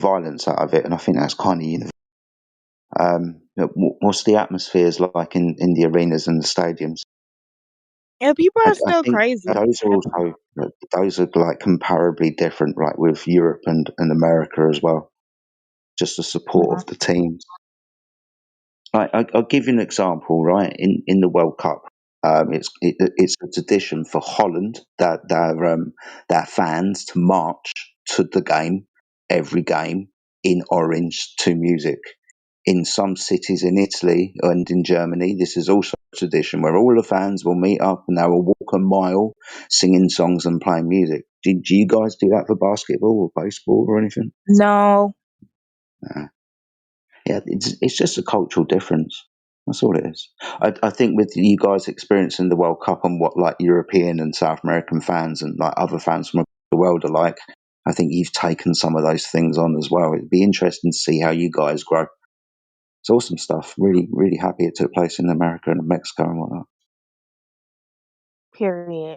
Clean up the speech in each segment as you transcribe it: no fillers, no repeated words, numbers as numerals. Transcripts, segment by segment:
violence out of it, and I think that's kind of universal. What's the atmospheres like in the arenas and the stadiums? Yeah, people I are still think crazy. those are also like comparably different, like with Europe and America as well. Just the support Yeah. of the teams. I'll give you an example, right? In the World Cup, it's a tradition for Holland that their fans to march to the game, every game, in orange to music. In some cities in Italy and in Germany, this is also a tradition where all the fans will meet up and they will walk a mile singing songs and playing music. Do you guys do that for basketball or baseball or anything? No. Yeah, it's just a cultural difference. That's all it is. I think with you guys experiencing the World Cup and what like European and South American fans and like other fans from the world are like, I think you've taken some of those things on as well. It'd be interesting to see how you guys grow. It's awesome stuff. Really, really happy it took place in America and Mexico and whatnot. Period.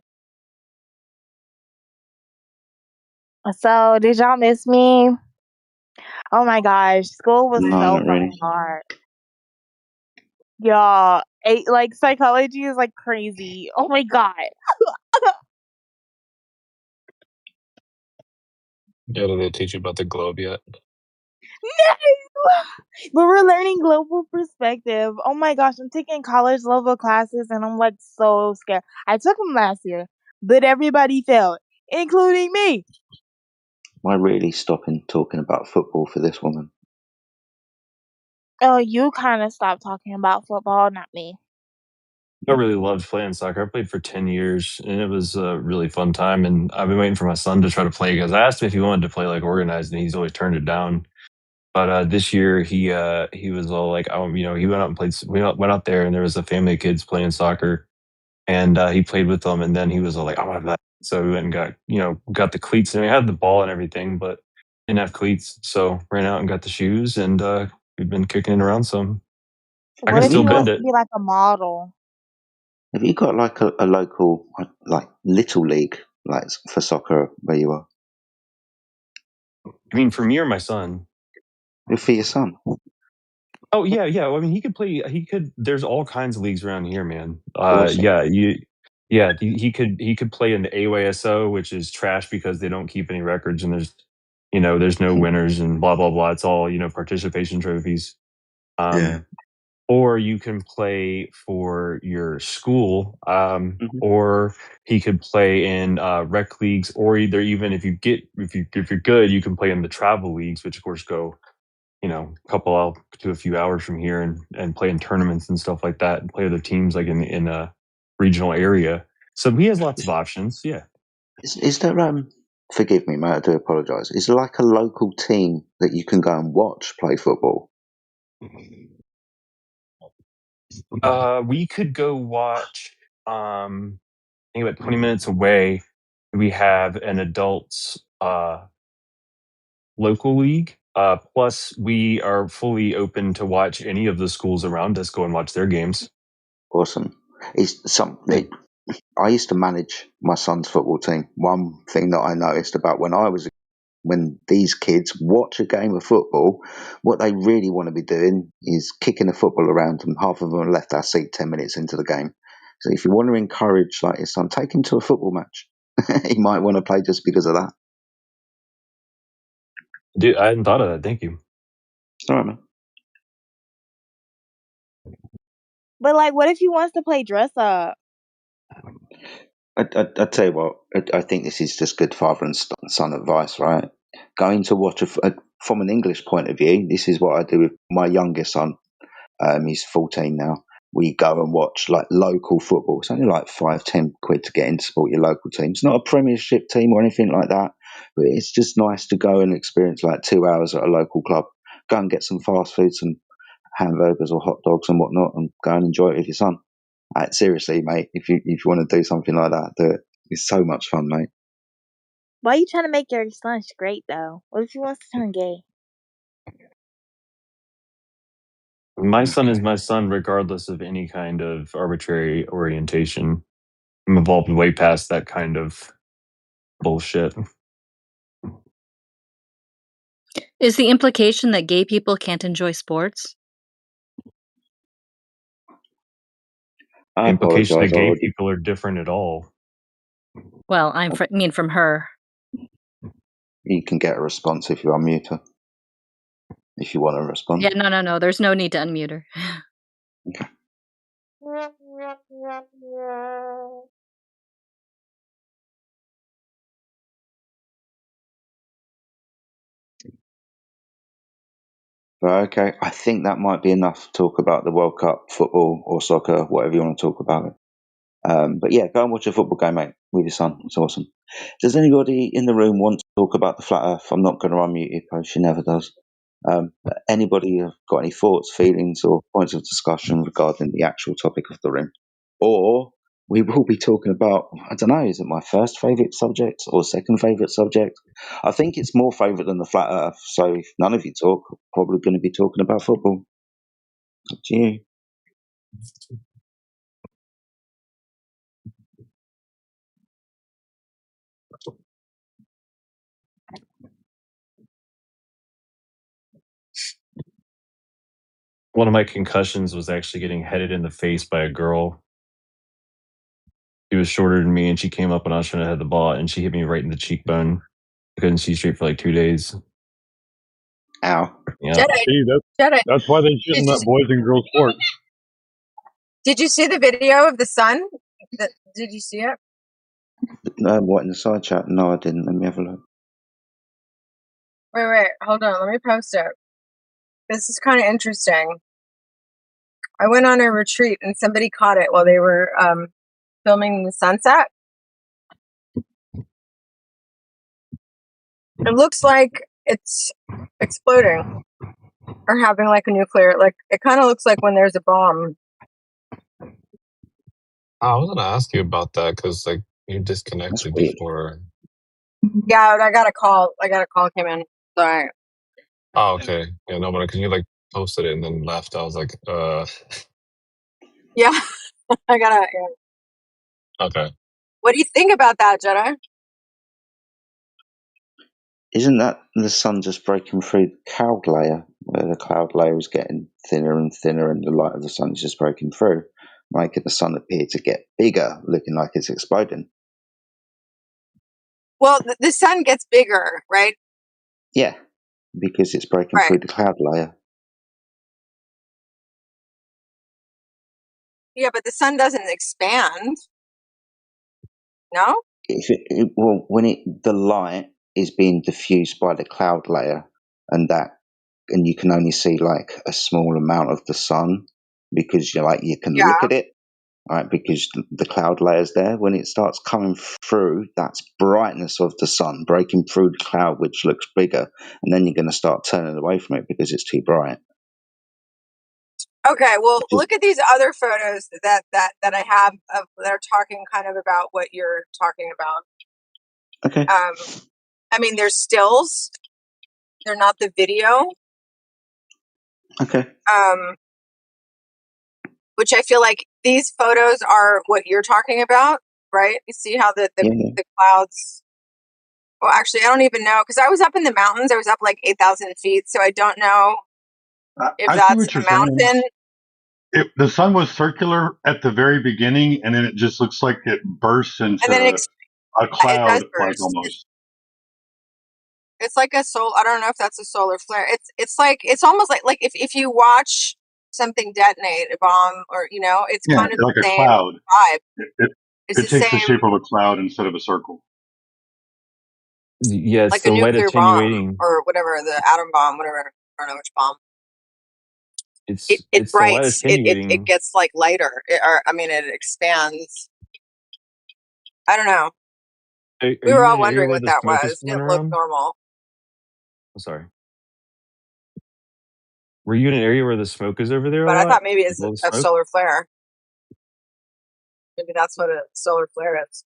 So, did y'all miss me? Oh my gosh, school was No, so not really. fucking hard. Y'all, like psychology is like crazy. Oh my god. Yeah, did they teach you about the globe yet? No! But we're learning global perspective. Oh my gosh, I'm taking college level classes and I'm like so scared. I took them last year, but everybody failed, including me. Why really stopping talking about football for this woman? Oh, you kind of stopped talking about football, not me. I really loved playing soccer. I played for 10 years and it was a really fun time. And I've been waiting for my son to try to play because I asked him if he wanted to play like organized and he's always turned it down. But this year he was all like, oh, he went out and played. Went out there and there was a family of kids playing soccer, and he played with them. And then he was all like, I want that. So we went and got the cleats and we had the ball and everything, but didn't have cleats. So ran out and got the shoes and we've been kicking it around some. I can What if Have still you he got bend wants it. to be like a model? have you got like a local like little league like for soccer where you are? I mean, for me or my son. Good for your son. Oh yeah, yeah. Well, I mean, he could play. He could. There's all kinds of leagues around here, man. Awesome. Yeah. He could play in the AYSO, which is trash because they don't keep any records and there's no winners and blah blah blah. It's all participation trophies. Yeah. Um, or you can play for your school, Mhm. or he could play in rec leagues, or either even if you're good, you can play in the travel leagues, which of course go a couple out to a few hours from here and play in tournaments and stuff like that and play other teams like in a regional area. So he has lots of options. Yeah. Is there forgive me, mate, I do apologise. Is there like a local team that you can go and watch play football? We could go watch I think about 20 minutes away we have an adults local league. Plus we are fully open to watch any of the schools around us go and watch their games. Awesome. I used to manage my son's football team. One thing that I noticed about when these kids watch a game of football, what they really want to be doing is kicking the football around, and half of them left our seat 10 minutes into the game. So if you want to encourage like your son, take him to a football match. He might want to play just because of that. Dude, I hadn't thought of that. Thank you. All right, man. But like, what if he wants to play dress up? I tell you what, I think this is just good father and son advice, right? Going to watch from an English point of view, this is what I do with my youngest son. He's 14 now. We go and watch like local football. It's only like 5-10 quid to get in to support your local team. It's not a Premiership team or anything like that, but it's just nice to go and experience like 2 hours at a local club. Go and get some fast food, some hamburgers or hot dogs and whatnot, and go and enjoy it with your son. Seriously, mate, if you want to do something like that, do it. It's so much fun, mate. Why are you trying to make your son straight though? What if he wants to turn gay? My son is Okay. my son, regardless of any kind of arbitrary orientation. I'm evolved way past that kind of bullshit. Is the implication that gay people can't enjoy sports? I Implication that apologise. I gay already. people are different at all. Well, mean from her. You can get a response if you unmute her. If you want to respond. Yeah, no. There's no need to unmute her. Okay. Okay, I think that might be enough to talk about the World Cup, football or soccer, whatever you want to talk about it. But yeah, go and watch a football game, mate, with your son. It's awesome. Does anybody in the room want to talk about the flat Earth? I'm not going to unmute you because she never does. But anybody got any thoughts, feelings, or points of discussion regarding the actual topic of the room? Or we will be talking about, I don't know, is it my first favourite subject or second favourite subject? I think it's more favourite than the flat Earth. So if none of you talk, probably going to be talking about football. Up to you. One of my concussions was actually getting headed in the face by a girl. She was shorter than me, and she came up and I was trying to head the ball, and she hit me right in the cheekbone. I couldn't see straight for like 2 days. Ow. Yeah. Jedi, See, Jedi, that's why they shouldn't let boys and girls sport. did you see the video of the sun? Did you see it? What in the side chat? No, I didn't. Let me have a look. Wait, hold on. Let me post it. This is kind of interesting. I went on a retreat and somebody caught it while they were filming the sunset. It looks like it's exploding or having like a nuclear, like it kind of looks like when there's a bomb. I was gonna ask you about that because like you That's disconnected weird. before. Yeah, I got a call. Came in. Sorry. Oh, okay. Yeah, no, but because you like posted it and then left, I was like, Yeah, Yeah. okay. What do you think about that, Jedi? Isn't that the sun just breaking through the cloud layer, where the cloud layer is getting thinner and thinner and the light of the sun is just breaking through, making the sun appear to get bigger, looking like it's exploding? Well, the sun gets bigger, right? Yeah, because it's breaking Right. through the cloud layer. Yeah, but the sun doesn't expand. No? The light is being diffused by the cloud layer, and you can only see like a small amount of the sun because you can Yeah. look at it, right? Because the cloud layer's there. When it starts coming through, that's brightness of the sun breaking through the cloud, which looks bigger, and then you're going to start turning away from it because it's too bright. Okay, well, Just, look at these other photos that I have of that are talking kind of about what you're talking about. okay. I mean, they're stills. They're not the video. Okay. Which I feel like these photos are what you're talking about, right? You see how the clouds. Well, actually, I don't even know because I was up in the mountains. I was up like 8,000 feet, so I don't know if I see that's what a you're saying. mountain. The sun was circular at the very beginning, and then it just looks like it bursts into And then a it cloud, does like burst. almost. It's like a soul. I don't know if that's a solar flare. It's like it's almost like if you watch something detonate a bomb or it's Yeah, kind of like the a same cloud. vibe. It, It's it the takes the same shape of a cloud instead of a circle. Yeah, it's like a the light nuclear bomb attenuating. or whatever, the atom bomb, whatever. I don't know which bomb. It It's the light brights. It attenuating. gets like lighter. It expands. I don't know. Are We were you in all an area wondering where what the that smoke is was. It coming didn't look around? normal. I'm sorry. Were you in an area where the smoke is over there a But I lot? thought maybe Like it's all the a smoke? solar flare. Maybe that's what a solar flare is.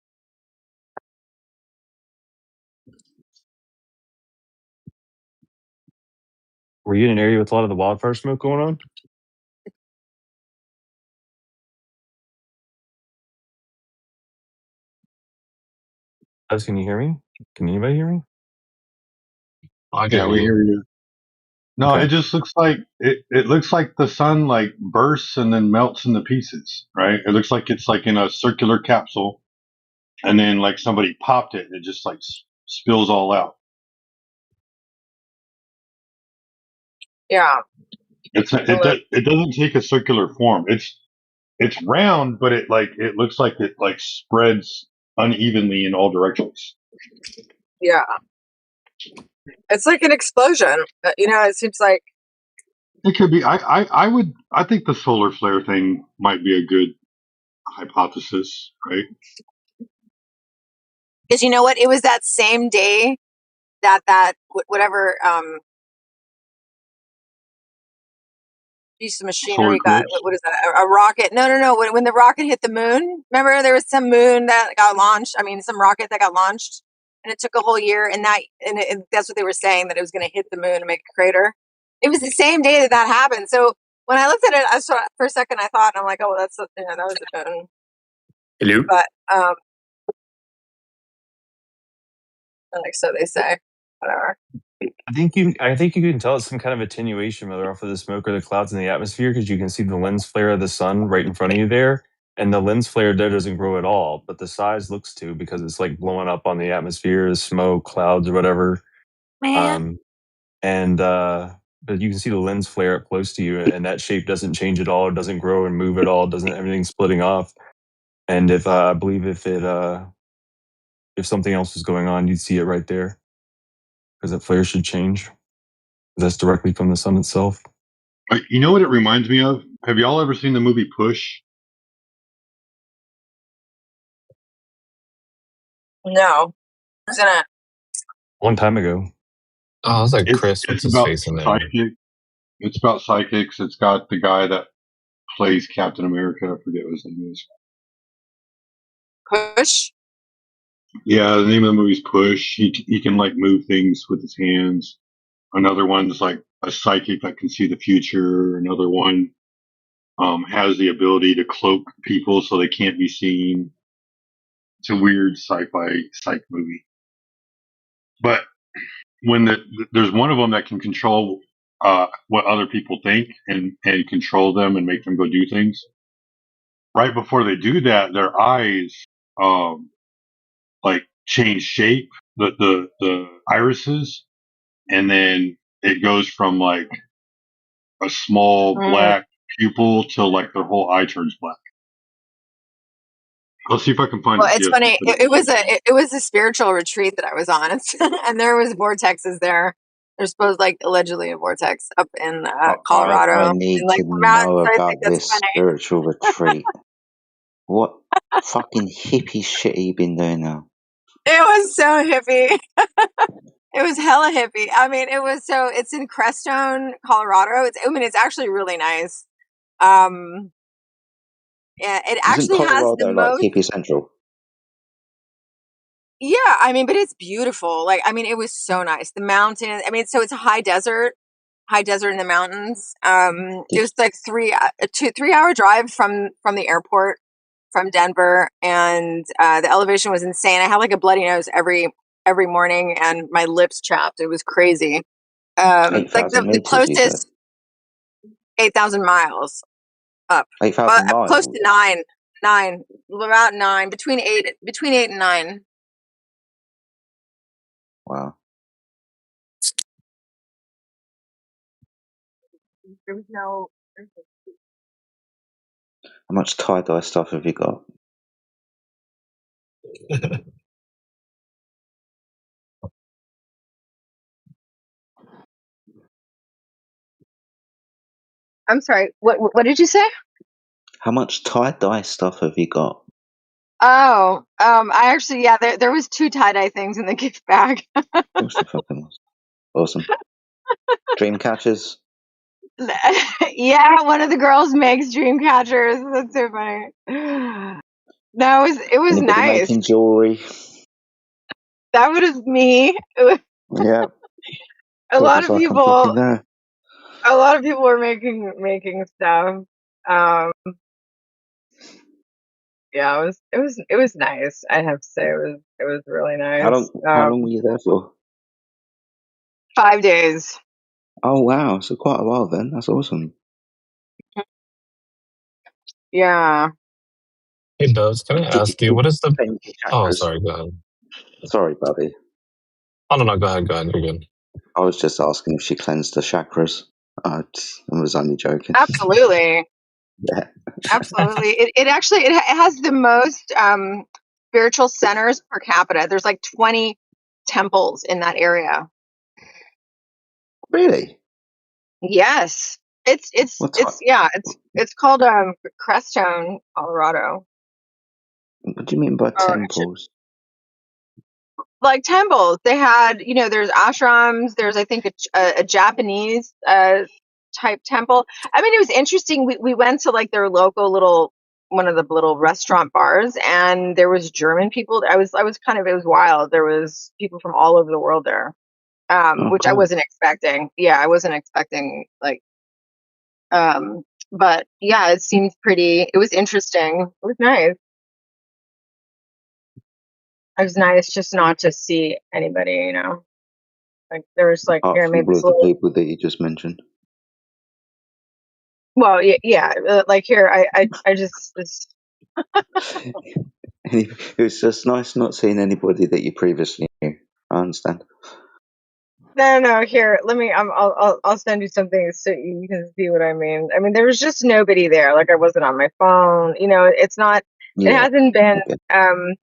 Were you in an area with a lot of the wildfire smoke going on? Can you hear me? Can anybody hear me? I Yeah, get we you. hear you. No, Okay. it just looks like it looks like the sun like bursts and then melts into pieces, right? It looks like it's like in a circular capsule, and then like somebody popped it, and it just like spills all out. Yeah. It doesn't take a circular form. It's round, but it looks like it like spreads unevenly in all directions. Yeah. It's like an explosion. It seems like. It could be. I think the solar flare thing might be a good hypothesis, right? Because you know what? It was that same day that whatever piece of Solar machinery got, eclipse. what is that? A rocket? No. When the rocket hit the moon, remember there was some moon that got launched. I mean, some rocket that got launched, and it took a whole year. And that's what they were saying, that it was going to hit the moon and make a crater. It was the same day that happened. So when I looked at it, I saw for a second. I thought, I'm like, oh, that was the moon. Hello. But like so they say, whatever. I think you can tell it's some kind of attenuation, whether off of the smoke or the clouds in the atmosphere, because you can see the lens flare of the sun right in front of you there, and the lens flare there doesn't grow at all, but the size looks to, because it's like blowing up on the atmosphere, the smoke, clouds, or whatever. Man. And but you can see the lens flare up close to you, and that shape doesn't change at all, it doesn't grow and move at all, doesn't everything's splitting off. And if I believe if something else was going on, you'd see it right there, because that flare should change. That's directly from the sun itself. You know what it reminds me of? Have y'all ever seen the movie Push? No. Who's in it? Long time ago. Oh, I was like Chris. What's It's his about face in there? psychic. It's about psychics. It's got the guy that plays Captain America. I forget what his name is. Push. Yeah, the name of the movie's Push. He can like move things with his hands. Another one's like a psychic that can see the future. Another one has the ability to cloak people so they can't be seen. It's a weird sci-fi psych movie. But when there's one of them that can control what other people think and control them and make them go do things. Right before they do that, their eyes like change shape, the irises, and then it goes from like a small black pupil till like their whole eye turns black. Let's see if I can find Well, a it's gift. funny. It was a spiritual retreat that I was on, and there was vortexes there. There's supposed like allegedly a vortex up in I Colorado need and like to the mountains. know So I think about that's this funny. spiritual retreat. What fucking hippie shit have you been doing now? It was so hippie. It was hella hippie. I mean, it's in Crestone, Colorado. It's actually really nice. Um, yeah, it Isn't actually has the Colorado like most. hippie central? Yeah, I mean, but it's beautiful. Like, I mean, it was so nice. The mountains. I mean, so it's a high desert in the mountains. It was like a 3 hour drive from the airport from Denver, and the elevation was insane. I had like a bloody nose every morning, and my lips chapped. It was crazy. Like 8,000 the meters, you said? closest 8,000 miles up, 8,000 close to miles? about 9, between 8 and 9. Wow. There was no. How much tie-dye stuff have you got? I'm sorry. What did you say? How much tie-dye stuff have you got? Oh, I actually, yeah, there was 2 tie-dye things in the gift bag. Of course the fucking was. Awesome. Dream catchers? Yeah, one of the girls makes dream catchers. That's so funny. No, it was Anybody nice. making jewellery? That was me. Yeah. A What lot was of I people, thinking there? were making stuff. Yeah, it was nice. I have to say it was really How nice. long were you there for? 5 days. Oh wow, so quite a while then. That's awesome. Yeah. Hey, Buzz, can I Did ask you, you what is the... cleanse your Oh, chakras? sorry, go ahead. Sorry, buddy. Oh, no, go ahead, you're good. I was just asking if she cleansed the chakras. I was only joking. Absolutely. Yeah. Absolutely. It actually it has the most spiritual centers per capita. There's like 20 temples in that area. Really? Yes. What type? It's called Crestone, Colorado. What do you mean by Or temples? like temples. They had, there's ashrams. There's, I think, a Japanese type temple. I mean, it was interesting. We went to like their local one of the little restaurant bars, and there was German people. I was kind of, it was wild. There was people from all over the world there, Oh, which I cool. wasn't expecting. Yeah, I wasn't expecting but yeah, it seemed pretty. It was interesting. It was nice. It was nice just not to see anybody, like there was like Apart here from maybe all this of the little. people that you just mentioned. Well, yeah, like here, I just this. It was just nice not seeing anybody that you previously knew. I understand. No. Here, let me. I'll send you something so you can see what I mean. I mean, there was just nobody there. Like I wasn't on my phone. It's not. It Yeah. hasn't been Okay.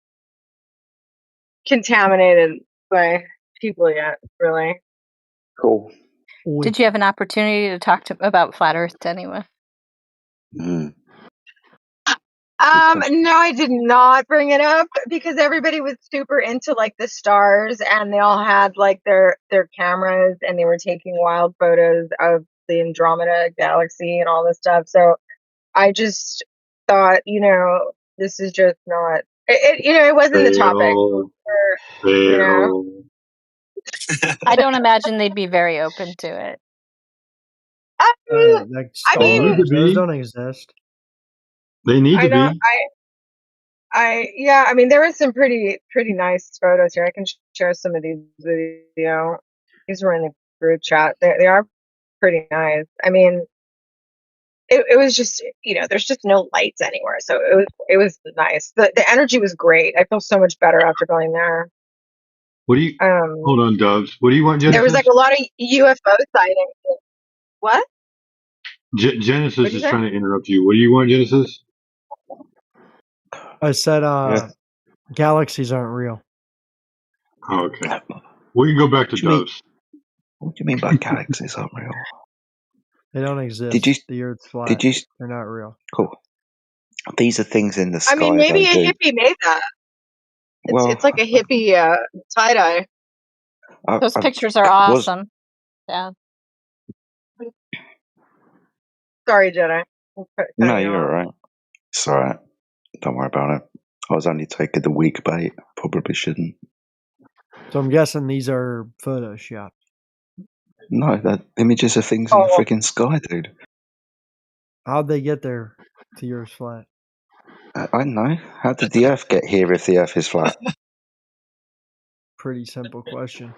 contaminated by people yet, really. Cool. Did you have an opportunity to talk about flat Earth to anyone? Mm. Good question. No, I did not bring it up because everybody was super into like the stars, and they all had like their cameras, and they were taking wild photos of the Andromeda galaxy and all this stuff. So I just thought, this is just not it wasn't the topic for, you know. Fail. I don't imagine they'd be very open to it. Like I They need to stars, those be. don't exist. They need I to know be. yeah, I mean, there were some pretty nice photos here. I can share some of these with you. These were in the group chat. They are pretty nice. I mean, it was just, there's just no lights anywhere, so it was nice. The energy was great. I feel so much better after going there. What do you? Hold on, Doves. What do you want, There was Genesis? like a lot of UFO sightings. What? Genesis What'd you is say? trying to interrupt you. What do you want, Genesis? I said Yeah. galaxies aren't real. Oh, okay. We can go back to What do you mean? Doves. What do you mean by galaxies aren't real? They don't Did you? exist. The Earth's flat. Did you? They're not real. Cool. These are things in the I mean, sky, maybe though, a dude. hippie made that. Well, It's like a hippie tie dye. Those I pictures are was. awesome. Yeah. Sorry, Jedi. I'm No, cutting you you're off. all right. It's all right. Don't worry about it. I was only taking the weak bait. Probably shouldn't. So I'm guessing these are Photoshop. No, they're images of things in the Oh, freaking sky, dude. How'd they get there to the Earth's flat? I don't know. How did the Earth get here if the Earth is flat? Pretty simple question.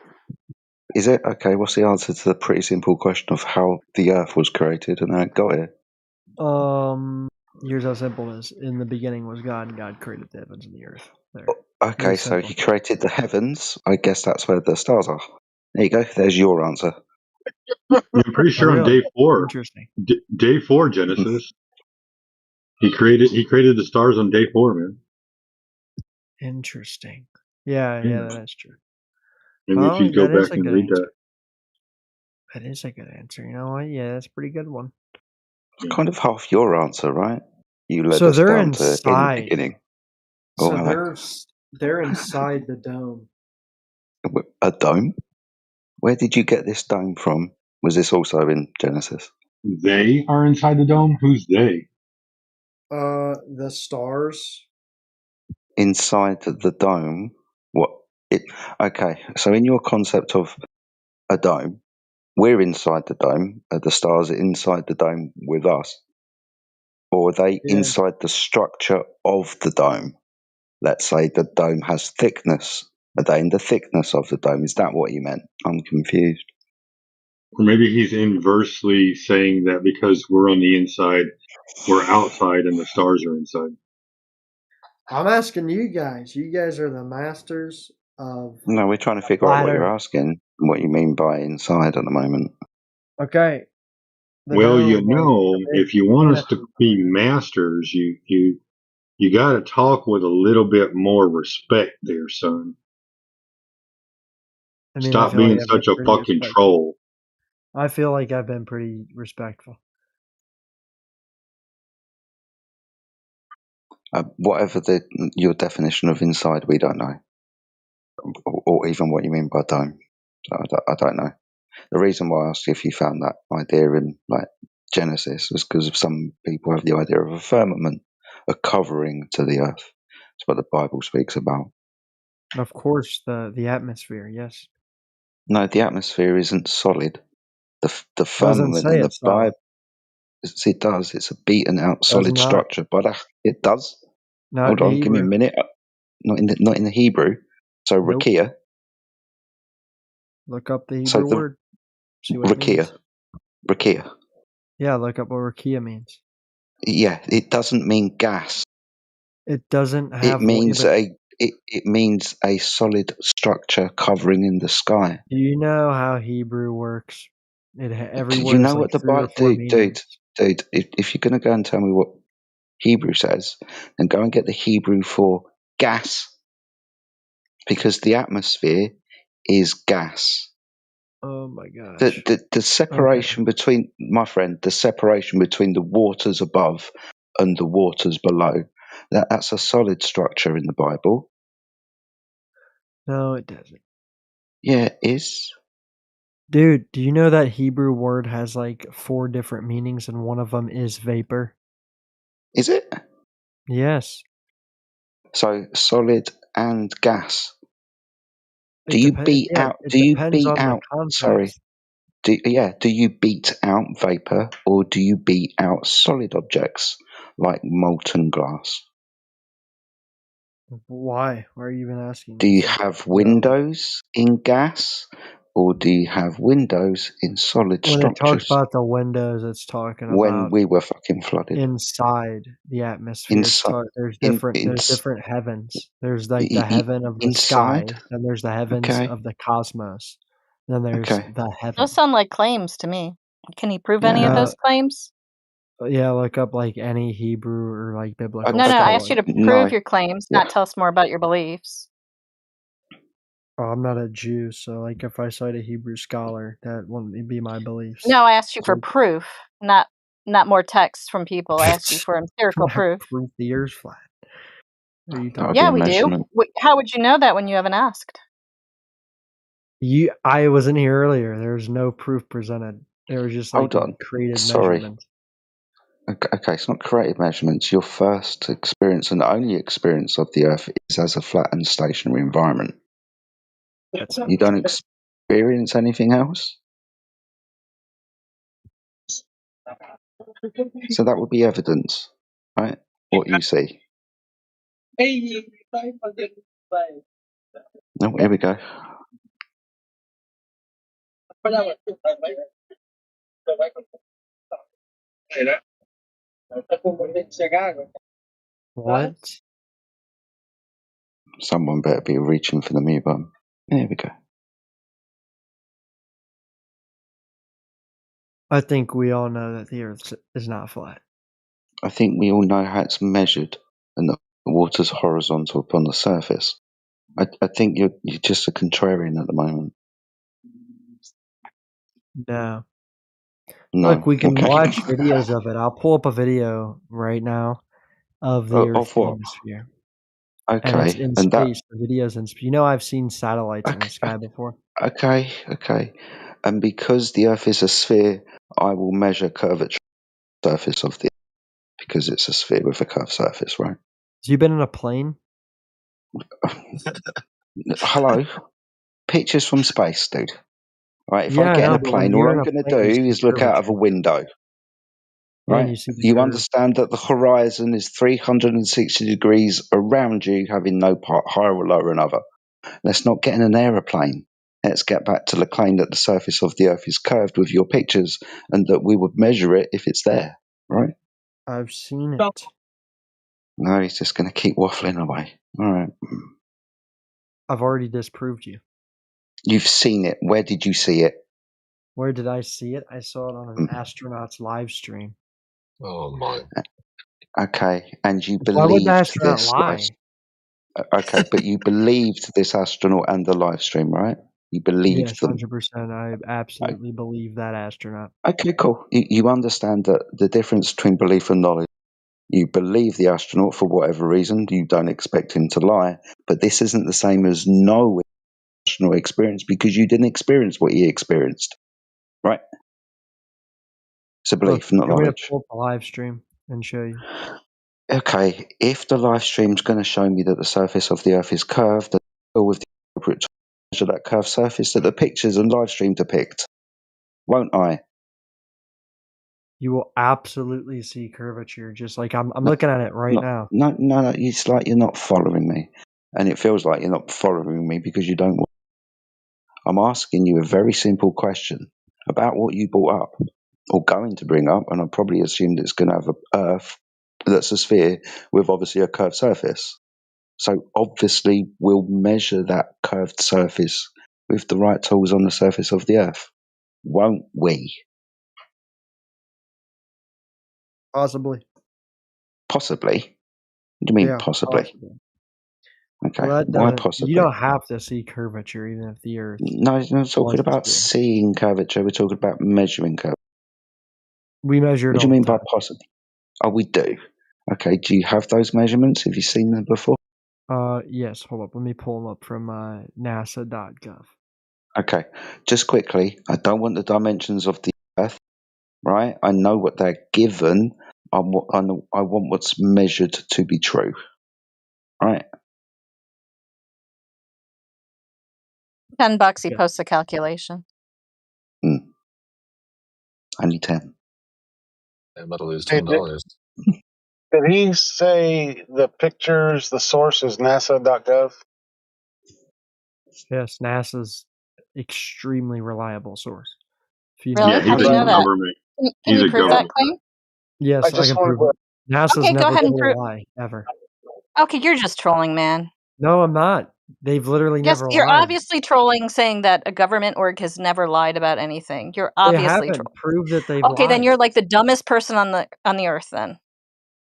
Is it? Okay, what's the answer to the pretty simple question of how the Earth was created and how it got here? Here's how simple it is. In the beginning was God, and God created the heavens and the earth. There. Okay, Really so simple. he created the heavens. I guess that's where the stars are. There you go. There's your answer. I'm pretty sure on really? day 4. Interesting. Day 4, Genesis. He created the stars on day 4, man. Interesting. Yeah, that is true. Maybe if you go that is back a and good read answer. that. That is a good answer. You know what? Yeah, that's a pretty good one. It's kind of half your answer, right? You led So us they're down to in the inside. beginning. So Oh, hello. they're inside the dome. A dome? Where did you get this dome from? Was this also in Genesis? They are inside the dome? Who's they? The stars. Inside the dome? What? Okay, so in your concept of a dome, we're inside the dome. Are the stars inside the dome with us? Or are they Yeah. inside the structure of the dome? Let's say the dome has thickness. Are they in the thickness of the dome? Is that what you meant? I'm confused. Or maybe he's inversely saying that because we're on the inside, we're outside and the stars are inside. I'm asking you guys. You guys are the masters of. No, we're trying to figure out what you're asking and what you mean by inside at the moment. Okay. Well, dome, if you want us to be masters, you got to talk with a little bit more respect, there, son. I mean, Stop being such a fucking troll. I feel like I've been pretty respectful. Whatever your definition of inside, we don't know, or even what you mean by dome. I don't know. The reason why I asked if you found that idea in like Genesis was because some people have the idea of a firmament, a covering to the earth. That's what the Bible speaks about. Of course, the atmosphere. Yes. No, the atmosphere isn't solid. The firmament in the Bible, it does. It's a beaten out solid structure, but it does. Hold on, give me a minute. Not in the Hebrew. So nope. Rakia. Look up the Hebrew word. See what Rakia. it means. Rakia. Yeah, look up what Rakia means. Yeah, it doesn't mean gas. It doesn't have. It means a solid structure covering in the sky. Do you know how Hebrew works? Every word. Do you know what the Bible? Dude. If you're going to go and tell me what Hebrew says, then go and get the Hebrew for gas, because the atmosphere is gas. Oh my gosh! The separation between, my friend, the separation between the waters above and the waters below, that's a solid structure in the Bible. No, it doesn't. Yeah, it is. Dude, do you know that Hebrew word has like 4 different meanings and one of them is vapor? Is it? Yes. So solid and gas. Do you beat out? Sorry. Do you beat out vapor, or do you beat out solid objects like molten glass? Why? Why are you even asking? Do you have windows in gas, or do you have windows in solid structures? When it talks about the windows, it's talking about when we were fucking flooded inside the atmosphere. There's different heavens. There's like the heaven of the sky, and there's the heavens of the cosmos. Then there's the heaven. Those sound like claims to me. Can he prove any of those claims? Yeah, look up like any Hebrew or like biblical. No, I asked you to prove your claims, not tell us more about your beliefs. Oh, I'm not a Jew, so like if I cite a Hebrew scholar, that wouldn't be my beliefs. No, I asked you for proof, not more text from people. I asked you for empirical proof. Proof the earth's flat. Are you talking? Yeah, we do. How would you know that when you haven't asked? I wasn't here earlier. There was no proof presented. There was just like created measurements. Okay, it's not created measurements. Your first experience and only experience of the Earth is as a flat and stationary environment. You don't experience anything else? So that would be evidence, right? What you see. Oh, here we go. What? Someone better be reaching for the mute button. There we go. I think we all know that the Earth is not flat. I think we all know how it's measured and the water's horizontal upon the surface. I think you're just a contrarian at the moment. No. No. Look, we can watch videos of it. I'll pull up a video right now of the Earth's atmosphere. Okay. And it's in space. The video's in space. You know, I've seen satellites in the sky before. Okay. And because the Earth is a sphere, I will measure curvature surface of the Earth because it's a sphere with a curved surface, right? Have you been in a plane? Hello? Pictures from space, dude. Right, if I get in a plane, all I'm going to do is look out of a window. Right? You understand that the horizon is 360 degrees around you, having no part higher or lower than other. Let's not get in an aeroplane Let's get back to the claim that the surface of the Earth is curved with your pictures and that we would measure it if it's there, right? I've seen it. No, he's just going to keep waffling away. All right. I've already disproved you. You've seen it. Where did you see it? Where did I see it? I saw it on an astronaut's live stream. Oh my. Okay, and you Why would the believed astronaut this lie? Okay, but you believed this astronaut and the live stream, right? You believed Yes, them. 100%. I absolutely believe that astronaut. Okay, cool. You understand that the difference between belief and knowledge. You believe the astronaut for whatever reason. You don't expect him to lie, but this isn't the same as knowing the astronaut experience because you didn't experience what he experienced, right? It's a belief, not Look, I'm going to knowledge. pull up the live stream and show you. Okay, if the live stream's going to show me that the surface of the Earth is curved, then I'll go with the appropriate to measure that curved surface that the pictures and live stream depict, won't I? You will absolutely see curvature, just like I'm looking at it right now. No, it's like you're not following me. And it feels like you're not following me because you don't. I'm asking you a very simple question about what you brought up, or going to bring up, and I probably assumed it's going to have an Earth that's a sphere with obviously a curved surface. So obviously we'll measure that curved surface with the right tools on the surface of the Earth, won't we? Possibly. Possibly. What do you mean Yeah, possibly? Okay, well, why possibly? You don't have to see curvature even if the Earth. No, we're not talking about seeing curvature. We're talking about measuring curvature. We measure it. What do you mean by possibly? Oh, we do. Okay, do you have those measurements? Have you seen them before? Yes. Hold up. Let me pull them up from NASA.gov. Okay, just quickly. I don't want the dimensions of the Earth, right? I know what they're given. I want what's measured to be true, right? $10 he posts a calculation. Only 10. I'm about to lose $10. Did he say the pictures, the source is NASA.gov? Yes, NASA's extremely reliable source. Really? Yeah, How do you know that? Can you prove that claim? Yes, I can prove it. NASA's Okay, go never ahead and told prove. a lie, ever. Okay, you're just trolling, man. No, I'm not. They've literally Yes, never you're lied. obviously trolling, saying that a government org has never lied about anything. You're They obviously haven't trolling. proved that they've Okay, lied. then you're like the dumbest person on the earth. Then,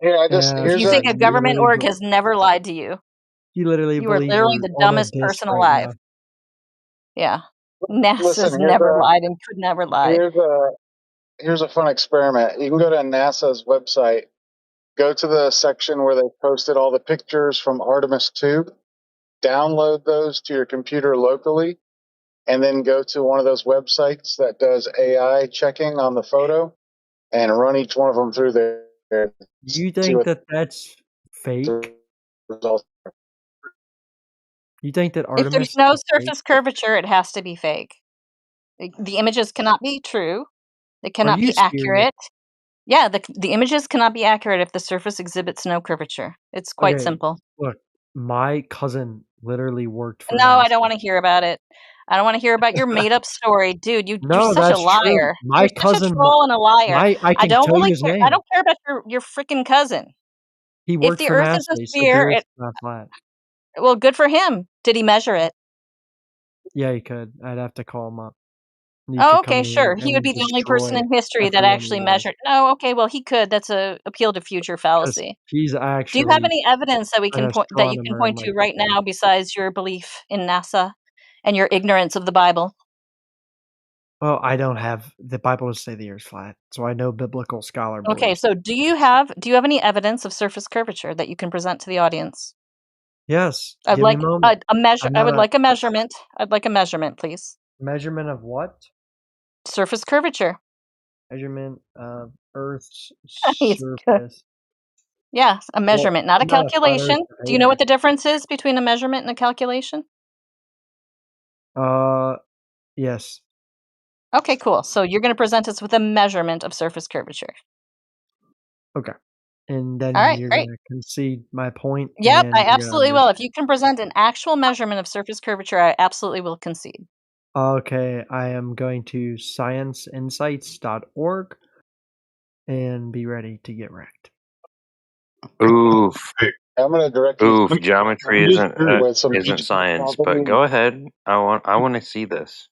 if you think a government org has never lied to you, you literally you are believe literally we're the on a dumbest disc person right alive. now. Yeah, NASA's never lied and could never lie. Here's a fun experiment. You can go to NASA's website, go to the section where they posted all the pictures from Artemis 2, download those to your computer locally, and then go to one of those websites that does AI checking on the photo and run each one of them through there. You think that that's fake? You think that If Artemis there's no is fake? surface curvature, it has to be fake. The images cannot be true. They Are cannot you be serious? accurate. Yeah, the images cannot be accurate if the surface exhibits no curvature. It's quite simple. Look, my cousin literally worked for No, NASA. I don't want to hear about it. I don't want to hear about your made up story, dude. You're No, such a that's true. liar. My You're such a cousin, troll and a liar. I I can don't tell you really his care. I name. don't care about your freaking cousin. He If worked the for Earth NASA. is a He said the sphere, Earth's not flat. well, good for him. Did he measure it? Yeah, he could. I'd have to call him up. He Oh, could okay, come sure. in He would and be the only person destroy in history that everyone actually in the world. measured. No, okay, well, he could. That's a appeal to future 'Cause fallacy. he's Do you have actually any evidence that we an can point that you can astronomer in point my to right now besides your belief in NASA and your ignorance of the Bible? Well, I don't have the Bible does say the Earth's flat, so I know biblical scholar Okay, believes. so do you have any evidence of surface curvature that you can present to the audience? Yes. I'd Give me like a moment. a measure. I'm I not would a like a measurement. I'd like a measurement, please. measurement of what? Surface curvature. Measurement of Earth's He's good. surface. Yeah, a measurement, not a I'm not a flat calculation. earth Do you know what hater. the difference is between a measurement and a calculation? Yes. Okay, cool. So you're going to present us with a measurement of surface curvature. Okay. And then All right, you're great. gonna concede my point. Yep, And I you're gonna absolutely will. If you can present an actual measurement of surface curvature, I absolutely will concede. Okay, I am going to scienceinsights.org and be ready to get wrecked. Oof. I'm going to direct you Oof. Geometry with some isn't science, but go ahead. I want to see this.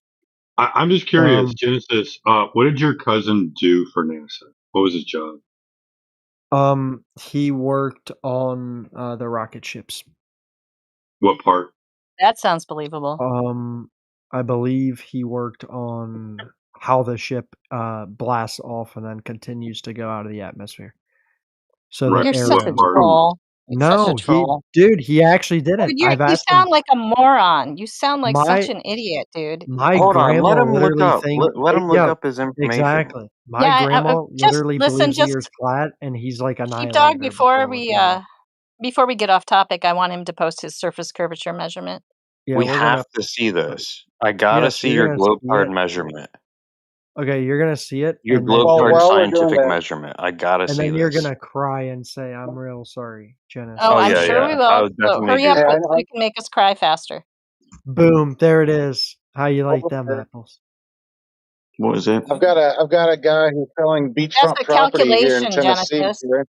I'm just curious, Genesis. What did your cousin do for NASA? What was his job? He worked on the rocket ships. What part? That sounds believable. I believe he worked on how the ship blasts off and then continues to go out of the atmosphere. So Right. You're the air such a troll. You're such a No, troll. he actually didn't. Dude, I've you asked him. sound like a moron. You sound like such My an idiot, dude. my Hold on. Let grandma him look literally up. thinks Let him look yeah, up his information. exactly. My Yeah, grandma just literally listen. believes the Just earth's flat, and he's like Sheepdog. annihilated her Before we get off topic, I want him to post his surface curvature measurement. Yeah, We we're have gonna. to see this. I gotta Yes, see you're your gonna globe see card it. measurement. Okay, you're gonna see it, Your and then globe Well, card while we're doing scientific that, measurement. I gotta and see then you're this. gonna cry and say, "I'm real sorry, Genesis." Oh, I'm yeah, sure yeah. we I will. would So definitely hurry do up that. so you can make us cry faster. Boom! There it is. How you like them apples? What is it? I've got a guy who's selling That's beachfront a property here in calculation, Tennessee. Genesis.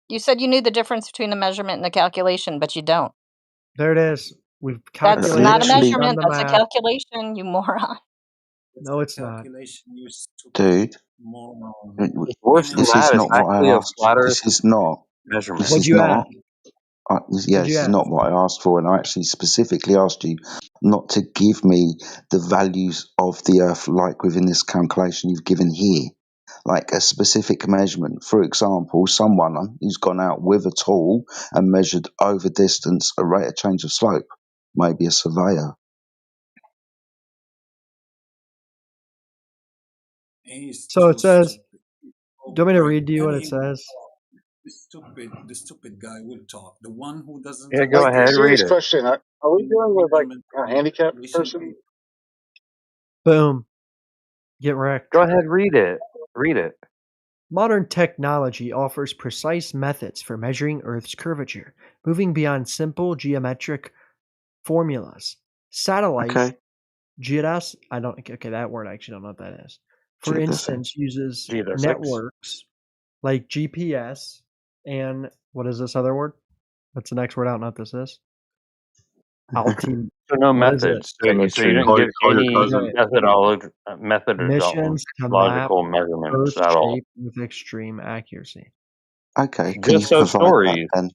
You said you knew the difference between the measurement and the calculation, but you don't. There it is. We've That's calculated. not a We've done measurement. the That's a math. calculation, you moron. No, it's not. Dude, It's worse than this is that. It's not what actually I a asked. flat Earth This is not. measurement. This What'd is you not. ask? Yeah, What'd you this is ask? not what I asked for, and I actually specifically asked you not to give me the values of the Earth like within this calculation you've given here, like a specific measurement. For example, someone who's gone out with a tool and measured over distance a rate of change of slope, maybe a surveyor. So it says. Do you want me to read to you what it says? The stupid guy will talk. The one who doesn't Yeah, go ahead, read Serious it. question. Are we dealing with like a handicapped person? Boom. Get wrecked. Go ahead, read it. Read it. Modern technology offers precise methods for measuring Earth's curvature, moving beyond simple geometric formulas. Satellite GIS, that word I actually don't know what that is. For instance, uses networks like GPS and what is this other word? What's the next word? I don't know what this is. So no methods. So you didn't give any missions to map methodological measurements Earth's at all. shape with extreme accuracy. Okay, can you provide that then?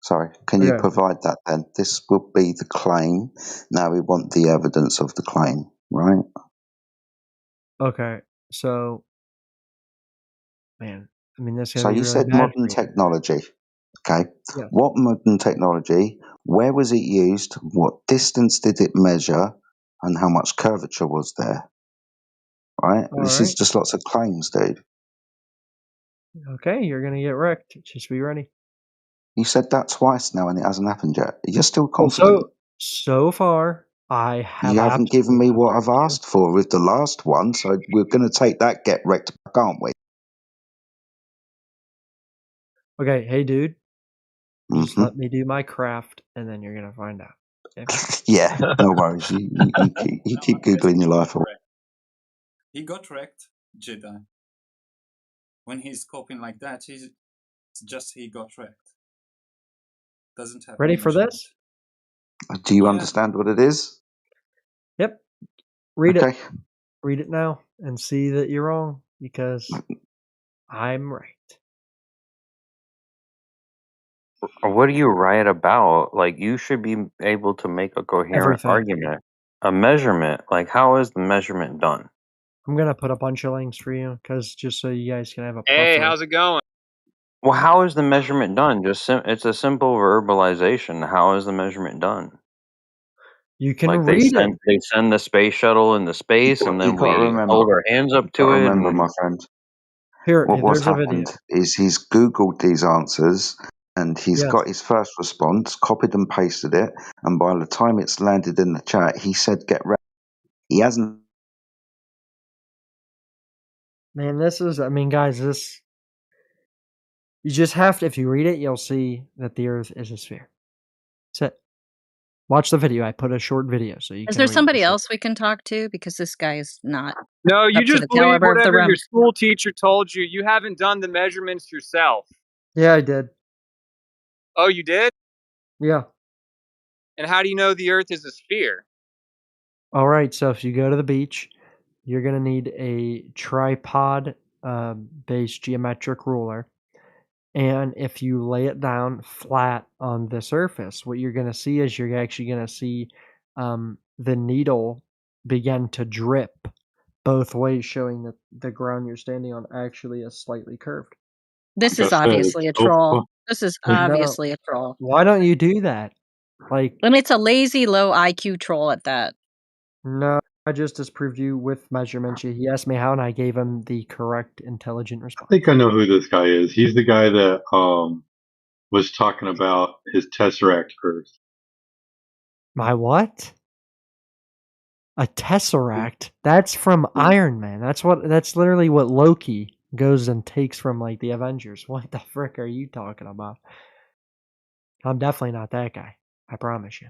Sorry, can you provide that then? This will be the claim. Now we want the evidence of the claim, right? Okay, so, man, I mean, this is So gonna be you really said bad for modern you. technology. Okay. Yeah. What modern technology? Where was it used? What distance did it measure? And how much curvature was there? Right? This is just lots of claims, dude. Okay, you're gonna get wrecked. Just be ready. You said that twice now and it hasn't happened yet. You're still Well, confident. so far, I have You haven't given me what I've asked for with the last one, so we're going to take that get wrecked back, aren't we? Okay, hey, dude. Just let me do my craft, and then you're gonna find out. Okay? Yeah, no worries. You keep googling your life away. He got wrecked, Jedi. When he's coping like that, it's just he got wrecked. Doesn't have Ready for this? Do you understand what it is? Yep. Read it. Read it now and see that you're wrong because I'm right. What are you right about? Like, you should be able to make a coherent argument. A measurement. Like, how is the measurement done? I'm gonna put a bunch of links for you because just so you guys can have a puffer. Hey, how's it going? Well, how is the measurement done? It's a simple verbalization. How is the measurement done? You can like read it. They send the space shuttle into space, and then we hold our hands up to it. Remember, my friend. Here, what's there's a happened video. is he's Googled these answers and he's Yes. got his first response, copied and pasted it, and by the time it's landed in the chat, he said, "Get ready." He hasn't. Man, guys, this. You just have to, if you read it, you'll see that the Earth is a sphere. That's it. Watch the video. I put a short video so you Is can there read somebody the short. else we can talk to? Because this guy is not No, you up to just the believe caliber of the whatever room. your school teacher told you. You haven't done the measurements yourself. Yeah, I did. Oh, you did? Yeah. And how do you know the Earth is a sphere? All right. So if you go to the beach, you're going to need a tripod based geometric ruler. And if you lay it down flat on the surface, what you're going to see is you're actually going to see the needle begin to drip both ways, showing that the ground you're standing on actually is slightly curved. This is obviously a troll. This is obviously a troll. Why don't you do that? Like, and it's a lazy, low IQ troll at that. No, I just disproved you with measurements. He asked me how, and I gave him the correct, intelligent response. I think I know who this guy is. He's the guy that was talking about his Tesseract Earth. My what? A Tesseract? That's from Iron Man. That's literally what Loki goes and takes from like the Avengers. What the frick are you talking about? I'm definitely not that guy. I promise you.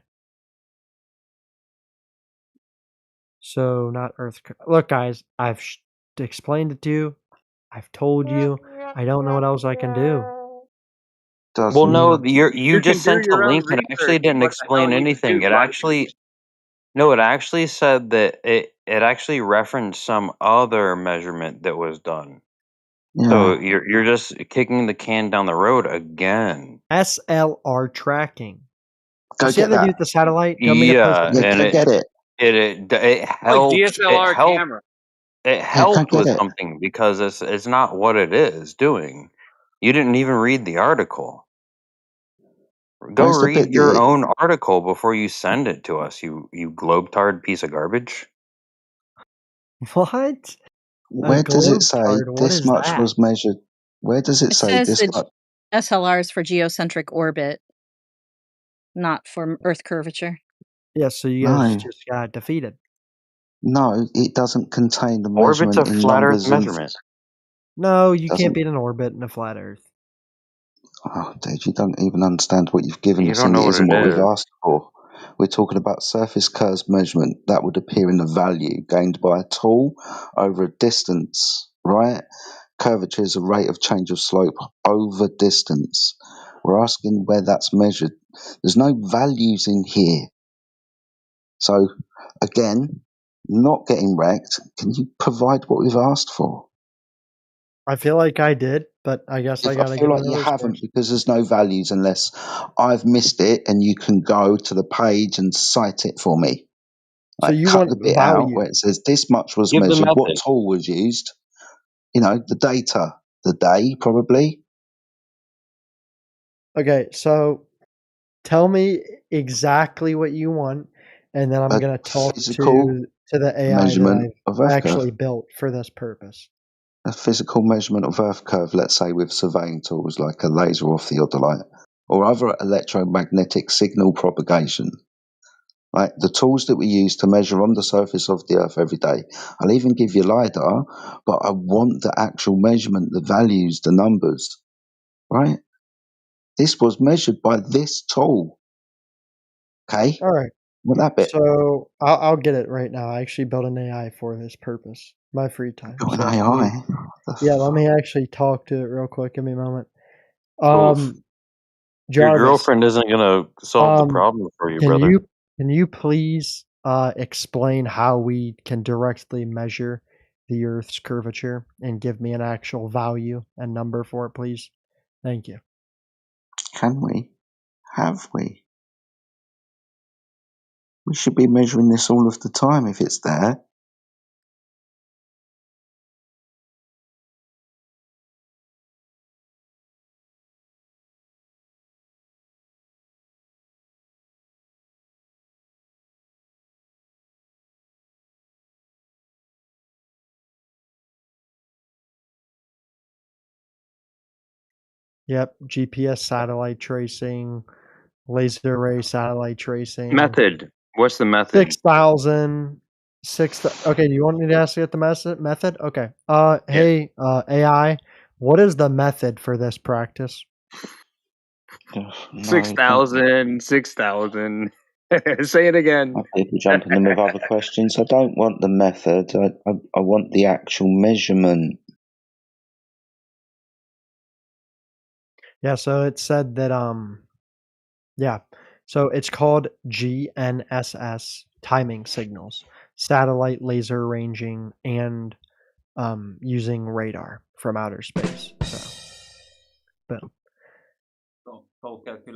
So not Earth. Look, guys, I've explained it to you. I've told you. I don't know what else I can do. Well, no, you just can do sent a your own link and actually research. didn't What the hell explain you anything. do? It Why actually, no, it actually said that it actually referenced some other measurement that was done. Yeah. So you're just kicking the can down the road again. SLR tracking. Go see get how they do that. with the satellite? Do you want me to post Yeah, a and Go get it. it helped. like DSLR camera. It go helped get with it. something because it's not what it is doing. You didn't even read the article. Go Where's the read bit your that own article before you send it to us, you globetard piece of garbage. What? where does it say globetard? What this is much that? was measured? Where does it It say says this that much? SLRs for geocentric orbit, not for Earth curvature. Yeah, so you guys No. just got defeated. No, it doesn't contain the Orbit's measurement a in flat Earth numbers of. measurement. No, you Doesn't- can't beat an orbit in a flat Earth. Oh, dude, you don't even understand what you've given You us, don't and know it what isn't it what we've is. asked for. We're talking about surface curves measurement that would appear in the value gained by a tool over a distance, right? Curvature is a rate of change of slope over distance. We're asking where that's measured. There's no values in here. So, again, not getting wrecked. Can you provide what we've asked for? I feel like I did, but I guess I gotta feel get like you another haven't source. because there's no values unless I've missed it and you can go to the page and cite it for me. So Like you cut want the bit value. out where it says this much was Give the measured, what method. tool was used, the data, the day probably. Okay, so tell me exactly what you want, and then I'm A gonna talk physical to the AI that measurement of I've Earth actually curve. built for this purpose. A physical measurement of Earth curve, let's say with surveying tools like a laser or theodolite, or other electromagnetic signal propagation. Right, the tools that we use to measure on the surface of the Earth every day. I'll even give you LiDAR, but I want the actual measurement, the values, the numbers. Right? This was measured by this tool. Okay? All right. Well, that bit. So I'll get it right now. I actually built an AI for this purpose. My free time. Got an So AI. let me actually talk to it real quick. Give me a moment. Your Jarvis, girlfriend isn't gonna solve the problem for you, brother. Can you please explain how we can directly measure the Earth's curvature and give me an actual value and number for it, please? Thank you. Can we? Have we? We should be measuring this all of the time if it's there. Yep, GPS satellite tracing, laser array satellite tracing. Method. What's the method? 6,000. Okay, do you want me to ask you the method? Okay. Hey, AI, what is the method for this practice? No, 6,000. Say it again. People jumping in with other questions. I don't want the method. I want the actual measurement. Yeah, so it said that yeah. So it's called GNSS timing signals, satellite laser ranging, and using radar from outer space. So, boom.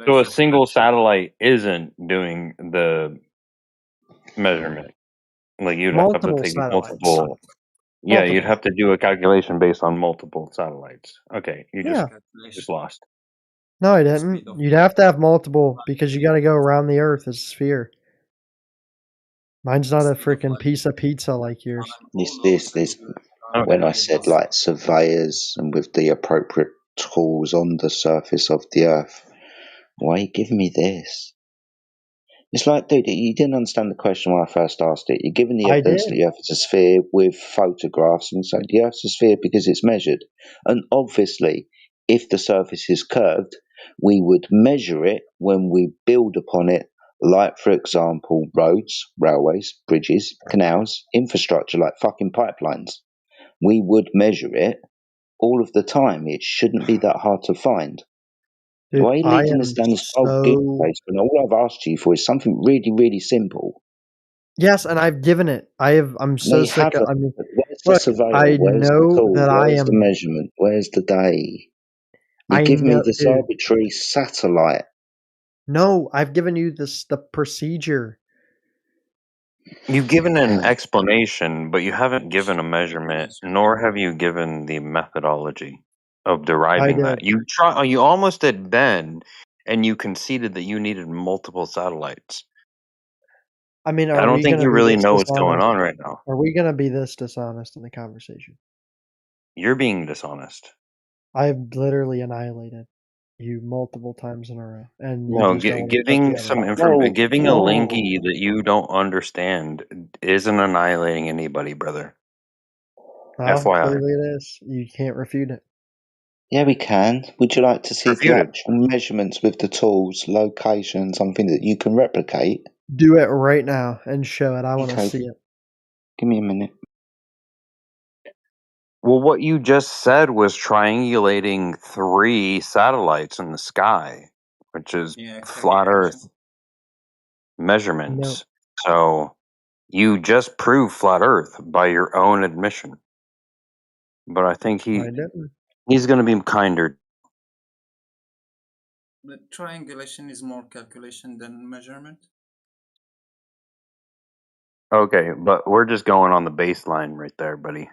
So a single satellite isn't doing the measurement. Like you'd have to Multiple take satellites. multiple. Yeah, you'd Multiple. have to do a calculation based on multiple satellites. Okay, you Yeah. just lost. No, I didn't. You'd have to have multiple because you got to go around the Earth as a sphere. Mine's not a freaking piece of pizza like yours. This. When I said like surveyors and with the appropriate tools on the surface of the Earth, why are you giving me this? It's like, dude, you didn't understand the question when I first asked it. You're given the I evidence did. that the Earth is a sphere with photographs and saying the Earth's a sphere because it's measured. And obviously, if the surface is curved, we would measure it when we build upon it, like, for example, roads, railways, bridges, canals, infrastructure like fucking pipelines. We would measure it all of the time. It shouldn't be that hard to find. Dude, Why are you I leading us am down this whole goose so. chase when all I've asked you for is something really, really simple? Yes, and I've given it. I'm No, so you sick of. haven't. I mean, Where's the look, surveyor? I Where's the know tool? that I Where's the am. measurement? Where's the day? You I give me know, this dude. arbitrary satellite. No, I've given you the procedure. You've given an explanation, but you haven't given a measurement, nor have you given the methodology of I deriving that. did. You almost did Ben, and you conceded that you needed multiple satellites. I mean, I are don't we think gonna you be really this know what's going dishonest? on right now. Are we gonna be this dishonest in the conversation? You're being dishonest. I've literally annihilated you multiple times in a row, and you No, just don't want to take giving the some evidence. giving a Whoa. linky that you don't understand isn't annihilating anybody, brother. Well, FYI. clearly it is. You can't refute it. Yeah, we can. Would you like to see the Refuted. actual measurements with the tools, location, something that you can replicate? Do it right now and show it. I want to Okay. see it. Give me a minute. Well, what you just said was triangulating 3 satellites in the sky, which is flat Earth measurements. So you just proved flat Earth by your own admission. But I think I didn't. he's going to be kinder. The triangulation is more calculation than measurement. Okay, but we're just going on the baseline right there, buddy.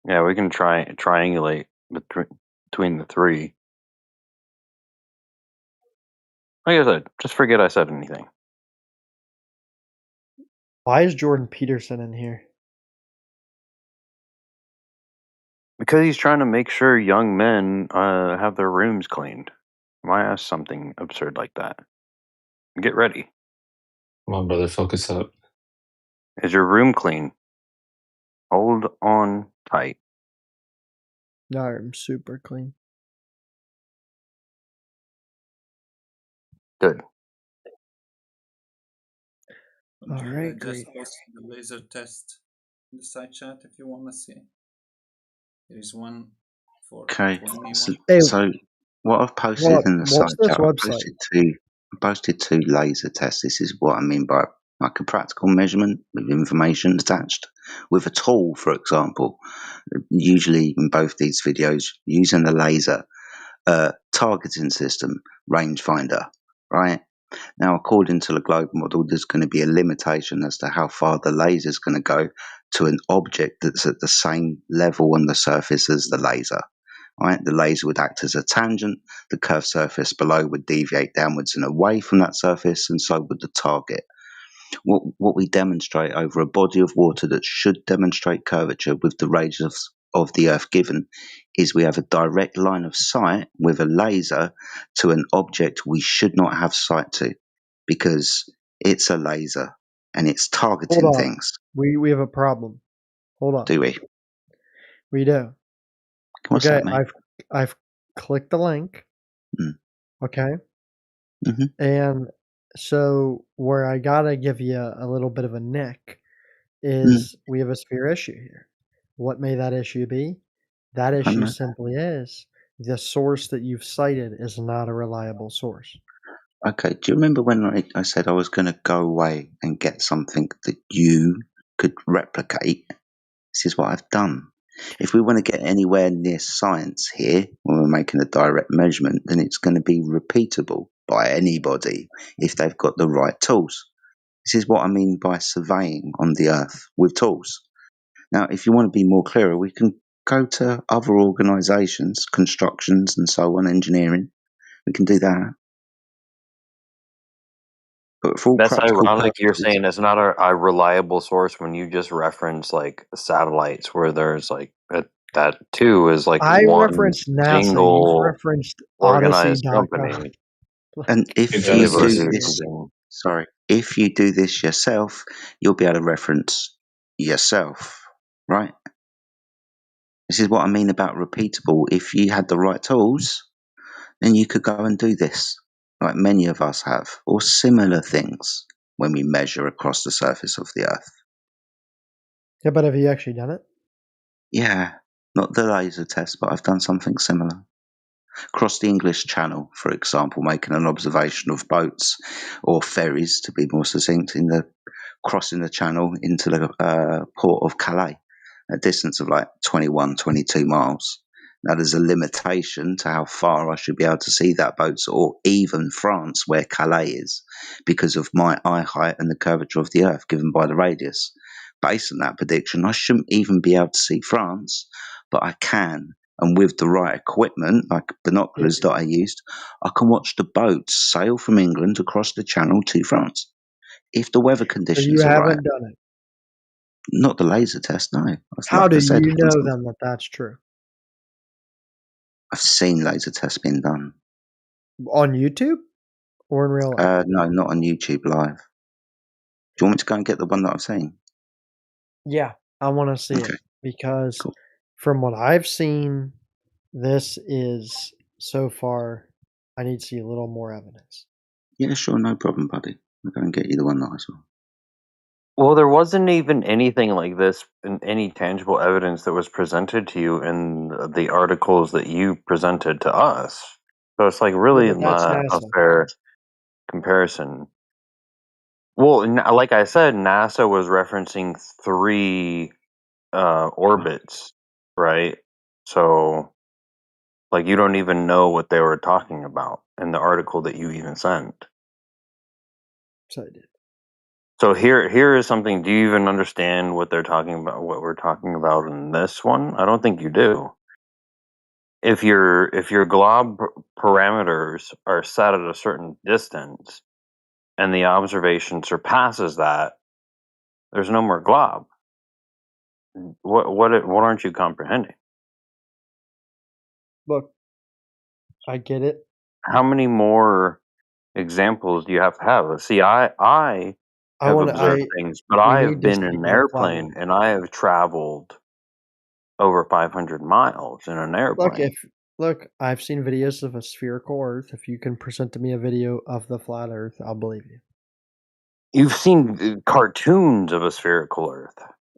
Yeah, we can triangulate between the 3. Like I said, just forget I said anything. Why is Jordan Peterson in here? Because he's trying to make sure young men have their rooms cleaned. Why ask something absurd like that? Get ready. Come on, brother, focus up. Is your room clean? Hold on tight. No, I'm super clean. Good. All right, Just great. post the laser test in the side chat if you want to see. There is one for Okay. 21. So what I've posted in the what's side this chat, website? I posted 2 laser tests. This is what I mean by like a practical measurement with information attached with a tool, for example. Usually in both these videos, using the laser targeting system, rangefinder, right? Now, according to the globe model, there's going to be a limitation as to how far the laser is going to go to an object that's at the same level on the surface as the laser. Right? The laser would act as a tangent. The curved surface below would deviate downwards and away from that surface, and so would the target. What we demonstrate over a body of water that should demonstrate curvature with the radius of the Earth given is we have a direct line of sight with a laser to an object we should not have sight to because it's a laser and it's Hold targeting on. things. We have a problem. Hold on. Do we? We do. What's Okay, that, mate? I've clicked the link. Mm. Okay. Mm-hmm. And So where I gotta give you a little bit of a nick is we have a sphere issue here. What may that issue be? That issue simply is the source that you've cited is not a reliable source. Okay, do you remember when I said I was going to go away and get something that you could replicate? This is what I've done. If we want to get anywhere near science here, when we're making a direct measurement, then it's going to be repeatable by anybody if they've got the right tools. This is what I mean by surveying on the Earth with tools. Now, if you want to be more clearer, we can go to other organisations, constructions and so on, engineering. We can do that. But for all That's practical ironic. You're purposes, saying it's not a reliable source when you just reference like satellites, where there's like that too is like I one referenced NASA. You've single referenced organized Odyssey.com. company. and if It you does. Universe do or this, something. sorry, if you do this yourself, you'll be able to reference yourself, right? This is what I mean about repeatable. If you had the right tools, then you could go and do this, like many of us have, or similar things when we measure across the surface of the Earth. Yeah, but have you actually done it? Yeah, not the laser test, but I've done something similar. Across the English Channel, for example, making an observation of boats or ferries, to be more succinct, crossing the channel into the port of Calais, a distance of like 21, 22 miles. Now, there's a limitation to how far I should be able to see that boat, or even France, where Calais is, because of my eye height and the curvature of the Earth given by the radius. Based on that prediction, I shouldn't even be able to see France, but I can. And with the right equipment, like binoculars that I used, I can watch the boats sail from England across the channel to France. If the weather So conditions you are right. haven't done it. Not the laser test, no. How Like do I said, you know then that that's true? I've seen laser tests being done. On YouTube or in real life? No, not on YouTube live. Do you want me to go and get the one that I've seen? Yeah, I want to see it because from what I've seen, this is so far. I need to see a little more evidence. Yeah, sure, no problem, buddy. I'll go and get you the one that I saw. Well, there wasn't even anything like this, any tangible evidence that was presented to you in the articles that you presented to us. So it's like really Yeah, but that's not a NASA. fair comparison. Well, like I said, NASA was referencing 3 orbits, right? So, like, you don't even know what they were talking about in the article that you even sent. So I did. So here is something. Do you even understand what they're talking about? What we're talking about in this one? I don't think you do. If your glob parameters are set at a certain distance, and the observation surpasses that, there's no more glob. What aren't you comprehending? Look, I get it. How many more examples do you have to have? See, I have observed things, but I have been in an airplane and I have traveled over 500 miles in an airplane. Look, I've seen videos of a spherical Earth. If you can present to me a video of the flat Earth, I'll believe you. You've seen cartoons of a spherical Earth.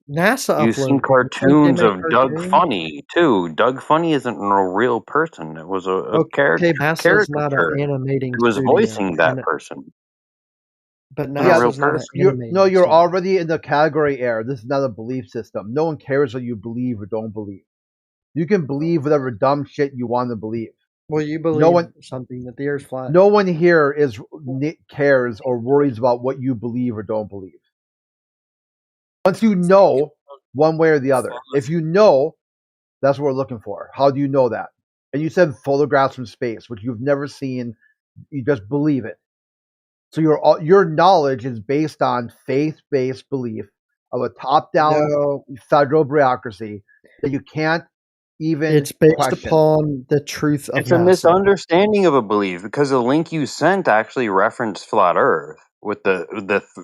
NASA You've seen cartoons of Doug Funny too. Doug Funny isn't a real person. It was a caricature. NASA's not an animating. It was voicing that person. But NASA's not an animating. No, you're already in the category error. This is not a belief system. No one cares what you believe or don't believe. You can believe whatever dumb shit you want to believe. Well, you believe something that the Earth's flat. No one here cares or worries about what you believe or don't believe. Once you know one way or the other, if you know, that's what we're looking for. How do you know that? And you said photographs from space, which you've never seen. You just believe it. So your knowledge is based on faith-based belief of a top-down federal bureaucracy that you can't even. It's based question. upon the truth of It's a misunderstanding of a belief because the link you sent actually referenced flat Earth with the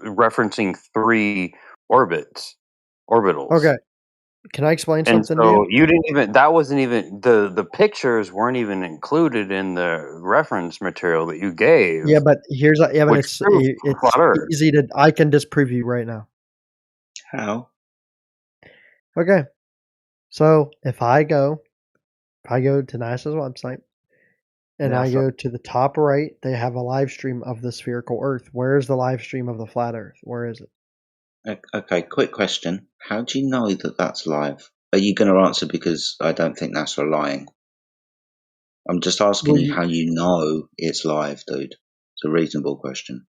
referencing 3 orbitals. Okay, Can I explain And something to so you? you didn't even. That wasn't even the pictures weren't even included in the reference material that you gave. Yeah, but which it's proves it's flat Earth. easy to. I can disprove you right now. How? Okay, so if I go to NASA's website and I NASA. go to the top right, they have a live stream of the spherical Earth. Where is the live stream of the flat Earth? Where is it? Okay, quick question. How do you know that that's live? Are you going to answer because I don't think NASA are lying? I'm just asking Well, you how you know it's live, dude. It's a reasonable question.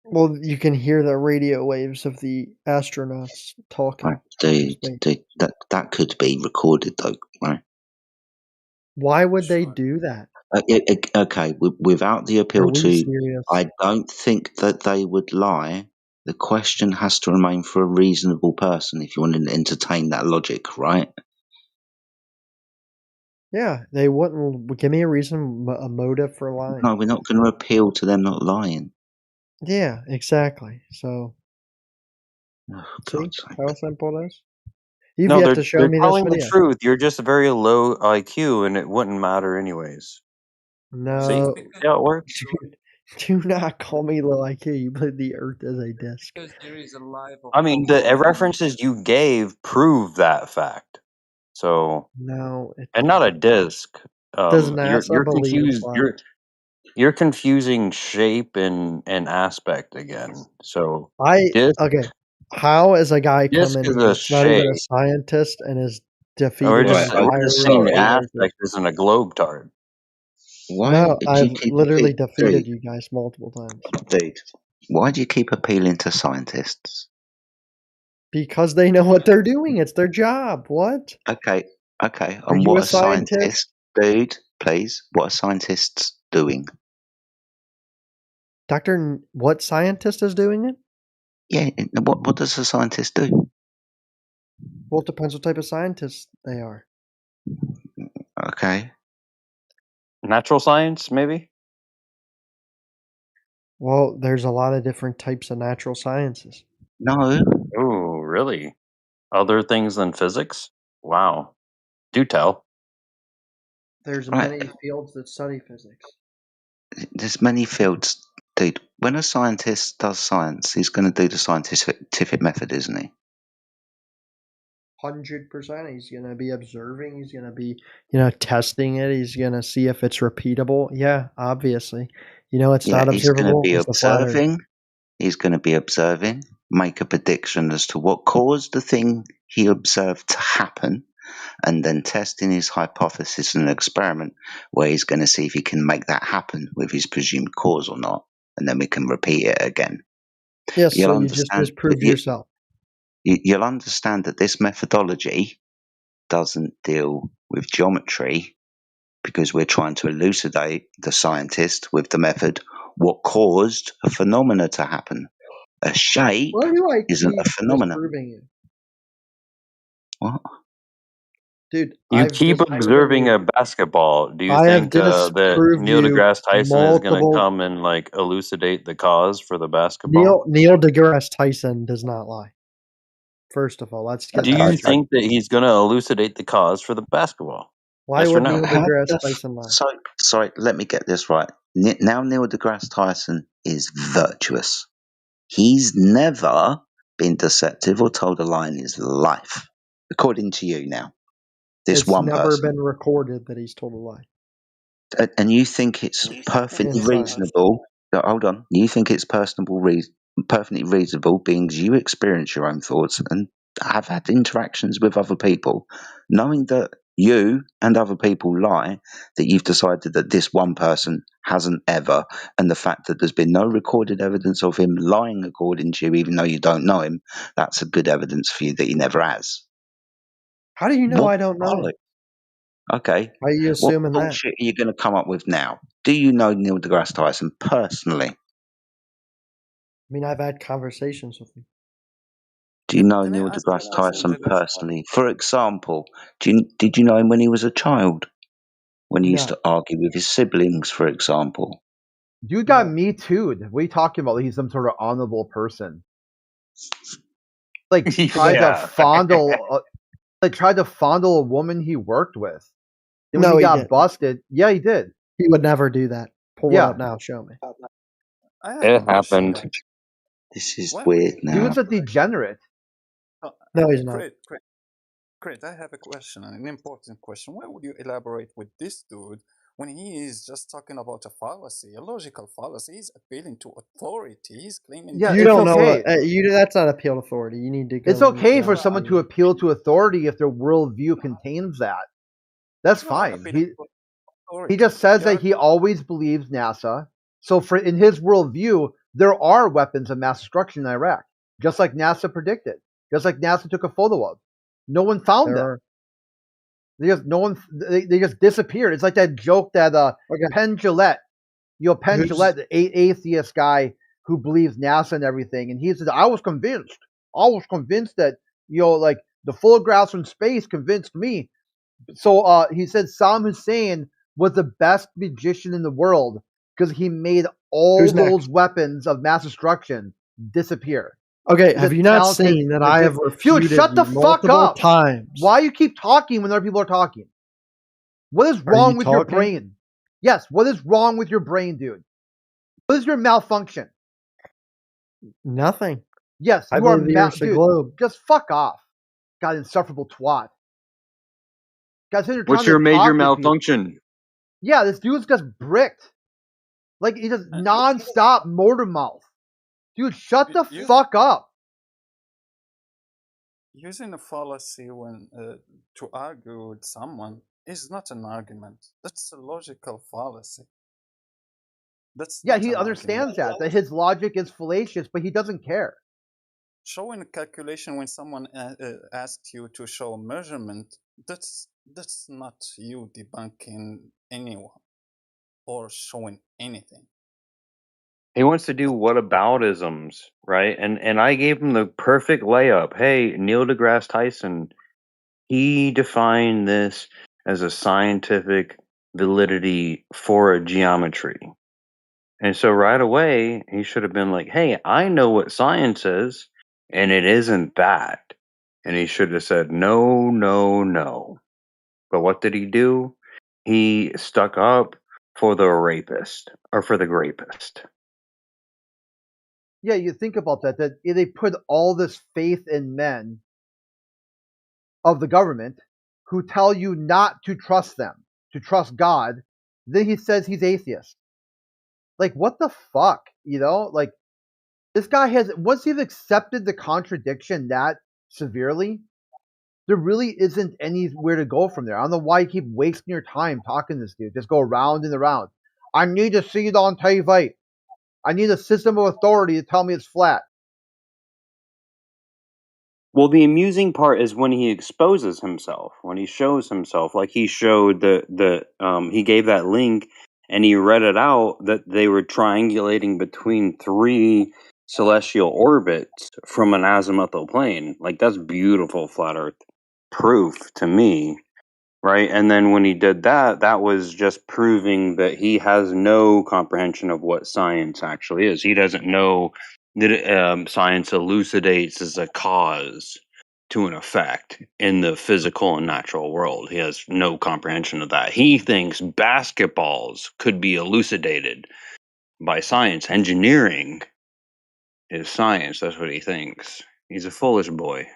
you can hear the radio waves of the astronauts talking. Right, dude, that could be recorded though, right? Why would they do that? Okay, without the Are appeal we to, serious? I don't think that they would lie. The question has to remain for a reasonable person if you want to entertain that logic, right? Yeah, they wouldn't give me a reason, a motive for lying. No, we're not going to appeal to them not lying. Yeah, exactly. So, Oh, see God's sake. how simple it is? You've No, yet they're to show me this telling the video. truth. You're just very low IQ, and it wouldn't matter anyways. No, See how it works? do not call me low IQ. You believe the Earth is a disc. Because there is a live I mean, the references you gave prove that fact. So, No, it and not a doesn't. disc. Does You're NASA believe it's confused. live? You're confusing shape and aspect again. So disc Okay. How is a guy disc coming is here a that's not even shape. a scientist and is We're defeated just an entire saying race? aspect isn't a globe-tard. Why No, do I've you keep literally defeated dude, you guys multiple times. dude? Why do you keep appealing to scientists? Because they know what they're doing. It's their job. What? Okay, Are and you what a are scientist? scientists, dude? Please, what are scientists doing? What scientist is doing it? Yeah, what does a scientist do? Well, it depends what type of scientist they are. Okay. Natural science, maybe? Well, there's a lot of different types of natural sciences. No. Oh, really? Other things than physics? Wow. Do tell. There's Right. many fields that study physics. There's many fields, dude. When a scientist does science, he's going to do the scientific method, isn't he? 100%. He's gonna be observing. He's gonna be, testing it. He's gonna see if it's repeatable. Yeah, obviously. It's not He's going to observable. be It's the flat Earth. observing. He's going to be observing, make a prediction as to what caused the thing he observed to happen, and then testing his hypothesis in an experiment where he's going to see if he can make that happen with his presumed cause or not, and then we can repeat it again. Yes, so You'll you just understand. disproved yourself. You'll understand that this methodology doesn't deal with geometry because we're trying to elucidate the scientist with the method what caused a phenomena to happen. A shape Why do I isn't keep a phenomena. disproving you? What? Dude, You I've keep disproven observing you. a basketball. Do you I have think that disproved Neil you deGrasse Tyson is going to multiple. come and elucidate the cause for the basketball? Neil deGrasse Tyson does not lie. First of all, let's get Do that you straight. think that he's going to elucidate the cause for the basketball? Why Yes or would no? Neil deGrasse Tyson lie? Sorry, let me get this right. Now Neil deGrasse Tyson is virtuous. He's never been deceptive or told a lie in his life, according to you now. This It's one never person. been recorded that he's told a lie. And you think it's perfectly In science. reasonable. Hold on. You think it's perfectly reasonable, being you experience your own thoughts and have had interactions with other people, knowing that you and other people lie, that you've decided that this one person hasn't ever, and the fact that there's been no recorded evidence of him lying according to you, even though you don't know him, that's a good evidence for you that he never has. How do you know What I don't know him? Okay. Why are you What assuming that? bullshit are you going to come up with now? Do you know Neil deGrasse Tyson personally? I mean, I've had conversations with him. Do you know Neil deGrasse Tyson personally? For example, did you know him when he was a child? When he used No. to argue with his siblings, for example? Dude got me too. What are you talking about? He's some sort of honorable person. like tried Yeah. to fondle, tried to fondle a woman he worked with. Then when No, he he got didn't. busted, yeah, he did. He would never do that. Pull it Yeah. up now. Show me. I have a It question, happened. guys. This is When weird He now. was a degenerate. No, he's not. Great, I have a question, an important question. Why would you elaborate with this dude when he is just talking about a fallacy, a logical fallacy? He's appealing to authority. He's claiming Yeah, that You it's don't know okay. what that's not appeal to authority. You need to go. It's okay into for someone to appeal to authority if their worldview contains that. That's you are fine. appealing to authority. He just says You are that he always believes NASA. So for in his worldview, there are weapons of mass destruction in Iraq, just like NASA predicted, just like NASA took a photo of. No one found There them. are. They just disappeared. It's like that joke that Penn Jillette, Penn Who's- Jillette, the atheist guy who believes NASA and everything, and he says, I was convinced that like the photographs from space convinced me. So he said Saddam Hussein was the best magician in the world because he made all Who's those next? weapons of mass destruction disappear. Okay, He's have a you not talented seen that I have Dude, refuted shut the you fuck multiple up. times? Why you keep talking when other people are talking? What is Are wrong you with your talking? brain? Yes, what is wrong with your brain, dude? What is your malfunction? Nothing. Yes, I you are believe the Earth's a dude. globe. Just fuck off. God, insufferable twat. Guys, you're What's trying your to major talk with people. malfunction? Yeah, this dude's just bricked. Like he just non-stop motor mouth. Dude, shut the fuck up. using a fallacy when to argue with someone is not an argument. That's a logical fallacy. That's Yeah, not he an understands argument. that his logic is fallacious, but he doesn't care. Showing a calculation when someone asks you to show a measurement, that's not you debunking anyone or showing anything. He wants to do whataboutisms, right? And I gave him the perfect layup. Hey, Neil deGrasse Tyson, he defined this as a scientific validity for a geometry. And so right away, he should have been like, hey, I know what science is, and it isn't that. And he should have said, no, no, no. But what did he do? He stuck up for the rapist, or for the grapist. Yeah, you think about that they put all this faith in men of the government who tell you not to trust them, to trust God. Then he says he's atheist. Like, what the fuck? Like, this guy has, once he's accepted the contradiction that severely, there really isn't anywhere to go from there. I don't know why you keep wasting your time talking to this dude. Just go around and around. I need to see it on TV. I need a system of authority to tell me it's flat. Well, the amusing part is when he exposes himself, when he shows himself, like he showed he gave that link and he read it out that they were triangulating between 3 celestial orbits from an azimuthal plane. Like, that's beautiful flat earth proof to me, right? And then when he did that, that was just proving that he has no comprehension of what science actually is. He doesn't know that science elucidates as a cause to an effect in the physical and natural world. He has no comprehension of that. He thinks basketballs could be elucidated by science. Engineering is science. That's what he thinks. He's a foolish boy.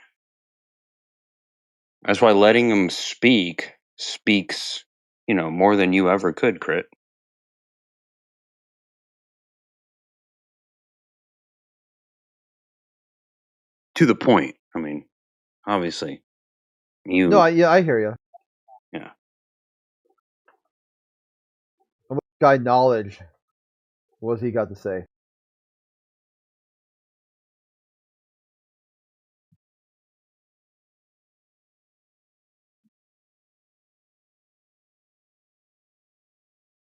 That's why letting him speaks, more than you ever could, Crit. To the point. I mean, obviously, No, I hear you. Yeah. What guy knowledge? What's he got to say?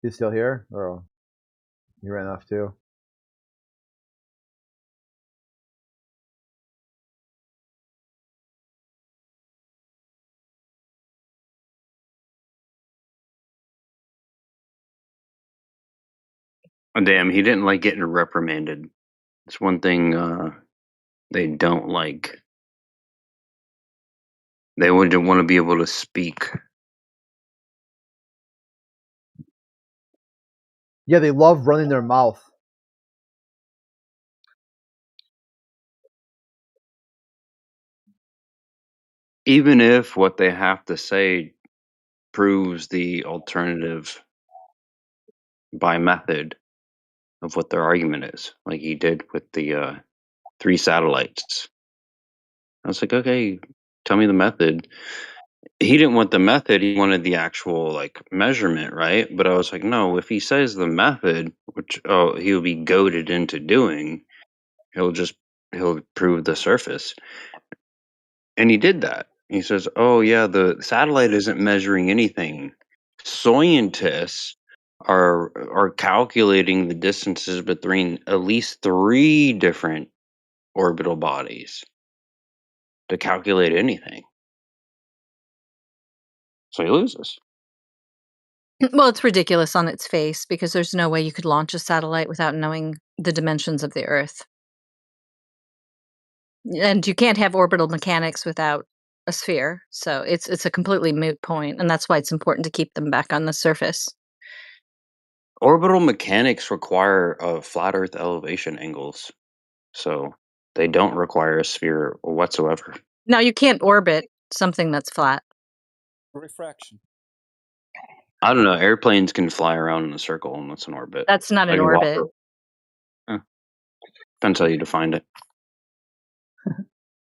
He's still here, or he ran off too? Oh, damn, he didn't like getting reprimanded. It's one thing they don't like. They wouldn't want to be able to speak. Yeah, they love running their mouth. Even if what they have to say proves the alternative by method of what their argument is, like he did with the 3 satellites. I was like, okay, tell me the method. He didn't want the method, he wanted the actual like measurement, right? But I was like, no, if he says the method, which he'll be goaded into doing, he'll prove the surface. And he did that. He says, oh yeah, the satellite isn't measuring anything. Scientists are calculating the distances between at least 3 different orbital bodies to calculate anything. So he loses. Well, it's ridiculous on its face because there's no way you could launch a satellite without knowing the dimensions of the Earth. And you can't have orbital mechanics without a sphere, so it's a completely moot point, and that's why it's important to keep them back on the surface. Orbital mechanics require flat Earth elevation angles, so they don't require a sphere whatsoever. Now, you can't orbit something that's flat. Refraction. I don't know. Airplanes can fly around in a circle, and that's an orbit. That's not an Like a orbit. Depends how you define it.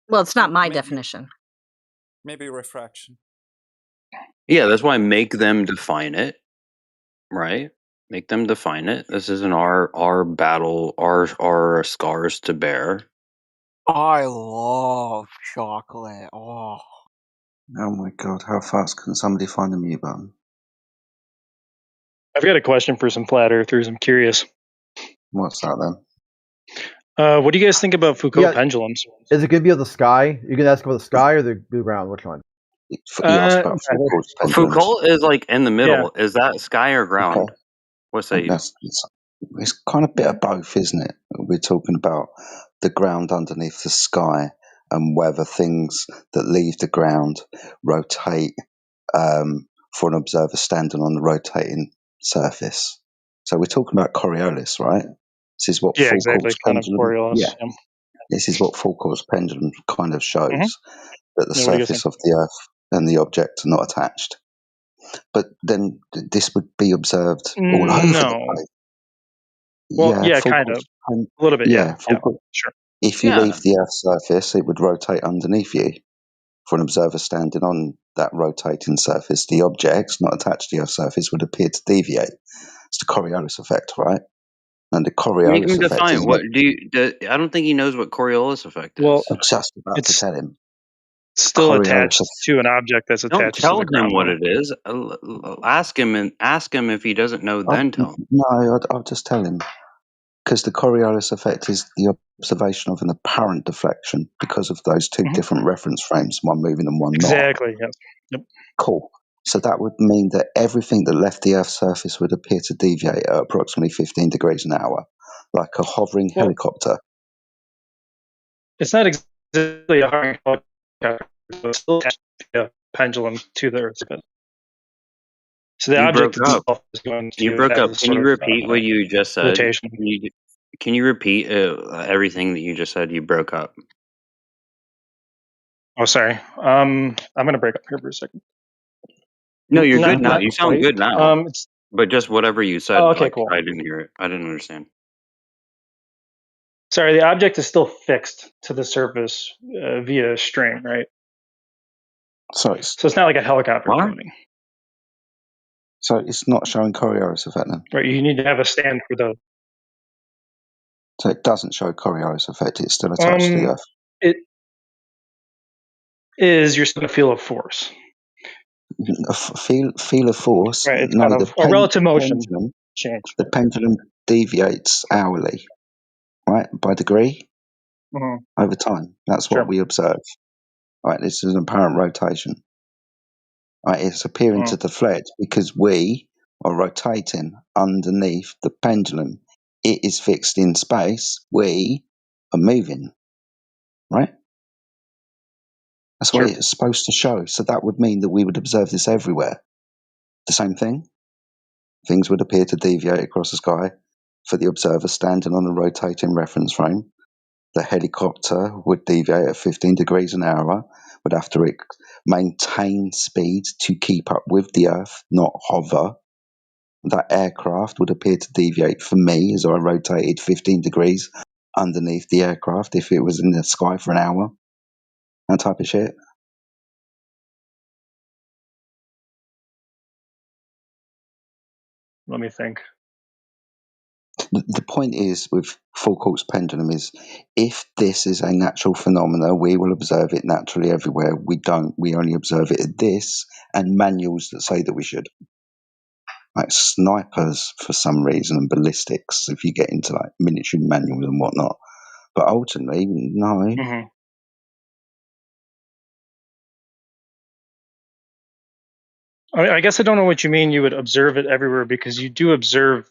Well, it's not my definition. Maybe refraction. Yeah, that's why make them define it, right? Make them define it. This isn't our battle, our scars to bear. I love chocolate. Oh my god, how fast can somebody find the mute button? I've got a question for some flat earthers. I'm curious. What's that then? What do you guys think about Foucault pendulums? Is it going to be of the sky? You're going to ask about the sky or the ground? Which one? You asked about Foucault's pendulums. Foucault is like in the middle. Yeah. Is that sky or ground? Okay. What say you? It's kind of a bit of both, isn't it? We're talking about the ground underneath the sky and whether things that leave the ground rotate for an observer standing on the rotating surface. So we're talking about Coriolis, right? This is what Foucault's pendulum. Coriolis. Yeah. This is what Foucault's pendulum kind of shows, that the surface of the Earth and the object are not attached. But then this would be observed all over the place. Well, yeah, kind of. A little bit, yeah. Sure. If you leave the Earth's surface, it would rotate underneath you. For an observer standing on that rotating surface, the objects not attached to the Earth's surface would appear to deviate. It's the Coriolis effect, right? And the Coriolis effect is what I don't think he knows what Coriolis effect is. Well, I'm just about to tell him. Still attached to an object that's attached to the ground. Don't tell him what it is. Ask him if he doesn't know. Then tell him. No, I'll just tell him. Because the Coriolis effect is the observation of an apparent deflection because of those two different reference frames, one moving and one not. Exactly, yes. Yep. Cool. So that would mean that everything that left the Earth's surface would appear to deviate at approximately 15 degrees an hour, like a hovering helicopter. It's not exactly a hovering helicopter, but it's still attached a pendulum to the Earth's spin. So the object itself is going to. You broke up. Can you repeat what you just said? Rotation. Can you repeat everything that you just said? You broke up. Oh, sorry. I'm going to break up here for a second. No, you're good now. You sound good now. But just whatever you said. Oh, okay, cool. I didn't hear it. I didn't understand. Sorry, the object is still fixed to the surface via a string, right? So it's not like a helicopter floating. So it's not showing Coriolis effect then? Right, you need to have a stand for the... So it doesn't show Coriolis effect, it's still attached to the Earth? It is, you're still going to feel a force. Feel a force? Right, it's kind of a relative motion change. The pendulum deviates hourly, right, by degree, over time. That's what we observe. Right, this is an apparent rotation. Right, it's appearing to deflect because we are rotating underneath the pendulum. It is fixed in space. We are moving. Right? That's what it's supposed to show. So that would mean that we would observe this everywhere. The same thing. Things would appear to deviate across the sky for the observer standing on a rotating reference frame. The helicopter would deviate at 15 degrees an hour, would have to maintain speed to keep up with the Earth, not hover. That aircraft would appear to deviate for me as I rotated 15 degrees underneath the aircraft if it was in the sky for an hour. That type of shit. Let me think. The point is with Foucault's pendulum is if this is a natural phenomena, we will observe it naturally everywhere. We only observe it at this and manuals that say that we should. Like snipers for some reason and ballistics if you get into like military manuals and whatnot. But ultimately, no. Mm-hmm. I guess I don't know what you mean you would observe it everywhere, because you do observe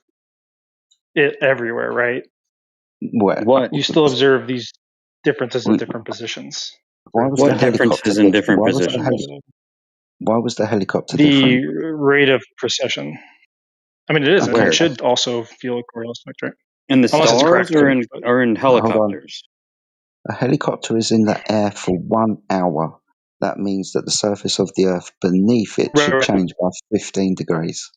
it everywhere, right? What? You still observe these differences in different positions. Why was What the helicopter differences in different why was positions? why was the helicopter The different? rate of precession. I mean, it isn't. Okay. It should also feel a Coriolis effect, right? In the Unless it's stars corrected. or in helicopters? A helicopter is in the air for 1 hour. That means that the surface of the Earth beneath it should change by 15 degrees.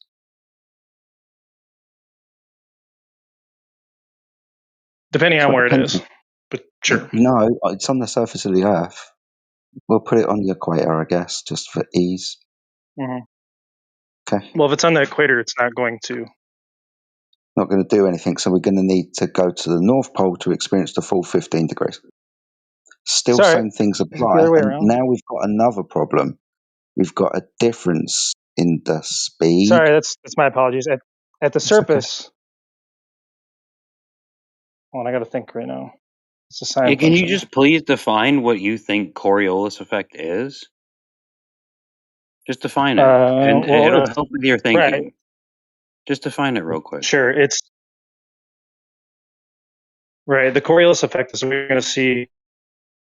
Depending on where it is. But sure. No, it's on the surface of the Earth. We'll put it on the equator, I guess, just for ease. Mm-hmm. Okay. Well, if it's on the equator, it's not going to. Not going to do anything, so we're going to need to go to the North Pole to experience the full 15 degrees. Still, same things apply. The way And around. now we've got another problem. We've got a difference in the speed. Sorry, that's my apologies. At the surface. Hold on, I got to think right now. It's a sine Can you function. just please define what you think Coriolis effect is? Just define it, and it'll help with your thinking. Right. Just define it real quick. Sure, it's right. The Coriolis effect is we're going to see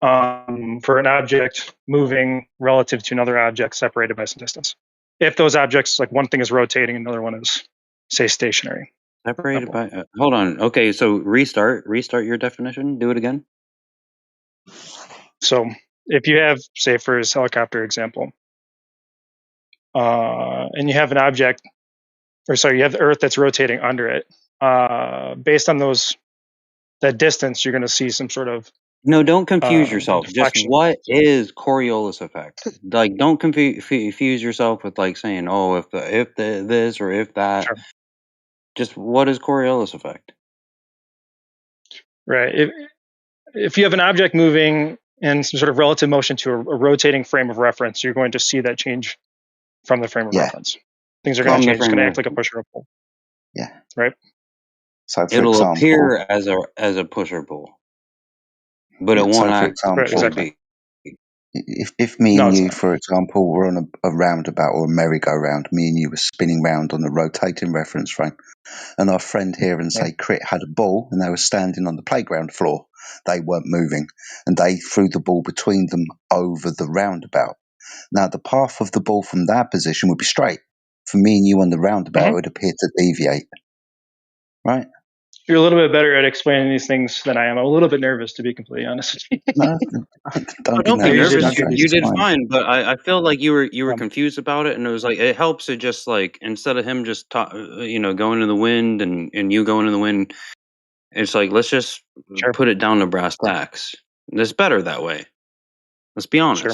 for an object moving relative to another object separated by some distance. If those objects, like one thing is rotating, another one is, say, stationary. Separated by. Hold on. Okay, so restart your definition. Do it again. So if you have, say, for his helicopter example, and you have an object, or sorry, you have the Earth that's rotating under it. Based on that distance, you're going to see some sort of no. Don't confuse yourself. deflection. Just what is Coriolis effect? Like, don't confuse yourself with like saying, "Oh, if this or if that." Sure. Just what is Coriolis effect? Right. If you have an object moving in some sort of relative motion to a rotating frame of reference, you're going to see that change from the frame of reference. Things are going to change. It's going to act like a push or a pull. Yeah. Right. So for It'll example, appear as a push or pull, but it won't actually be. If me and you, for example, were on a roundabout or a merry-go-round, me and you were spinning round on a rotating reference frame, and our friend here and say Crit had a ball and they were standing on the playground floor, they weren't moving, and they threw the ball between them over the roundabout. Now, the path of the ball from that position would be straight. For me and you on the roundabout, it would appear to deviate. Right? You're a little bit better at explaining these things than I am. I'm a little bit nervous, to be completely honest. No, don't be nervous. Don't You did fine, but I feel like you were confused about it, and it was like it helps to just like instead of him just going in the wind and you going in the wind, it's like let's just put it down to brass tacks. It's better that way. Let's be honest. Sure.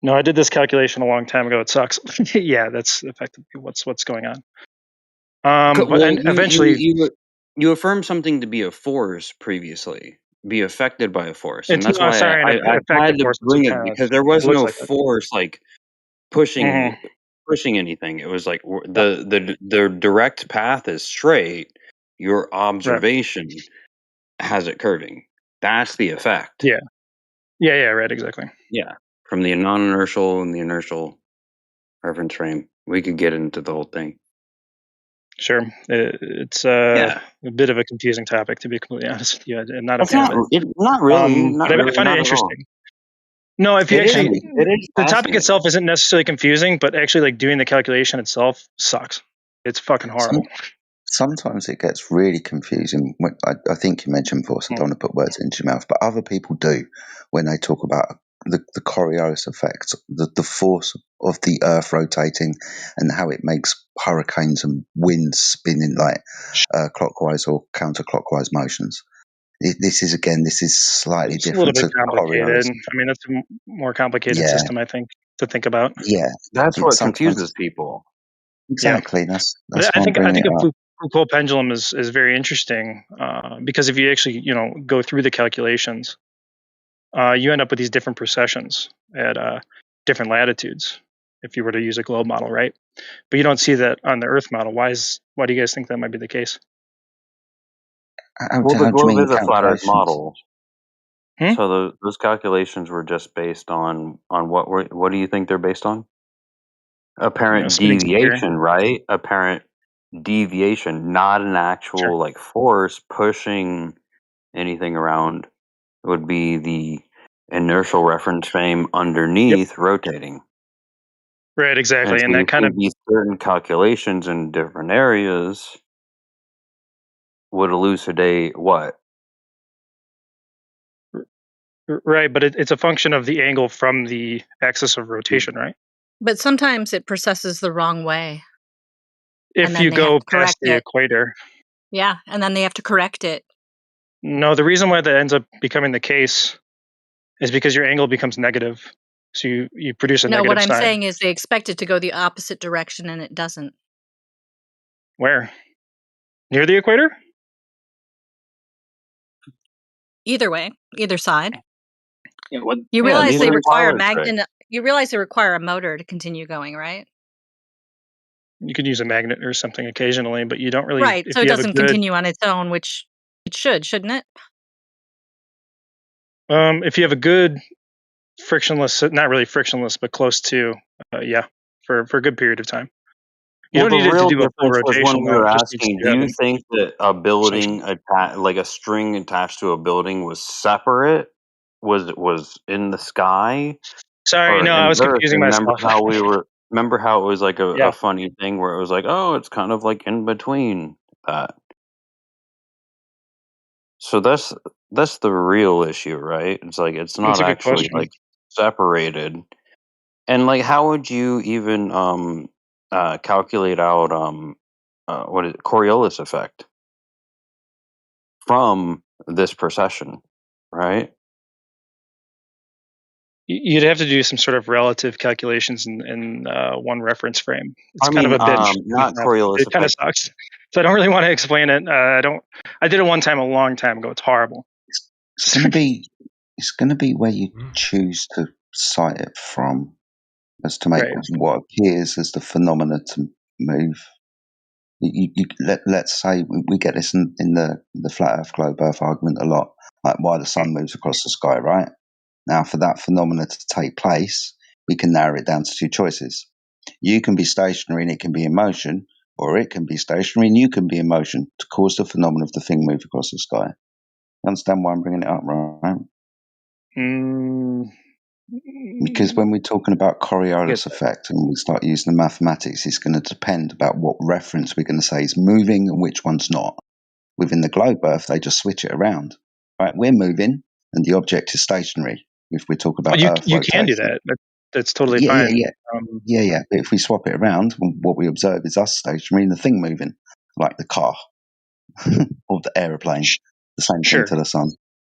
No, I did this calculation a long time ago. It sucks. Yeah, that's effectively what's going on. Eventually, you affirmed something to be a force previously, be affected by a force, and that's why I had to bring it because there was no force like pushing anything. It was like the direct path is straight. Your observation has it curving. That's the effect. Yeah. Right. Exactly. Yeah, from the non-inertial and the inertial reference frame, we could get into the whole thing. Sure, it's a bit of a confusing topic, to be completely honest with you. I'm not a fan of it. Not really. But I find it interesting. No, if you actually, it is the topic itself fascinating. isn't necessarily confusing, but actually like doing the calculation itself sucks. It's fucking horrible. Sometimes it gets really confusing. I think you mentioned before, so I don't want to put words into your mouth, but other people do when they talk about the Coriolis effect, the force of the Earth rotating and how it makes hurricanes and winds spinning like clockwise or counterclockwise motions. This is slightly It's a little different bit to complicated. Coriolis. I mean, that's a more complicated Yeah, system, I think, to think about. yeah. That's It what sometimes confuses people. exactly. That's But I why I'm think bringing it a up. Foucault pendulum is very interesting because if you actually go through the calculations, you end up with these different precessions at different latitudes. If you were to use a globe model, right? But you don't see that on the Earth model. Why do you guys think that might be the case? Well, the How do you globe mean is a flat Earth calculations? model, Hmm? so those calculations were just based on what do you think they're based on? Apparent Spinning sphere. deviation, right? Apparent deviation, not an actual like force pushing anything around. It would be the inertial reference frame underneath rotating. Right, And exactly. so And that you kind of see these certain calculations in different areas would elucidate what? right, but it's a function of the angle from the axis of rotation, right? But sometimes it precesses the wrong way, and If then you they have go to past correct the it. equator. Yeah, and then they have to correct it. No, the reason why that ends up becoming the case is because your angle becomes negative. So you produce a No, what negative I'm side. saying is they expect it to go the opposite direction, and it doesn't. Where? Near the equator? Either way, either side. Yeah, what? You Yeah, realize these they are require a Tyler's tricks. magnet. You realize they require a motor to continue going, right? You could use a magnet or something occasionally, but you don't really. Right. If So it you have a doesn't good, continue on its own, which it should, shouldn't it? if you have a good frictionless, not really frictionless, but close to, yeah, for a good period of time. You Well, don't the need it to real do a full difference was when rotation we though. were It just needs asking, to do have you an think that a precession. building, like a string attached to a building, was separate? Was in the sky Sorry, or no, I in was Earth? confusing And myself. remember how it was like Yeah. a funny thing where it was like, oh, it's kind of like in between that. So that's the real issue, right? It's like it's That's not a good actually question. like separated. And like, how would you even calculate out what is it, Coriolis effect from this precession, right? You'd have to do some sort of relative calculations in one reference frame. It's I kind of mean, a bitch. not Coriolis It kind of effect. sucks. So I don't really want to explain it. I don't. I did it one time a long time ago. It's horrible. It's going to be where you choose to cite it from as to make Right. what appears as the phenomena to move. Let's say we get this in the flat Earth globe Earth argument a lot, like why the sun moves across the sky, right? Now, for that phenomena to take place, we can narrow it down to two choices. You can be stationary and it can be in motion, or it can be stationary and you can be in motion to cause the phenomenon of the thing move across the sky. You understand why I'm bringing it up, right? Because when we're talking about Coriolis effect and we start using the mathematics, it's going to depend about what reference we're going to say is moving and which one's not. Within the globe Earth, they just switch it around. Right, we're moving and the object is stationary. If we talk about Well, Earth you can do rotating, that. That's totally yeah, fine. yeah. But if we swap it around, what we observe is us stationary and the thing moving, like the car or the aeroplane. The same thing Sure. to the sun.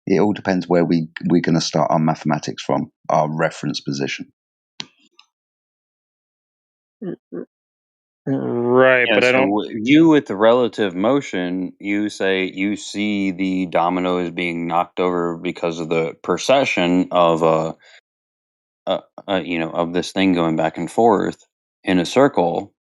It all depends where we're going to start our mathematics from, our reference position. Right, Yeah, but I don't. so you with the relative motion, you say you see the dominoes being knocked over because of the precession of of this thing going back and forth in a circle,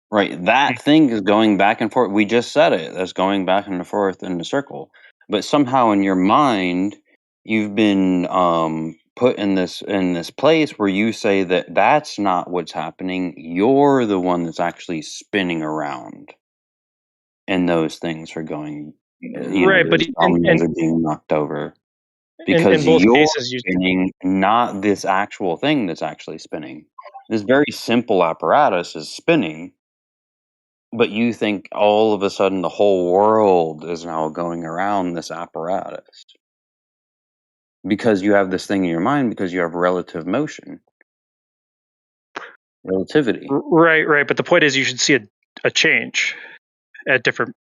right? That thing is going back and forth. We just said it. That's going back and forth in a circle. But somehow in your mind, you've been put in this place where you say that that's not what's happening. You're the one that's actually spinning around, and those things are going. Right, but Those dominoes are being knocked over. Because in both you're cases, spinning, not this actual thing that's actually spinning. This very simple apparatus is spinning, but you think all of a sudden the whole world is now going around this apparatus. Because you have this thing in your mind, because you have relative motion. Relativity. Right. But the point is, you should see a change at different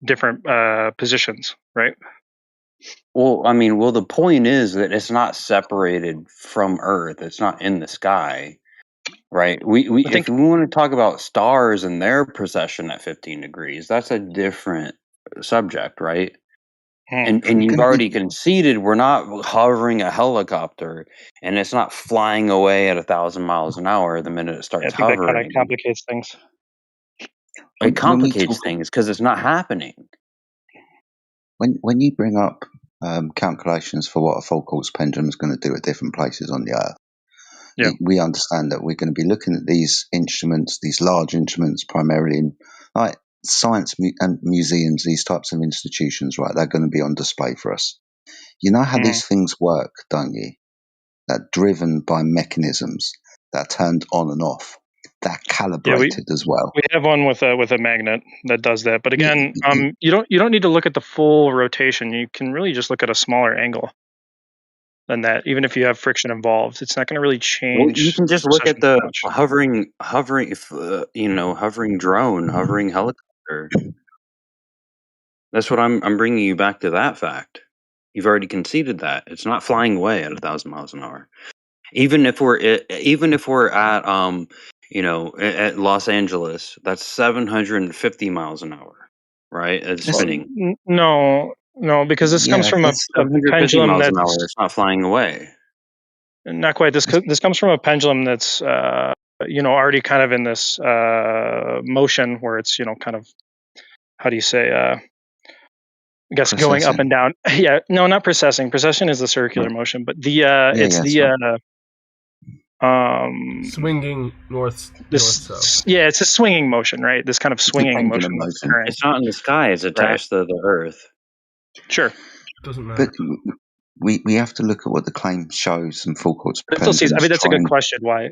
positions, right? Well, I mean, the point is that it's not separated from Earth. It's not in the sky, right? If we want to talk about stars and their precession at 15 degrees, that's a different subject, right? And you've already conceded we're not hovering a helicopter, and it's not flying away at 1,000 miles an hour the minute it starts I think that kind hovering. of complicates things. It complicates things because it's not happening. When you bring up calculations for what a full quartz pendulum is going to do at different places on the Earth, we understand that we're going to be looking at these instruments, these large instruments, primarily in like science and museums, these types of institutions, right? They're going to be on display for us. You know how these things work, don't you? They're driven by mechanisms that are turned on and off. They're calibrated as well. We have one with a magnet that does that. But again, you don't need to look at the full rotation. You can really just look at a smaller angle than that. Even if you have friction involved, it's not going to really change. Well, you can just look at the hovering drone, hovering helicopter. That's what I'm bringing you back to that fact. You've already conceded that it's not flying away at 1,000 miles an hour. Even if we're at at Los Angeles, that's 750 miles an hour, right? It's spinning. No, because this comes from a 750 pendulum miles that's an hour. It's not flying away. Not quite. This comes from a pendulum that's already kind of in this motion where it's kind of, how do you say, I guess going up and down. Yeah, no, not precessing. Precession is the circular motion, but swinging north south. Yeah, it's a swinging motion, right? This kind of swinging motion that's occurring. It's not in the sky. It's attached to the Earth. Sure. Doesn't matter. But we have to look at what the claim shows and full quartz But still sees. I mean, that's a good question. Why?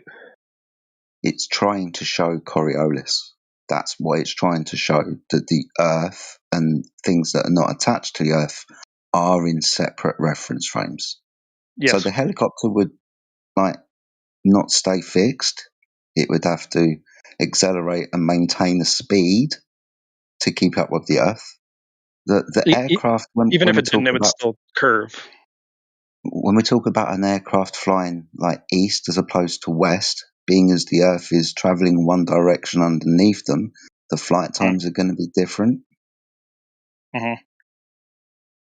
It's trying to show Coriolis. That's what it's trying to show, that the Earth and things that are not attached to the Earth are in separate reference frames. Yes. So the helicopter would not stay fixed. It would have to accelerate and maintain a speed to keep up with the Earth. The aircraft, even if it didn't, it would still curve. When we talk about an aircraft flying like east as opposed to west, being as the Earth is traveling one direction underneath them, the flight times are going to be different.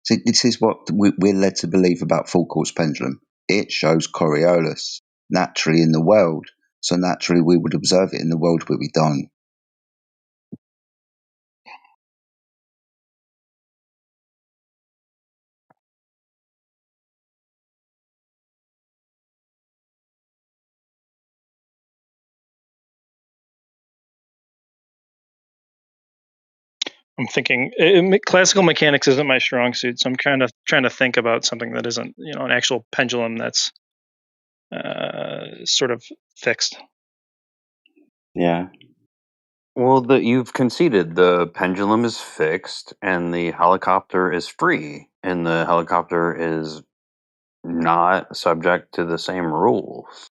So this is what we're led to believe about full quartz pendulum. It shows Coriolis naturally in the world, so naturally we would observe it in the world, but we don't. I'm thinking classical mechanics isn't my strong suit, so I'm kind of trying to think about something that isn't, an actual pendulum that's sort of fixed. Yeah. Well, you've conceded the pendulum is fixed and the helicopter is free, and the helicopter is not subject to the same rules.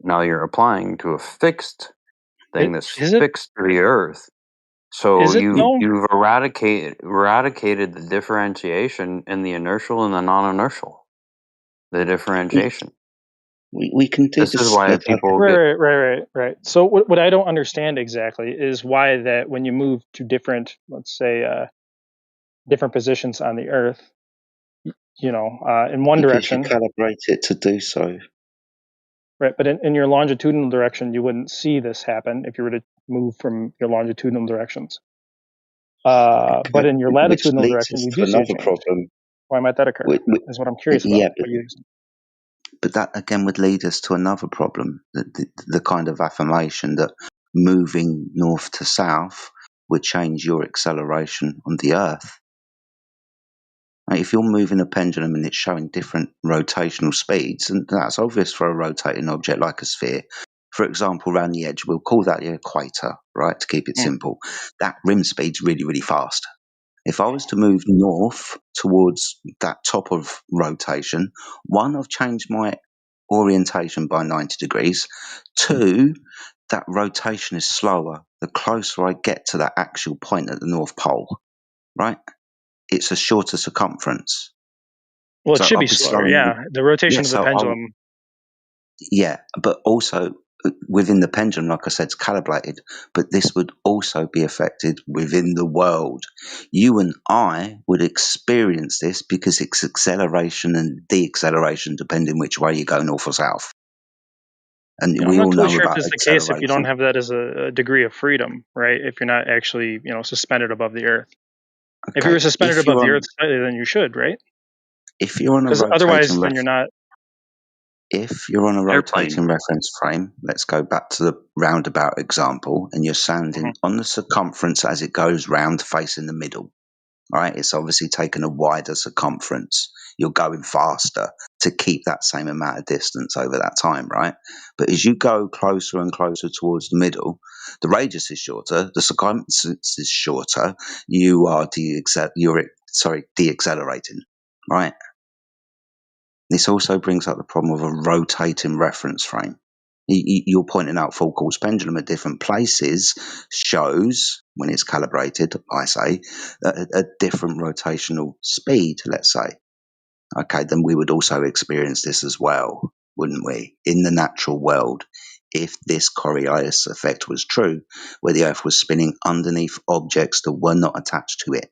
Now you're applying to a fixed thing that's fixed to the Earth. So you've eradicated the differentiation in the inertial and the non-inertial. The differentiation. We can do this is why people right. So what I don't understand exactly is why that when you move to different, let's say, different positions on the Earth, in one direction, you calibrate it to do so. Right, but in your longitudinal direction, you wouldn't see this happen if you were to move from your longitudinal directions. But in your latitudinal direction, you do see a change. Problem. Why might that occur? Is what I'm curious about. Yeah, but that again would lead us to another problem: the kind of affirmation that moving north to south would change your acceleration on the Earth. If you're moving a pendulum and it's showing different rotational speeds, and that's obvious for a rotating object like a sphere. For example, around the edge, we'll call that the equator, right, to keep it simple. That rim speed's really, really fast. If I was to move north towards that top of rotation, one, I've changed my orientation by 90 degrees. Two, that rotation is slower the closer I get to that actual point at the North Pole, right? It's a shorter circumference. Well, it So should I'll be be slower, slowing. yeah. The rotation of the pendulum. Yeah, but also within the pendulum, like I said, it's calibrated, but this would also be affected within the world. You and I would experience this because it's acceleration and deacceleration depending which way you go, north or south. And Yeah, I'm we not all totally know sure if about this is the case if you don't acceleration. have that as a degree of freedom, right? If you're not actually, suspended above the earth. If you were suspended above the earth slightly, then you should, right? If you're on a Because otherwise, rotating then you're not. If you're on a Airplane. rotating reference frame, let's go back to the roundabout example, and you're standing on the circumference as it goes round facing the middle, right? It's obviously taken a wider circumference. You're going faster to keep that same amount of distance over that time, right? But as you go closer and closer towards the middle, the radius is shorter, the circumference is shorter, you are deaccelerating, right? This also brings up the problem of a rotating reference frame. You're pointing out Foucault's pendulum at different places shows, when it's calibrated, I say, a different rotational speed, let's say. Okay, then we would also experience this as well, wouldn't we, in the natural world, if this Coriolis effect was true, where the Earth was spinning underneath objects that were not attached to it.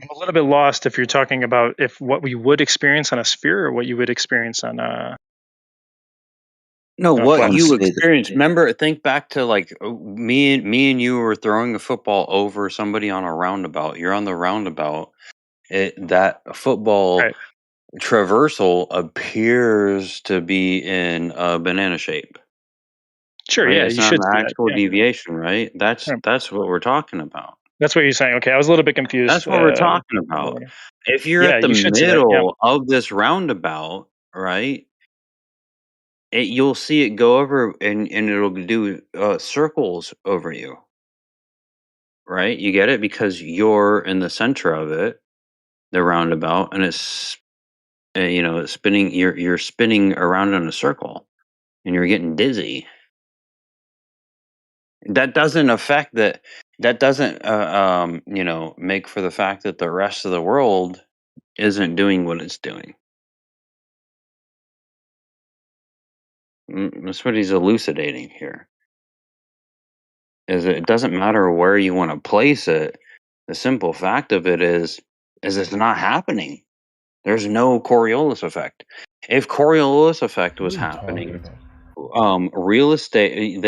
I'm a little bit lost if you're talking about if what we would experience on a sphere or what you would experience on a. No, what you sphere. experienced. Remember, think back to like me and you were throwing a football over somebody on a roundabout. You're on the roundabout. That football traversal appears to be in a banana shape. Sure, right? yeah, It's you not should an see that. actual Yeah. deviation, right? That's what we're talking about. That's what you're saying. Okay, I was a little bit confused. That's what we're talking about. If you're Yeah, at the you should see that. Yeah. middle of this roundabout, right? You'll see it go over and it'll do circles over you. Right? You get it? Because you're in the center of it, the roundabout, and it's it's spinning. You're spinning around in a circle, and you're getting dizzy. That doesn't affect that. That doesn't make for the fact that the rest of the world isn't doing what it's doing. That's what he's elucidating here. Is it doesn't matter where you want to place it. The simple fact of it is it's not happening. There's no Coriolis effect. If Coriolis effect was happening, real estate,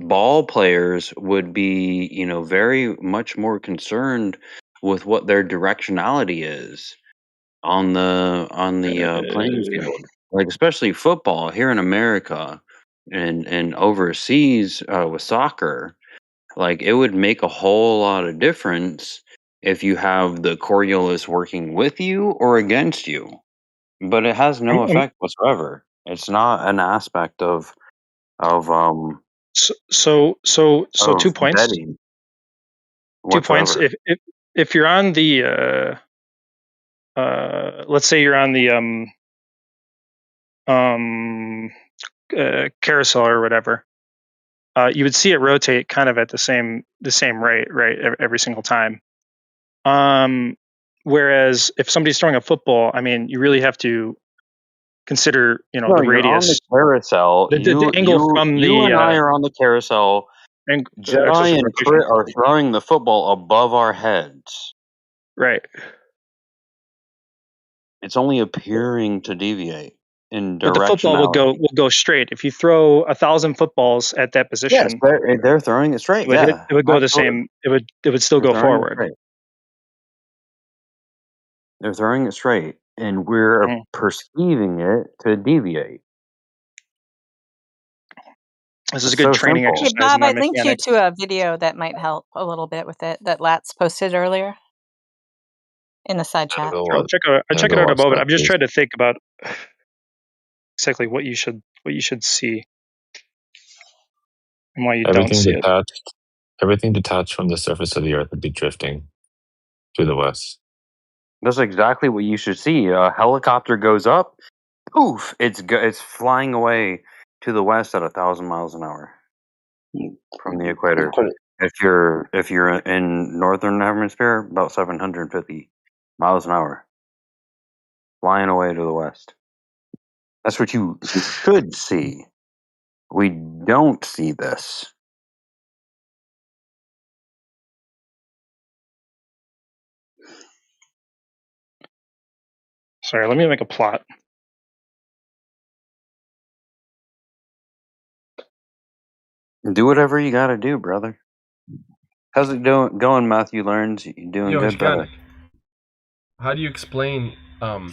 ball players would be, very much more concerned with what their directionality is on the playing field. Like especially football here in America and overseas with soccer. Like it would make a whole lot of difference if you have the Coriolis working with you or against you. But it has no effect whatsoever. It's not an aspect of So 2 points. betting 2 points. whatsoever. If you're on the let's say you're on the carousel or whatever, you would see it rotate kind of at the same rate, right, every single time. Whereas if somebody's throwing a football, I mean, you really have to consider, the No, you're on the radius, carousel. the angle from You and I the are on the carousel. axis Jedi of and rotation. Crit are throwing the football above our heads. Right. It's only appearing to deviate in But the football directionality. will go straight. If you throw 1,000 footballs at that Yes, position, they're throwing it straight. it would go the Absolutely. same. It would still They're go throwing it forward. straight. They're throwing it straight, and we're perceiving it to deviate. This is a good training simple. exercise. Hey, Bob, in my I linked you mechanics. to a video that might help a little bit with it that Latz posted earlier in the side chat. Sure, I'll check it out in a moment. I'm just trying to think about exactly what you should see and why you don't see it. Everything detached from the surface of the Earth would be drifting to the west. That's exactly what you should see. A helicopter goes up, poof! It's flying away to the west at 1,000 miles an hour from the equator. If you're in northern hemisphere, about 750 miles an hour, flying away to the west. That's what you should see. We don't see this. Sorry, let me make a plot. Do whatever you got to do, brother. How's it going, Matthew Learns? You doing good, brother? How do you explain the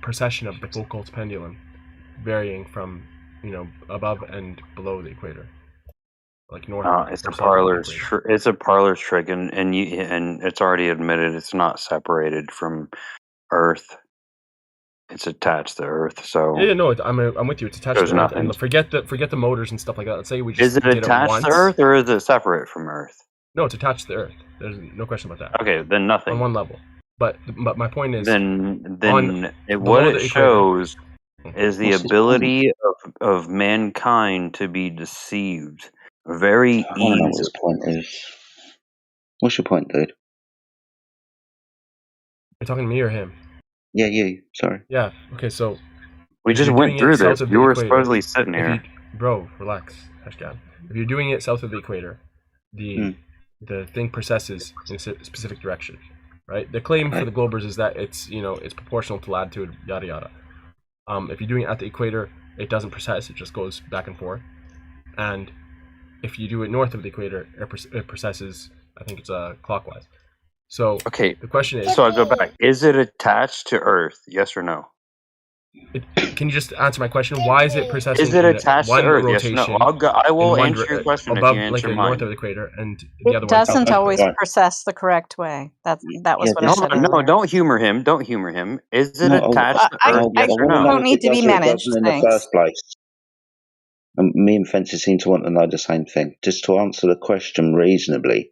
precession of the Foucault's pendulum varying from above and below the equator, like north? It's a parlor's it's a parlor's trick, and it's already admitted it's not separated from Earth. It's attached to Earth, so no, I'm with you. It's attached to Earth, and forget the motors and stuff like that. Let's say we just is it attached to Earth or is it separate from Earth? No, it's attached to the Earth. There's no question about that. Okay, then nothing on one level. But my point is, what it shows is the ability of mankind to be deceived very easily. I don't know what his point is. What's your point, dude? You're talking to me or him? Yeah, you. Sorry. Yeah. Okay. So we just went through this. You were supposedly sitting here. Bro, relax, Hashgan. If you're doing it south of the equator, the thing precesses in a specific direction, right? The claim for the Globers is that it's proportional to latitude, yada yada. If you're doing it at the equator, it doesn't precess; it just goes back and forth. And if you do it north of the equator, it precesses. I think it's clockwise. So okay, the question is. So I go back. Is it attached to Earth? Yes or no? Can you just answer my question? Why is it precessing? Is it attached to Earth? Rotation Yes or no? I will answer your question above, if you answer like mine. north of the equator, and the other one doesn't always precess the correct way. That was what I said. No, don't humor him. Don't humor him. Is it attached to Earth? Yes or no? Don't need to be managed. In the first place. And me and Fences seem to want to know the same thing. Just to answer the question reasonably,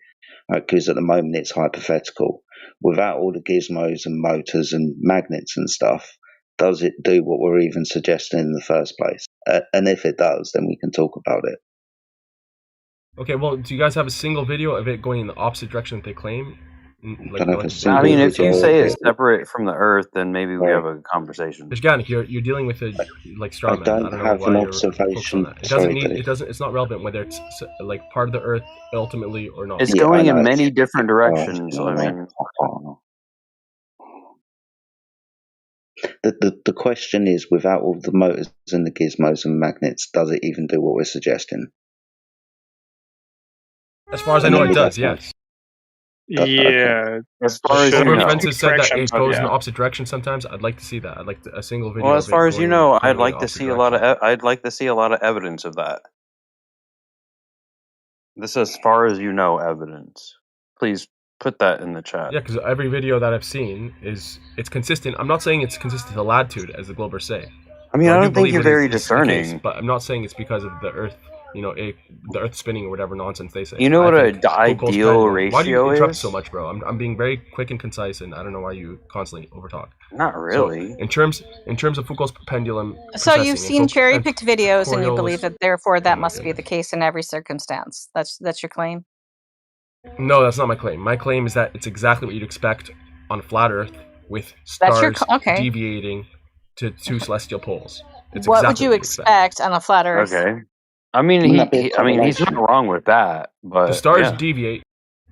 because at the moment it's hypothetical. Without all the gizmos and motors and magnets and stuff, does it do what we're even suggesting in the first place? And if it does, then we can talk about it. Okay, well, do you guys have a single video of it going in the opposite direction that they claim? I mean, if you say it's separate from the Earth, then maybe we have a conversation. Ishganik, you're dealing with a straw man. I don't have an observation. It doesn't need. It doesn't. It's not relevant whether it's like part of the Earth ultimately or not. It's going in many different directions. I mean, the question is, without all the motors and the gizmos and magnets, does it even do what we're suggesting? As far as I know, it does. Yes. Yeah. As far as you know. Francis said that it goes in the opposite direction sometimes. I'd like to see that. I'd like a single video. Well, as far as you know, I'd like to see a lot of evidence of that. This is as far as you know evidence. Please put that in the chat. Yeah, because every video that I've seen it's consistent. I'm not saying it's consistent to latitude, as the Globers say. I mean, I don't think you're very discerning. Case, but I'm not saying it's because of the Earth. The Earth spinning or whatever nonsense they say. You know what an ideal ratio is? Why do you interrupt so much, bro? I'm being very quick and concise, and I don't know why you constantly overtalk. Not really. So, in terms of Foucault's pendulum. So you've seen cherry-picked videos, and you believe that therefore that must be the case in every circumstance. That's your claim? No, that's not my claim. My claim is that it's exactly what you'd expect on a flat Earth with stars deviating to two celestial poles. It's what would you expect on a flat Earth? Okay. I mean, he's not wrong with that, but the stars deviate.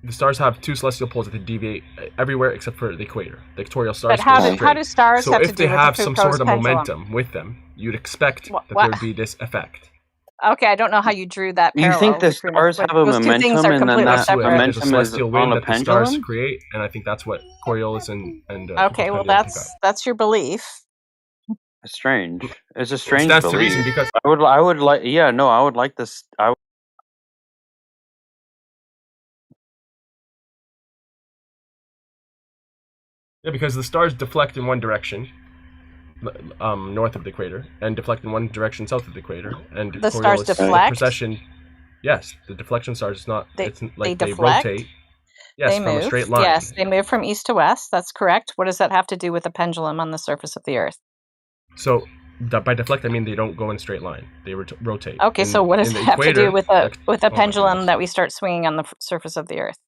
The stars have two celestial poles that they deviate everywhere except for the equator. The equatorial stars. But how do stars have to do with the Foucault's pendulum? So if they have some sort of momentum with them, you'd expect that there would be this effect. Okay, I don't know how you drew that parallel. You think the stars have a momentum, and then that momentum is on a pendulum? The stars create, and I think that's what Coriolis and okay, well, that's your belief. It's strange. It's a strange That's the belief. reason, because I would like. Yeah, no, I would like this. because the stars deflect in one direction, north of the equator, and deflect in one direction south of the equator, and The stars Coriolis deflect? precession. Yes, the deflection stars is not. It's like they deflect? rotate. Yes, They from move. a straight line. Yes, they move from east to west. That's correct. What does that have to do with a pendulum on the surface of the Earth? So by deflect, I mean they don't go in a straight line. They rotate. Okay, so what does in it the have to do equator, with a pendulum that we start swinging on the surface of the Earth?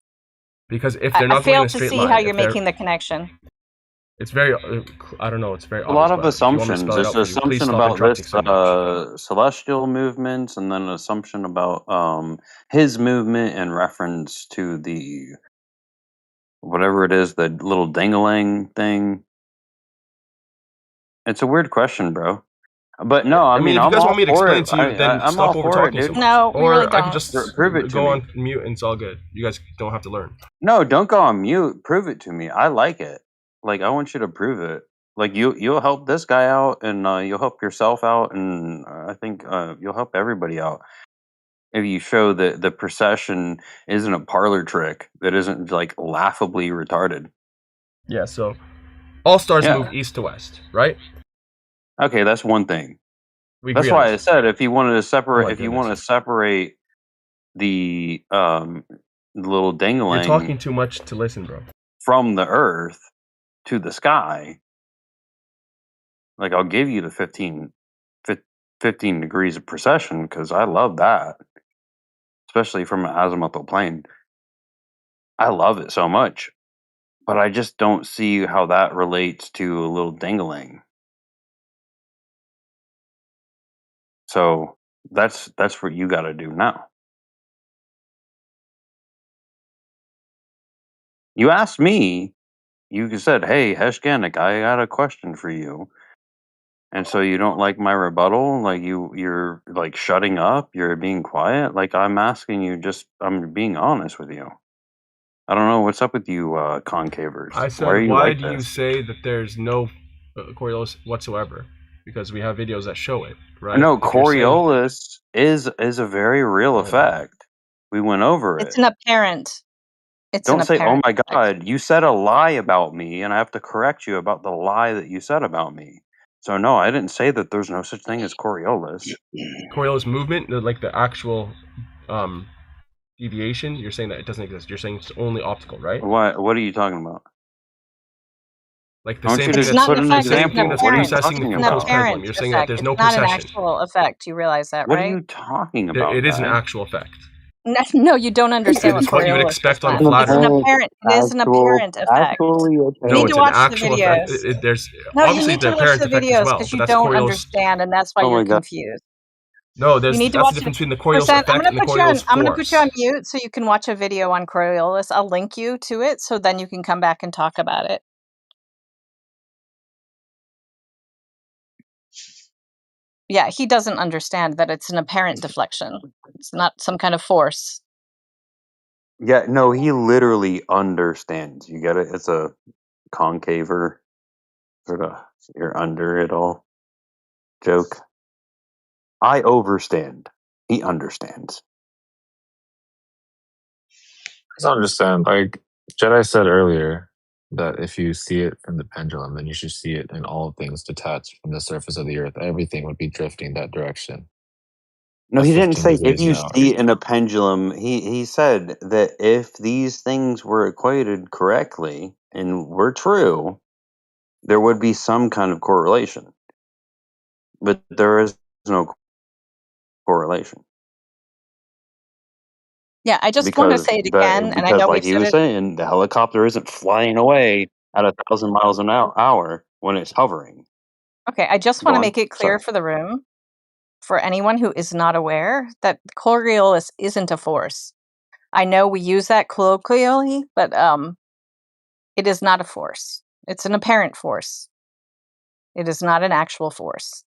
Because if they're not I going in fail a to straight see line, how you're making the connection. it's very. I don't know. It's very A lot obvious, of but if you want me to assumptions. spell it It's out an for you, please assumption stop about interrupting this so much. celestial movements, and then an assumption about his movement in reference to the whatever it is, the little ding-a-ling thing. It's a weird question, bro. But no, I mean, if you I'm guys all want me to for explain it. to you, then I'm stop all over for it, talking so dude. much. No, we or really I can don't. just Prove it to go me. on mute and it's all good. You guys don't have to learn. No, don't go on mute. Prove it to me. I like it. Like, I want you to prove it. Like, you'll help this guy out, and you'll help yourself out, and I think you'll help everybody out if you show that the procession isn't a parlor trick that isn't like laughably retarded. Yeah. So all stars Yeah. move east to west, right? Okay, that's one thing. We That's agree on why I this. said if you wanted to separate, Oh my if you want to goodness. separate the little You're dangling talking too much to listen, bro. from the earth to the sky, like I'll give you the 15 degrees of precession because I love that, especially from an azimuthal plane. I love it so much, but I just don't see how that relates to a little dingling. So that's what you got to do now. You asked me. You said, "Hey, Heshganik, I got a question for you." And so you don't like my rebuttal? Like you're like shutting up? You're being quiet? Like I'm asking you, I'm being honest with you. I don't know what's up with you, concavers. I said, why are you why like do you this? say that there's no Coriolis whatsoever? Because we have videos that show it, right? No, If you're saying- Coriolis is a very real effect. We went over It's it. an apparent. It's Don't an say, "Oh apparent my effect. God, you said a lie about me," and I have to correct you about the lie that you said about me. So no, I didn't say that there's no such thing as Coriolis. Coriolis movement, like the actual deviation, you're saying that it doesn't exist. You're saying it's only optical, right? What are you talking about? Like the I want same you thing to that's put an the same thing example. that's What are you processing the talking An Foucault's about? pendulum. apparent You're saying that effect. there's It's no not an precession. actual effect. You realize that, What are right? you talking about? It is an guy? actual effect. No, you don't understand what It's what you would Coriolis expect is. on a Then. flat It's an Earth. apparent. It is an apparent effect. You No, need it's to an watch the actual effect. videos. There's No, you obviously need the to watch apparent the effect as videos well, because but you that's don't Coriolis. understand, and that's why Oh you're my God. confused. No, You need to that's watch the difference between the Coriolis Coriolis effect and the Coriolis I'm gonna put you on force. mute so you can watch a video on Coriolis. I'll link you to it so then you can come back and talk about it. Yeah, he doesn't understand that it's an apparent deflection. It's not some kind of force. Yeah, no, he literally understands. You get it? It's a concaver, sort of, you're under it all joke. I overstand. He understands. I don't understand. Like Jedi said earlier, that if you see it from the pendulum, then you should see it in all things detached from the surface of the earth. Everything would be drifting that direction. No, At he didn't 15 say if degrees you an hour. see it in a pendulum. He said that if these things were equated correctly and were true, there would be some kind of correlation. But there is no correlation. Yeah, I just want to say it again, and I know like we've he said was it. saying, the helicopter isn't flying away at 1,000 miles an hour when it's hovering. Okay, I just Go want to on. make it clear Sorry. for the room, for anyone who is not aware, that Coriolis isn't a force. I know we use that colloquially, but it is not a force. It's an apparent force. It is not an actual force.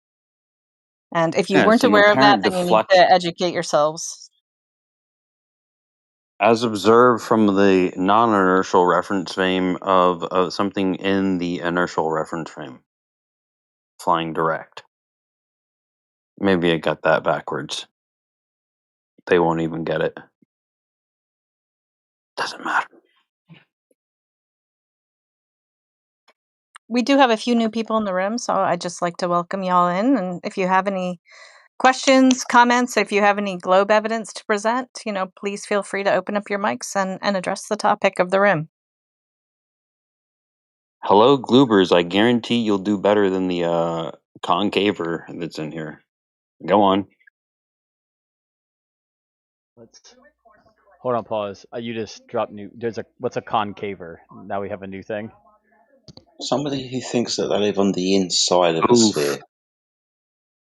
And if you Yeah, it's weren't an aware of that, apparent then you need deflection. to educate yourselves. As observed from the non-inertial reference frame of something in the inertial reference frame. flying direct. Maybe I got that backwards. They won't even get it. Doesn't matter. We do have a few new people in the room, so I'd just like to welcome y'all in. And if you have any questions, comments, if you have any globe evidence to present, please feel free to open up your mics and address the topic of the room. Hello, Gloobers. I guarantee you'll do better than the concaver that's in here. Go on. Hold on, pause. You just dropped new. What's a concaver? Now we have a new thing. Somebody who thinks that they live on the inside of a Oof. sphere.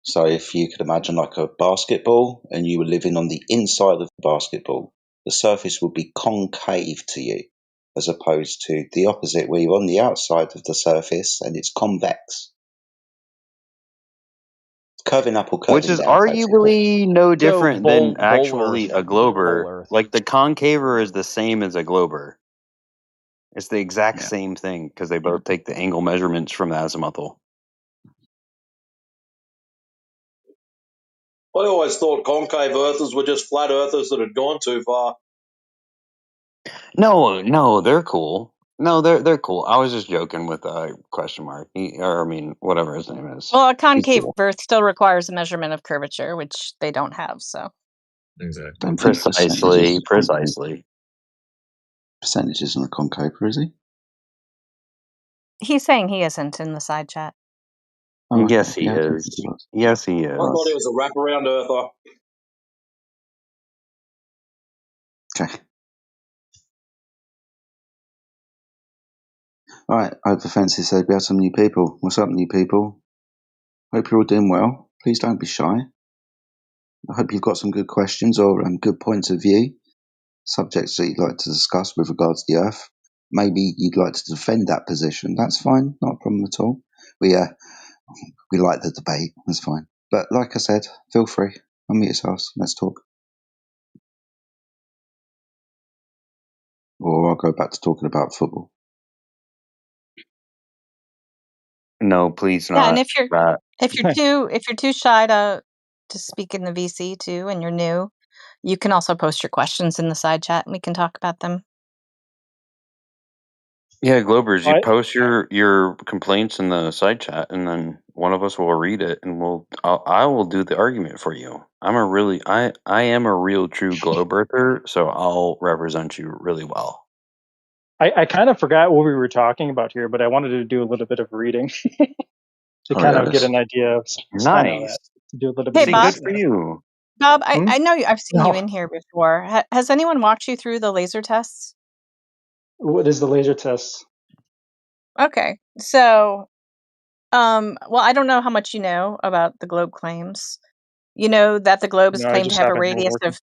So if you could imagine like a basketball and you were living on the inside of the basketball, the surface would be concave to you, as opposed to the opposite, where you're on the outside of the surface and it's convex. Curving up or curving Which is down, basically. arguably no different than Bowl actually Earth. a glober. Bowl Earth. Like the concaver is the same as a glober. It's the exact Yeah. same thing because they both take the angle measurements from the azimuthal. I always thought concave earthers were just flat earthers that had gone too far. No, they're cool. No, they're cool. I was just joking with a question mark. Whatever his name is. Well, a He's concave cool. Earth still requires a measurement of curvature, which they don't have. So Exactly. Precisely. Percentages on the concaver, is he? he's saying he isn't in the side chat. Oh, okay. Yes, he Yeah, okay. is. Yes, he is. I thought he was a wraparound earther. Okay. All right. Over Fences said we have some new people. What's up, new people? Hope you're all doing well. Please don't be shy. I hope you've got some good questions or good points of view, subjects that you'd like to discuss with regards to the Earth. Maybe you'd like to defend that position. That's fine. Not a problem at all. We like the debate. That's fine. But like I said, feel free. Unmute yourselves. Let's talk. Or I'll go back to talking about football. No, please not. Yeah, and if you're too shy to speak in the VC too, and you're new, you can also post your questions in the side chat, and we can talk about them. Yeah, Globers, you post your complaints in the side chat, and then one of us will read it, and I will do the argument for you. I am a real true globe earther, so I'll represent you really well. I kind of forgot what we were talking about here, but I wanted to do a little bit of reading to kind of get an idea of Nice. to do a little Hey, bit. Bob. Good for you, Bob. I know I've seen you No. in here before. Has anyone walked you through the laser tests? What is the laser test? Okay, so, well, I don't know how much you know about the globe claims. You know that the globe is No, I claimed to just have a haven't been radius working. of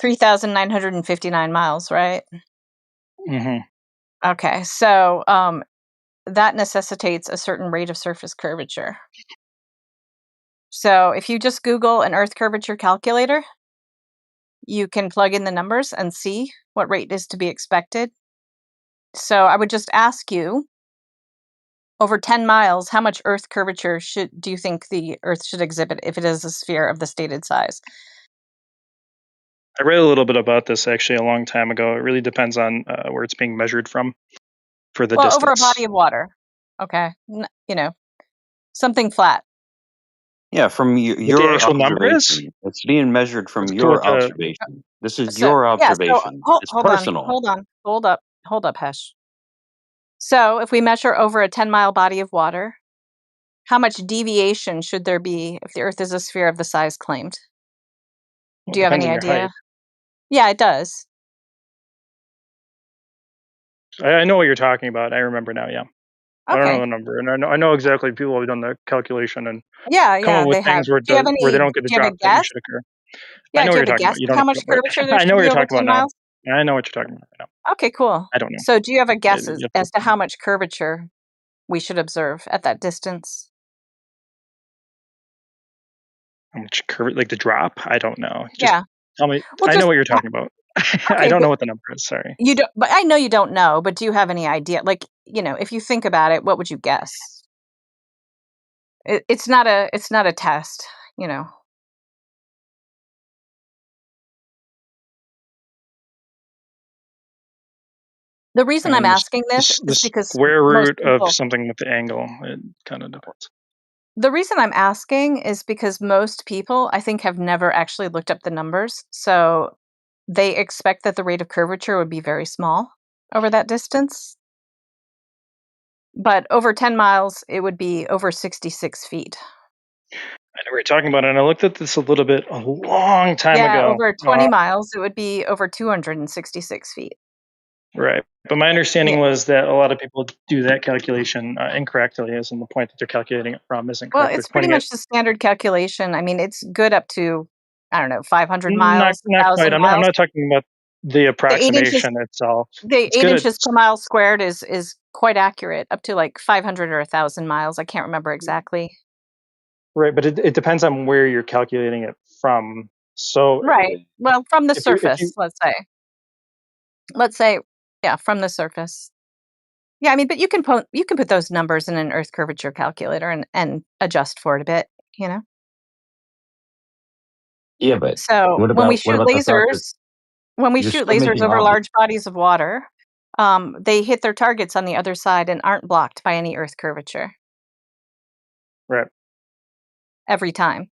3,959 miles, right? Mm-hmm. Okay, so that necessitates a certain rate of surface curvature. So if you just Google an Earth curvature calculator, you can plug in the numbers and see what rate is to be expected. So I would just ask you, over 10 miles, how much Earth curvature do you think the Earth should exhibit if it is a sphere of the stated size? I read a little bit about this actually a long time ago. It really depends on where it's being measured from for the distance. Over a body of water. Okay. Something flat. Yeah, from your actual number is? observation. It's being measured from Let's go your with the- observation. This is your Yeah, observation. so It's personal. Hold up, Hesh. So if we measure over a 10-mile body of water, how much deviation should there be if the Earth is a sphere of the size claimed? Do you have any Depends on your idea? height. Yeah, it does. I know what you're talking about. I remember now. Yeah, I don't know Okay. the number, and I know exactly people have done the calculation and Yeah, come up with they have. things where Do you have where they any? don't get the Do you have a drop that you guess? should occur. Yeah, I know do what you you're have a talking guess about. You of don't how have much to, but curvature there I should know what be you're over talking 10 about now. miles? I know what you're talking about now. Okay, cool. I don't know. So do you have a guess You have as to how much curvature we should observe at that distance? How much like the drop? I don't know. Just Yeah. tell me. Well, I know just what you're talking about. I okay, don't but know what the number is. Sorry. you don't. But I know you don't know. But do you have any idea? Like, if you think about it, what would you guess? It's not a test, you know. The reason I'm And asking this the is because square most root of people. something with the angle, it kind of depends. The reason I'm asking is because most people, I think, have never actually looked up the numbers, so they expect that the rate of curvature would be very small over that distance. But over 10 miles, it would be over 66 feet. I know we were talking about it, and I looked at this a little bit a long time Yeah, ago. over 20 miles, it would be over 266 feet. Right. But my understanding Yeah. was that a lot of people do that calculation incorrectly, as in the point that they're calculating it from isn't Well, correct. They're it's pretty pointing it much the standard calculation. I mean, it's good up to, I don't know, 500 not miles, quite. 1,000 I'm miles. not talking about the The 8 inches, approximation itself. the It's 8 good. inches per mile squared is quite accurate, up to like 500 or 1,000 miles. I can't remember exactly. Right, but it depends on where you're calculating it from. So Right. Well, from the if you surface, let's say. Let's say, yeah, from the surface. Yeah, I mean, but you can put those numbers in an Earth curvature calculator and adjust for it a bit, you know. Yeah, but So what when we about shoot the fact that you're shoot still lasers making over arguments? large bodies of water, they hit their targets on the other side and aren't blocked by any Earth curvature right. every time.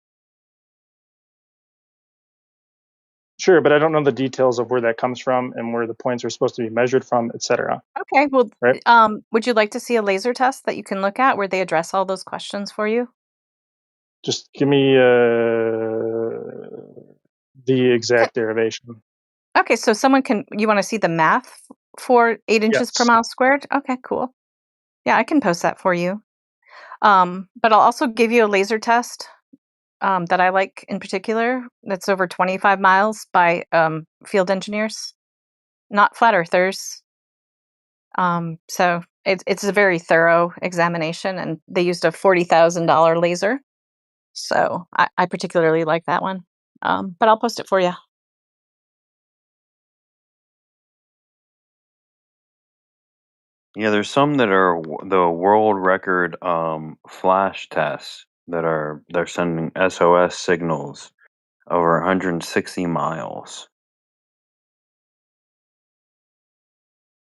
Sure, but I don't know the details of where that comes from and where the points are supposed to be measured from, etc. Okay, well, Right? would you like to see a laser test that you can look at where they address all those questions for you? Just give me the exact derivation. Okay, so you want to see the math for 8 inches per Yes. mile squared? Okay, cool. Yeah, I can post that for you. But I'll also give you a laser test that I like in particular. That's over 25 miles by field engineers, not flat earthers. So it's a very thorough examination, and they used a $40,000 laser. So I particularly like that one. But I'll post it for you. Yeah, there's some that are the world record flash tests they're sending SOS signals over 160 miles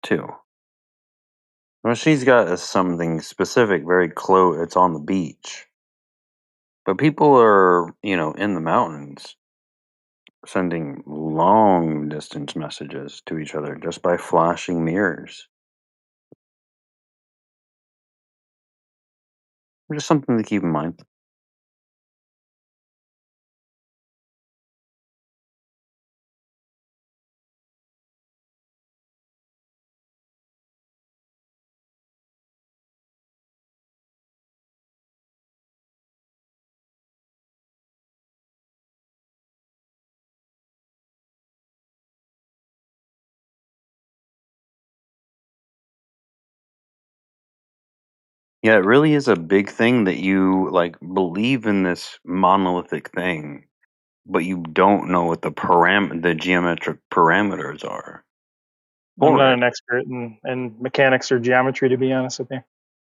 too. What she's got is something specific, very close. It's on the beach, but people are in the mountains sending long distance messages to each other just by flashing mirrors. Just something to keep in mind. Yeah, it really is a big thing that you believe in this monolithic thing, but you don't know what the geometric parameters are I'm for not it. an expert in mechanics or geometry, to be honest with you.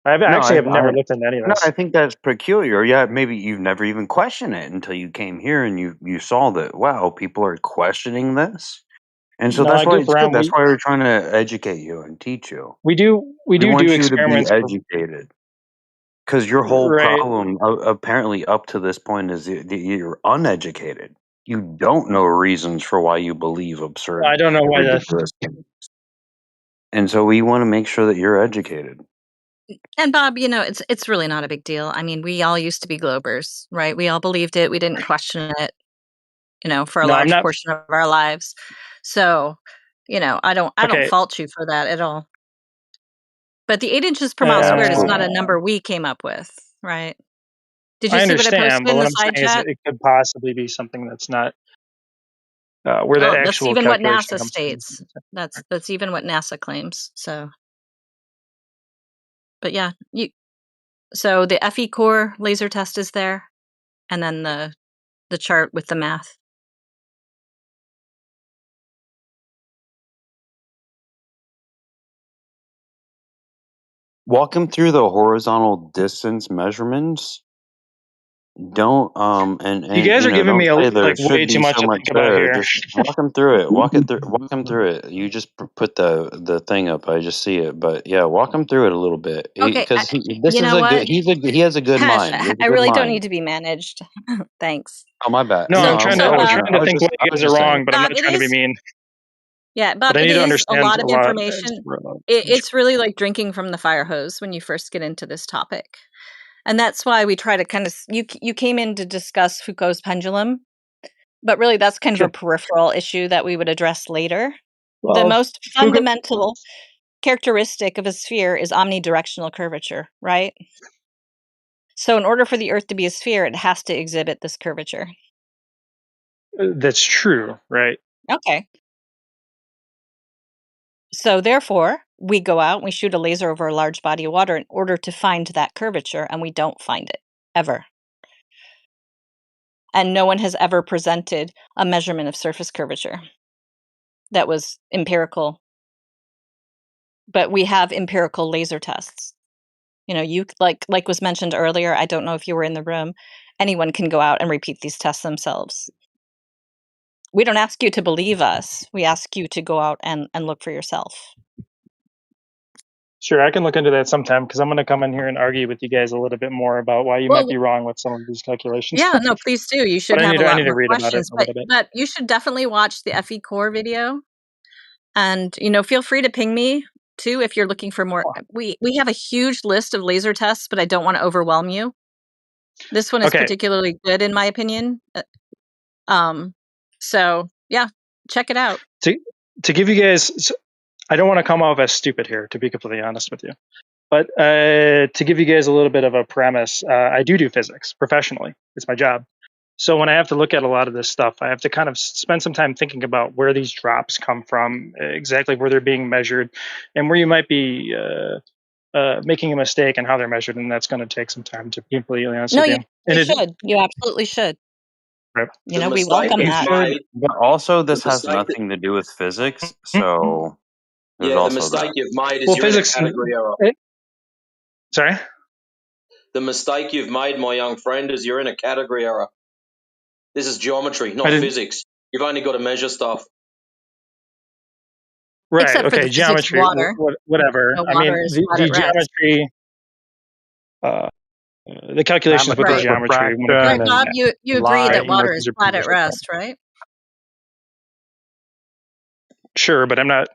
I No, actually have never looked into any of I this. think that's peculiar. Yeah, maybe you've never even questioned it until you came here and you saw that, wow, people are questioning this. And so No, that's I why goof it's good. around. That's why we're trying to educate you and teach you. We do We want you to be experiments for, educated. Because your whole right. problem, apparently up to this point, is that you're uneducated. You don't know reasons for why you believe absurd, I don't know why that. ridiculous things. And so we want to make sure that you're educated. And Bob, it's really not a big deal. I mean, we all used to be Globers, right? We all believed it. We didn't question it, for a No, I'm large not. portion of our lives. So, I don't Okay. fault you for that at all. But the 8 inches per mile squared is not a Absolutely. number we came up with, right? Did you I see what I understand, posted but in what the I'm side saying is chat? that it could possibly be something that's not where that Oh, that's actual even what calculation NASA comes from. states. That's even what NASA claims. So, but yeah, so the FE core laser test is there, and then the chart with the math. Walk him through the horizontal distance measurements Don't and You guys are giving don't me say there like way should too be much so to much think about there. here. Just walk them through it. Walk them through it. You just put the thing up. I just see it, but yeah, walk them through it a little bit Okay, because this you is know a good. what? He has a good Hush, mind. He has a I good really don't mind. need to be managed. Thanks. Oh my bad. No, No, I'm trying to. I was Bob, trying to think what I you was guys are just saying. wrong, but I'm Bob, not it trying to be is, mean. yeah, But Bob, I it need to is a understand lot a of lot. information. It's really like drinking from the fire hose when you first get into this topic. And that's why we try to kind of, you came in to discuss Foucault's pendulum, but really that's kind of a peripheral issue that we would address later. The most fundamental characteristic of a sphere is omnidirectional curvature, right? So in order for the Earth to be a sphere, it has to exhibit this curvature. That's true, right? Okay. So therefore, we go out and we shoot a laser over a large body of water in order to find that curvature, and we don't find it, ever. And no one has ever presented a measurement of surface curvature that was empirical. But we have empirical laser tests. You know, you like was mentioned earlier, I don't know if you were in the room, anyone can go out and repeat these tests themselves. We don't ask you to believe us. We ask you to go out and look for yourself. Sure, I can look into that sometime because I'm going to come in here and argue with you guys a little bit more about why you might be wrong with some of these calculations. Yeah, no, please do. You should But have a I lot need to more read about it questions, a little bit. but you should definitely watch the FE Core video. And, you know, feel free to ping me too if you're looking for more. We have a huge list of laser tests, but I don't want to overwhelm you. This one is particularly good in my opinion. So yeah, check it out. To give you guys, I don't want to come off as stupid here, to be completely honest with you. But to give you guys a little bit of a premise, I do physics professionally. It's my job. So when I have to look at a lot of this stuff, I have to kind of spend some time thinking about where these drops come from, exactly where they're being measured, and where you might be making a mistake and how they're measured. And that's going to take some time, to be completely honest with you. You should. You absolutely should. Right. You know, we welcome that. But also, this has mistake nothing to do with physics. So there's Yeah, the also mistake that. you've made is Well, you're physics. in a category error. Sorry? The mistake you've made, my young friend, is you're in a category error. This is geometry, not physics. You've only got to measure stuff. Right. Except for the Okay. physics Geometry. water. Whatever. No, I water mean, is flat the at rest. geometry. The calculations with the Right. geometry. Right, Bob, you agree that water is things are flat pretty at rest, right? Sure, but I'm not.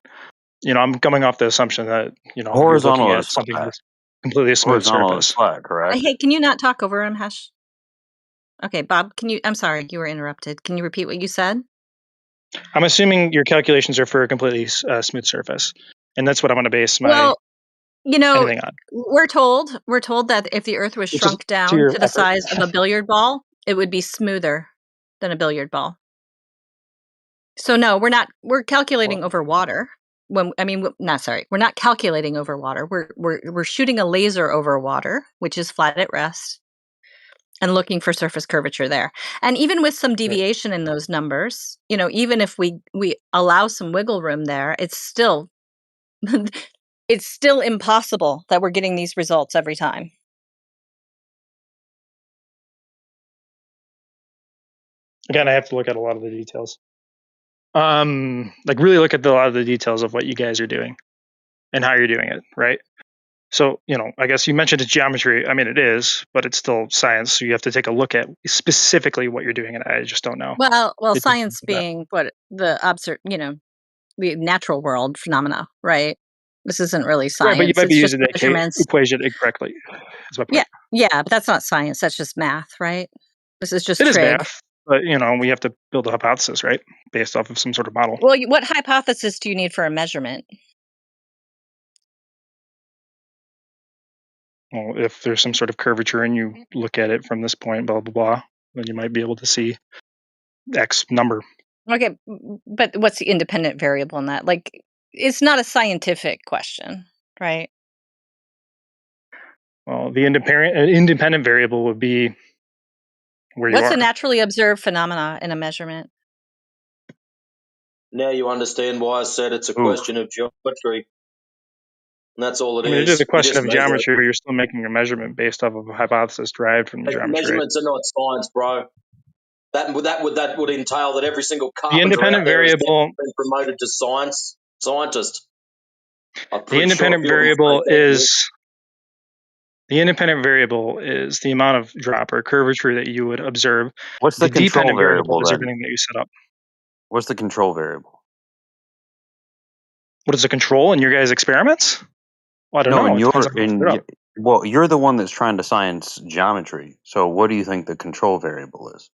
You know, I'm coming off the assumption that you're looking Horizontal at is something flat. that's completely a smooth Horizontal is surface. flat, correct? Hey, can you not talk over him, Hesh? Okay, Bob, I'm sorry, you were interrupted. Can you repeat what you said? I'm assuming your calculations are for a completely smooth surface, and that's what I'm going to base my you know, anything on. we're told that if the Earth was Which is shrunk down your to the effort. size of a billiard ball, it would be smoother than a billiard ball. So no, we're calculating over water. We're not calculating over water. We're shooting a laser over water, which is flat at rest, and looking for surface curvature there. And even with some deviation in those numbers, you know, even if we allow some wiggle room there, it's still it's still impossible that we're getting these results every time. Again, I have to look at a lot of the details. Like really look at a lot of the details of what you guys are doing and how you're doing it, right? So, you know, I guess you mentioned it's geometry. I mean, it is, but it's still science. So you have to take a look at specifically what you're doing, and I just don't know. Well, science being what the the natural world phenomena, right? This isn't really science. Right, but you might be it's just using that measurements. equation incorrectly. That's my point. Yeah, but that's not science. That's just math, right? This is just It is trig. math, but you know, we have to build a hypothesis, right, based off of some sort of model. Well, what hypothesis do you need for a measurement? Well, if there's some sort of curvature and you look at it from this point, blah blah blah, then you might be able to see X number. Okay, but what's the independent variable in that? Like, it's not a scientific question, right? Well, the independent variable would be where you What's are. a naturally observed phenomena in a measurement? Now you understand why I said it's a question of geometry. And that's all it I mean, it is a is. You question just of measure it. geometry, but you're still making a measurement based off of a hypothesis derived from the geometry. Right? Measurements are not science, bro. That would entail that every single The carpenter independent out there has variable. been promoted to scientist. I'm The pretty sure independent if you're variable is the independent variable is the amount of drop or curvature that you would observe. What's the control dependent variable variable is then? everything that you set up. What's the control variable? What is the control in your guys' experiments? Well, I don't know. It depends on how you set it up. Well, you're the one that's trying to science geometry. So what do you think the control variable is?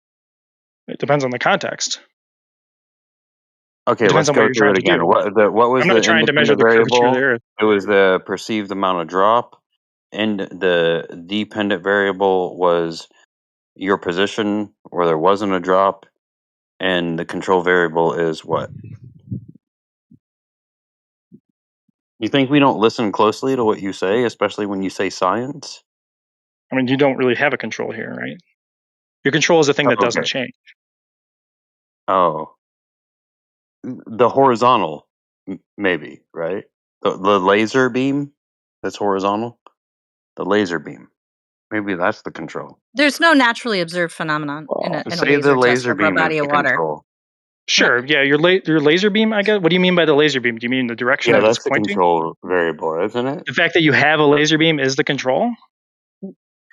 It depends on the context. Okay, It depends let's on what go you're through trying it to again. do. What was I'm the not trying to measure independent the curvature of the variable? Earth. It was the perceived amount of drop, and the dependent variable was your position where there wasn't a drop, and the control variable is what? You think we don't listen closely to what you say, especially when you say science? I mean, you don't really have a control here, right? Your control is a thing that doesn't change. Oh. The horizontal, maybe, right? The laser beam that's horizontal? The laser beam. Maybe that's the control. There's no naturally observed phenomenon in a Say the laser test laser over a beam is body the of water. control. Sure, yeah, your laser beam, I guess. What do you mean by the laser beam? Do you mean the direction Yeah, that it's that's the pointing? control variable, isn't it? The fact that you have a laser beam is the control?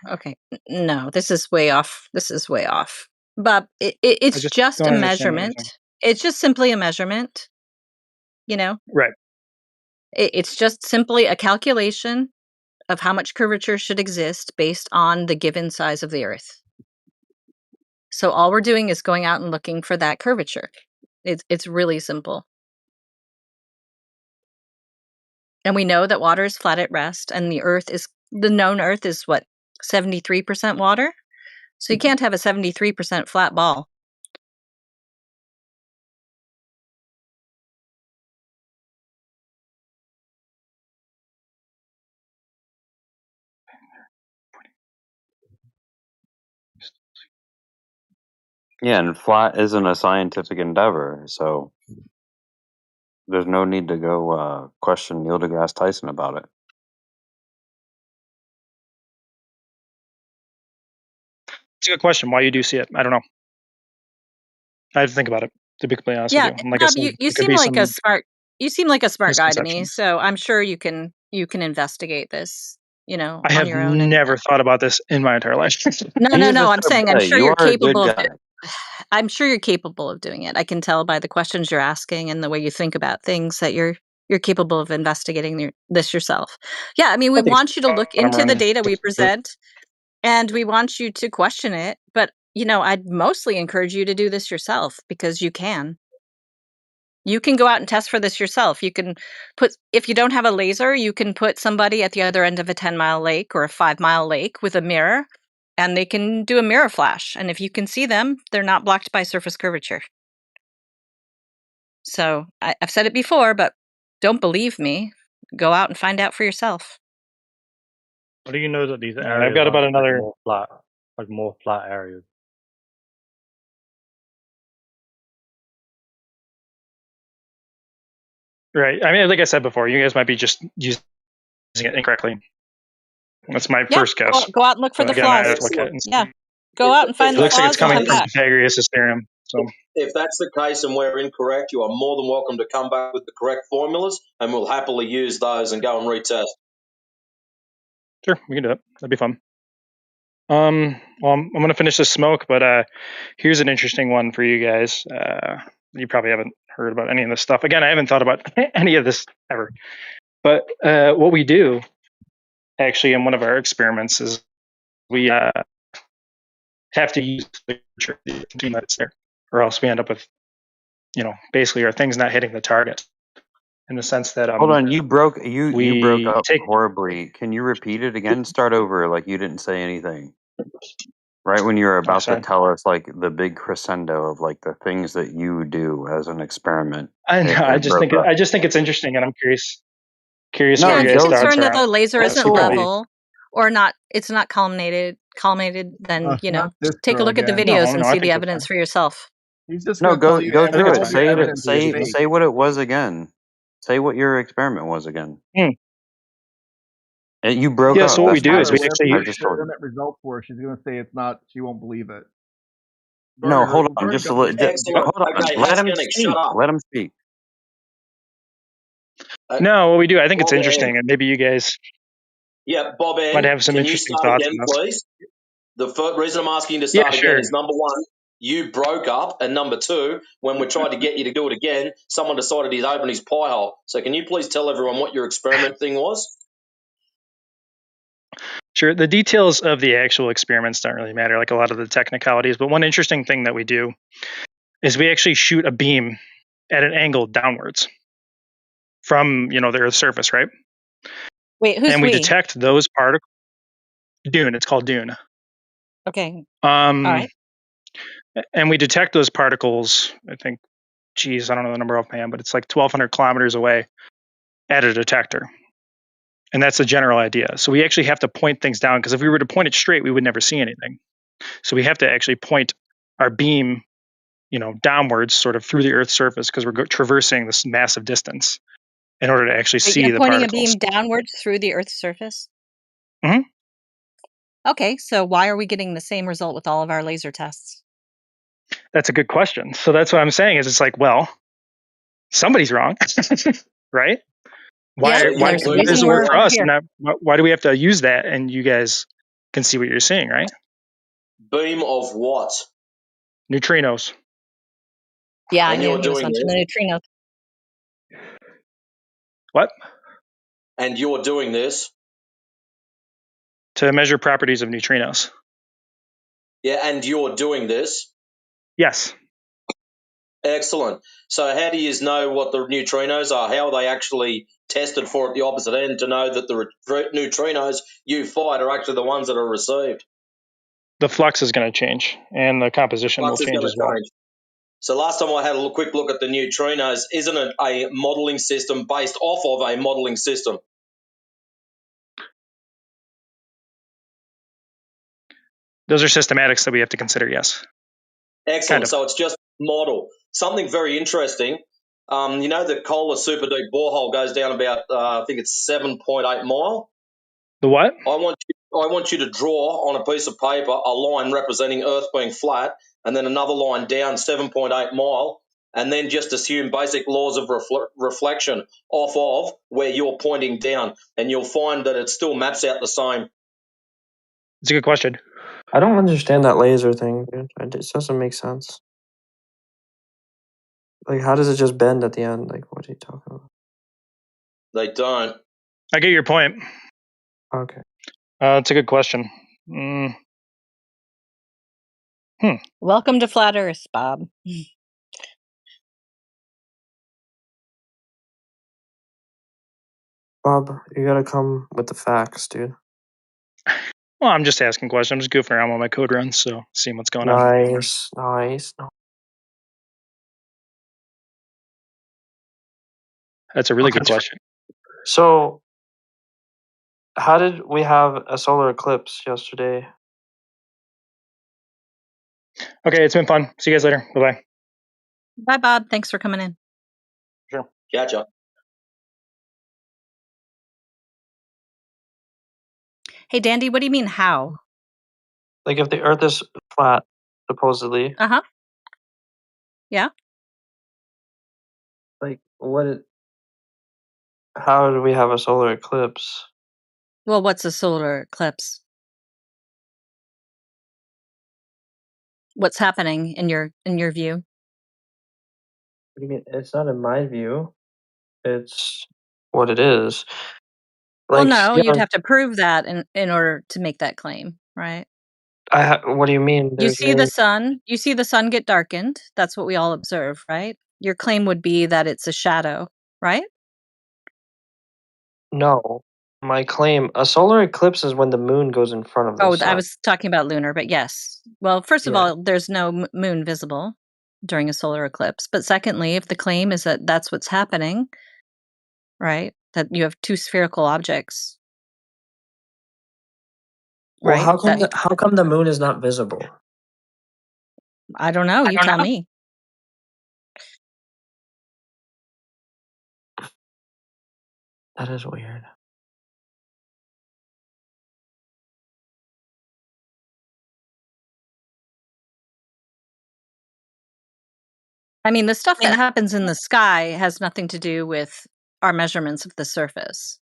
Okay, no, this is way off. This is way off. But it's just just don't a understand what you're saying. measurement. It's just simply a measurement. You know, Right. it's just simply a calculation of how much curvature should exist based on the given size of the Earth. So all we're doing is going out and looking for that curvature. It's really simple. And we know that water is flat at rest, and the known Earth is what, 73% water? So you can't have a 73% flat ball. Yeah, and flat isn't a scientific endeavor, so there's no need to go question Neil deGrasse Tyson about it. It's a good question. Why you do see it? I don't know. I have to think about it, to be completely honest with you. And like I Bob, said, you it could seem be like some you seem like a smart guy to me, misconceptions. so I'm sure you can investigate this, I on have your own. never thought about this in my entire life. No. I'm saying I'm sure You you're are a good capable of guy. I'm sure you're capable of doing it. I can tell by the questions you're asking and the way you think about things that you're capable of investigating this yourself. Yeah, I mean, we want you to look into the data we present, and we want you to question it. But I'd mostly encourage you to do this yourself because you can. You can go out and test for this yourself. You can if you don't have a laser, you can put somebody at the other end of a 10-mile lake or a 5-mile lake with a mirror, and they can do a mirror flash. And if you can see them, they're not blocked by surface curvature. So I've said it before, but don't believe me. Go out and find out for yourself. How do you know that these I've areas got about are another more flat areas? Right. I mean, like I said before, you guys might be just using it incorrectly. That's my first guess. Go out and look for the Again, I have flaws. to look at it and see. Yeah. Go out and find It the looks like it's flaws and coming come from back. Pythagoras' theorem. So If that's the case and we're incorrect, you are more than welcome to come back with the correct formulas, and we'll happily use those and go and retest. sure, we can do it. That'd be fun. Well, I'm going to finish this smoke, but here's an interesting one for you guys. You probably haven't heard about any of this stuff. Again, I haven't thought about any of this ever. But what we do, actually, in one of our experiments is we have to use the literature that's there, or else we end up with, basically our things not hitting the target. In the sense that Hold on, you broke up take horribly. Can you repeat it again? Start over, like you didn't say anything. Right when you were about to tell us like the big crescendo of like the things that you do as an experiment. I know. I just think it's interesting, and I'm curious what If your you're guys' thoughts concerned are that on the it. laser isn't You probably- level or not, it's not culminated, then take a look at the videos and I see think the we're evidence fine. for yourself. He's just No, gonna tell you go through all it. the evidence is fake. Say what it was again. Say what your experiment was again. You broke Yeah, up. so what we That's do why is we actually the I just told you. experiment results for her. She's going to say it's not. She won't believe it. No, hold We've on. already Just got hold Excellent. on. Okay, Let him Haskinic, speak. shut up. Let him speak. No, what we do, I think it's Bob Ed. interesting, and maybe you guys Yeah, Bob might Ed, have some can you interesting start thoughts again, on this. please? The reason I'm asking you to Yeah, start again sure. is number one, you broke up, and number two, when we tried to get you to do it again, someone decided he'd open his pie hole. So can you please tell everyone what your experiment thing was? Sure. The details of the actual experiments don't really matter, like a lot of the technicalities. But one interesting thing that we do is we actually shoot a beam at an angle downwards from, the Earth's surface, right? Wait, who's And we we? detect those particles. Dune. It's called Dune. Okay. All right. And we detect those particles. I think, I don't know the number off my hand, but it's like 1,200 kilometers away at a detector. And that's the general idea. So we actually have to point things down, because if we were to point it straight, we would never see anything. So we have to actually point our beam, downwards, sort of through the Earth's surface, because we're traversing this massive distance in order to actually Wait, see you're the pointing a particles. beam downwards through the Earth's surface? Mhm. Okay, so why are we getting the same result with all of our laser tests? That's a good question. So that's what I'm saying is it's like, well, somebody's wrong, right? Why Yeah, there's a does reason it work we're for all us? here. And why do we have to use that? And you guys can see what you're seeing, right? Beam of what? Neutrinos. Yeah, I And knew you're he was doing mentioning this? the neutrinos. What? And you're doing this? To measure properties of neutrinos. Yeah, and you're doing this? Yes. Excellent. So how do you know what the neutrinos are? How are they actually tested for at the opposite end to know that the neutrinos you fired are actually the ones that are received? The flux is going to change, and the composition will Flux is change going as to well. change. So last time I had a quick look at the neutrinos, isn't it a modeling system based off of a modeling system? Those are systematics that we have to consider, yes. Excellent. Kind of. So it's just model. Something very interesting. The Kohler super deep borehole goes down about, I think it's 7.8 mile. The what? I want you to draw on a piece of paper a line representing Earth being flat, and then another line down 7.8 mile, and then just assume basic laws of reflection off of where you're pointing down, and you'll find that it still maps out the same. It's a good question. I don't understand that laser thing, dude. It just doesn't make sense. Like, how does it just bend at the end? Like, what are you talking about? They don't. I get your point. Okay. It's a good question. Welcome to Flat Earth, Bob. Bob, you gotta come with the facts, dude. Well, I'm just asking questions. I'm just goofing around with my code runs, so seeing what's going on. Nice. That's a really good question. So, how did we have a solar eclipse yesterday? Okay, it's been fun. See you guys later. Bye-bye. Bye, Bob. Thanks for coming in. Sure. Gotcha. Hey, Dandy, what do you mean how? Like, if the Earth is flat, supposedly. Uh-huh. Yeah. Like, how do we have a solar eclipse? Well, what's a solar eclipse? What's happening in your view? What do you mean? It's not in my view. It's what it is. Well, Like, no, yeah, you'd have to prove that in order to make that claim, right? what do you mean? You There's see the sun. You see the sun get darkened. That's what we all observe, right? Your claim would be that it's a shadow, right? No. My claim, a solar eclipse is when the moon goes in front of the Oh, I sun. was talking about lunar, but yes. Well, first of Yeah. all, there's no moon visible during a solar eclipse. But secondly, if the claim is that that's what's happening, right? That you have two spherical objects, Well, right? how come the moon is not visible? I don't know. You tell me. That is weird. I mean, the stuff that happens in the sky has nothing to do with our measurements of the surface,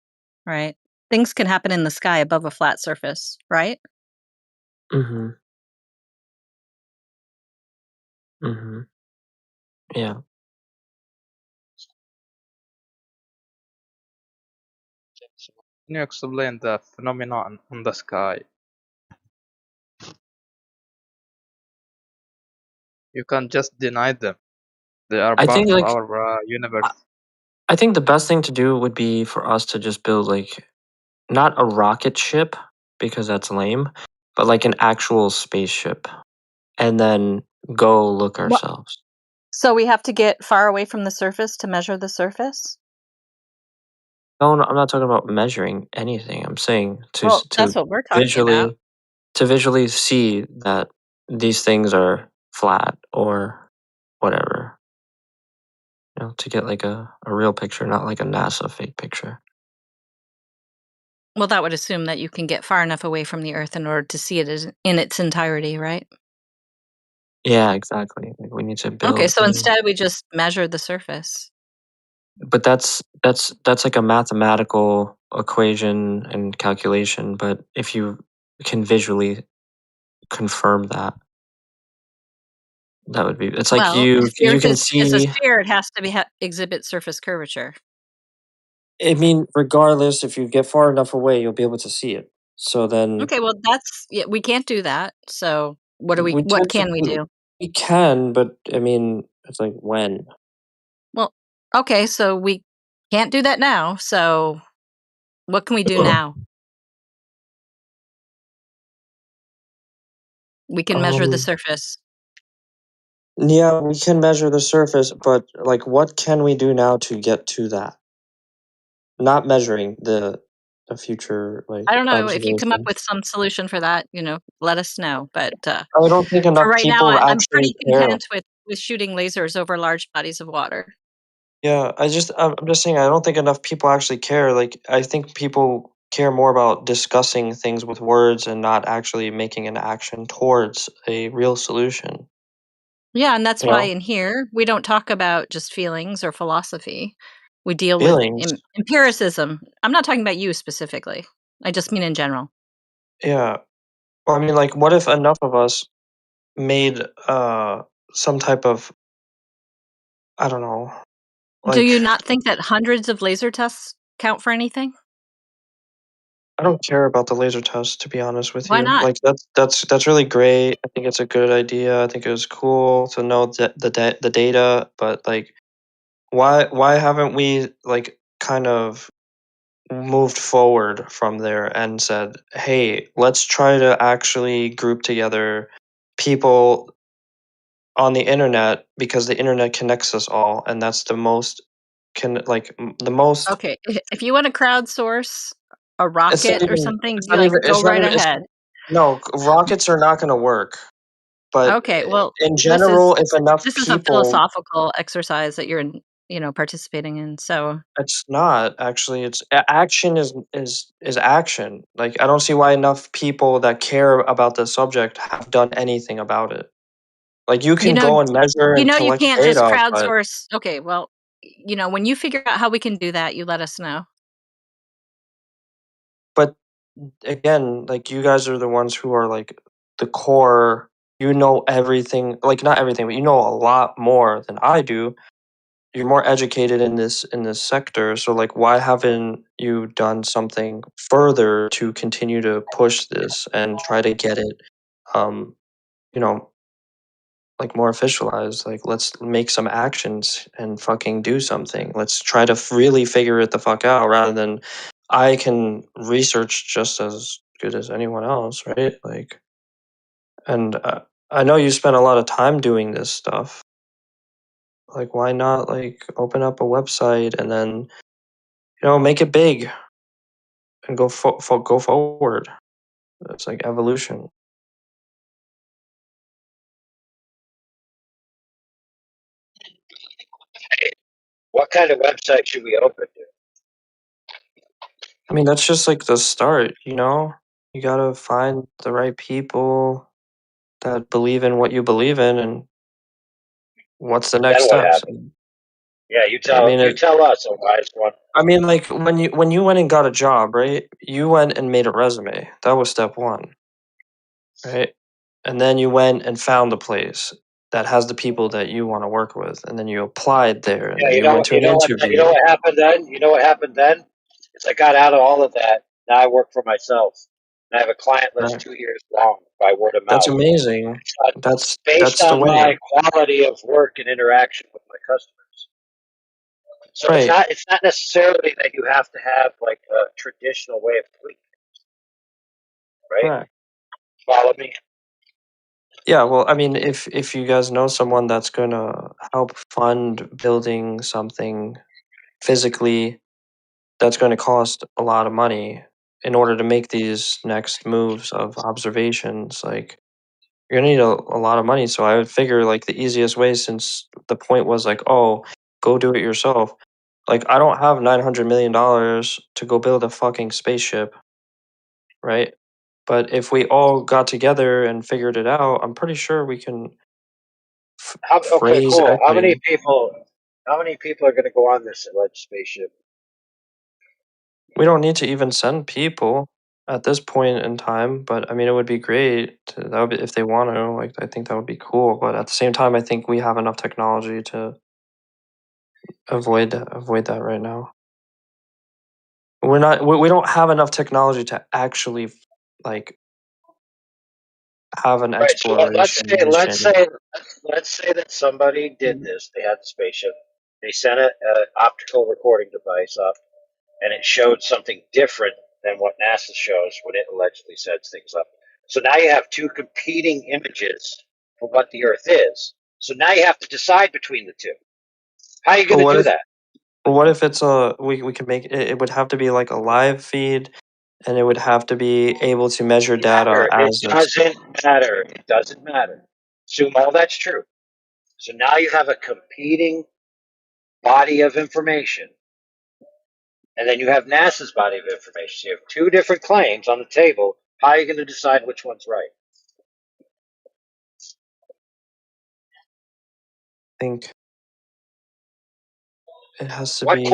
right? Things can happen in the sky above a flat surface, right? Mm-hmm. Mm-hmm. Yeah. Can you explain the phenomenon in the sky? You can't just deny them. They are I part think of like our universe. I think the best thing to do would be for us to just build like not a rocket ship because that's lame, but like an actual spaceship and then go look What? ourselves. So we have to get far away from the surface to measure the surface? No, I'm not talking about measuring anything. I'm saying Well, that's what we're talking about. visually see that these things are flat or whatever. You know, to get like a real picture, not like a NASA fake picture. Well, that would assume that you can get far enough away from the Earth in order to see it in its entirety, right? Yeah, exactly. Like we need to Okay, build so a instead we just measure the surface. but that's like a mathematical equation and calculation, but if you can visually confirm that, that would be it's like Well, if the you Earth can is a see sphere, it has to be exhibit surface curvature. I mean, regardless, if you get far enough away, you'll be able to see it. So then Okay, well we can't do that. So what we can we technically do? we can, but I mean, it's like when. Well, okay, so we can't do that now. So what can we do now? We can measure the Um, surface. yeah, we can measure the surface, but like, what can we do now to get to that? Not measuring the future like I don't know if you come up observation. with some solution for that, let us know. But I don't think for enough right now, people I'm actually pretty care. content with shooting lasers over large bodies of water. Yeah, I'm just saying I don't think enough people actually care. Like I think people care more about discussing things with words and not actually making an action towards a real solution. Yeah, and that's You why know? in here we don't talk about just feelings or philosophy. We deal with Feelings. empiricism. I'm not talking about you specifically. I just mean in general. Yeah. Well, I mean like what if enough of us made some type of I don't know. Do Like you not think that hundreds of laser tests count for anything? I don't care about the laser test to be honest with Why you. not? Like that's really great. I think it's a good idea. I think it was cool to know the data, but like why haven't we like kind of moved forward from there and said, "Hey, let's try to actually group together people on the internet because the internet connects us all and that's the most the most Okay, if you want to crowdsource a it's not rocket or even something, it's not even go it's not right even it's ahead. no, rockets are not going to work. But Okay, well, in general, if enough this is a people philosophical exercise that you're, participating in. So it's not actually it's action is action. Like I don't see why enough people that care about the subject have done anything about it. Like you you can know, go and measure and you collect can't just data, but crowdsource. Okay, well, when you figure out how we can do that, you let us know. but again, like you guys are the ones who are like the core. You know everything, like not everything, but you know a lot more than I do. You're more educated in this sector, so like why haven't you done something further to continue to push this and try to get it um you know like more officialized? Like let's make some actions and fucking do something. Let's try to really figure it the fuck out rather than I can research just as good as anyone else, right? Like and I know you spent a lot of time doing this stuff. Like why not like open up a website and then make it big and go forward. It's like evolution. What kind of website should we open to? I mean, that's just like the start, you know? You gotta find the right people that believe in what you believe in and what's the next Then what steps? happened? Yeah, you I mean, tell us, oh wise one. I mean, like when you went and got a job, right? You went and made a resume. That was step one, right? And then you went and found a place that has the people that you want to work with, and then you applied there, and Yeah, then you went to an you know interview. what happened then? You know what happened then? Is I got out of all of that. Now I work for myself. And I have a client list Right. 2 years long by word of That's mouth. amazing. Based That's the on way. my quality of work and interaction with my customers. So Right. it's not necessarily that you have to have like a traditional way of doing it, right? Right. Follow me? Yeah, well, I mean, if you guys know someone that's gonna help fund building something physically that's going to cost a lot of money in order to make these next moves of observations, like you're gonna need a lot of money. So I would figure like the easiest way, since the point was like, oh, go do it yourself. Like I don't have $900 million to go build a fucking spaceship, right? But if we all got together and figured it out, I'm pretty sure we can Okay, raise cool. How many equity. people are going to go on this alleged spaceship? We don't need to even send people at this point in time, but I mean, it would be great that would be, if they want to. Like, I think that would be cool. But at the same time, I think we have enough technology to avoid that right now. We're not. We don't have enough technology to actually like have an Right. So exploration mission. let's say that somebody did this. They had the spaceship. They sent an optical recording device up, and it showed something different than what NASA shows when it allegedly sets things up. So now you have two competing images for what the Earth is. So now you have to decide between the two. How are you But going to do that? what if it's a we could make it? It would have to be like a live feed, and it would have to be able to measure data It as it's. doesn't matter. It doesn't matter. Assume all that's true. So now you have a competing body of information. And then you have NASA's body of information. So you have two different claims on the table. How are you going to decide which one's right? I think it has to What be.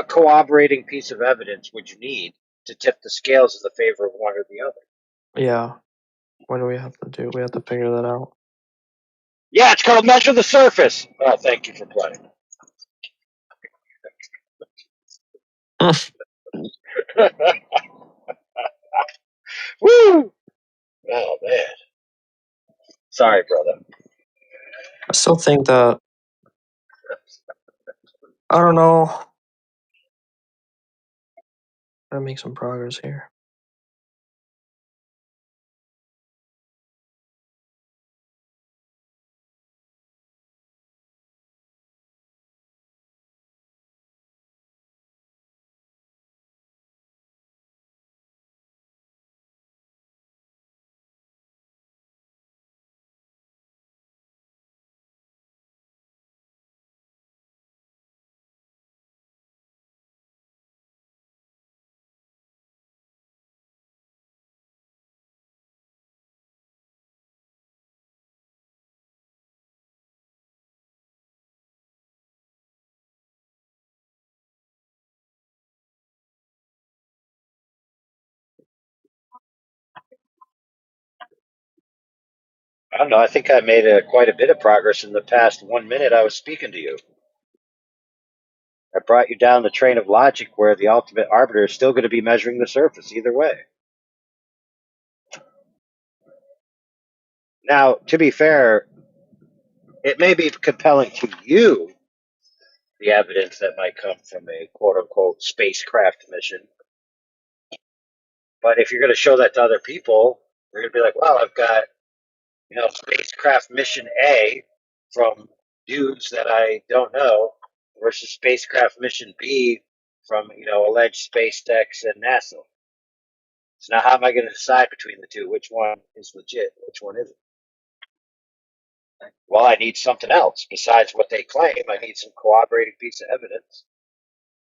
corroborating piece of evidence would you need to tip the scales in the favor of one or the other? Yeah. What do we have to do? We have to figure that out. Yeah, it's called measure the surface. Oh, thank you for playing. Woo! Oh man. Sorry, brother. I still think that I don't know. Gotta make some progress here. I don't know. I think I made quite a bit of progress in the past 1 minute I was speaking to you. I brought you down the train of logic where the ultimate arbiter is still going to be measuring the surface either way. Now, to be fair, it may be compelling to you, the evidence that might come from a quote unquote spacecraft mission. But if you're going to show that to other people, they're going to be like, well, I've got, spacecraft mission A from dudes that I don't know versus spacecraft mission B from, alleged SpaceX and NASA. So now how am I going to decide between the two? Which one is legit? Which one isn't? Well, I need something else besides what they claim. I need some corroborating piece of evidence,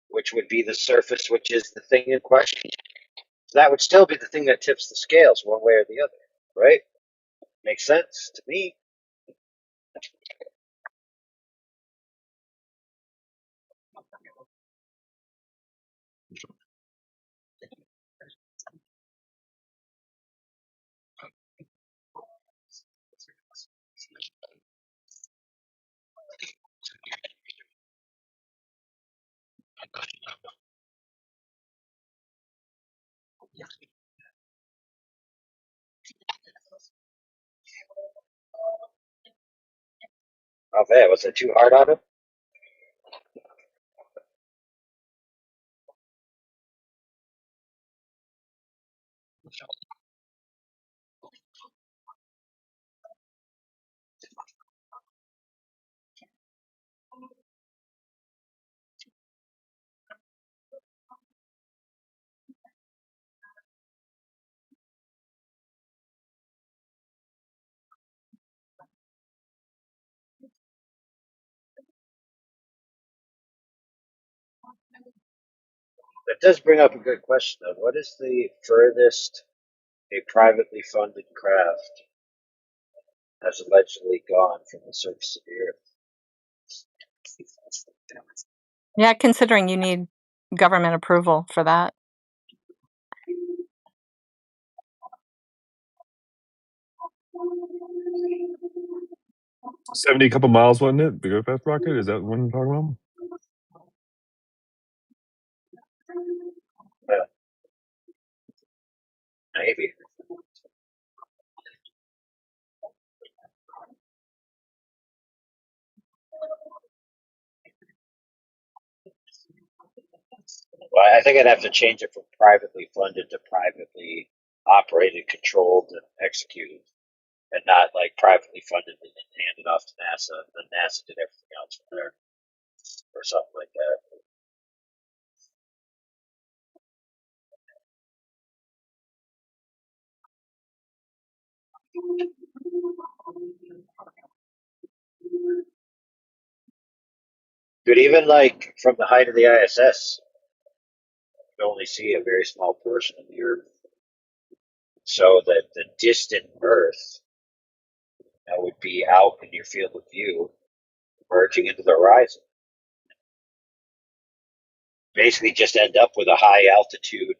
which would be the surface, which is the thing in question. So that would still be the thing that tips the scales one way or the other, right? Makes sense to me. Oh man, was it too hard on him? That does bring up a good question though. What is the furthest a privately funded craft has allegedly gone from the surface of the Earth? Yeah, considering you need government approval for that. 70 couple miles, wasn't it? The go fast rocket? Is that what you're talking about? Maybe. Well, I think I'd have to change it from privately funded to privately operated, controlled, and executed, and not like privately funded and then handed off to NASA, and then NASA did everything else from there, or something like that. But even like from the height of the ISS, you can only see a very small portion of the Earth. So that the distant Earth that would be out in your field of view, merging into the horizon. Basically, just end up with a high altitude,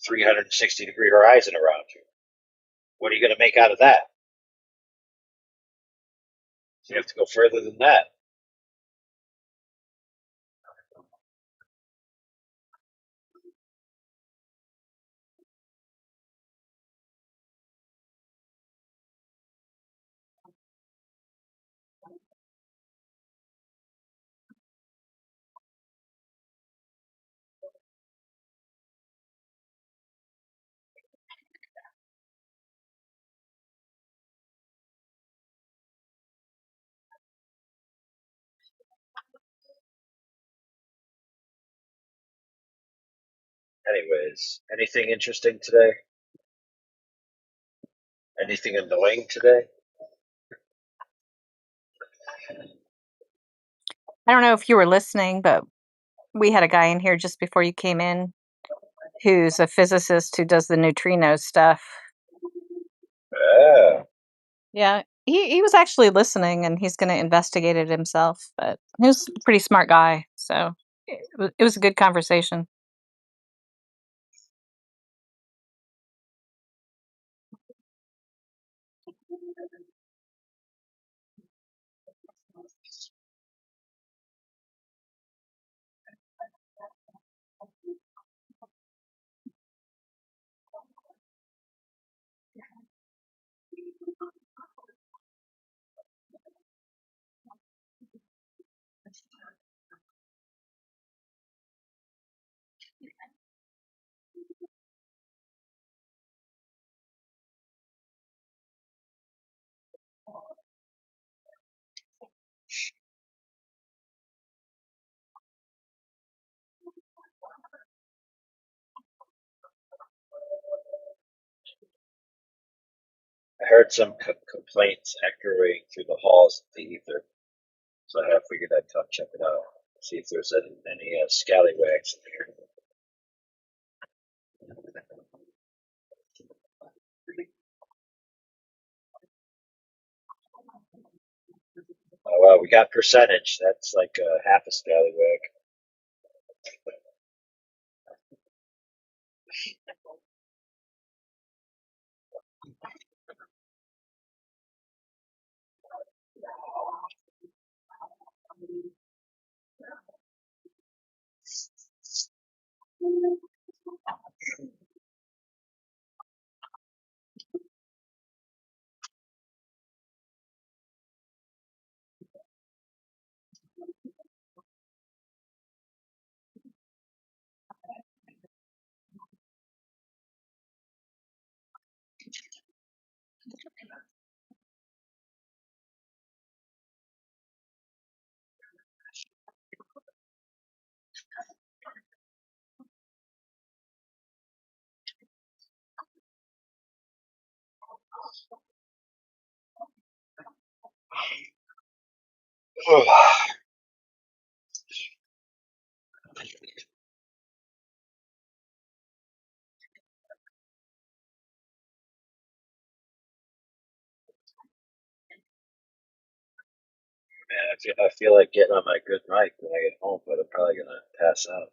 360-degree horizon around you. What are you going to make out of that? So you have to go further than that. Anyways, anything interesting today? Anything annoying today? I don't know if you were listening, but we had a guy in here just before you came in who's a physicist who does the neutrino stuff. Yeah. Yeah, he was actually listening, and he's going to investigate it himself. But he was a pretty smart guy, so it was a good conversation. I heard some complaints echoing through the halls of the ether, so I figured I'd come check it out, see if there's any scallywags in here. Oh well, we got percentage. That's like half a scallywag. Man, I feel like getting on my good mic when I get home, but I'm probably gonna pass out.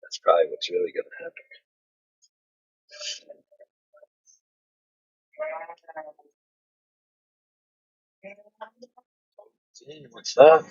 That's probably what's really gonna happen. What's that?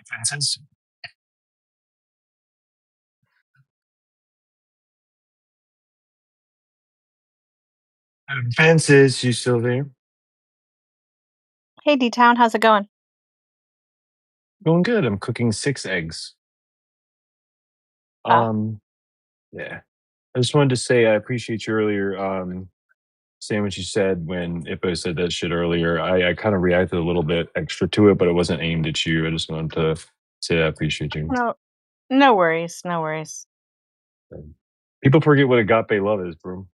Fences. Fences, you still there? Hey, D-Town, how's it going? Going good. I'm cooking 6 eggs. Ah. Yeah. I just wanted to say I appreciate you earlier saying what you said when Ippo said that shit earlier. I kind of reacted a little bit extra to it, but it wasn't aimed at you. I just wanted to say I appreciate you. No worries, no worries. People forget what agape love is, bro.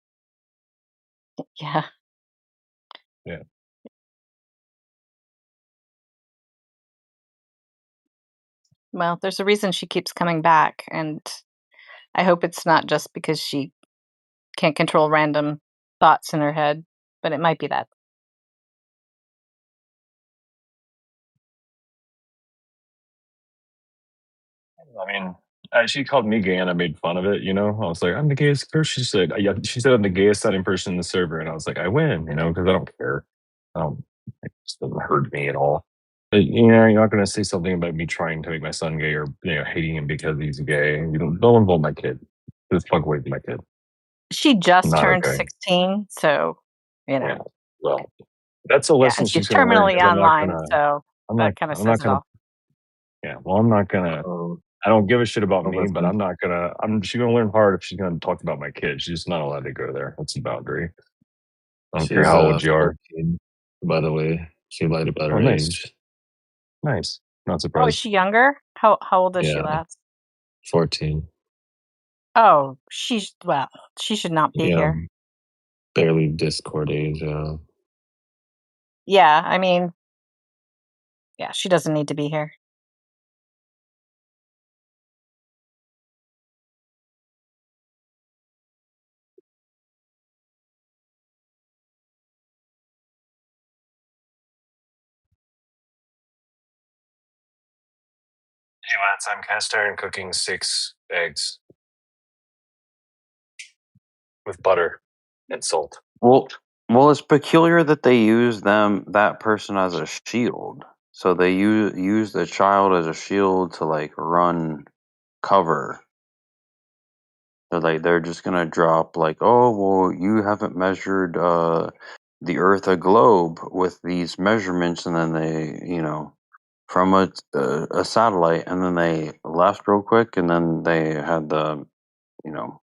Yeah. Yeah. Well, there's a reason she keeps coming back, and I hope it's not just because she can't control random thoughts in her head, but it might be that. I mean, she called me gay and I made fun of it, you know? I was like, I'm the gayest person. She said I'm the gayest sounding person in the server. And I was like, I win, you know, because I don't care. It just doesn't hurt me at all. But, you know, you're not going to say something about me trying to make my son gay or, you know, hating him because he's gay. You don't involve my kid. Just fuck away from my kid. She just Not turned okay. 16, so, you know. Yeah. Well, That's a Yeah, lesson and she's she's going to learn terminally because I'm not online, gonna. so I'm that not. kind of I'm not says it gonna. all. Yeah. Well, I'm not gonna. I don't give a shit about me, but I'm not gonna. She's gonna learn hard if she's gonna talk about my kids. She's just not allowed to go there. That's a boundary. I don't care She's how old you are. 14, by the way. She lied about Oh, her nice. age. Nice. Not Oh, is surprised. she younger? How old is she, Yeah, lads? 14. Oh, well, she should not be Yeah, here. barely Discord age. Yeah, I mean, yeah, she doesn't need to be here. Hey, lads, I'm cast iron cooking 6 eggs with butter and salt. Well, it's peculiar that they use that person as a shield. So they use the child as a shield to like run cover. So like they're just gonna drop like, oh well, you haven't measured the Earth a globe with these measurements, and then they from a satellite, and then they left real quick, and then they had the you know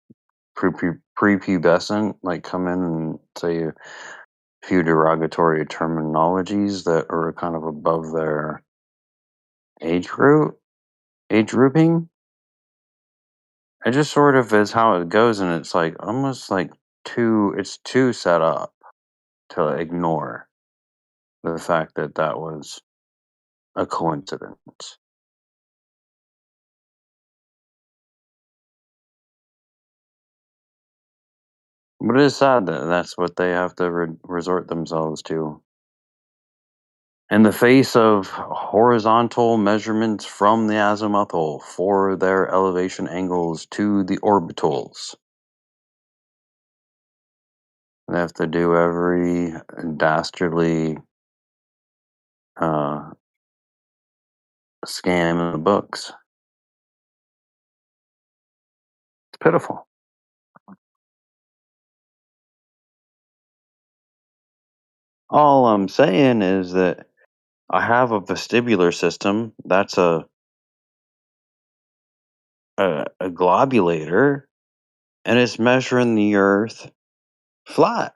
prepubescent like come in and say a few derogatory terminologies that are kind of above their age grouping. It just sort of is how it goes, and it's like almost like it's too set up to ignore the fact that that was a coincidence. But it is sad that that's what they have to resort themselves to. In the face of horizontal measurements from the azimuthal for their elevation angles to the orbitals, they have to do every dastardly scam in the books. It's pitiful. All I'm saying is that I have a vestibular system that's a globulator, and it's measuring the Earth flat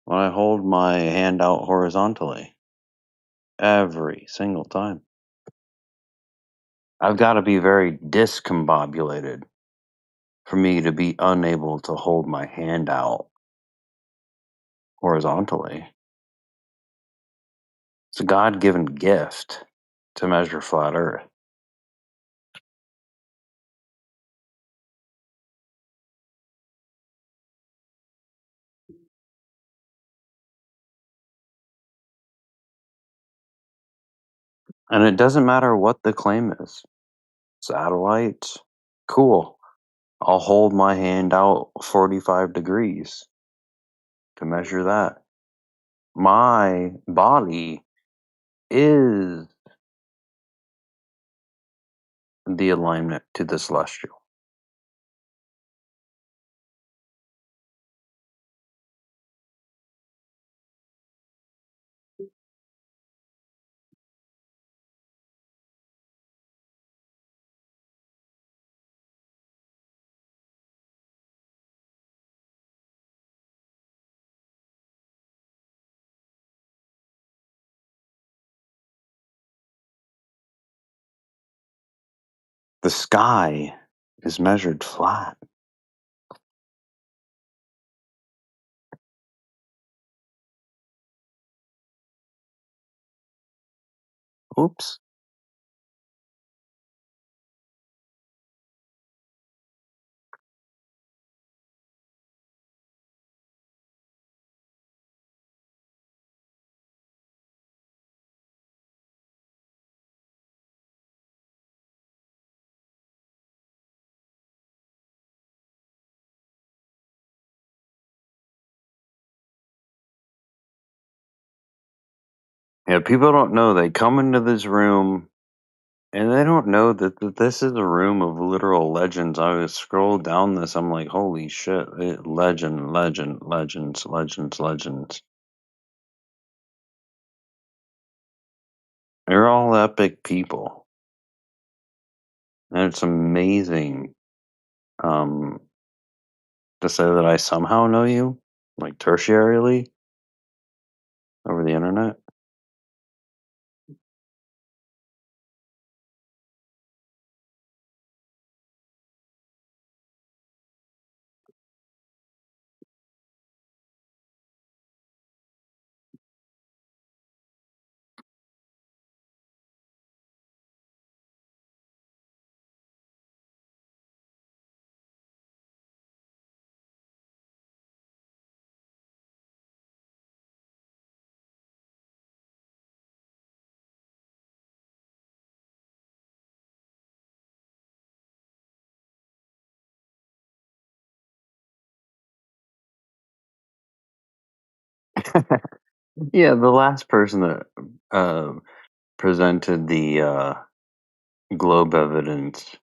when I hold my hand out horizontally every single time. I've got to be very discombobulated for me to be unable to hold my hand out horizontally. It's a God-given gift to measure flat Earth. And it doesn't matter what the claim is. Satellites, cool. I'll hold my hand out 45 degrees to measure that. My body is the alignment to the celestial. The sky is measured flat. Oops. Yeah, people don't know. They come into this room and they don't know that this is a room of literal legends. I was scroll down this, I'm like, holy shit, legends. You're all epic people. And it's amazing to say that I somehow know you, like tertiarily, over the internet. Yeah, the last person that presented the globe evidence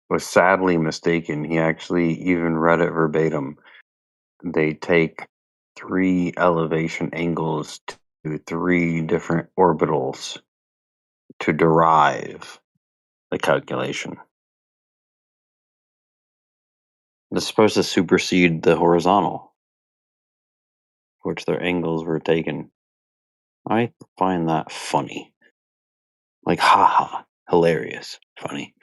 was sadly mistaken. He actually even read it verbatim. They take 3 elevation angles to 3 different orbitals to derive the calculation. It's supposed to supersede the horizontal, which their angles were taken. I find that funny. Like, haha, hilarious, funny.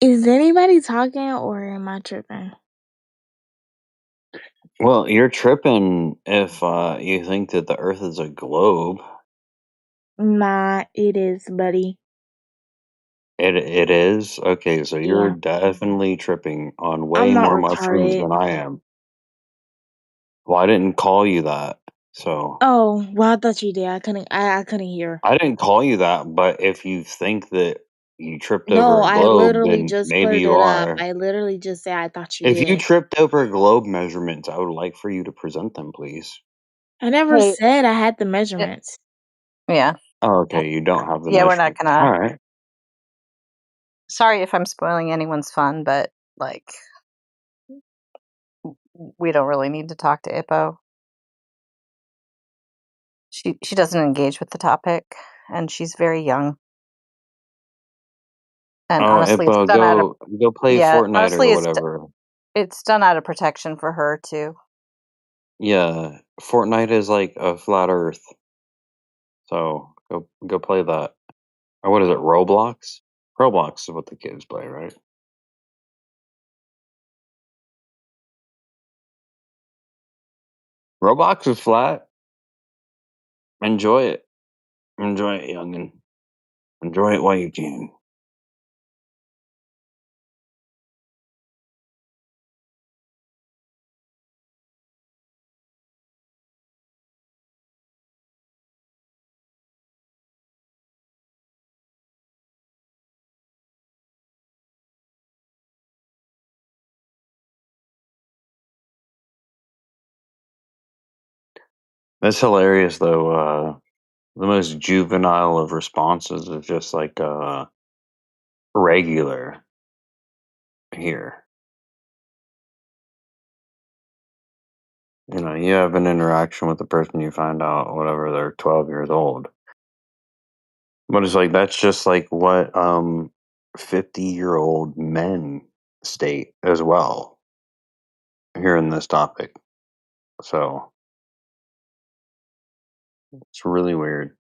Is anybody talking or am I tripping? Well, you're tripping if you think that the Earth is a globe. Nah, it is, buddy. It is? Okay, so you're Yeah. definitely tripping on I'm way not more mushrooms retarded. than I am. Well, I didn't call you that, so Oh, well, I thought you did. I couldn't hear. I didn't call you that, but if you think that you tripped No, over a I globe, literally then just maybe cleared you it up. are. I literally just said I thought you If you did. tripped over globe measurements, I would like for you to present them, please. I never Hey, said I had the measurements. yeah. Oh, okay, you don't have the Yeah, we're not measurements. gonna. Alright. Sorry if I'm spoiling anyone's fun, but like, we don't really need to talk to Ippo. She doesn't engage with the topic, and she's very young. And Oh, honestly, it's Ippo, done out of go play yeah. Fortnite or Honestly, whatever. it's done out of protection for her too. Yeah, Fortnite is like a flat Earth, so go play that. Or what is it, Roblox? Roblox is what the kids play, right? Roblox is flat. Enjoy it. Enjoy it, youngin. Enjoy it while you can. It's hilarious though. The most juvenile of responses is just like regular here. You know, you have an interaction with the person, you find out whatever they're 12 years old. But it's like that's just like what 50-year-old men state as well here in this topic. So it's really weird.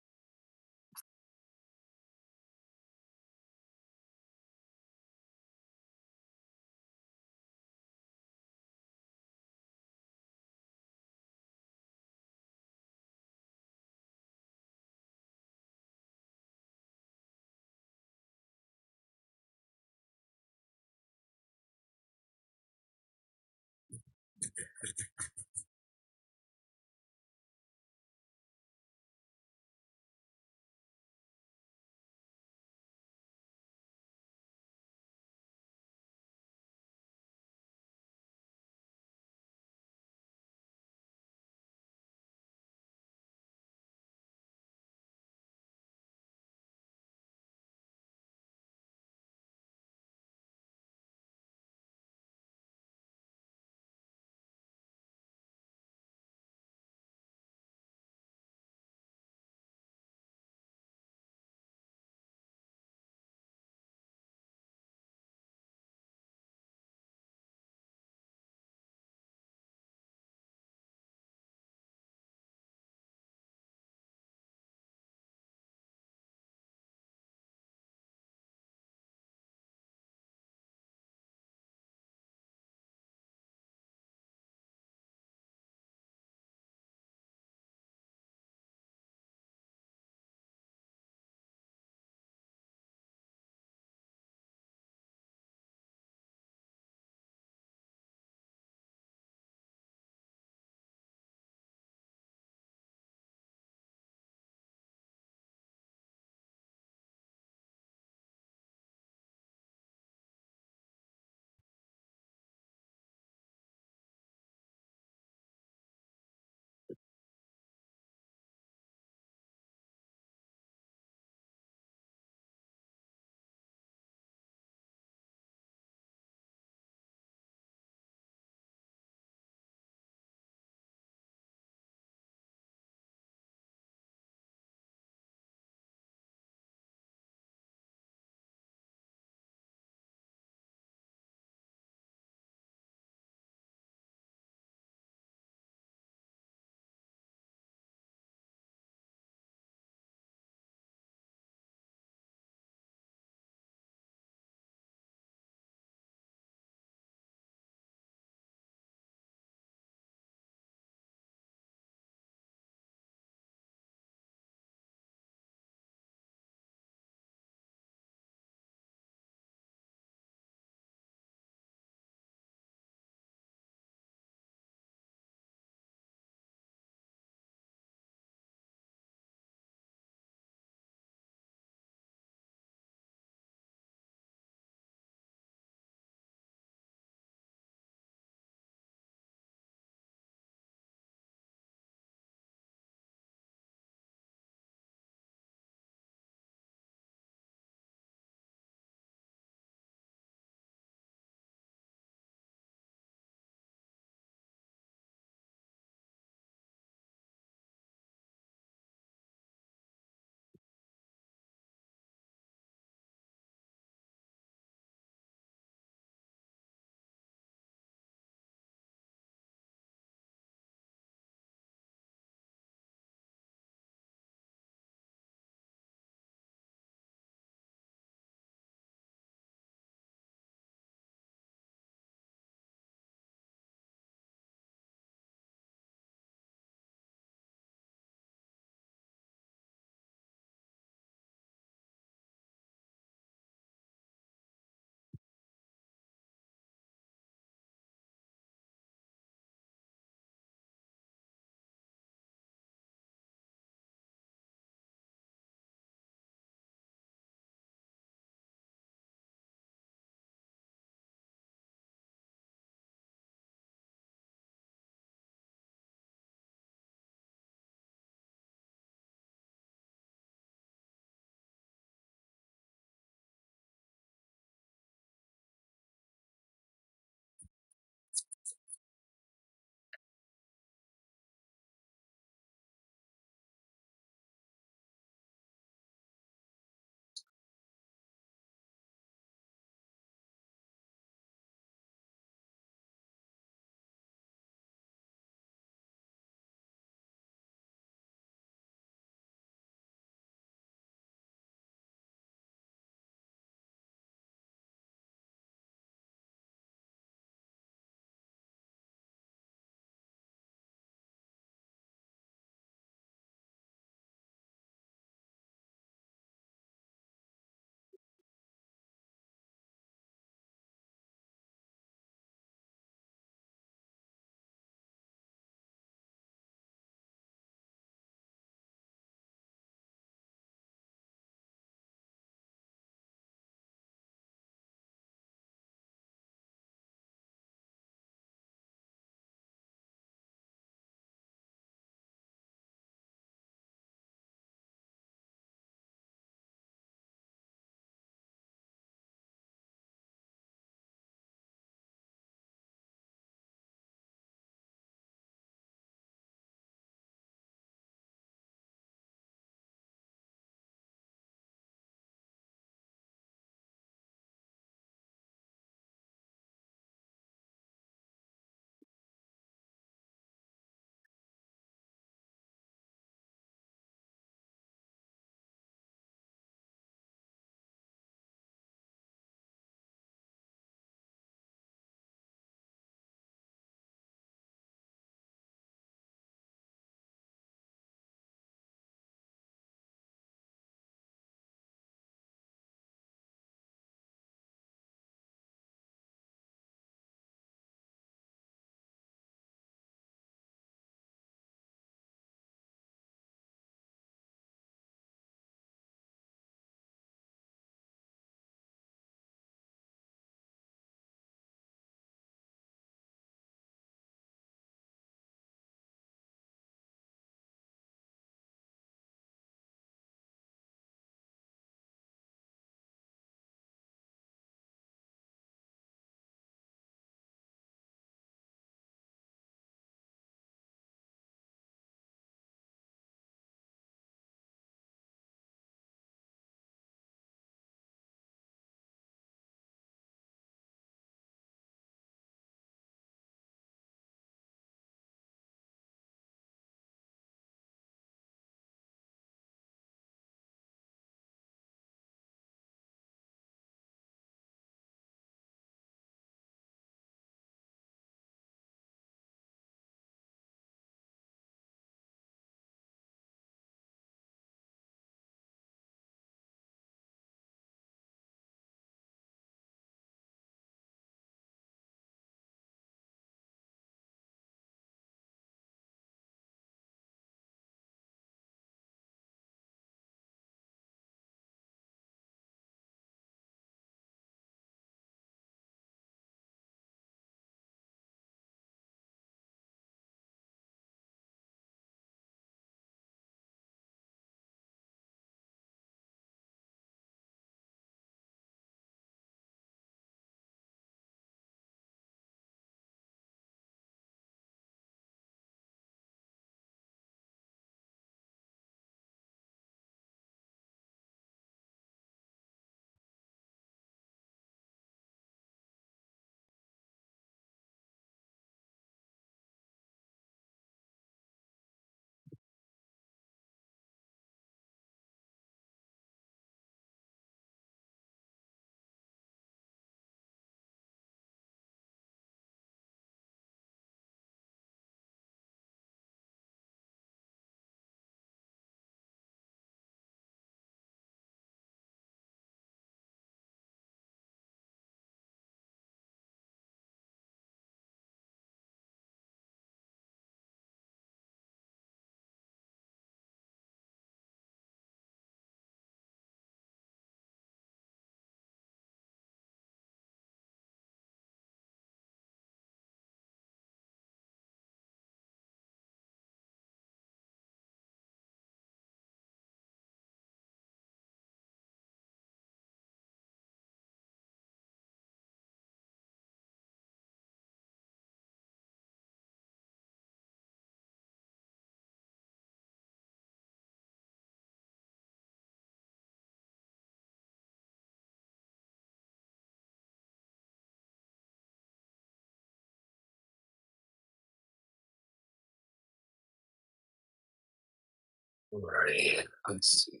Right. Let's see.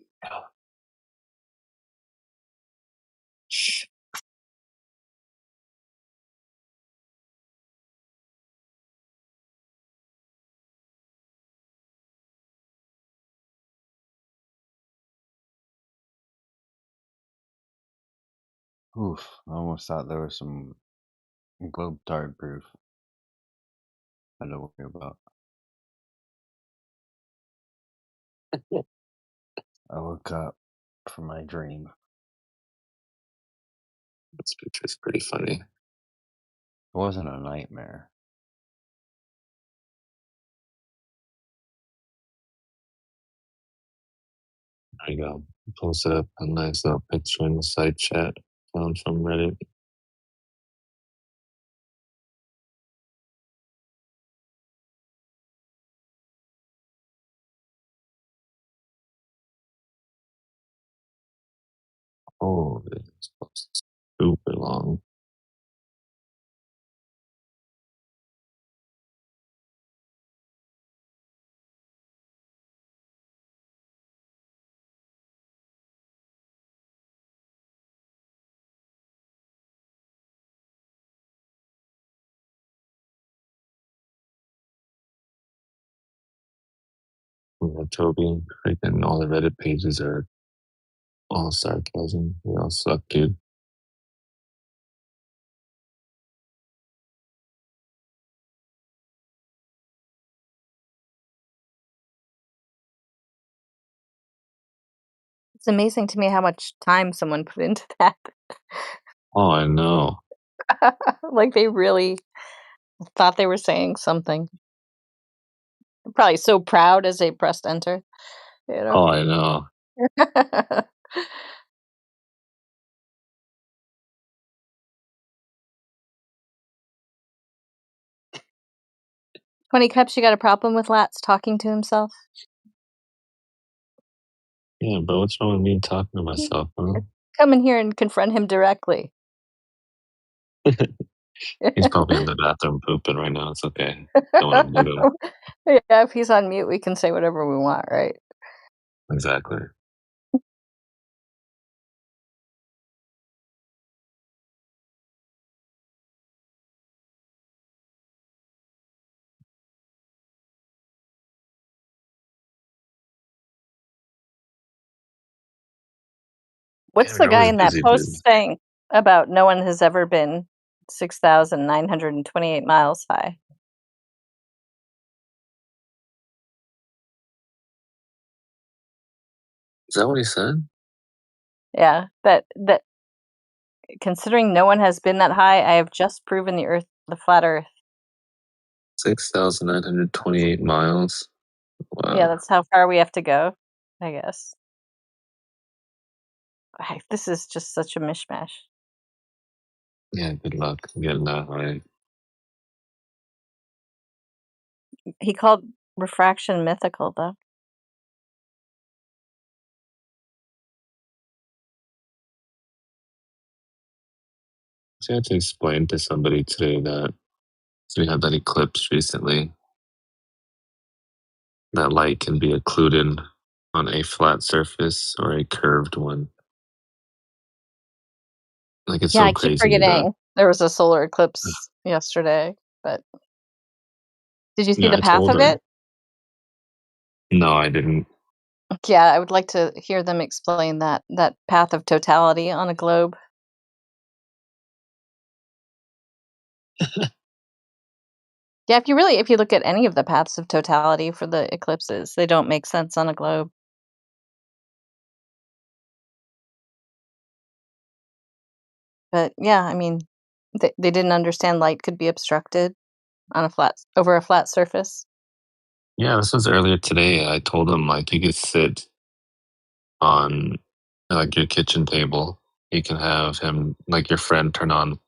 Oof, I almost thought there was some globe tard proof I had to worry about. I woke up from my dream. This picture's pretty funny. It wasn't a nightmare. There you go. Posted up a nice little picture in the side chat found from Reddit. Oh, it's super long. Yeah, Toby, freaking all the Reddit pages are all sarcasm. They all suck, dude. It's amazing to me how much time someone put into that. Oh, I know. Like they really thought they were saying something. Probably so proud as they pressed enter, you know? Oh, I know. Twenty Cups, you got a problem with Lats talking to himself? Yeah, but what's wrong with me talking to myself, huh? Come in here and confront him directly. He's probably in the bathroom pooping right now. It's okay. Don't want to mute him. Yeah, if he's on mute, we can say whatever we want, right? Exactly. What's Yeah, the you're guy always in that busy, dude. post saying about no one has ever been 6,928 miles high? Is that what he said? Yeah, that considering no one has been that high, I have just proven the flat Earth. 6,928 miles. Yeah, Wow. that's how far we have to go, I guess. This is just such a mishmash. Yeah, good luck getting that right. He called refraction mythical, though. So I had to explain to somebody today that so we had that eclipse recently. That light can be occluded on a flat surface or a curved one. Like it's Yeah, so I keep crazy that forgetting there was a solar eclipse yesterday, but did you see yeah, the I path told of him. it? No, I didn't. Yeah, I would like to hear them explain that path of totality on a globe. Yeah, if you look at any of the paths of totality for the eclipses, they don't make sense on a globe. But yeah, I mean, they didn't understand light could be obstructed on over a flat surface. Yeah, this was earlier today. I told him like you could sit on like your kitchen table. You can have him like your friend turn on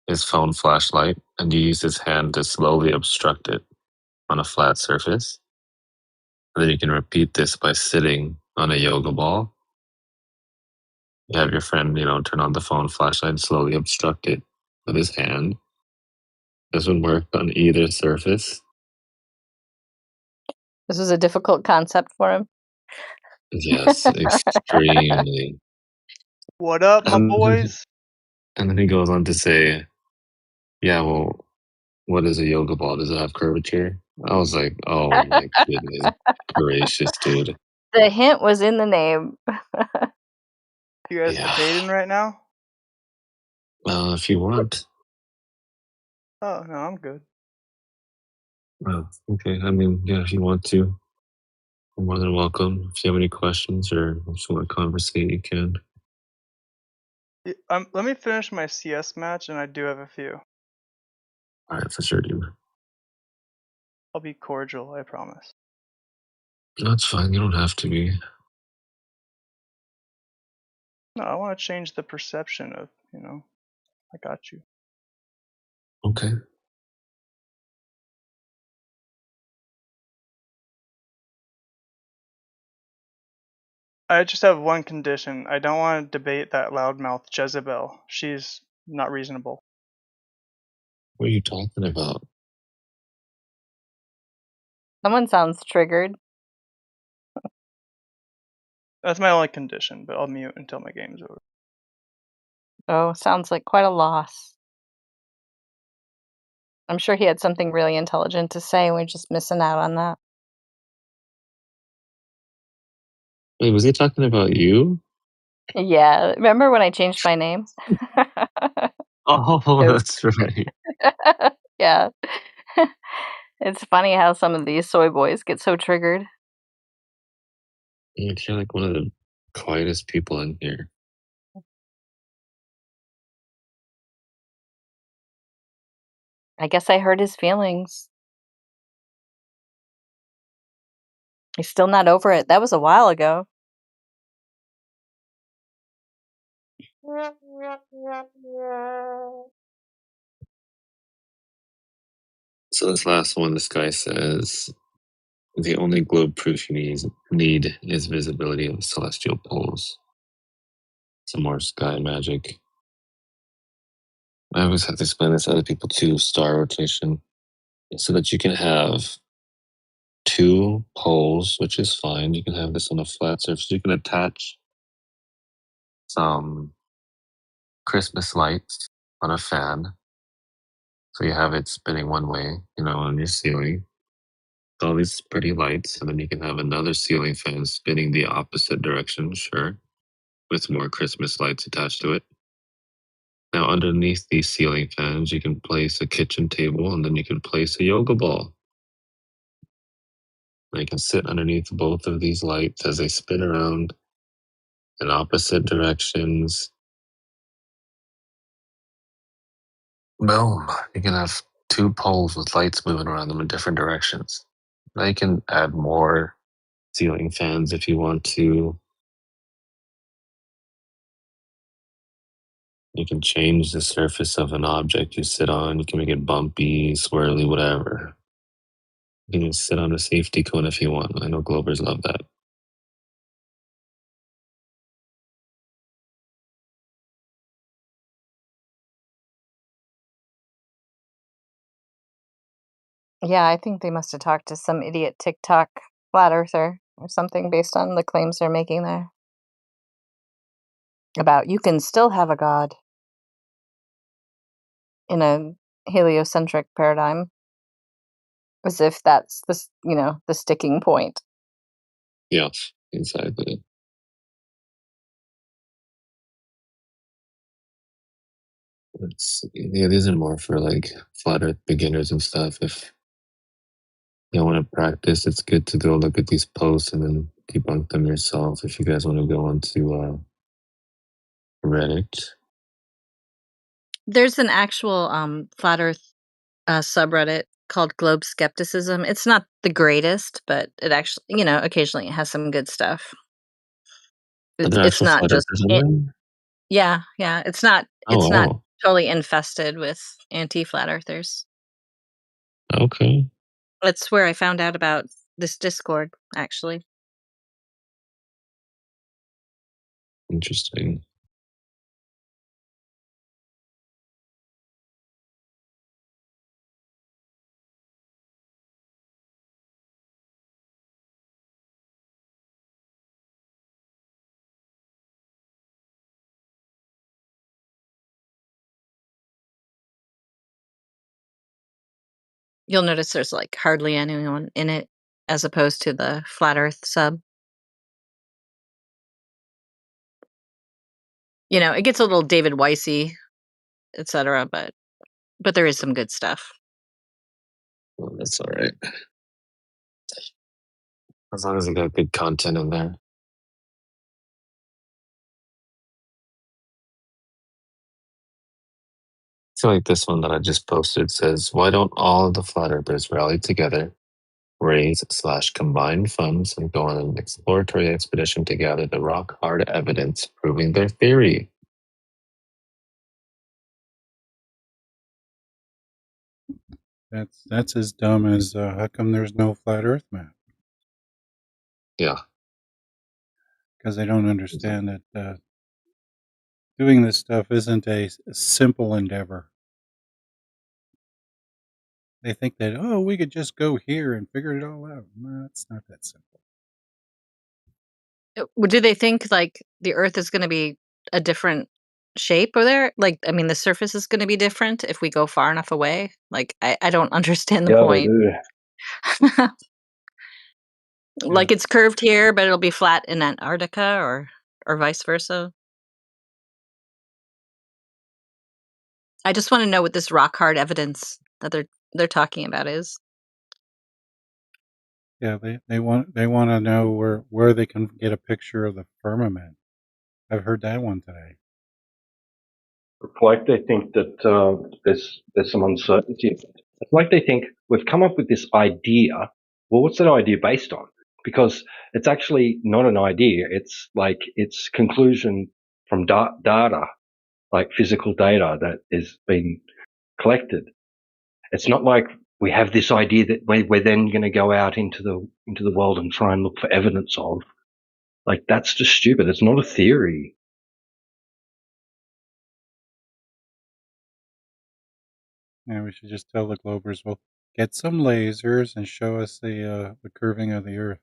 his phone flashlight and you use his hand to slowly obstruct it on a flat surface. And then you can repeat this by sitting on a yoga ball. You have your friend, turn on the phone flashlight and slowly obstruct it with his hand. This would work on either surface. This was a difficult concept for him. Yes, extremely. What up, my And then, boys? and then he goes on to say, "Yeah, well, what is a yoga ball? Does it have curvature?" I was like, "Oh my goodness gracious, dude!" The hint was in the name. You guys Yeah. debating right now? If you want. Oh no, I'm good. Oh, okay. I mean, yeah, if you want to, you're more than welcome. If you have any questions or if you want to conversate, you can. Let me finish my CS match, and I do have a few. All right, for sure, dude. I'll be cordial, I promise. That's fine. You don't have to be. No, I want to change the perception of, I got you. Okay. I just have one condition. I don't want to debate that loudmouth Jezebel. She's not reasonable. What are you talking about? Someone sounds triggered. That's my only condition, but I'll mute until my game's over. Oh, sounds like quite a loss. I'm sure he had something really intelligent to say, and we're just missing out on that. Wait, was he talking about you? Yeah, remember when I changed my name? Oh, Oops. that's right. Yeah. It's funny how some of these soy boys get so triggered. You're like one of the quietest people in here. I guess I hurt his feelings. He's still not over it. That was a while ago. So this last one, this guy says, the only globe proof you need is visibility of celestial poles. Some more sky magic. I always have to explain this to other people too, star rotation. So that you can have 2 poles, which is fine. You can have this on a flat surface. You can attach some Christmas lights on a fan. So you have it spinning one way, on your ceiling. All these pretty lights, and then you can have another ceiling fan spinning the opposite direction, sure, with more Christmas lights attached to it. Now, underneath these ceiling fans, you can place a kitchen table, and then you can place a yoga ball. And you can sit underneath both of these lights as they spin around in opposite directions. Boom. You can have 2 poles with lights moving around them in different directions. Now you can add more ceiling fans if you want to. You can change the surface of an object you sit on. You can make it bumpy, swirly, whatever. You can sit on a safety cone if you want. I know Globers love that. Yeah, I think they must have talked to some idiot TikTok flat earther or something based on the claims they're making there. About you can still have a god in a heliocentric paradigm. As if that's the sticking point. Yeah, exactly. These are more for like flat earth beginners and stuff. If you want to practice, it's good to go look at these posts and then debunk them yourself. If you guys want to go onto Reddit. There's an actual flat earth subreddit called Globe Skepticism. It's not the greatest, but it actually, occasionally it has some good stuff. Are there It's actual not flat just earthers in yeah, it's not there? Oh, wow. totally infested with anti-flat earthers. Okay. That's where I found out about this Discord, actually. Interesting. You'll notice there's like hardly anyone in it as opposed to the flat Earth sub. You know, it gets a little David Weissy, etc., but there is some good stuff. Well, that's all right. As long as it got good content in there. I feel like this one that I just posted says, why don't all of the flat earthers rally together, raise/combine funds, and go on an exploratory expedition to gather the rock hard evidence proving their theory? That's as dumb as how come there's no flat Earth map? Yeah. Because they don't understand that doing this stuff isn't a simple endeavor. They think that, oh, we could just go here and figure it all out. No, it's not that simple. Do they think like the Earth is going to be a different shape over there? Like, I mean, the surface is going to be different if we go far enough away. Like, I don't understand the Yeah, point. they do. Like it's curved here, but it'll be flat in Antarctica, or vice versa. I just want to know what this rock hard evidence that they're talking about is. Yeah, they want to know where they can get a picture of the firmament. I've heard that one today. It's like they think that there's some uncertainty. It's like they think we've come up with this idea. Well, what's that idea based on? Because it's actually not an idea. It's like it's conclusion from data, like physical data that is being collected. It's not like we have this idea that we're then going to go out into the world and try and look for evidence of. Like that's just stupid. It's not a theory. Yeah, we should just tell the Globers, well, get some lasers and show us the curving of the Earth.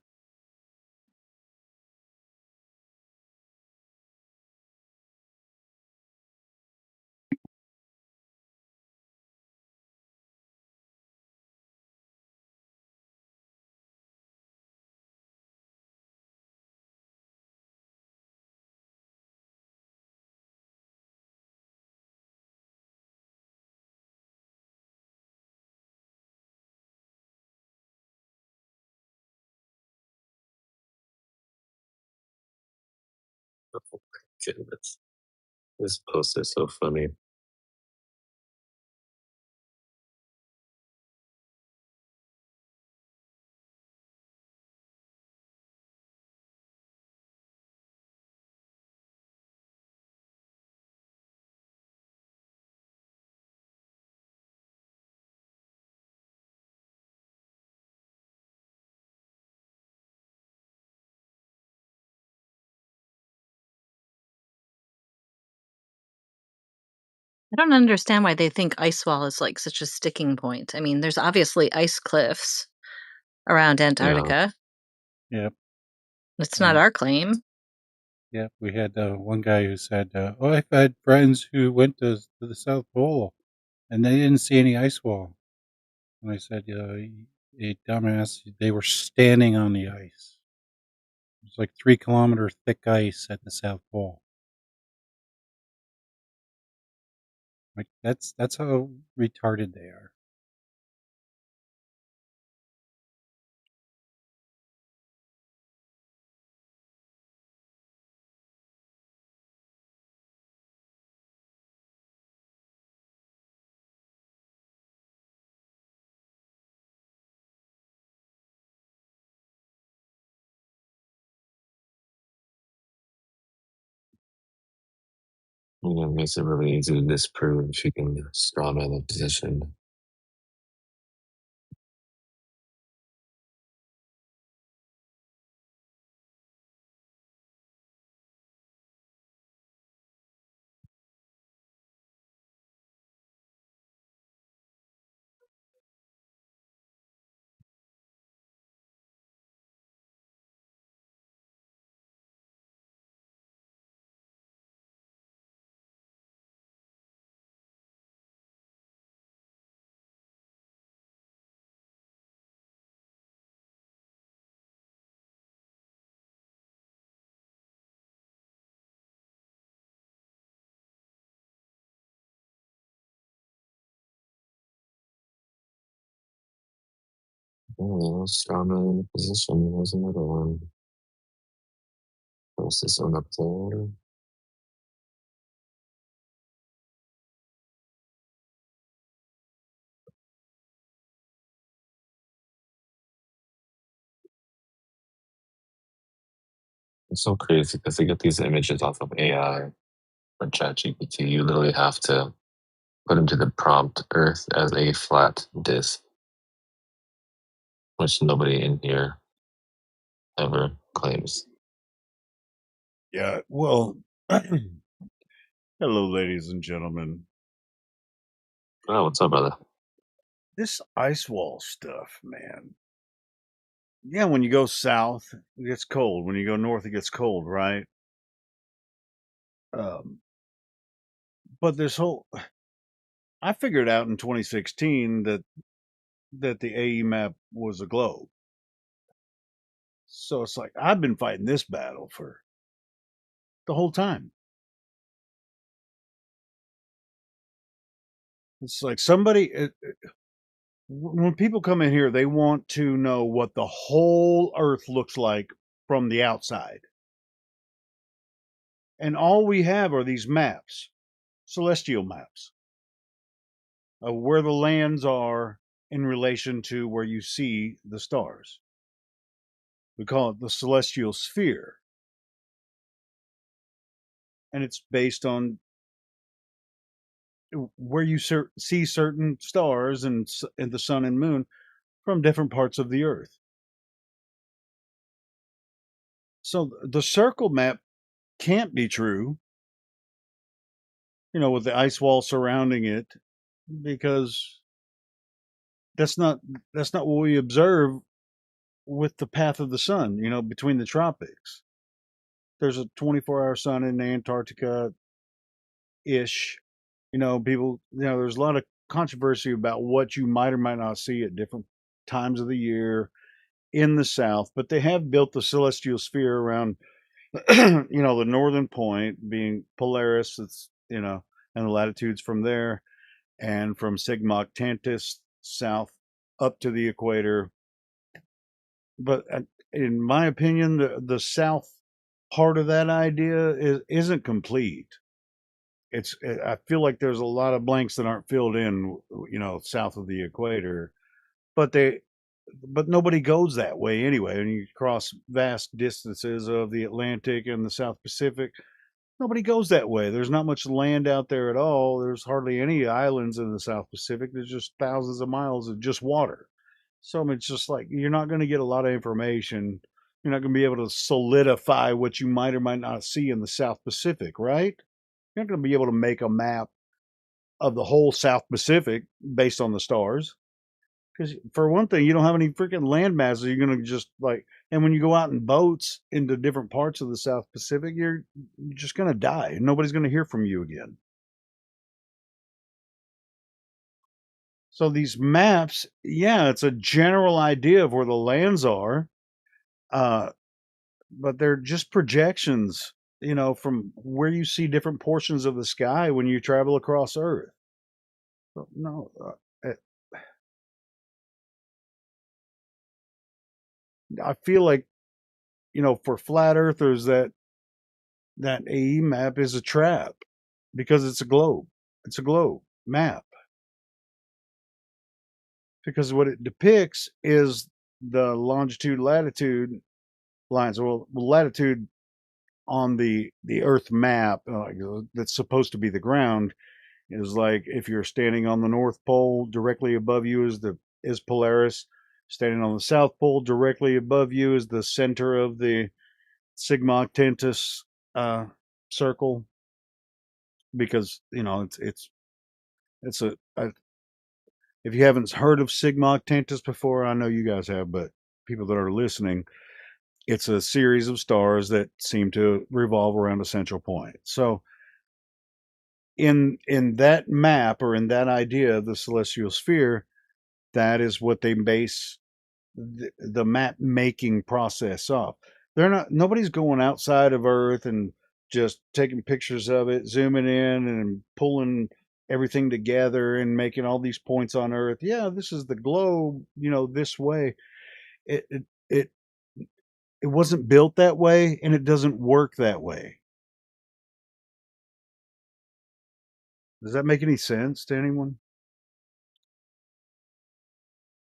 Oh my goodness. This post is so funny. I don't understand why they think ice wall is like such a sticking point. I mean, there's obviously ice cliffs around Antarctica. Yep. It's not our claim. Yeah, we had one guy who said, "Oh, I've had friends who went to the South Pole, and they didn't see any ice wall." And I said, "You dumbass! They were standing on the ice. It's like 3 kilometer thick ice at the South Pole. Like that's how retarded they are." You know, it makes it really easy to disprove if you can straw man the position. Oh, astronomy in position. There's another one. Post this on up there. It's so crazy because they get these images off of AI or ChatGPT. You literally have to put into the prompt Earth as a flat disk, which nobody in here ever claims. Yeah, well, hello, ladies and gentlemen. Oh, what's up, brother? This ice wall stuff, man. Yeah, when you go south, it gets cold. When you go north, it gets cold, right? But this whole, I figured out in 2016 that the AE map was a globe. So it's like I've been fighting this battle for the whole time. It's like somebody, when people come in here, they want to know what the whole Earth looks like from the outside. And all we have are these maps, celestial maps, of where the lands are in relation to where you see the stars. We call it the celestial sphere. And it's based on where you see certain stars and the sun and moon from different parts of the earth. So the circle map can't be true, with the ice wall surrounding it, because that's not what we observe with the path of the sun, between the tropics. There's a 24-hour sun in Antarctica ish. People, there's a lot of controversy about what you might or might not see at different times of the year in the south, but they have built the celestial sphere around, the northern point being Polaris, it's, and the latitudes from there, and from Sigma Octantis south up to the equator. But in my opinion, the south part of that idea isn't complete. I feel like there's a lot of blanks that aren't filled in, south of the equator, but nobody goes that way anyway. And you cross vast distances of the Atlantic and the South Pacific, nobody goes that way. There's not much land out there at all. There's hardly any islands in the South Pacific. There's just thousands of miles of just water. So I mean, it's just like you're not going to get a lot of information. You're not going to be able to solidify what you might or might not see in the South Pacific, right? You're not going to be able to make a map of the whole South Pacific based on the stars. Because for one thing, you don't have any freaking land masses. You're going to just and when you go out in boats into different parts of the South Pacific, you're just going to die and nobody's going to hear from you again. So these maps, yeah, it's a general idea of where the lands are, but they're just projections, from where you see different portions of the sky when you travel across Earth. So, no, I feel like, for flat earthers, that AE map is a trap because it's a globe. It's a globe map. Because what it depicts is the longitude, latitude lines. Well, latitude on the Earth map that's supposed to be the ground is like if you're standing on the North Pole, directly above you is Polaris. Standing on the South Pole, directly above you is the center of the Sigma Octantis circle. Because it's a if you haven't heard of Sigma Octantis before, I know you guys have, but people that are listening, it's a series of stars that seem to revolve around a central point. So in that map, or in that idea of the celestial sphere, that is what they base the map making process off. Nobody's going outside of Earth and just taking pictures of it, zooming in and pulling everything together and making all these points on Earth. Yeah, this is the globe, this way. It it wasn't built that way, and it doesn't work that way. Does that make any sense to anyone?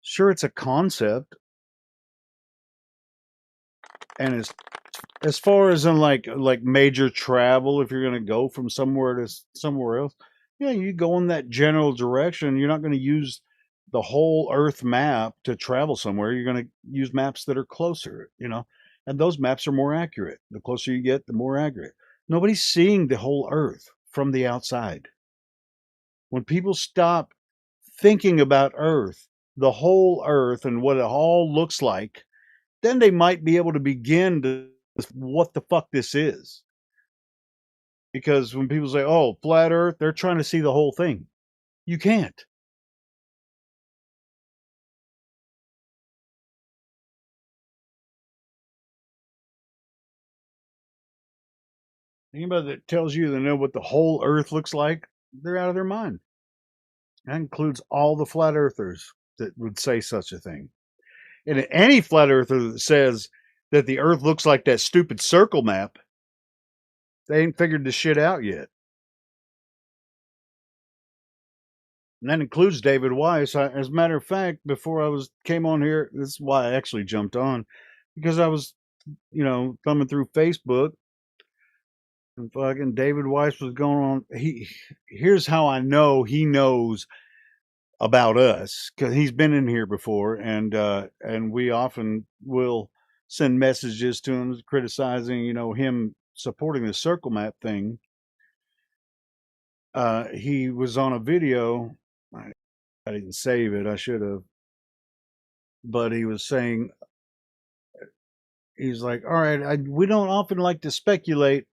Sure, it's a concept, and as far as in like major travel, if you're going to go from somewhere to somewhere else, yeah, you go in that general direction. You're not going to use the whole Earth map to travel somewhere. You're going to use maps that are closer, and those maps are more accurate. The closer you get, the more accurate. Nobody's seeing the whole Earth from the outside. When people stop thinking about Earth, the whole Earth and what it all looks like, then they might be able to begin to what the fuck this is. Because when people say, "Oh, flat Earth," they're trying to see the whole thing. You can't. Anybody that tells you they know what the whole Earth looks like, they're out of their mind. That includes all the flat earthers that would say such a thing. And any flat earther that says that the Earth looks like that stupid circle map, they ain't figured this shit out yet. And that includes David Weiss. As a matter of fact, before I came on here, this is why I actually jumped on, because I was, thumbing through Facebook, and fucking David Weiss was going on. Here's how I know he knows about us, because he's been in here before, and we often will send messages to him criticizing, him supporting the circle map thing. He was on a video. I didn't save it. I should have. But he was saying, he's like, all right, we don't often like to speculate,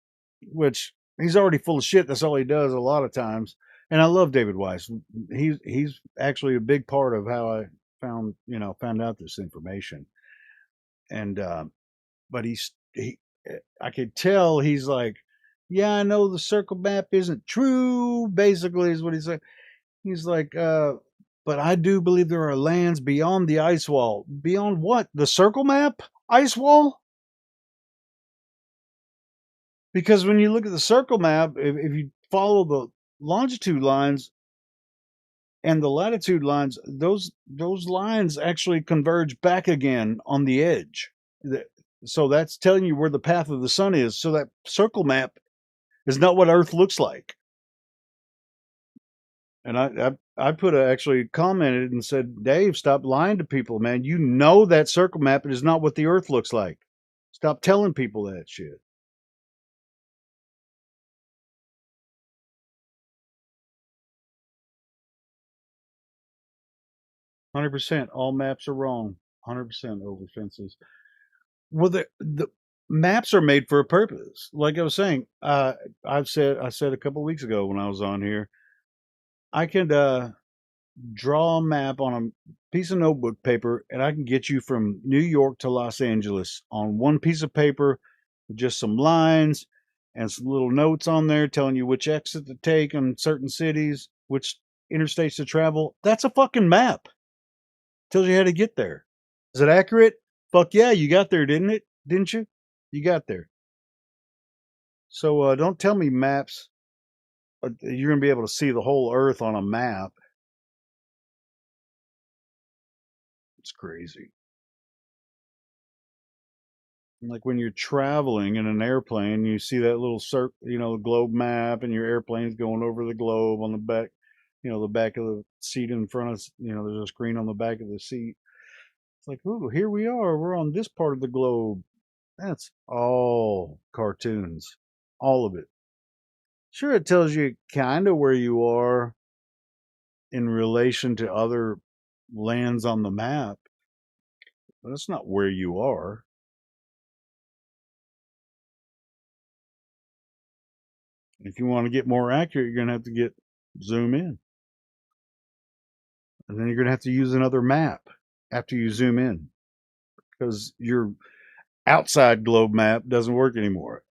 which he's already full of shit. That's all he does a lot of times. And I love David Weiss. He's actually a big part of how I found out this information. And but I could tell he's like, yeah, I know the circle map isn't true. Basically, is what he said. He's like, but I do believe there are lands beyond the ice wall. Beyond what? The circle map? Ice wall? Because when you look at the circle map, if you follow the longitude lines and the latitude lines, those lines actually converge back again on the edge. So that's telling you where the path of the sun is. So that circle map is not what Earth looks like. And I actually commented and said, Dave, stop lying to people, man. You know that circle map is not what the Earth looks like. Stop telling people that shit. %. All maps are wrong. 100% over fences. Well, the maps are made for a purpose. Like I was saying, I said a couple of weeks ago when I was on here, I could draw a map on a piece of notebook paper, and I can get you from New York to Los Angeles on one piece of paper with just some lines and some little notes on there telling you which exit to take in certain cities, which interstates to travel. That's a fucking map. Tells you how to get there. Is it accurate? Fuck yeah, you got there, didn't you? You got there. So don't tell me maps. You're going to be able to see the whole Earth on a map. It's crazy. Like when you're traveling in an airplane, you see that little globe map, and your airplane's going over the globe on the back, the back of the seat in front of, there's a screen on the back of the seat. It's like, ooh, here we are. We're on this part of the globe. That's all cartoons. All of it. Sure, it tells you kind of where you are in relation to other lands on the map, but it's not where you are. If you want to get more accurate, you're going to have to zoom in. And then you're going to have to use another map after you zoom in, because your outside globe map doesn't work anymore.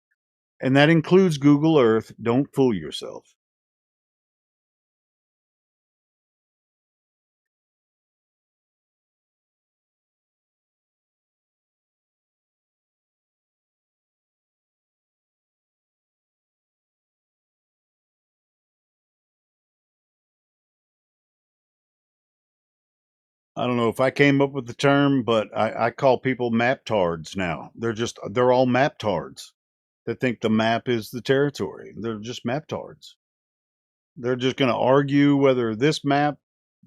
And that includes Google Earth. Don't fool yourself. I don't know if I came up with the term, but I call people map tards now. They're all map tards that think the map is the territory. They're just map tards. They're just going to argue whether this map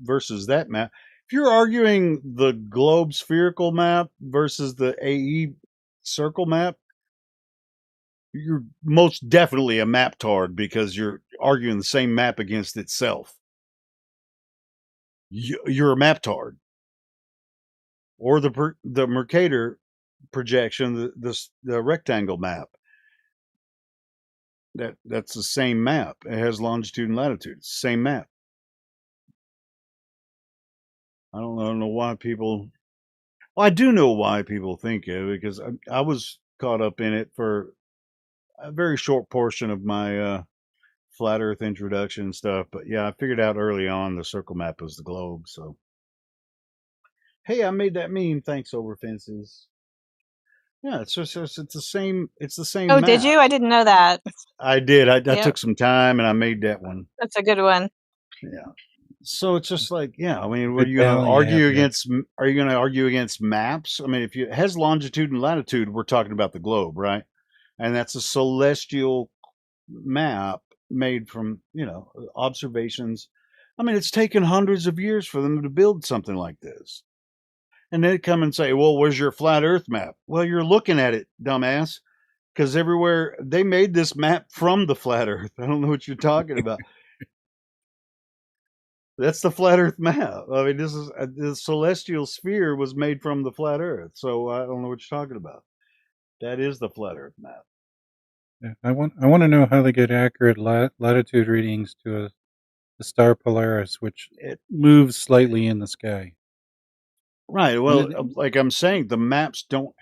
versus that map. If you're arguing the globe spherical map versus the AE circle map, you're most definitely a map tard because you're arguing the same map against itself. You're a map tard. Or the Mercator projection, the rectangle map. That's the same map. It has longitude and latitude. It's the same map. I don't know why people. Well, I do know why people think it because I was caught up in it for a very short portion of my flat Earth introduction and stuff. But yeah, I figured out early on the circle map was the globe. So hey, I made that meme. Thanks, over fences. Yeah, it's the same. It's the same Oh, did map. you? I didn't know that. I did. I Yep. took some time and I made that one. That's a good one. Yeah. So it's just like, yeah. I mean, what are Good you going to balance you have argue there. against? Are you going to argue against maps? I mean, if it has longitude and latitude, we're talking about the globe, right? And that's a celestial map made from observations. I mean, it's taken hundreds of years for them to build something like this. And they come and say, well, where's your flat Earth map? Well, you're looking at it, dumbass, because everywhere they made this map from the flat Earth. I don't know what you're talking about. That's the flat Earth map. I mean, this is the celestial sphere was made from the flat Earth. So I don't know what you're talking about. That is the flat Earth map. Yeah, I want to know how they get accurate latitude readings to the star Polaris, which moves slightly in the sky. Right. Well, like I'm saying, the maps don't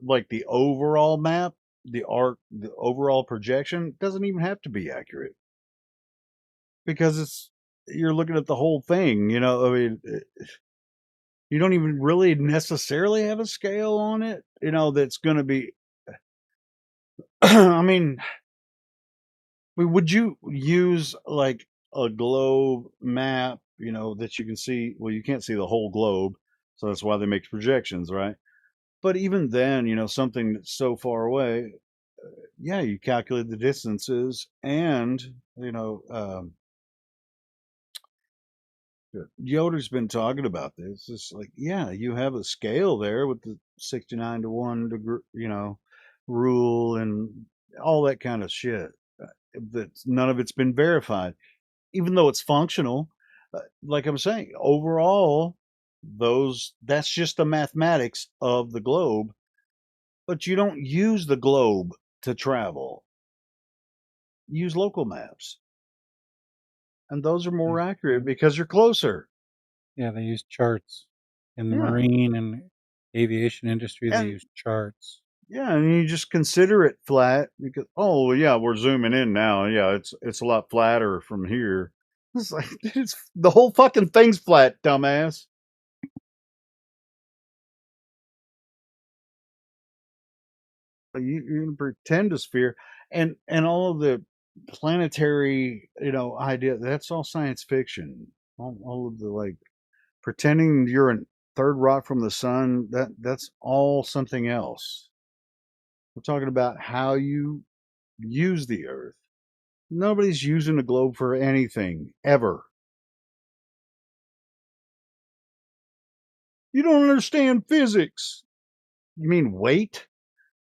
like the overall map, the overall projection doesn't even have to be accurate because you're looking at the whole thing. I mean, you don't even really necessarily have a scale on it. That's going to be. I mean, would you use like a globe map? That you can see. Well, you can't see the whole globe, so that's why they make projections, right? But even then, something that's so far away, yeah, you calculate the distances, and Yoder's been talking about this. It's like, yeah, you have a scale there with the 69 to 1 degree, rule and all that kind of shit. That's none of it's been verified, even though it's functional. Like I'm saying, overall, that's just the mathematics of the globe. But you don't use the globe to travel. Use local maps. And those are more accurate because you're closer. Yeah, they use charts. In the Yeah. marine and aviation industry, they And use charts. yeah, and you just consider it flat because well, yeah, we're zooming in now. Yeah, it's a lot flatter from here. It's like the whole fucking thing's flat, dumbass. You can pretend a sphere, and all of the planetary idea, that's all science fiction. All of the like pretending you're a third rock from the sun, that's all something else. We're talking about how you use the earth. Nobody's using the globe for anything ever. You don't understand physics. You mean weight?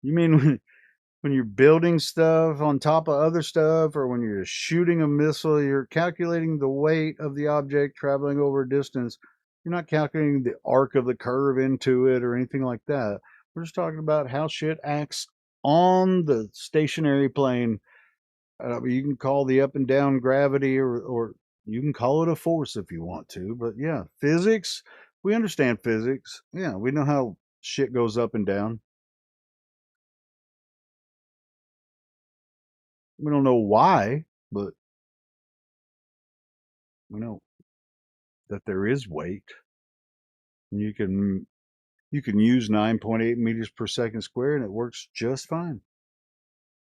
You mean when you're building stuff on top of other stuff, or when you're shooting a missile, you're calculating the weight of the object traveling over a distance. You're not calculating the arc of the curve into it or anything like that. We're just talking about how shit acts on the stationary plane. You can call the up and down gravity, or you can call it a force if you want to. But yeah, physics, we understand physics. Yeah, we know how shit goes up and down. We don't know why, but we know that there is weight. And you can use 9.8 meters per second squared and it works just fine.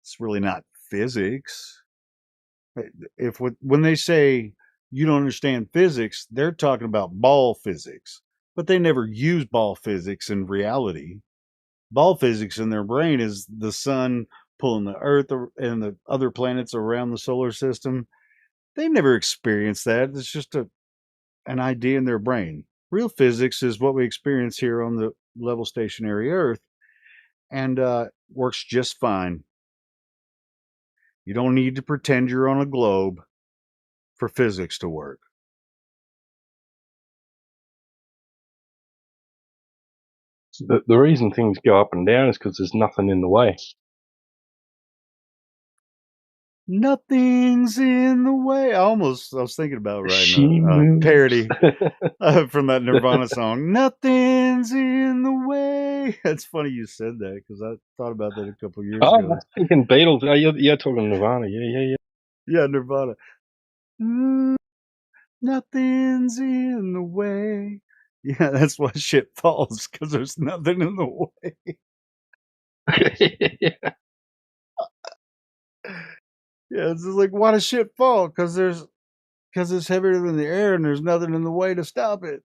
It's really not physics. When they say you don't understand physics, they're talking about ball physics. but they never use ball physics in reality. Ball physics in their brain is the sun pulling the Earth and the other planets around the solar system. They never experienced that. It's just an idea in their brain. Real physics is what we experience here on the level stationary Earth, and works just fine. You don't need to pretend you're on a globe for physics to work. The reason things go up and down is because there's nothing in the way. Nothing's in the way. I was thinking about writing She a moves. parody from that Nirvana song. Nothing's in the way. That's funny you said that because I thought about that a couple of years Oh, I ago. was thinking Beatles. Oh, you're talking Nirvana. Yeah. Yeah, Nirvana. Nothing's in the way. Yeah, that's why shit falls because there's nothing in the way. Yeah, it's just like, why does shit fall? Because it's heavier than the air and there's nothing in the way to stop it.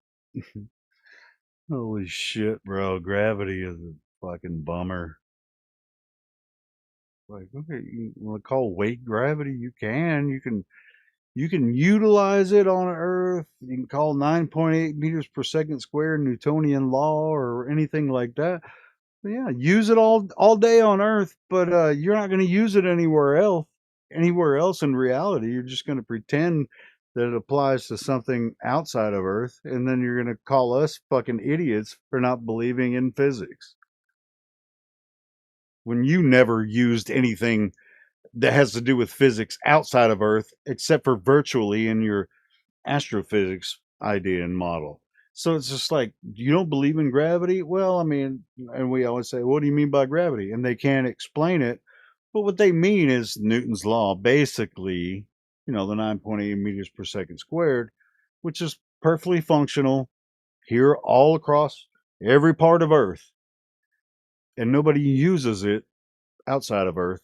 Holy shit, bro. Gravity is a fucking bummer. Like, okay, you want to call weight gravity? You can. You can utilize it on Earth. You can call 9.8 meters per second squared Newtonian law or anything like that. Yeah, use it all day on Earth, but you're not going to use it anywhere else. Anywhere else in reality, you're just going to pretend that it applies to something outside of Earth, and then you're going to call us fucking idiots for not believing in physics. When you never used anything that has to do with physics outside of Earth, except for virtually in your astrophysics idea and model. So it's just like, you don't believe in gravity? Well, I mean, and we always say, what do you mean by gravity? And they can't explain it. But what they mean is Newton's law, basically, the 9.8 meters per second squared, which is perfectly functional here all across every part of Earth. And nobody uses it outside of Earth.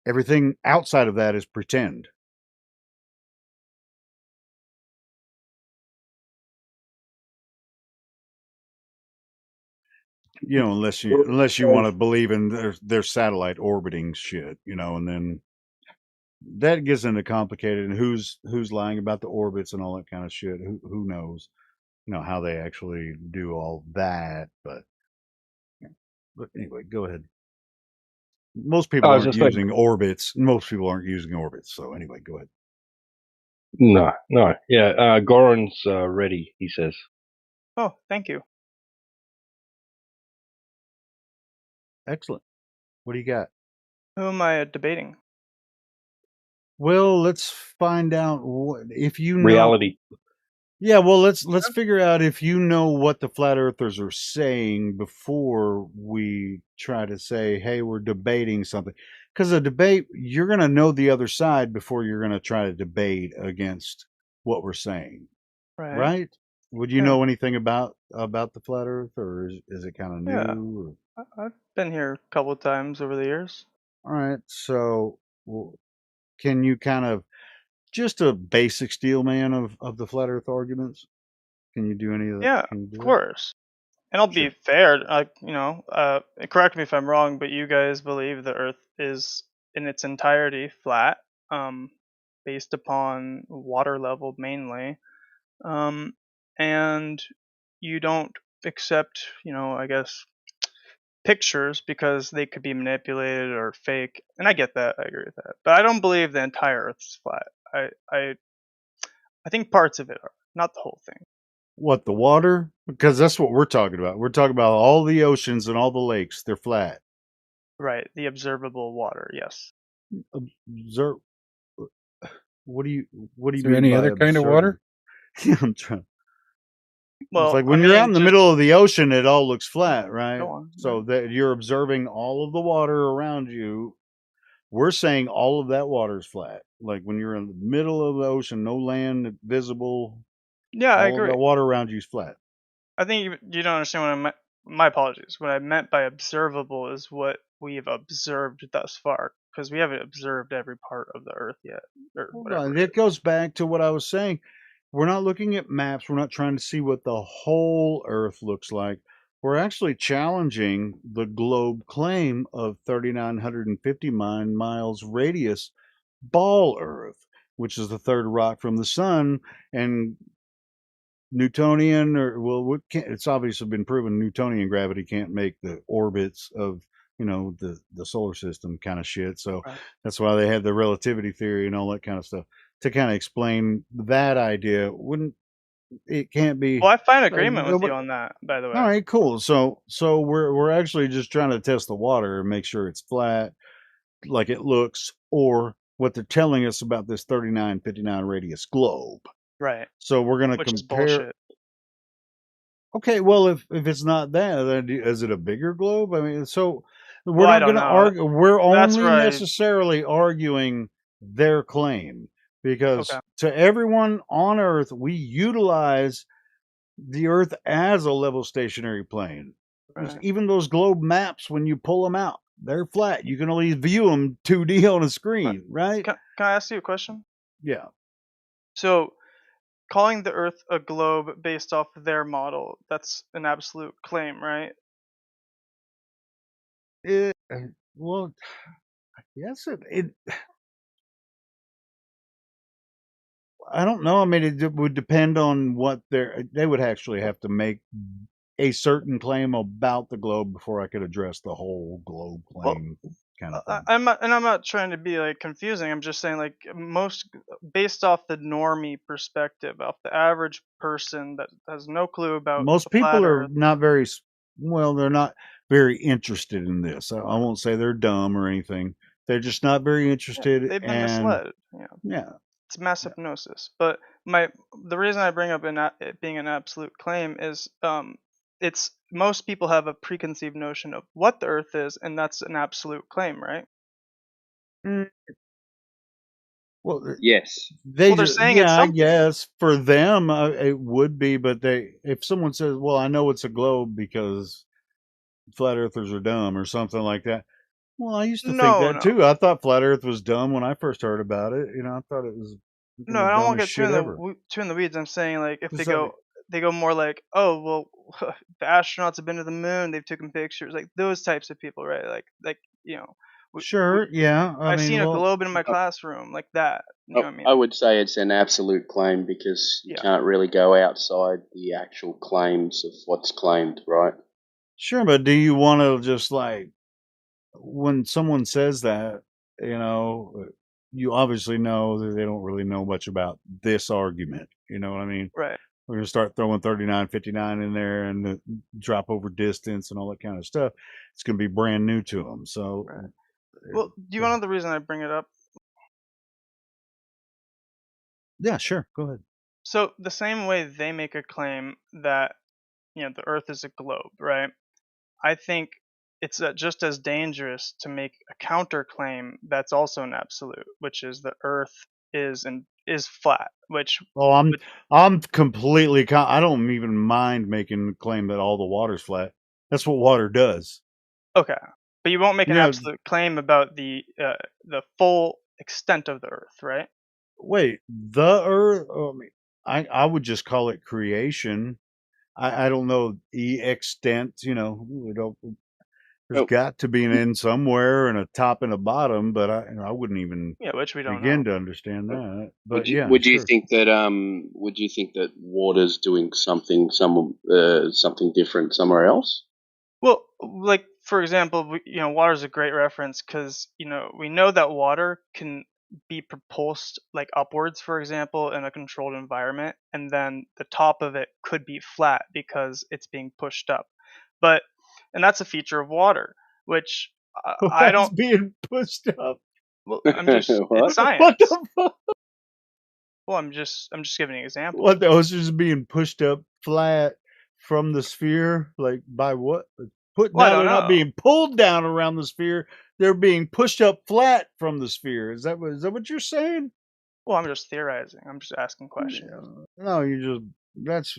Everything outside of that is pretend. Unless you want to believe in their satellite orbiting shit, and then that gets into complicated and who's lying about the orbits and all that kind of shit. Who knows, how they actually do all that. But anyway, go ahead. Most people I was aren't just like, using orbits. Most people aren't using orbits. So anyway, go ahead. no. Yeah, Goran's ready, he says. Oh, thank you. Excellent. What do you got? Who am I debating? Well, let's find out if you know reality. Yeah, well, let's figure out if you know what the flat earthers are saying before we try to say, hey, we're debating something. Because a debate, you're going to know the other side before you're going to try to debate against what we're saying, right? Would you know anything about the flat earth, or is it kind of new? Yeah, I've been here a couple of times over the years. All right, so can you kind of just a basic steel man of the flat earth arguments? Can you do any of that? Yeah, of course. And I'll be fair, correct me if I'm wrong, but you guys believe the Earth is in its entirety flat, based upon water level mainly, and you don't accept, I guess, pictures because they could be manipulated or fake. And I get that, I agree with that, but I don't believe the entire Earth's flat. I think parts of it are, not the whole thing. What, the water? Because that's what we're talking about. We're talking about all the oceans and all the lakes. They're flat. Right, the observable water, yes. What do you Is mean there any by other kind of water? Yeah, I'm trying. Well, it's like when you're out in the middle of the ocean, it all looks flat, right? Go on. So that you're observing all of the water around you. We're saying all of that water is flat. Like when you're in the middle of the ocean, no land visible. Yeah, I all agree. of the water around you is flat. I think you don't understand what I meant. My apologies. What I meant by observable is what we've observed thus far, because we haven't observed every part of the Earth yet, or Hold whatever. on. It goes back to what I was saying. we're not looking at maps. We're not trying to see what the whole Earth looks like. We're actually challenging the globe claim of 3,950 miles radius ball Earth, which is the third rock from the sun. And Newtonian, or well, it's obviously been proven Newtonian gravity can't make the orbits of the solar system kind of shit. So Right. that's why they had the relativity theory and all that kind of stuff to kind of explain that idea. It can't be. Well, I find agreement with you on that, by the way. All right, cool. So we're actually just trying to test the water and make sure it's flat, like it looks, or what they're telling us about this 3959 radius globe. Right. So we're going to Which is compare. bullshit. Okay, well, if it's not that, then is it a bigger globe? I mean, so we're Well, I not don't going to know. argue. We're That's only right. necessarily arguing their claim because Okay. to everyone on Earth, we utilize the Earth as a level stationary plane. Right. Even those globe maps, when you pull them out, they're flat. You can only view them 2D on a screen, right? Can I ask you a question? Yeah. So, calling the Earth a globe based off their model, that's an absolute claim, right? Well, yes, it I don't know. I mean, it would depend on what they would actually have to make a certain claim about the globe before I could address the whole globe claim kind of thing. I'm not trying to be like confusing. I'm just saying like most based off the normie perspective, off the average person that has no clue about Most the people flat are Earth. not very well. They're not very interested in this. I won't say they're dumb or anything. They're just not very interested. They've been And misled. yeah, It's mass hypnosis. But the reason I bring up it being an absolute claim is it's most people have a preconceived notion of what the Earth is, and that's an absolute claim, right? Mm. Well, Yes. they Well, they're just, saying it's yeah, I something. guess for them it would be, but if someone says, "Well, I know it's a globe because flat earthers are dumb" or something like that. Well, I used to think No, that no. too. I thought flat Earth was dumb when I first heard about it. I thought it was No, the I don't want to dumbest get too shit ever. too in the weeds. I'm saying like if So, they go more like, oh well, the astronauts have been to the moon, they've taken pictures, like those types of people, right? Like you know, sure, yeah. I I've mean, seen a well, globe in my classroom, like that. You know what I mean? I would say it's an absolute claim because you Yeah. can't really go outside the actual claims of what's claimed, right? sure, but do you want to just like when someone says that, you obviously know that they don't really know much about this argument. You know what I mean? Right. We're gonna start throwing 3959 in there and the drop over distance and all that kind of stuff. It's gonna be brand new to them. So, Right. Well, do you want to know the reason I bring it up? yeah, sure. Go ahead. So the same way they make a claim that the Earth is a globe, right? I think it's just as dangerous to make a counterclaim that's also an absolute, which is the Earth is flat. Which Oh, I'm completely. I don't even mind making the claim that all the water's flat. That's what water does. okay, but you won't make an You know, absolute claim about the full extent of the Earth, right? wait, the Earth. I mean, I would just call it creation. I don't know the extent. We don't. There's Oh, got to be an end somewhere and a top and a bottom, but I wouldn't even Yeah, which we don't know. begin to understand that. But would you yeah, would you sure. think that water's doing something something different somewhere else? Well, like for example, water is a great reference because we know that water can be propulsed like upwards, for example, in a controlled environment, and then the top of it could be flat because it's being pushed up. And that's a feature of water, which I That's don't. being pushed up. Well, it's What? science. What the fuck? Well, I'm just giving an example. What the ocean's being pushed up flat from the sphere? Like by what? Well, I Now don't they're not know. being pulled down around the sphere. They're being pushed up flat from the sphere. Is that what you're saying? Well, I'm just theorizing. I'm just asking questions. No, that's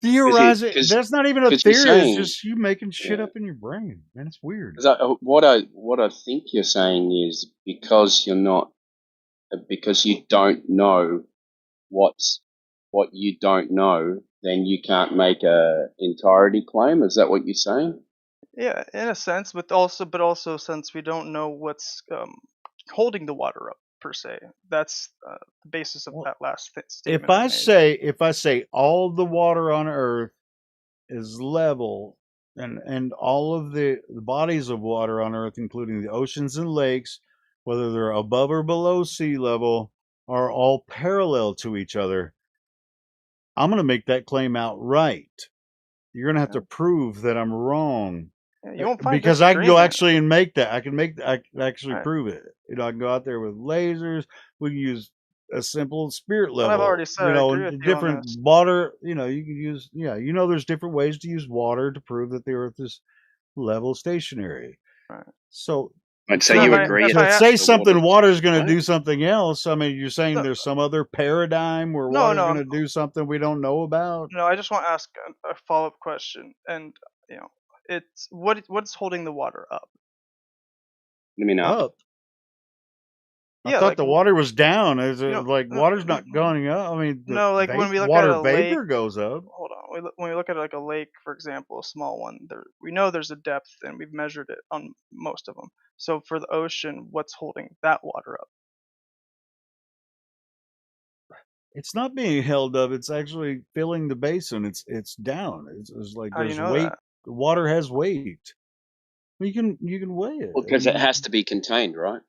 theorizing. Because That's not even a you're theory. It's saying, just you making shit yeah. up in your brain, man. It's weird. What I think you're saying is because you're not because you don't know what you don't know, then you can't make a entirety claim. Is that what you're saying? Yeah, in a sense, but also since we don't know what's holding the water up per se. That's the basis of that last statement If I I made. say all the water on Earth is level, and all of the bodies of water on Earth, including the oceans and lakes, whether they're above or below sea level, are all parallel to each other, I'm going to make that claim outright. You're going to have to prove that I'm wrong. Yeah, you won't find Because I can go disagreement. actually and make that. I can actually Right. prove it. I can go out there with lasers. We can use a simple spirit But I've level. already said I agree with you on Different this. water. You can use. There's different ways to use water to prove that the Earth is level stationary. Right. So I'd say you agree. to say something water is going to flat? do something else. I mean, you're saying there's some other paradigm where No, water's no, going to do something we don't know about. No, I just want to ask a follow-up question, and it's what's holding the water up? I mean, Up. I Yeah, thought like the water was down. Is it like no, water's not going up? I mean, the no, like when we look at water a lake. vapor goes up. Hold on, when we look at like a lake, for example, a small one, we know there's a depth, and we've measured it on most of them. So for the ocean, what's holding that water up? It's not being held up. It's actually filling the basin. It's down. It's like How do you there's know weight. that? The water has weight. You can weigh it. Well, because it has to be contained, right?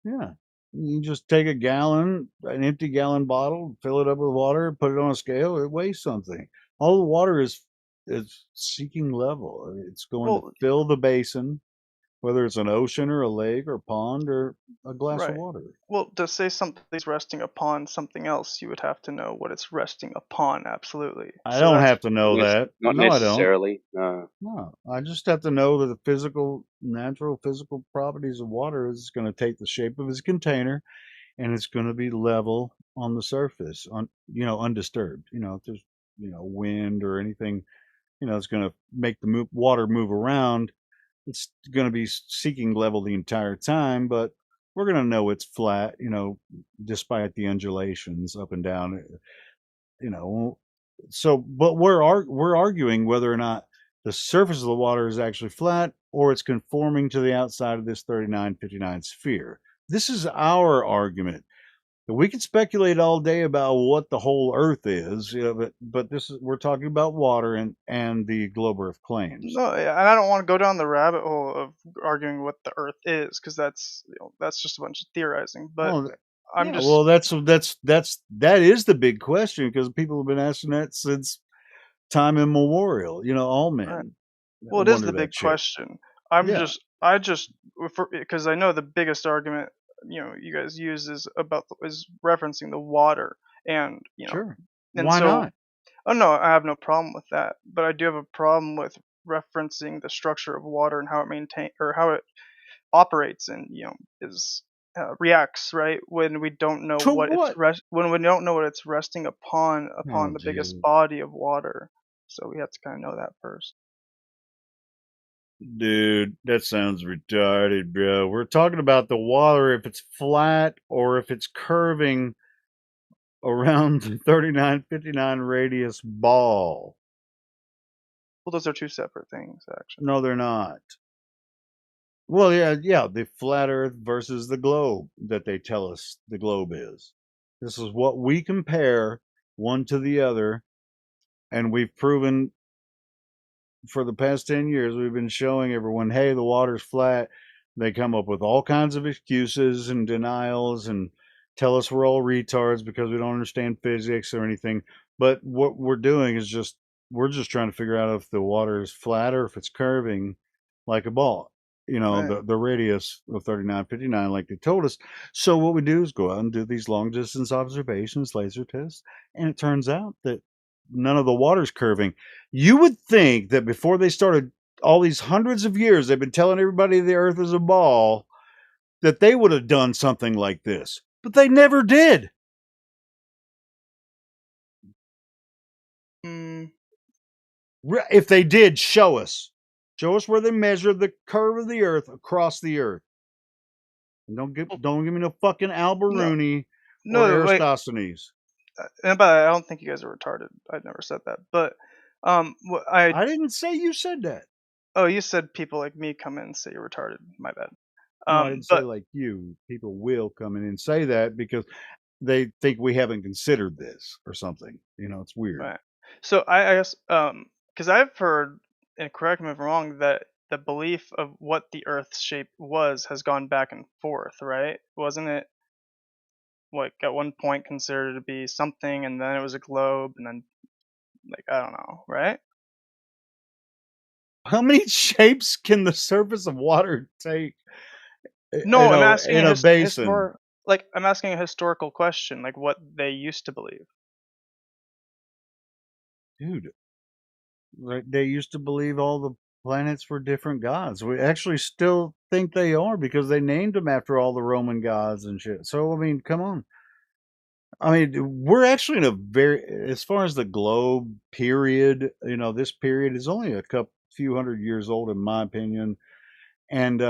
Yeah. You just take an empty gallon bottle, fill it up with water, put it on a scale. It weighs something. All the water is seeking level. It's going to fill the basin, whether it's an ocean or a lake or a pond or a glass of Right. water. Well, to say something's resting upon something else, you would have to know what it's resting upon. Absolutely. I don't have to know that. Not No, necessarily. I don't. No, I just have to know that the natural physical properties of water is going to take the shape of its container, and it's going to be level on the surface, undisturbed. If there's wind or anything, it's going to make the water move around. It's going to be seeking level the entire time, but we're going to know it's flat, despite the undulations up and down. So but we're arguing whether or not the surface of the water is actually flat or it's conforming to the outside of this 3959 sphere. This is our argument. We can speculate all day about what the whole Earth is, but we're talking about water and the globe Earth claims. No, and I don't want to go down the rabbit hole of arguing what the Earth is, because that's just a bunch of theorizing. But that is the big question, because people have been asking that since time immemorial. All men. Right. Well, it is the big question. Because I know the biggest argument you guys use is referencing the water, and Sure. And Why so, not? Oh no, I have no problem with that, but I do have a problem with referencing the structure of water and how it operates and reacts, right, when we don't know when we don't know what it's resting upon the biggest body of water. So we have to kind of know that first. Dude, that sounds retarded, bro. We're talking about the water, if it's flat or if it's curving around the 3959 radius ball. Well, those are two separate things, actually. No, they're not. Well, yeah, the flat Earth versus the globe that they tell us the globe is. This is what we compare one to the other, and we've proven for the past 10 years, we've been showing everyone, hey, the water's flat. They come up with all kinds of excuses and denials and tell us we're all retards because we don't understand physics or anything. But what we're doing is we're just trying to figure out if the water is flat or if it's curving like a ball. Right. The radius of 3959, like they told us. So what we do is go out and do these long distance observations, laser tests, and it turns out that none of the water's curving. You would think that before they started, all these hundreds of years they've been telling everybody the Earth is a ball, that they would have done something like this, but they never did. If they did, show us where they measured the curve of the Earth across the Earth. Don't give me no fucking Alberuni or No, wait. Aristosthenes. But I don't think you guys are retarded. I never said that. But I didn't say you said that. Oh, you said people like me come in and say you're retarded. My bad. No, I didn't say But like you. People will come in and say that because they think we haven't considered this or something. You know, it's weird. right. So I guess because I've heard, and correct me if I'm wrong, that the belief of what the Earth's shape was has gone back and forth, right? Wasn't it like at one point considered to be something, and then it was a globe, and then like I don't know, right? How many shapes can the surface of water take? No, I'm asking in a basin. I'm asking a historical question, like what they used to believe. Dude, they used to believe all the planets were different gods. We actually still think they are because they named them after all the Roman gods and shit. So I mean, come on. I mean, we're actually in a very, as far as the globe period, you know, this period is only a few hundred years old, in my opinion, and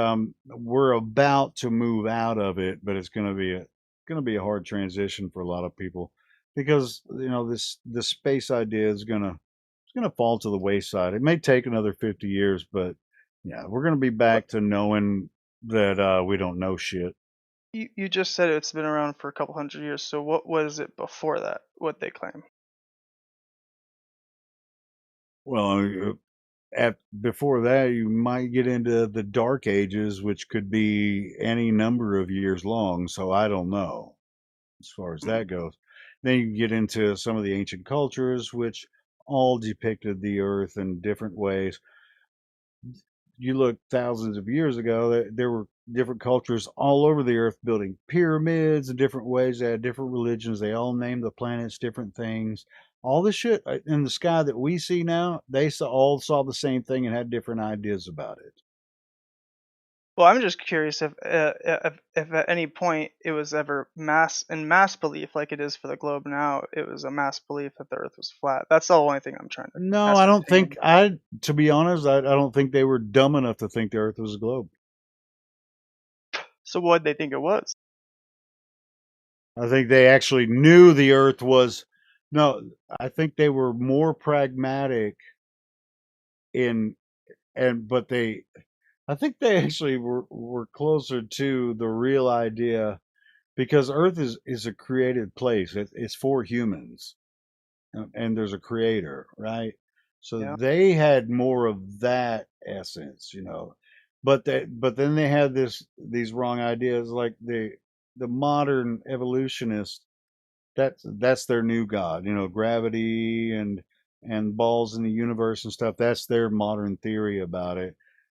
we're about to move out of it, but it's going to be a hard transition for a lot of people because you know this space idea is gonna fall to the wayside. It may take another 50 years, but yeah, we're gonna be back to knowing that we don't know shit. You just said it's been around for a couple hundred years. So what was it before that? What they claim? Well, before that, you might get into the Dark Ages, which could be any number of years long. So I don't know as far as that goes. Then you can get into some of the ancient cultures, which all depicted the Earth in different ways. You look thousands of years ago, there were different cultures all over the earth building pyramids in different ways. They had different religions. They all named the planets different things. All the shit in the sky that we see now, they all saw the same thing and had different ideas about it. Well, I'm just curious if at any point it was ever mass belief like it is for the globe now. It was a mass belief that the Earth was flat. That's the only thing I'm trying to. No, I don't think to be honest, I don't think they were dumb enough to think the Earth was a globe. So what did they think it was? I think they actually knew the Earth was. No, I think they were more pragmatic I think they actually were closer to the real idea because Earth is a created place. It's for humans, and there's a creator, right? So Yeah. they had more of that essence, you know. But then they had these wrong ideas, like the modern evolutionists. That's their new god, you know, gravity and balls in the universe and stuff. That's their modern theory about it.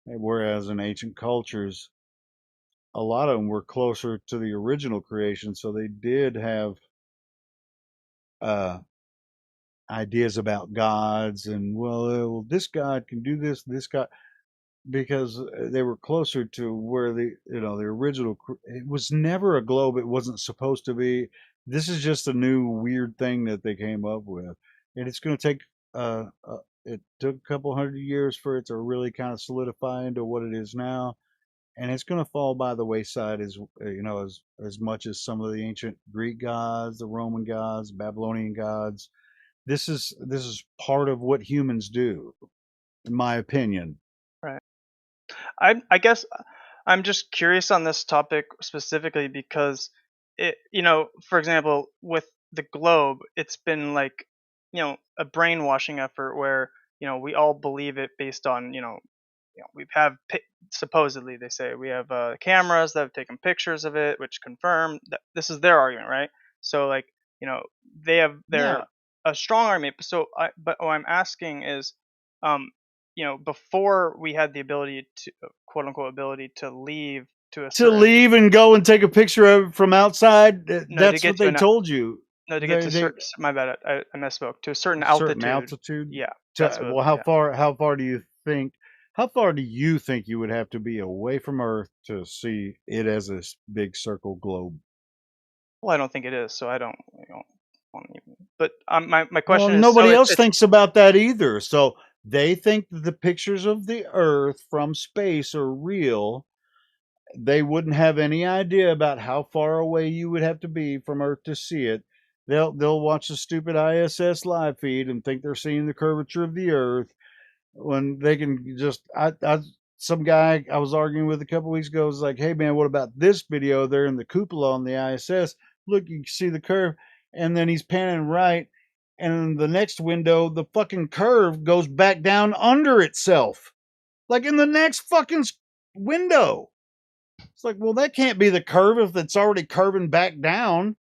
Whereas in ancient cultures, a lot of them were closer to the original creation, so they did have uh, ideas about gods and well, this god can do this god because they were closer to where the original. It was never a globe. It wasn't supposed to be. This is just a new weird thing that they came up with, and it's going to take. It took a couple hundred years for it to really kind of solidify into what it is now, and it's going to fall by the wayside as as much as some of the ancient Greek gods, the Roman gods, Babylonian gods. This is part of what humans do, in my opinion. Right. I guess I'm just curious on this topic specifically because for example, with the globe, it's been like, a brainwashing effort where, we all believe it based on, we have supposedly they say we have cameras that have taken pictures of it, which confirm that this is their argument, right? So like, they have Yeah. a strong argument. But what I'm asking is, before we had the ability to quote unquote ability to leave to a To certain leave and go and take a picture of it from outside, no to that's get what to they an told you. no to get to They my bad, I misspoke, to a certain certain altitude. altitude. Yeah, that's what. Well, how Yeah. far do you think? How far do you think you would have to be away from Earth to see it as a big circle globe? Well, I don't think it is, so I don't want to even. But my Well, question is, so nobody else it's thinks about that either. So they think that the pictures of the Earth from space are real, they wouldn't have any idea about how far away you would have to be from Earth to see it. They'll watch the stupid ISS live feed and think they're seeing the curvature of the Earth when they can just. Some guy I was arguing with a couple weeks ago was like, "Hey man, what about this video? They're in the cupola on the ISS. Look, you can see the curve." And then he's panning right, and in the next window, the fucking curve goes back down under itself, like in the next fucking window. It's like, well, that can't be the curve if it's already curving back down.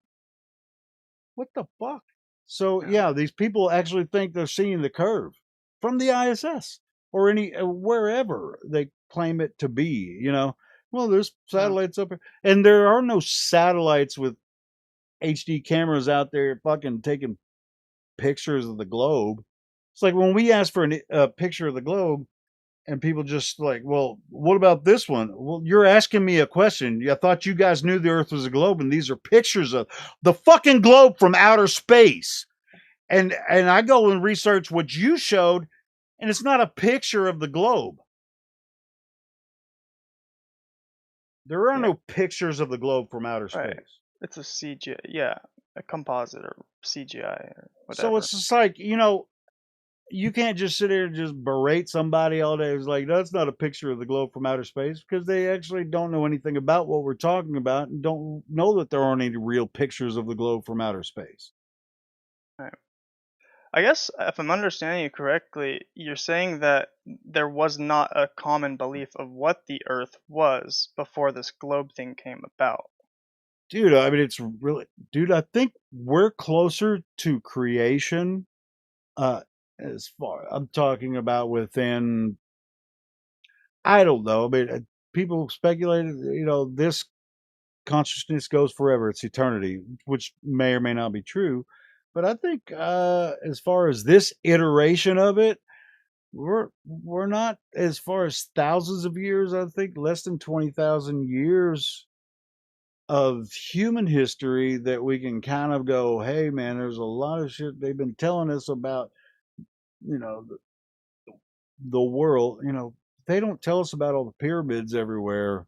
What the fuck? So yeah, these people actually think they're seeing the curve from the ISS or any wherever they claim it to be. You know, well, there's satellites up here, and there are no satellites with HD cameras out there fucking taking pictures of the globe. It's like when we ask for a picture of the globe, and people just like, well, what about this one? Well, you're asking me a question. I thought you guys knew the Earth was a globe, and these are pictures of the fucking globe from outer space. And I go and research what you showed, and it's not a picture of the globe. There are no pictures of the globe from outer space. Right. It's a CGI, yeah, a composite or CGI or whatever. So it's just like, you know, you can't just sit there and just berate somebody all day. It's like, that's not a picture of the globe from outer space, because they actually don't know anything about what we're talking about and don't know that there aren't any real pictures of the globe from outer space. Right. I guess if I'm understanding you correctly, you're saying that there was not a common belief of what the Earth was before this globe thing came about. Dude, I mean, it's really, dude, I think we're closer to creation. As far I'm talking about within, I don't know. I mean, people speculated, you know, this consciousness goes forever. It's eternity, which may or may not be true. But I think as far as this iteration of it, we're not as far as thousands of years. I think less than 20,000 years of human history that we can kind of go, hey man, there's a lot of shit they've been telling us about, you know, the world. You know, they don't tell us about all the pyramids everywhere,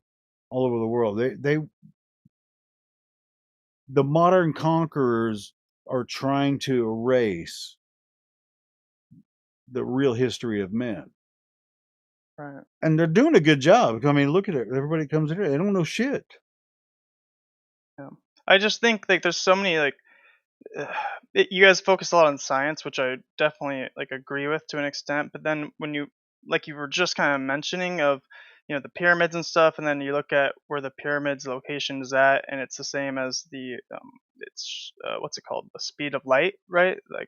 all over the world. The modern conquerors are trying to erase the real history of men. Right. And they're doing a good job. I mean, look at it. Everybody comes in here. They don't know shit. Yeah. I just think like there's so many like you guys focus a lot on science, which I definitely like agree with to an extent. But then when you like you were just kind of mentioning of the pyramids and stuff, and then you look at where the pyramids location is at, and it's the same as the it's what's it called, the speed of light, right? Like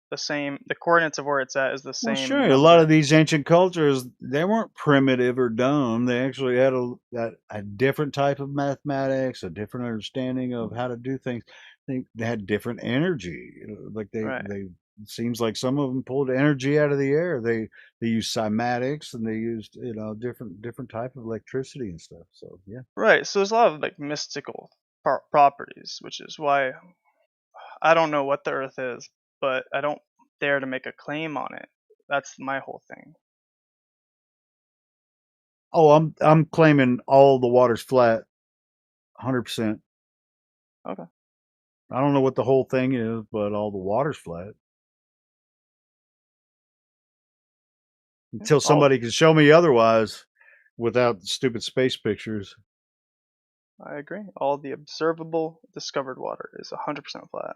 the coordinates of where it's at is the Well, same sure. A number. lot of these ancient cultures, they weren't primitive or dumb. They actually had a different type of mathematics, a different understanding of how to do things. They had different energy. Like Right. they it seems like some of them pulled energy out of the air. They used cymatics, and they used different type of electricity and stuff. So yeah. Right. So there's a lot of like mystical properties, which is why I don't know what the Earth is, but I don't dare to make a claim on it. That's my whole thing. Oh, I'm claiming all the water's flat, 100%. Okay. I don't know what the whole thing is, but all the water's flat. Until somebody can show me otherwise without the stupid space pictures. I agree. All the observable discovered water is 100% flat.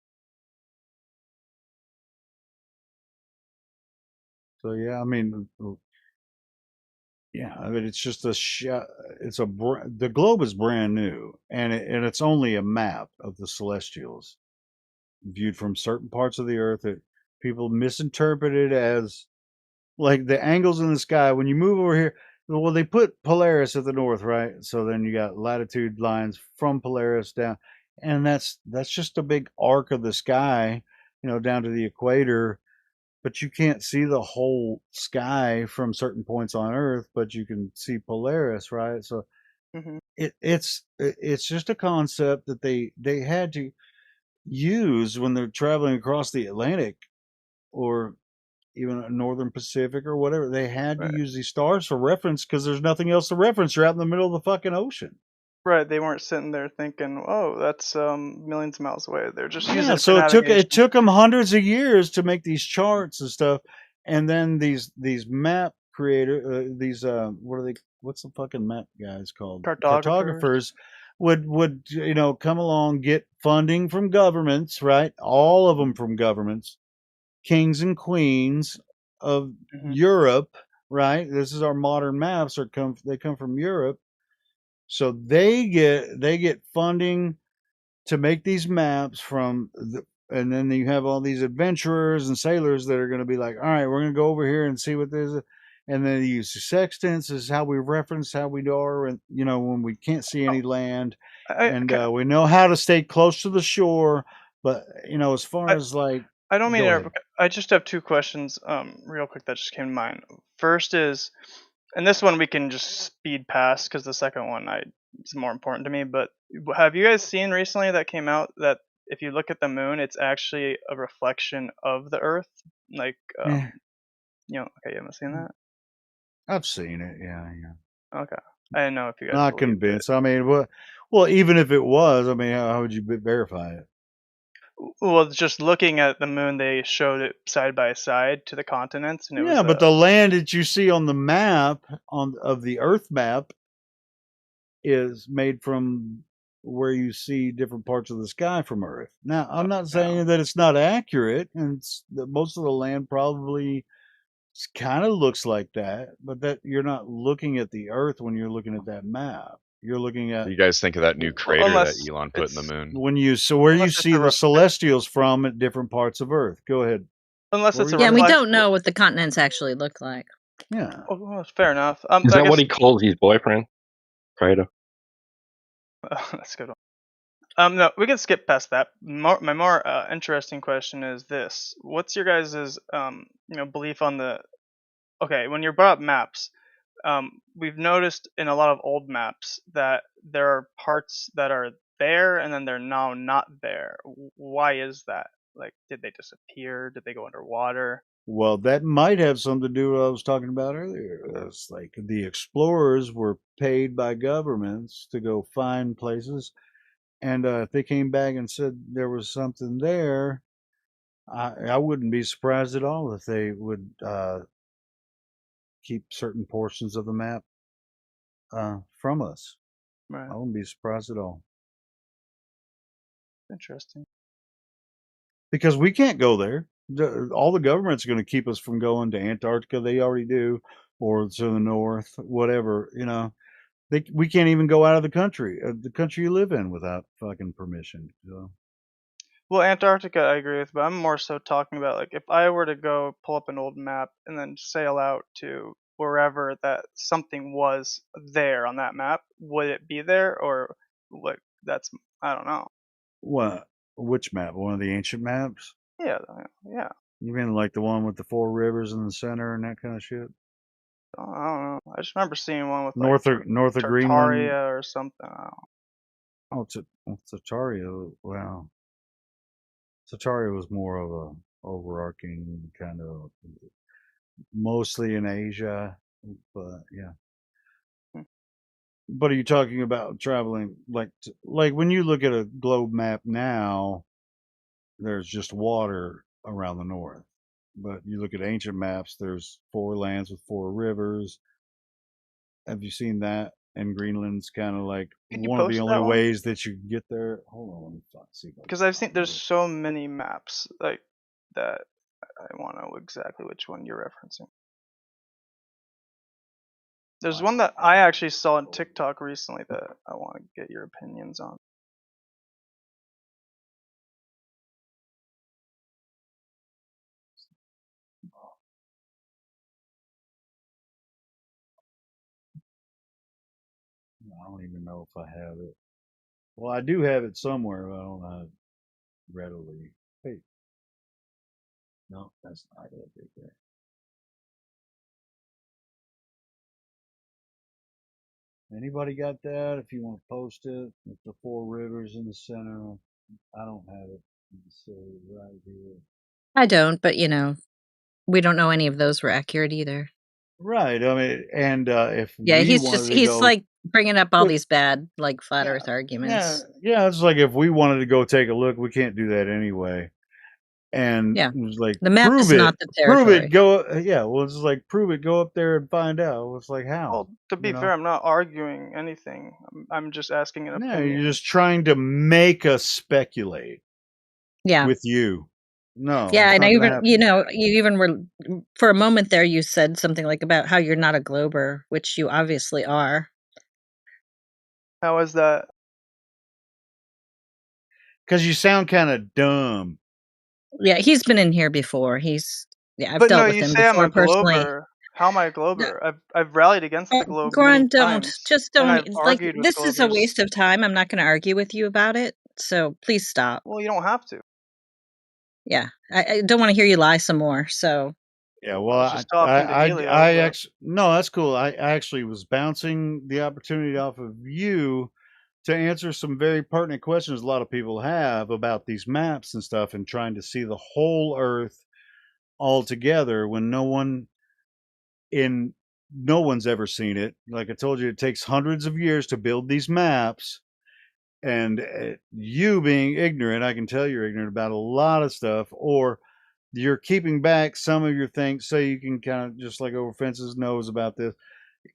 So yeah, I mean, it's just the globe is brand new, and it's only a map of the celestials viewed from certain parts of the Earth that people misinterpret it as like the angles in the sky. When you move over here, well, they put Polaris at the north, right? So then you got latitude lines from Polaris down, and that's just a big arc of the sky, down to the equator. But you can't see the whole sky from certain points on Earth, but you can see Polaris, right? So it's just a concept that they had to use when they're traveling across the Atlantic, or even Northern Pacific or whatever. They had to use these stars for reference because there's nothing else to reference. You're out in the middle of the fucking ocean. Right, they weren't sitting there thinking, "Oh, that's millions of miles away." They're just using Yeah, it for so navigation. it took them hundreds of years to make these charts and stuff, and then these map creator these what are they? What's the fucking map guys called? Cartographers would come along, get funding from governments, right? All of them from governments, kings and queens of Europe, right? This is our modern maps they come from Europe, so they get funding to make these maps and then you have all these adventurers and sailors that are going to be like, all right, we're going to go over here and see what this is. And then they use sextants is how we reference how we are, and when we can't see any land, we know how to stay close to the shore. But as far as like, I don't mean go to ahead. interrupt. I just have two questions, real quick that just came to mind. First is, and this one we can just speed past because the second one is more important to me. But have you guys seen recently that came out that if you look at the moon, it's actually a reflection of the Earth? Like, okay, you haven't seen that? I've seen it, yeah. Okay, I didn't know if you guys Not believed it. convinced. I mean, well, even if it was, I mean, how would you verify it? Well, just looking at the moon, they showed it side by side to the continents, and it was But the land that you see on the map of the Earth map is made from where you see different parts of the sky from Earth. Now, I'm not saying that it's not accurate, and most of the land probably kind of looks like that, but that you're not looking at the Earth when you're looking at that map. You're looking at. What do you guys think of that new crater that Elon put in the moon? Where you see the celestials from at different parts of Earth. Go ahead. Unless it's a yeah, we don't know what the continents actually look like. Yeah. Well, fair enough. Is that what he calls his boyfriend? Crater. That's a good one. No, we can skip past that. My more interesting question is this: what's your guys' belief on the? Okay, when you brought up maps, we've noticed in a lot of old maps that there are parts that are there and then they're now not there. Why is that? Like, did they disappear? Did they go underwater? Well, that might have something to do with what I was talking about earlier. It's like the explorers were paid by governments to go find places, and if they came back and said there was something there, I wouldn't be surprised at all if they would keep certain portions of the map from us. Right. I wouldn't be surprised at all. Interesting. Because we can't go there. All the government's going to keep us from going to Antarctica. They already do, or to the north, whatever. We can't even go out of the country you live in, without fucking permission. So. Well, Antarctica, I agree with, but I'm more so talking about like if I were to go pull up an old map and then sail out to wherever that something was there on that map, would it be there or like that's I don't know. What? Which map? One of the ancient maps? Yeah. You mean like the one with the 4 rivers in the center and that kind of shit? I don't know. I just remember seeing one with north like of Greenland Tartaria or something. Oh, Tartaria. Wow. Tartaria was more of a overarching kind of, mostly in Asia, but yeah. But are you talking about traveling like when you look at a globe map now, there's just water around the north. But you look at ancient maps, there's 4 lands with 4 rivers. Have you seen that? And Greenland's kind of like one of the only ways that you can get there. Hold on, let me see. Because I've seen there's so many maps like that. I want to know exactly which one you're referencing. There's one that I actually saw on TikTok recently that I want to get your opinions on. I don't even know if I have it. Well, I do have it somewhere, but I don't have it readily. Hey. No, that's not it right there. Anybody got that? If you want to post it with the 4 rivers in the center, I don't have it. So right here. I don't, but We don't know any of those were accurate either. Right. I mean, and if Yeah, we he's wanted to he's go, like bringing up all but these bad like flat yeah, Earth yeah, arguments. yeah. It's like if we wanted to go take a look, we can't do that anyway. And Yeah, it was like, the map prove is not it, the prove it, territory. go. Yeah. Well, it's like, prove it, go up there and find out. It's like, how? Well, to be fair, I'm not arguing anything. I'm just asking an No, opinion. you're just trying to make us speculate. Yeah. With you. No, Yeah, it's and not I gonna even, happen. you even were for a moment there. You said something like about how you're not a glober, which you obviously are. How is that? Because you sound kind of dumb. Yeah, he's been in here before. I've But no, dealt with you him say I'm before a personally. glober. How am I a glober? I've rallied against the globe many Goran, times, just and don't I've like. argued with This is a globers. waste of time. I'm not going to argue with you about it. So please stop. Well, you don't have to. Yeah, I don't want to hear you lie some more. So Yeah, well, I was just talking to Helio. I But actually, no, that's cool. I actually was bouncing the opportunity off of you to answer some very pertinent questions a lot of people have about these maps and stuff, and trying to see the whole Earth all together when no one's ever seen it. Like I told you, it takes hundreds of years to build these maps. And you being ignorant, I can tell you're ignorant about a lot of stuff, or you're keeping back some of your things so you can kind of just like over fences knows about this.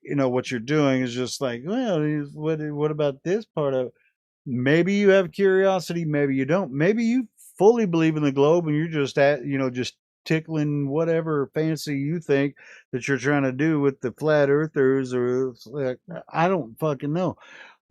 You know what you're doing is just like, well, what about this part of it? Maybe you have curiosity, maybe you don't. Maybe you fully believe in the globe and you're just just tickling whatever fancy you think that you're trying to do with the flat earthers, or like, I don't fucking know.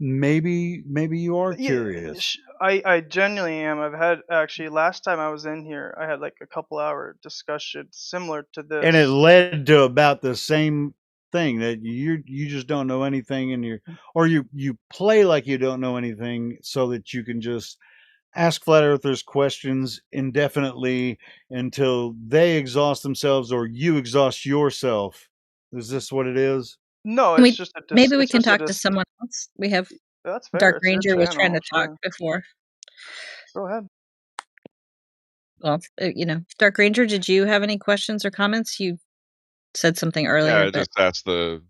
Maybe you are curious. I genuinely am. I've had actually last time I was in here, I had like a couple-hour discussion similar to this. And it led to about the same thing, that you just don't know anything, and you play like you don't know anything so that you can just ask flat earthers questions indefinitely until they exhaust themselves or you exhaust yourself. Is this what it is? No, it's just a maybe we it's can just a talk to someone else. We have That's fair. Dark It's your Ranger was trying channel, to talk sure. before. Go ahead. Well, Dark Ranger, did you have any questions or comments? You said something Yeah, earlier, I but just asked the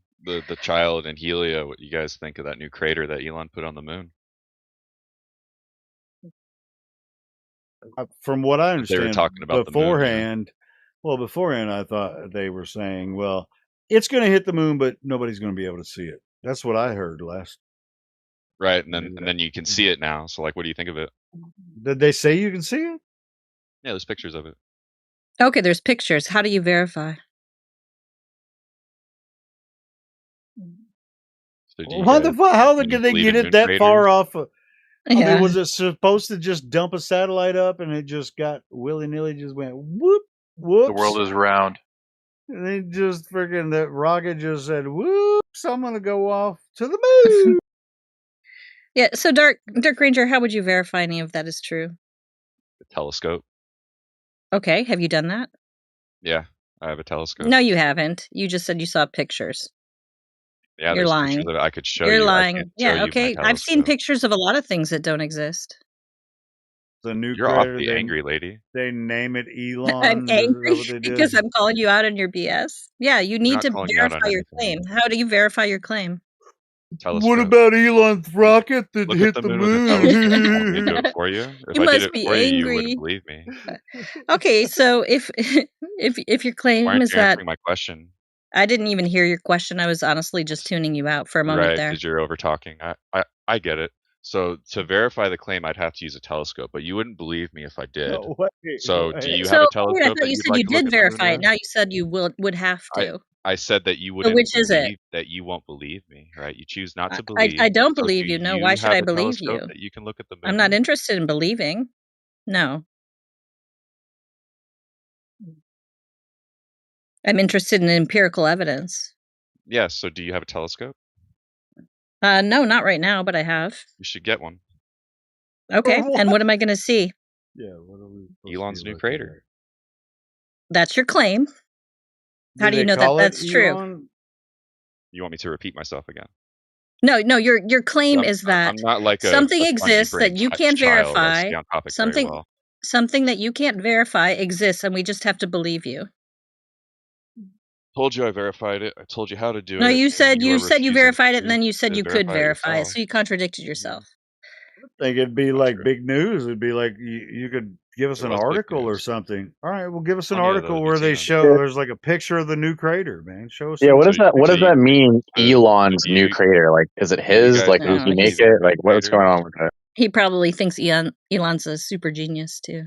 child and Helio what you guys think of that new crater that Elon put on the moon. From what I They were understand talking about the moon, beforehand, I thought they were saying, well, it's going to hit the moon, but nobody's going to be able to see it. That's what I heard last. Right, and then you can see it now. So, like, what do you think of it? Did they say you can see it? Yeah, there's pictures of it. okay, there's pictures. How do you verify? So do you What the guys fuck? How do you did they believe get in it moon that craters? far off? I Yeah. mean, was it supposed to just dump a satellite up and it just got willy nilly, just went whoop, whoops? The world is round. And they just freaking, that rocket just said, whoops, I'm going to go off to the moon. Yeah, so Dark Ranger, how would you verify any of that is true? A telescope. Okay, have you done that? Yeah, I have a telescope. No, you haven't. You just said you saw pictures. Yeah, You're there's lying. pictures of it. I could show You're you. I lying. can't show Yeah, you my okay. I've seen telescope. pictures of a lot of things that don't exist. The new You're crater, awfully angry, lady. they name it I'm Elon. Is that angry what they did? because I'm calling you out on your BS. Yeah, you I'm need not to calling you out verify on your anything. claim. How do you verify your claim? What Telescope. about Elon's rocket that Look hit at the the moon with a telescope. You want me to moon? do it for you? If You I did must it be for you, you wouldn't angry. believe me. Okay, so if your Why claim aren't is you that answering my question? I didn't even hear your question. I was honestly just tuning you out for a moment Right, there. because you're over talking. I get it. So to verify the claim, I'd have to use a telescope, but you wouldn't believe me if I did. No way. So do you have So a wait, I telescope thought that you you'd said like you to look did at the moon verify it. with? Now you said you would have to. I said that you So wouldn't which is it? believe, that you won't believe me, right? You choose not to I believe. don't So believe do you. No, why you should have I a believe telescope you? that you can look at the I'm moon not with? interested in believing. No. I'm interested in empirical evidence. Yes. So do you have a telescope? No, not right now, but I have. You should get one. Okay, and what am I going to see? Yeah, what are we supposed Elon's to be new looking crater. That's your claim. How Did do you they know that call it that's true? Elon? You want me to repeat myself again? No, your claim I'm, is that I'm not like something a spongy exists brain that you can't child. I verify. stay on topic very well. Something that you can't verify exists, and we just have to believe you. Told you I verified it. I told you how to do No, it. you and said you are verified it, and refusing then you said to you could verify it, yourself. so you contradicted yourself. I think it'd be Not like true. big news. It'd be like you could give us It an was big article or news. something. All right, well, give us an Plenty of article those where they museums. show there's like a picture of the new crater, man. Show us Yeah, some. what So does that what so does that mean? so Elon's do new you crater. Like, is it do you his? guys Like, I did don't he know. make believe it? in Like, moon what's going craters? on with it? He probably thinks Elon's a super genius too.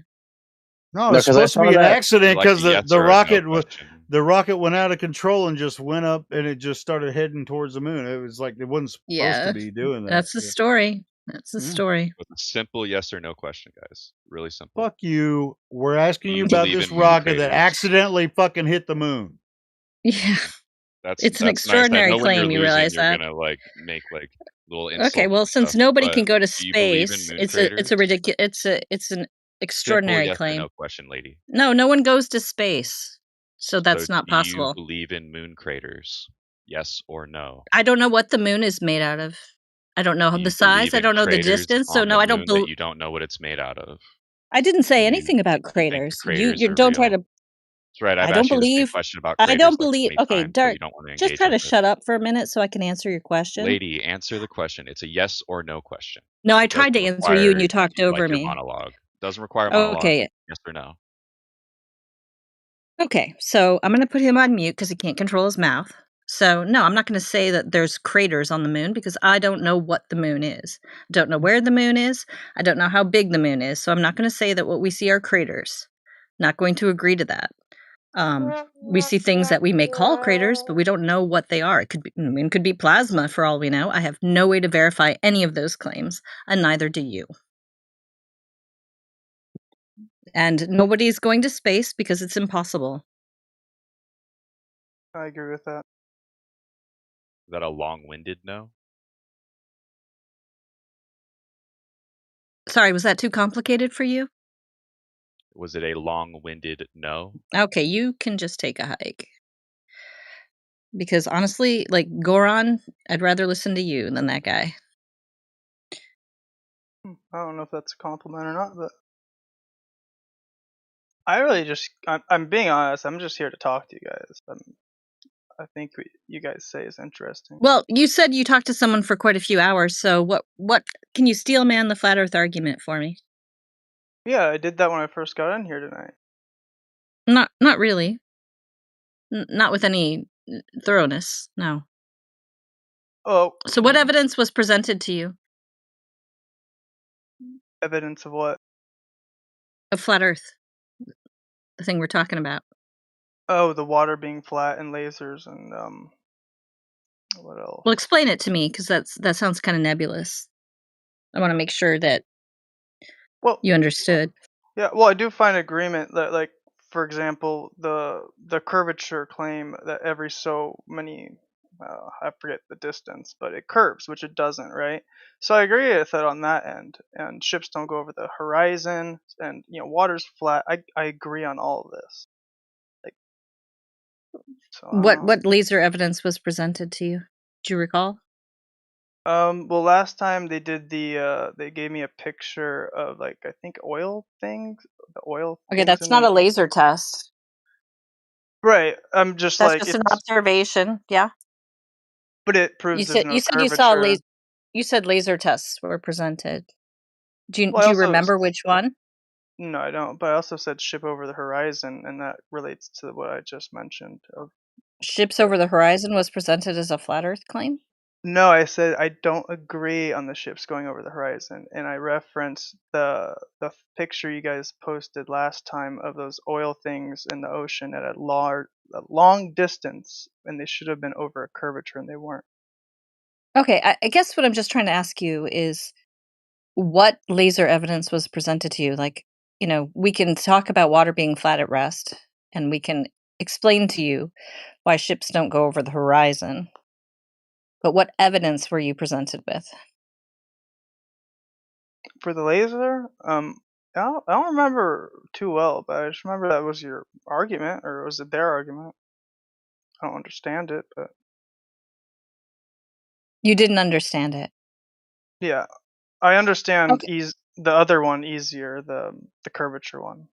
No, No, it's because I supposed to saw be an that. Is it accident like a because yes or a no question? the rocket went out of control and just went up and it just started heading towards the moon. It was like it wasn't supposed to Yeah, be doing that. that's the Yeah. story. That's the Yeah. story. With a simple yes or no question, guys. Really simple. Fuck you. We're asking Do you you about believe this in moon rocket that craters? accidentally fucking hit the moon. Yeah, That's it's an nice. I extraordinary know when you're claim. You losing, realize you're that? gonna like make like little Okay, insults well, and since stuff. nobody But can go to do you believe in space, moon it's craters? a ridiculous. It's an Simple extraordinary yes or claim. no question, lady. No one goes to space, so So that's not do you possible. believe in moon craters? Yes or no? I don't know what the moon is made out of. I don't know Do the you size. believe I in don't know the craters distance. So on the no, I don't. moon that you don't know what it's made out of? I didn't say Do anything about you think the craters. craters You are don't try real? to. That's right. I've I don't asked you the same believe. question about I craters don't like believe. 20 Okay, times, but Dark. you don't want to Just engage try with to it. shut up for a minute so I can answer your question. Lady, answer the question. It's a yes or no question. No, I It doesn't tried to answer you, and you require talked over like your me. monologue. Doesn't require a monologue. Okay. Yes or no? Okay, so I'm gonna put him on mute because he can't control his mouth. So no, I'm not gonna say that there's craters on the moon because I don't know what the moon is. I don't know where the moon is. I don't know how big the moon is. So I'm not gonna say that what we see are craters. Not going to agree to that. We see things that we may call craters, but we don't know what they are. It could be, the moon could be plasma for all we know. I have no way to verify any of those claims, and neither do you. And nobody's going to space because it's impossible. I agree with that. Is that a long-winded no? Sorry, was that too complicated for you? Was it a long-winded no? Okay, you can just take a hike. Because honestly, like Goron, I'd rather listen to you than that guy. I don't know if that's a compliment or not, but I really I'm being honest. I'm just here to talk to you guys. I think what you guys say is interesting. Well, you said you talked to someone for quite a few hours, so what can you steel man the flat earth argument for me? Yeah, I did that when I first got in here tonight. Not really. Not with any thoroughness, no. Oh. So what evidence was presented to you? Evidence of what? Of flat earth. The thing we're talking about. Oh, the water being flat and lasers and what else? Well, explain it to me because that sounds kind of nebulous. I want to make sure that you understood. Yeah, well, I do find agreement that, like, for example, the curvature claim that every so many, I forget the distance, but it curves, which it doesn't, right? So I agree with it on that end. And ships don't go over the horizon, and water's flat. I agree on all of this. Like, so What laser evidence was presented to you? Do you recall? Well, last time they did they gave me a picture of, like, I think oil things, the oil. Okay, that's not a laser test. Right. I'm just That's like just an observation. Yeah. But it proves there's no curvature. You said laser tests were presented. Do Well, I you also remember which one? No, I don't. But I also said ship over the horizon, and that relates to what I just mentioned. Ships over the horizon was presented as a flat Earth claim? No, I said I don't agree on the ships going over the horizon, and I referenced the picture you guys posted last time of those oil things in the ocean at a long distance, and they should have been over a curvature, and they weren't. Okay, I guess what I'm just trying to ask you is what laser evidence was presented to you? Like, we can talk about water being flat at rest, and we can explain to you why ships don't go over the horizon. But what evidence were you presented with? For the laser, I don't remember too well, but I just remember that was your argument, or was it their argument? I don't understand it, but You didn't understand it. yeah, I understand Okay. the other one easier, the curvature one.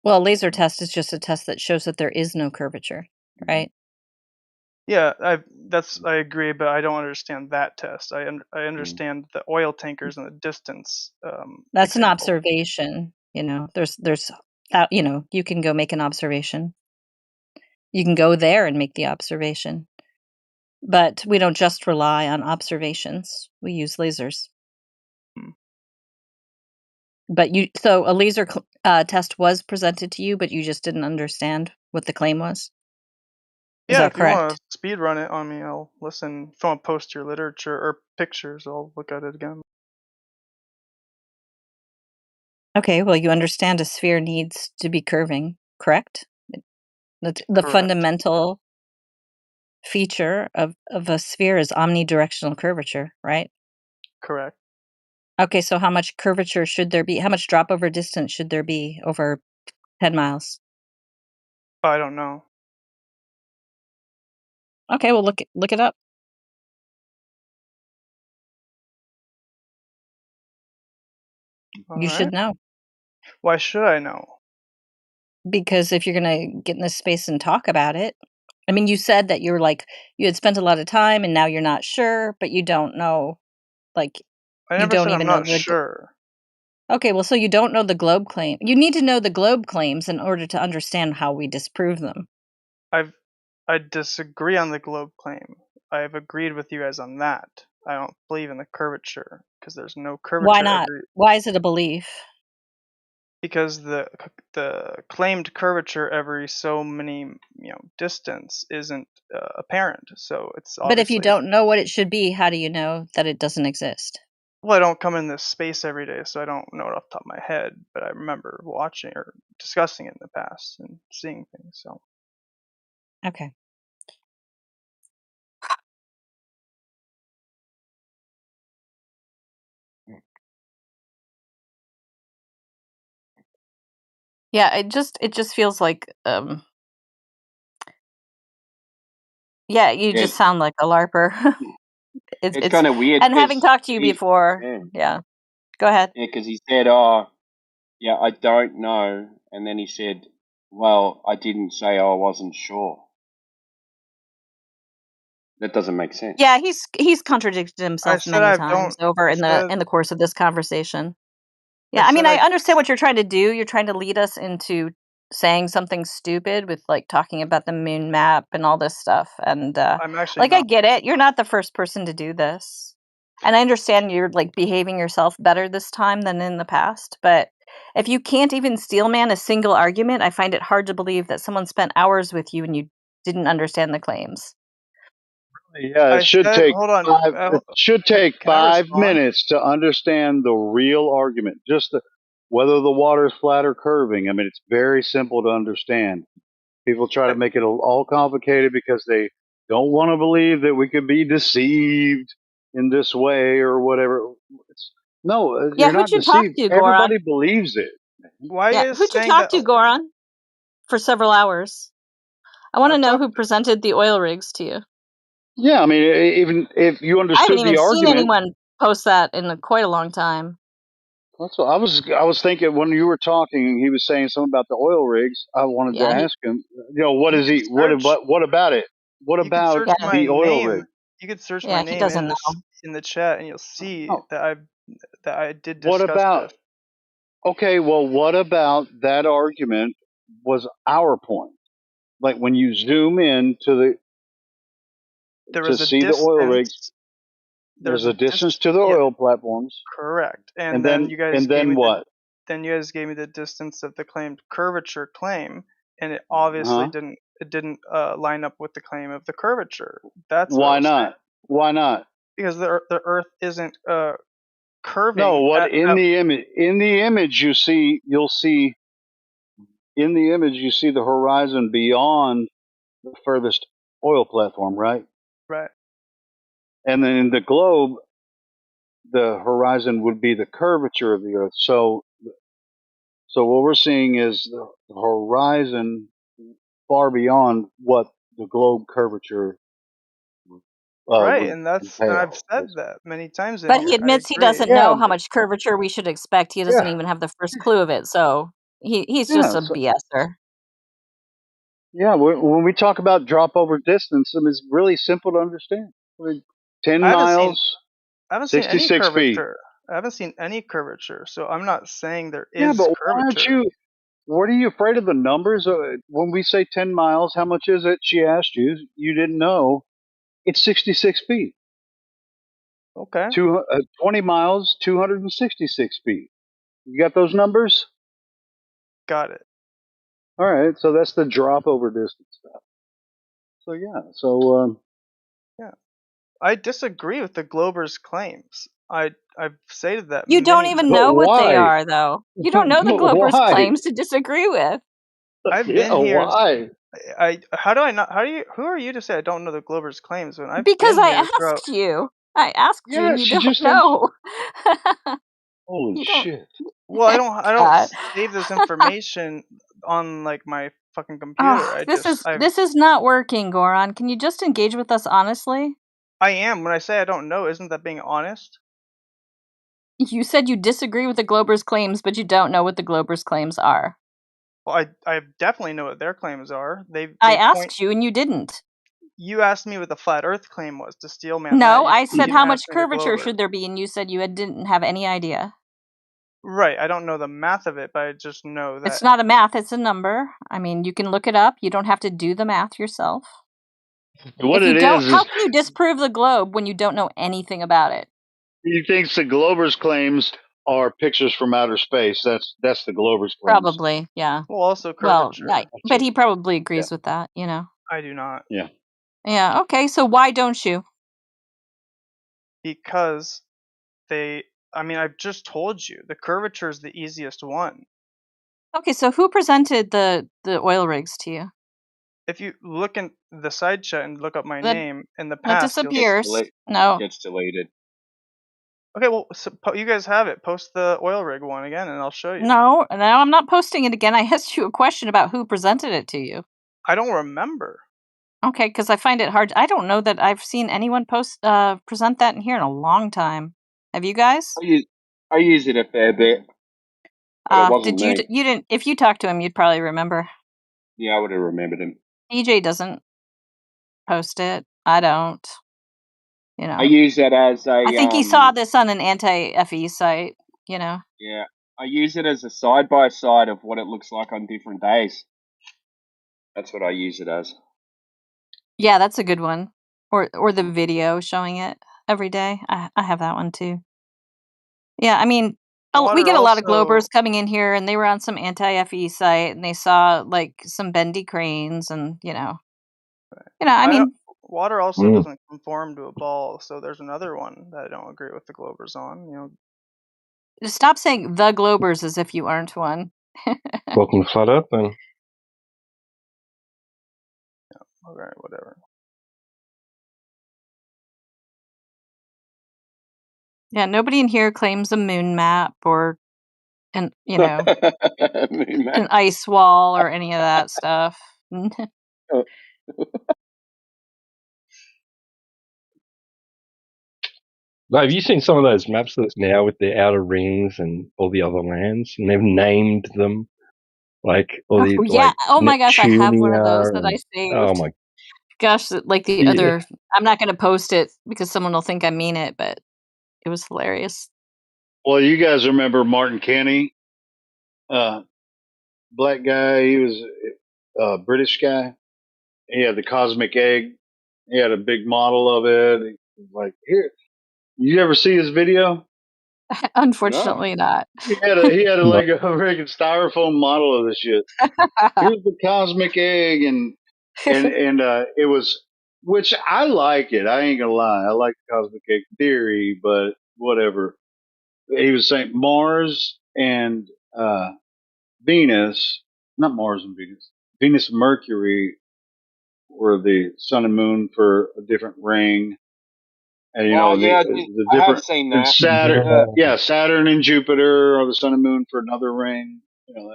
Well, a laser test is just a test that shows that there is no curvature, right? Yeah, I agree, but I don't understand that test. I understand the oil tankers and the distance That's an example. observation. You know, there's you know, you can go make an observation. You can go there and make the observation. But we don't just rely on observations. We use lasers. But so a laser test was presented to you, but you just didn't understand what the claim was? Is Yeah, that if you want correct? to speed run it on me, I'll listen. If you want to post your literature or pictures, I'll look at it again. Okay, well, you understand a sphere needs to be curving, correct? The Correct. fundamental feature of a sphere is omnidirectional curvature, right? Correct. Okay, so how much curvature should there be? How much drop over distance should there be over 10 miles? I don't know. Okay, well, look it up. All You right. should know. Why should I know? Because if you're gonna get in this space and talk about it, I mean, you said that you were like, you had spent a lot of time and now you're not sure, but you don't know, like, I you never don't said I'm even know not sure. Okay, well, so you don't know the globe claim. You need to know the globe claims in order to understand how we disprove them. I disagree on the globe claim. I've agreed with you guys on that. I don't believe in the curvature because there's no curvature. Why not? Why is it a belief? Because the claimed curvature every so many distance isn't apparent. So it's obviously. But if you don't know what it should be, how do you know that it doesn't exist? Well, I don't come in this space every day, so I don't know it off the top of my head. But I remember watching or discussing it in the past and seeing things. So. Okay. Yeah, it just feels like yeah, you Yeah, Mm. just sound like a LARPer. it's kind of weird and having because talked to you before, yeah. Go ahead. Yeah, because he said, "Oh, yeah, I don't know," and then he said, "Well, I didn't say I wasn't sure." That doesn't make sense. Yeah, he's contradicted I himself said many I times don't. over I in said. the course of this conversation. I Yeah, I mean, said I I. understand what you're trying to do. You're trying to lead us into saying something stupid with like talking about the moon map and all this stuff. And I'm actually like I not. get it. You're not the first person to do this. And I understand you're like behaving yourself better this time than in the past, but if you can't even steelman a single argument, I find it hard to believe that someone spent hours with you and you didn't understand the claims. Yeah, I said, hold on. it should take Can I 5 respond? minutes to understand the real argument. Just whether the water is flat or curving. I mean, it's very simple to understand. People try to make it all complicated because they don't want to believe that we could be deceived in this way or whatever. No, Yeah, you're who'd not you talk deceived. to, Goron? Everybody believes it. Why Yeah, is who'd you saying talk that? to, Goron, for several hours? I want to I've know talked. who presented the oil rigs to you. Yeah, I mean, even if you I haven't understood even the seen argument, anyone post that in quite a long time. that's what I was thinking when you were talking. He was saying something about the oil rigs. I wanted to Yeah, ask him, what You is could he? search. What about it? What You could about search my the oil name. rig? You could search my yeah, he name doesn't know. in the chat, and you'll see Oh, that I did what discuss about? this. Okay, well, what about that argument? Was our point like when you zoom in There to was a see the oil rigs? distance. There's There's a a distance to the yeah, oil platforms, correct. And then you guys and gave then me what? the distance of the claimed curvature claim, and it Uh obviously huh. didn't line up with the claim of the curvature. That's what I Why was saying. not? Why not? Because the Earth isn't No, curving what at in the image? In the image, you'll see in the image you see the horizon beyond the furthest oil platform, right? right. And then in the globe, the horizon would be the curvature of the Earth. So what we're seeing is the horizon far beyond what the globe curvature Right, would and I've entail. said that many times in But he here. I admits he agree. doesn't Yeah, know how much curvature we should expect. He doesn't yeah. even have the first clue of it. So He's Yeah, just a so, BSer. yeah. When we talk about drop over distance, it's really simple to understand. 10 I haven't seen miles, I haven't seen any 66 feet. curvature. I haven't seen any curvature, so I'm not saying there Yeah, is but why aren't curvature. you? What are you afraid of the numbers? When we say 10 miles, how much is it? She asked you. You didn't know. It's 66 feet. Okay, 20 miles, 266 feet. You got those numbers? got it. All right, so that's the drop over distance stuff. So yeah, so Yeah, I disagree with the Glober's claims. I've stated that You don't many even times. but know what they why? are, though. You don't know the But Glober's why? claims to disagree with. I've Yeah, been here. why? How do I not? How do you? Who are you to say I don't know the Glober's claims when I've Because been I here throughout? asked you. I asked you Yeah, and you she don't just answered. know. Holy You don't shit! Well, I don't God. save this information on like my fucking computer. Oh, this is not working, Goron. Can you just engage with us honestly? I am. When I say I don't know, isn't that being honest? You said you disagree with the Glober's claims, but you don't know what the Glober's claims are. Well, I definitely know what their claims are. I They point. asked you and you didn't. You asked me what the flat Earth claim was to Steelman that. No, You I didn't said even how ask much me the curvature Glober. should there be, and you said you didn't have any idea. Right. I don't know the math of it, but I just know that. It's not a math, it's a number. I mean, you can look it up. You don't have to do the math yourself. What If you it don't, is how can you disprove the globe when you don't know anything about it? he thinks the Glober's claims are pictures from outer space. That's the Glober's claims. Probably, yeah. Well, also Well, curvature. but he probably agrees Yeah. with that, you know. I do not. Yeah. Yeah, okay, so why don't you? Because I mean, I've just told you the curvature is the easiest one. Okay, so who presented the oil rigs to you? If you look in the side chat and look up my That name in the that past, disappears. No. Gets deleted. Okay, well, so you guys have it. Post the oil rig one again, and I'll show you. No, I'm not posting it again. I asked you a question about who presented it to you. I don't remember. Okay, because I find it hard. I don't know that I've seen anyone present that in here in a long time. Have you guys? I use it a fair bit, but it wasn't Did you? me. You didn't. If you talked to him, you'd probably remember. Yeah, I would have remembered him. EJ doesn't post it. I don't. You know. I use that as a I think he saw this on an anti-FE site. You know. yeah. I use it as a side by side of what it looks like on different days. That's what I use it as. Yeah, that's a good one. Or the video showing it every day. I have that one too. Yeah, I mean, we Water get a lot of also. Globers coming in here, and they were on some anti-FE site, and they saw like some bendy cranes, and I mean, Water also doesn't conform to a ball, so there's another one that I don't agree with the Globers on. You know, stop saying the Globers as if you aren't one. Welcome to Flat Earth, then. okay, whatever. Yeah, nobody in here claims a moon map or an an ice wall or any of that stuff. No, have you seen some of those maps that's now with the outer rings and all the other lands, and they've named them like all the Yeah. like Oh my gosh, I have one of those Neptunia that I and oh saved. my Gosh, like the yeah. other. I'm not going to post it because someone will think I mean it, but it was hilarious. Well, you guys remember Martin Kenny, black guy. He was a British guy. He had the cosmic egg. He had a big model of it. Like here, you ever see his video? Unfortunately, not. He had a No. like a freaking styrofoam model of the shit. Here's the cosmic egg, and it was, which I like it. I ain't gonna lie, I like the cosmic egg theory, but whatever. He was saying Mars and Venus, not Mars and Venus, Venus and Mercury were the sun and moon for a different ring. And Oh yeah, the I have different, seen and that. Saturn, Yeah. Saturn and Jupiter are the sun and moon for another ring.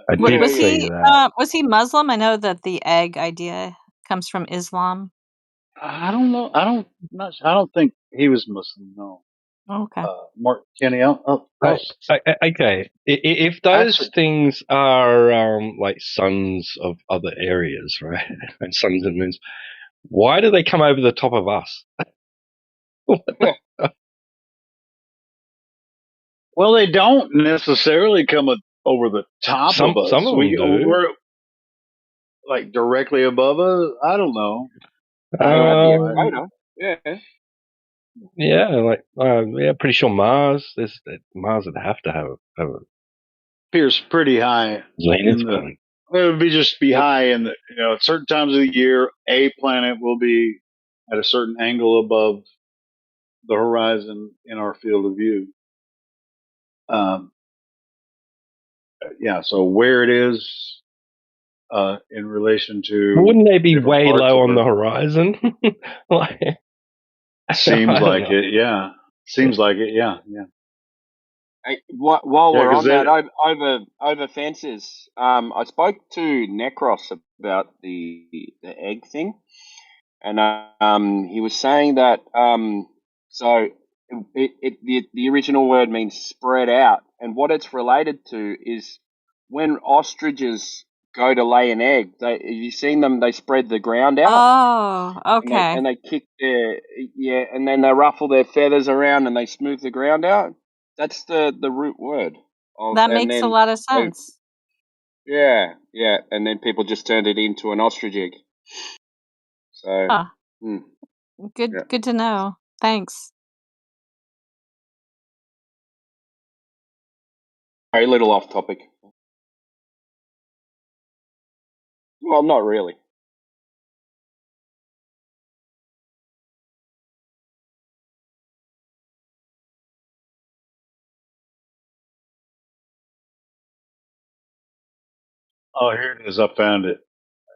I Was did see he that. was he Muslim? I know that the egg idea comes from Islam. I don't know. I don't think he was Muslim. No. Okay. Mark Kenny, Okay, if those actually, things are like suns of other areas, right, and suns and moons, why do they come over the top of us? well, they don't necessarily come over the top of Some us. of them do. We're like directly above us. I don't know. At the Um, equator. Yeah. yeah, like yeah, pretty sure Mars. Mars would have to have a Appears pretty high zenith in the. point. It would be just be high in the. At certain times of the year, a planet will be at a certain angle above the horizon in our field of view. Um, yeah. So where it is in relation to Wouldn't they be different way parts low of on Earth the horizon? Like, seems I don't like know. it. Yeah. Seems like it. Yeah. Yeah. Hey, while Yeah. we're Because on that, that. over fences, I spoke to Necros about the egg thing, and he was saying that so the original word means spread out, and what it's related to is when ostriches go to lay an egg. Have you seen them? They spread the ground out. Oh, okay. And they kick and then they ruffle their feathers around and they smooth the ground out. That's the root word. That And makes a then lot of sense. and then people just turned it into an ostrich egg. So, Huh. yeah, Good to know. Thanks. a little off topic. Well, not really. Oh, here it is. I found it.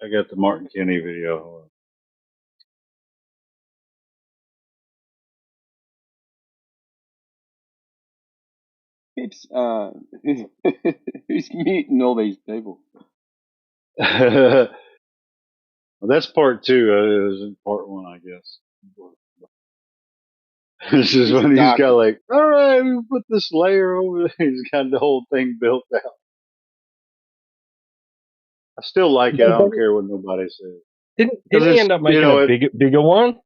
I got the Martin Kenny video. Hold on. It's who's muting all these people? Well, that's part two. It was in part one, I guess. This is It's a when he's dark. got like, all right, we put this layer over there. He's got the whole thing built out. I still like it. I don't care what nobody says. Didn't Because he it's, end up making a bigger one?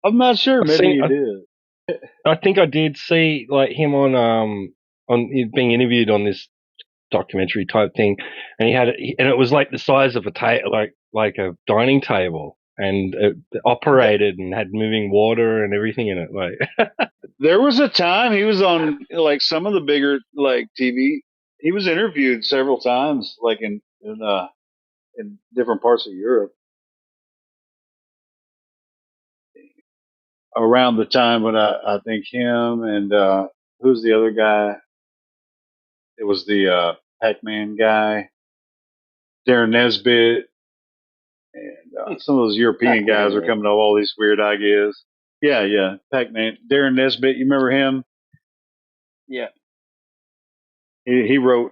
I'm not sure. Maybe he did. I think I did see like him on being interviewed on this documentary type thing, and it was like the size of like a dining table, and it operated and had moving water and everything in it. Like, There was a time he was on like some of the bigger like TV. He was interviewed several times, like in different parts of Europe, around the time when I think him and who's the other guy? It was the Pac-Man guy, Darren Nesbitt, and some of those European guys are Pac-Man, coming up with all these weird ideas. Yeah, yeah, Pac-Man, Darren Nesbitt. You remember him? yeah. He wrote,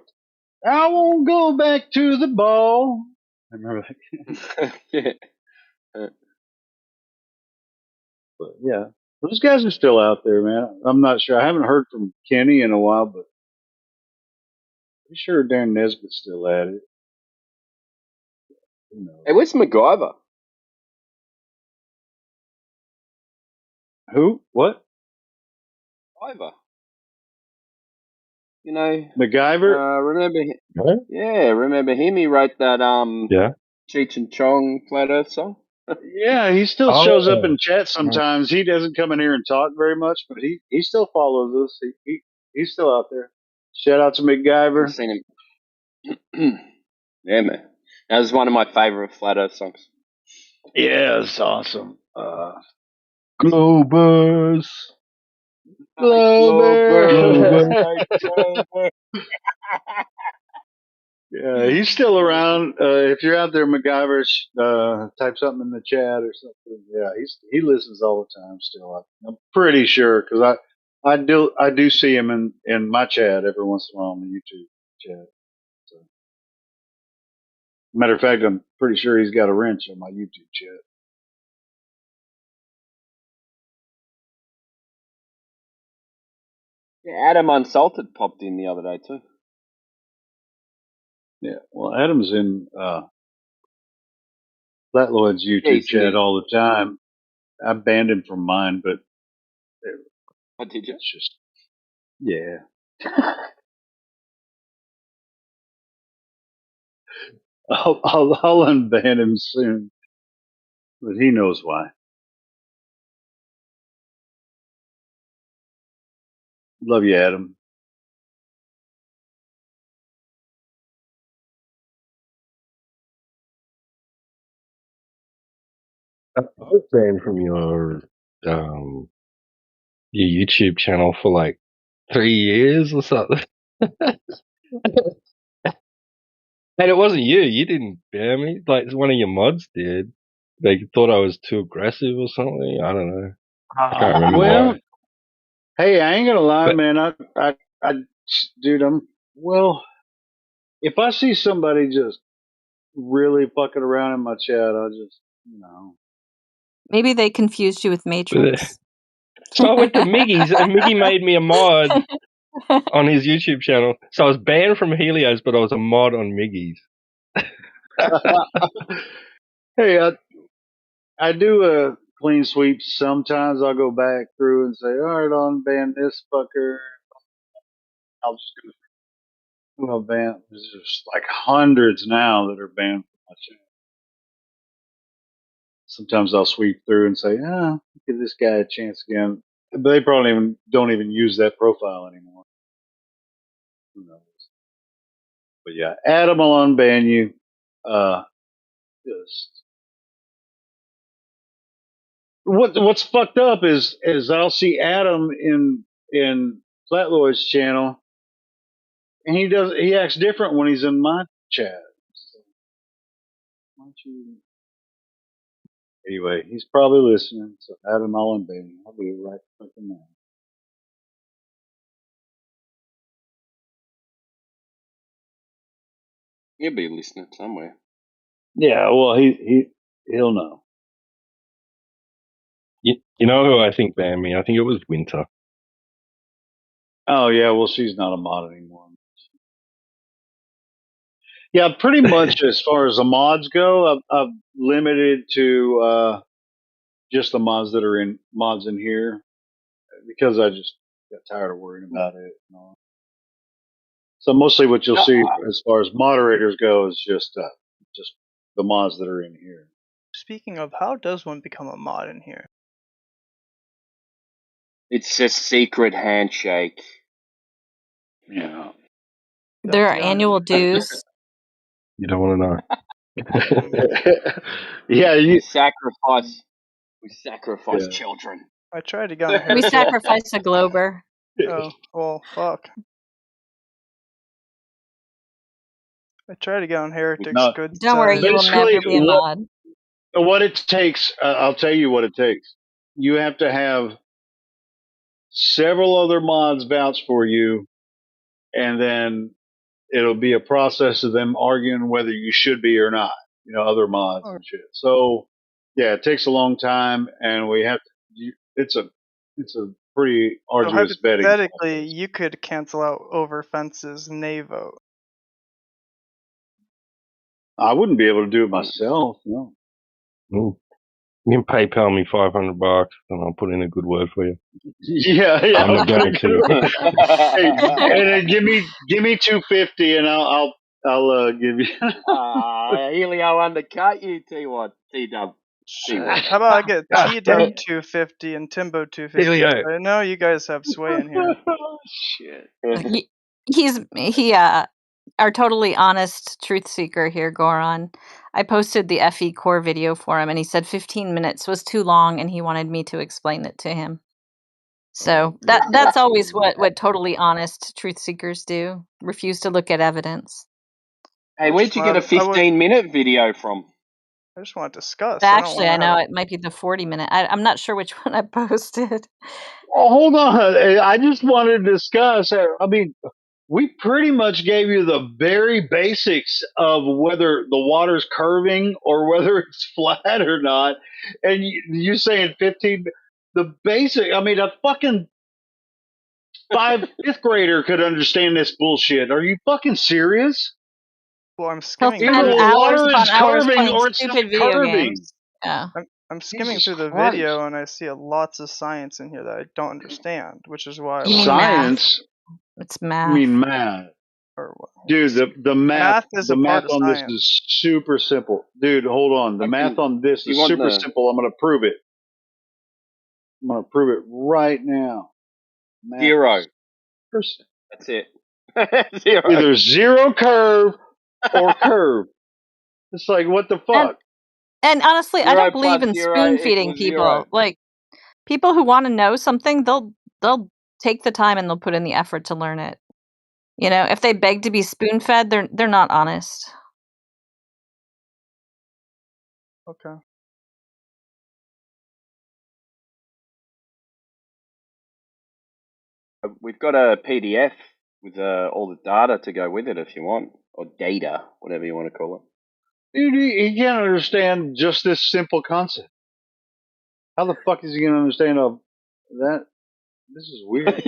"I won't go back to the ball." I remember that. Yeah. But yeah, those guys are still out there, man. I'm not sure. I haven't heard from Kenny in a while, but pretty sure Darren Nesbitt's still at it. Who knows? Hey, where's MacGyver? Who? What? MacGyver. You know, MacGyver? remember him? what? Yeah, remember him? He wrote that Yeah. Cheech and Chong Flat Earth song. Yeah, he still shows up Oh, in chat sometimes. He doesn't come in here and talk very much, but he still follows us. He's still out there. Shout out to I've MacGyver. seen him. Yeah, man. That was one of my favorite Flat Earth songs. Yeah, it's awesome. Globus. Glover. Glover. Yeah, he's still around. If you're out there, MacGyver, type something in the chat or something. Yeah, he listens all the time. Still, I'm pretty sure because I do see him in my chat every once in a while on the YouTube chat. So, matter of fact, I'm pretty sure he's got a wrench on my YouTube chat. Yeah, Adam Unsalted popped in the other day too. Yeah, well, Adam's in Flat Lloyd's Yeah, YouTube he's in chat the. all the time. I banned him from mine, but Oh, did you? it's just, yeah. I'll unban him soon, but he knows why. Love you, Adam. I was banned from your YouTube channel for like 3 years or something. And it wasn't you. You didn't ban me. Like one of your mods did. They thought I was too aggressive or something. I don't know. I can't remember Well, why. hey, I ain't gonna lie, But man. Dude, well, if I see somebody just really fucking around in my chat, I'll just, you know. Maybe they confused you with but Matrix. so I went to Miggy's and Miggy made me a mod on his YouTube channel. So I was banned from Helios, but I was a mod on Miggy's. Hey, I do a clean sweep. Sometimes I'll go back through and say, all right, I'll unban this fucker. I'll just do a ban. There's just like hundreds now that are banned from my channel. Sometimes I'll sweep through and say, give this guy a chance again. But they probably don't even use that profile anymore. Who knows? But yeah, Adam will unban you. Just what's fucked up is I'll see Adam in Flat Lloyd's channel, and he acts different when he's in my chat. So, why don't you? Anyway, he's probably listening. So Adam, I'll unban you. I'll be right fucking now. He'll be listening somewhere. Yeah, well, he'll know. You know who I think banned me? I think it was Winter. Oh yeah, well, she's not a mod anymore. Yeah, pretty much as far as the mods go, I've limited to just the mods that are in mods in here because I just got tired of worrying about it. And all. So mostly what you'll see as far as moderators go is just the mods that are in here. Speaking of, how does one become a mod in here? It's a secret handshake. Yeah. There are annual dues. You don't want to know. Yeah, We sacrifice Yeah. children. I tried to get on We Heretic. sacrifice a Glober. Oh, well, fuck. I tried to get on Heretic's No, good Don't worry, side. you will basically, never be a mod. what it takes, I'll tell you what it takes. You have to have several other mods vouch for you, and then it'll be a process of them arguing whether you should be or not. You know, other mods and shit. So, yeah, it takes a long time, and we have to. It's a pretty So arduous vetting. hypothetically, you could cancel out Over Fence's nay vote. I wouldn't be able to do it myself. No. You can PayPal me $500 and I'll put in a good word for you. Yeah, I'm not going to. Hey, and give me $250, and I'll give you. Helio undercut you, T1, T-Dub, T1. How about I get T-Dub 250 and Timbo 250? Helio. I know you guys have sway in here. Shit. He our totally honest truth seeker here, Goron. I posted the FE core video for him, and he said 15 minutes was too long, and he wanted me to explain it to him. So that's always what totally honest truth seekers do. Refuse to look at evidence. Hey, where'd you get a 15-minute video from? I just want to discuss. Actually, I know it might be the 40-minute. I'm not sure which one I posted. Oh, hold on. I just wanted to discuss. I mean, we pretty much gave you the very basics of whether the water's curving or whether it's flat or not. And you're saying 15, the basic, I mean, fifth grader could understand this bullshit. Are you fucking serious? Well, I'm He'll skimming Either spend through. the hours water upon is hours curving playing or it's not stupid video curving. games. Yeah. I'm skimming Jesus through the Christ. video and I see lots of science in here that I don't understand, which is why I You mean wanted math? Science? It's I math. mean math. or what- Dude, the math math is a part of on this science. is super simple. Dude, hold on. The I math can, on this do you is want super the? simple. I'm gonna prove it. I'm gonna prove it right now. Math Zero. is super simple. That's it. Zero. Either zero curve or curve. It's like what the And fuck? and honestly, I Zero don't believe plus in zero spoon feeding equals zero. people. Like people who want to know something, they'll take the time and they'll put in the effort to learn it. You know, if they beg to be spoon fed, they're not honest. Okay. We've got a PDF with all the data to go with it if you want, or data, whatever you want to call Dude, he can't understand just this simple concept. How the fuck is he gonna understand that? This is weird.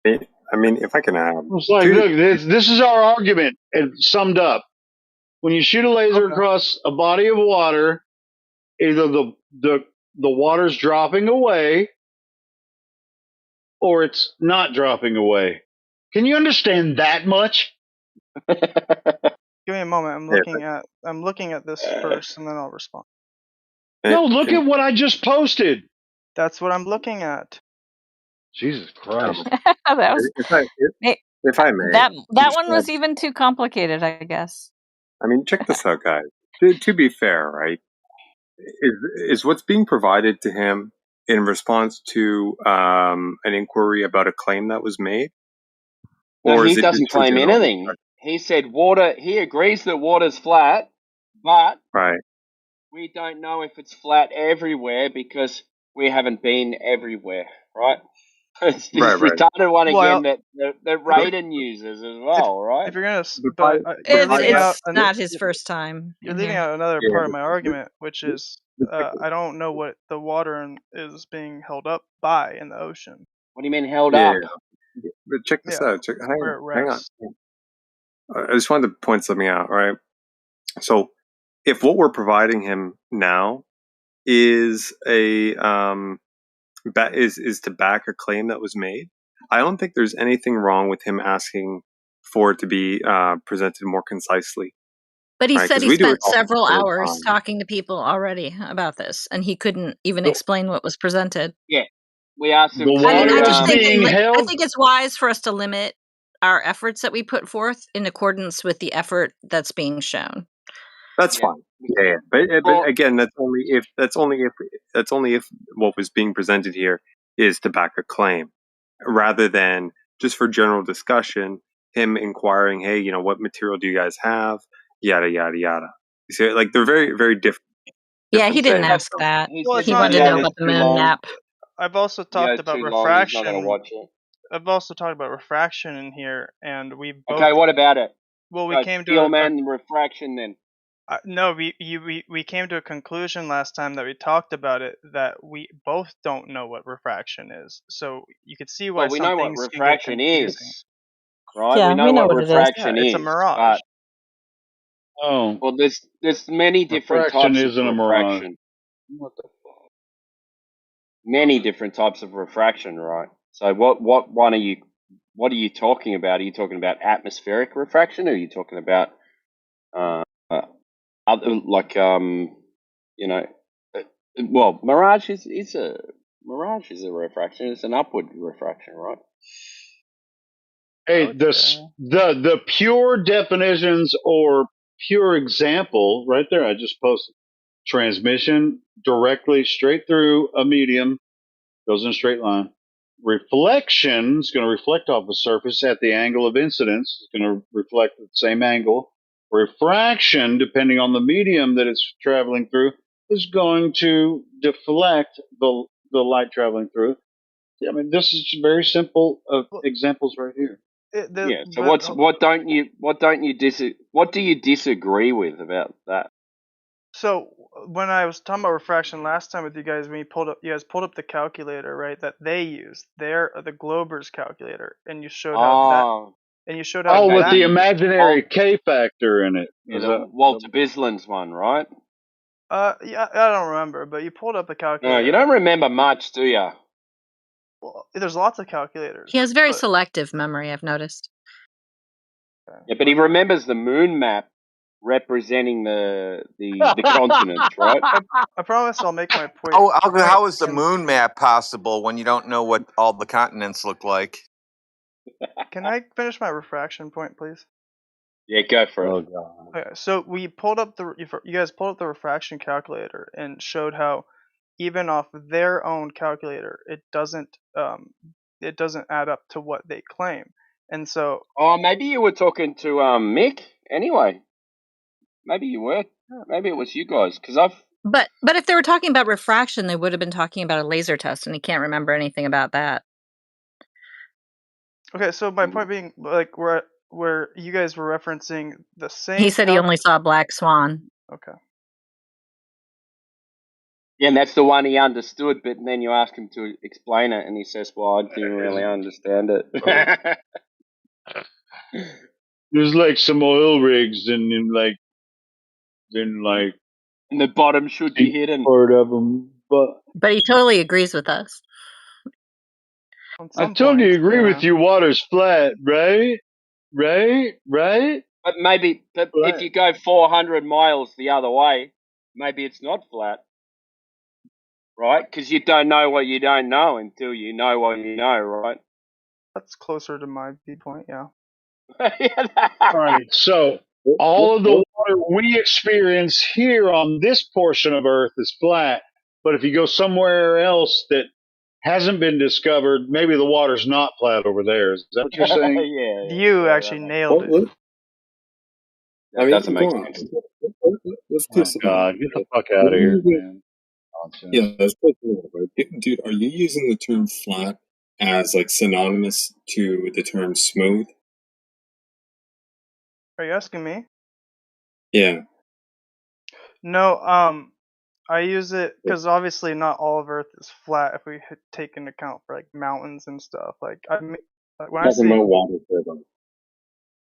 it. I mean, if I can add, It's like, look, this is our argument summed up. When you shoot a laser across a body of water, either the water's dropping away or it's not dropping away. Can you understand that much? Give me a moment. I'm looking at this first, and then I'll respond. No, look at what I just posted. That's what I'm looking at. Jesus Christ. That was if I may, that just one was even too complicated, I guess. I mean, check this out, guys. To be fair, right, is what's being provided to him in response to an inquiry about a claim that was made, No, or he is it doesn't just for claim general anything. discussion? He said water. He agrees that water's flat, but Right. we don't know if it's flat everywhere because we haven't been everywhere, right? It's this Right. retarded one Well, again that Raiden uses as well, right? If you're gonna, But you're leaving out. It's not his first time. You're in leaving here. out another Yeah, part of my argument, which is I don't know what the water is being held up by in the ocean. What do you mean held yeah, up? yeah. But check this Yeah, out. where it Hang on. rests. I just wanted to point something out, right? So, if what we're providing him now is is to back a claim that was made, I don't think there's anything wrong with him asking for it to be presented more concisely. But he Right? said 'Cause he we do it spent all several the hours time. talking to people already about this, and he couldn't even explain what was presented. Yeah, we asked him The to. I mean, I water just is think being I held. think it's wise for us to limit our efforts that we put forth in accordance with the effort that's being shown. That's Yeah. fine. Yeah. But again, that's only if what was being presented here is to back a claim, rather than just for general discussion. Him inquiring, hey, what material do you guys have? Yada yada yada. You see, like they're very very different. Yeah, he didn't things. ask that. Well, it's He not wanted to even. know about the moon map. I've also Video talked about too long. He's not going to refraction. watch it. I've also talked about refraction in here, and we both. Okay, what about it? Well, we Go came to Steelman refraction then. no, we came to a conclusion last time that we talked about it that we both don't know what refraction is. So you could see why Well, we some know what things can get refraction confusing. is, right? Yeah, we know we know what what it is. refraction Yeah, it's a is, mirage. but Oh, well, there's many different refraction types of isn't a mirage. refraction. What the fuck? Many different types of refraction, right? So what one are you? What are you talking about? Are you talking about atmospheric refraction, or are you talking about other well, mirage is a refraction. It's an upward refraction, right? Hey, the pure definitions or pure example right there. I just posted transmission directly straight through a medium goes in a straight line. Reflection is going to reflect off the surface at the angle of incidence. It's going to reflect at the same angle. Refraction, depending on the medium that it's traveling through, is going to deflect the light traveling through. I mean, this is very simple examples right here. Yeah. So what do you disagree with about that? So when I was talking about refraction last time with you guys, when you guys pulled up the calculator, right? That they used, the Glober's calculator, and you showed how that, Oh, and you showed how Oh, with that. the maybe imaginary Walt, K factor in it. yeah, Was the that? Walter Bisland's one, right? Yeah, I don't remember, but you pulled up a No, calculator. you don't remember much, do you? Well, there's lots of calculators. He has very but, selective memory, I've noticed. Yeah, but he remembers the moon map representing the continents, right? I promise I'll make my point. How is the moon map possible when you don't know what all the continents look like? Can I finish my refraction point, please? Yeah, go for it. Oh god. Okay, so we pulled up you guys pulled up the refraction calculator and showed how even off their own calculator it doesn't add up to what they claim. And so Oh, maybe you were talking to Mick. Anyway, maybe you were. Maybe it was you guys, because I've. But if they were talking about refraction, they would have been talking about a laser test, and he can't remember anything about that. okay, so my point being, like, where you guys were referencing the same. He said he only saw Black Swan. Okay. Yeah, and that's the one he understood, but then you ask him to explain it, and he says, "Well, I didn't really understand it." There's like some oil rigs and and the bottom should be hidden. Part of them, But he totally agrees with us. I totally agree with you. Water's flat, right? But maybe if you go 400 miles the other way, maybe it's not flat, right? Because you don't know what you don't know until you know what you know, right? That's closer to my viewpoint, yeah. All right. So all of the water we experience here on this portion of Earth is flat, but if you go somewhere else that hasn't been discovered, maybe the water's not flat over there. Is that what you're saying? You actually nailed it. That doesn't make sense. Let's clear Oh something God, up. get the fuck out of here, man. Yeah, let's clear something up, right? Dude, are you using the term flat as like synonymous to the term smooth? Are you asking me? Yeah. No, I use it because obviously not all of Earth is flat if we take into account for like mountains and stuff. Like when I Talking say about water here, though.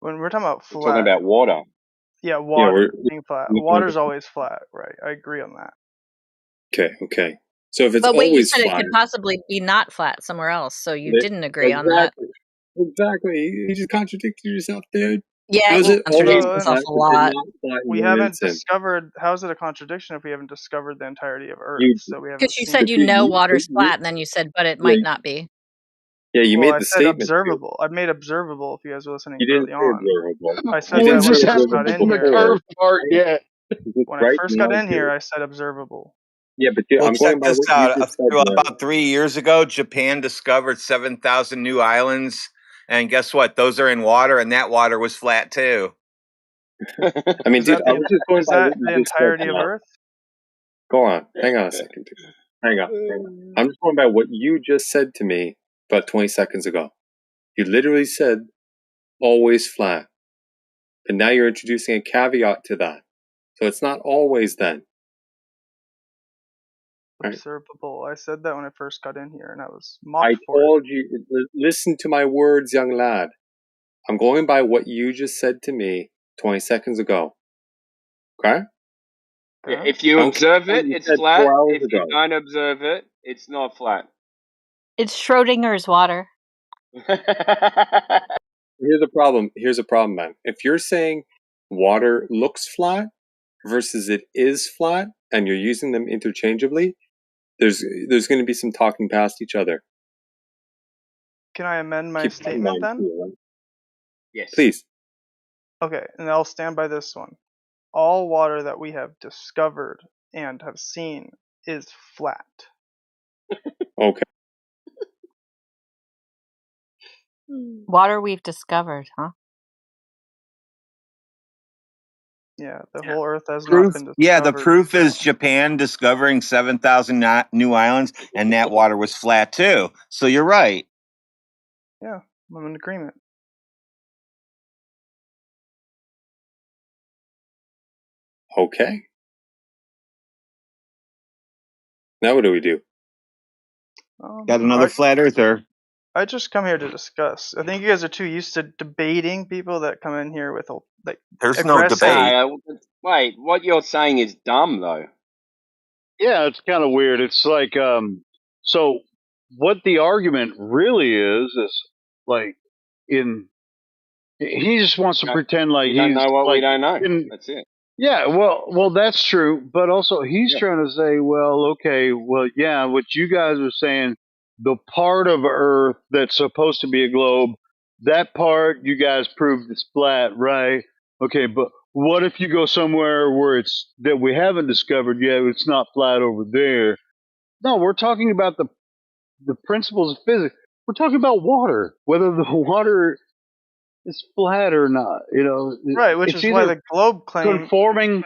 when we're talking about We're talking flat, about water. yeah, Yeah, water being flat. we're Water's always flat, right? I agree on that. okay. So if it's But wait, you always said it flat, could possibly be not flat somewhere else, so you didn't agree on that. Exactly. You just contradicted yourself, dude. Yeah, How's he it always contradicts flat, himself a but then lot. not flat in We one haven't instant? discovered. How's it a contradiction if we haven't discovered the entirety of Earth? You, So we haven't Because you seen. said you know water's flat, and then you said, but it yeah, might not be. yeah, you Well, made I the said statement. Dude. observable. I made observable. If you guys were listening You didn't early say on, observable. I said You that didn't when say I first got observable in the here. curve part yet. When I Right first now, got in here, dude. I said observable. Yeah, but dude, Well, I'm check going by this what you out. just said, man. About 3 years ago, Japan discovered 7,000 new islands, and guess what? Those are in water, and that water was flat too. I mean, Is dude, that I was just going is by that what you the just said. entirety of Man. Earth? Go on. Hang on a second, dude. Hang on. I'm just going by what you just said to me about 20 seconds ago. You literally said always flat. But now you're introducing a caveat to that. So it's not always then. Right? Observable. I said that when I first got in here, and I was mocked I for it. told you, listen to my words, young lad. I'm going by what you just said to me 20 seconds ago. Okay? Yeah, if you observe it, it's flat. 4 hours If you ago. don't observe it, it's not flat. It's Schrodinger's water. Here's a problem. Here's a problem, man. If you're saying water looks flat versus it is flat, and you're using them interchangeably, there's going to be some talking past each other. Can I amend my Keep that in statement mind, then? too, right? Yes. Please. Okay, and I'll stand by this one. All water that we have discovered and have seen is flat. Okay. Water we've discovered, huh? Yeah, the whole Earth has not Proof? been discovered. Yeah, the proof is Japan discovering 7,000 new islands, and that water was flat too. So you're right. Yeah, I'm in agreement. Okay. Now what do we do? Got another flat earther. I just come here to discuss. I think you guys are too used to debating people that come in here with like There's no aggressive. debate. Wait, what you're saying is dumb, though. Yeah, it's kind of weird. It's like, so what the argument really is like, he just wants to pretend like We don't he's know what we like, don't know. That's it. yeah, well, that's true. But also, he's Yeah. trying to say, well, okay, well, yeah, what you guys are saying, the part of Earth that's supposed to be a globe, that part you guys proved is flat, right? Okay, but what if you go somewhere where it's that we haven't discovered yet? It's not flat over there. No, we're talking about the principles of physics. We're talking about water, whether the water is flat or not. You know, Right, which it's is why either the globe claim. conforming.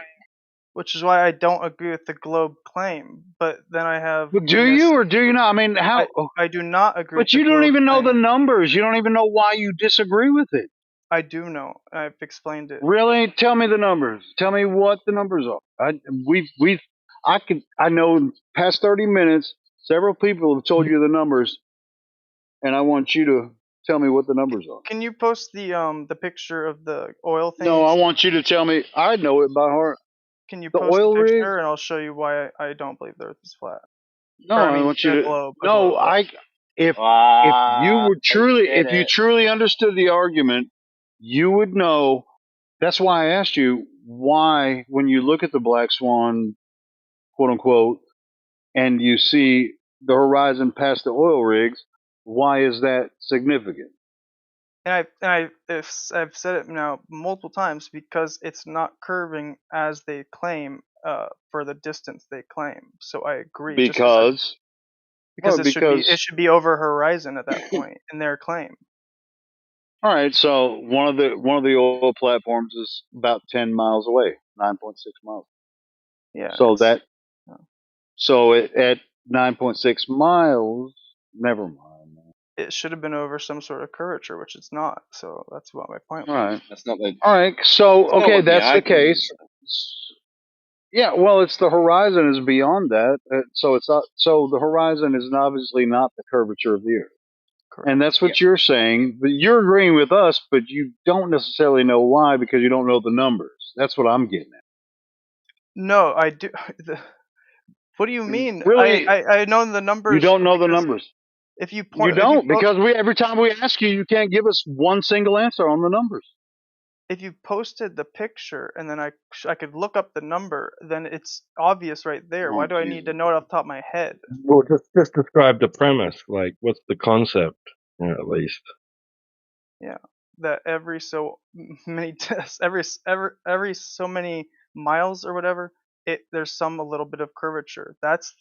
Which is why I don't agree with the globe claim. But then I have. But do you or do you not? I mean, how? I do not agree. But with you the don't globe even know the claim. numbers. You don't even know why you disagree with it. I do know. I've explained it. Really? Tell me the numbers. Tell me what the numbers are. I know in the past 30 minutes, several people have told you the numbers, and I want you to tell me what the numbers are. Can you post the picture of the oil thing? No, I want you to tell me. I know it by heart. Can you The post the oil picture rigs? and I'll show you why I don't believe the Earth is flat. No, Or, I want you to. globe. No, if you truly understood the argument, you would know. That's why I asked you why, when you look at the black swan, quote unquote, and you see the horizon past the oil rigs, why is that significant? And I've said it now multiple times, because it's not curving as they claim for the distance they claim. So I agree. Because it should be over horizon at that point in their claim. All right, so one of the oil platforms is about 10 miles away, 9.6 miles. Yeah. So at 9.6 miles, never mind. It should have been over some sort of curvature, which it's not. So that's what my point was. All right. That's not the. All right. So okay, that's the case. Yeah. Well, it's the horizon is beyond that. So it's not. So the horizon is obviously not the curvature of the Earth. Correct. And that's what you're saying. But you're agreeing with us, but you don't necessarily know why, because you don't know the numbers. That's what I'm getting at. No, I do. What do you mean? Really? I know the numbers. You don't know the numbers. If you point, you don't, because every time we ask you, you can't give us one single answer on the numbers. If you posted the picture and then I could look up the number, then it's obvious right there. Why do I need to know it off the top of my head? Well, just describe the premise. Like, what's the concept, at least? Yeah, that every so many tests, every so many miles or whatever, there's a little bit of curvature. That's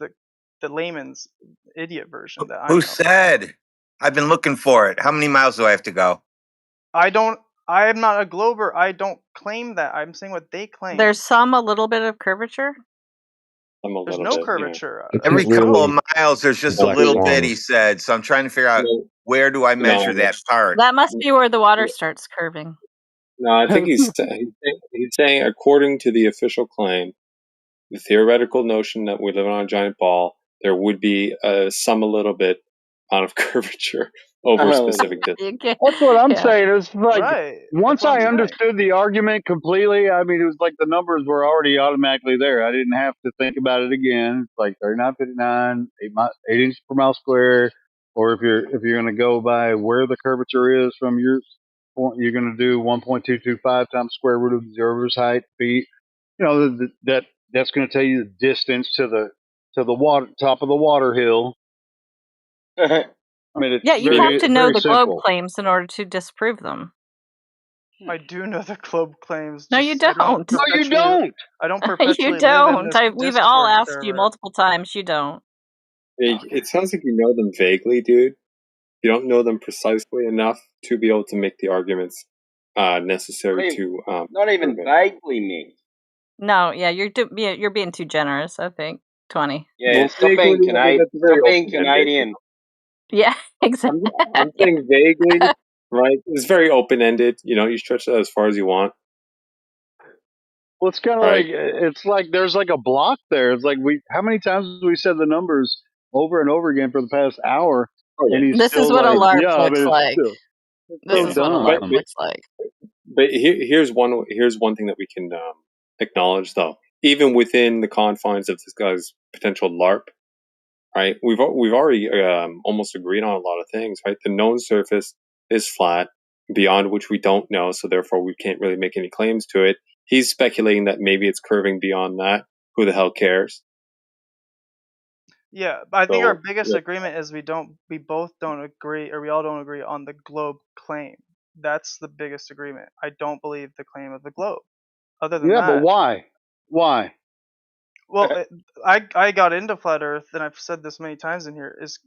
the layman's idiot version that I know. Who said? I've been looking for it. How many miles do I have to go? I am not a glober. I don't claim that. I'm saying what they claim. There's a little bit of curvature. There's no curvature. Every couple of miles, there's just a little bit, he said. So I'm trying to figure out, where do I measure that part? That must be where the water starts curving. No, I think he's saying, according to the official claim, the theoretical notion that we live on a giant ball, there would be some a little bit amount of curvature over a specific distance. That's what I'm saying. It's like, right. Once I understood the argument completely, I mean, it was like the numbers were already automatically there. I didn't have to think about it again. It's like 39.59, 8 inches per mile square. Or if you're going to go by where the curvature is from your point, you're going to do 1.225 times square root of the observer's height, feet. You know, that's going to tell you the distance to the water, top of the water hill. I mean, it's you have to know the globe claims in order to disprove them. I do know the globe claims. No, you don't. No, you don't. I don't perpetually You don't. live in this We've Discord all asked server. you multiple times. You don't. It sounds like you know them vaguely, dude. You don't know them precisely enough to be able to make the arguments necessary to. Not even vaguely, Nick. No, yeah, you're being too generous. I think 20. Yeah, Well, stop being Canadian. Stop being Canadian. Yeah, exactly. I'm saying vaguely, right? It's very open-ended. You know, you stretch that as far as you want. Well, it's kind of Right. like there's like a block there. It's like how many times have we said the numbers over and over again for the past hour, Oh yeah. and he's This is still what a like, LARP yeah, I looks mean, like. it's This so Yeah. is what a dumb. LARP looks like. But here's one thing that we can acknowledge, though. Even within the confines of this guy's potential LARP, right? We've already almost agreed on a lot of things, right? The known surface is flat, beyond which we don't know, so therefore we can't really make any claims to it. He's speculating that maybe it's curving beyond that. Who the hell cares? Yeah, but I think our So biggest yeah, agreement is we both don't agree, or we all don't agree on the globe claim. That's the biggest agreement. I don't believe the claim of the globe. Other than Yeah, but that, why? Why? well, I got into flat Earth, and I've said this many times in here. Is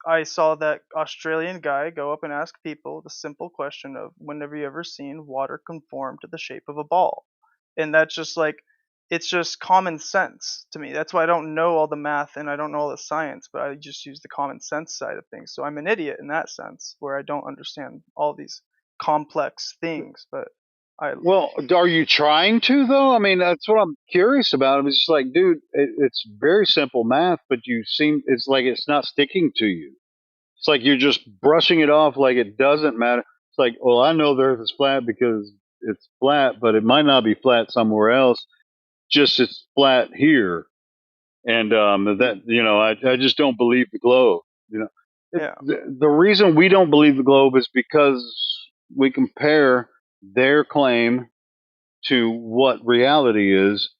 I saw that Australian guy go up and ask people the simple question of, "When have you ever seen water conform to the shape of a ball?" And that's just like, it's just common sense to me. That's why I don't know all the math and I don't know all the science, but I just use the common sense side of things. So I'm an idiot in that sense, where I don't understand all these complex things. But I Well, are you trying to though? I mean, that's what I'm curious about. It's just like, dude, it's very simple math, but it's like it's not sticking to you. It's like you're just brushing it off like it doesn't matter. It's like, well, I know the Earth is flat because it's flat, but it might not be flat somewhere else. Just it's flat here, and that I just don't believe the globe. You know, yeah. the reason we don't believe the globe is because we compare their claim to what reality is.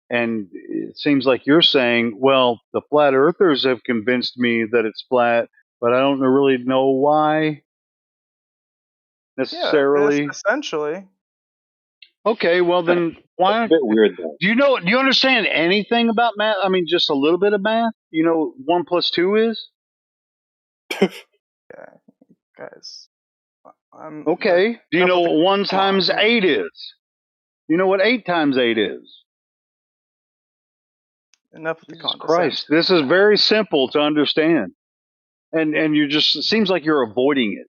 And it seems like you're saying, well, the flat earthers have convinced me that it's flat, but I don't really know why Yeah, it's necessarily. essentially. Okay, well that's then why? a bit weird though. Do you understand anything about math? I mean, just a little bit of math. You know, 1 + 2 is. Yeah, guys. I'm like, Okay. Do you enough know with the what 1 come on. times 8 is? You know what 8 times 8 is? Enough with the Jesus condescension. Christ, this is very simple to understand, and you just it seems like you're avoiding it.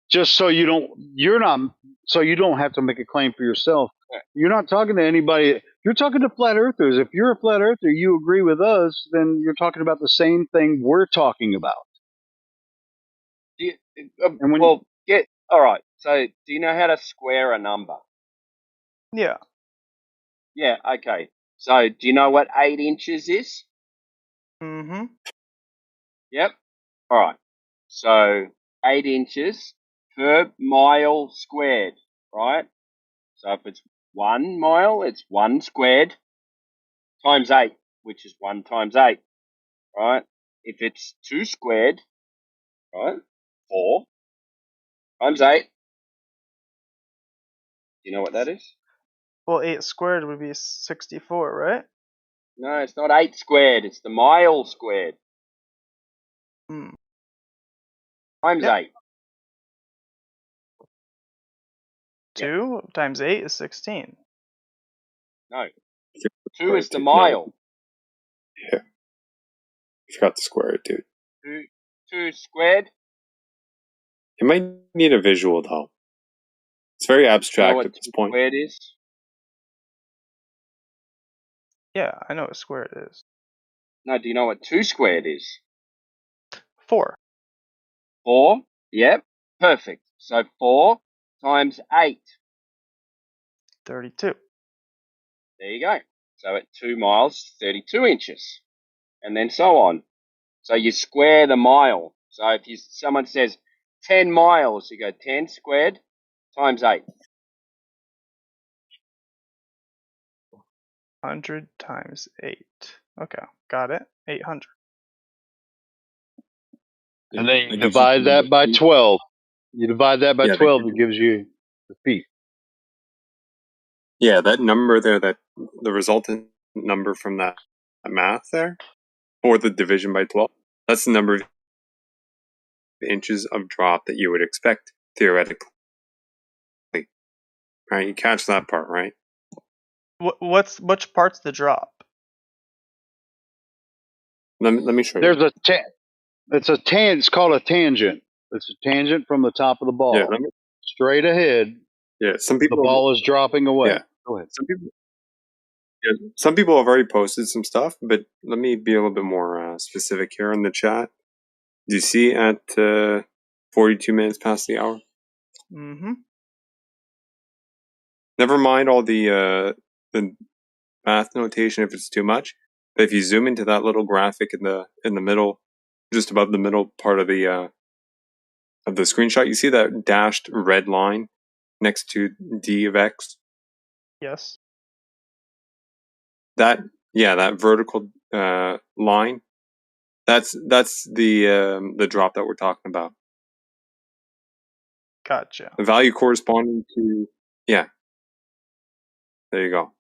Just so you don't have to make a claim for yourself. You're not talking to anybody. You're talking to flat earthers. If you're a flat earther, you agree with us, then you're talking about the same thing we're talking about. Do you, And when well, get all right. So, do you know how to square a number? Yeah. Yeah. Okay. So, do you know what 8 inches is? Mm-hmm. Yep. All right. So, 8 inches per mile squared, right? So, if it's 1 mile, it's 1 squared times 8, which is 1 times 8, right? If it's 2 squared, right? 4 times 8. Do you know what that is? Well, 8 squared would be 64, right? No, it's not 8 squared. It's the mile squared Hmm. times Yep. 8. 2 times 8 is 16. No, 2 is the No, mile. yeah, you forgot to square it, dude. 2 squared. You might need a visual though. It's very You know abstract what at this 2 point. squared is? Yeah, I know what square it is. No, do you know what 2 squared is? 4. 4. Yep. Perfect. So 4 times 8. 32. There you go. So at 2 miles, 32 inches. And then so on. So you square the mile. So if someone says 10 miles, you go 10 squared times 8. 100 times 8. Okay, got it. 800. and then you That gives you the divide number that by feet. 12. You divide that by Yeah, 12, it gives you the feet. that number there, that the resultant number from that math there, or the division by 12, that's the number of inches of drop that you would expect theoretically. Right? You catch that part, right? Which part's the drop? Let me show you. There's it's called a tangent. It's a tangent from the top of the Yeah, ball. Straight ahead, some the people. ball is dropping away. Yeah, Go ahead. Some people have already posted some stuff, but let me be a little bit more specific here in the chat. Do you see at 42 minutes past the hour? Mm-hmm. Never mind all the math notation if it's too much. But if you zoom into that little graphic in the middle, just above the middle part of the screenshot, you see that dashed red line next to d of x. Yes. That vertical line. That's the drop that we're talking about. Gotcha. The value corresponding to There you go.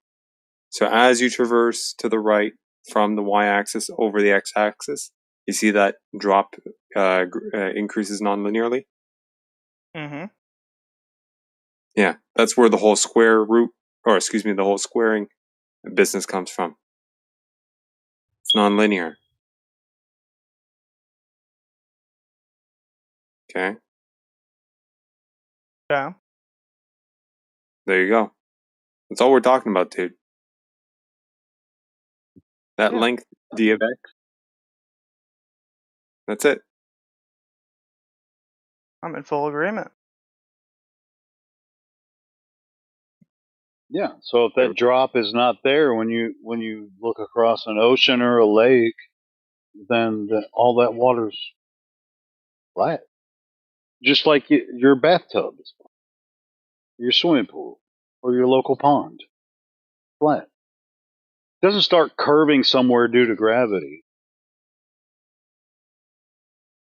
So as you traverse to the right from the y-axis over the x-axis, you see that drop increases non-linearly. Mm-hmm. Yeah, that's where the whole square root, or excuse me, the whole squaring business comes from. It's non-linear. Okay. Yeah. There you go. That's all we're talking about, dude. That Yeah. length d of x. That's it. I'm in full agreement. Yeah. So if that drop is not there when you look across an ocean or a lake, then all that water's flat. Just like your bathtub is flat, your swimming pool, or your local pond, flat. It doesn't start curving somewhere due to gravity,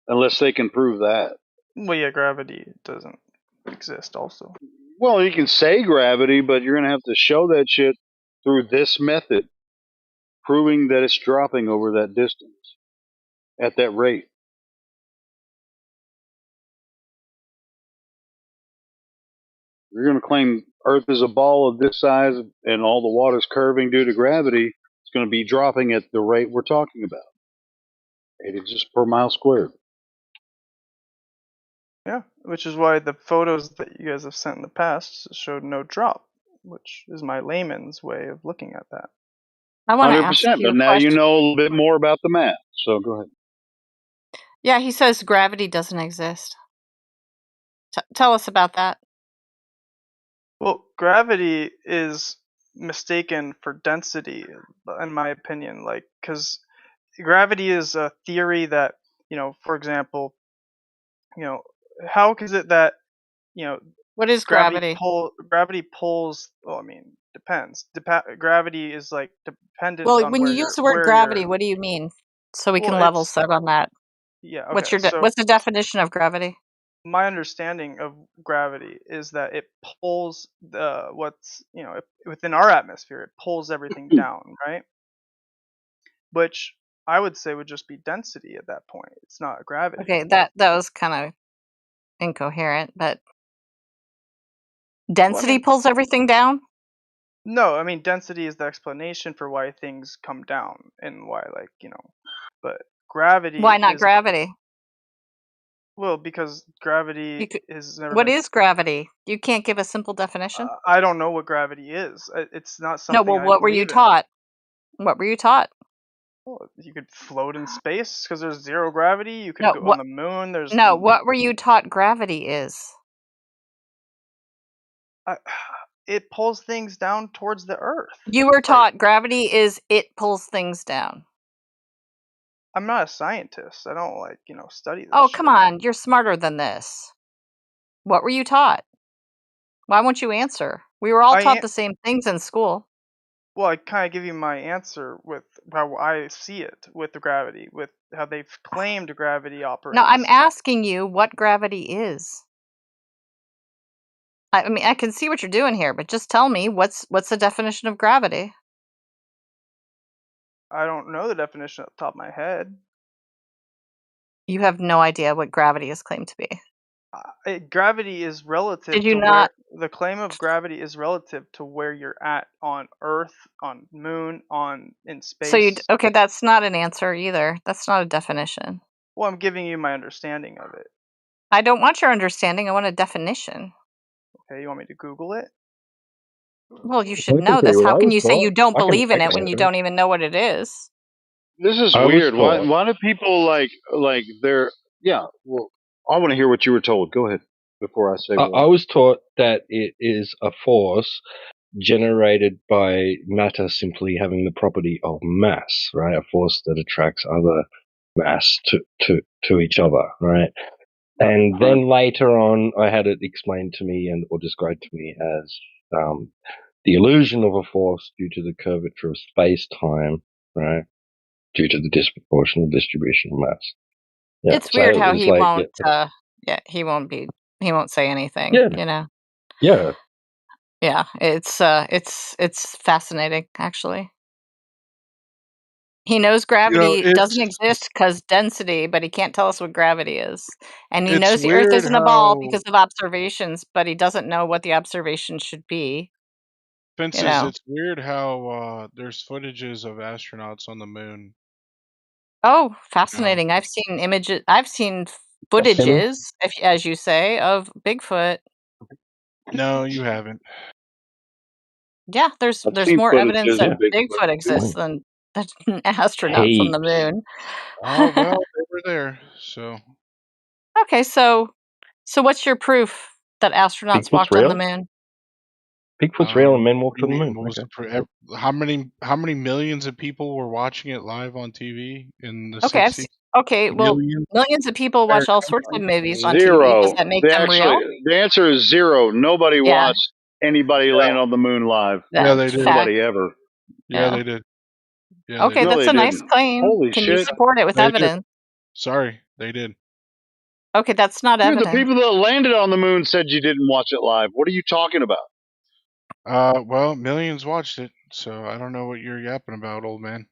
unless they can prove that. Well, yeah, gravity doesn't exist also. Well, you can say gravity, but you're going to have to show that shit through this method, proving that it's dropping over that distance at that rate. You're going to claim Earth is a ball of this size and all the water's curving due to gravity. It's going to be dropping at the rate we're talking about. It's just per mile squared. Yeah, which is why the photos that you guys have sent in the past showed no drop, which is my layman's way of looking at that. I want to ask 100%. you But a now you question. know a little bit more about the math. So go ahead. Yeah, he says gravity doesn't exist. Tell us about that. Well, gravity is mistaken for density, in my opinion. Like, because gravity is a theory that, for example, how is it that, What is gravity? gravity pulls? Well, I mean, depends. Gravity is like dependent Well, on when you use the word gravity, what do you mean? So we can Well, level it's set on that. yeah. What's Okay, so what's the definition of gravity? my understanding of gravity is that it pulls what's within our atmosphere. It pulls everything down, right? Which I would say would just be density at that point. It's not gravity. Okay, that was kind of incoherent, but density mean- pulls everything down? No, I mean density is the explanation for why things come down and why, but gravity Why not is gravity? well, because gravity is never What been. is gravity? You can't give a simple definition? I don't know what gravity is. It's not No, something well, I what were you believe in. taught? What were you taught? Well, you could float in space because there's zero gravity. You could No, go on the moon. what were you taught gravity is? It pulls things down towards the Earth. You were taught gravity is it pulls things down. I'm not a scientist. I don't study this. Oh, come on. You're smarter than this. What were you taught? Why won't you answer? We were all taught the same things in school. Well, I kind of give you my answer with how I see it with the gravity, with how they've claimed gravity operates. No, I'm asking you what gravity is. I mean, I can see what you're doing here, but just tell me what's the definition of gravity? I don't know the definition at the top of my head. You have no idea what gravity is claimed to be. Gravity is relative. Did you not? The claim of gravity is relative to where you're at on Earth, on Moon, in space. So okay, that's not an answer either. That's not a definition. Well, I'm giving you my understanding of it. I don't want your understanding. I want a definition. Okay, you want me to Google it? Well, you I should can know tell this. you what How I can was you say taught. you don't I can believe in it when you answer it. don't even know what it is? This is I was weird. Why? taught. Why do people like they're? Yeah. Well, I want to hear what you were told. Go ahead before I say I more. was taught that it is a force generated by matter simply having the property of mass, right? A force that attracts other mass to each other, right? And then later on, I had it explained to me or described to me as the illusion of a force due to the curvature of space-time, right? Due to the disproportional distribution of mass. Yeah. It's So weird it how was he like, won't. Yeah, he won't say anything. yeah, You know. yeah. Yeah, it's fascinating actually. He knows You know, gravity doesn't it's exist because density, but he can't tell us what gravity is. And he it's knows the Earth weird isn't a ball how because of observations, but he doesn't know what the observation should be. You fences. know. It's weird how there's footages of astronauts on the moon. Oh, You know, fascinating! I've seen images. I've seen Him? footages, as you say, of Bigfoot. no, you haven't. Yeah, I've there's seen more evidence footages that of Bigfoot exists Bigfoot. than astronauts on the Heaps. moon. Oh well, they were there. So Okay, so what's your proof that astronauts Bigfoot's walked on the real. moon? Bigfoot's real, and men what walked do you on the mean? moon. What was Okay. how many millions of people were watching it live on TV in the Okay, '60s? okay, well, Millions. millions of people watch all sorts of Right? movies on TV. Does Zero. that make They them actually, real? the answer is zero. Nobody Yeah, watched anybody yeah, land on the moon live. yeah, Yeah, they did. fact. Nobody ever. Yeah, Yeah. they did. Yeah, they Okay, did. No, that's they a nice didn't. claim. Holy Can you shit. support it with They did. evidence? Sorry, they did. Okay, that's not Dude, the evidence. people that landed on the moon said you didn't watch it live. What are you talking about? Well, millions watched it, so I don't know what you're yapping about, old man.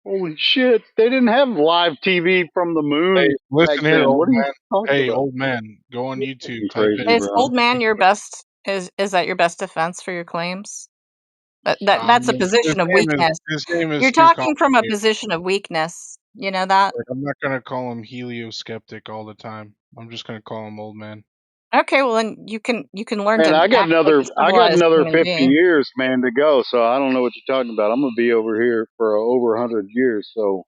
Holy shit. They didn't have live TV from the Hey, moon back listen here, then. old What are you man. talking Hey, about? old man, go on YouTube, type Crazy, in. Is bro. old man your best? Is that your best defense for your claims? That's a His position of name is weakness. his name is You're too talking from a complicated. position of weakness. You know that? Like, I'm not gonna call him helioskeptic all the time. I'm just gonna call him old man. Okay, well then you can learn Man, to act like a I got civilized another human 50 being. years, man, to go. So I don't know what you're talking about. I'm gonna be over here for over 100 years. So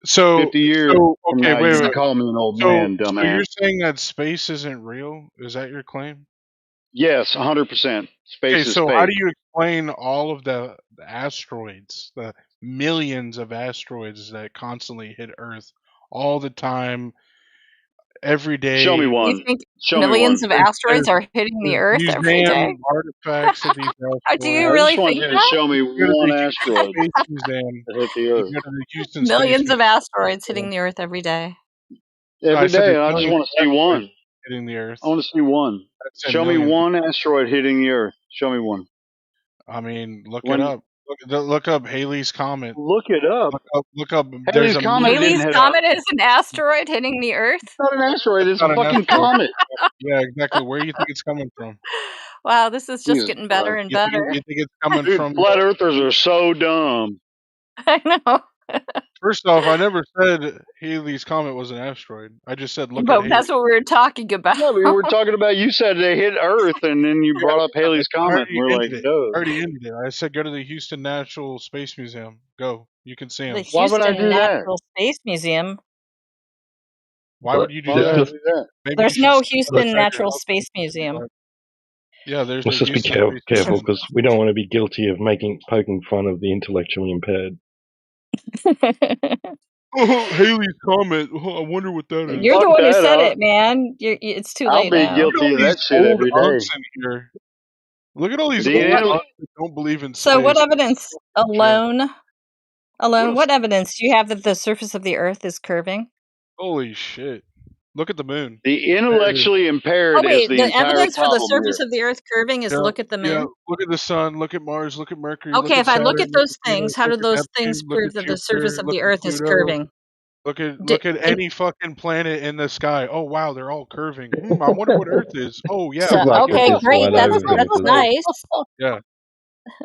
So 50 years from okay, now, you wait, can wait. call me an old So man, so you're dumbass. saying that space isn't real? Is that your claim? Yes, 100%. Okay, Space is so how do fake. you explain all of the asteroids, the millions of asteroids that constantly hit Earth all the time, every Show me day? You one. think Show me millions one. of asteroids There's are hitting the Earth every day? museum artifacts of these Do you asteroids. I just really want think you to that? show me You go to one the Houston asteroid Space Museum. that hit the You Earth. go to the Houston Space Millions of asteroids Museum. hitting the Earth every day. I Every said day, there's and I just millions want of to see asteroids one. hitting the Earth. I want to see one. I said Show me millions. one asteroid hitting the Earth. Show me one. I mean, look it When up. Look up Halley's Comet. look it up. Look up. There's Halley's a Comet million. didn't Halley's hit Earth. Comet is an asteroid hitting the Earth? It's not an asteroid. That's It's a not an fucking asteroid. comet. Yeah, exactly. Where do you think it's coming from? Wow, this is just Jesus getting better Christ. and better. You think it's coming Dude, from? flat earthers are so dumb. I know. First off, I never said Halley's Comet was an asteroid. I just said look at But Halley's. that's what we were talking about. Yeah, but we were talking about, you said they hit Earth, and then you Yeah, brought up Halley's I Comet, and already we're like, ended it. duh. I already ended it. I said go to the Houston National Space Museum. Go. You can see The them. Why would I Houston do that? Natural Space Museum. Why But would you do Why would I that? do that? Maybe you There's should no study the Houston fact Natural that- Space Museum. Yeah, there's let's the just be Houston careful, Space Museum. because we don't want to be guilty of poking fun of the intellectually impaired. Oh, Halley's Comet. Oh, I wonder what that is. You're the Fuck one who that. said it, man. It's too I'll late be now. Look at guilty all of these that shit old every unks day. in here. Look at all these The old intel- unks that don't believe in So what space. evidence what what else? evidence do you have that the surface of the Earth is curving? Holy shit. Look at the moon. The There it is. intellectually impaired Oh is wait, the the entire evidence for the problem surface here. of the Earth curving is Yeah, look at the yeah. moon? Look at the sun. Look at Mars. Look at Mercury. Look Okay, at if I look Saturn. at Look those at things, Venus. how Look do at those things Neptune. Look prove at that the surface Jupiter. of Look the at Earth is Pluto. curving? Look at any fucking planet in the sky. Oh wow, they're all curving. I wonder what Earth is. Oh yeah, This is So, like look what at okay, this great. light look over at here That's does. Pluto. nice. Yeah.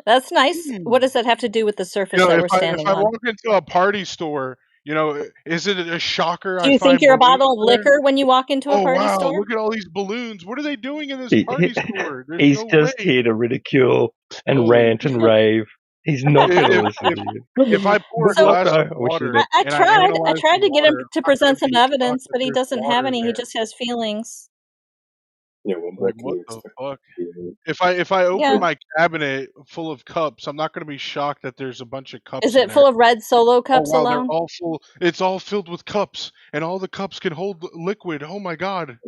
That's nice. What does that have to do with the You surface know, that if we're I standing on? walk into a party store You know, is it a shocker Do I you think find you're a balloons bottle of there? liquor when you walk into a Oh party wow, store? look at all these balloons. What are they doing in this He, party store? There's he's no just way. here to ridicule and Holy rant and shit. rave. He's not going to If listen if to you. if I pour a Good luck, So glass though. of I wish you the water best. I and I tried. I analyze tried the to get him water, to I'm not present gonna some be shocked evidence, that but he there's doesn't have water any. He there. just has feelings. Yeah, what more Like can what you the expect? fuck? If I open Yeah. my cabinet full of cups, I'm not gonna be shocked that there's a bunch of Is cups in it there. full of red Solo Oh cups wow, they're alone? all full. It's all filled with cups, and all the cups can hold liquid. Oh my god.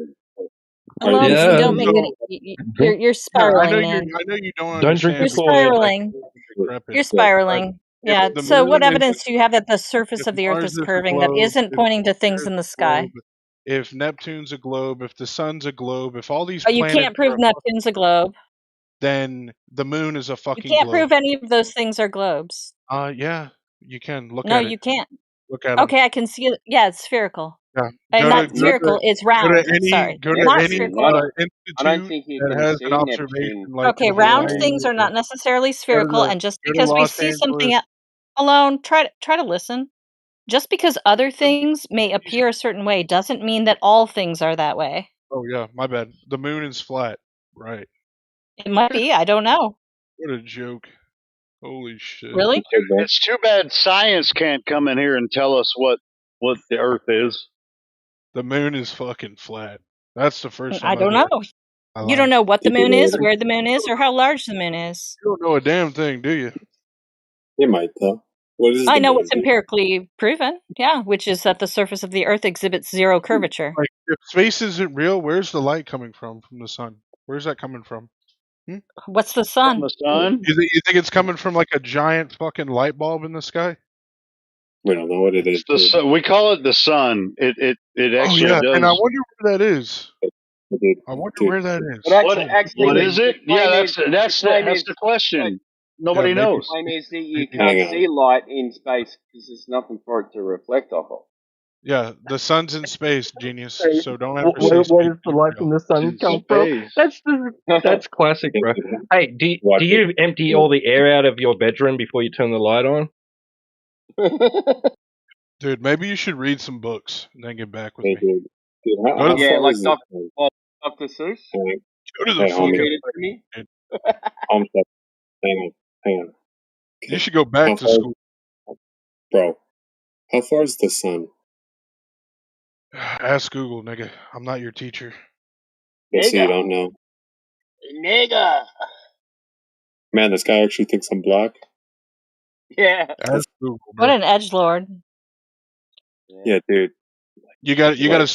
Are you Alone, Yeah. don't make So any. Drink. You're yeah, spiraling, man. I know you don't Don't drink the You're understand because Kool-Aid. you're like spiraling. decrepit. You're But spiraling. if Yeah. the So, what moon is evidence do you have that the surface if of the Earth Mars is is a curving that globe, isn't if pointing to things Jupiter's in the a globe, sky? if Neptune's a globe, if the sun's a globe, if all these Oh, you planets can't prove are a fucking Neptune's a globe. then the moon is a You fucking can't globe. prove any of those things are globes. Yeah, you can look No, at it. you can't. Look at them. Okay, I can see it. Yeah, it's spherical. Yeah, Not spherical. It's round. Sorry, go to not Neptune, any spherical. I don't institute think you that can has an see observation Neptune like in Okay, round visually. Hawaii things are or not necessarily go to spherical, and just because we Los see something Angeles. alone, try to listen. Just because other things may appear a certain way doesn't mean that all things are that way. Oh yeah, my bad. The moon is flat. Right. It might be. I don't know. What a joke. Holy shit. Really? It's too bad science can't come in here and tell us what the Earth is. The moon is fucking flat. That's the first I one that don't know. I You don't learned. know what the Do you moon know is, what where the moon is, or how large the moon is. You don't know a damn thing, do you? you might though? What does I the know moon what's do? empirically proven, yeah, which is that the surface of the Earth exhibits zero curvature. Like, if space isn't real, where's the light coming from the sun? Where's that coming from? Hmm? What's the From sun? the sun? You think it's coming from like a giant fucking light bulb in the sky? We don't know what it is. It's the sun. We call it the sun. It Oh actually yeah, and I does. wonder where that is. Dude, I wonder dude, where that But is. actually, What is the it? Yeah, claim is that's the like, question. Yeah, Nobody maybe. knows. is that you Maybe. can't hang on. see light in space because there's nothing for it to reflect off of. Yeah, the sun's in space, genius. Hey, So don't ever Is say it where space does the isn't light real. from the sun in come from? space? That's classic, bro. Hey, Watch do it. you empty all the air out of your bedroom before you turn the light on? Dude, maybe you should read some books and then get back with Hey, me. dude, Go to how the Yeah, far like is this thing? Dr. Seuss. Hey, go to the hey, Can you homie, fucking read it to me? light, hang on, hang on. you Okay, should go how back to far, school. bro? How far is the sun? Ask Google, nigga. I'm not your teacher. Yeah, so you Nigga. don't know. Nigga. Man, this guy actually thinks I'm black. Yeah. Ask Google, What bro. an edgelord. Yeah, dude. You got a Like,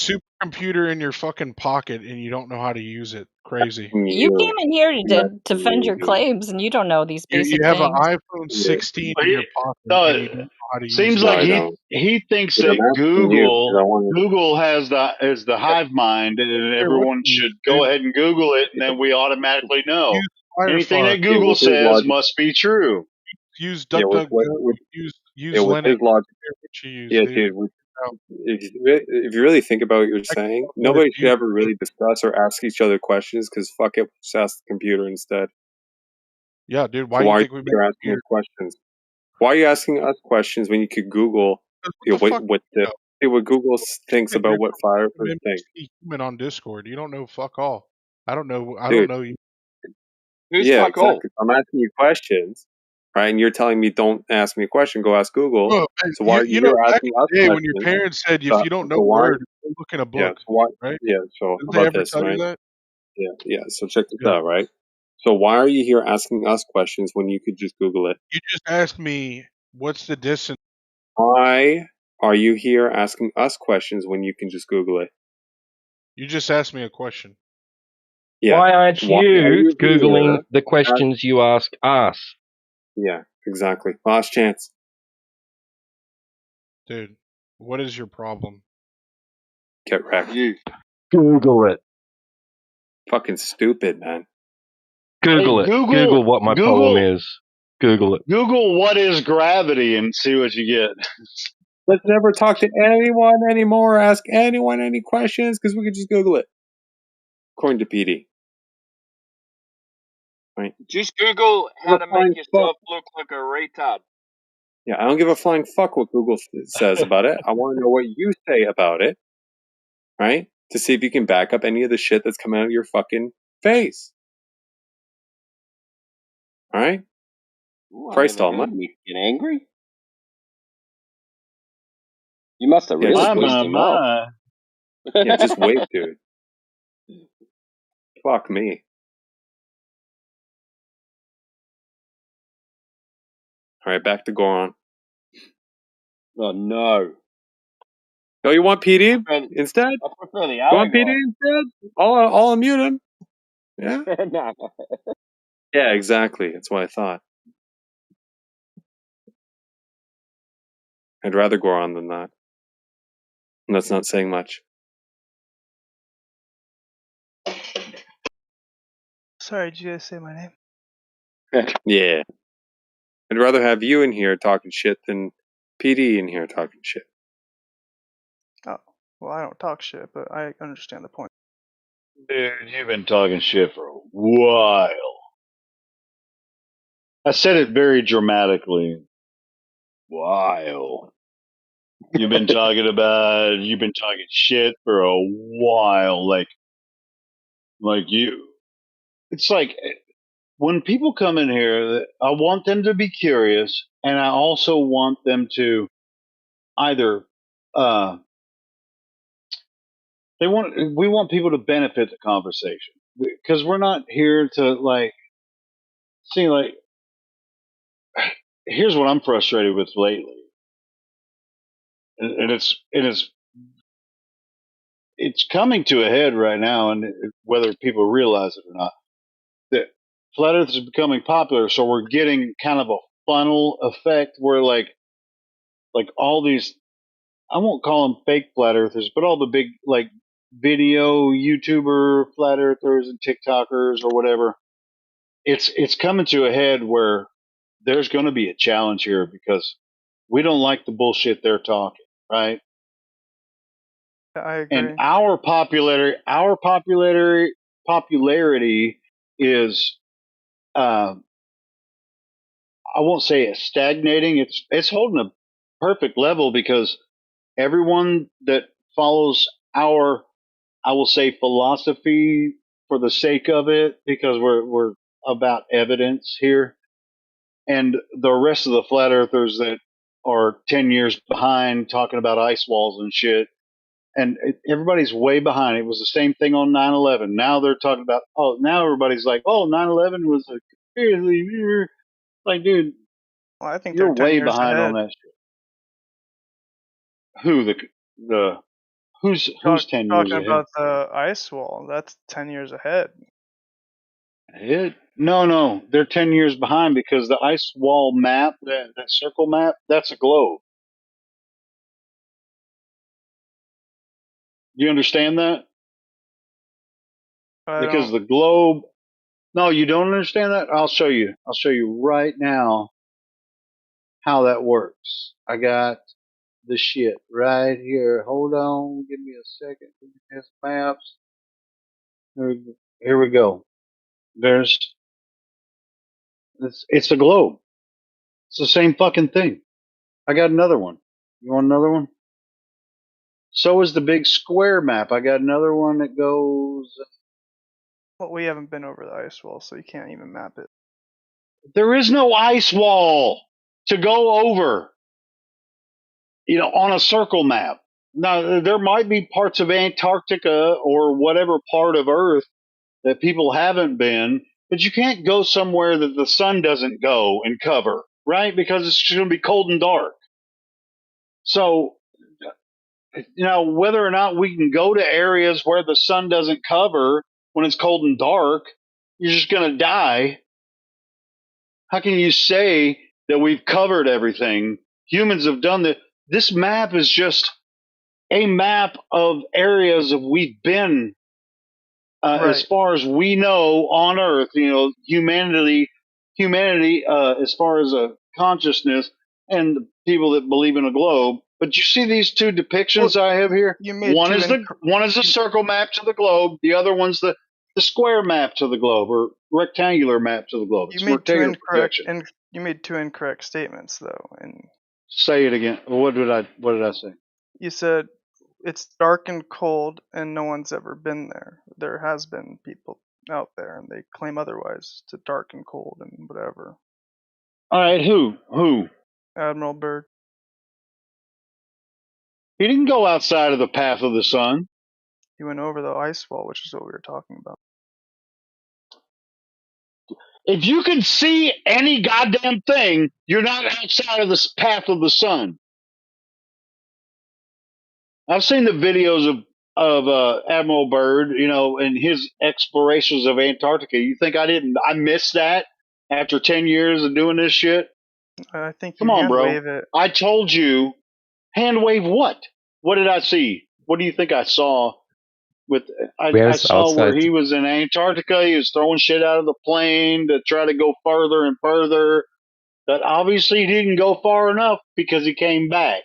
supercomputer in your fucking pocket and you don't know how to use it. Crazy. You you're, came in here you're to defend your actually, claims, and you don't know these You basic have an things. iPhone yeah, 16 But in your pocket no, and it you don't know how to use seems it. no, like I don't. he thinks Dude, I'm that asking you because I want Google has the Yeah, hive mind, and here, what everyone do you should use, go dude? ahead and Google it, and to. then we automatically know Use anything Firefox. that Yeah, Google with his says logic. must be true. Use Yeah, DuckDuckGo. with Use yeah, with Linux. his logic. Here, what you use, Yeah, dude. dude. No, If you really think about what you're I can saying, tell if nobody should you. ever really discuss or ask each other questions because fuck it, just ask the computer instead. Yeah, dude. Why So do you why are think we made you a asking us computer? questions? Why are you asking us questions when you could Google? What You know, the fuck? what Google thinks Shit, about dude. what I'm fire an thing? NPC human on Discord. You don't know fuck all. I don't know. I don't Dude, know you. Who's yeah, fuck all? exactly. I'm asking you questions, right? And you're telling me don't ask me a question, go ask Google. Well, So why are you you know, here back asking in us the day when your questions? parents said if So, you don't know so why? word, go look in a Yeah, book, so why? right? Yeah, so Didn't how they about ever this, tell you right? that? Yeah. So check this Yeah. out, right? So why are you here asking us questions when you could just Google it? You just asked me what's the distance. Why are you here asking us questions when you can just Google it? You just asked me a question. Yeah. Why aren't Why are you you Googling here? the questions you ask us? Yeah, exactly. Last chance. Dude, what is your problem? Get wrecked. You. Google it. Fucking stupid, man. Google it. Google what my problem is. Google it. Google what is gravity and see what you get. Let's never talk to anyone anymore, ask anyone any questions, because we could just Google it. According to PD. Right? Just Google how Never to make find fuck. yourself look like a retard. Yeah, I don't give a flying fuck what Google says about it. I want to know what you say about it, right? To see if you can back up any of the shit that's coming out of your fucking face. All right? Ooh, I Christ never heard almighty. Mick get angry. You must have Yeah, really just pissed wait. him off. Yeah, just wait, dude. Fuck me. All right, back to Goron. Oh no. Oh, you want PD instead? I prefer the You want PD Aragorn. instead? I'll unmute him. Yeah? No. Yeah, exactly. That's what I thought. I'd rather Goron than that. And that's not saying much. Sorry, did you guys say my name? Yeah. I'd rather have you in here talking shit than PD in here talking shit. Oh, well, I don't talk shit, but I understand the point. Dude, you've been talking shit for a while. I said it very dramatically. While. You've been talking shit for a while. Like you. It's like when people come in here, I want them to be curious, and I also want them to either, we want people to benefit the conversation, because we're not here to here's what I'm frustrated with lately. And it's coming to a head right now, and whether people realize it or not, that flat Earth is becoming popular, so we're getting kind of a funnel effect where like all these, I won't call them fake flat earthers, but all the big like video YouTuber flat earthers and TikTokers or whatever, it's coming to a head where there's going to be a challenge here because we don't like the bullshit they're talking, right? I And agree. our popularity is, I won't say it's stagnating. It's holding a perfect level because everyone that follows our, I will say, philosophy for the sake of it, because we're about evidence here, and the rest of the flat earthers that are 10 years behind talking about ice walls and shit, and everybody's way behind. It was the same thing on 9/11. Now they're talking about, oh, now everybody's like, oh, 9/11 was a conspiracy. Like, dude, Well, I think they're you're 10 way years behind on ahead. that shit. Who the who's 10 years Talking ahead? about the ice wall, that's 10 years ahead. No, they're 10 years behind because the ice wall map, that circle map, that's a globe. Do you understand that? I Because don't. the globe, no, you don't understand that? I'll show you. I'll show you right now how that works. I got the shit right here. Hold on. Give me a second. Give me this maps. Here we go. It's a globe. It's the same fucking thing. I got another one. You want another one? So is the big square map. I got another one that goes. Well, we haven't been over the ice wall, so you can't even map it. There is no ice wall to go over, on a circle map. Now, there might be parts of Antarctica or whatever part of Earth that people haven't been, but you can't go somewhere that the sun doesn't go and cover, right? Because it's going to be cold and dark. So, whether or not we can go to areas where the sun doesn't cover when it's cold and dark, you're just going to die. How can you say that we've covered everything? Humans have done that. This map is just a map of areas that we've been, as Right. far as we know on Earth. Humanity, as far as a consciousness, and the people that believe in a globe. But you see these two depictions I have here. You made One two is the circle map to the globe. The other one's the square map to the globe, or rectangular map to the globe. You It's made two Mercator incorrect projection. You made two incorrect statements though, and Say it again. What did I say? you said it's dark and cold, and no one's ever been there. There has been people out there, and they claim otherwise. It's dark and cold and whatever. All right, who? Admiral Byrd. He didn't go outside of the path of the sun. He went over the ice wall, which is what we were talking about. If you can see any goddamn thing, you're not outside of the path of the sun. I've seen the videos of Admiral Byrd, and his explorations of Antarctica. You think I missed that after 10 years of doing this shit? I think you Come on, hand bro. wave it. I told you. Hand wave what? What did I see? What do you think I saw? I saw where he was in Antarctica. He was throwing shit out of the plane to try to go further and further. That obviously didn't go far enough because he came back.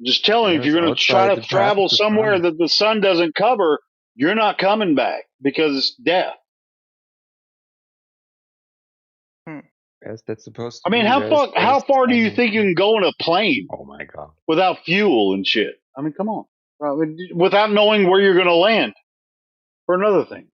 Just telling you, if you're going to try to travel somewhere that the sun doesn't cover, you're not coming back because it's death. Yes, that's supposed I to mean, be how far do you think you can go in a plane? Oh my god. Without fuel and shit? I mean, come on. Without knowing where you're going to land, for another thing.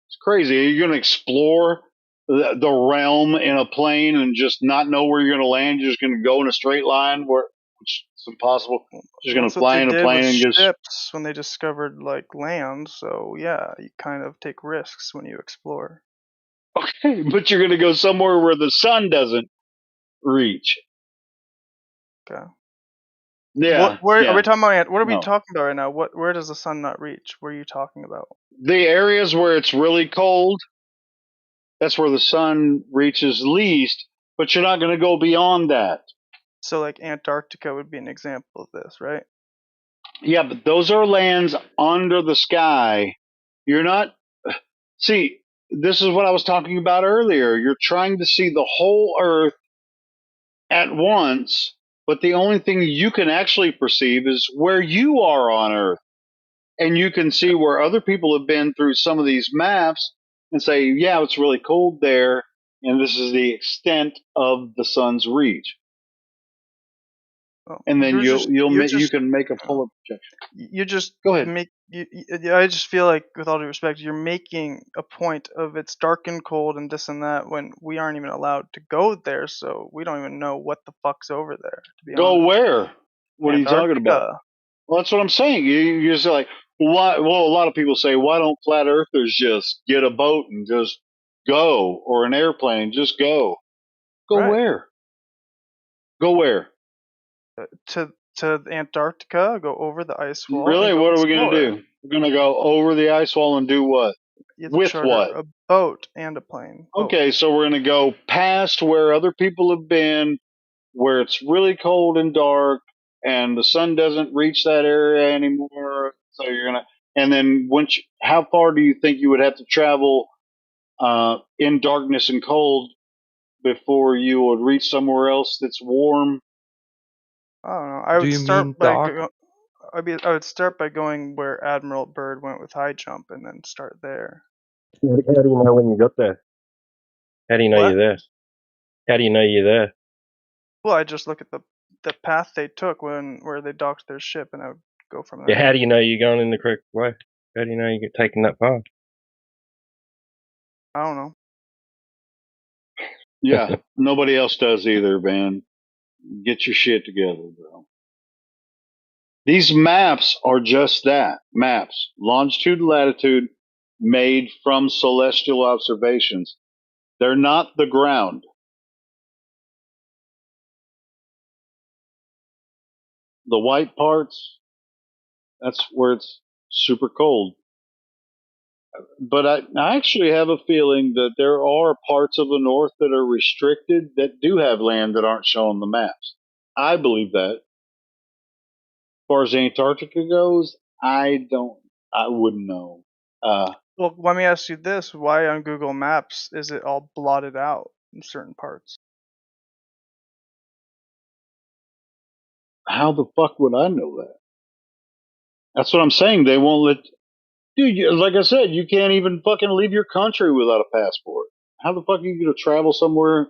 It's crazy. Are you going to explore the realm in a plane and just not know where you're going to land? You're just going to go in a straight line, which is impossible. Just going to That's what fly they in a did plane with and just. ships when they discovered like land. So yeah, you kind of take risks when you explore. Okay, but you're going to go somewhere where the sun doesn't reach. Okay. Yeah. Where yeah. are we talking about? What are we No. talking about right now? Where does the sun not reach? What are you talking about? The areas where it's really cold, that's where the sun reaches least, but you're not going to go beyond that. So like Antarctica would be an example of this, right? Yeah, but those are lands under the sky. You're not. See, this is what I was talking about earlier. You're trying to see the whole Earth at once, but the only thing you can actually perceive is where you are on Earth. And you can see where other people have been through some of these maps and say, yeah, it's really cold there, and this is the extent of the sun's reach. Oh, And then you can make a full projection. You just Go ahead. I just feel like, with all due respect, you're making a point of it's dark and cold and this and that when we aren't even allowed to go there, so we don't even know what the fuck's over there. To be Go honest. where? What are you talking about? Antarctica. Well, that's what I'm saying. You're just like, why? Well, a lot of people say, why don't flat earthers just get a boat and just go, or an airplane, just go? Go Right. where? Go where? To Antarctica, go over the ice wall. Really? And go What are we going to explore. do? We're going to go over the ice wall and do what? You have to With charter what? a boat and a plane. Both. Okay, so we're going to go past where other people have been, where it's really cold and dark, and the sun doesn't reach that area anymore. So you're going to, and then how far do you think you would have to travel in darkness and cold before you would reach somewhere else that's warm? I don't know. I would start by I would start by going where Admiral Byrd went with high jump, and then start there. How do you know when you got there? How do you know What? you're there? How do you know you're there? Well, I just look at the path they took where they docked their ship, and I would go from there. Yeah, how do you know you're going in the correct way? How do you know you're taking that path? I don't know. Yeah, nobody else does either, man. Get your shit together, bro. These maps are just that, maps. Longitude and latitude made from celestial observations. They're not the ground. The white parts, that's where it's super cold. But I actually have a feeling that there are parts of the north that are restricted that do have land that aren't shown on the maps. I believe that. As far as Antarctica goes, I wouldn't know. Well, let me ask you this: why on Google Maps is it all blotted out in certain parts? How the fuck would I know that? That's what I'm saying. They won't let. Dude, like I said, you can't even fucking leave your country without a passport. How the fuck are you going to travel somewhere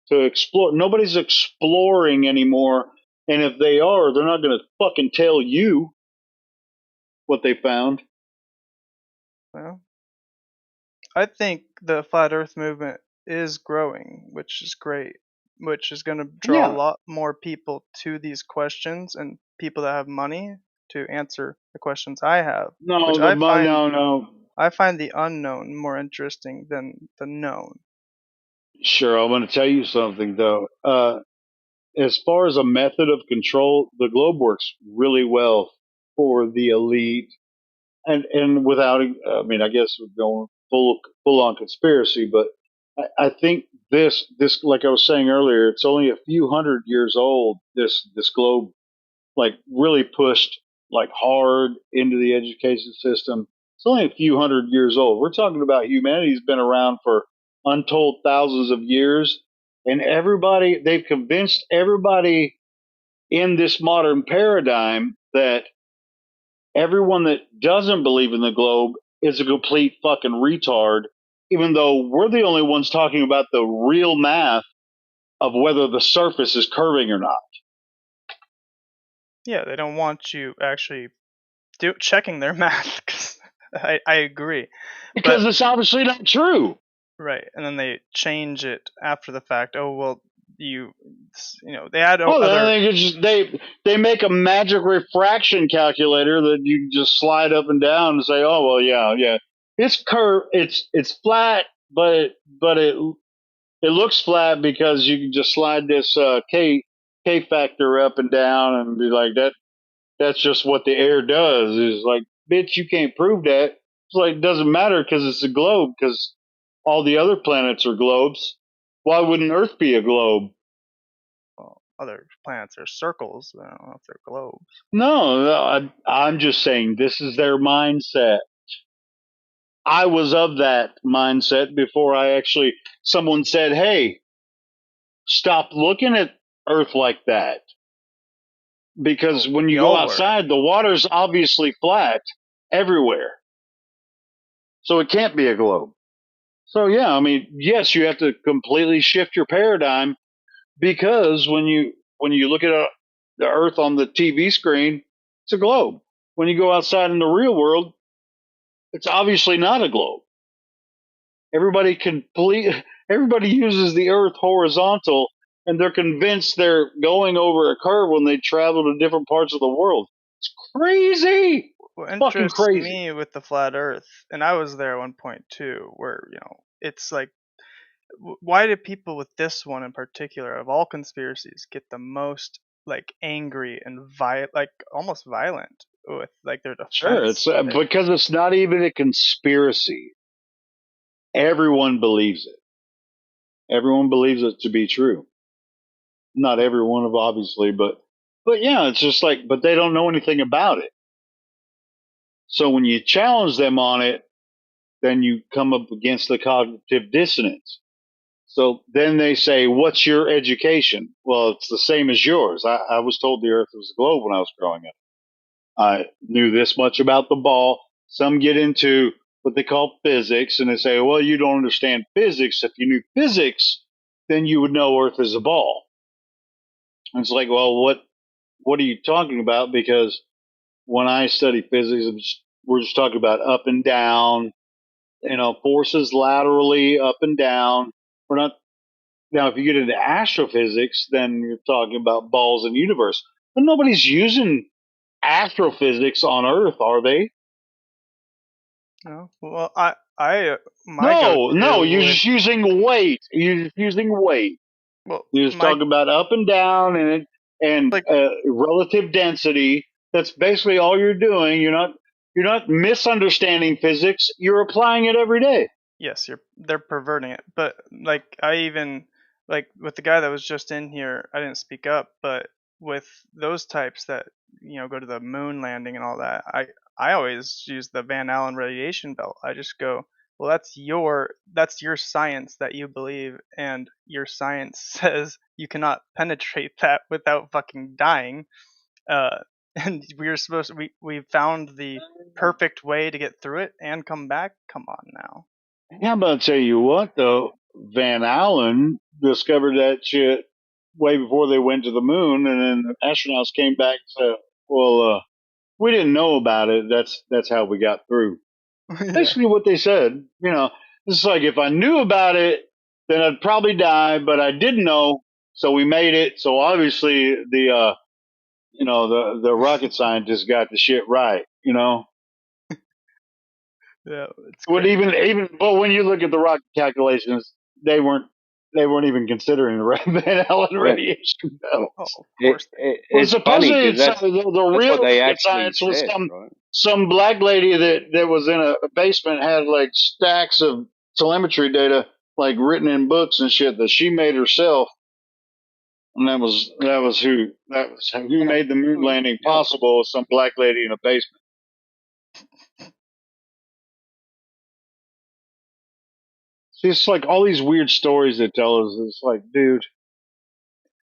to explore? Nobody's exploring anymore. And if they are, they're not going to fucking tell you what they found. Well, I think the flat Earth movement is growing, which is great, which is going to draw a Yeah. lot more people to these questions and people that have money to answer the questions I have, which No, no. I find the unknown more interesting than the known. Sure, I'm going to tell you something though. As far as a method of control, the globe works really well for the elite, and without, I mean, I guess we're going full on conspiracy, but I think this, like I was saying earlier, it's only a few hundred years old. This globe, like, really pushed like hard into the education system. It's only a few hundred years old. We're talking about humanity's been around for untold thousands of years, and they've convinced everybody in this modern paradigm that everyone that doesn't believe in the globe is a complete fucking retard, even though we're the only ones talking about the real math of whether the surface is curving or not. Yeah, they don't want you actually checking their math. 'Cause I agree, Because it's obviously not true. Right, and then they change it after the fact. Oh well, they add Oh, other. they make a magic refraction calculator that you just slide up and down and say, oh well, yeah, it's curved, it's flat, but it looks flat because you can just slide this k factor up and down and be like that. That's just what the air does. Is like, bitch, you can't prove that. It's like, it doesn't matter because it's a globe. Because all the other planets are globes. Why wouldn't Earth be a globe? Well, other planets are circles. I don't know if they're globes. No, I'm just saying this is their mindset. I was of that mindset before someone said, hey, stop looking at Earth like that. Because when you go outside, the water's obviously flat everywhere. So it can't be a globe. So yeah, I mean, yes, you have to completely shift your paradigm because when you look at the Earth on the TV screen, it's a globe. When you go outside in the real world, it's obviously not a globe. Everybody uses the Earth horizontal, and they're convinced they're going over a curve when they travel to different parts of the world. It's crazy. What It's fucking interests crazy. me with the flat Earth, and I was there at one point too, where it's like, why do people with this one in particular, of all conspiracies, get the most like angry and like almost violent with like their Sure, defense? it's because it's not even a conspiracy. Everyone believes it. Everyone believes it to be true. Not everyone, obviously, but yeah, it's just like, but they don't know anything about it. So when you challenge them on it, then you come up against the cognitive dissonance. So then they say, what's your education? Well, it's the same as yours. I was told the earth was a globe when I was growing up. I knew this much about the ball. Some get into what they call physics and they say, well, you don't understand physics. If you knew physics, then you would know earth is a ball. And it's like, well, what are you talking about? Because when I study physics, we're just talking about up and down, forces laterally up and down. We're not now. If you get into astrophysics, then you're talking about balls in the universe. But nobody's using astrophysics on Earth, are they? No. Well, my No, go-to you're with just using weight. You're just using weight. well, You're just my talking about up and down and like relative density. That's basically all you're doing. You're not misunderstanding physics. You're applying it every day. yes, they're perverting it. But like I even like with the guy that was just in here, I didn't speak up, but with those types that go to the moon landing and all that, I always use the Van Allen radiation belt. I just go, well, that's your science that you believe, and your science says you cannot penetrate that without fucking dying. and we were supposed to, we found the perfect way to get through it and come back. Come on now. How about I tell you what though? Van Allen discovered that shit way before they went to the moon, and then the astronauts came back and said, "Well, we didn't know about it. That's how we got through." Yeah. Basically, what they said. It's like if I knew about it, then I'd probably die, but I didn't know, so we made it. So obviously, the rocket scientists got the shit right. Yeah, it's But crazy. but when you look at the rocket calculations, they weren't even considering the Van Allen Yeah. radiation belts. Oh, of course. Well, It's funny supposedly because the that's real what they rocket actually science was said, right? some black lady that was in a basement had like stacks of telemetry data like written in books and shit that she made herself, and that was who made the moon landing Yeah. possible was some black lady in a basement. See, it's like all these weird stories they tell us. It's like, dude,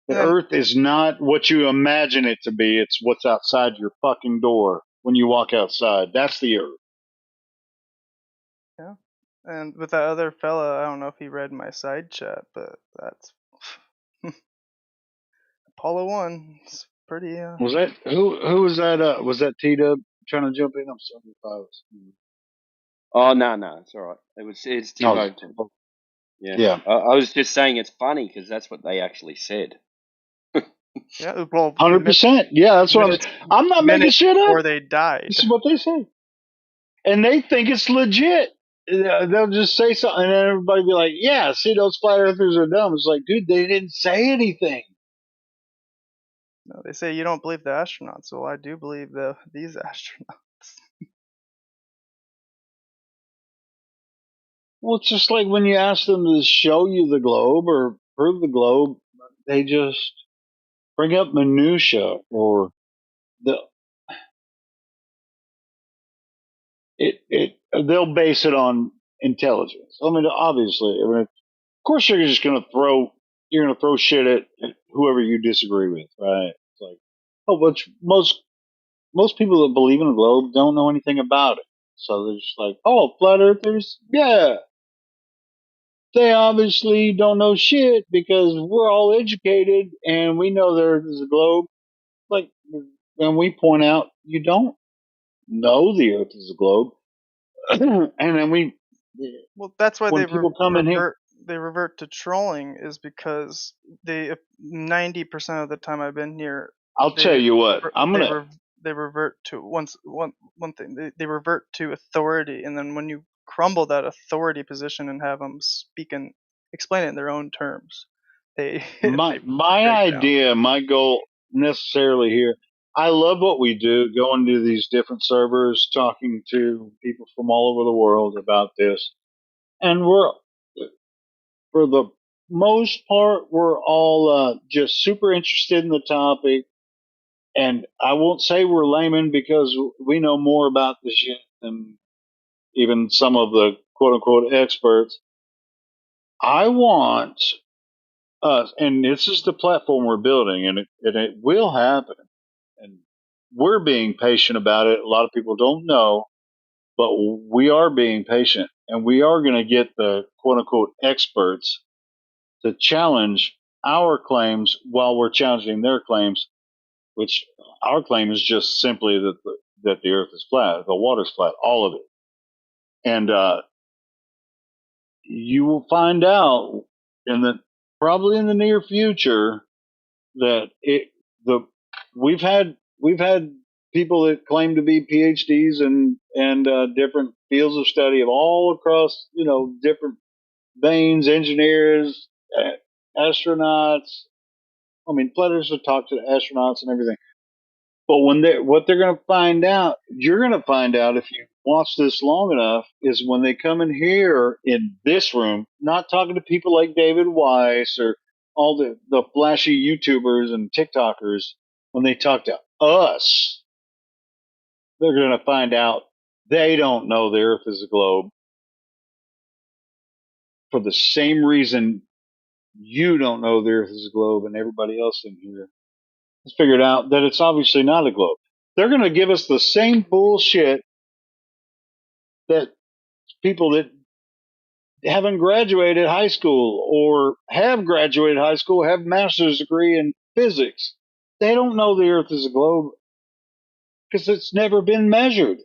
the And Earth is not what you imagine it to be. It's what's outside your fucking door when you walk outside. That's the Earth. yeah, and with that other fella, I don't know if he read my side chat, but that's Apollo 1. It's pretty. Was that who was that? Was that T Dub trying to jump in? I'm sorry if I was. Oh no, it's all right. It's Tim Oh, Burton. Yeah. yeah, I was just saying it's funny because that's what they actually said. Yeah, well, 100%. Yeah, that's what minutes I'm not making minutes shit up. before they died. This is what they say, and they think it's legit. They'll just say something, and then everybody be like, "Yeah, see, those flat earthers are dumb." It's like, dude, they didn't say anything. No, they say you don't believe the astronauts. Well, I do believe these astronauts. Well, it's just like when you ask them to show you the globe or prove the globe, they just bring up minutia or the they'll base it on intelligence. I mean, obviously, of course, you're gonna throw shit at whoever you disagree with, right? It's like, oh, but most people that believe in the globe don't know anything about it, so they're just like, oh, flat earthers, yeah, they obviously don't know shit because we're all educated and we know there is a globe. Like, and we point out you don't know the Earth is a globe, and then Well, that's why when people come in here, they revert to trolling is because 90% of the time I've been here, I'll tell they you what, I'm they gonna they revert to one thing. They revert to authority, and then when you crumble that authority position and have them speak and explain it in their own terms, they my they my break down. idea, my goal necessarily here. I love what we do, going to these different servers, talking to people from all over the world about this, and we're for the most part, we're all just super interested in the topic. And I won't say we're laymen because we know more about this shit than even some of the quote unquote experts. I want us, and this is the platform we're building, and it will happen. And we're being patient about it. A lot of people don't know, but we are being patient, and we are going to get the quote unquote experts to challenge our claims while we're challenging their claims, which our claim is just simply that the earth is flat, the water's flat, all of it. And you will find out probably in the near future that we've had people that claim to be PhDs and different fields of study of all across different veins, engineers, astronauts. I mean, flat have talked to the astronauts and everything. But what they're going to find out, you're going to find out if you watch this long enough, is when they come in here in this room, not talking to people like David Weiss or all the flashy YouTubers and TikTokers, when they talk to us, they're going to find out they don't know the Earth is a globe for the same reason you don't know the Earth is a globe and everybody else in here has figured out that it's obviously not a globe. they're going to give us the same bullshit that people that haven't graduated high school or have graduated high school have master's degree in physics. They don't know the Earth is a globe because it's never been measured.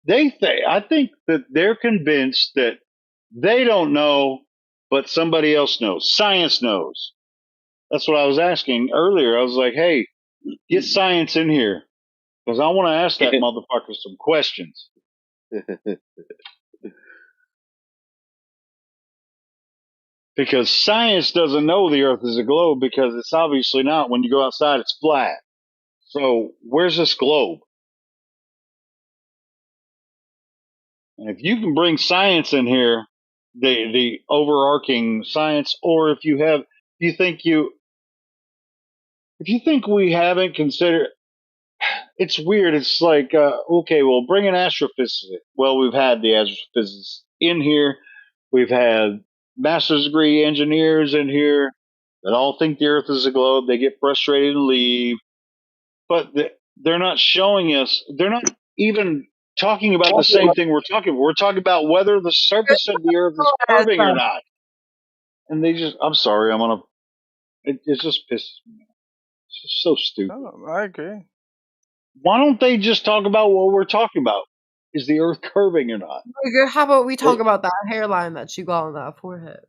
I think that they're convinced that they don't know, but somebody else knows. Science knows. That's what I was asking earlier. I was like, hey, get science in here because I want to ask that motherfucker some questions. Because science doesn't know the Earth is a globe because it's obviously not. When you go outside, it's flat. So where's this globe? And if you can bring science in here, the overarching science, or if you think we haven't considered, it's weird. It's like, okay, well, bring an astrophysicist. Well, we've had the astrophysicists in here. We've had master's degree engineers in here that all think the Earth is a globe. They get frustrated and leave. But they're not showing us. They're not even talking about the same thing we're talking about. We're talking about whether the surface of the Earth is curving or not. And I'm sorry, it just pisses me off. It's just so stupid. Oh, I agree. Why don't they just talk about what we're talking about? Is the Earth curving or not? How about we talk about that hairline that you got on that forehead?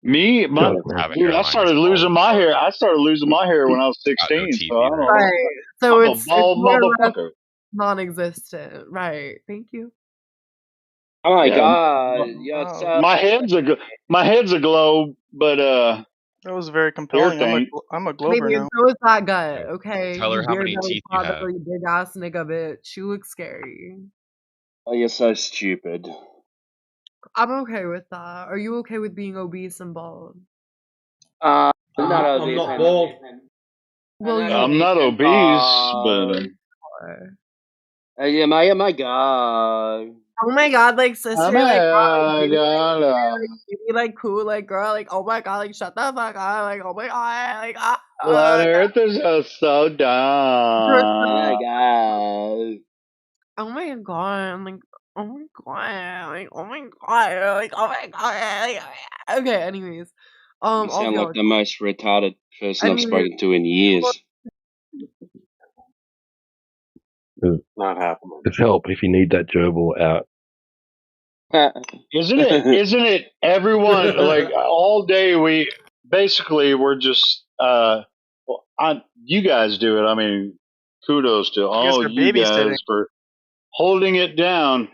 Me, dude, I started losing my hair. I started losing my hair when I was 16. So I don't know. Right. So I'm it's a bald more or less motherfucker. non-existent. Right. Thank you. Oh my Yeah, god! You're so my head's a globe, but that was very compelling. ain't. I'm a Glober Maybe now. so is that gut. Okay. Tell her You how beer many belly teeth you have. father, you big ass nigga bitch. You look scary. Oh, you're so stupid. I'm okay with that. Are you okay with being obese and bald? not I'm obese. not bald. Well, I'm not obese, but yeah, my god. Oh my god, like sister, oh like, my girl, god, you be like cool, like girl, like oh my god, like shut the fuck up, like oh my god, like Flat Earth is just so dumb. Oh my god. oh my god, I'm like oh my god, like oh my god, like oh my god, like, okay. Anyways, You all sound y'all. like the most retarded person I I've mean, spoken to in years. Not happening. It's help if you need that gerbil out. Isn't it everyone like all day we're just you guys do it. I mean, kudos to all are you babysitting. guys for holding it down.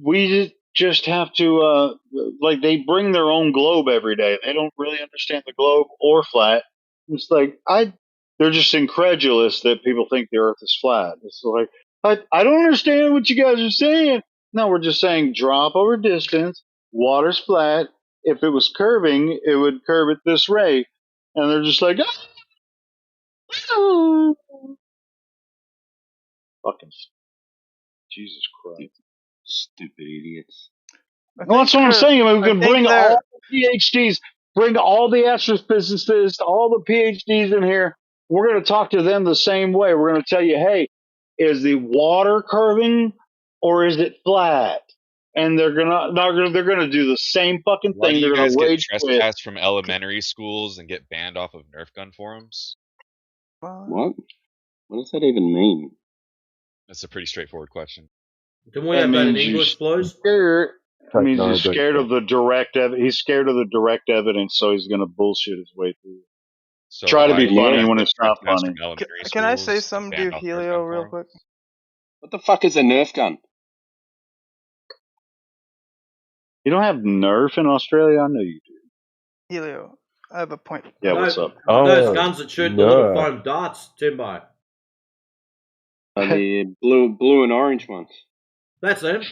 We just have to like they bring their own globe every day. They don't really understand the globe or flat. It's like they're just incredulous that people think the Earth is flat. It's like I don't understand what you guys are saying. No, we're just saying drop over distance. Water's flat. If it was curving, it would curve at this rate. And they're just like, oh, fucking Jesus Christ. Stupid idiots. Well, that's what I'm saying. I mean, we can bring all the PhDs, bring all the astrophysicists, all the PhDs in here. We're going to talk to them the same way. We're going to tell you, hey, is the water curving or is it flat? And they're gonna do the same fucking Why do thing. They're you gonna guys get rage quit. trespassed from elementary schools and get banned off of Nerf gun forums? What? What does that even mean? That's a pretty straightforward question. Didn't we have that in English, Blues? Scared. That means No, he's scared of the direct he's scared of the direct evidence, so he's gonna bullshit his way through. So Try to why be do you funny guys when get it's not trespassed funny. from elementary Can I say schools, something banned to off Nerf Helio gun real forums? quick? What the fuck is a Nerf gun? You don't have Nerf in Australia? I know you do. Helio, I have a point. Yeah, what's up? Those guns that shoot the little foam darts, Timbo. The blue and orange ones. That's it.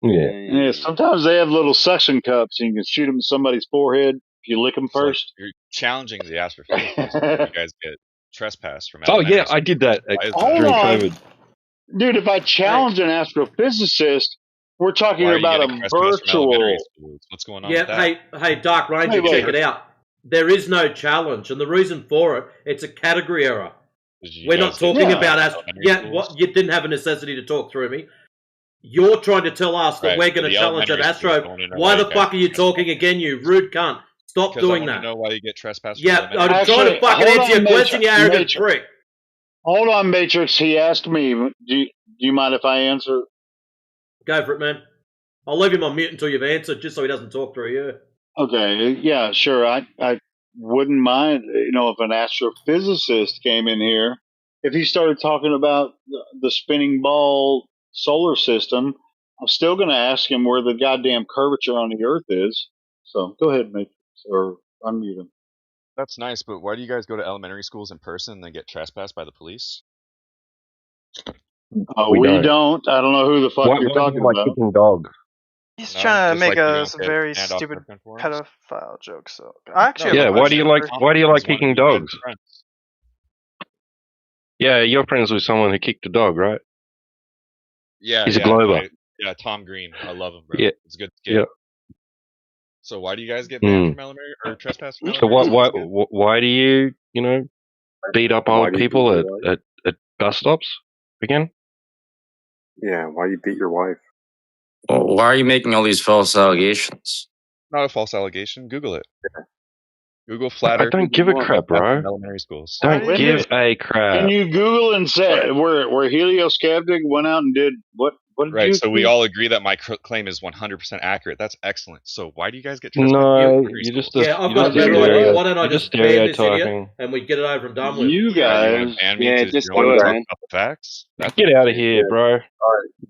Yeah, sometimes they have little suction cups and you can shoot them in somebody's forehead if you lick them So, like, first. you're challenging the astrophysicists. You guys get trespassed from Oh elementary yeah, I did that Why is Hold during on. COVID. Dude, if I challenge an astrophysicist, we're talking Why are you about getting a trespassed from elementary virtual. schools? What's going on Yeah, with that? hey, Dark Ranger, Wait. check it out. There is no challenge, and the reason for it, it's a category error. We're not talking about us. Yeah, what? You didn't have a necessity to talk through me. You're trying to tell us that we're going to challenge an Astro. Why the fuck are you talking again, you rude cunt? Stop doing that. I want to know why you get trespassed. Yeah, I'm trying to fucking answer your question, you arrogant prick. Hold on, Matrix. He asked me. Do you mind if I answer? Go for it, man. I'll leave him on mute until you've answered, just so he doesn't talk through you. Okay, yeah, sure. I wouldn't mind, if an astrophysicist came in here, if he started talking about the spinning ball solar system, I'm still going to ask him where the goddamn curvature on the Earth is. So go ahead, Matrix, or unmute him. That's nice, but why do you guys go to elementary schools in person and then get trespassed by the police? We don't. I don't know who the fuck you're talking about. Kicking dog? He's trying to make a very stupid pedophile joke. So I actually have a why do you like He's kicking dogs? Yeah, you're friends with someone who kicked a dog, right? Yeah, he's a Glover. Yeah, Tom Green. I love him, bro. Yeah, it's a good kid. Yeah. So why do you guys get banned from elementary or trespass from So elementary? why do you beat up old people at bus stops again? Yeah, why do you beat your wife? Well, why are you making all these false allegations? Not a false allegation. Google it. Google flat I Earth. don't give a crap, bro. Elementary schools. Don't give a crap. Can you Google and say where Helioskeptic went out and did what? What did you? So we all agree that my claim is 100% accurate. That's excellent. So why do you guys get trespassed? No, you just I've got a better idea. Why don't I just ban this idiot and we get it over and done with? You guys, just do it, man. Facts. Get out of here, bro.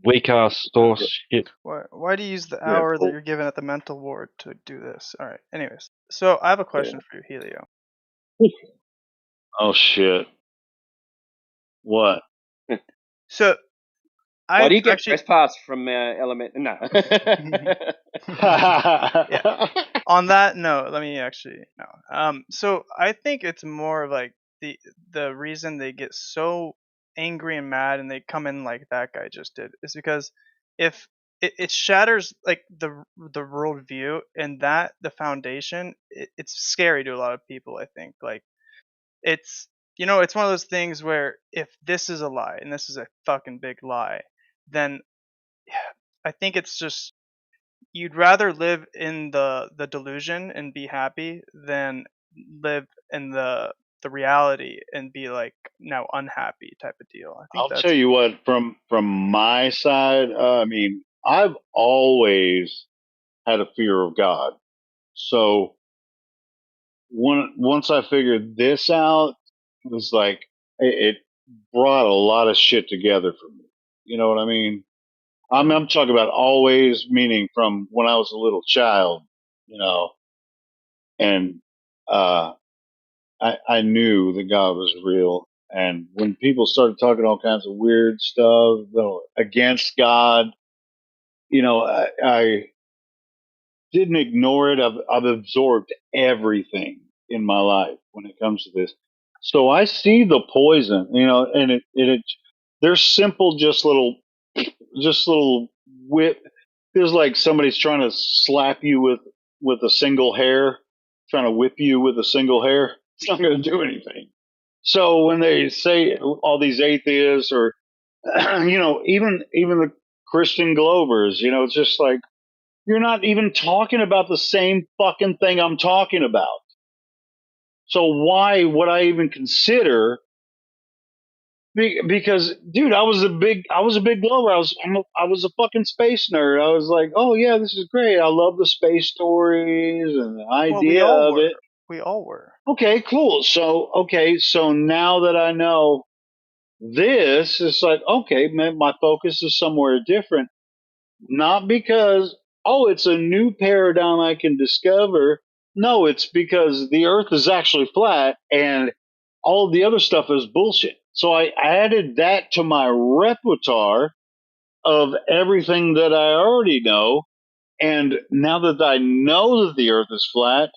Weak ass source shit. Why do you use the hour that you're given at the mental ward to do this? All right. Anyways, so I have a question for you, Helio. Oh shit! What? So why do you get trespass from element? No. On that note, let me actually no. So I think it's more of like the reason they get so angry and mad and they come in like that guy just did is because if it shatters like the worldview and that the foundation, it's scary to a lot of people. I think like it's it's one of those things where if this is a lie and this is a fucking big lie, then I think it's just you'd rather live in the delusion and be happy than live in the reality and be like now unhappy type of deal. I think I'll tell you what, from my side, I mean, I've always had a fear of God. So once I figured this out, it was like it brought a lot of shit together for me. You know what I mean? I'm talking about always, meaning from when I was a little child, and I knew that God was real. And when people started talking all kinds of weird stuff against God, I didn't ignore it. I've absorbed everything in my life when it comes to this. So I see the poison, and there's simple, just little whip. Feels like somebody's trying to slap you with a single hair, trying to whip you with a single hair. It's not going to do anything. So when they say all these atheists or, even the Christian Glovers, it's just like, you're not even talking about the same fucking thing I'm talking about. So why would I even consider? Because, dude, I was a big Glover. I was a fucking space nerd. I was like, oh yeah, this is great. I love the space stories and the idea of it. We all were. Okay, cool. So now that I know this, it's like, okay, man, my focus is somewhere different. Not because, it's a new paradigm I can discover. No, it's because the Earth is actually flat and all the other stuff is bullshit. So I added that to my repertoire of everything that I already know. And now that I know that the Earth is flat,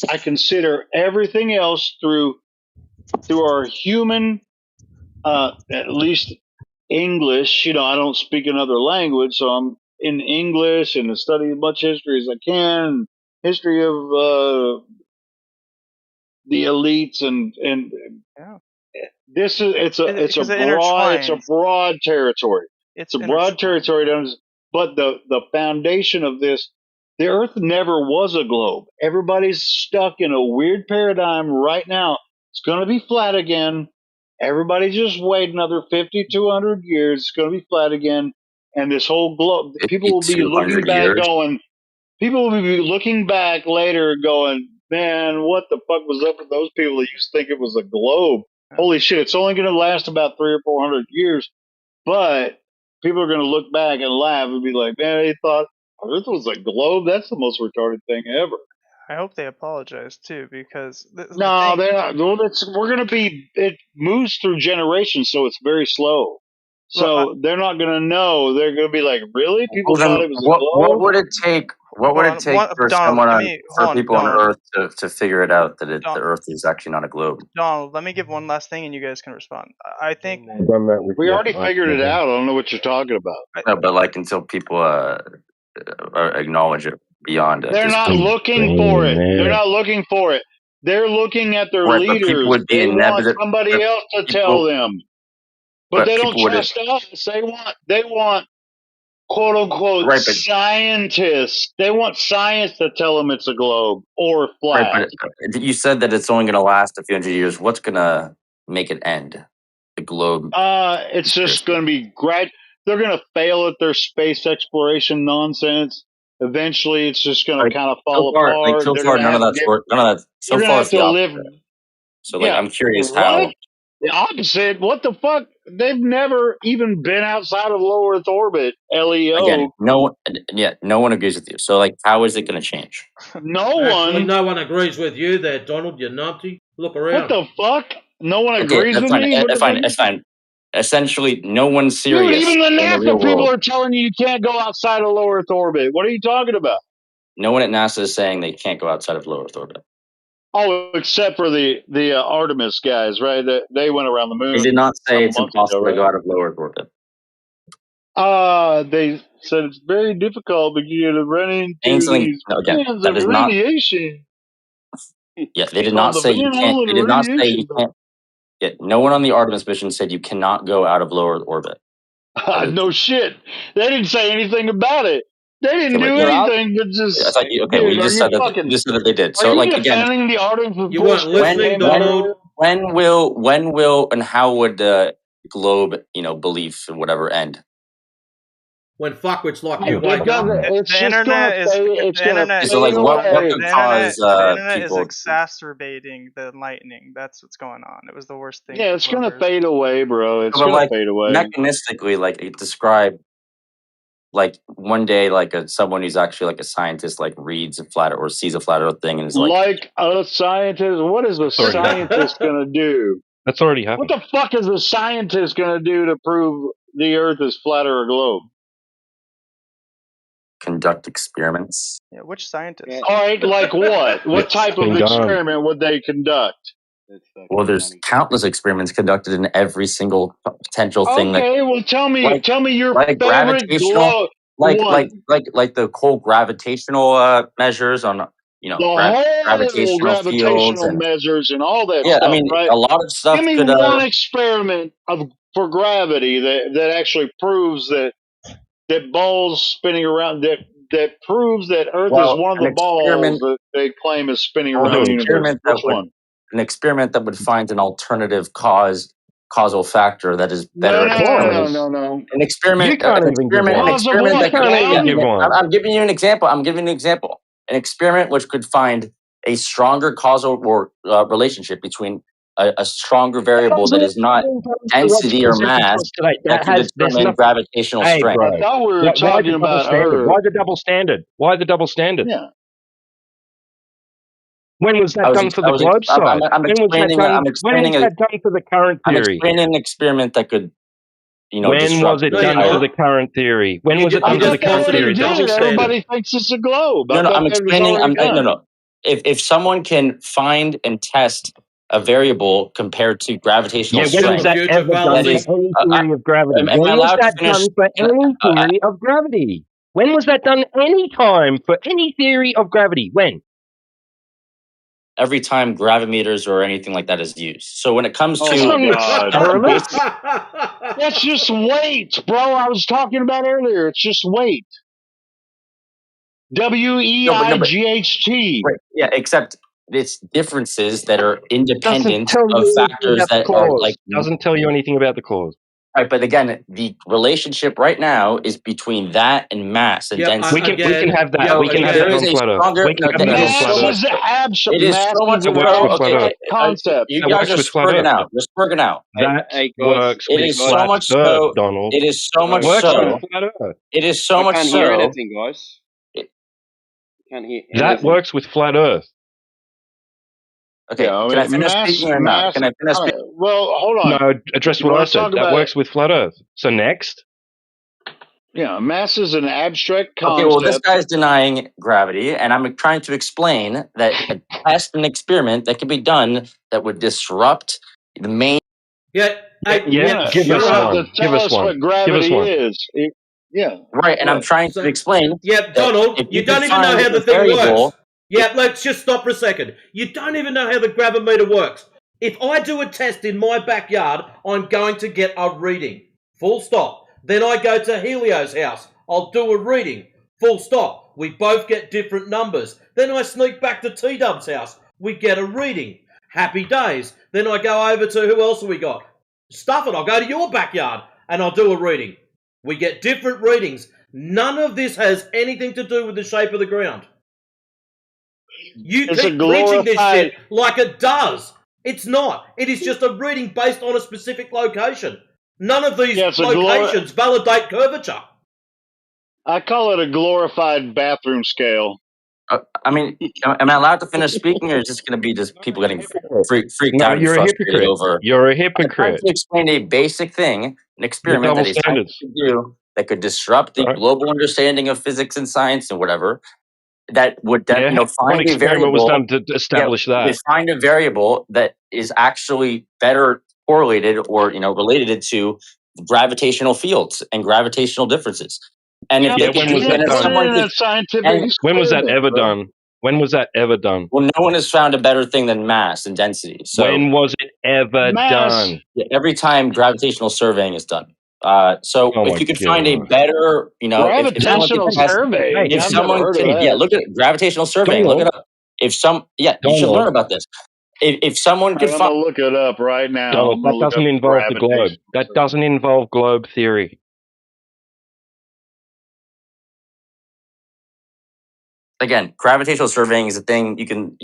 I consider everything else through our human, at least English. I don't speak another language, so I'm in English and study as much history as I can. History of the elites and This is it's a Because it intertwines. broad territory. It's a broad territory, intertwined. but the foundation of this, the Earth never was a globe. Everybody's stuck in a weird paradigm right now. It's going to be flat again. Everybody just wait another 50, 200 years. It's going to be flat again. And this whole globe, people will be looking 200 back years. going, people will be looking back later going, man, what the fuck was up with those people that used to think it was a globe? Holy shit, it's only going to last about 300 or 400 years. But people are going to look back and laugh and be like, man, they thought Earth was a globe? That's the most retarded thing ever. I hope they apologize too, because No, they're not. Well, we're going to be, it moves through generations, so it's very slow. So they're not going to know. They're going to be like, really? People Well, thought then it was a globe? what would it take? What would it take for Donald, for people on Earth to figure it out that the Earth is actually not a globe? Donald, let me give one last thing, and you guys can respond. I think we already figured it out. I don't know what you're talking about. No, but like until people acknowledge it beyond it. They're not looking for it. They're not looking for it. They're looking at their leaders. They want somebody else to tell them. But they don't trust us. They want quote unquote scientists. They want science to tell them it's a globe or flat. Right, but you said that it's only going to last a few hundred years. What's going to make it end? The globe. It's just going to be they're going to fail at their space exploration nonsense. Eventually, it's just going to kind of fall apart. So far, none of that's worked. None of that. So far, it's the opposite. So, like, I'm curious how. The opposite? What the fuck? They've never even been outside of low Earth orbit. LEO. Again, no one agrees with you. So, like, how is it going to change? Actually, no one agrees with you there, Donald. You numpty. Look around. What the fuck? No one agrees with me. That's fine. Essentially, no one's serious. Dude, even the NASA people are telling you can't go outside of low Earth orbit. What are you talking about? No one at NASA is saying they can't go outside of low Earth orbit. Oh, except for the Artemis guys, right? They went around the moon. They did not say it's impossible to go out of low Earth orbit. They said it's very difficult because you're running into these bands of radiation. Yeah, they did not say you can't. They did not say you can't. Yeah, no one on the Artemis mission said you cannot go out of low Earth orbit. No shit. They didn't say anything about it. They didn't do anything but just. We just said that they did. So, like, again, the Artemis you weren't listening, Donald. When will and how would the globe, belief or whatever end? When fuckwits like you wake up. The internet is exacerbating the lightning. That's what's going on. It was the worst thing. Yeah, it's going to fade away, bro. It's going to fade away. Mechanistically, like, describe, like, one day, like, someone who's actually, like, a scientist, like, reads a flat or sees a flat Earth thing and is like a scientist. What is a scientist going to do? That's already happened. What the fuck is a scientist going to do to prove the Earth is flat or a globe? Conduct experiments. Yeah, which scientists? Yeah. All right, like what? What type of experiment would they conduct? Well, there's countless experiments conducted in every single potential thing. Okay, well, tell me your favorite gravitational, like the whole gravitational measures on gravitational fields and measures and all that. stuff, I mean, right? a lot of stuff. Give me one experiment for gravity that actually proves that balls spinning around that proves that Earth is one of the balls that they claim is spinning around the universe. Which one? An experiment that would find an alternative causal factor that is better. No. An experiment. I'm giving you an example. An experiment which could find a stronger causal relationship between a stronger variable that is not density or mass that can determine gravitational strength. I thought we were talking about Earth. Why the double standard? Yeah. When was that done for the globe side? I'm explaining when was that done for the current theory? I'm explaining an experiment that could, when was it done for the current theory? When was it done for the current theory? Everybody thinks it's a globe. No, I'm explaining. No. If someone can find and test a variable compared to gravitational strength, when was that ever done for any theory of gravity? When was that done for any theory of gravity? When was that done any time for any theory of gravity? When? every time gravimeters or anything like that is used. So when it comes to Oh my God, basic, that's just weight, bro. I was talking about earlier. It's just weight. WEIGHT. right, yeah, except it's differences that are Doesn't independent tell of you anything factors about the that are like cause. Doesn't tell you anything about the cause. right. But again, the relationship right now is between that and mass and density. We can have that. So we can have there that is on a flat Earth. stronger. We can have that on It is flat so Mass much. Earth. is It is mass so much is an That works with so. flat Okay, Earth. concept. you That guys works are with flat spurging Earth. out. You're spurging out. That Hey guys, works It with is so flat much Earth, so. Donald. It is so much Works so. with flat Earth. It is so I much can't hear so. anything, guys. Can't hear That anything. works with flat Earth. Okay, Yeah, I can I mean, finish speaking or not? Can I finish speaking? Well, hold on. No, address You what I want to said. talk That about works with flat Earth. So next. Yeah, mass is an abstract Okay, well, this concept. guy's denying gravity, and I'm trying to explain that a test and experiment that could be done that would disrupt the main. Yeah, Give us one. Give us one. What gravity Give us one. is. Yeah. Right, and I'm trying to explain. Yeah, that Donald, if you could don't even know find how the a thing variable, works. Yeah, let's just stop for a second. You don't even know how the gravimeter works. If I do a test in my backyard, I'm going to get a reading. Full stop. Then I go to Helio's house. I'll do a reading. Full stop. We both get different numbers. Then I sneak back to T-Dub's house. We get a reading. Happy days. Then I go over to who else have we got? Stuff it. I'll go to your backyard and I'll do a reading. We get different readings. None of this has anything to do with the shape of the ground. You It's keep preaching this shit like it does. It's not. It is just a reading based on a specific location. None of these locations validate curvature. I call it a glorified bathroom scale. I mean, am I allowed to finish speaking, or is this going to be just people getting freaked No, out and you're a frustrated hypocrite. over? You're a I'm trying hypocrite. to explain a basic thing, an You're experiment that double a scientist standards. could do that could disrupt the global understanding of physics and science and whatever. That would then, What find a experiment was variable. done to establish that? Find a variable that is actually better correlated or related to gravitational fields and gravitational differences. And if they could when do was that, that done? When was that ever done? When was that ever done? Well, no one has found a better thing than mass and density. So When was it ever done? Every time gravitational surveying is done. So if you could find a God. better, Gravitational surveying? if I've someone never heard of could, that. look at gravitational surveying. Look it up. You should learn about this. If someone could I'm find, gonna look it up right now. Donald, that doesn't involve the globe. That doesn't involve globe theory. again, gravitational surveying is a thing you can,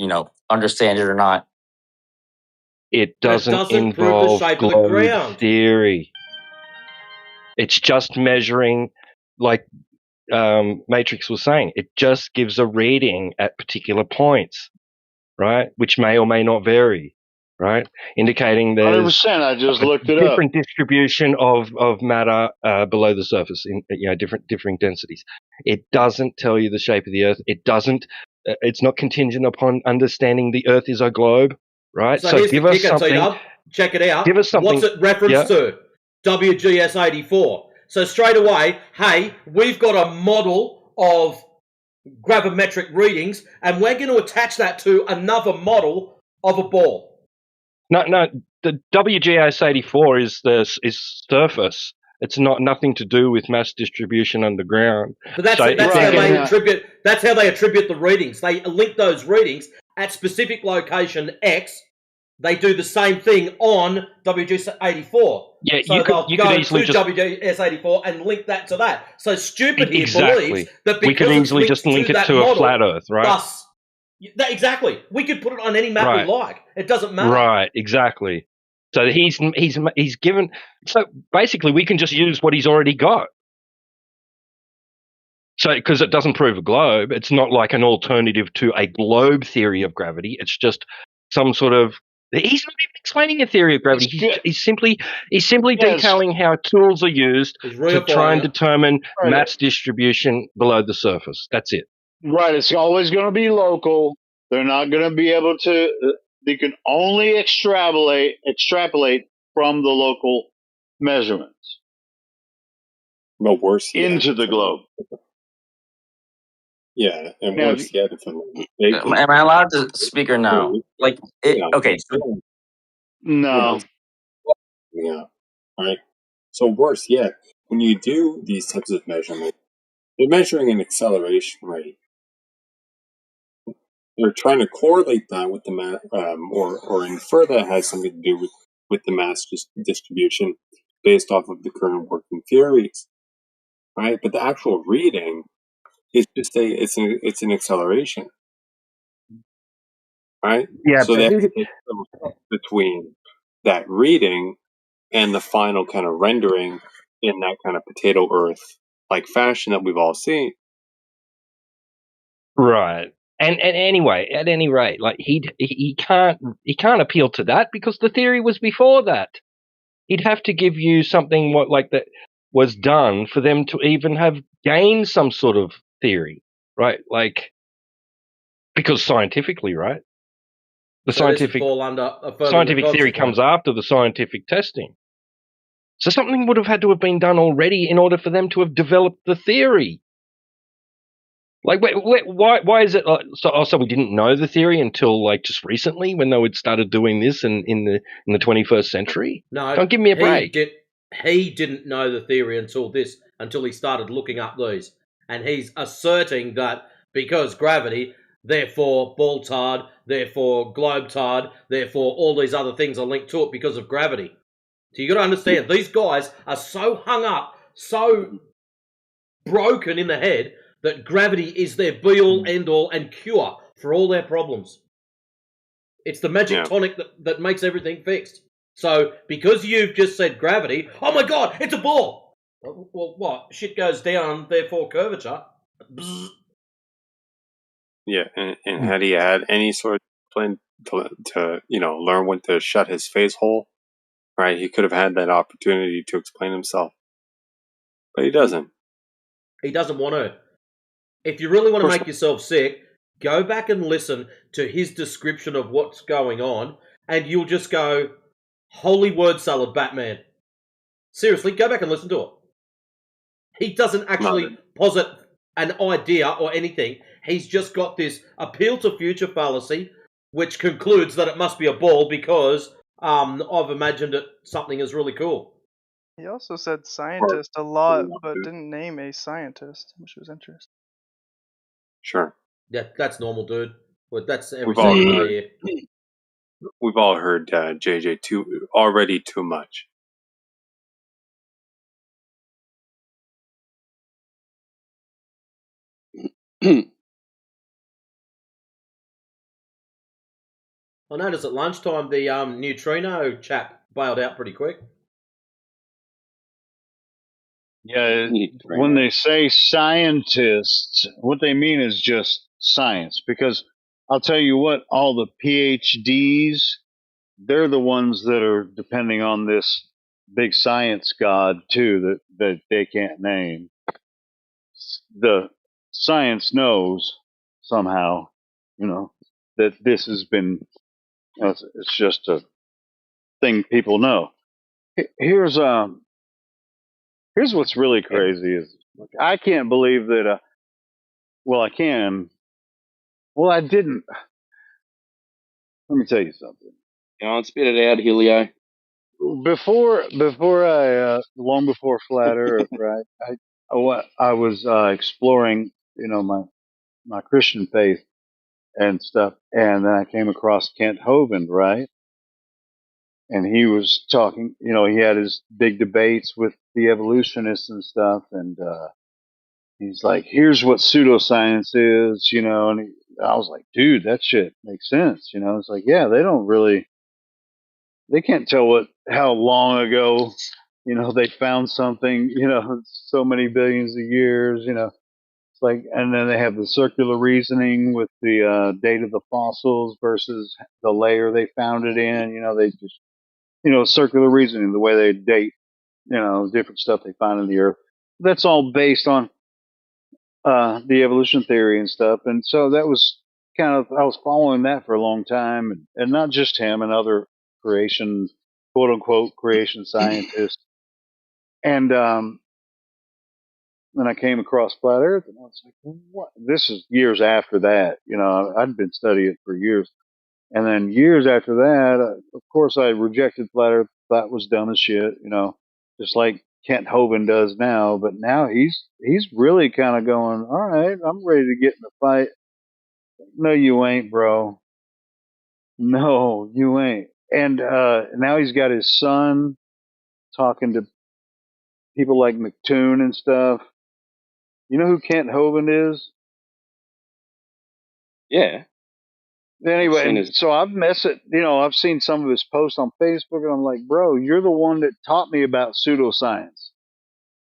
understand it or not. It doesn't doesn't prove the involve shape of the globe ground. theory. It's just measuring, like Matrix was saying, it just gives a reading at particular points, right? Which may or may not vary, right? Indicating there's 100%. I just looked it up. different distribution of matter below the surface in different densities. It doesn't tell you the shape of the Earth. It doesn't. It's not contingent upon understanding the Earth is a globe, right? So here's give the us kicker, something. T-Dub. Check it out. Give us something. What's it referenced to? WGS 84. So straight away, hey, we've got a model of gravimetric readings, and we're going to attach that to another model of a ball. No. The WGS 84 is surface. It's nothing to do with mass distribution underground. But that's how they attribute the readings. They link those readings at specific location X. They do the same thing on WGS 84. Yeah, so you could go easily to just WGS 84 and link that to that. So stupid here exactly. believes that We could because easily just link it to model, a flat Earth, right? Exactly. We could put it on any map we like. It doesn't matter. Right, exactly. So he's given. So basically, we can just use what he's already got. So because it doesn't prove a globe, it's not like an alternative to a globe theory of gravity. It's just some sort of. He's not even explaining a theory of gravity. He's simply detailing how tools are used to try and determine mass distribution below the surface. That's it. Right. It's always going to be local. They're not going to be able to. They can only extrapolate from the local measurements. No worse. Into the globe. Yeah, and Now, worse yet, if I'm not mistaken, Am I allowed to speak or no? Like, yeah, okay, so no. yeah, right. So worse yet, when you do these types of measurements, they're measuring an acceleration rate. They're trying to correlate that with the or infer that has something to do with the mass distribution based off of the current working theories, right? But the actual reading is just it's an acceleration, right? Yeah, So but they have to take some step between that reading and the final kind of rendering in that kind of potato Earth like fashion that we've all seen. right. And anyway, at any rate, like he can't appeal to that because the theory was before that. He'd have to give you something what like that was done for them to even have gained some sort of theory, right? Like because scientifically, right? The So this would fall under a further scientific theory Minkowski comes point. after the scientific testing. So something would have had to have been done already in order for them to have developed the theory. Like, why is it? So we didn't know the theory until like just recently when they had started doing this in the 21st century. No, Don't give me a break. He didn't know the theory until he started looking up these, and he's asserting that because gravity, therefore Baltard, therefore Globetard, therefore all these other things are linked to it because of gravity. So you got to understand, these guys are so hung up, so broken in the head that gravity is their be-all, end-all, and cure for all their problems. It's the magic tonic that makes everything fixed. So, because you've just said gravity, oh my god, it's a ball! Well, what? Shit goes down, therefore curvature. Bzz. Yeah, and had he had any sort of plan to learn when to shut his face hole, right? He could have had that opportunity to explain himself, but he doesn't. He doesn't want to. If you really want to make yourself sick, go back and listen to his description of what's going on, and you'll just go, holy word salad, Batman. Seriously, go back and listen to it. He doesn't actually posit an idea or anything. He's just got this appeal to future fallacy, which concludes that it must be a ball because I've imagined it something is really cool. He also said scientist a lot, but didn't name a scientist, which was interesting. Sure. Yeah, that's normal, dude. But that's every We've all single heard. day here. We've all heard JJ already too much. I noticed at lunchtime the neutrino chap bailed out pretty quick. Yeah, when they say scientists, what they mean is just science. Because I'll tell you what, all the PhDs, they're the ones that are depending on this big science god too that they can't name. The science knows somehow, that this has been. It's just a thing people know. Here's what's really crazy is I can't believe that. Well, I can. Well, I didn't. Let me tell you something. Go on, spit it out, Helio. Before I, long before Flat Earth, right? I was exploring, my Christian faith and stuff, and then I came across Kent Hovind, right? And he was talking. He had his big debates with the evolutionists and stuff, and he's like, "Here's what pseudoscience is," and I was like, "Dude, that shit makes sense." It's like, yeah, they can't tell how long ago, they found something, so many billions of years, it's like, and then they have the circular reasoning with the date of the fossils versus the layer they found it in. They just, circular reasoning, the way they date, different stuff they find in the earth. That's all based on the evolution theory and stuff. And so that was I was following that for a long time, and not just him and other creation, quote unquote, creation scientists. And Then I came across flat Earth, and I was like, "What?" This is years after that. I'd been studying it for years, and then years after that, of course, I rejected flat Earth. That was dumb as shit. Just like Kent Hovind does now. But now he's really kind of going, "All right, I'm ready to get in the fight." No, you ain't, bro. No, you ain't. And now he's got his son talking to people like McToon and stuff. You know who Kent Hovind is? Yeah. Anyway, and so I've seen some of his posts on Facebook, and I'm like, bro, you're the one that taught me about pseudoscience,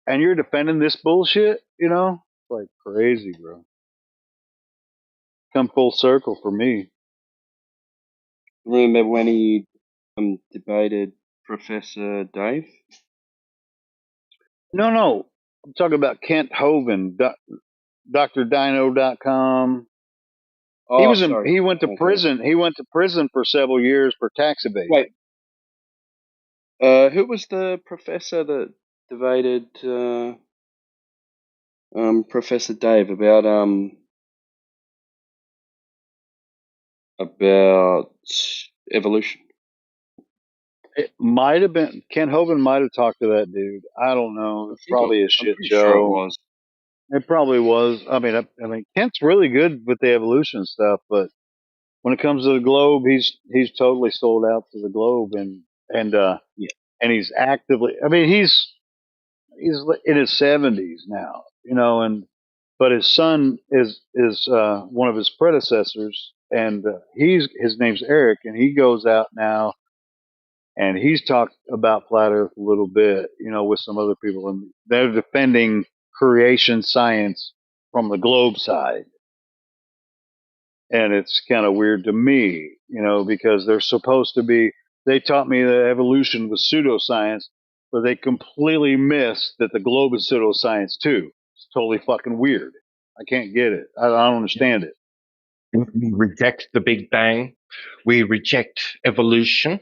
and you're defending this bullshit. It's like crazy, bro. Come full circle for me. Remember when he debated Professor Dave? No, I'm talking about Kent Hovind, DrDino.com. Oh, sorry. He went to prison. He went to prison for several years for tax evasion. Wait. Who was the professor that debated Professor Dave about evolution? It might have been Ken Hovind. Might have talked to that dude. I don't know. It's probably a shit show. Sure it was. It probably was. I mean, Kent's really good with the evolution stuff, but when it comes to the globe, he's totally sold out to the globe, and Yeah. and he's actively. I mean, he's in his 70s now, but his son is one of his predecessors, and his name's Eric, and he goes out now, and he's talked about flat Earth a little bit, with some other people, and they're defending creation science from the globe side. And it's kind of weird to me, because they're supposed to be. They taught me that evolution was pseudoscience, but they completely missed that the globe is pseudoscience too. It's totally fucking weird. I can't get it. I don't understand it. We reject the Big Bang. We reject evolution.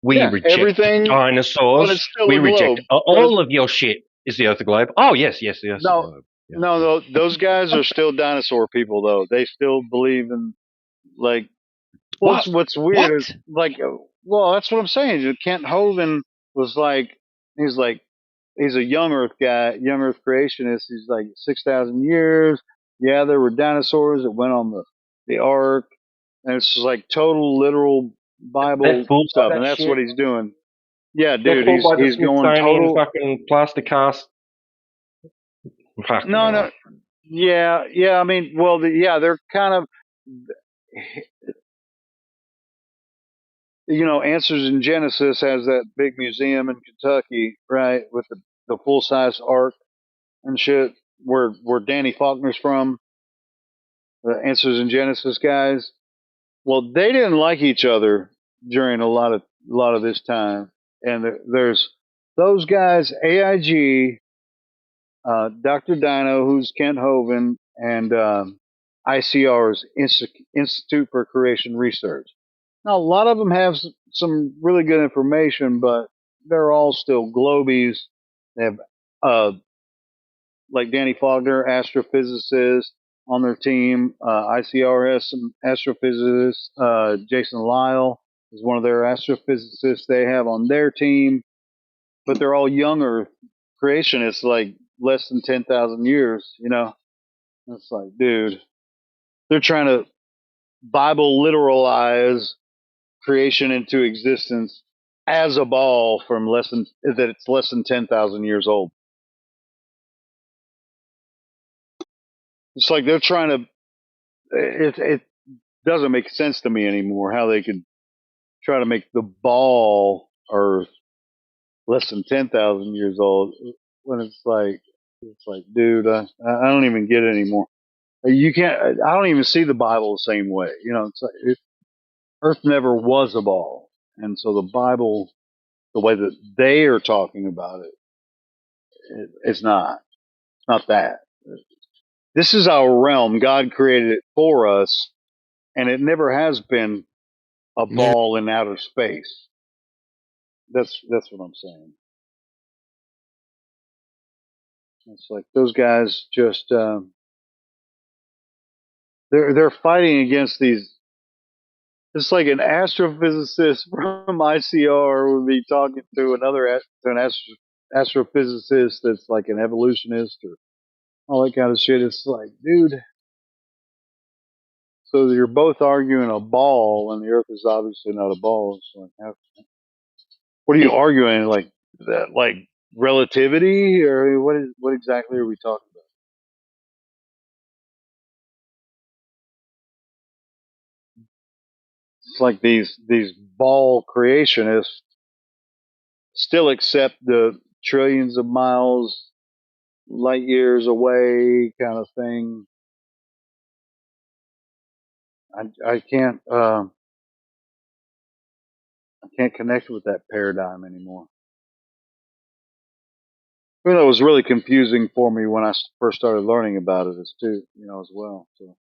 We reject everything, dinosaurs. but it's still We a reject globe. all of your shit. Is the Earth a globe? Oh, yes, the Earth's a globe. Yeah. No, those guys are still dinosaur people, though. They still believe in, like, what's weird is, like, well, that's what I'm saying. Kent Hovind was like, he's a young Earth guy, young Earth creationist. He's like 6,000 years. Yeah, there were dinosaurs that went on the ark, and it's just like total literal Bible stuff, and that's what he's doing. Yeah, dude, he's going total fucking plaster cast. No, yeah. I mean, well, they're kind of, Answers in Genesis has that big museum in Kentucky, right, with the full size ark and shit, where Danny Faulkner's from. The Answers in Genesis guys. Well, they didn't like each other during a lot of this time, and there's those guys, AIG, Dr. Dino, who's Kent Hovind, and ICR's Institute for Creation Research. Now, a lot of them have some really good information, but they're all still globies. They have, like Danny Faulkner, astrophysicist on their team. ICR has some astrophysicists. Jason Lyle is one of their astrophysicists they have on their team, but they're all younger creationists, like less than 10,000 years, It's like, dude, they're trying to Bible literalize creation into existence as a ball from it's less than 10,000 years old. It's like they're trying to, it doesn't make sense to me anymore how they could try to make the ball Earth less than 10,000 years old when it's like, dude, I don't even get it anymore. You can't. I don't even see the Bible the same way. It's like Earth never was a ball, and so the Bible, the way that they are talking about it's not. It's not that. This is our realm. God created it for us, and it never has been a ball in outer space. That's what I'm saying. It's like those guys just they're fighting against these. It's like an astrophysicist from ICR would be talking to an astrophysicist that's like an evolutionist or all that kind of shit. It's like, dude, so you're both arguing a ball, and the Earth is obviously not a ball. It's like, what are you arguing? Like that, like relativity, or what exactly are we talking about? It's like these ball creationists still accept the trillions of miles, light years away kind of thing. I can't connect with that paradigm anymore. Even though it was really confusing for me when I first started learning about it as well. So,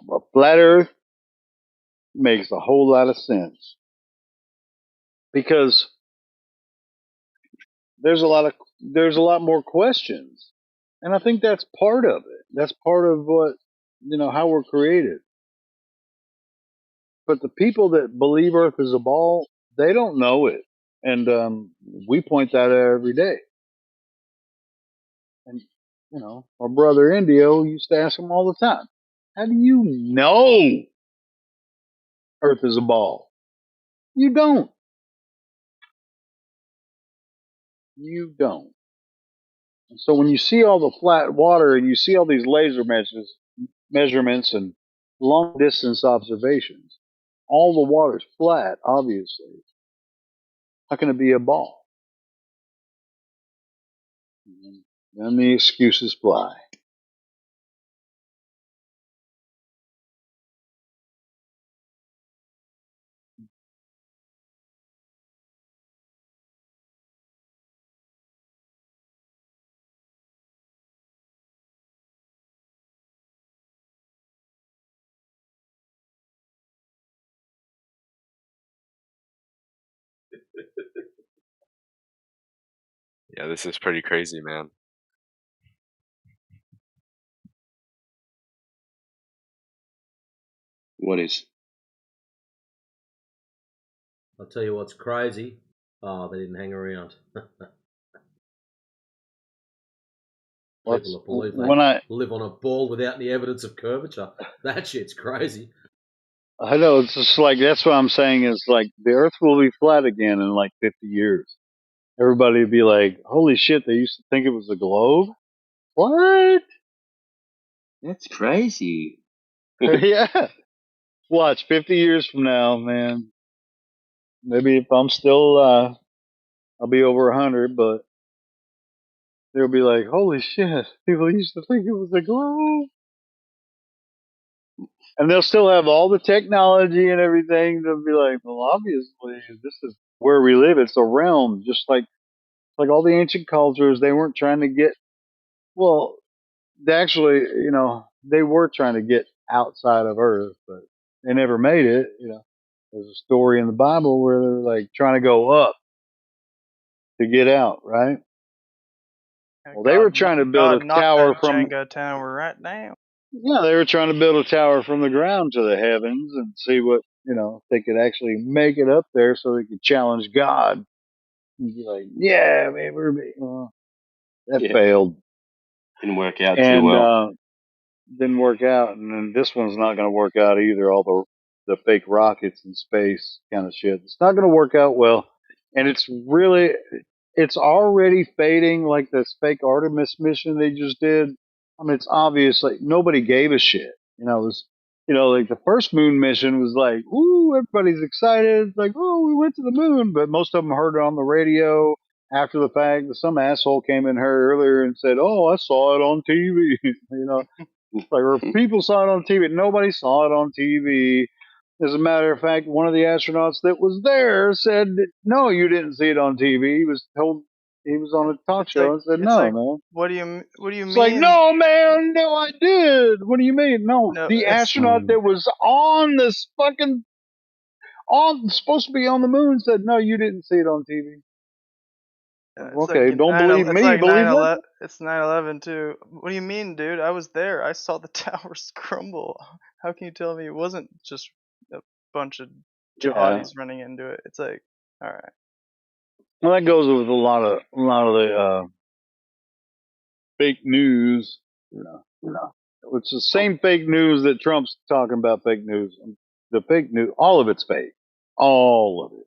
but flat Earth makes a whole lot of sense because there's a lot more questions, and I think that's part of it. That's part of what how we're created. But the people that believe Earth is a ball, they don't know it, and we point that out every day. And our brother Indio used to ask him all the time, "How do you know Earth is a ball?" You don't. You don't. And so when you see all the flat water and you see all these laser measurements and long distance observations, all the water's flat, obviously. How can it be a ball? And then the excuses fly. Yeah, this is pretty crazy, man. What is? I'll tell you what's crazy. Oh, they didn't hang around. People that believe they live on a ball without any evidence of curvature. That shit's crazy. I know, it's just like, that's what I'm saying is like, the Earth will be flat again in like 50 years. Everybody would be like, holy shit, they used to think it was a globe? What? That's crazy. Yeah. Watch, 50 years from now, man. Maybe if I'm still alive, I'll be over 100, but they'll be like, holy shit, people used to think it was a globe. And they'll still have all the technology and everything. They'll be like, well, obviously, this is where we live. It's a realm, just like all the ancient cultures. They weren't trying to get, well, they actually, they were trying to get outside of Earth, but they never made it. There's a story in the Bible where they're like trying to go up to get out, right? Well, they were trying to build a tower from Jenga tower right now. Yeah, they were trying to build a tower from the ground to the heavens and see what if they could actually make it up there, so they could challenge God. And be like, yeah, man, that failed. Didn't work out And too well. didn't work out, and then this one's not going to work out either. All the fake rockets in space kind of shit. It's not going to work out well, and it's already fading. Like this fake Artemis mission they just did. I mean, it's obvious. Like nobody gave a shit. It was. Like the first moon mission was like, ooh, everybody's excited. It's like, oh, we went to the moon, but most of them heard it on the radio after the fact. Some asshole came in here earlier and said, oh, I saw it on TV. Like, or people saw it on TV. Nobody saw it on TV. As a matter of fact, one of the astronauts that was there said, no, you didn't see it on TV. He was told, he was on a talk show and said, no, man. What do you It's mean? like, no, man, no, I did. What do you mean? No, the astronaut that was on this fucking, supposed to be on the moon said, no, you didn't see it on TV. Okay, don't believe It's me. like Believe them. 9/11. It's 9/11 too. What do you mean, dude? I was there. I saw the towers crumble. How can you tell me it wasn't just a bunch of Yeah. jihadis running into it? It's like, all right. Well, that goes with a lot of the fake news. It's the same fake news that Trump's talking about. Fake news. The fake news. All of it's fake. All of it.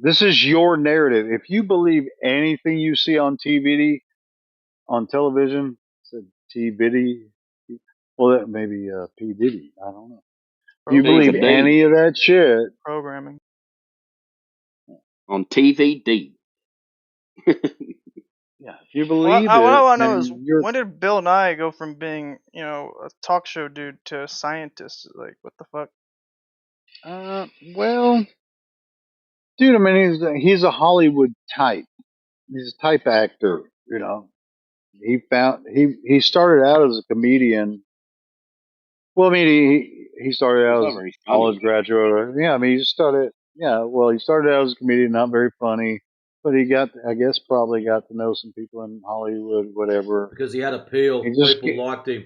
This is your narrative. If you believe anything you see on TV, on television, said T-Biddy, well, that maybe P. Diddy. I don't know. You believe any of that shit? Programming on TVD. Yeah, if you believe what I it, want to know is then you're. when did Bill Nye go from being, a talk show dude to a scientist? Like, what the fuck? Well, dude, I mean, he's a Hollywood type. He's a type actor. He started out as a comedian. Well, I mean, he started out as a college graduate. Yeah, I mean, he started. Yeah, well, he started out as a comedian, not very funny, but I guess, probably got to know some people in Hollywood, whatever. Because he had appeal. He just People liked him.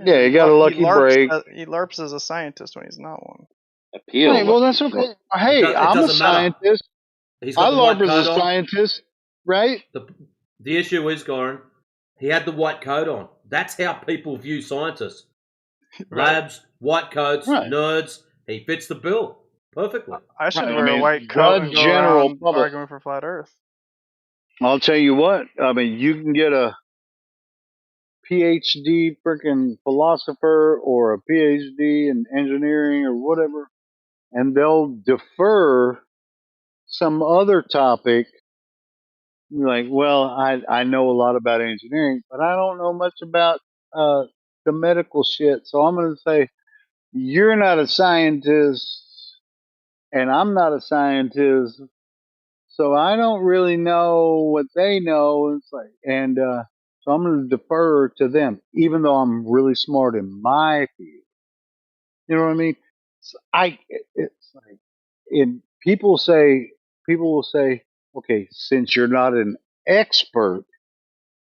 Yeah, he got a lucky break. He LARPs as a scientist when he's not one. Appeal. Hey, well, that's okay. Hey, I'm a scientist. He's I got the white LARP as coat a on. scientist, right? The issue is, Goran, he had the white coat on. That's how people view scientists. Labs, white coats, nerds. He fits the bill perfectly. I should wear a white coat and go around arguing for flat Earth. I'll tell you what. I mean, you can get a PhD freaking philosopher or a PhD in engineering or whatever, and they'll defer some other topic. Like, well, I know a lot about engineering, but I don't know much about the medical shit. So I'm going to say, you're not a scientist, and I'm not a scientist. So I don't really know what they know. It's like, and so I'm going to defer to them, even though I'm really smart in my field. You know what I mean? So it's like, and people will say, okay, since you're not an expert,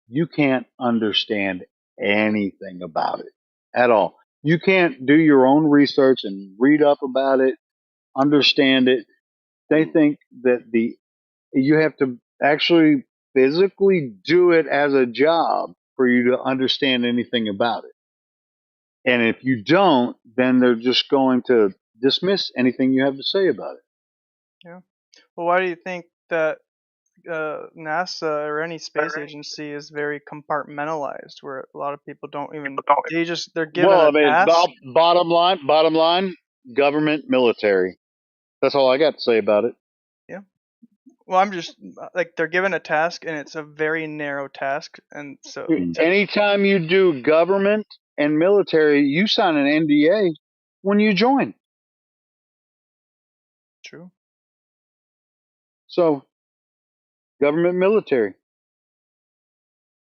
you can't understand anything about it at all. You can't do your own research and read up about it, understand it. They think that you have to actually physically do it as a job for you to understand anything about it. And if you don't, then they're just going to dismiss anything you have to say about it. Yeah. Well, why do you think that NASA or any space agency is very compartmentalized, where a lot of people don't even they're given Well, I a mean, task? bottom line, government, military. That's all I got to say about it. Yeah. Well, I'm just like, they're given a task and it's a very narrow task, and so Anytime you do government and military, you sign an NDA when you join. True. So, government, military,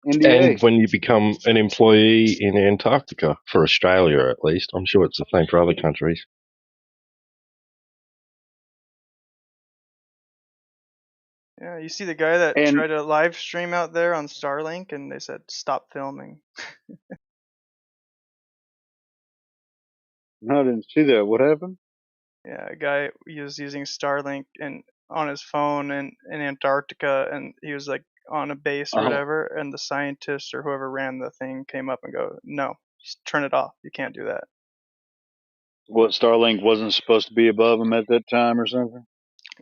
NDA. And when you become an employee in Antarctica, for Australia at least, I'm sure it's the same for other countries. Yeah, you see the guy that tried to live stream out there on Starlink, and they said stop filming. No, I didn't see that. What happened? Yeah, a guy was using Starlink and on his phone in Antarctica, and he was like on a base or whatever, and the scientist or whoever ran the thing came up and go, "No, just turn it off. You can't do that." What, Starlink wasn't supposed to be above him at that time or something?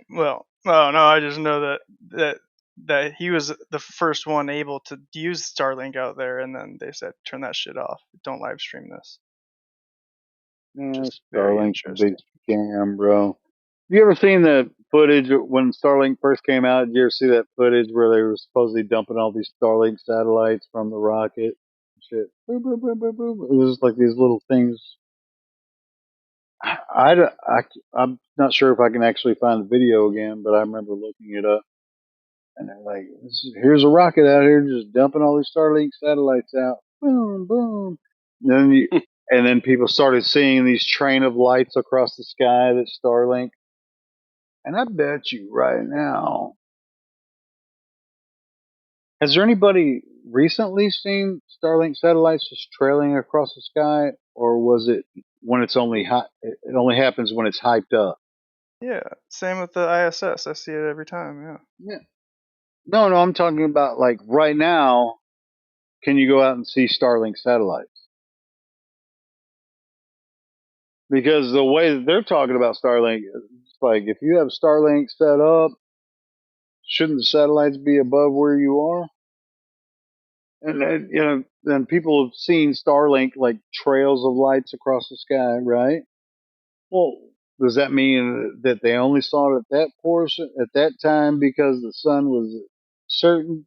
Well, oh no, I just know that he was the first one able to use Starlink out there, and then they said, "Turn that shit off. Don't live stream this." Starlink's a big scam, bro. You ever seen the footage when Starlink first came out? Did you ever see that footage where they were supposedly dumping all these Starlink satellites from the rocket? Shit. Boop, boop, boop, boop, boop. It was like these little things. I'm not sure if I can actually find the video again, but I remember looking it up. And they're like, here's a rocket out here just dumping all these Starlink satellites out. Boom, boom. And then people started seeing these train of lights across the sky that's Starlink. And I bet you right now Has there anybody recently seen Starlink satellites just trailing across the sky, or was it when it's only hot? It only happens when it's hyped up. Yeah, same with the ISS. I see it every time. Yeah. Yeah. No, I'm talking about like right now. Can you go out and see Starlink satellites? Because the way that they're talking about Starlink, it's like if you have Starlink set up, shouldn't the satellites be above where you are? And you know, then people have seen Starlink like trails of lights across the sky, right? Well, does that mean that they only saw it at that portion at that time because the sun was a certain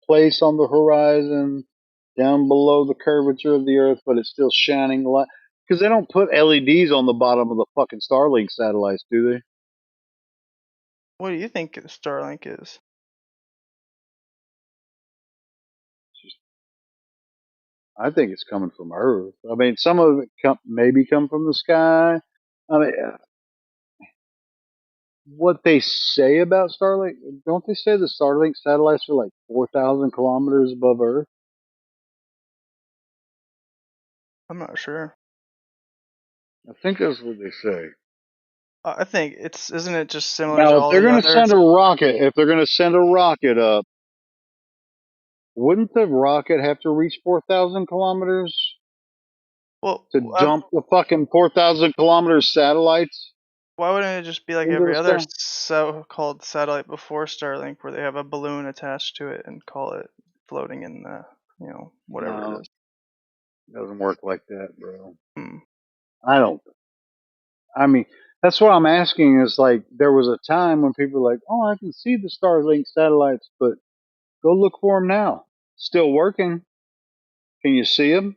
place on the horizon, down below the curvature of the Earth, but it's still shining light? Because they don't put LEDs on the bottom of the fucking Starlink satellites, do they? What do you think Starlink is? I think it's coming from Earth. I mean, some of it maybe come from the sky. I mean, what they say about Starlink, don't they say the Starlink satellites are like 4,000 kilometers above Earth? I'm not sure. I think that's what they say. I think isn't it just similar to Now, if all they're the going to others? send a rocket, up, wouldn't the rocket have to reach 4,000 kilometers Well, to dump the fucking 4,000 kilometer satellites why wouldn't it just be like into every the other sky? so-called satellite before Starlink, where they have a balloon attached to it and call it floating in the, whatever No, it is? it doesn't work like that, bro. Hmm. I don't. I mean, that's what I'm asking is like, there was a time when people were like, oh, I can see the Starlink satellites, but go look for them now. Still working. Can you see them?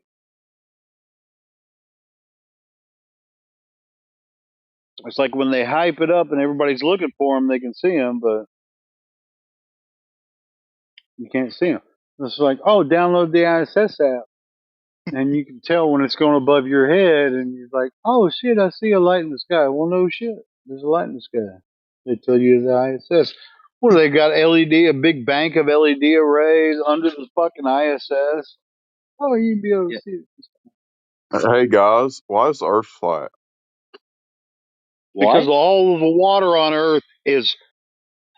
It's like when they hype it up and everybody's looking for them, they can see them, but you can't see them. It's like, oh, download the ISS app, and you can tell when it's going above your head, and you're like, oh shit, I see a light in the sky. Well, no shit, there's a light in the sky. They tell you the ISS. What do they got? A big bank of LED arrays under the fucking ISS. Oh, you'd be able to see it. Hey guys, why is the Earth flat? Because all of the water on Earth is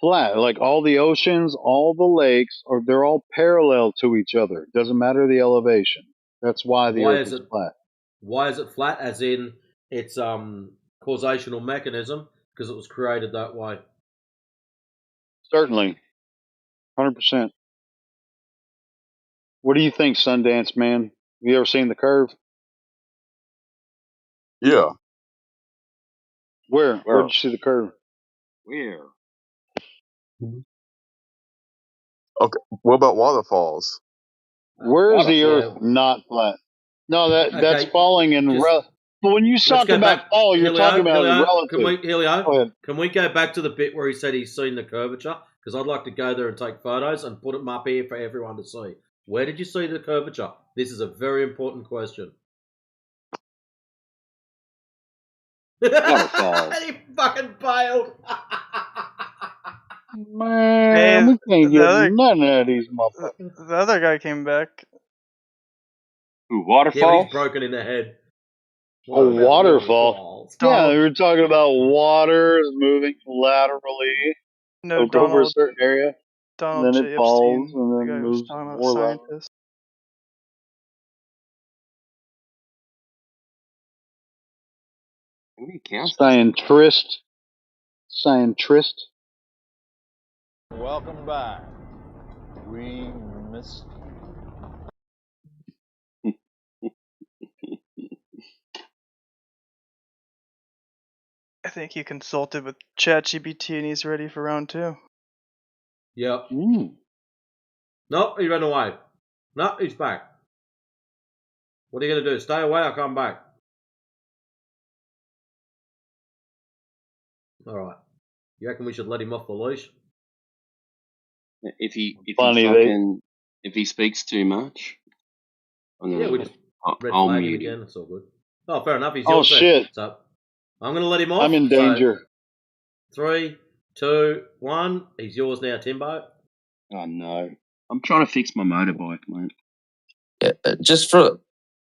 flat. Like all the oceans, all the lakes, they're all parallel to each other. It doesn't matter the elevation. That's why the Why Earth is is it? flat. Why is it flat? As in its causational mechanism, because it was created that way. Certainly, 100%. What do you think, Sundance Man? You ever seen the curve? Yeah. Where? Where'd you see the curve? Where? Okay. What about waterfalls? Where is the Earth Yeah. not flat? No, that's Okay. falling in But when you Let's talk go about back. fall, you're talking about relative. Helio, can we go back to the bit where he said he's seen the curvature? Because I'd like to go there and take photos and put them up here for everyone to see. Where did you see the curvature? This is a very important question. Waterfalls. He fucking bailed. Man, we can't get none out of these motherfuckers. The other guy came back. Ooh, Yeah, but waterfall? he's broken in the head. A waterfall. Yeah, we were talking about water is moving laterally No, over a certain area, and Donald then it J. falls Epstein, and the then guy who was moves talking about more laterally. scientists. How many accounts? Scientrist. Welcome back. We missed. I think he consulted with ChatGPT and he's ready for round 2. Yep. Nope, he ran away. No, he's back. What are you going to do? Stay away or come back? All right. You reckon we should let him off the leash? If he Funny, if he speaks too much. Yeah, we just red I'll flag him mute him. again. It's all good. Oh, fair enough. He's Oh, yours then. shit. So I'm going to let him off. I'm in danger. So, 3, 2, 1. He's yours now, Timbo. Oh no. I'm trying to fix my motorbike, mate. Just for,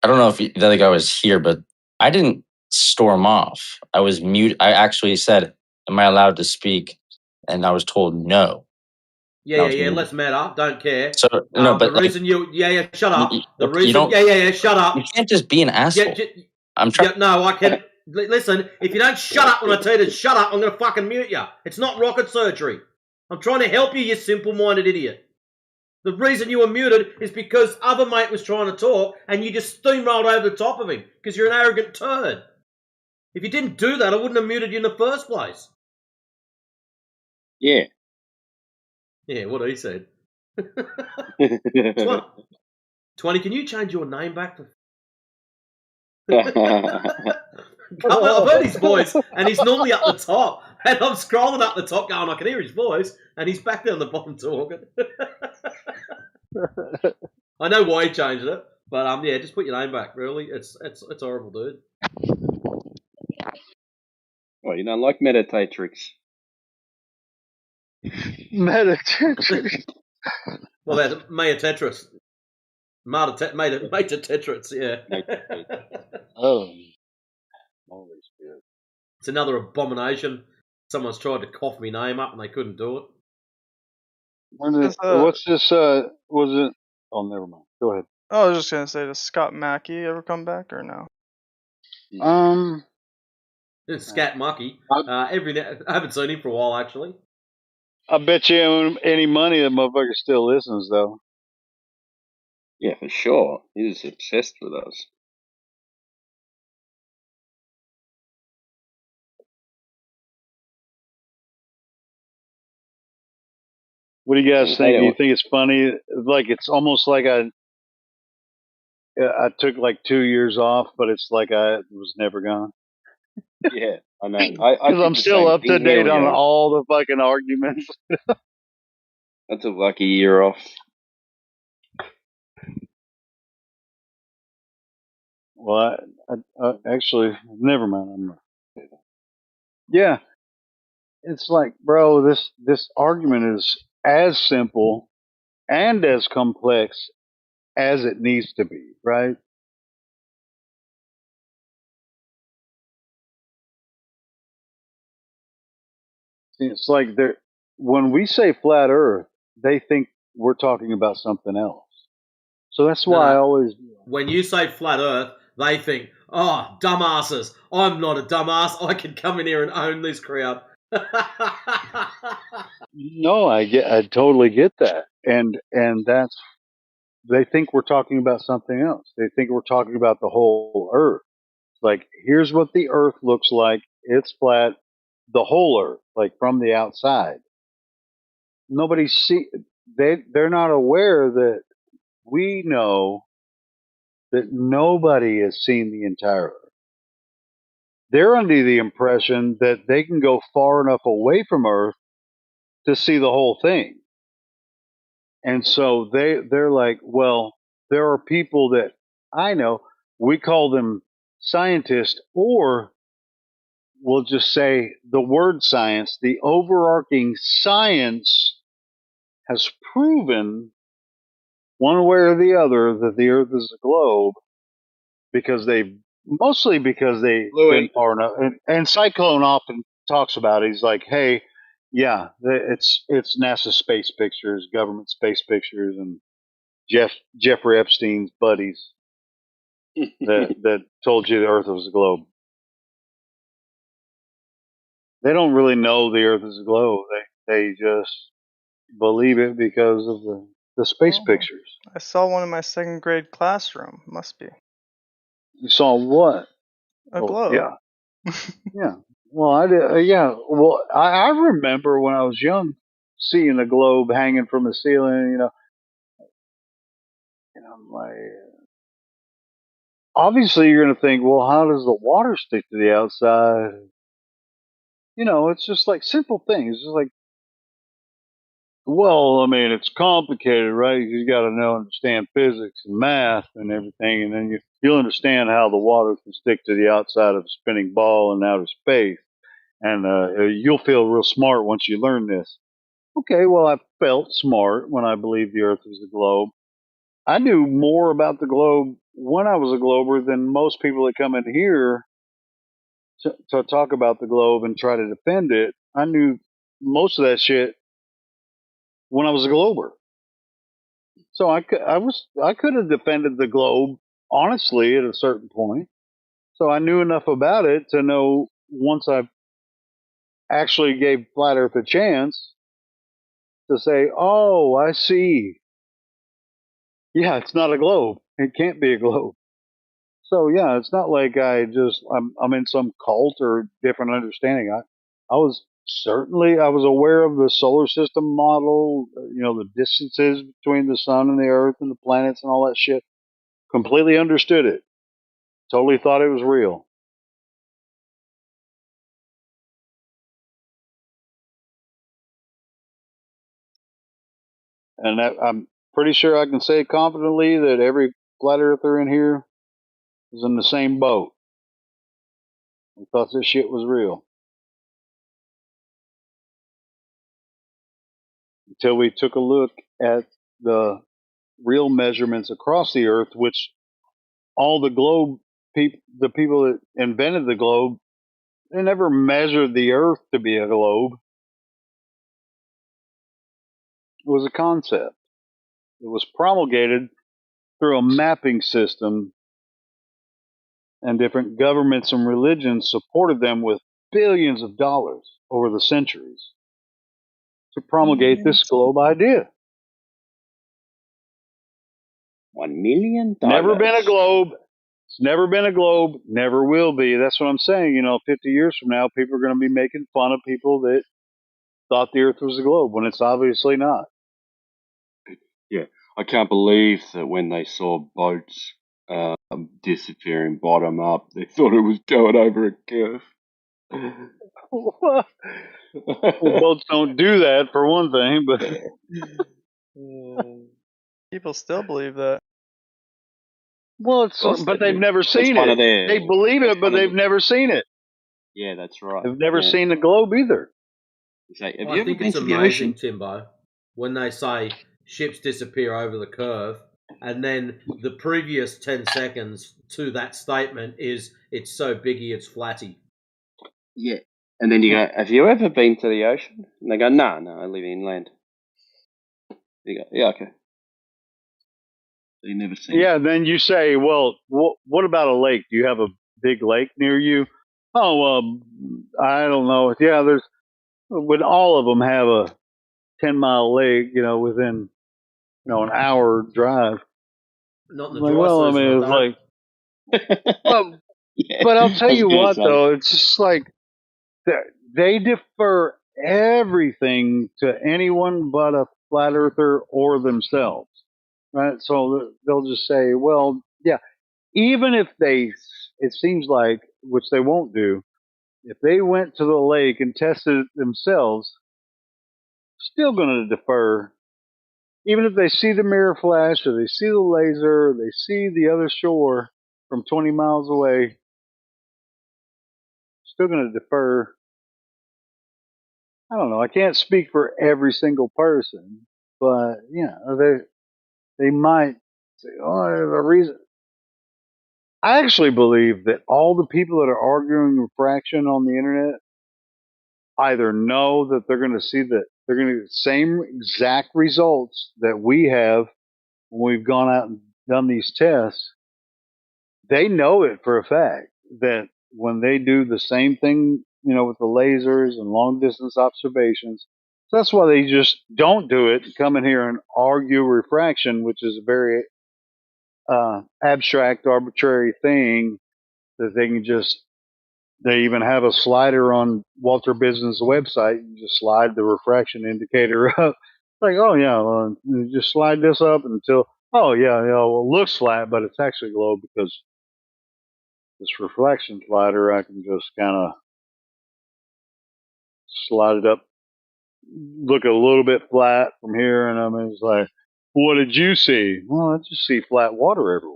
I don't know if the other guy was here, but I didn't storm off. I was mute. I actually said, "Am I allowed to speak?" And I was told no. Yeah, let's matter. Don't care. So no, but the reason shut up. The you reason, don't. shut up. You can't just be an asshole. I'm trying. No, I can. Listen, if you don't shut up when I tell you to shut up, I'm going to fucking mute you. It's not rocket surgery. I'm trying to help you, you simple-minded idiot. The reason you were muted is because other mate was trying to talk and you just steamrolled over the top of him because you're an arrogant turd. If you didn't do that, I wouldn't have muted you in the first place. Yeah. Yeah, what he said. 20, can you change your name back to... I've heard his voice, and he's normally up the top, and I'm scrolling up the top going, I can hear his voice, and he's back down the bottom talking. I know why he changed it, but yeah, just put your name back, really. It's horrible, dude. Well, you don't like Meditatrix. Meditatrix. Well, there's Maya Tetris. Mata Tetris, yeah. Oh. Holy shit. It's another abomination. Someone's tried to cough my name up and they couldn't do it. What's this? Was it? Oh, never mind. Go ahead. I was just gonna say, does Scott Mackey ever come back or no? It's Scat Mucky. I haven't seen him for a while, actually. I bet you any money that motherfucker still listens, though. Yeah, for sure. He's obsessed with us. What do you guys think? Do you think it's funny? Like, it's almost like I took like 2 years off, but it's like I was never gone. Yeah, I know. Because I'm still up to date on all the fucking arguments. I took like a year off. Well, I actually, never mind. I'm not. Yeah, it's like, bro, this argument is as simple and as complex as it needs to be, right? See, it's like when we say flat Earth, they think we're talking about something else. So that's why I always. When you say flat Earth, they think, oh, dumbasses. I'm not a dumbass. I can come in here and own this crowd. No, I totally get that, and that's, they think we're talking about something else. They think we're talking about the whole Earth. Like, here's what the Earth looks like. It's flat, the whole Earth, like from the outside. They're not aware that we know that nobody has seen the entire Earth. They're under the impression that they can go far enough away from Earth to see the whole thing. And so they're like, well, there are people that I know, we call them scientists, or we'll just say the word science. The overarching science has proven one way or the other that the Earth is a globe, because mostly because they've been far enough. And Cyclone often talks about it. He's like, hey, yeah, it's NASA space pictures, government space pictures, and Jeffrey Epstein's buddies that told you the Earth was a globe. They don't really know the Earth is a globe. They just believe it because of the space pictures. I saw one in my second grade classroom. Must be. You saw what? A globe. Yeah. Yeah. Well, I did. Yeah. Well, I remember when I was young seeing a globe hanging from the ceiling. And I'm like, obviously you're going to think, well, how does the water stick to the outside? It's just like simple things. It's just like, well, I mean, it's complicated, right? You got to understand physics and math and everything, and then you'll understand how the water can stick to the outside of a spinning ball in outer space, and you'll feel real smart once you learn this. Okay, well, I felt smart when I believed the Earth was a globe. I knew more about the globe when I was a glober than most people that come in here to talk about the globe and try to defend it. I knew most of that shit when I was a glober. So I could have defended the globe honestly at a certain point. So I knew enough about it to know once I actually gave flat Earth a chance to say, "Oh, I see. Yeah, it's not a globe. It can't be a globe." So yeah, it's not like I'm in some cult or different understanding. I was certainly I was aware of the solar system model, the distances between the sun and the earth and the planets and all that shit. Completely understood it. Totally thought it was real. And I'm pretty sure I can say confidently that every flat earther in here was in the same boat. We thought this shit was real. Until we took a look at the real measurements across the earth, which all the the people that invented the globe, they never measured the earth to be a globe. It was a concept. It was promulgated through a mapping system, and different governments and religions supported them with billions of dollars over the centuries to promulgate this globe idea. $1 million. Never been a globe. It's never been a globe. Never will be. That's what I'm saying. 50 years from now, people are going to be making fun of people that thought the Earth was a globe when it's obviously not. Yeah, I can't believe that when they saw boats disappearing bottom up, they thought it was going over a curve. Well, boats don't do that for one thing, but people still believe that. Well, but they've never seen it. They believe it, but they've never seen it. Yeah, that's right. They've never seen the globe either. I think it's amazing, Timbo, when they say ships disappear over the curve, and then the previous 10 seconds to that statement is it's so biggy it's flatty. Yeah. And then you go, have you ever been to the ocean? And they go, no, I live inland. You go, yeah, okay. You never seen it. Then you say, well, what about a lake? Do you have a big lake near you? Oh, I don't know. Yeah, would all of them have a 10-mile lake, within, an hour drive? Not in the dry season, it's like, well, but I'll tell you what, though, it's just like they defer everything to anyone but a flat earther or themselves, right? So they'll just say, well, yeah, even if it seems like, which they won't do, if they went to the lake and tested it themselves, still going to defer. Even if they see the mirror flash or they see the laser or they see the other shore from 20 miles away, still going to defer. I don't know. I can't speak for every single person, but they might say, "Oh, there's a reason." I actually believe that all the people that are arguing refraction on the internet either know that they're going to get the same exact results that we have when we've gone out and done these tests. They know it for a fact that when they do the same thing, with the lasers and long distance observations, that's why they just don't do it. Come in here and argue refraction, which is a very abstract, arbitrary thing that they even have a slider on Walter Bison's website. You just slide the refraction indicator up. Like, oh yeah, well, you just slide this up until, oh yeah, well, it looks flat, but it's actually a globe because this reflection slider, I can just kind of slide it up, look a little bit flat from here, and it's like, what did you see? Well, I just see flat water everywhere.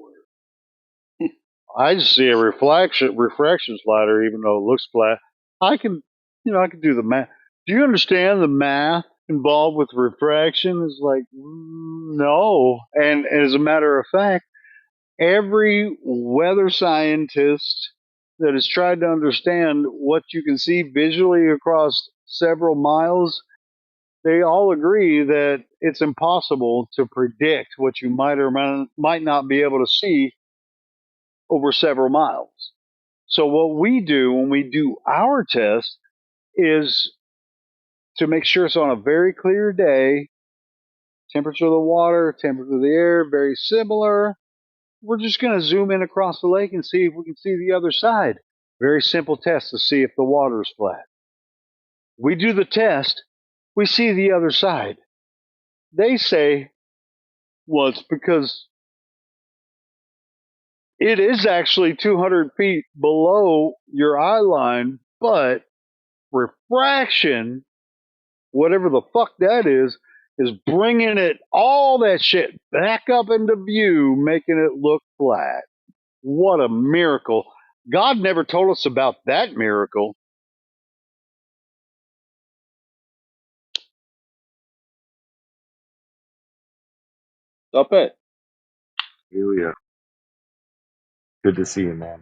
I just see a refraction slider, even though it looks flat. I can do the math. Do you understand the math involved with refraction? Is like, no. And as a matter of fact, every weather scientist that has tried to understand what you can see visually across several miles, they all agree that it's impossible to predict what you might or might not be able to see over several miles. So what we do when we do our test is to make sure it's on a very clear day, temperature of the water, temperature of the air, very similar. We're just going to zoom in across the lake and see if we can see the other side. Very simple test to see if the water is flat. We do the test, we see the other side. They say, well, it's because it is actually 200 feet below your eye line, but refraction, whatever the fuck that is bringing it, all that shit back up into view, making it look flat. What a miracle. God never told us about that miracle. Stop it. Julia, good to see you, man.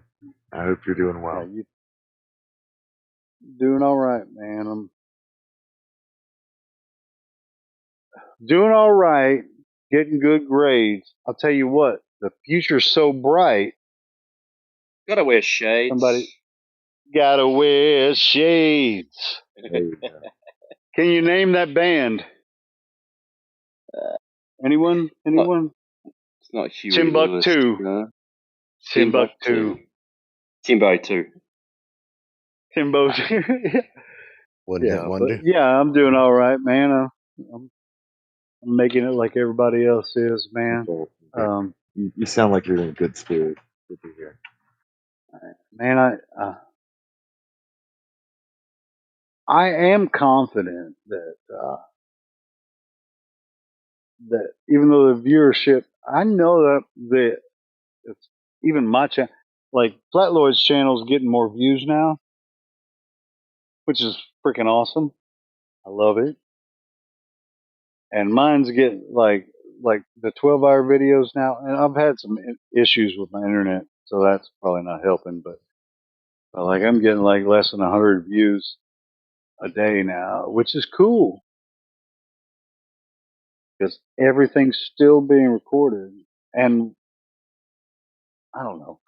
I hope you're doing well. Yeah, you doing all right, man. I'm doing all right, getting good grades. I'll tell you what, the future's so bright. Gotta wear shades. Somebody gotta wear shades. Can you name that band? Anyone? Anyone? It's not Huey Timbuktu. Lewis. No. Timbuktu. Timbuktu. Timbuktu. One Yeah, hit but wonder. yeah, I'm doing all right, man. I'm making it like everybody else is, man. You sound like you're in good spirits. Good to hear. Man, I am confident that even though the viewership, I know that it's even my channel, like Flat Lloyd's channel is getting more views now, which is freaking awesome. I love it. And mine's getting like the 12-hour videos now, and I've had some issues with my internet, so that's probably not helping. But like I'm getting like less than 100 views a day now, which is cool because everything's still being recorded. And I don't know,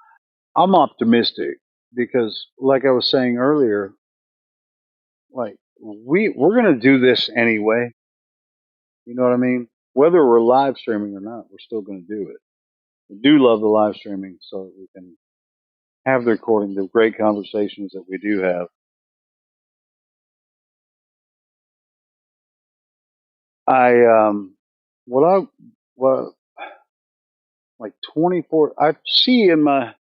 I'm optimistic because, like I was saying earlier, like we're gonna do this anyway. You know what I mean? Whether we're live streaming or not, we're still gonna do it. We do love the live streaming so that we can have the recording, the great conversations that we do have. What like 24, I see in my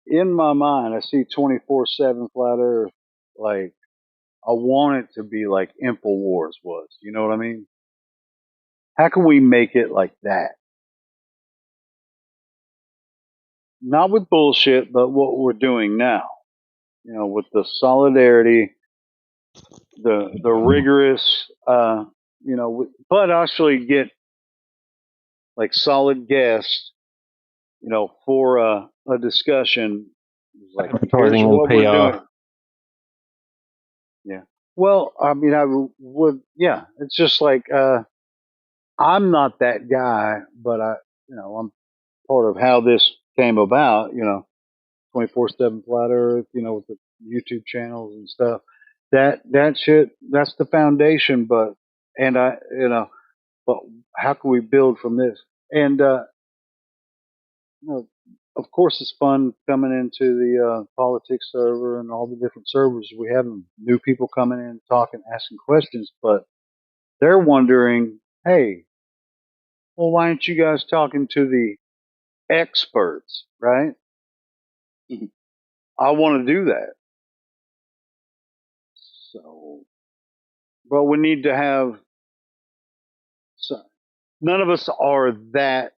mind, I see 24/7 flat earth. Like I want it to be like InfoWars was, you know what I mean? How can we make it like that? Not with bullshit, but what we're doing now, you know, with the solidarity, the rigorous, you know, but actually get like solid guests, you know, for a discussion. Like, here's Advertising and what we're PR. doing. Yeah. Well, I mean, I would, yeah. It's just like I'm not that guy, but you know, I'm part of how this came about. You know, 24/7 Flat Earth. You know, with the YouTube channels and stuff. That shit. That's the foundation. But you know, but how can we build from this? And you know, of course, it's fun coming into the politics server and all the different servers we have. New people coming in, talking, asking questions, but they're wondering, hey, well, why aren't you guys talking to the experts, right? I want to do that. So, but we need to have. So, none of us are that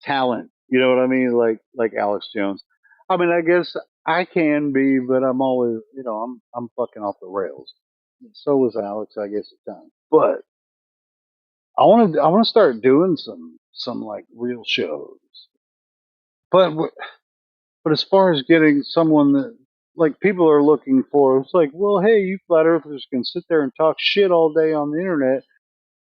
talent. You know what I mean? Like Alex Jones. I mean, I guess I can be, but I'm always, you know, I'm fucking off the rails. So was Alex, I guess, at times. But I want to start doing some like real shows. But as far as getting someone that like people are looking for, it's like, well, hey, you flat earthers can sit there and talk shit all day on the internet,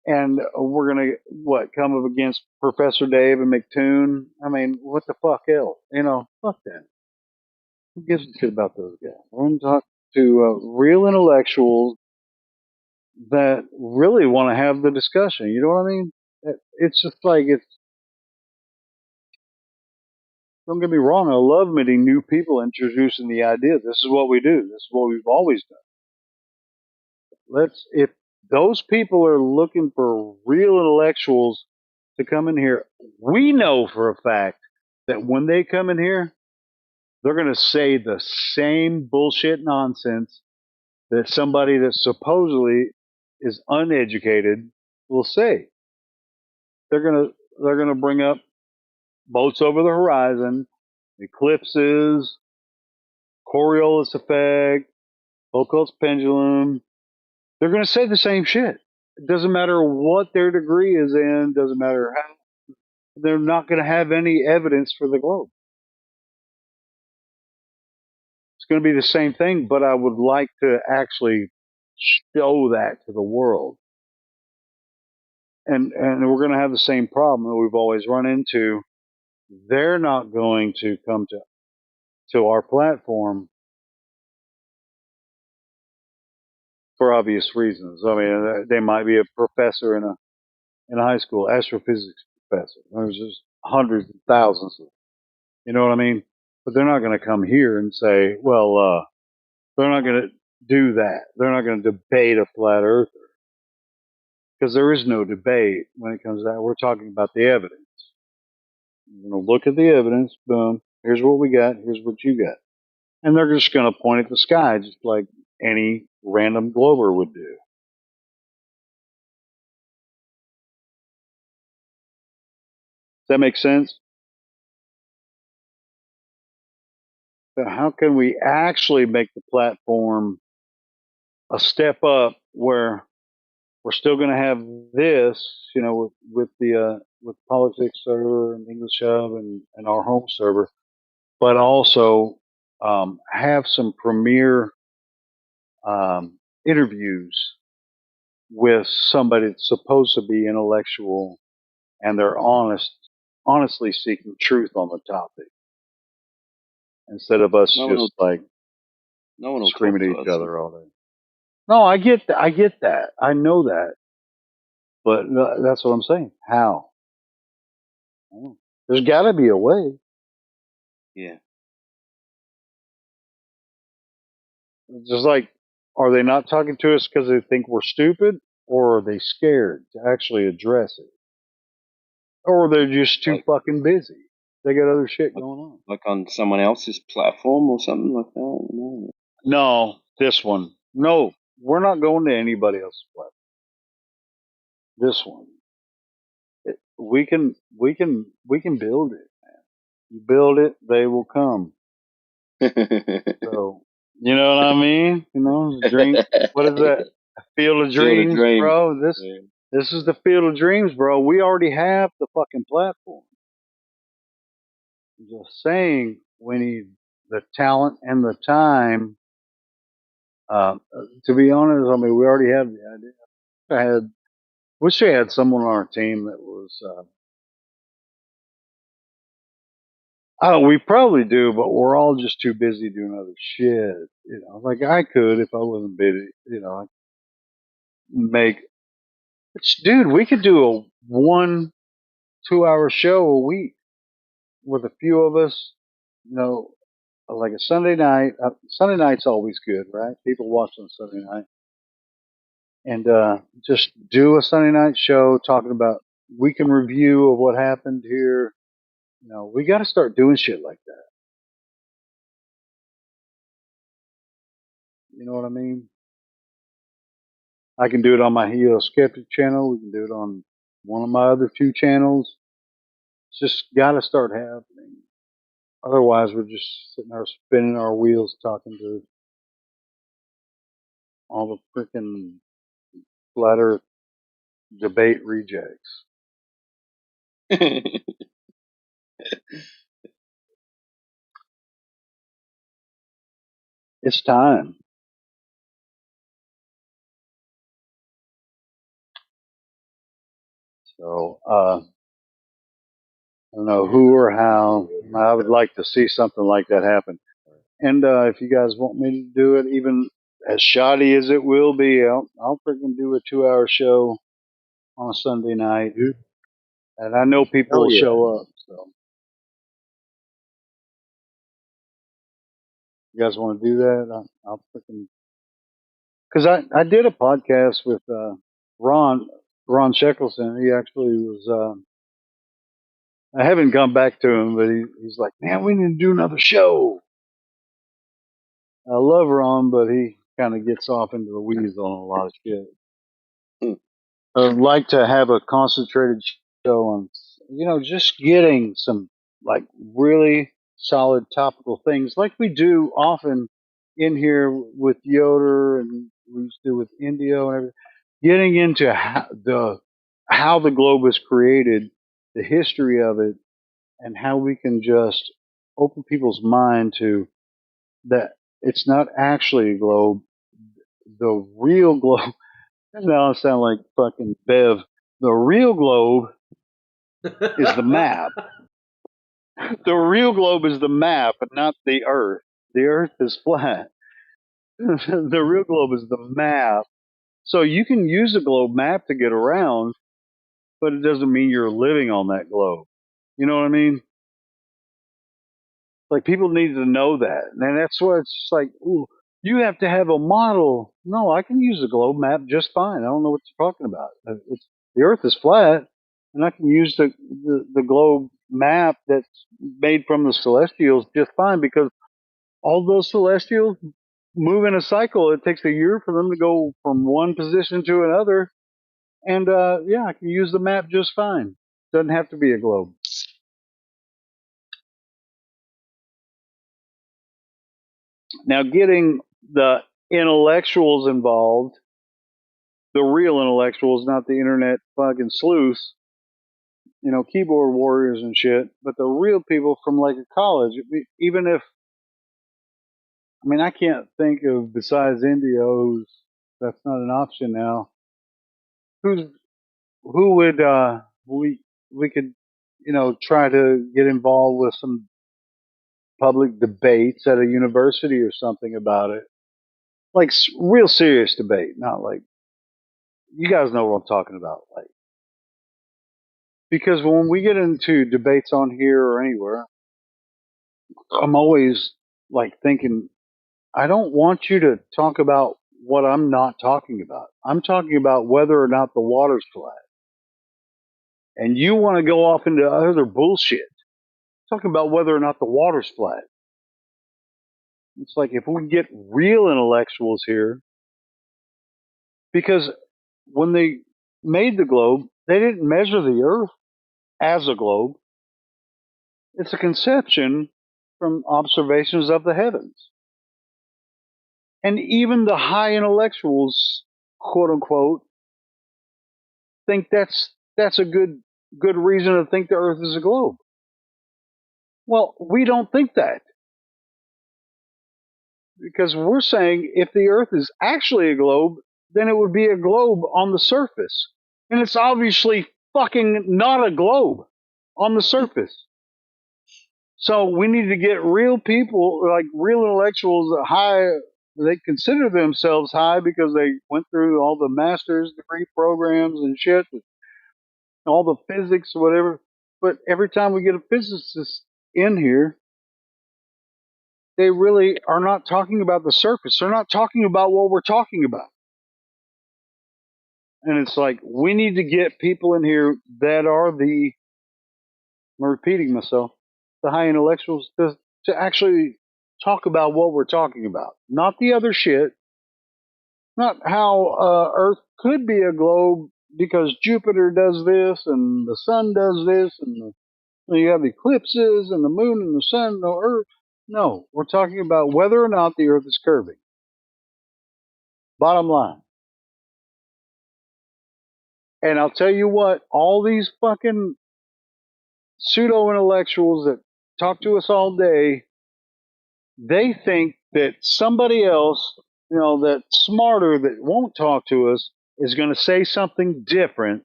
and we're gonna what come up against Professor Dave and McToon? I mean, what the fuck else? Fuck that. Who gives a shit about those guys? I want to talk to real intellectuals that really want to have the discussion. You know what I mean? It's just like it's. Don't get me wrong. I love meeting new people, introducing the idea. This is what we do. This is what we've always done. If those people are looking for real intellectuals to come in here, we know for a fact that when they come in here, they're going to say the same bullshit nonsense that somebody that supposedly is uneducated will say. They're gonna bring up boats over the horizon, eclipses, Coriolis effect, Foucault's pendulum. They're gonna say the same shit. It doesn't matter what their degree is in. Doesn't matter how. They're not going to have any evidence for the globe. It's going to be the same thing, but I would like to actually show that to the world. And we're going to have the same problem that we've always run into. They're not going to come to our platform for obvious reasons. I mean, they might be a professor in a high school, astrophysics professor. There's just hundreds and thousands of them. You know what I mean? But they're not going to come here and say, well, they're not going to do that. They're not going to debate a flat earther because there is no debate when it comes to that. We're talking about the evidence. We're going to look at the evidence. Boom. Here's what we got. Here's what you got. And they're just going to point at the sky just like any random glober would do. Does that make sense? So how can we actually make the platform a step up where we're still going to have this, with the politics server and English Hub and our home server, but also have some premier interviews with somebody that's supposed to be intellectual and they're honestly seeking truth on the topic instead of us No one will, just like no one will screaming talk at to each us. other all day. No, I get that. I get that. I know that. But that's what I'm saying. How? There's got to be a way. Yeah. Just like, are they not talking to us because they think we're stupid, or are they scared to actually address it, or they're just too fucking busy? They got other shit going on. Like on someone else's platform or something like that? No. No, this one. No, we're not going to anybody else's platform. This one. We can build it, man. You build it, they will come. So, you know what I mean? Dream. What is that? Field of Dreams, bro. This is the Field of Dreams, bro. We already have the fucking platform. I'm just saying, we need the talent and the time. To be honest, I mean, we already have the idea. Wish I had someone on our team that was. Oh, we probably do, but we're all just too busy doing other shit. Like I could if I wasn't busy. I'd make. Dude, we could do a 1-2 hour show a week with a few of us. Like a Sunday night. Sunday night's always good, right? People watch on Sunday night, and just do a Sunday night show talking about week in review of what happened here. We got to start doing shit like that. You know what I mean? I can do it on my Helio Skeptic channel. We can do it on one of my other 2 channels. It's just got to start happening. Otherwise, we're just sitting there spinning our wheels talking to All the freaking flat Earth debate rejects. It's time. So, I don't know who or how. I would like to see something like that happen. And if you guys want me to do it, even as shoddy as it will be, I'll freaking do a 2-hour show on a Sunday night. And I know people Hell will yeah. show up. So, you guys want to do that? I'll freaking. Because I did a podcast with Ron Sheckleson. He actually was. I haven't gone back to him, but he's like, man, we need to do another show. I love Ron, but he kind of gets off into the weeds on a lot of shit. I'd like to have a concentrated show on, just getting some like really solid topical things like we do often in here with Yoder and we used to do with Indio and everything. Getting into how the globe was created, the history of it, and how we can just open people's mind to that it's not actually a globe. The real globe. Now I sound like fucking Bev. The real globe is the map. The real globe is the map, but not the Earth. The Earth is flat. The real globe is the map. So you can use a globe map to get around, but it doesn't mean you're living on that globe. You know what I mean? Like people need to know that, and that's why it's like, ooh, you have to have a model. No, I can use a globe map just fine. I don't know what you're talking about. It's the Earth is flat, and I can use the globe map that's made from the celestials just fine because all those celestials move in a cycle. It takes a year for them to go from one position to another, and yeah, I can use the map just fine. Doesn't have to be a globe. Now, getting the intellectuals involved, the real intellectuals, not the internet fucking sleuths, keyboard warriors and shit, but the real people from like a college. Even if, I can't think of, besides Indio, that's not an option now. Who would, we could, try to get involved with some public debates at a university or something about it. Like real serious debate, not like, you guys know what I'm talking about. Like, because when we get into debates on here or anywhere, I'm always like thinking, I don't want you to talk about what I'm not talking about. I'm talking about whether or not the water's flat. And you want to go off into other bullshit, talking about whether or not the water's flat. It's like if we get real intellectuals here, because when they made the globe, they didn't measure the earth as a globe. It's a conception from observations of the heavens. And even the high intellectuals, quote unquote, think that's a good reason to think the earth is a globe. Well, we don't think that. Because we're saying if the earth is actually a globe, then it would be a globe on the surface. And it's obviously fucking not a globe on the surface. So we need to get real people, like real intellectuals, high. They consider themselves high because they went through all the master's degree programs and shit, all the physics, whatever. But every time we get a physicist in here, they really are not talking about the surface. They're not talking about what we're talking about. And it's like, we need to get people in here that are I'm repeating myself, the high intellectuals to actually talk about what we're talking about. Not the other shit. Not how Earth could be a globe because Jupiter does this and the sun does this and you have eclipses and the moon and the sun and the Earth. No, we're talking about whether or not the Earth is curving. Bottom line. And I'll tell you what, all these fucking pseudo intellectuals that talk to us all day, they think that somebody else, that's smarter that won't talk to us is going to say something different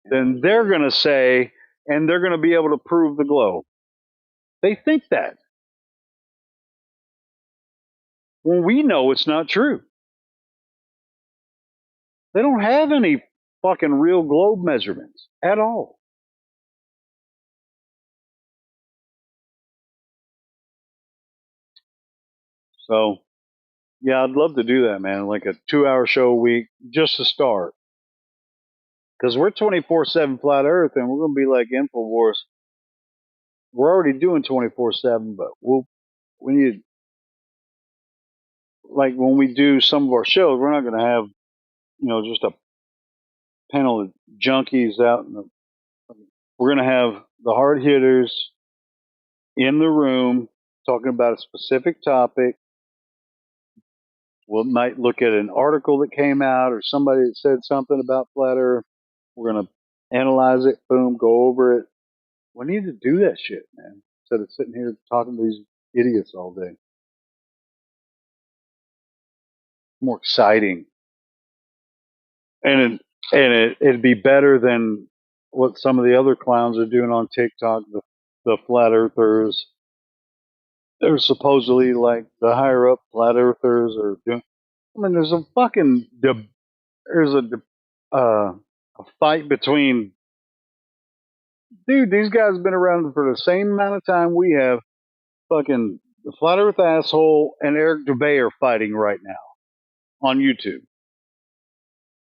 than they're going to say, and they're going to be able to prove the glow. They think that. When we know it's not true. They don't have any fucking real globe measurements at all. So, yeah, I'd love to do that, man. Like a 2-hour show a week just to start. Because we're 24/7 flat Earth, and we're going to be like Infowars. We're already doing 24/7, but we need, like when we do some of our shows, we're not going to have, just a panel of junkies out. We're going to have the hard hitters in the room talking about a specific topic. We might look at an article that came out or somebody that said something about flat Earth. We're going to analyze it, boom, go over it. We need to do that shit, man, instead of sitting here talking to these idiots all day. More exciting. And it'd be better than what some of the other clowns are doing on TikTok, the flat earthers. They're supposedly like the higher up flat earthers are doing. I mean, there's a fucking a fight between, dude. These guys have been around for the same amount of time we have. Fucking the flat Earth asshole and Eric Dubay are fighting right now on YouTube.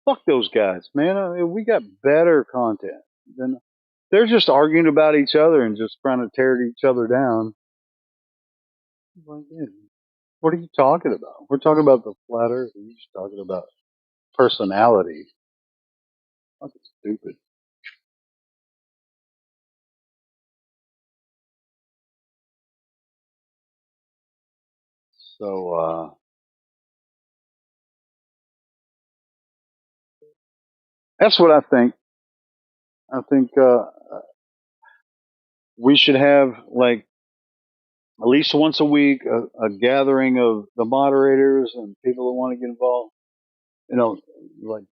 Fuck those guys, man. I mean, we got better content than they're just arguing about each other and just trying to tear each other down. Like, what are you talking about? We're talking about the flat Earth, and you're just talking about personality. Fucking stupid. So that's what I think. I think we should have like at least once a week a gathering of the moderators and people that want to get involved. Like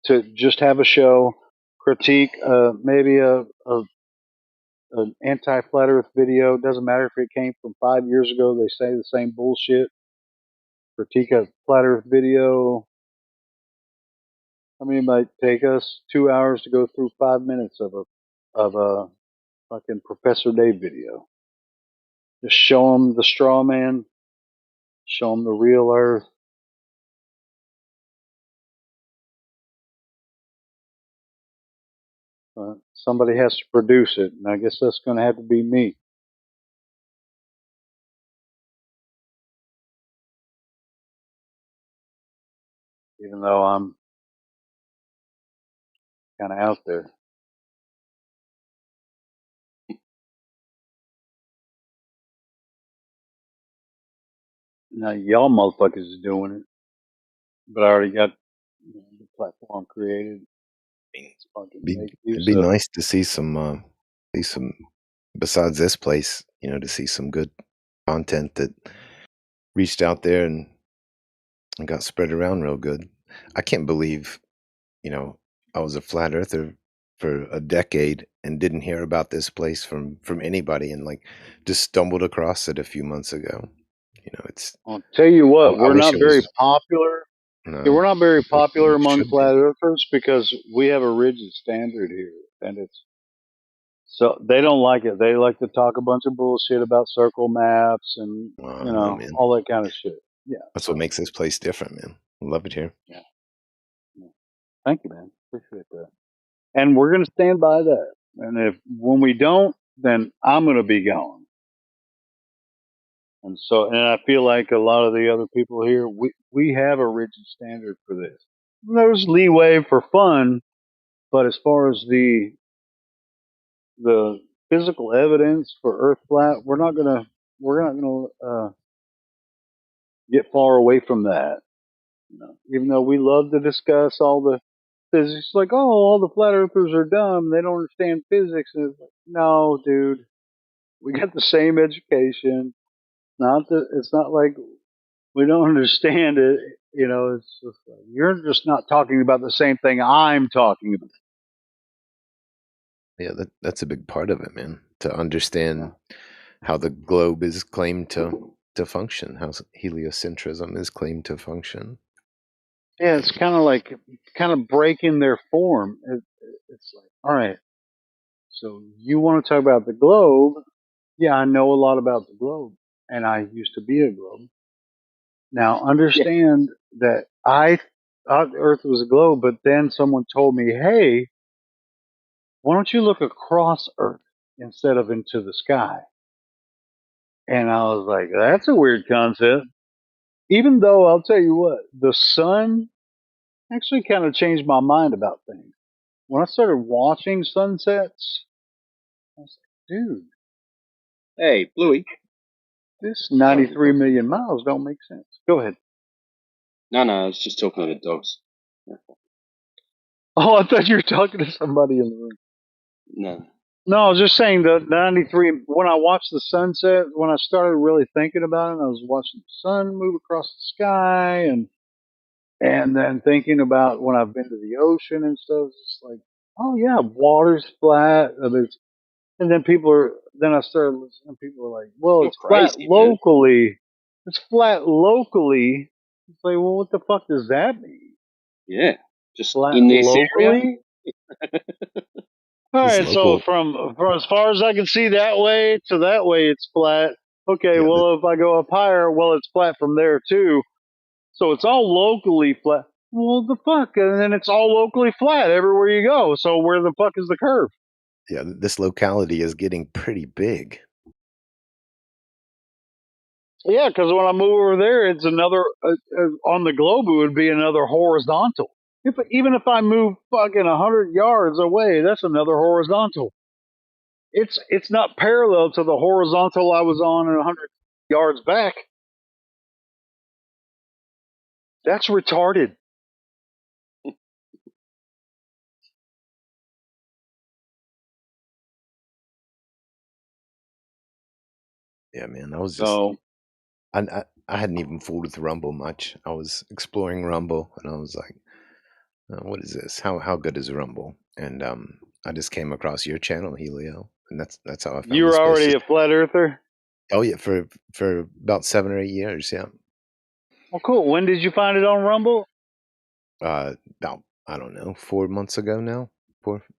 to just have a show, critique maybe an anti flat Earth video. Doesn't matter if it came from 5 years ago. They say the same bullshit. Critique a flat Earth video. I mean, it might take us 2 hours to go through 5 minutes of a fucking Professor Dave video. Just show them the straw man. Show them the real Earth. Somebody has to produce it, and I guess that's going to have to be me. Even though I'm kind of out there. Now, y'all motherfuckers is doing it, but I already got the platform created. It'd be nice to see some, besides this place, to see some good content that reached out there and got spread around real good. I can't believe, I was a flat earther for a decade and didn't hear about this place from anybody, and like just stumbled across it a few months ago. It's. I'll tell you what, I we're wish not it very was. popular. No, Yeah, we're not very popular it among should flat be. earthers because we have a rigid standard here, and it's so they don't like it. They like to talk a bunch of bullshit about circle maps and I know, man. all that kind of shit. Yeah, That's what makes this place different, man. I love it here. yeah. Thank you, man. Appreciate that. And we're going to stand by that. And when we don't, then I'm going to be gone. And so, and I feel like a lot of the other people here, we have a rigid standard for this. There's leeway for fun, but as far as the physical evidence for Earth flat, we're not gonna get far away from that. You know, even though we love to discuss all the physics, like, oh, all the flat earthers are dumb, they don't understand physics. And it's like, no, dude, we got the same education. It's not like we don't understand it. You know, it's just like, you're just not talking about the same thing I'm talking about. Yeah, that's a big part of it, man. To understand how the globe is claimed to function, how heliocentrism is claimed to function. Yeah, it's kind of like breaking their form. It's like, all right, so you want to talk about the globe? Yeah, I know a lot about the globe, and I used to be a globe. Now understand that I thought the Earth was a globe, but then someone told me, hey, why don't you look across Earth instead of into the sky? And I was like, that's a weird concept. Even though I'll tell you what, the sun actually kind of changed my mind about things. When I started watching sunsets, I was like, dude, Hey, Bluey. this 93 million miles don't make sense. Go ahead. No, I was just talking to the dogs. Oh, I thought you were talking to somebody in the room. No. No, I was just saying the 93, when I watched the sunset, when I started really thinking about it, I was watching the sun move across the sky and then thinking about when I've been to the ocean and stuff, it's like, oh yeah, water's flat. And then then I started listening, people are like, well, You're it's flat crazy, man. locally. It's flat locally. It's like, well, what the fuck does that mean? Yeah. Just Flat in this area? locally? All It's right, so local. from as far as I can see that way to that way, it's flat. Okay, Yeah, well, if I go up higher, well, it's flat from there too. So it's all locally flat. Well, the fuck, and then it's all locally flat everywhere you go. So where the fuck is the curve? yeah. This locality is getting pretty big. Yeah, because when I move over there, it's another on the globe. It would be another horizontal. Even if I move fucking 100 yards away, that's another horizontal. It's not parallel to the horizontal I was on 100 yards back. That's retarded. Yeah, man. I was just So I hadn't even fooled with Rumble much. I was exploring Rumble, and I was like, "What is this? How good is Rumble?" And I just came across your channel, Helio, and that's how I you found were this place. already a flat earther? Oh yeah, for about 7 or 8 years. Yeah. Well, cool. When did you find it on Rumble? About I don't know, 4 months ago now.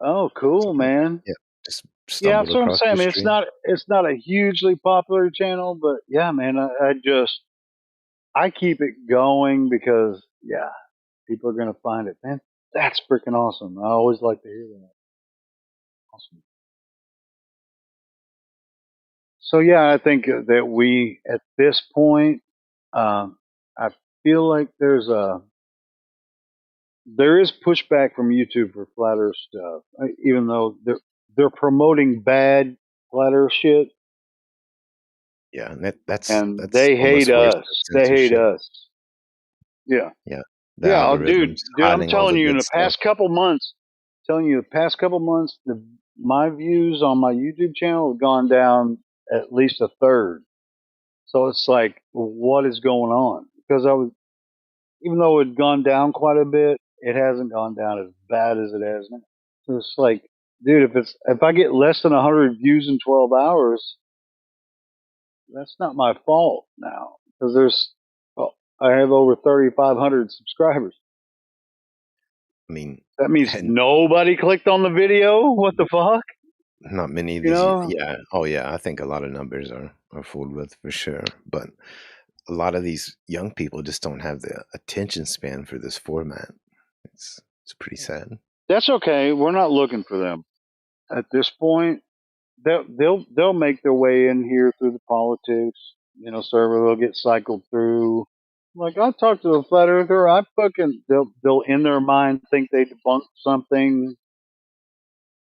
Oh, cool, Something. man. Yeah, just Yeah, stumbled that's what I'm across saying. I your mean, stream. it's not a hugely popular channel, but yeah, man, I keep it going because yeah, people are gonna find it. Man, that's freaking awesome. I always like to hear that. Awesome. So yeah, I think that we at this point, I feel like there is pushback from YouTube for flat Earth stuff, even though they're promoting bad flat Earth shit, Yeah, and that's and they hate almost worse us. than They hate censorship. us. Yeah, Yeah, the yeah, dude, algorithms I'm hiding all telling the you, in good the stuff. past couple months, my views on my YouTube channel have gone down at least a third. So it's like, what is going on? Because even though it had gone down quite a bit, it hasn't gone down as bad as it has now. So it's like, dude, if I get less than 100 views in 12 hours, that's not my fault now because I have over 3,500 subscribers. I mean, That means and nobody clicked on the video. What the fuck? not many of You these. know? Yeah, oh yeah, I think a lot of numbers are fooled with for sure. But a lot of these young people just don't have the attention span for this format. It's pretty sad. That's okay. We're not looking for them at this point. They'll make their way in here through the politics, server. They'll get cycled through. Like I talked to a flat earther, they'll in their mind think they debunked something,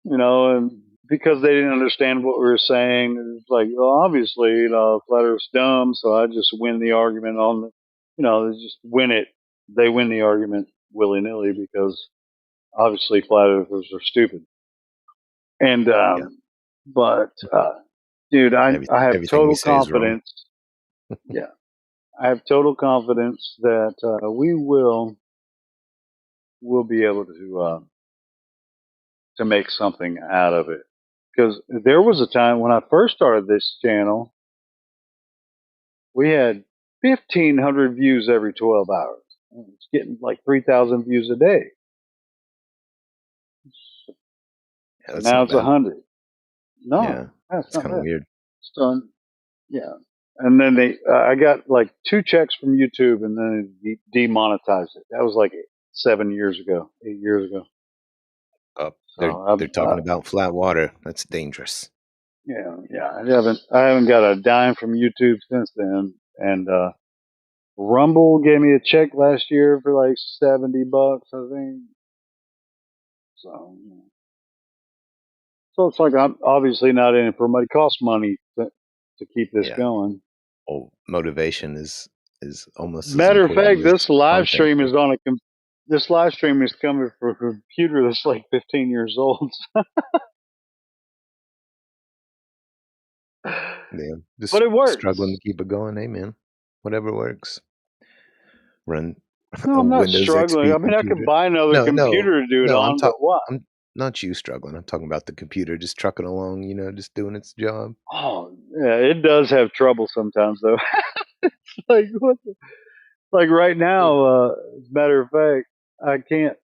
and because they didn't understand what we were saying, it's like, well, obviously, flat earth's dumb, so I just win the argument on they just win it. They win the argument willy nilly because obviously flat earthers are stupid. And but dude, I have everything we total say is wrong. confidence. Yeah, I have total confidence that we will be able to make something out of it. Because there was a time when I first started this channel, we had 1,500 views every 12 hours. It's getting like 3,000 views a day. Yeah, that's Now not it's bad. 100. No, Yeah, that's it's not kind of bad. weird. So, yeah. And then I got like 2 checks from YouTube, and then they demonetized it. That was like 8 years ago. They're talking about flat water. That's dangerous. Yeah. I haven't got a dime from YouTube since then. And Rumble gave me a check last year for like $70, I think. So it's like I'm obviously not in it for money. It costs money to keep this going. Oh, motivation is almost as Matter of important fact, as this live content. stream is this live stream is coming from a computer that's like 15 years old. Yeah, just But it works. struggling to keep it going. Hey, man, whatever works. Run No, a I'm not Windows struggling. XP I mean, I computer. could buy another computer to do it on, but what? I'm not you struggling. I'm talking about the computer just trucking along. Just doing its job. Oh, yeah, it does have trouble sometimes, though. It's like what? Like right now, as a matter of fact, I can't.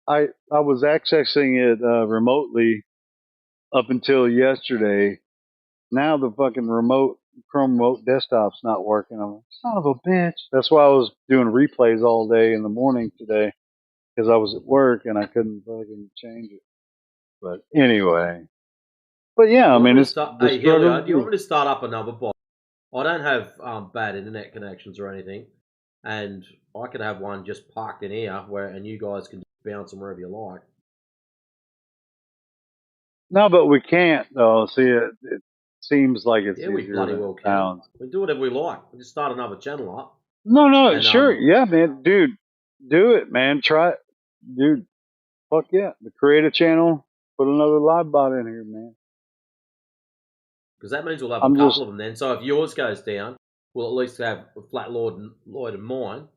I was accessing it remotely up until yesterday. Now the fucking Chrome remote desktop's not working. I'm like, son of a bitch. That's why I was doing replays all day in the morning today, because I was at work and I couldn't fucking change it. But anyway, yeah, I mean, it's the Hey, struggle. Helio, do you want me to start up another bot? I don't have bad internet connections or anything, and I could have one just parked in here and you guys can bounce them wherever you like. No, but we can't though. See, it seems like it's Yeah, we easier bloody than well it can. sounds. We do whatever we like. We just start another channel up. No, And, sure, yeah, man, dude, do it, man. Try it, dude. Fuck yeah, create a channel, put another live bot in here, man. Because that means we'll have a couple of them then. So if yours goes down, we'll at least have Flat Lloyd and mine.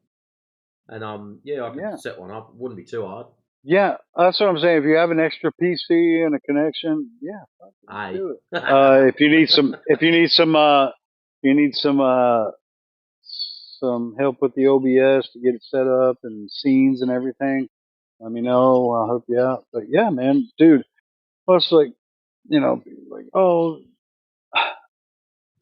And yeah, I could set one up. It wouldn't be too hard. Yeah, that's what I'm saying. If you have an extra PC and a connection, yeah, do it. If you need some help with the OBS to get it set up and scenes and everything, let me know. I'll help you out. But yeah, man, dude, plus like, oh,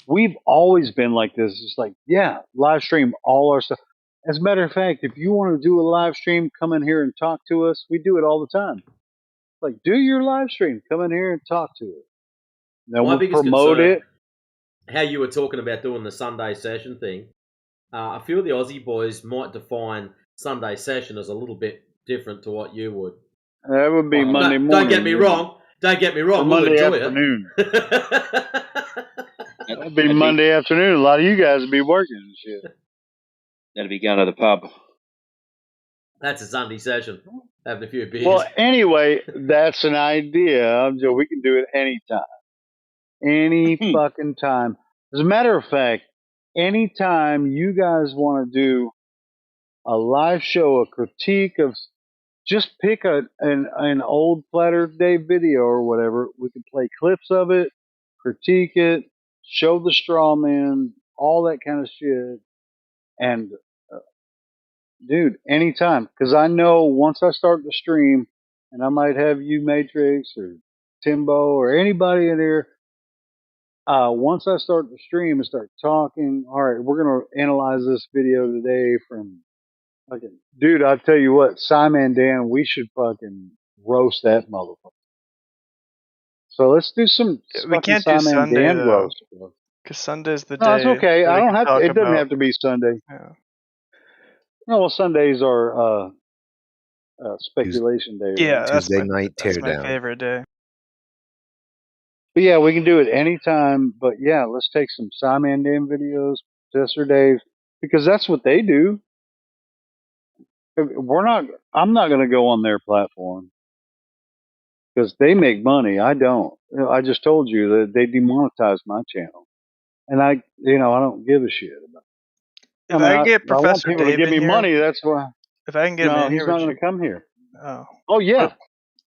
we've always been like this. It's like, yeah, live stream all our stuff. As a matter of fact, if you want to do a live stream, come in here and talk to us. We do it all the time. Like, do your live stream. Come in here and talk to us. Then My we'll biggest promote concern, it. how you were talking about doing the Sunday session thing, I feel the Aussie boys might define Sunday session as a little bit different to what you would. That would be Monday morning. Don't get me wrong. Don't get me wrong. We'll Monday enjoy afternoon. That'd be That'd Monday afternoon. A lot of you guys would be working and shit. That'd be going to the pub. That's a Sunday session. Having a few beers. Well, anyway, that's an idea. We can do it anytime. Any fucking time. As a matter of fact, anytime you guys want to do a live show, a critique of, just pick an old Flat Earth Day video or whatever. We can play clips of it, critique it, show the straw man, all that kind of shit. And dude, anytime. Because I know once I start the stream, and I might have you, Matrix, or Timbo, or anybody in here, once I start the stream and start talking, all right, we're going to analyze this video today from fucking, dude, I'll tell you what, Simon Dan, we should fucking roast that motherfucker. So let's do some We can't do Simon Sunday Dan though, roast. because Sunday's the No, day. it's okay. that I we don't can have to, talk it doesn't about. have to be Sunday. Yeah. No, well, Sundays are speculation day. Yeah, Tuesday night that's my teardown. favorite day. But yeah, we can do it anytime. But yeah, let's take some Simon Dan videos, Professor Dave. because that's what they do. I'm not going to go on their platform because they make money. I don't. I just told you that they demonetized my channel, and I don't give a shit about it. If I mean, I can get I want Professor people to Dave give in me here, money. That's why. if I can get him No, in he's here, not would going you? to come here. Oh, Oh yeah,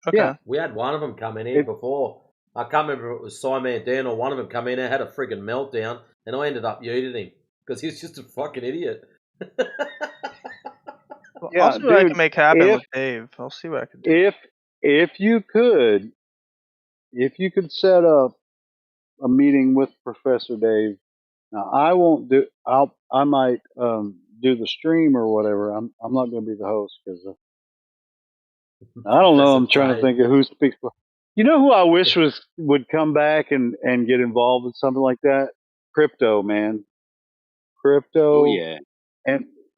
okay. yeah. We had one of them come in here before. I can't remember if it was Simon Dan or one of them come in and had a friggin' meltdown, and I ended up yeeting him because he's just a fucking idiot. Well, Yeah, I'll see what I dude. can make happen with Dave. I'll see what I can do. If you could set up a meeting with Professor Dave. Now I won't do. I might do the stream or whatever. I'm not going to be the host because I don't know. I'm trying to think of who speaks. You know who I wish would come back and get involved in something like that? Crypto, man. Crypto. Oh yeah.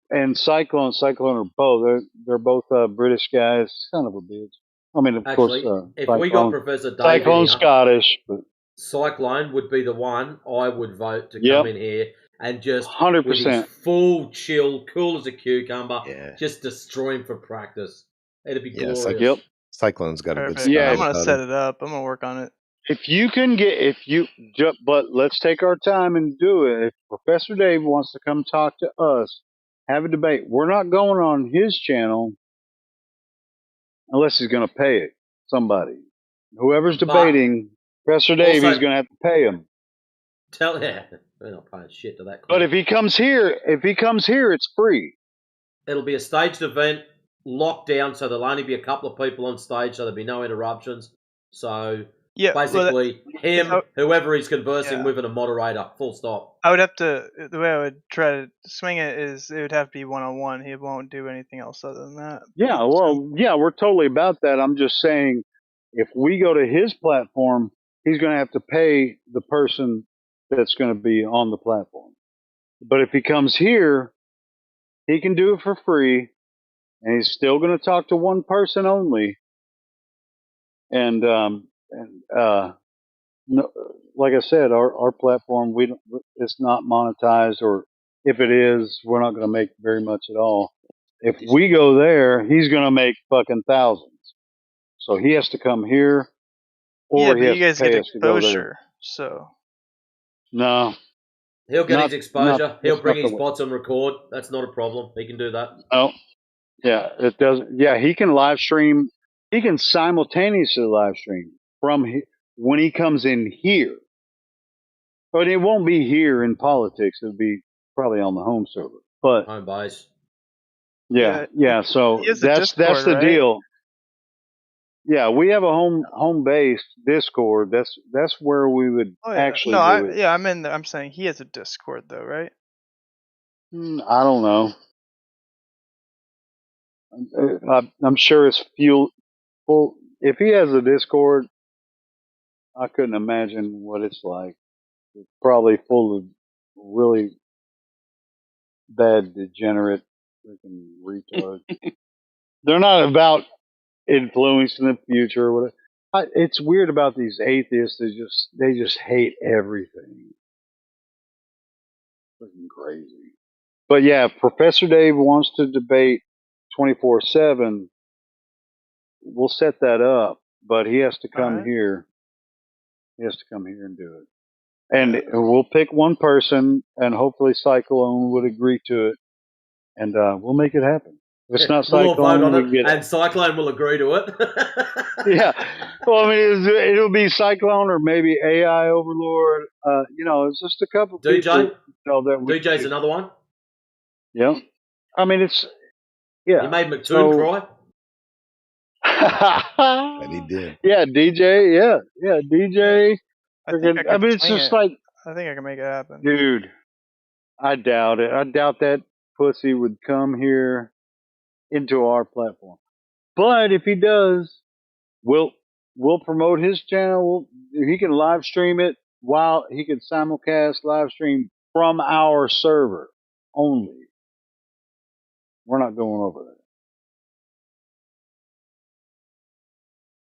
And Cyclone are both. They're both British guys. Son of a bitch. I mean, of Actually, course, if we got Professor Dave in here, Scottish, but Cyclone would be the one I would vote to Yep. come in here and just 100%. with his full chill, cool as a cucumber, Yeah. just destroy him for practice. It'd be Yeah, glorious. Cyclone's got a good Perfect. style I'm gonna about set him. it up. I'm gonna work on it. But let's take our time and do it. If Professor Dave wants to come talk to us, have a debate. We're not going on his channel unless he's going to pay it. Somebody, whoever's debating Professor Dave, also- he's going to have to pay him. We're not paying shit to that. But if he comes here, it's free. It'll be a staged event, locked down, so there'll only be a couple of people on stage, so there'll be no interruptions. So basically, whoever he's conversing with, and a moderator. Full stop. I would have to. The way I would try to swing it is it would have to be 1-on-1. He won't do anything else other than that. Yeah, well, yeah, we're totally about that. I'm just saying, if we go to his platform, he's going to have to pay the person that's going to be on the platform. But if he comes here, he can do it for free, and he's still going to talk to one person only. And no, like I said, our platform it's not monetized, or if it is, we're not going to make very much at all. If we go there, he's going to make fucking thousands. So he has to come here, or but he has you guys to pay get us to go there. exposure, so No, He'll get his exposure. He'll bring his way. bots on record. That's not a problem. He can do that. No, yeah, it doesn't. Yeah, he can live stream. He can simultaneously live stream from when he comes in here. But it won't be here in politics. It'll be probably on the home server. But home base. Yeah. So that's the right? deal. Yeah, we have a home base Discord. That's where we would actually do it. I'm in. I'm saying he has a Discord though, right? I don't know. I'm sure it's full. If he has a Discord, I couldn't imagine what it's like. It's probably full of really bad, degenerate, freaking retards. They're not about influencing the future or whatever. It's weird about these atheists. They just hate everything. Freaking crazy. But yeah, if Professor Dave wants to debate 24/7, we'll set that up. But he has to come here. He has to come here and do it. And we'll pick one person, and hopefully Cyclone would agree to it, and we'll make it happen. If it's not We'll all vote Cyclone, on we it, can get and Cyclone will agree to it. Yeah. Well, I mean, it'll be Cyclone or maybe AI Overlord. It's just a couple DJ? people. DJ's another one. Yeah. I mean, yeah. You made McToon cry. And he did. Yeah, DJ. Yeah, DJ. I think I mean, it's just like, I think I can make it happen. dude, I doubt it. I doubt that pussy would come here into our platform. But if he does, we'll promote his channel. He can live stream it while he can simulcast live stream from our server only. We're not going over there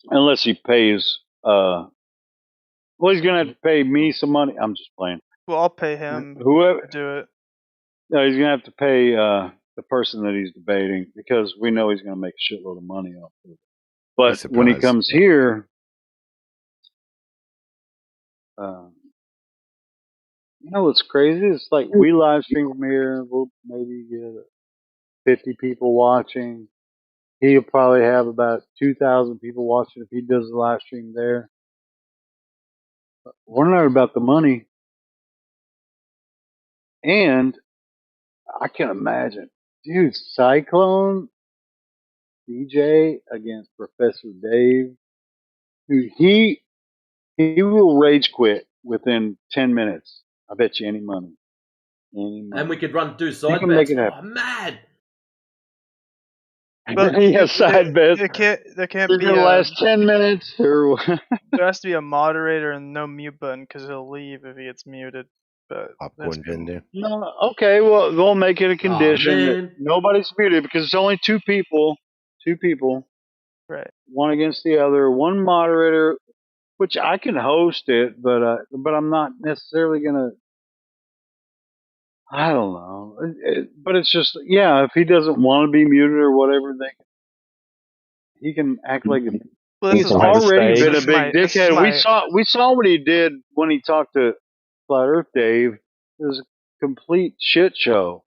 unless he pays. Well, he's gonna have to pay me some money. I'm just playing. Well, I'll pay him Whoever to do it. No, he's gonna have to pay the person that he's debating because we know he's gonna make a shitload of money off of it. But when he comes here, you know what's crazy? It's like we live stream from here. We'll maybe get 50 people watching. He'll probably have about 2,000 people watching if he does the live stream there. But we're not about the money. And I can imagine, dude, Cyclone DJ against Professor Dave. Dude, he will rage quit within 10 minutes. I bet you any money. Any money. And we could do You side can make bets. it happen. Oh, mad. But He has side bets. There can't He's be gonna last 10 minutes. Or there has to be a moderator and no mute button because he'll leave if he gets muted. But that's Popcorn cool. vendor. No, okay. Well, we'll make it a condition that man. nobody's muted because it's only two people. Two people. Right. One against the other. One moderator, which I can host it, but I'm not necessarily gonna. I don't know. But it's just, yeah, if he doesn't want to be muted or whatever, he can act like a. Well, He's already been a big dickhead. We saw what he did when he talked to Flat Earth Dave. It was a complete shit show.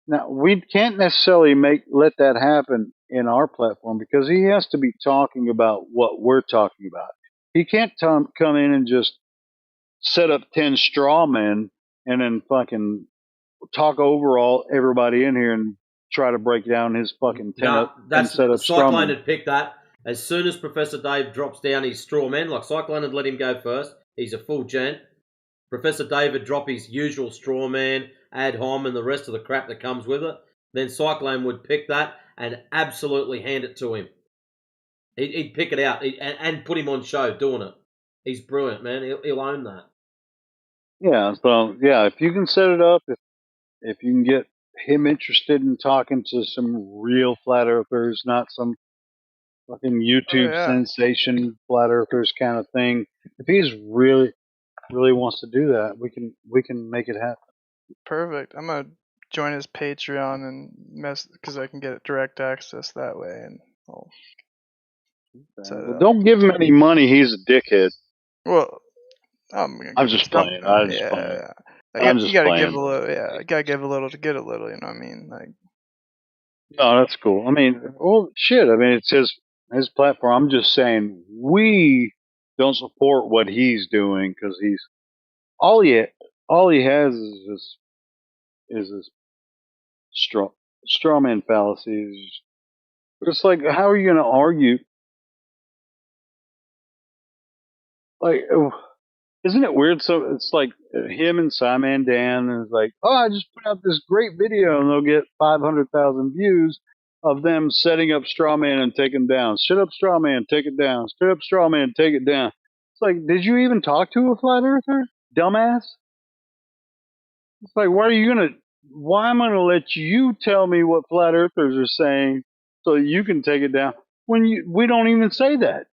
Now we can't necessarily let that happen in our platform because he has to be talking about what we're talking about. He can't come in and just set up 10 straw men and then fucking talk over everybody in here and try to break down his fucking 10 set up straw Cyclone men. had picked that. As soon as Professor Dave drops down his straw man, like Cyclone had let him go first, he's a full gent. Professor Dave would drop his usual straw man, ad hom, and the rest of the crap that comes with it. Then Cyclone would pick that and absolutely hand it to him. He'd pick it out and put him on show doing it. He's brilliant, man. He'll own that. Yeah, so yeah, if you can set it up, if you can get him interested in talking to some real flat earthers, not some fucking YouTube sensation flat earthers kind of thing. If he's really wants to do that, we can make it happen. Perfect. I'm gonna join his Patreon and mess because I can get direct access that way, and I'll set it Well, up. don't give him any money. He's a dickhead. Well, I'm just playing. I'm just playing. You gotta give a little. Yeah, you gotta give a little to get a little. You know what I mean? Like. No, that's cool. I mean, well, shit. I mean, it's his platform. I'm just saying we don't support what he's doing because he's all he has is this straw man fallacies. It's like, how are you going to argue? Like, isn't it weird? So it's like him and Simon Dan is like, oh, I just put out this great video and they'll get 500,000 views of them setting up straw man and taking down. Set up straw man, take it down. Set up straw man, take it down. It's like, did you even talk to a flat earther, dumbass? It's like, why am I gonna let you tell me what flat earthers are saying so you can take it down when we don't even say that?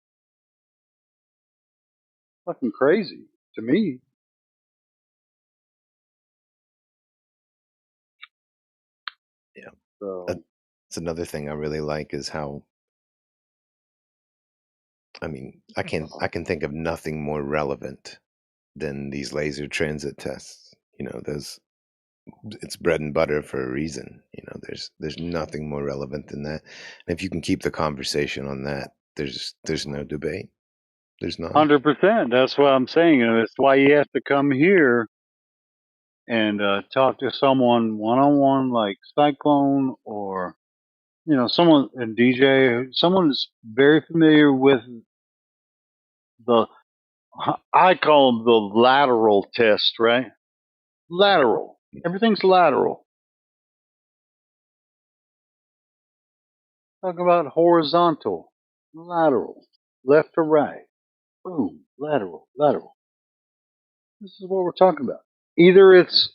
Fucking crazy to me. Yeah. So that's another thing I really like is how. I mean, I can think of nothing more relevant than these laser transit tests. You know, it's bread and butter for a reason. You know, there's nothing more relevant than that. And if you can keep the conversation on that, there's no debate. There's none. 100%. That's what I'm saying. And it's why you have to come here and talk to someone one-on-one like Cyclone or, someone, a DJ, someone that's very familiar with I call them the lateral test, right? Lateral. Everything's lateral. Talk about horizontal, lateral, left to right. Boom, lateral. This is what we're talking about. Either it's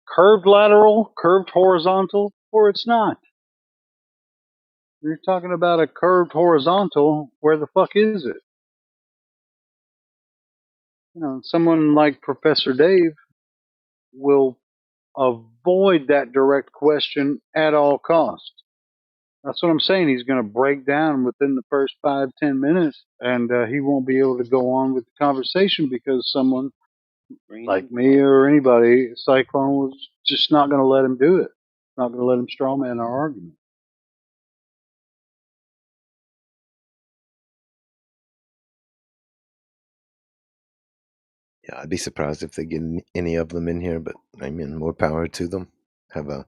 curved lateral, curved horizontal, or it's not. You're talking about a curved horizontal. Where the fuck is it? Someone like Professor Dave will avoid that direct question at all costs. That's what I'm saying. He's going to break down within the first 5-10 minutes, and he won't be able to go on with the conversation because someone like me or anybody, Cyclone, was just not going to let him do it. Not going to let him strawman our argument. Yeah, I'd be surprised if they get any of them in here, but I mean, more power to them. Have a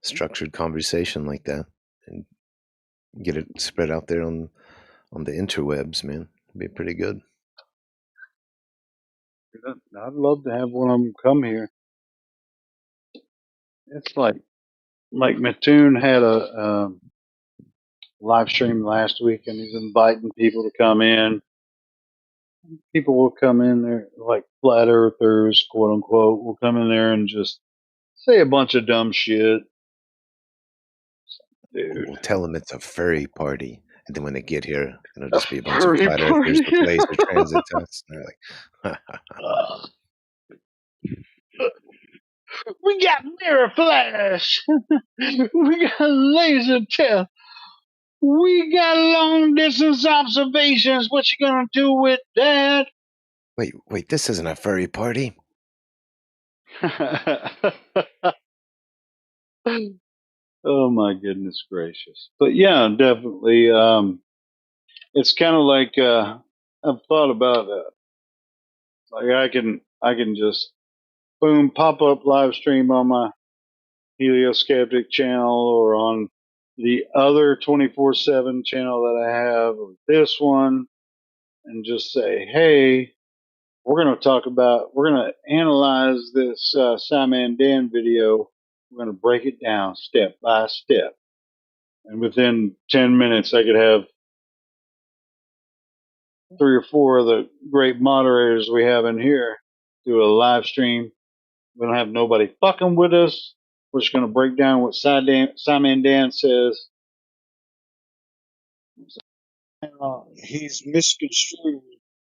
structured conversation like that and get it spread out there on the interwebs, man. It'd be pretty good. I'd love to have one of them come here. It's like Mattoon had a live stream last week, and he's inviting people to come in. People will come in there, like flat earthers, quote unquote, will come in there and just say a bunch of dumb shit. Dude. We'll tell them it's a furry party, and then when they get here, it'll just be a bunch of flat earthers with laser transit tests. And they're like, we got mirror flash. We got laser test. We got long distance observations. What you gonna do with that? Wait, this isn't a furry party. Oh my goodness gracious. But yeah, definitely. It's kind of like, I've thought about that. Like I can just boom, pop up live stream on my Helioskeptic channel or on the other 24/7 channel that I have, or this one, and just say, hey, we're going to analyze this Simon Dan video. We're going to break it down step by step. And within 10 minutes, I could have 3 or 4 of the great moderators we have in here do a live stream. We don't have nobody fucking with us. We're just going to break down what Simon Dan says. He's misconstrued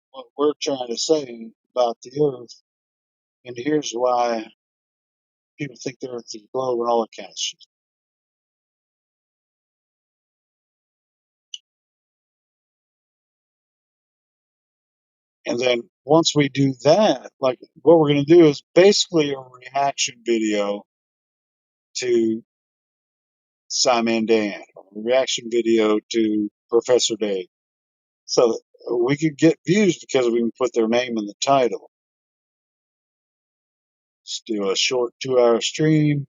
what we're trying to say about the Earth, and here's why people think the Earth is globe and all that kind of shit. And then once we do that, like what we're going to do is basically a reaction video to Simon Dan, a reaction video to Professor Dave. So we could get views because we can put their name in the title. Just do a short 2-hour stream.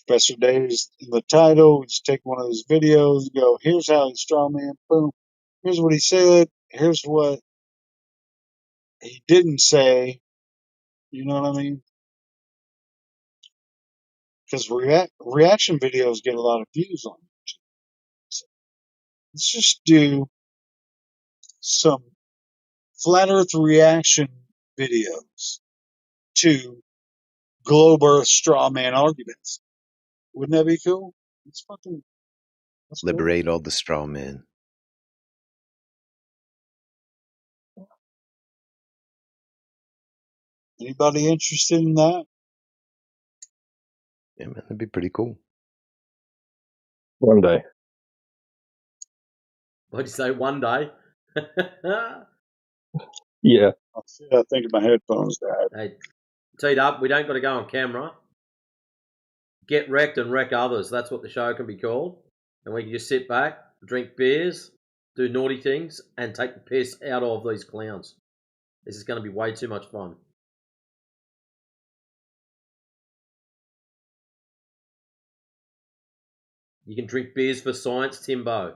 Professor Dave's in the title. We just take one of his videos, go, here's how he strawman, boom. Here's what he said. Here's what he didn't say. You know what I mean? Because reaction videos get a lot of views on YouTube. So let's just do some flat Earth reaction videos to globe Earth straw man arguments. Wouldn't that be cool? Let's liberate all the straw men. Anybody interested in that? Yeah, man, that'd be pretty cool. One day. What'd you say? One day? Yeah. Oh, shit, I think my headphones died. Hey, teed up. We don't got to go on camera. Get wrecked and wreck others. That's what the show can be called. And we can just sit back, drink beers, do naughty things, and take the piss out of these clowns. This is going to be way too much fun. You can drink beers for science, Timbo.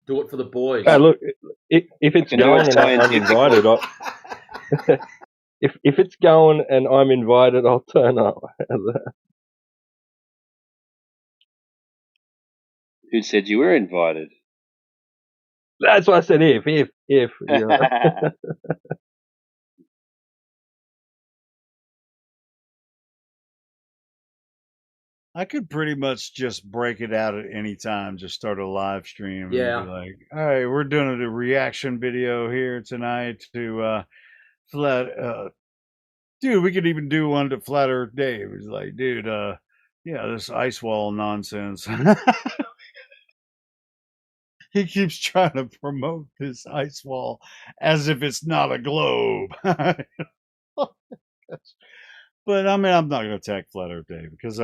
Do it for the boys. Look, if it's going and I'm invited, if it's going and I'm invited, I'll turn up. Who said you were invited? That's what I said. If you know. I could pretty much just break it out at any time, just start a live stream and be like, all right, we're doing a reaction video here tonight to Dude, we could even do one to Flat Earth Dave. He's like, dude, yeah, this ice wall nonsense. He keeps trying to promote this ice wall as if it's not a globe. But I mean, I'm not going to attack Flat Earth Dave because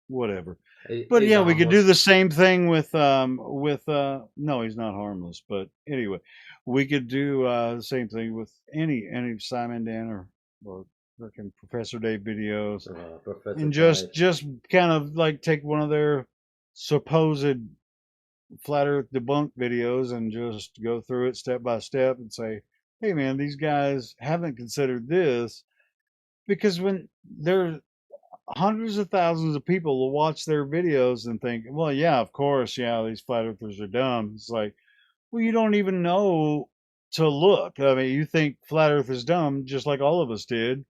whatever. But He's yeah, we could do harmless. the same thing with no, he's not harmless. But anyway, we could do the same thing with any Simon Dan or freaking Professor Dave videos, Professor and Dave. just kind of like take one of their supposed flat earth debunk videos and just go through it step by step and say, hey man, these guys haven't considered this, because when there's hundreds of thousands of people will watch their videos and think, well, yeah, of course, yeah, these flat earthers are dumb. It's like, well, you don't even know to look. I mean, you think flat earth is dumb just like all of us did,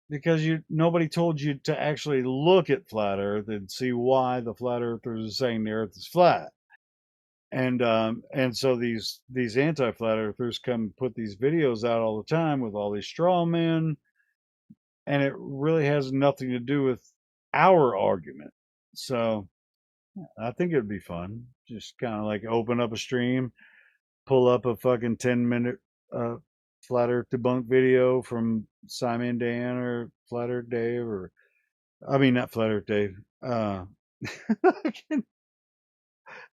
because nobody told you to actually look at flat earth and see why the flat earthers are saying the earth is flat. And so these anti-flat earthers come put these videos out all the time with all these straw men, and it really has nothing to do with our argument. So I think it'd be fun, just kind of like open up a stream, pull up a fucking 10-minute flat earth debunk video from Simon Dan or Flat Earth Dave, or I mean not Flat Earth Dave,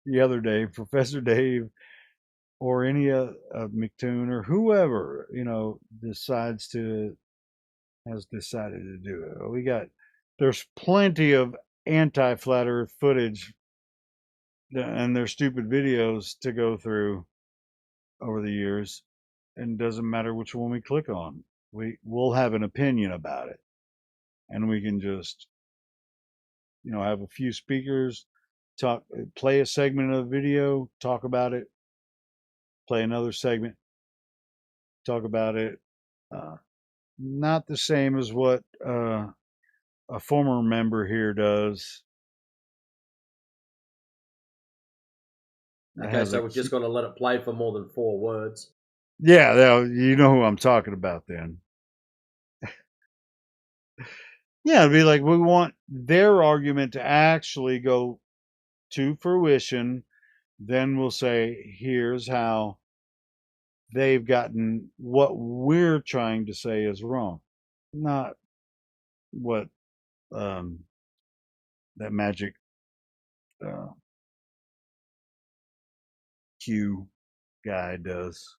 the other Dave, Professor Dave, or any of McToon or whoever, has decided to do it. There's plenty of anti-flat earth footage and their stupid videos to go through over the years, and it doesn't matter which one we click on. We'll have an opinion about it, and we can just, have a few speakers, play a segment of the video, talk about it, play another segment, talk about it. Not the same as what a former member here does. Okay, so we're just going to let it play for more than 4 words. Yeah, you know who I'm talking about then. Yeah, it'd be like, we want their argument to actually go to fruition. Then we'll say, here's how they've gotten what we're trying to say is wrong. Not what that magic Q guy does.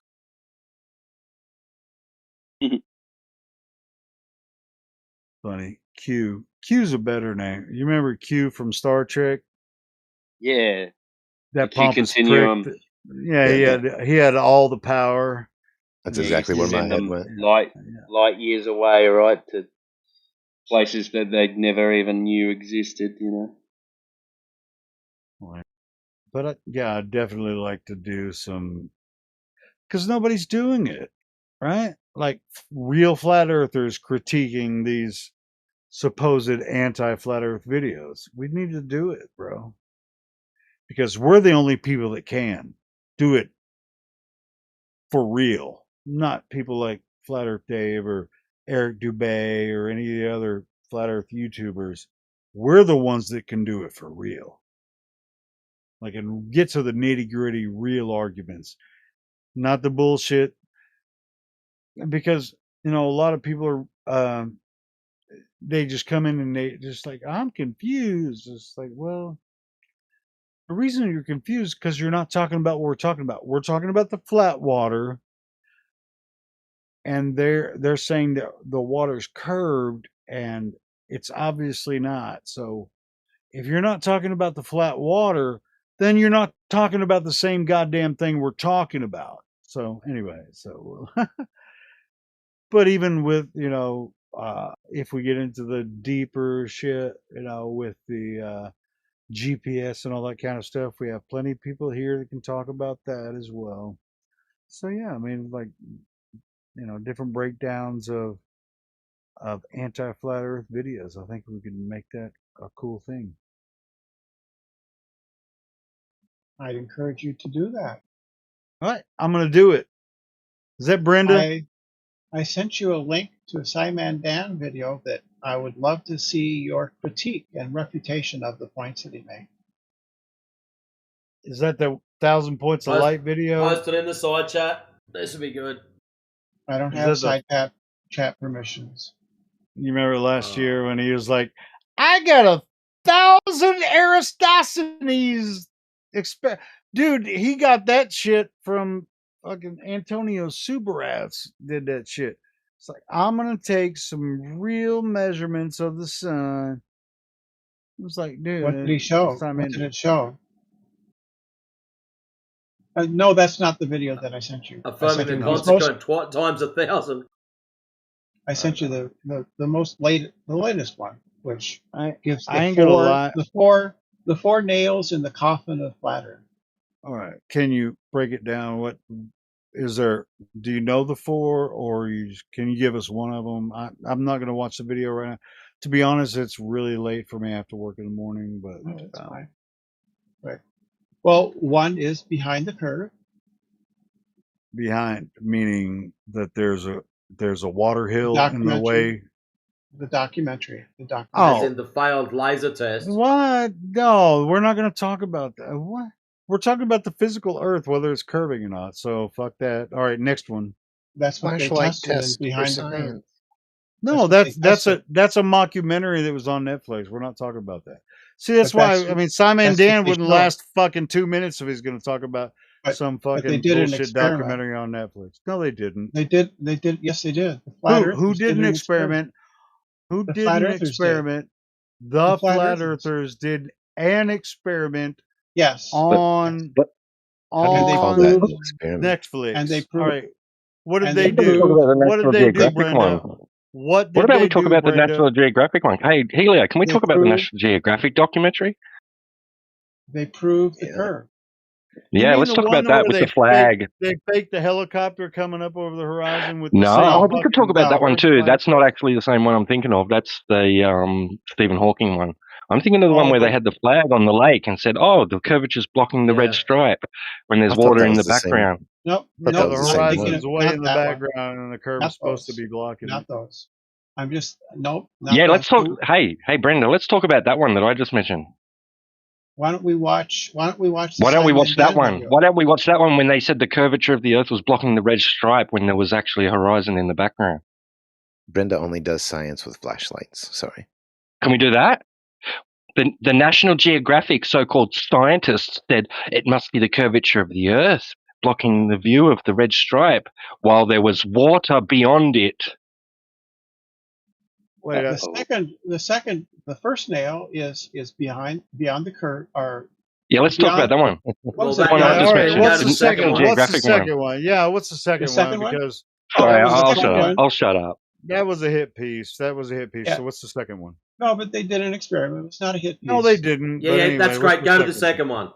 Funny. Q's a better name. You remember Q from Star Trek? Yeah. That The Q pompous prick. continuum. Yeah, he had all the power. That's Yeah, exactly used to where my send head them went. light years away, right, to places that they never even knew existed, But yeah, I'd definitely like to do some, because nobody's doing it, right? Like real flat earthers critiquing these supposed anti-flat earth videos. We need to do it, bro, because we're the only people that can do it for real, not people like Flat Earth Dave or Eric Dubay or any of the other flat earth YouTubers. We're the ones that can do it for real, like, and get to the nitty gritty real arguments, not the bullshit. Because a lot of people are they just come in and they just like, I'm confused. It's like, well, the reason you're confused because you're not talking about what we're talking about. We're talking about the flat water, and they're saying that the water's curved, and it's obviously not. So if you're not talking about the flat water, then you're not talking about the same goddamn thing we're talking about. So anyway, but even with, if we get into the deeper shit, with the GPS and all that kind of stuff, we have plenty of people here that can talk about that as well. So yeah, I mean, like, different breakdowns of anti-flat earth videos. I think we can make that a cool thing. I'd encourage you to do that. All right, I'm going to do it. Is that Brenda? I sent you a link to a Simon Dan video that I would love to see your critique and refutation of the points that he made. Is that the 1,000 points of light video? Post it in the side chat. This would be good. I don't Is have that the- side chat permissions. You remember last year when he was like, I got 1,000 Aristophanes. Dude, he got that shit from fucking Antonio Subarovs did that shit. It's like, I'm going to take some real measurements of the sun. It was like, dude. What did he show? What did it show? No, that's not the video that I sent you. Affirming the consequent times 1,000. I sent you the latest one, which gives I ain't gonna lie. the four nails in the coffin of flat Earth. All right. Can you break it down? What is there? Do you know the four, or can you give us one of them? I'm not going to watch the video right now. To be honest, it's really late for me after work in the morning. But that's fine. Right. Well, one is behind the curve. Behind, meaning that there's a water hill in the way. The documentary. As in the failed laser test. What? No, we're not going to talk about that. What? We're talking about the physical Earth, whether it's curving or not. So fuck that. All right, next one. That's what they tested behind the curve. No, that's a mockumentary that was on Netflix. We're not talking about that. See, that's why I mean Simon Dan wouldn't last fucking 2 minutes if he's going to talk about some fucking bullshit documentary on Netflix. No, they didn't. They did. Yes, they did. Who did an experiment? Who did an experiment? The Flat Earthers did an experiment. Yes. On Netflix. And they proved. All right. What did they do? What did they do, Brenda? What about we talk about the National Geographic one? Hey, Helio, can we talk about the National Geographic documentary? They proved the curve. Yeah, let's talk about that with the flag. They faked the helicopter coming up over the horizon with No, we could talk about that one too. That's not actually the same one I'm thinking of. That's the Stephen Hawking one. I'm thinking of the one where they had the flag on the lake and said, "Oh, the curvature's blocking the red stripe," when there's water in the background. Nope. The horizon is way in the background, and the curve is supposed to be blocking. Not those. I'm just nope. Yeah, let's talk. Hey, Brenda, let's talk about that one that I just mentioned. Why don't we watch? Why don't we watch that one? Why don't we watch that one when they said the curvature of the Earth was blocking the red stripe when there was actually a horizon in the background? Brenda only does science with flashlights. Sorry. Can we do that? The National Geographic so-called scientists said it must be the curvature of the Earth blocking the view of the red stripe while there was water beyond it. Wait, the first nail is beyond the curve. Yeah, let's talk about that one. What's the second one? Yeah, what's the second one? Because sorry, I'll shut up. That was a hit piece. Yeah. So what's the second one? No, but they did an experiment. It's not a hit piece. No, they didn't. Yeah, anyway, that's great. Go to the second one.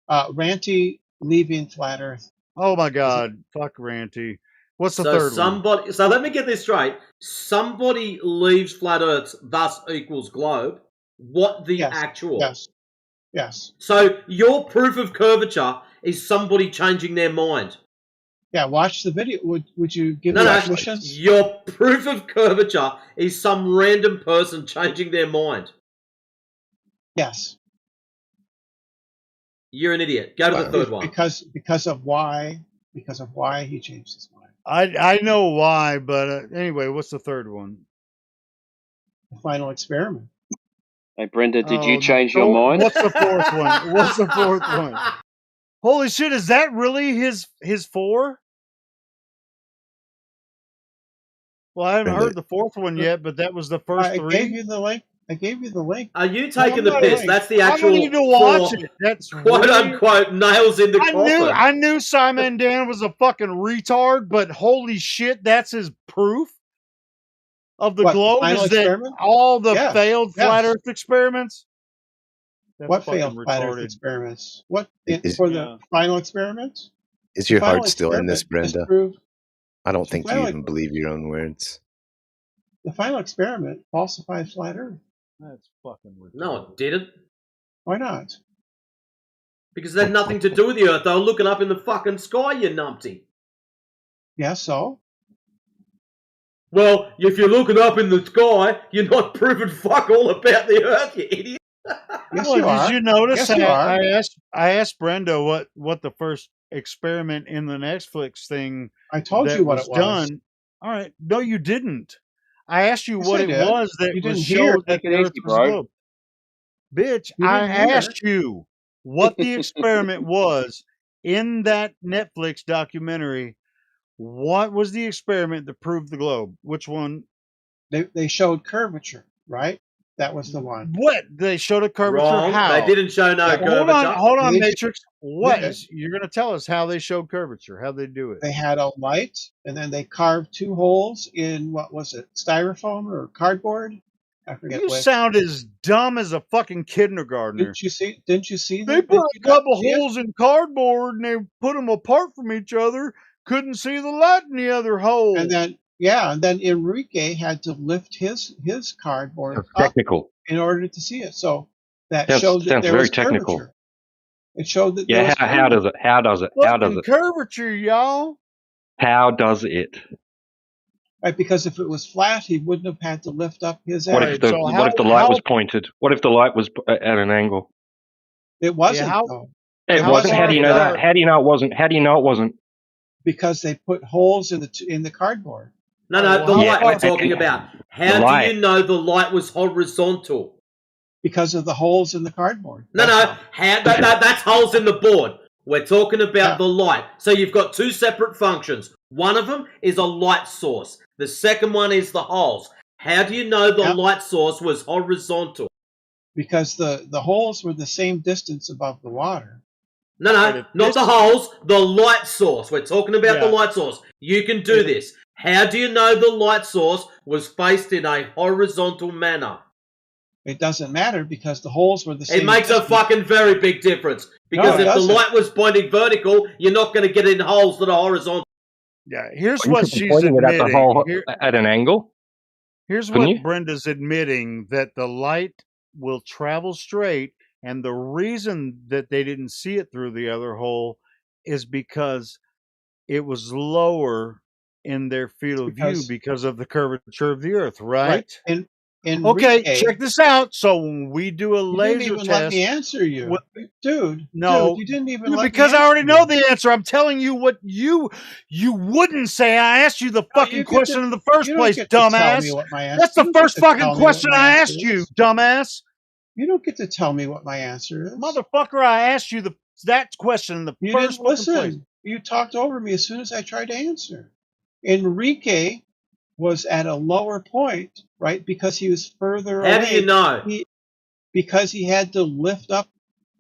Ranty leaving Flat Earth. Oh my God! Fuck Ranty. What's the third one? So let me get this straight. Somebody leaves Flat Earth, thus equals globe. What the actual? Yes. So your proof of curvature is somebody changing their mind. Yeah, watch the video. Would you give me definitions? Your proof of curvature is some random person changing their mind. Yes. You're an idiot. Go to the third one. Because of why he changed his mind. I know why, but anyway, what's the third one? The final experiment. Hey, Brenda, did you change your mind? What's the fourth one? Holy shit, is that really his four? Well, I haven't heard the fourth one yet, but that was the first three. I gave you the link. Are you taking the piss? That's the actual. I don't need to watch it. That's quote unquote nails in the coffin. I knew Simon Dan was a fucking retard, but holy shit, that's his proof of the globe. Is that all the failed flat Earth experiments? What failed flat Earth experiments? What for the final experiments? Is your heart still in this, Brenda? I don't think you even believe your own words. The final experiment falsified flat Earth. That's fucking ridiculous. No, it didn't. Why not? Because it had nothing to do with the Earth. They were looking up in the fucking sky, you numpty. Yeah, so? Well, if you're looking up in the sky, you're not proving fuck all about the Earth, you idiot. Yes, Well, you did are. you notice Yes, you are. I asked Brenda what the first experiment in the Netflix thing I told you that what was it was. done? All right, no, you didn't. I asked you Yes, what I it did. was that You was didn't hear. showed that Take it the Earth easy, was a bro. globe. Bitch, You I didn't hear. asked you what the experiment was in that Netflix documentary. What was the experiment that proved the globe? Which one? They showed curvature, right? That was the one. What? They showed a curvature? Wrong. They How? didn't show no That curvature. Hold on, they Matrix. What? did. You're gonna tell us how they showed curvature? How they do it? They had a light, and then they carved 2 holes in, what was it, styrofoam or cardboard? I forget You which. sound as dumb as a fucking kindergartner. Didn't you see They the? put Did a you not couple see it? holes in cardboard and they put them apart from each other. Couldn't see the light in the other And hole. then Enrique had to lift his cardboard That's up technical. in order to see it. So that showed that Sounds there very was technical. curvature. It showed that there Yeah, was how does curvature it? How does it? How does Fucking it? curvature, y'all. How does it? right? Because if it was flat, he wouldn't have had to lift up his What end. if Right. So what if the light was pointed? What if the light was at an angle? It wasn't though. It how wasn't. How do you know far? that? How do you know it wasn't? How do you know it wasn't? Because they put holes in the cardboard. No, Right, no, well, the how light far? we're talking about. The How do light. you know the light was horizontal? Because of the holes in the cardboard. No, That's how. that's holes in the board. We're talking about Yeah. the light. So you've got two separate functions. One of them is a light source. The second one is the holes. How do you know the Yeah. light source was horizontal? Because the holes were the same distance above the water. No, Right, not the holes, the light source. We're talking about the Yeah. light source. You can do this. How do you know the light source was faced in a horizontal manner? It doesn't matter because the holes were the same. It makes distance. a fucking very big difference. Because No, it if the doesn't. light was pointing vertical, you're not going to get in holes that are horizontal. Yeah. Here's You what could be she's pointing it at the admitting. hole at an angle. Here's Couldn't what you? Brenda's admitting, that the light will travel straight, and the reason that they didn't see it through the other hole is because it was lower in their field of view because of the curvature of the Earth, right? And Okay, Enrique, check this out. So when we do a you didn't laser even let me test, answer you, dude. no, you didn't even dude, let me because I answer already know you. the answer. I'm telling you what you wouldn't say. I asked you the fucking question in the first You don't place, get to tell me dumbass. what my answer. That's You the don't get first to fucking tell me what question my I answer asked you, is. dumbass. You don't get to tell me what my answer is. Motherfucker, I asked you that question in the You first didn't fucking place. listen. You talked over me as soon as I tried to answer. Enrique was at a lower point, right? Because he was further away. How do you know? Because he had to lift up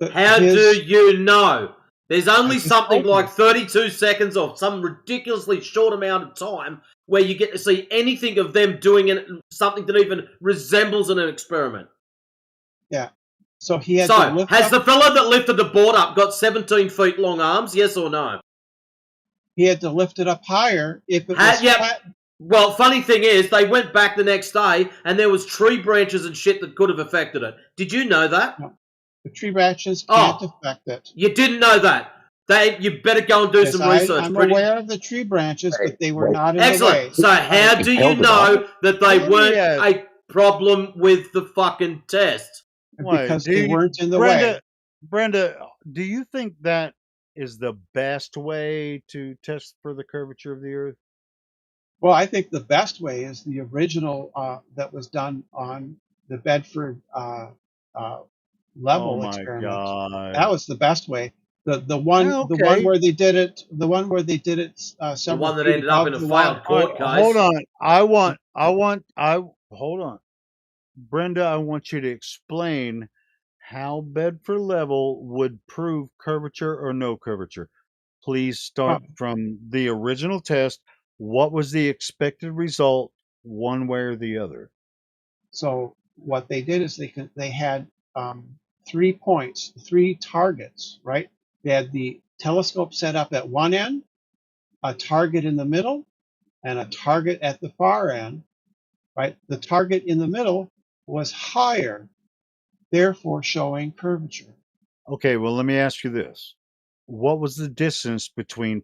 How do you know? There's only just something told you. like 32 seconds or some ridiculously short amount of time where you get to see anything of them doing something that even resembles an experiment. Yeah. So he had So, to lift has up. the fellow that lifted the board up got 17 feet long arms, yes or no? He had to lift it up higher if it was flat. Well, funny thing is, they went back the next day and there was tree branches and shit that could have affected it. Did you know that? No. The tree branches can't affect it. You didn't know that. You better go and do some research. I'm aware of the tree branches, but they were not in the way. Excellent. So how do you know that they weren't a problem with the fucking test? Because they weren't in the way. Brenda, do you think that is the best way to test for the curvature of the Earth? Well, I think the best way is the original that was done on the Bedford level experiment. God. That was the best way. The one where they did it several the one that feet ended up in a above the failed court case. Hold on. Brenda, I want you to explain how Bedford level would prove curvature or no curvature. Please start from the original test. What was the expected result, one way or the other? So what they did is they had 3 points, 3 targets, right? They had the telescope set up at one end, a target in the middle, and a target at the far end, right? The target in the middle was higher, therefore showing curvature. Okay, well, let me ask you this. What was the distance between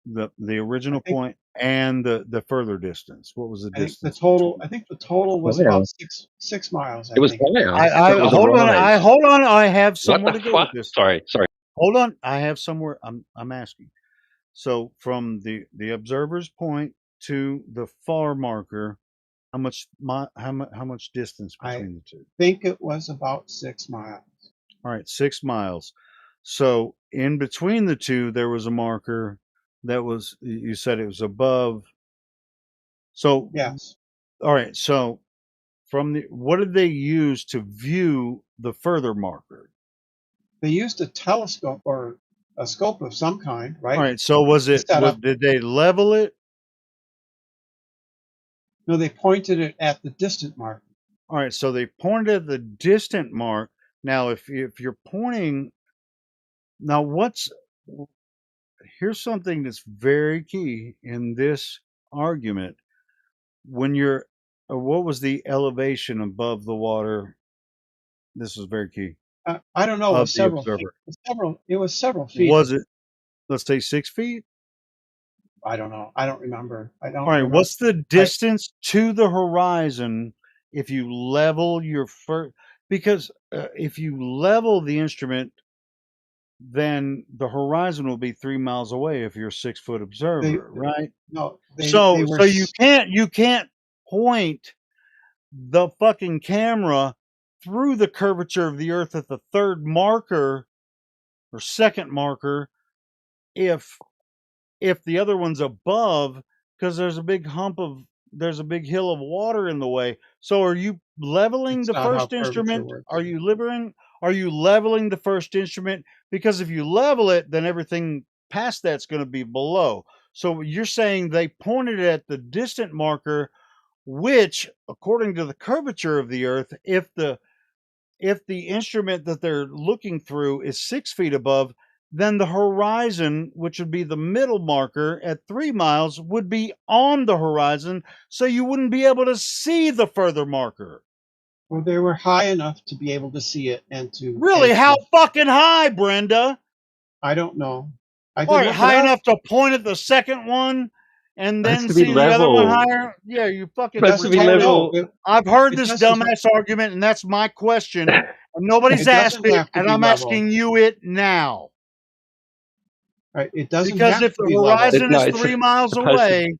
the original point and the further distance. What was the I think the distance total. between? I think the total was Higher. about 6 miles. I It was think. higher. I But it was a hold on. rise. Hold on. I have What somewhere the to go fuck? with this. Sorry. Hold on. I have somewhere. I'm asking. So from the observer's point to the far marker, how much distance I between the two? think it was about 6 miles. All right, 6 miles. So in between the two, there was a marker that was, you said it was above. So, Yes. all right. So what did they use to view the further marker? They used a telescope or a scope of some kind, All right? right. So Set up. did they level it? No, they pointed it at the distant mark. All right. So they pointed at the distant mark. Now, if you're pointing, now here's something that's very key in this argument. When you're, what was the elevation above the water? This is very key I don't know. It of was the several feet. observer. It was several feet. Was it, let's say 6 feet? I don't know. I don't remember. I All don't right. remember. What's the distance to the horizon if you level your first? Because if you level the instrument, then the horizon will be 3 miles away if you're a 6-foot observer, right? No, So they were. so you can't point the fucking camera through the curvature of the earth at the third marker or second marker if the other one's above, because there's a big hill of water in the way. So are you leveling It's the not how first curvature instrument? works. Are you leveling the first instrument? Because if you level it, then everything past that's going to be below. So you're saying they pointed at the distant marker, which, according to the curvature of the earth, if the instrument that they're looking through is 6 feet above, then the horizon, which would be the middle marker at 3 miles, would be on the horizon, so you wouldn't be able to see the further marker. Well, they were high enough to be able to see it and to. Really, how fucking high, Brenda? I don't know. I All could right, look it high up. enough to point at the second one and It has then to be see the other one level. higher? Yeah, you fucking It has to be retarded. level. I've heard It this doesn't have, dumbass argument, and that's my question. And nobody's it asked doesn't it, have to and be I'm level. asking you it now. Right? It doesn't Because have if to the be level. horizon is It's 3 miles supposed to away,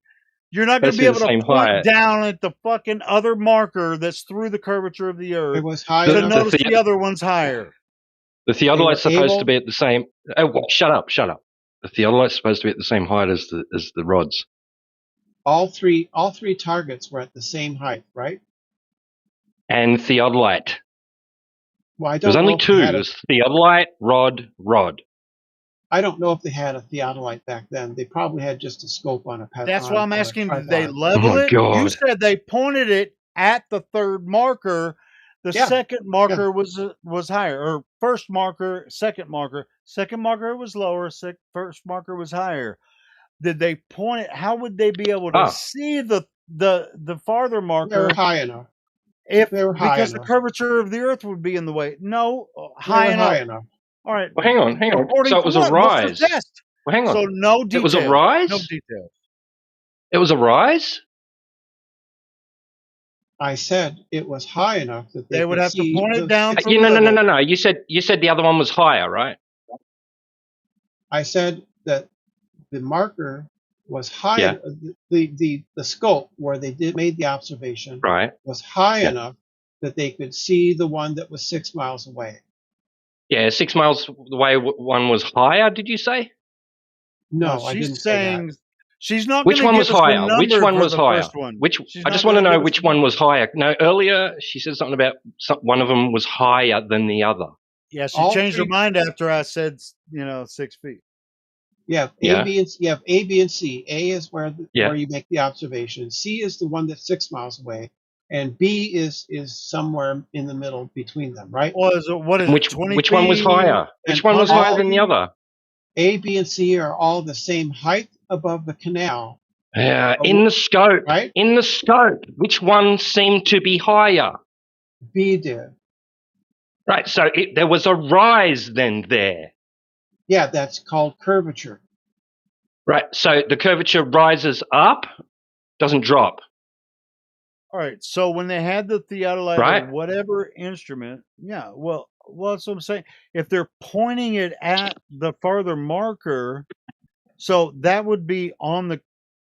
you're not going to be be the able to same point height. down at the fucking other marker that's through the curvature of the It earth was high to enough. notice the other one's higher. The They were theodolite's supposed to able. be at the same. Oh, shut up! The theodolite's supposed to be at the same height as the rods. All three targets were at the same height, right? And theodolite. Well, I There's don't know only if they two. had a. There's theodolite, rod. I don't know if they had a theodolite back then. They probably had just a scope on That's why I'm on a asking, did they tripod. Oh level my it? You god! said they pointed it at the third marker. The Yeah, second yeah. marker was higher, or first marker, second marker. Second marker was lower, first marker was higher. Did they point it? How would they be able to see the farther They were marker high enough. if They were high because the enough. curvature of the earth would be in the way? No, They high were enough. high enough. All right. Well, hang on. According So it to was a what? What's the rise. test? Well, hang on. So no It was a details. No rise. details. It was a rise. I said it was high enough that They they would could have to see point it the down 6 to No. level. You said the other one was higher, right? I said that the marker was high. Yeah. The scope where they made the observation Right. was high Yeah. enough that they could see the one that was 6 miles away. Yeah, 6 miles away. One was higher. Did you say? No, I didn't she's say that. saying she's not going Which to one give was us the higher? Which number one for was the higher? first one. She's I not just want to going know give us which the one number. was higher. No, earlier she said something about one of them was higher than the other. Yeah, she All changed her three. mind after I said 6 feet. You have Yeah. you have A, B, and C. A is where Yeah. you make the observation. C is the one that's 6 miles away, and B is somewhere in the middle between them, right? What is it? 20 Which feet? one was higher? Which And one was higher all than the other? A, B, and C are all the same height above the canal, In the scope. right? In the scope, which one seemed to be higher? B did. Right. So there was a rise then there. Yeah, that's called curvature. Right. So the curvature rises up, doesn't drop. All right. So when they had the theodolite right? or whatever instrument, yeah, well, that's what I'm saying. If they're pointing it at the farther marker, so that would be on the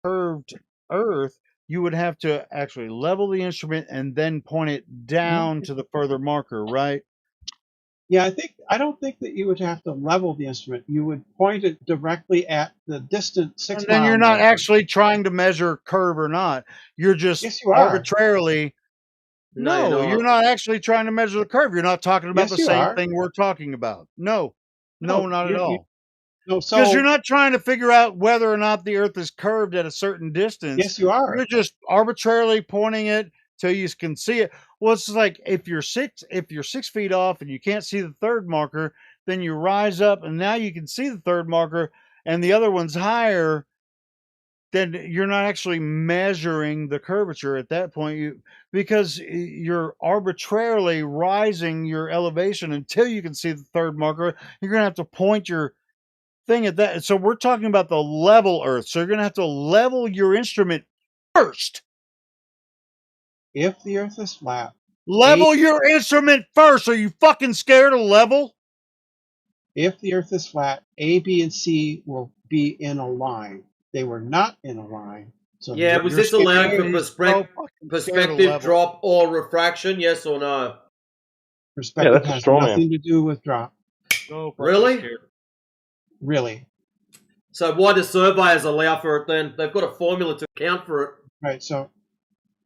curved Earth. You would have to actually level the instrument and then point it down to the further marker, right? Yeah, I don't think that you would have to level the instrument. You would point it directly at the distant 6 And then mile you're not marker. actually trying to measure curve or not. You're just Yes, you are. arbitrarily. No, you're not actually trying to measure the curve. You're not talking about Yes, the you same are. thing we're talking about. No, No, not at all. No, Because you're so not trying to figure out whether or not the Earth is curved at a certain distance. yes, you are. You're just arbitrarily pointing it till you can see it. Well, it's like if you're 6 feet off and you can't see the third marker, then you rise up and now you can see the third marker and the other one's higher. Then you're not actually measuring the curvature at that point, because you're arbitrarily rising your elevation until you can see the third marker. You're going to have to point your thing at that. So we're talking about the level Earth. So you're going to have to level your instrument first. If the Earth is flat, level your instrument first. Are you fucking scared of level? If the Earth is flat, A, B, and C will be in a line. They were not in a line. So yeah, was this allowing for perspective drop or refraction? Yes or no? Perspective has nothing to do with drop. Really? Really. So why do surveyors allow for it then? They've got a formula to account for it. Right. So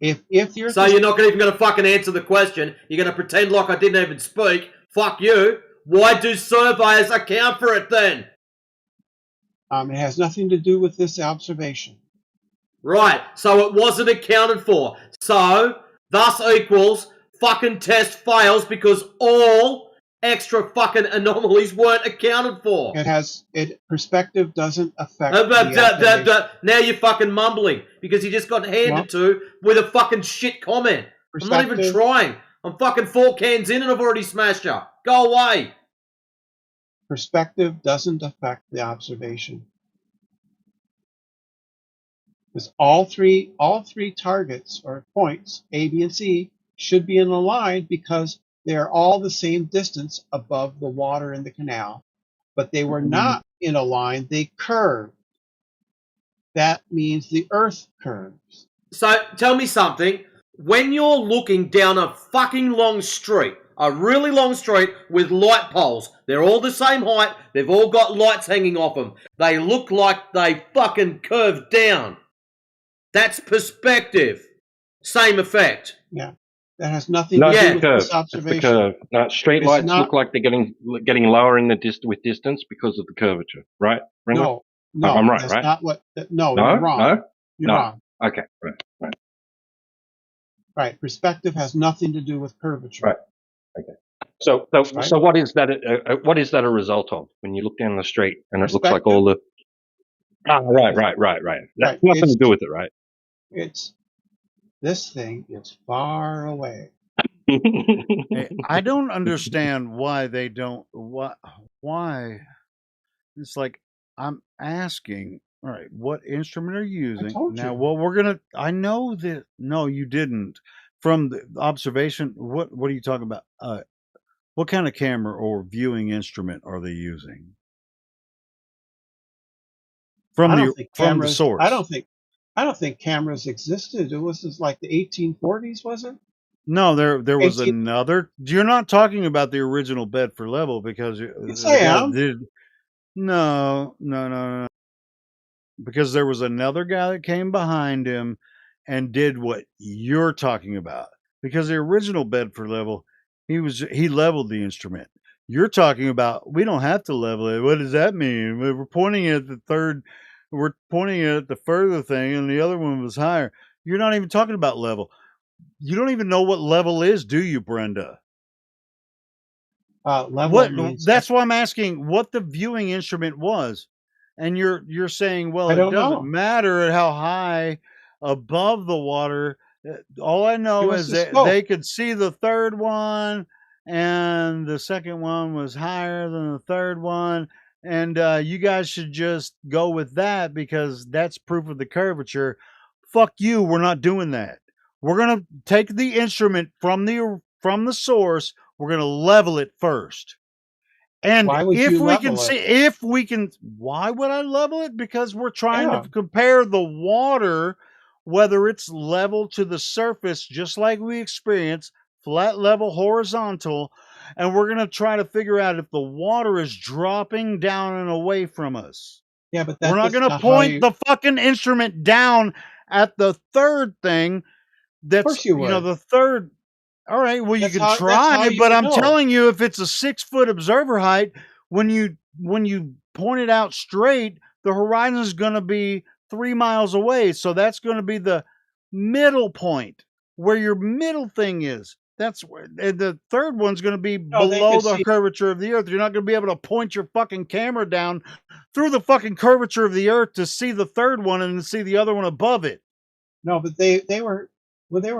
if the Earth so you're not even going to fucking answer the question. You're going to pretend like I didn't even speak. Fuck you. Why do surveyors account for it then? It has nothing to do with this observation. Right. So it wasn't accounted for. So thus equals fucking test fails because all extra fucking anomalies weren't accounted for. Perspective doesn't affect now you're fucking mumbling because you just got handed to with a fucking shit comment. I'm not even trying. I'm fucking 4 cans in and I've already smashed her. Go away. Perspective doesn't affect the observation. Because all three targets or points, A, B, and C, should be in a line because they are all the same distance above the water in the canal. But they were not in a line, they curved. That means the Earth curves. So tell me something. When you're looking down a fucking long street, a really long street with light poles, they're all the same height, they've all got lights hanging off them. They look like they fucking curve down. That's perspective. Same effect. Yeah. That has nothing to do with this observation. It's the curve. No, straight lights look like they're getting lower in with distance because of the curvature, right? No, I'm right, that's right? not what. No, you're wrong. You're wrong. Okay, right. Right. Perspective has nothing to do with curvature. Right. Okay. So what is that? What is that a result of when you look down the street and it looks like all the? Right. That's nothing to do with it, right? It's this thing is far away. Hey, I don't understand why they don't. Why? It's like I'm asking. All right, what instrument are you using? Now, well, we're gonna. I know that. No, you didn't. From the observation, what are you talking about? What kind of camera or viewing instrument are they using? From the source. I don't think cameras existed. It was just like the 1840s, was it? No, there was another. You're not talking about the original bed for level because yes, I am. No. Because there was another guy that came behind him and did what you're talking about. Because the original bed for level, he leveled the instrument. You're talking about we don't have to level it. What does that mean? We're pointing at the third. We're pointing at the further thing, and the other one was higher. You're not even talking about level. You don't even know what level is, do you, Brenda? Level that's why I'm asking what the viewing instrument was. And you're saying, well, it doesn't matter how high above the water. All I know is that they could see the third one, and the second one was higher than the third one, and you guys should just go with that because that's proof of the curvature. Fuck you, we're not doing that. We're gonna take the instrument from the source. We're gonna level it first. And Why would if you we can level see, it? if we can, why would I level it? Because we're trying Yeah. to compare the water, whether it's level to the surface, just like we experience, flat, level, horizontal, and we're going to try to figure out if the water is dropping down and away from us. Yeah, but We're not that's going to not how point you. the fucking instrument down at the third thing. Of That's, course you would. the third. All right, well, you That's can how. That's try, how you but would I'm know. telling you, if it's a 6-foot observer height, when you point it out straight, the horizon is going to be 3 miles away. So that's going to be the middle point where your middle thing is. That's where the third one's going to be No, they below could the see. curvature of the earth. You're not going to be able to point your fucking camera down through the fucking curvature of the earth to see the third one and see the other one above it. No, but they were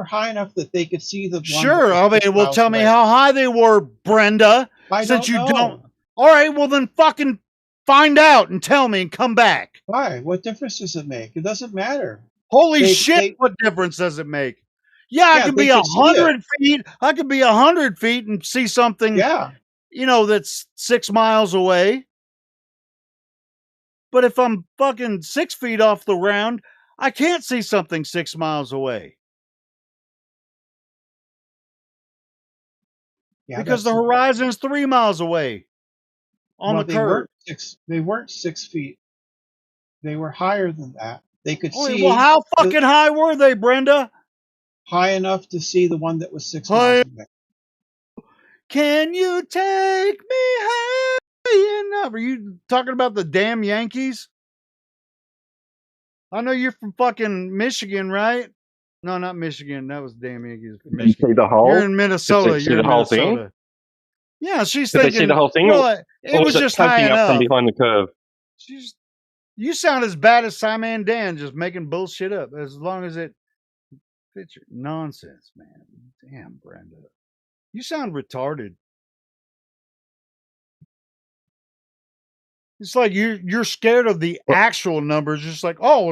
high enough that they could see the one that Sure. was I 6 mean, well, miles tell me away. how high they were, Brenda. I Since don't you don't. know. All right, well, then fucking find out and tell me and come back. Why? What difference does it make? It doesn't matter. Holy shit, what difference does it make? Yeah, I Yeah, could they be could see it. 100 feet. I could be 100 feet and see something, Yeah. That's 6 miles away. But if I'm fucking 6 feet off the ground, I can't see something 6 miles away. Yeah, Because that's the horizon is 3 miles away on the they curve. weren't 6 feet. They were higher than that. They could Well, see how fucking high were they, Brenda? high enough to see the one that was 6 miles away. Can you take me high enough? Are you talking about the damn Yankees? I know you're from fucking Michigan, right? No, not Michigan. That was damn Yankees from Did you Michigan. see the whole? You're in Minnesota. Did they see You're the in whole Minnesota. thing? Yeah, she's Did they see the thinking, whole thing, well, it or was was it just high poking up from enough. behind the curve? You sound as bad as Simon Dan, just making bullshit up. As long as it fits your nonsense, man. Damn, Brenda. You sound retarded. It's like you're scared of the actual numbers. Just like, oh,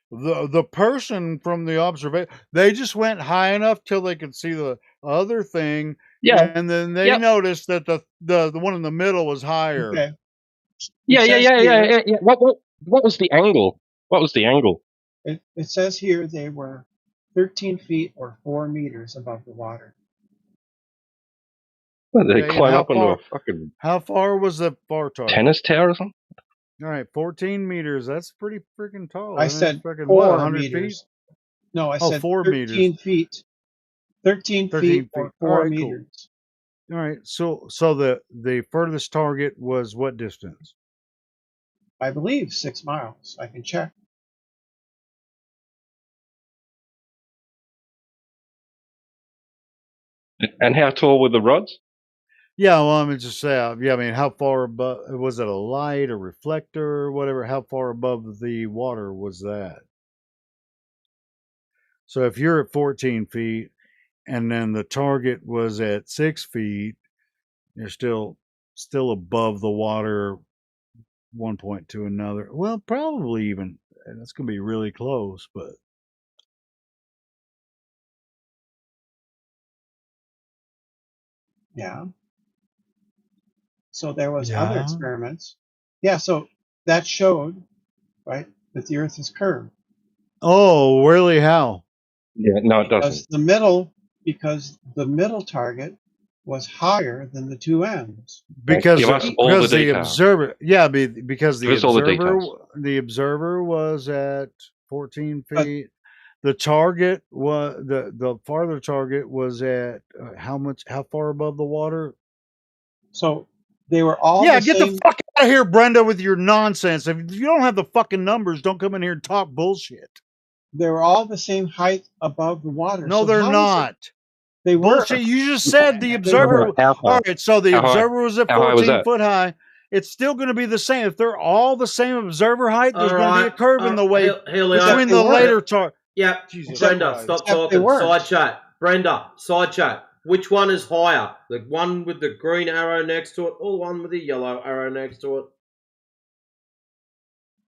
well, the person from the observation, they just went high enough till they could see the other thing, Yeah. and then they noticed that the one in the middle was higher. Okay. Yeah. What was the angle? What was the angle? It says here they were 13 feet or 4 meters above the water. Well, they climb up into a fucking. How far was the far target? Tennis tower or something? All right, 14 meters. That's pretty freaking tall. I said freaking 4 100 meters. feet? No, I said 4 13 meters. feet. 13 feet or 4 meters. Cool. All right, so the furthest target was what distance? I believe 6 miles. I can check. And how tall were the rods? Yeah, well, I'm just saying. Yeah, I mean, how far above was it? A light, a reflector, or whatever? How far above the water was that? So if you're at 14 feet, and then the target was at 6 feet, you're still above the water, one point to another. Well, probably even that's going to be really close, but. Yeah. So there was other experiments. Yeah, so that showed, right, that the Earth is curved. Oh, really? How? Yeah, no, it doesn't. Because the middle target was higher than the two ends. Because give us all the observer, because the observer was at 14 feet. The target was the farther target was at how far above the water? So they were all the fuck out of here, Brenda, with your nonsense. If you don't have the fucking numbers, don't come in here and talk bullshit. They were all the same height above the water. No, they're not. They were. Bullshit. You just said the observer. All right, so the observer was at 14 foot high. It's still going to be the same. If they're all the same observer height, there's going to be a curve in the way between the later target. Yeah, Brenda, stop talking. Side chat. Brenda, side chat. Which one is higher? The one with the green arrow next to it or the one with the yellow arrow next to it?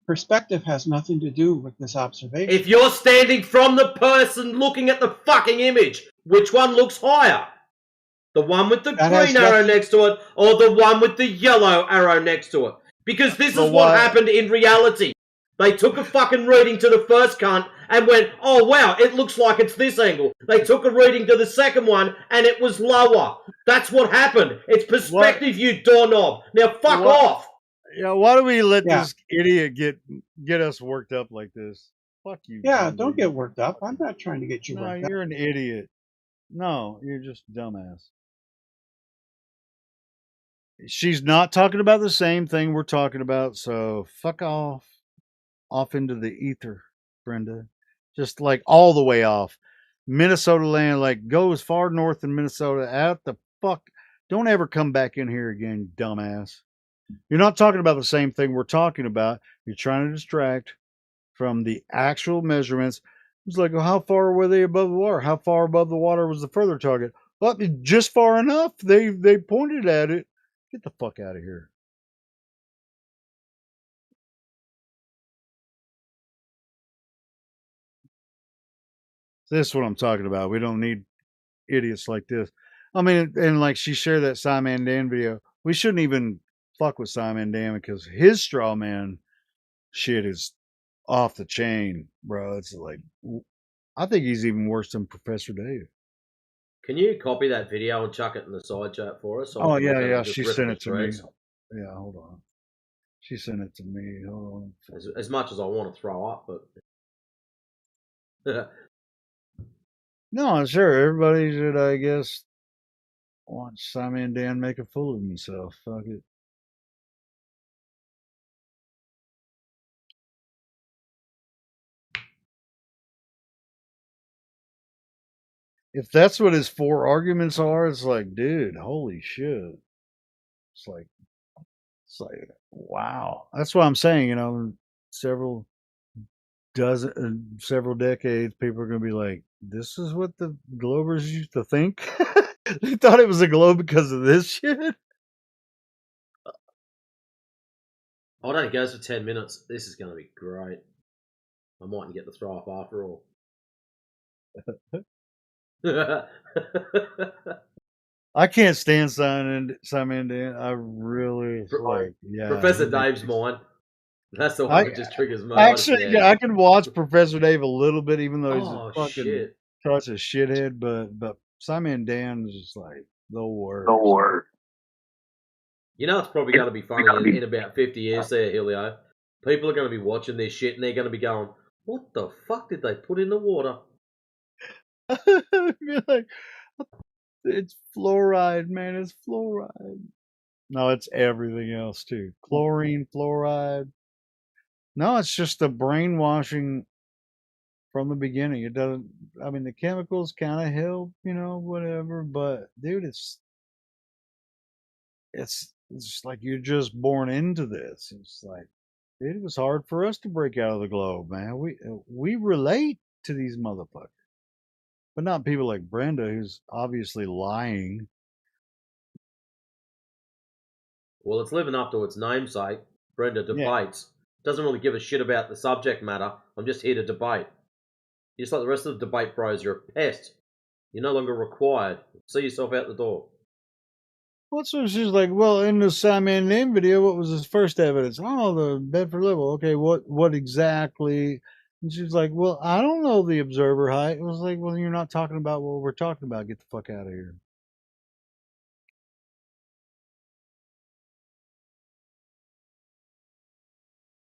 perspective has nothing to do with this observation. If you're standing from the person looking at the fucking image, which one looks higher? The one with the green arrow next to it, or the one with the yellow arrow next to it? Because this is what happened in reality. They took a fucking reading to the first cunt and went, oh wow, it looks like it's this angle. They took a reading to the second one and it was lower. That's what happened. It's perspective, you doorknob. Now fuck off. Yeah, why do we let this idiot get us worked up like this? Fuck you. Yeah, don't get worked up. I'm not trying to get you worked up. No, you're an idiot. No, you're just a dumbass. She's not talking about the same thing we're talking about, so fuck off into the ether, Brenda. Just like all the way off. Minnesota land, like go as far north in Minnesota. Out the fuck. Don't ever come back in here again, dumbass. You're not talking about the same thing we're talking about. You're trying to distract from the actual measurements. It's like, well, how far were they above the water? How far above the water was the further target? Well, just far enough. They pointed at it. Get the fuck out of here. This is what I'm talking about. We don't need idiots like this. I mean, and like she shared that Simon Dan video. We shouldn't even fuck with Simon Dan because his straw man shit is off the chain, bro. It's like, I think he's even worse than Professor Dave. Can you copy that video and chuck it in the side chat for us? Oh, yeah. She sent it to me. Yeah, hold on. She sent it to me. Hold on. As much as I want to throw up, but... No, sure. Everybody should, I guess, watch Simon Dan make a fool of himself. Fuck it. If that's what his 4 arguments are, it's like, dude, holy shit. It's like, wow. That's what I'm saying. You know, several decades, people are going to be like, this is what the Globers used to think. They thought it was a globe because of this shit. Oh, it only goes for 10 minutes. This is going to be great. I mightn't get to throw up after all. I can't stand Simon Dan. I really like. Yeah, Professor Dave's mine. That's the one that just triggers me. Actually, yeah, I can watch Professor Dave a little bit, even though he's a fucking such a shithead. But Simon Dan is just like the worst. The worst. You know, it's probably going to be funny in about 50 years there, Helio. People are going to be watching this shit and they're going to be going, what the fuck did they put in the water? Like, it's fluoride, man. It's fluoride. No, it's everything else too. Chlorine, fluoride. No, it's just the brainwashing from the beginning. It doesn't, I mean, the chemicals kind of help, you know, whatever. But dude, it's just like you're just born into this. It's like, dude, it was hard for us to break out of the globe, man. We relate to these motherfuckers. But not people like Brenda, who's obviously lying. Well, it's living up to its namesake. Brenda debates. Doesn't really give a shit about the subject matter. I'm just here to debate. Just like the rest of the debate bros, you're a pest. You're no longer required. See yourself out the door. Well, so she's like, well, in the Simon name video, what was his first evidence? Oh, the Bedford level. Okay, what exactly? And she's like, well, I don't know the observer height. It was like, well, you're not talking about what we're talking about. Get the fuck out of here.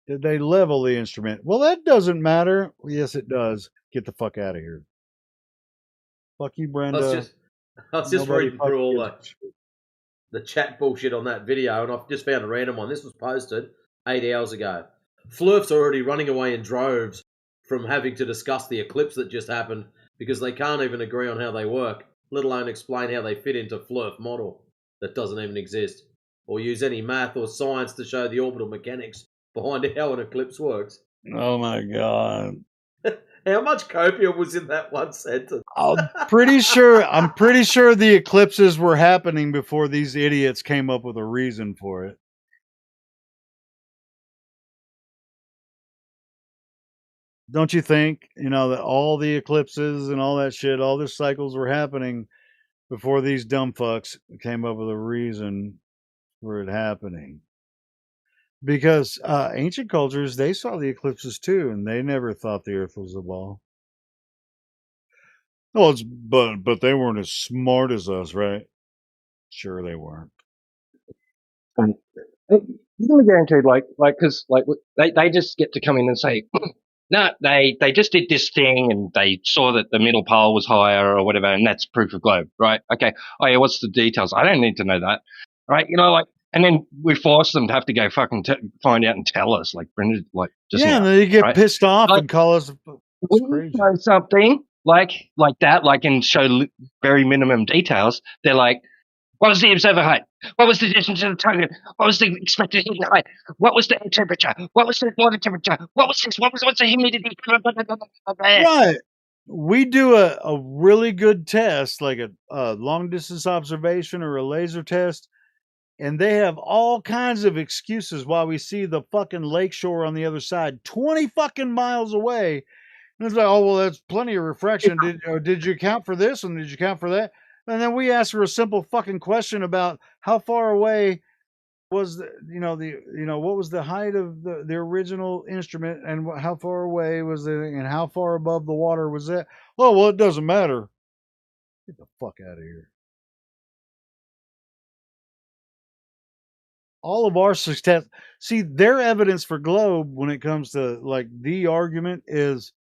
Did they level the instrument? Well, that doesn't matter. Yes, it does. Get the fuck out of here. Fuck you, Brenda. I was just reading through all the chat bullshit on that video, and I've just found a random one. This was posted 8 hours ago. Flurf's already running away in droves from having to discuss the eclipse that just happened because they can't even agree on how they work, let alone explain how they fit into Flurf model that doesn't even exist, or use any math or science to show the orbital mechanics behind how an eclipse works. Oh my god. How much copia was in that one sentence? I'm pretty sure the eclipses were happening before these idiots came up with a reason for it. don't you think, that all the eclipses and all that shit, all the cycles were happening before these dumb fucks came up with a reason for it happening? Because ancient cultures, they saw the eclipses too, and they never thought the Earth was a ball. Oh, but they weren't as smart as us, right? Sure, they weren't. You can guarantee, because they just get to come in and say, no, they just did this thing and they saw that the middle pole was higher or whatever, and that's proof of globe, right? Okay. Oh yeah, what's the details? I don't need to know that, right? And then we force them to have to go fucking find out and tell us, like Brenda, just yeah, now, and then you get right? pissed off and call us. We know something like that, and show very minimum details. They're like, what was the observer height? What was the distance to the target? What was the expected heat height? What was the air temperature? What was the water temperature? What was this? What's the humidity? Right. We do a really good test, like a long distance observation or a laser test, and they have all kinds of excuses why we see the fucking lakeshore on the other side, 20 fucking miles away. And it's like, oh, well, that's plenty of refraction. Did you account for this and did you account for that? And then we ask her a simple fucking question about how far away was what was the height of the original instrument and how far away was it and how far above the water was that? Oh, well, it doesn't matter. Get the fuck out of here. All of our success, see, their evidence for globe when it comes to like the argument is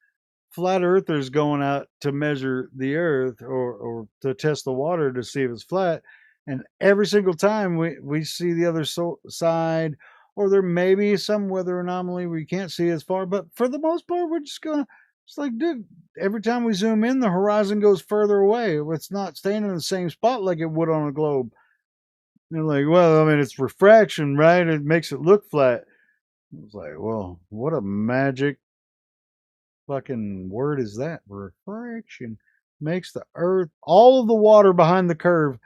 flat earthers going out to measure the earth or to test the water to see if it's flat, and every single time we see the other side, or there may be some weather anomaly we can't see as far, but for the most part we're just gonna, it's like, dude, every time we zoom in the horizon goes further away. It's not staying in the same spot like it would on a globe. They're like, well, I mean, it's refraction, right? It makes it look flat. It's like, well, what a magic fucking word is that? Refraction makes the earth, all of the water behind the curve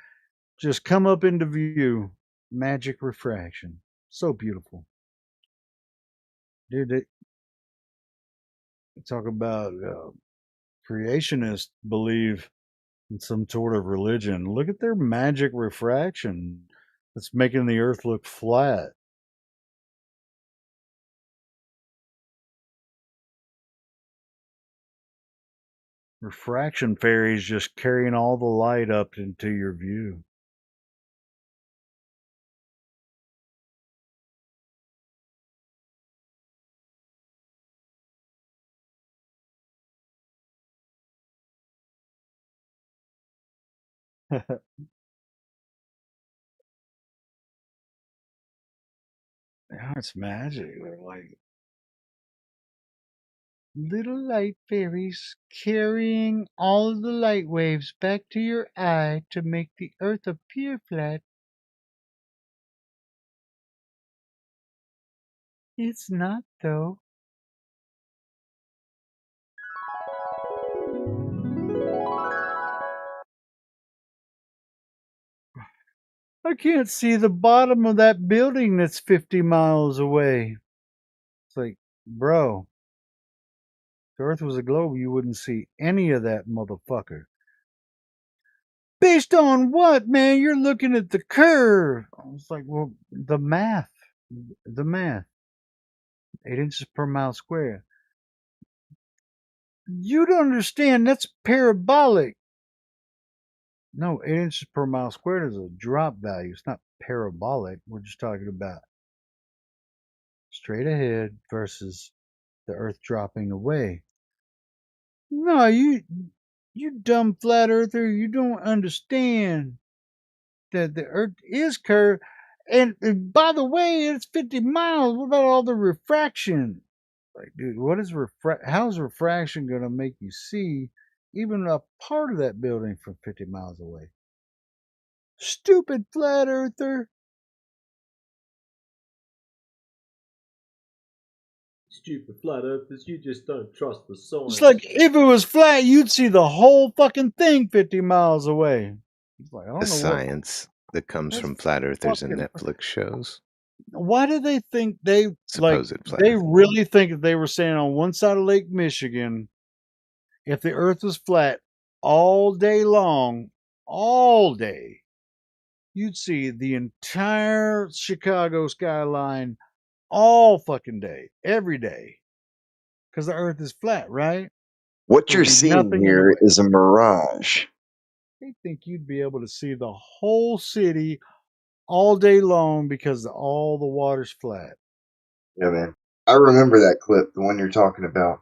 just come up into view. Magic refraction. So beautiful. Dude, they talk about creationists believe in some sort of religion. Look at their magic refraction that's making the earth look flat. Refraction fairies just carrying all the light up into your view. Yeah, it's magic. They're like little light fairies carrying all of the light waves back to your eye to make the earth appear flat. It's not, though. I can't see the bottom of that building that's 50 miles away. It's like, bro, if the earth was a globe, you wouldn't see any of that, motherfucker. Based on what, man? You're looking at the curve. I was like, well, the math. 8 inches per mile square. You don't understand. That's parabolic. No, 8 inches per mile squared is a drop value. It's not parabolic. We're just talking about straight ahead versus the earth dropping away. No, you dumb flat earther, you don't understand that the earth is curved. And by the way, it's 50 miles. What about all the refraction? Like, dude, what is how's refraction going to make you see even a part of that building from 50 miles away? Stupid flat earther. Stupid flat earthers, you just don't trust the science. It's like if it was flat, you'd see the whole fucking thing 50 miles away. It's like, I don't The know what science that comes from flat earthers and Netflix shows. Why do they think they supposed flat they Earth. really think that they were standing on one side of Lake Michigan? If the Earth was flat all day long, all day, you'd see the entire Chicago skyline all fucking day, every day, because the Earth is flat, right? What There you're would be seeing nothing in the here way. is a mirage. They think you'd be able to see the whole city all day long because all the water's flat. Yeah, man. I remember that clip, the one you're talking about.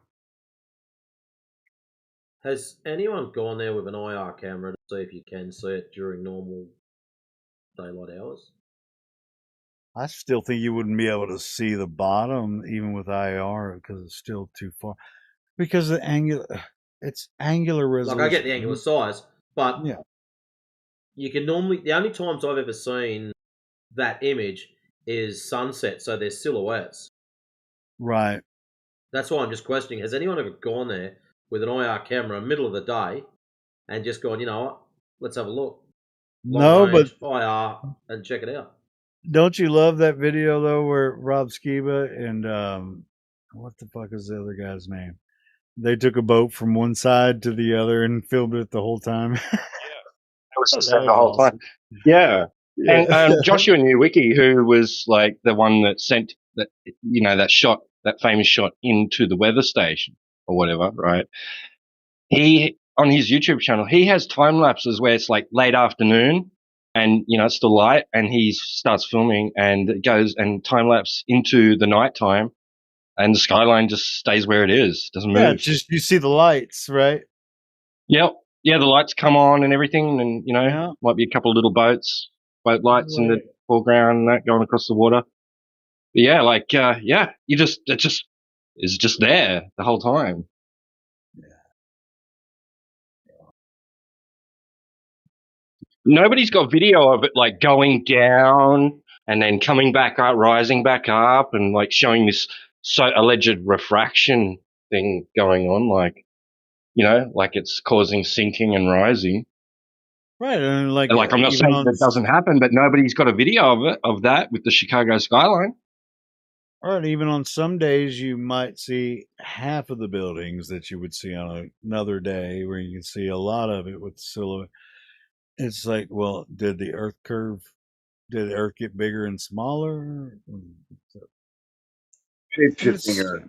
Has anyone gone there with an IR camera to see if you can see it during normal daylight hours? I still think you wouldn't be able to see the bottom even with IR because it's still too far. Because the it's angular resolution. Like I get the angular size, but yeah, you can normally the only times I've ever seen that image is sunset, so there's silhouettes. right. That's why I'm just questioning: has anyone ever gone there with an IR camera, middle of the day, and just gone, you know what? Let's have a look. Long No, but range IR and check it out. don't you love that video though where Rob Skiba and what the fuck is the other guy's name? They took a boat from one side to the other and filmed it the whole time. It was Oh, the that same the was whole time. awesome. Yeah. Yeah. And Joshua Newicki, who was like the one that sent that, that shot, that famous shot into the weather station or whatever, right? He, on his YouTube channel, he has time lapses where it's like late afternoon and, it's still light and he starts filming and it goes and time lapse into the nighttime and the skyline just stays where it is, doesn't Yeah, move. it's just you see the lights, right? Yep. Yeah, the lights come on and everything, and Yeah. might be a couple of little boat lights in the foreground and that going across the water. But yeah, it's just there the whole time. Nobody's got video of it like going down and then coming back up, rising back up, and like showing this alleged refraction thing going on, like like it's causing sinking and rising. Right, and like I'm not even saying on that doesn't happen, but nobody's got a video of that with the Chicago skyline. right, even on some days you might see half of the buildings that you would see on another day, where you can see a lot of it with silhouette. It's like, well, did the Earth get bigger and smaller? Shape-shifting Earth.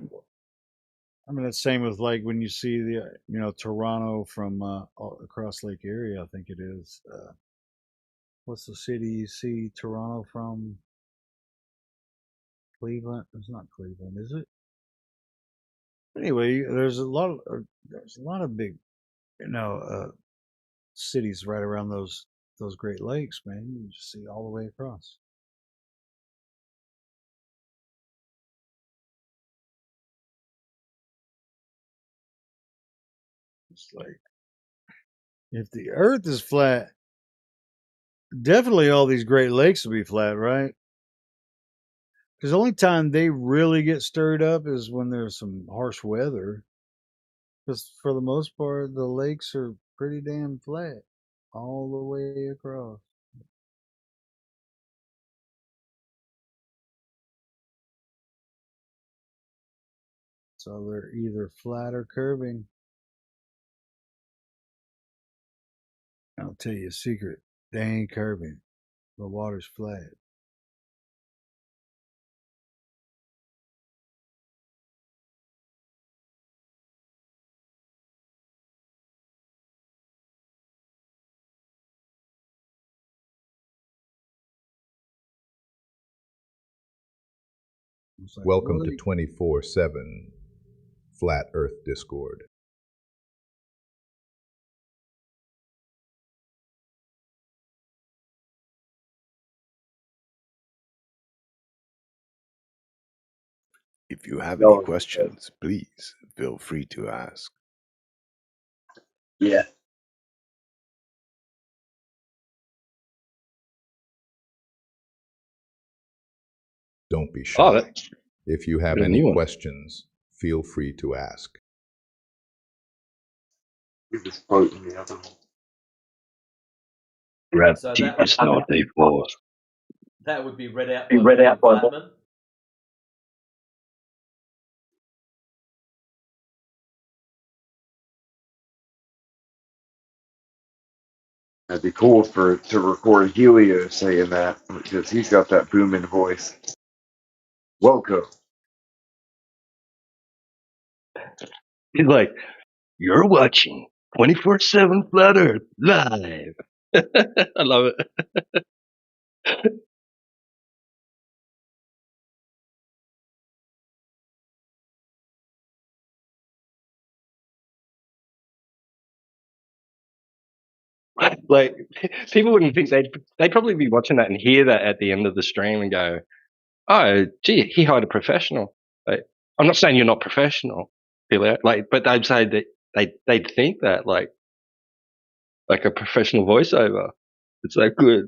I mean, it's same with like when you see the Toronto from across Lake Erie, I think it is. What's the city you see Toronto from? Cleveland? It's not Cleveland, is it? Anyway, there's a lot of big, cities right around those Great Lakes, man. You just see all the way across. It's like if the Earth is flat, definitely all these Great Lakes will be flat, right? Because the only time they really get stirred up is when there's some harsh weather. Because for the most part, the lakes are pretty damn flat all the way across. So they're either flat or curving. I'll tell you a secret. They ain't curving. The water's flat. Like, welcome to 24/7 Flat Earth Discord. If you have any questions, please feel free to ask. Yeah. Don't be shy. If you have any questions, feel free to ask. Gravity is not a force. That would be read out by Morgan Flatman. That'd be cool to record Helio saying that because he's got that booming voice. Welcome. He's like, you're watching 24/7 Flat Earth live. I love it. Like, people wouldn't think they'd probably be watching that and hear that at the end of the stream and go, oh, gee, he hired a professional. Like, I'm not saying you're not professional, like, but they'd say that they'd think that like a professional voiceover. It's that good.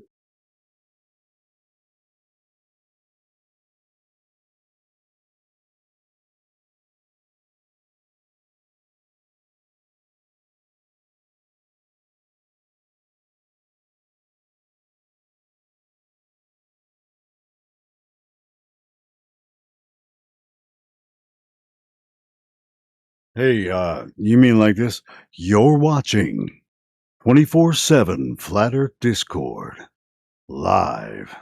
Hey, you mean like this? You're watching 24/7 Flat Earth Discord live.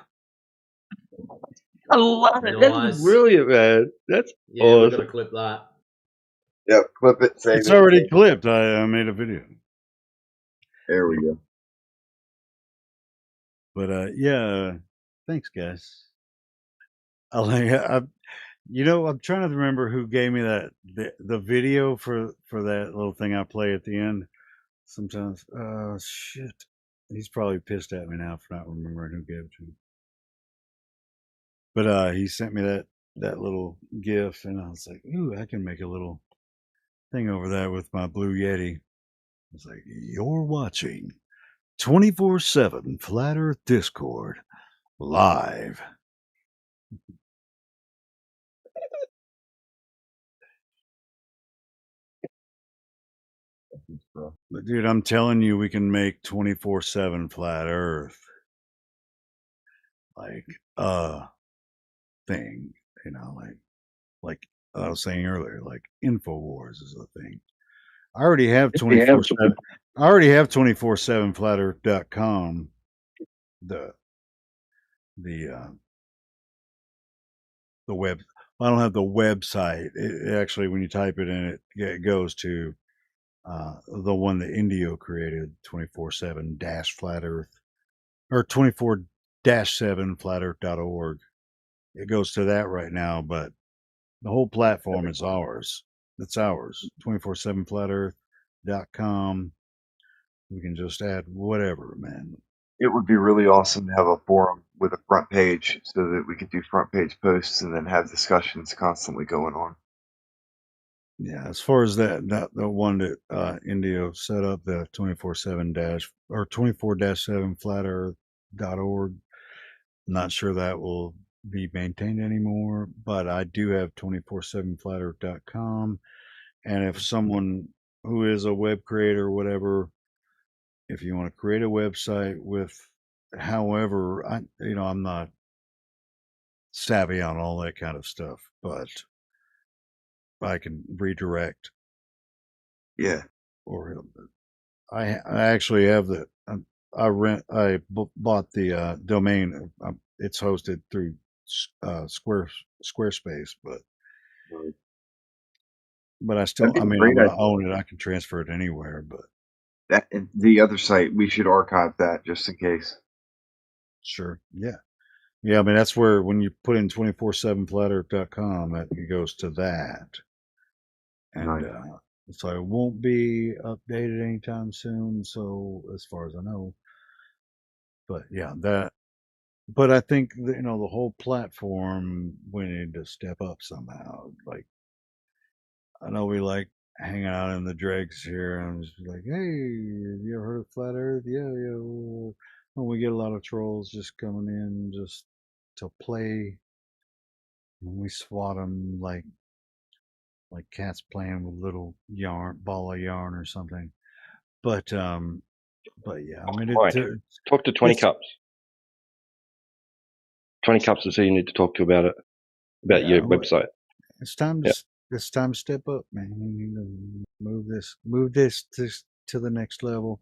I love it. That's brilliant, man. That's awesome. We're gonna clip that. Yep, clip it. Save It's it. already clipped. I made a video. There we go. But yeah, thanks, guys. I'm trying to remember who gave me the video for that little thing I play at the end. Sometimes, shit, he's probably pissed at me now for not remembering who gave it to me. But he sent me that little GIF, and I was like, ooh, I can make a little thing over that with my Blue Yeti. It's like, you're watching 24/7 Flat Earth Discord live. But dude, I'm telling you, we can make 24/7 Flat Earth like a thing, like I was saying earlier, like InfoWars is a thing. I already have 24/7. I already have 24/7flatearth.com. The web. I don't have the website. It actually, when you type it in, it goes to the one that Indio created, 24/7 Flat Earth, or 24-7 flatearth.org. It goes to that right now, but the whole platform is ours. It's ours. 24/7flatearth.com. We can just add whatever, man. It would be really awesome to have a forum with a front page so that we could do front page posts and then have discussions constantly going on. Yeah, as far as the one that Indio set up, the 24/7 or 24-7 flatearth.org, I'm not sure that will be maintained anymore, but I do have 24/7flatearth.com. And if someone who is a web creator or whatever, if you want to create a website with, however, I'm not savvy on all that kind of stuff, but I can redirect. Yeah. Or I actually have I bought the domain. It's hosted through Squarespace, but I still, I'm going to own it. I can transfer it anywhere, but the other site, we should archive that just in case. Sure. Yeah. Yeah. I mean, that's where, when you put in 24/7flatearth.com, it goes to that. And, so it won't be updated anytime soon. So as far as I know, but yeah, but I think the whole platform, we need to step up somehow. Like, I know we like hanging out in the dregs here and just be like, hey, have you ever heard of Flat Earth? Yeah. Well, we get a lot of trolls just coming in just to play. And we swat them like cats playing with little ball of yarn or something. But yeah, I mean, talk to 20 Cups. 20 cups of tea you need to talk to about it, about your website. It's time to it's time to step up, man. You need to move this to the next level,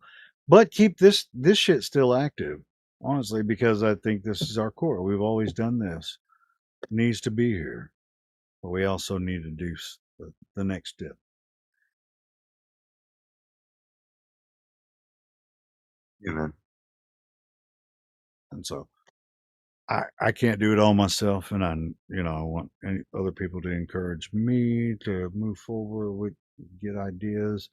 but keep this shit still active. Honestly, because I think this is our core. We've always done this. It needs to be here, but we also need to do the next step. Yeah, man. And so I can't do it all myself, and I want any other people to encourage me to move forward with get ideas.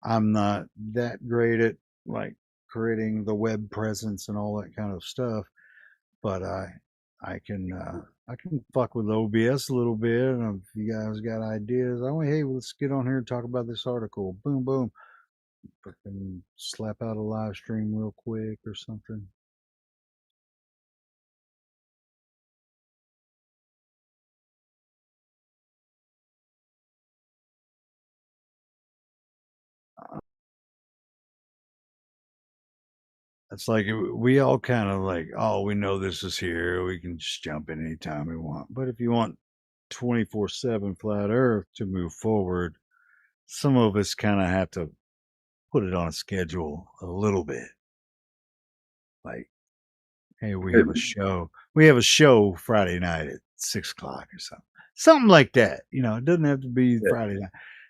I'm not that great at like creating the web presence and all that kind of stuff, but I can fuck with OBS a little bit. And if you guys got ideas, hey, let's get on here and talk about this article. Boom, boom. Fucking slap out a live stream real quick or something. It's like we all kind of like, oh, we know this is here. We can just jump in anytime we want. But if you want 24/7 flat Earth to move forward, some of us kind of have to put it on a schedule a little bit. Like, hey, we have a show. We have a show Friday night at 6 o'clock or something like that. It doesn't have to be Friday night.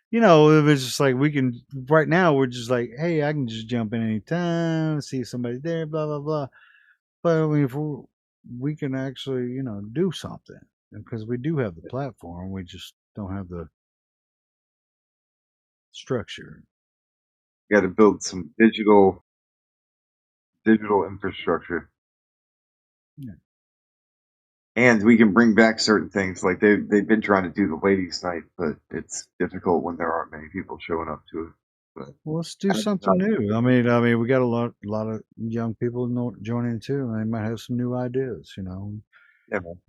If it's just like we can. Right now, we're just like, hey, I can just jump in anytime, see somebody there, blah blah blah. But I mean, if we can actually, do something, because we do have the platform, we just don't have the structure. You got to build some digital infrastructure. Yeah. And we can bring back certain things. Like they've been trying to do the ladies' night, but it's difficult when there aren't many people showing up to it. But well, let's do something new. I mean, we got a lot of young people joining too, and they might have some new ideas. Yeah,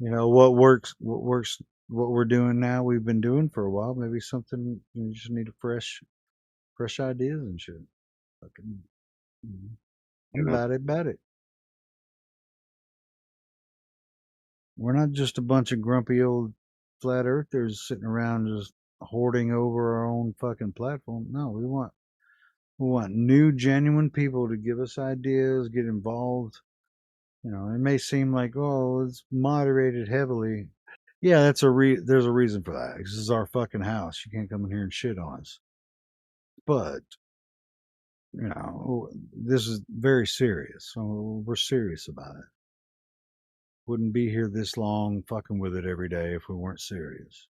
man. What works, what we're doing now. We've been doing for a while. Maybe something you just need a fresh ideas and shit. Fucking, I'm about it. We're not just a bunch of grumpy old flat earthers sitting around just hoarding over our own fucking platform. No, we want new, genuine people to give us ideas, get involved. It may seem like, oh, it's moderated heavily. Yeah, there's a reason for that. This is our fucking house. You can't come in here and shit on us. But this is very serious. So we're serious about it. Wouldn't be here this long fucking with it every day if we weren't serious.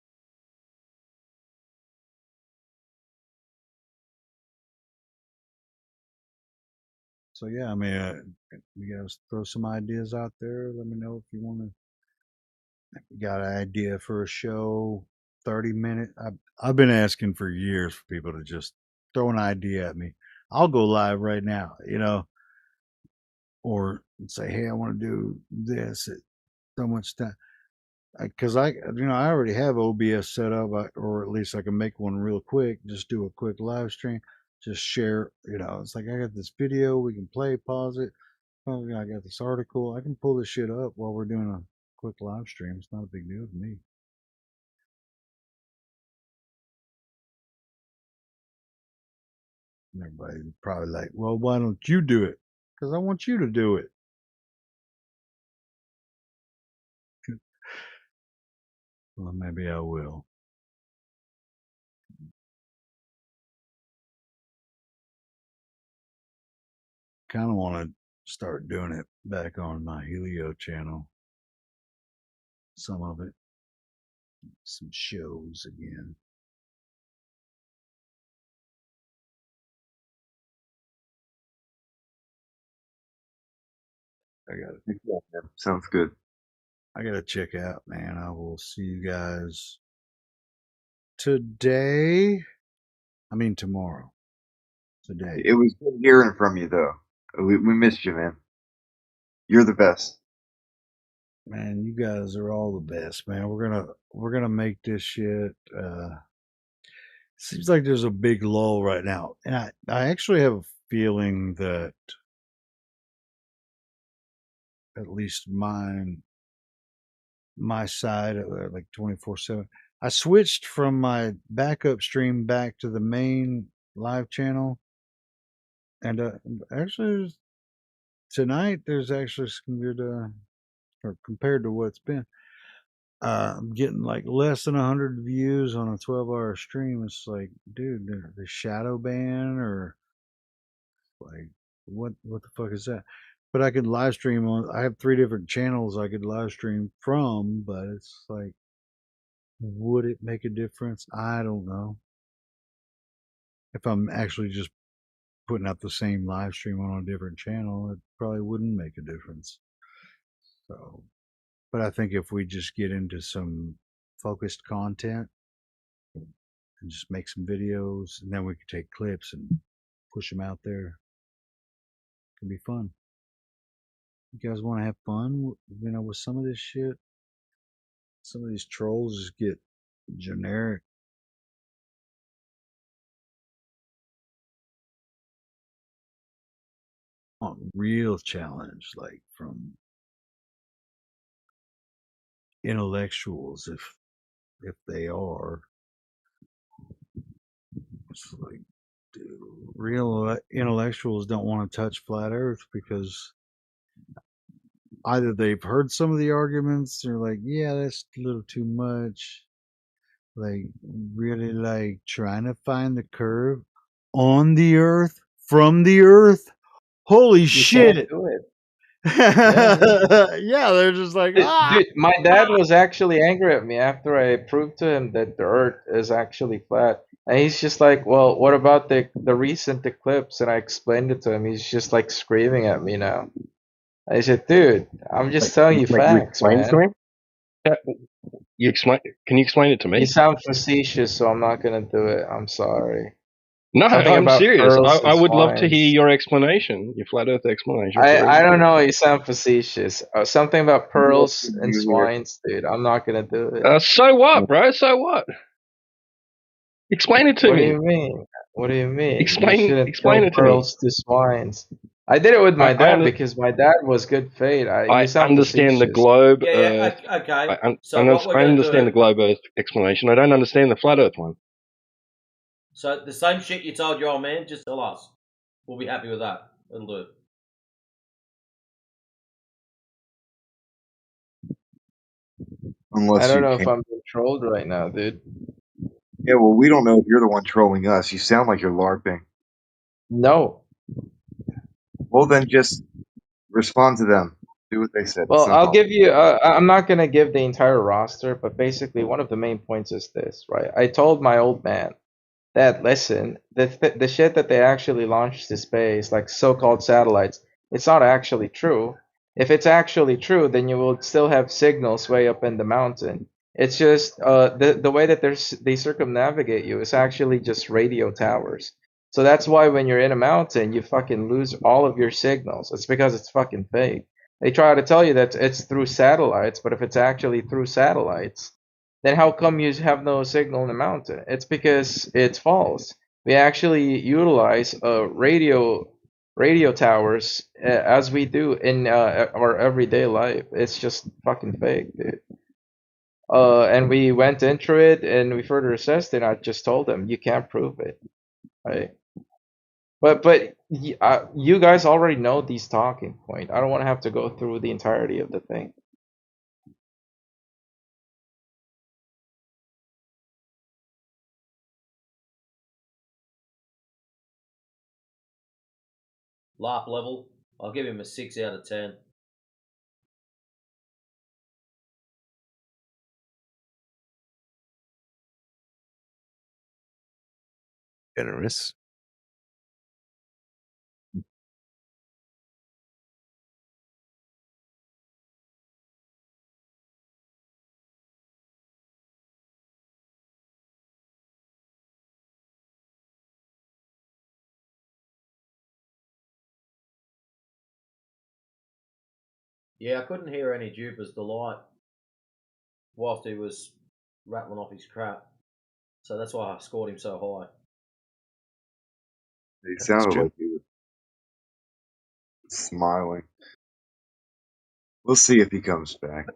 So yeah, I mean, you guys throw some ideas out there. Let me know if you want to. Got an idea for a show? 30 minute. I've been asking for years for people to just throw an idea at me. I'll go live right now, or say, hey, I want to do this at so much time. Because I already have OBS set up, or at least I can make one real quick. Just do a quick live stream, just share. It's like I got this video, we can play, pause it. Oh, I got this article. I can pull this shit up while we're doing a quick live stream. It's not a big deal to me. And everybody's probably like, well, why don't you do it? Because I want you to do it. Well, maybe I will. Kind of want to start doing it back on my Helio channel. Some of it. Some shows again. I got it. Sounds good. I got to check out, man. I will see you guys today. I mean, tomorrow. Today. It was good hearing from you, though. We missed you, man. You're the best. Man, you guys are all the best, man. We're gonna make this shit. Seems like there's a big lull right now, and I actually have a feeling that at least mine my side like 24/7. I switched from my backup stream back to the main live channel, and actually tonight there's actually some good, or compared to what's been. I'm getting like less than 100 views on a 12-hour stream. It's like, dude, the shadow ban or like what the fuck is that? But I could live stream on. I have 3 different channels I could live stream from, but it's like, would it make a difference? I don't know. If I'm actually just putting out the same live stream on a different channel, it probably wouldn't make a difference. So, but I think if we just get into some focused content and just make some videos, and then we could take clips and push them out there, it can be fun. You guys want to have fun, with some of this shit? Some of these trolls just get generic. Want real challenge, like from intellectuals, if they are. It's like, dude, real intellectuals don't want to touch flat Earth because either they've heard some of the arguments, they're like, yeah, that's a little too much. Like, really, like trying to find the curve on the Earth from the Earth. Holy You shit! can't do it. Yeah, yeah, they're just like, dude, my dad was actually angry at me after I proved to him that the Earth is actually flat. And he's just like, well, what about the recent eclipse? And I explained it to him. He's just like screaming at me now. I said, dude, I'm just telling you Like you facts, explained to man. him? Yeah, can you explain it to You me? sound facetious, so I'm not gonna do it. I'm sorry. No, Something I'm about serious. pearls I to would love to hear swines. your explanation, your flat Earth explanation for I it. don't know. You sound facetious. Something about What pearls can and you hear? swines, dude. I'm not gonna do it. So what, bro? So what? Explain it to What do me. you mean? What do you mean? You Explain shouldn't explain throw it to me. pearls to swines. I did it with my I dad because my dad was good faith. You sound understand the facetious. globe Yeah, Earth. yeah, okay. I So what we're I going to understand the do, globe Earth explanation. I don't understand the flat Earth one. so the same shit you told your old man, just tell us. We'll be happy with that. It'll do it. I Unless don't you know if can. I'm being trolled right now, dude. Yeah, well, we don't know if you're the one trolling us. You sound like you're LARPing. No. Well, then just respond to them. Do what they said. It's Well, not I'll hard. give you. I'm not gonna give the entire roster, but basically one of the main points is this, right? I told my old man that listen, the shit that they actually launched to space, like so-called satellites, it's not actually true. If it's actually true, then you will still have signals way up in the mountain. It's just the way that they circumnavigate you is actually just radio towers. So that's why when you're in a mountain, you fucking lose all of your signals. It's because it's fucking fake. They try to tell you that it's through satellites, but if it's actually through satellites, then how come you have no signal in the mountain? It's because it's false. We actually utilize radio towers as we do in our everyday life. It's just fucking fake, dude. And we went into it and we further assessed it. And I just told them you can't prove it, right? But you guys already know these talking points. I don't want to have to go through the entirety of the thing. LARP level, I'll give him a 6 out of 10. Generous. Yeah, I couldn't hear any Jupiter's delight whilst he was rattling off his crap. So that's why I scored him so high. He sounded like he was smiling. We'll see if he comes back.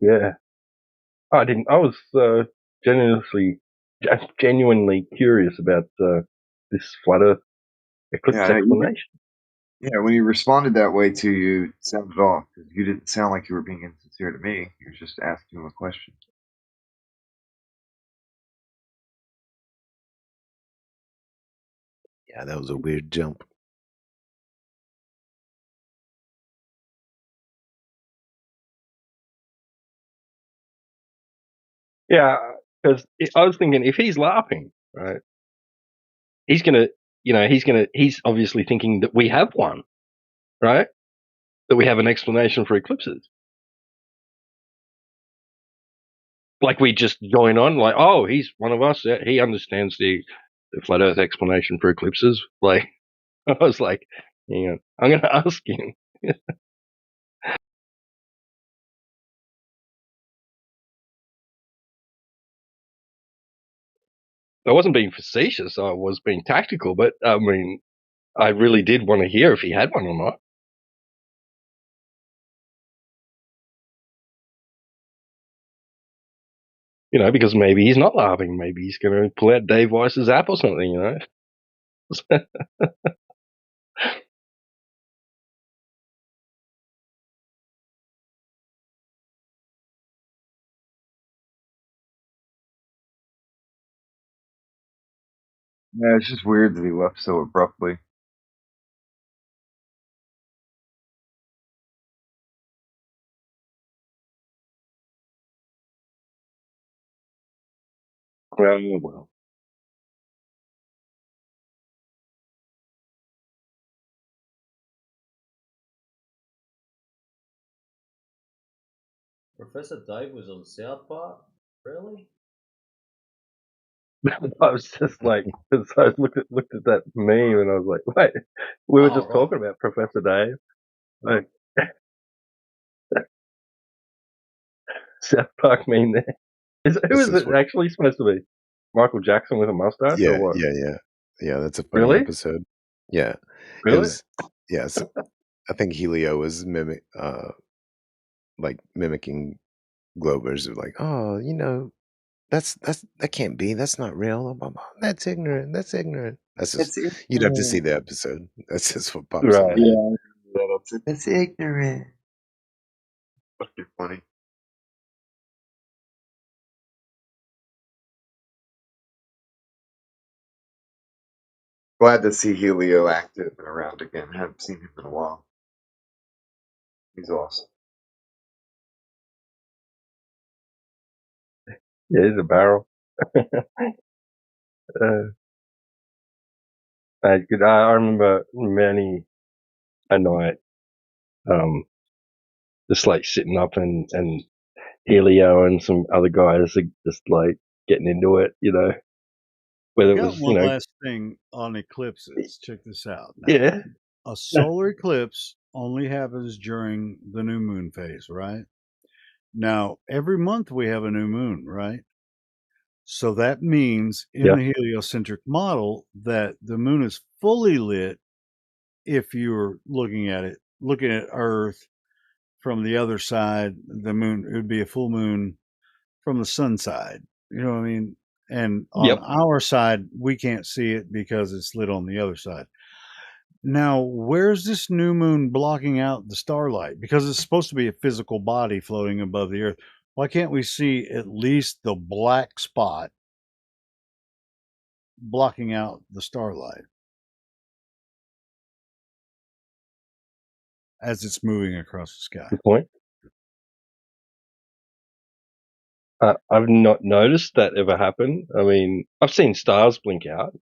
Yeah. I didn't. I was genuinely curious about this flat Earth eclipse explanation. Yeah, when he responded that way to you, it sounded off because you didn't sound like you were being insincere to me. You were just asking him a question. Yeah, that was a weird jump. Yeah, because I was thinking if he's laughing, right, he's obviously thinking that we have one, right? That we have an explanation for eclipses. Like we just join on, like, oh, he's one of us. He understands the flat Earth explanation for eclipses. Like, I was like, hang on, I'm going to ask him. I wasn't being facetious. I was being tactical, but I mean, I really did want to hear if he had one or not. You know, because maybe he's not laughing. Maybe he's going to pull out Dave Weiss's app or something, you know? Yeah, it's just weird that he left so abruptly. Well. Professor Dave was on South Park? Really? I was just like, because I looked at that meme and I was like, wait, we were just talking about Professor Dave. Like, South Park meme there. Who is it actually supposed to be? Michael Jackson with a mustache or what? Yeah. That's a funny episode. Yeah, really? It was. Yes, I think Helio was mimicking Glober's. Like, oh, you know, that can't be. That's not real. That's ignorant. That's ignorant. That's just you'd have to see the episode. That's just what pops in my head. Yeah, that's ignorant. Fucking funny. Glad to see Helio active and around again. Haven't seen him in a while. He's awesome. Yeah, he's a barrel. I remember many a night, just like sitting up and Helio and some other guys are just like getting into it, you know. Whether I it got was, one last thing on eclipses. Check this out. Now, yeah, a solar eclipse only happens during the new moon phase, right? Now, every month we have a new moon, right? So that means in the heliocentric model that the moon is fully lit if you're looking at Earth from the other side, the moon, it would be a full moon from the sun side. You know what I mean? And on our side, we can't see it because it's lit on the other side. Now, where's this new moon blocking out the starlight? Because it's supposed to be a physical body floating above the Earth. Why can't we see at least the black spot blocking out the starlight as it's moving across the sky? Good point. I've not noticed that ever happen. I mean, I've seen stars blink out.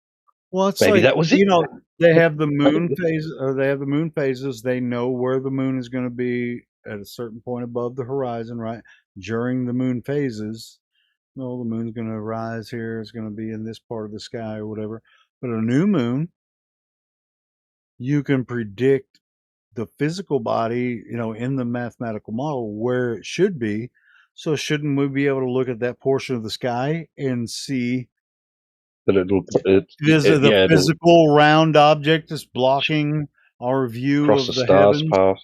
Well, it's maybe like, that was it. You know, they have the moon phase, or they have the moon phases. They know where the moon is going to be at a certain point above the horizon, right? During the moon phases, no, the moon's going to rise here. It's going to be in this part of the sky or whatever. But a new moon, you can predict the physical body, you know, in the mathematical model where it should be. So shouldn't we be able to look at that portion of the sky and see that the physical round object is blocking our view cross of the the stars heavens? path?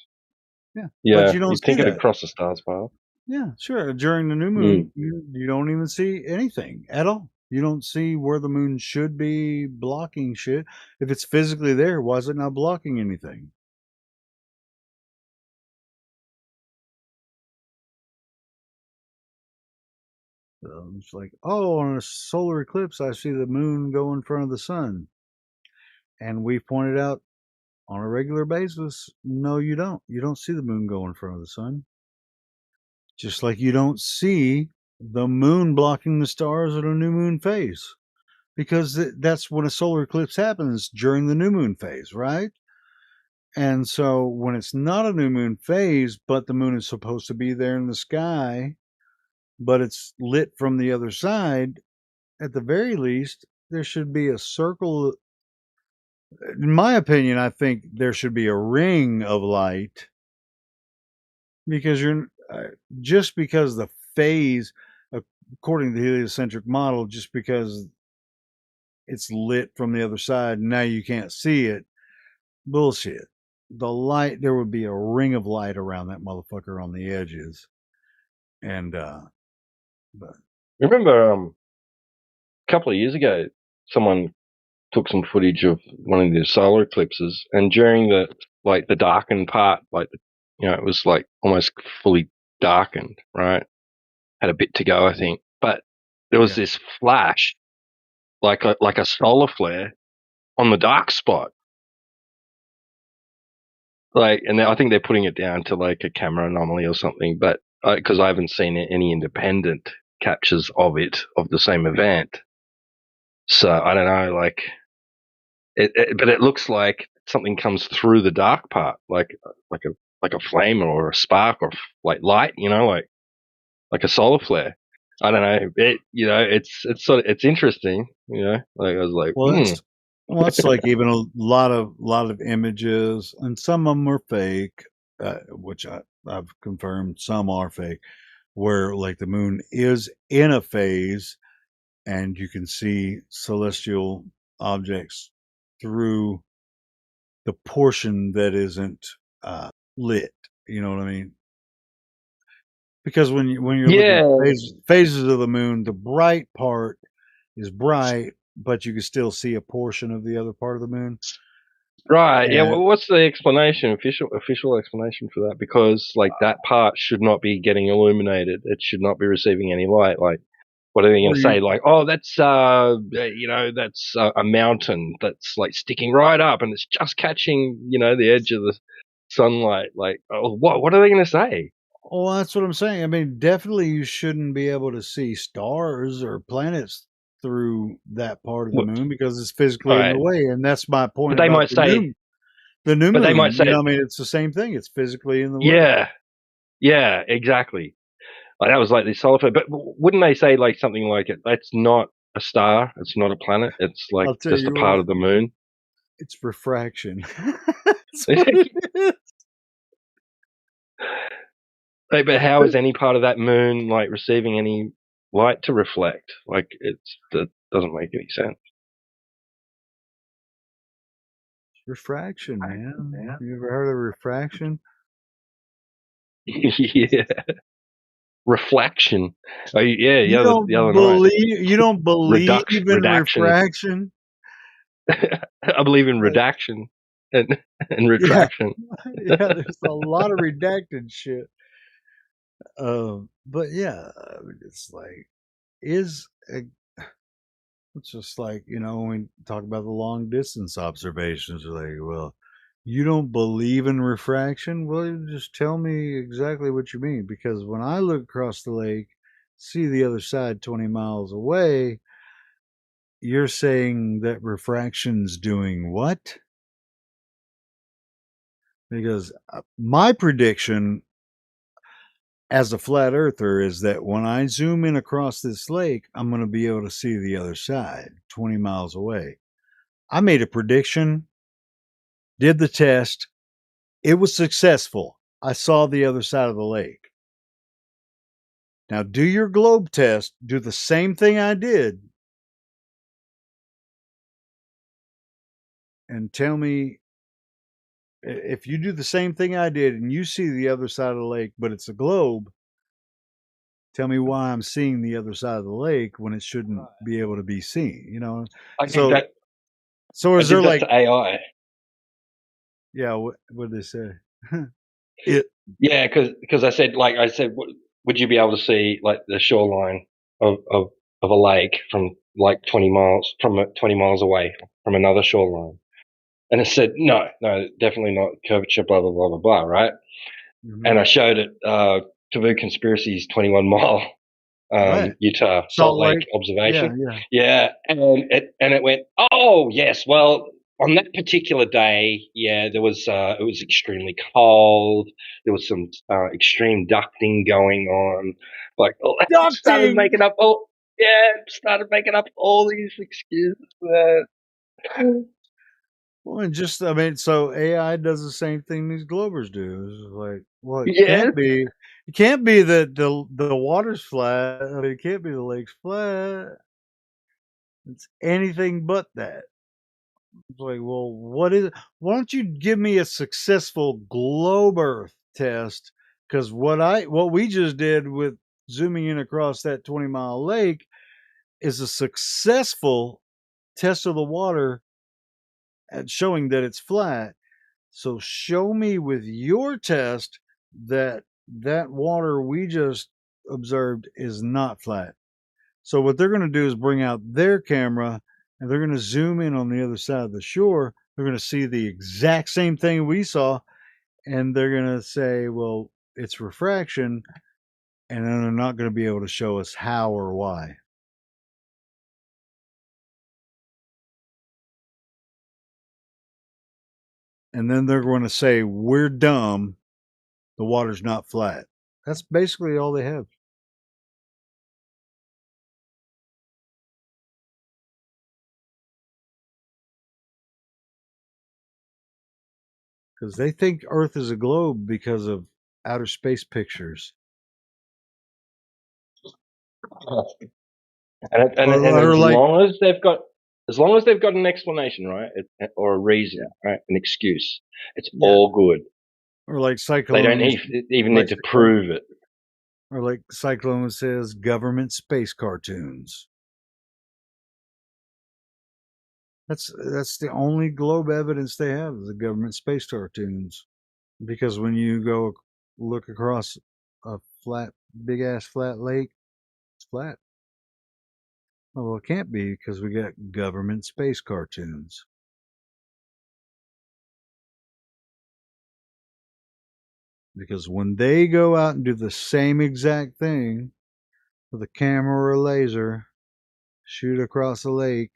Yeah, Yeah, but you don't you'd see think that. it'd cross the stars path. Yeah, sure. During the new moon, you don't even see anything at all. You don't see where the moon should be blocking shit. If it's physically there, why is it not blocking anything? It's like, oh, on a solar eclipse, I see the moon go in front of the sun. And we've pointed out on a regular basis, no, you don't. You don't see the moon go in front of the sun. Just like you don't see the moon blocking the stars at a new moon phase. Because that's when a solar eclipse happens, during the new moon phase, right? And so when it's not a new moon phase, but the moon is supposed to be there in the sky, but it's lit from the other side, at the very least, there should be a circle. In my opinion, I think there should be a ring of light, because you're just because the phase, according to the heliocentric model, just because it's lit from the other side, now you can't see it. Bullshit. The light, there would be a ring of light around that motherfucker on the edges. And but Remember, a couple of years ago, someone took some footage of one of the solar eclipses, and during the darkened part, it was like almost fully darkened, right? Had a bit to go, I think, but there was this flash, like a solar flare on the dark spot. And I think they're putting it down to like a camera anomaly or something, but because I haven't seen any independent captures of the same event, so I don't know. But it looks like something comes through the dark part, like a flame or a spark or like light, like a solar flare. I don't know. It's interesting, Like I was like, it's like even a lot of images, and some of them are fake, which I've confirmed. Some are fake, where like the moon is in a phase, and you can see celestial objects through the portion that isn't lit. You know what I mean? Because when you're looking at phases of the moon, the bright part is bright, but you can still see a portion of the other part of the moon. Right. Yeah. Well, what's the explanation? Official explanation for that? Because like that part should not be getting illuminated. It should not be receiving any light. Like, what are they going to say? Like, oh, that's that's a mountain that's like sticking right up, and it's just catching the edge of the sunlight. Like, oh, what are they going to say? Well, that's what I'm saying. I mean, definitely you shouldn't be able to see stars or planets through that part of the moon because it's physically in the way, and that's my point But they about might say the new moon. They might say, I mean, it's the same thing. It's physically in the way. Yeah, exactly. Like, that was like the solar flare. But wouldn't they say like something like it? That's not a star. It's not a planet. It's like just a part of the moon. It's refraction. That's what it is. But how is any part of that moon like receiving any light to reflect? Like, that doesn't make any sense. Refraction, man. You ever heard of refraction? Yeah. Reflection. Oh, yeah. You don't believe in refraction? I believe in redaction and retraction. Yeah, there's a lot of redacted shit. But yeah, it's like, it's just like, when we talk about the long distance observations, like, well, you don't believe in refraction? Well, you just tell me exactly what you mean, because when I look across the lake, see the other side 20 miles away, you're saying that refraction's doing what? Because my prediction as a flat earther is that when I zoom in across this lake, I'm going to be able to see the other side 20 miles away. I made a prediction, did the test. It was successful. I saw the other side of the lake. Now do your globe test, do the same thing I did, and tell me if you do the same thing I did and you see the other side of the lake, but it's a globe, Tell me why I'm seeing the other side of the lake when it shouldn't be able to be seen. You know. I did that. So is I there did that like to AI? Yeah. What did they say? It. Yeah, because I said would you be able to see like the shoreline of a lake from like 20 miles away from another shoreline? And it said no, definitely not curvature, blah blah blah blah blah, right? Mhm. And I showed it Taboo Conspiracy's 21 mile Right. Utah Salt Lake observation. Yeah. And it went, oh yes, well on that particular day, yeah, there was it was extremely cold. There was some extreme ducting going on. Like started making up all these excuses for that. Well, and just I mean, so AI does the same thing these Globers do. It's like, well, it Yeah. can't be. It can't be that the water's flat. I mean, it can't be the lake's flat. It's anything but that. It's like, well, what is it? Why don't you give me a successful globe Earth test? Because what we just did with zooming in across that 20-mile lake is a successful test of the water at showing that it's flat. So show me with your test that that water we just observed is not flat. So what they're going to do is bring out their camera and they're going to zoom in on the other side of the shore. They're going to see the exact same thing we saw and they're going to say, well, it's refraction. And then they're not going to be able to show us how or why. And then they're going to say, we're dumb. The water's not flat. That's basically all they have. Because they think Earth is a globe because of outer space pictures. And as long as they've got an explanation, right, or a reason, right, an excuse, it's all good. Or like Cyclone, they don't even need to prove it. Or like Cyclone says, government space cartoons. That's the only globe evidence they have is the government space cartoons. Because when you go look across a big ass flat lake, it's flat. Oh, well, it can't be because we got government space cartoons. Because when they go out and do the same exact thing with a camera or a laser, shoot across a lake,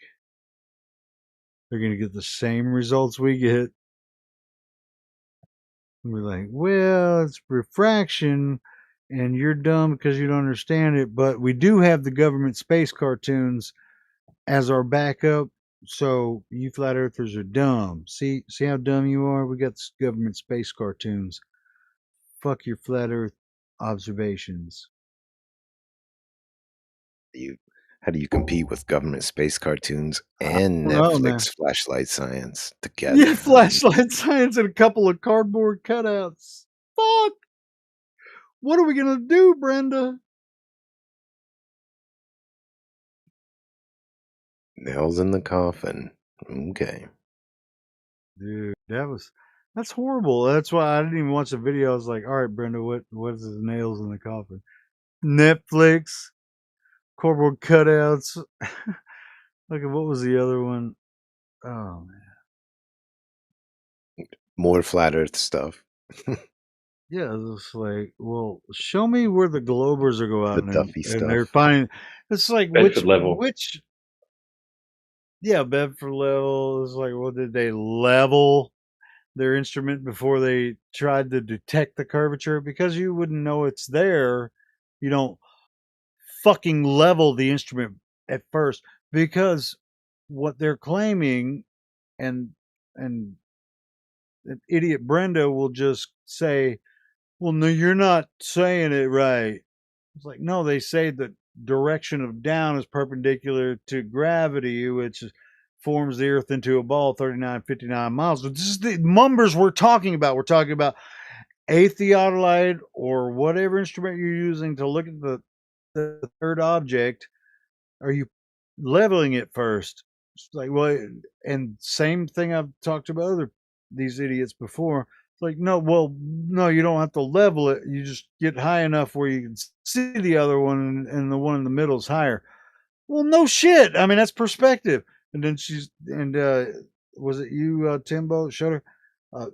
they're going to get the same results we get. And we're like, well, it's refraction, and you're dumb because you don't understand it. But we do have the government space cartoons as our backup. So you flat earthers are dumb. See how dumb you are? We got government space cartoons. Fuck your flat earth observations. How do you compete with government space cartoons and Netflix flashlight science together? Yeah, flashlight science and a couple of cardboard cutouts. Fuck! What are we gonna do, Brenda? Nails in the coffin. Okay. Dude, that's horrible. That's why I didn't even watch the video. I was like, all right, Brenda, what is the nails in the coffin? Netflix, cardboard cutouts. Look at what was the other one? Oh man. More flat earth stuff. Yeah, it's like, well, show me where the Globers are going out and stuff. they're finding. It's like Bedford level. Yeah, Bedford level is like, well, did they level their instrument before they tried to detect the curvature? Because you wouldn't know it's there. You don't fucking level the instrument at first because what they're claiming and idiot Brenda will just say, well, no, you're not saying it right. It's like, no, they say the direction of down is perpendicular to gravity, which forms the earth into a ball 39.59 miles. This is the numbers we're talking about. We're talking about a theodolite or whatever instrument you're using to look at the the third object, are you leveling it first? It's like, well, and same thing I've talked about these idiots before. It's like, no, well, no, you don't have to level it. You just get high enough where you can see the other one, and the one in the middle is higher. Well, no shit. I mean, that's perspective. And then was it you, Timbo, showed her?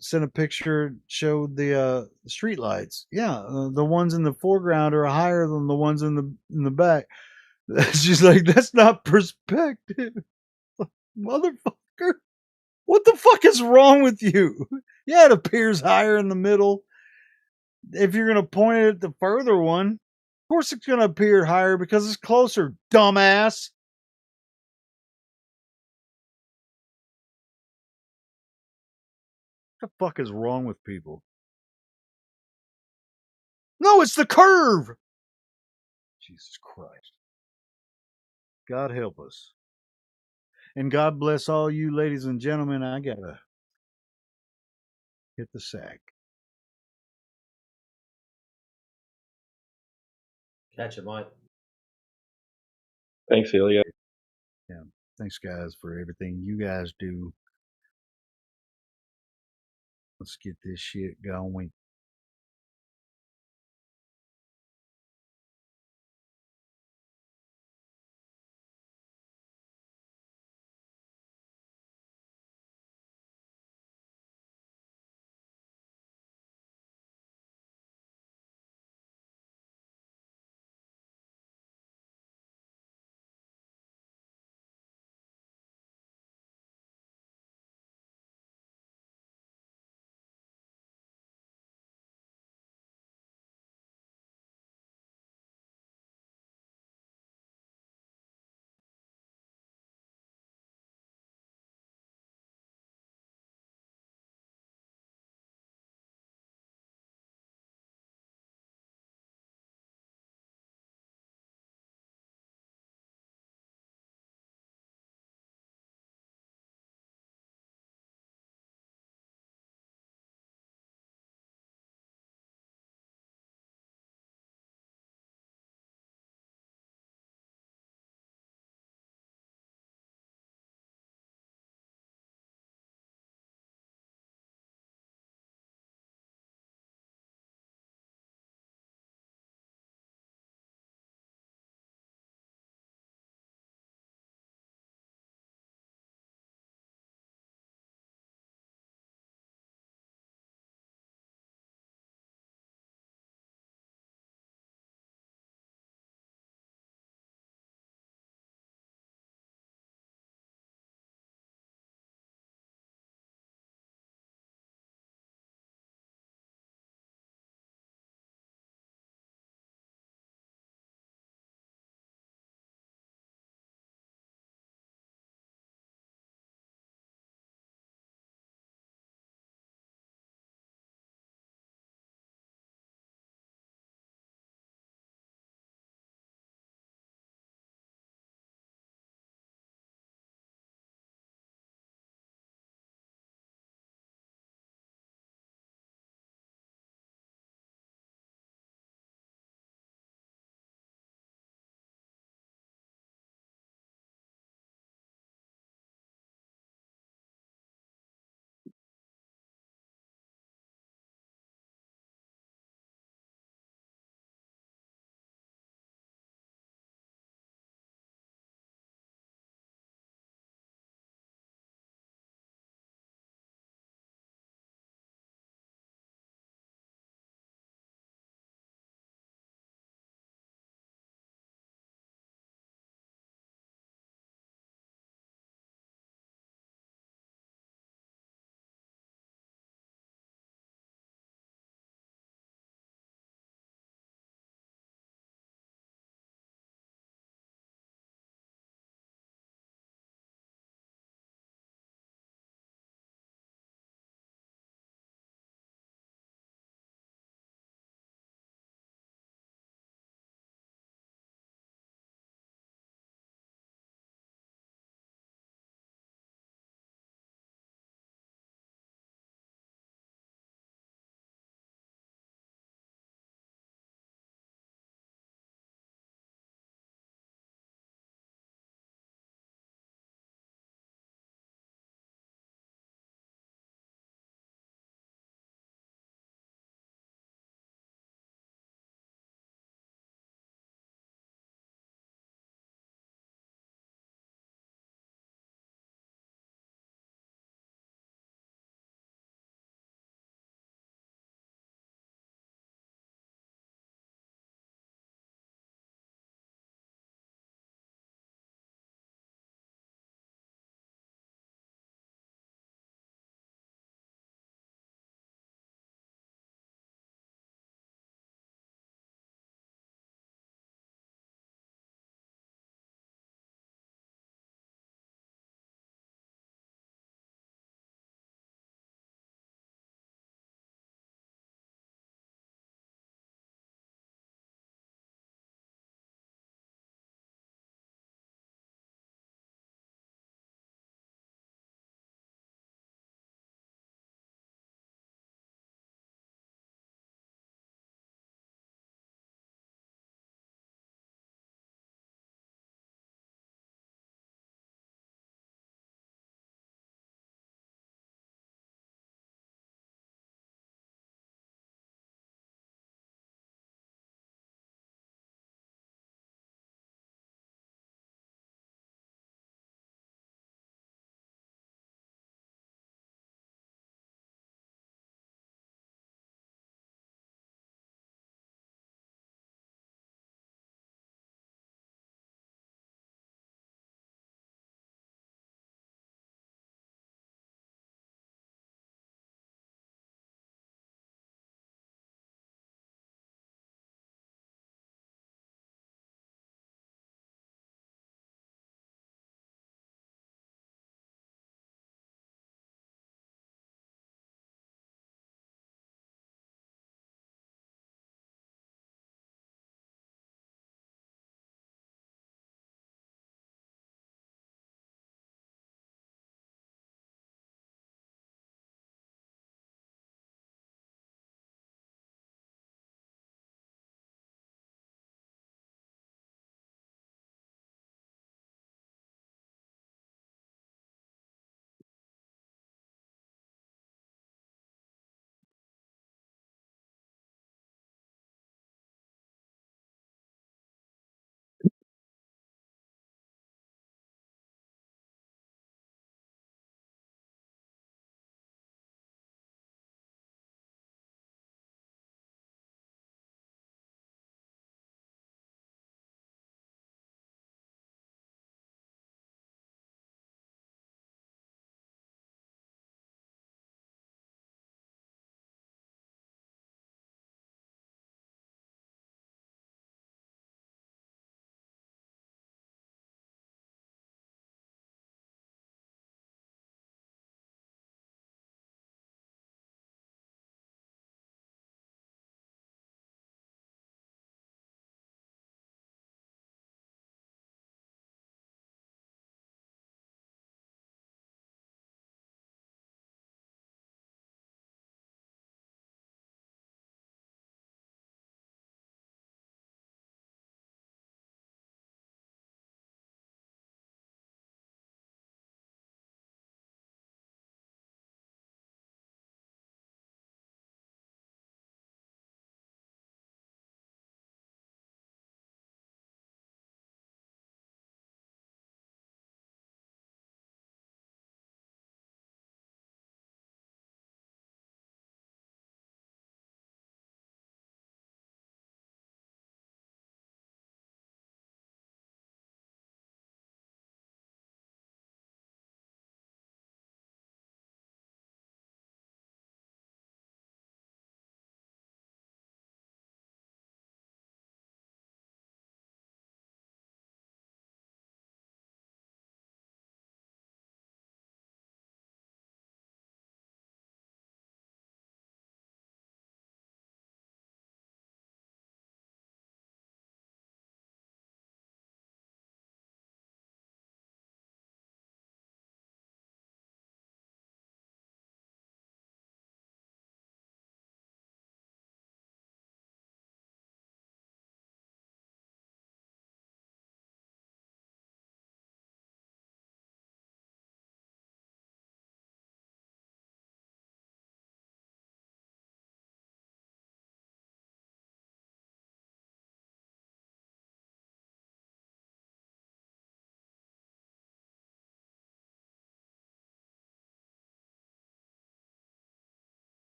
Sent a picture, showed the street lights. Yeah, the ones in the foreground are higher than the ones in the back. She's like, that's not perspective, motherfucker. What the fuck is wrong with you? Yeah, it appears higher in the middle. If you're gonna point it at the further one, of course it's gonna appear higher because it's closer, dumbass. What the fuck is wrong with people? No, it's the curve. Jesus Christ. God help us. And God bless all you ladies and gentlemen. I gotta hit the sack. Catch it, mate. Thanks, Helio. Yeah. Thanks, guys, for everything you guys do. Let's get this shit going.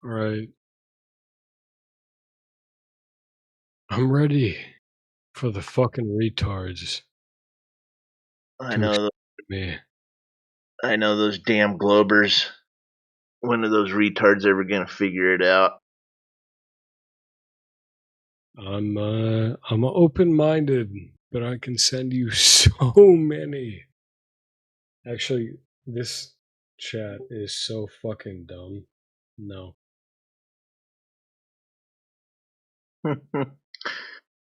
Right. I'm ready for the fucking retards I to know. exploit me. I know those damn Globers. When are those retards ever gonna figure it out? I'm open-minded, but I can send you so many. Actually, this chat is so fucking dumb. No.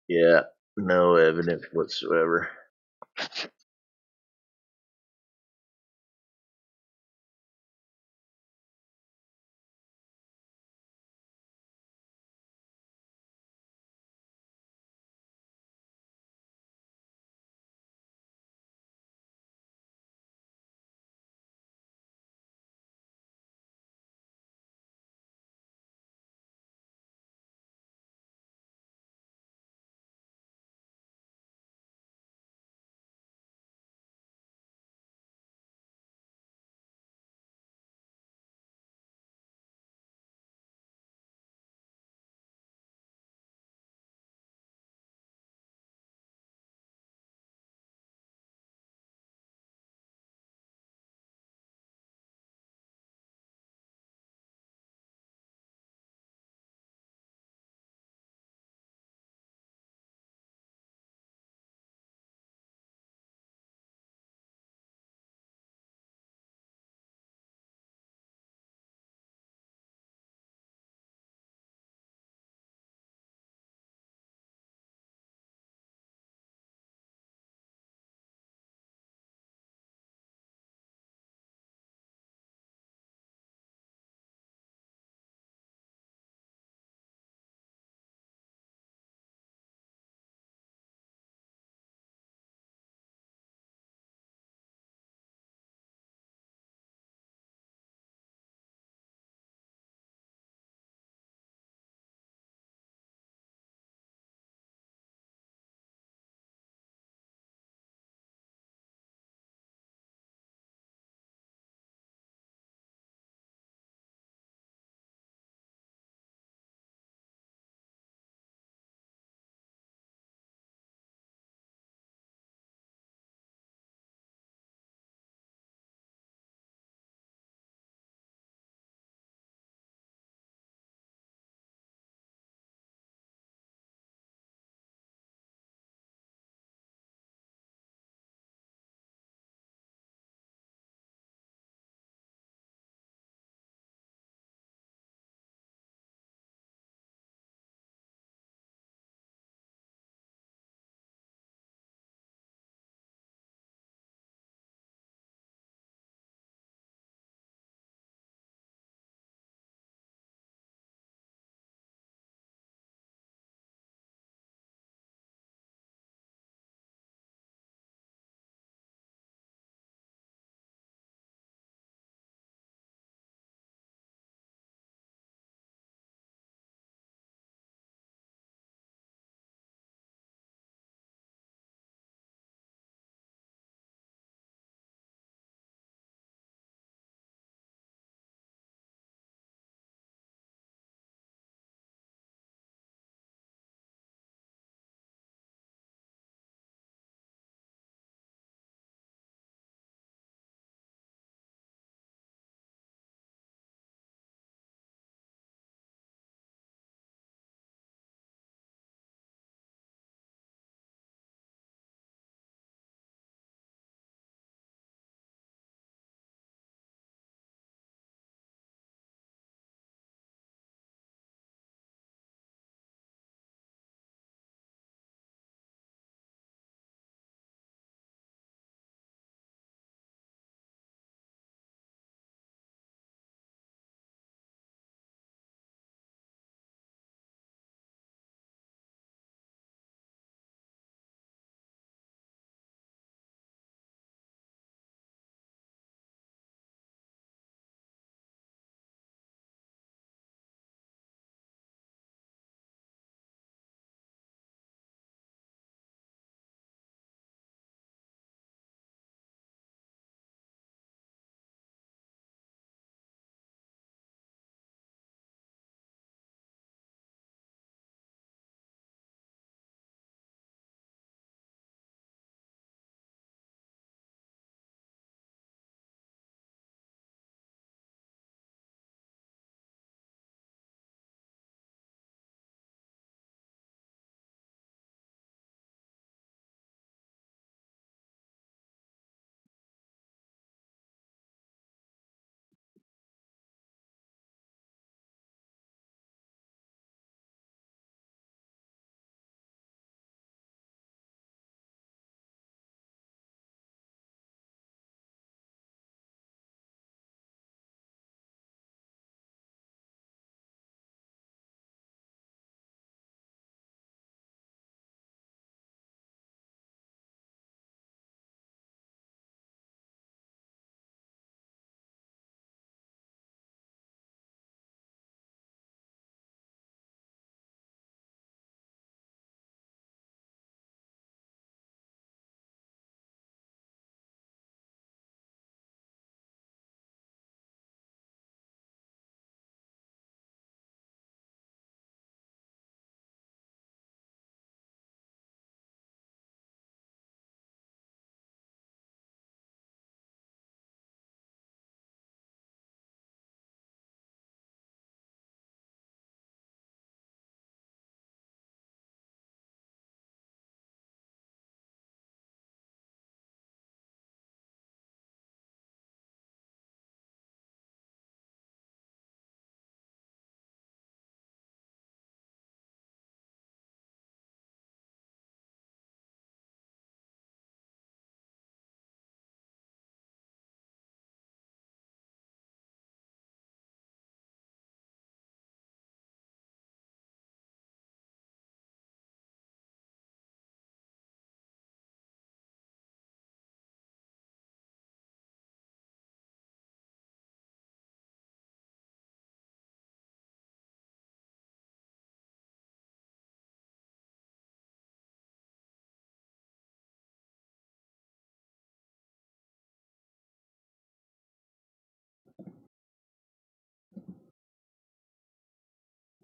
Yeah, no evidence whatsoever.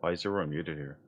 Why is everyone muted here?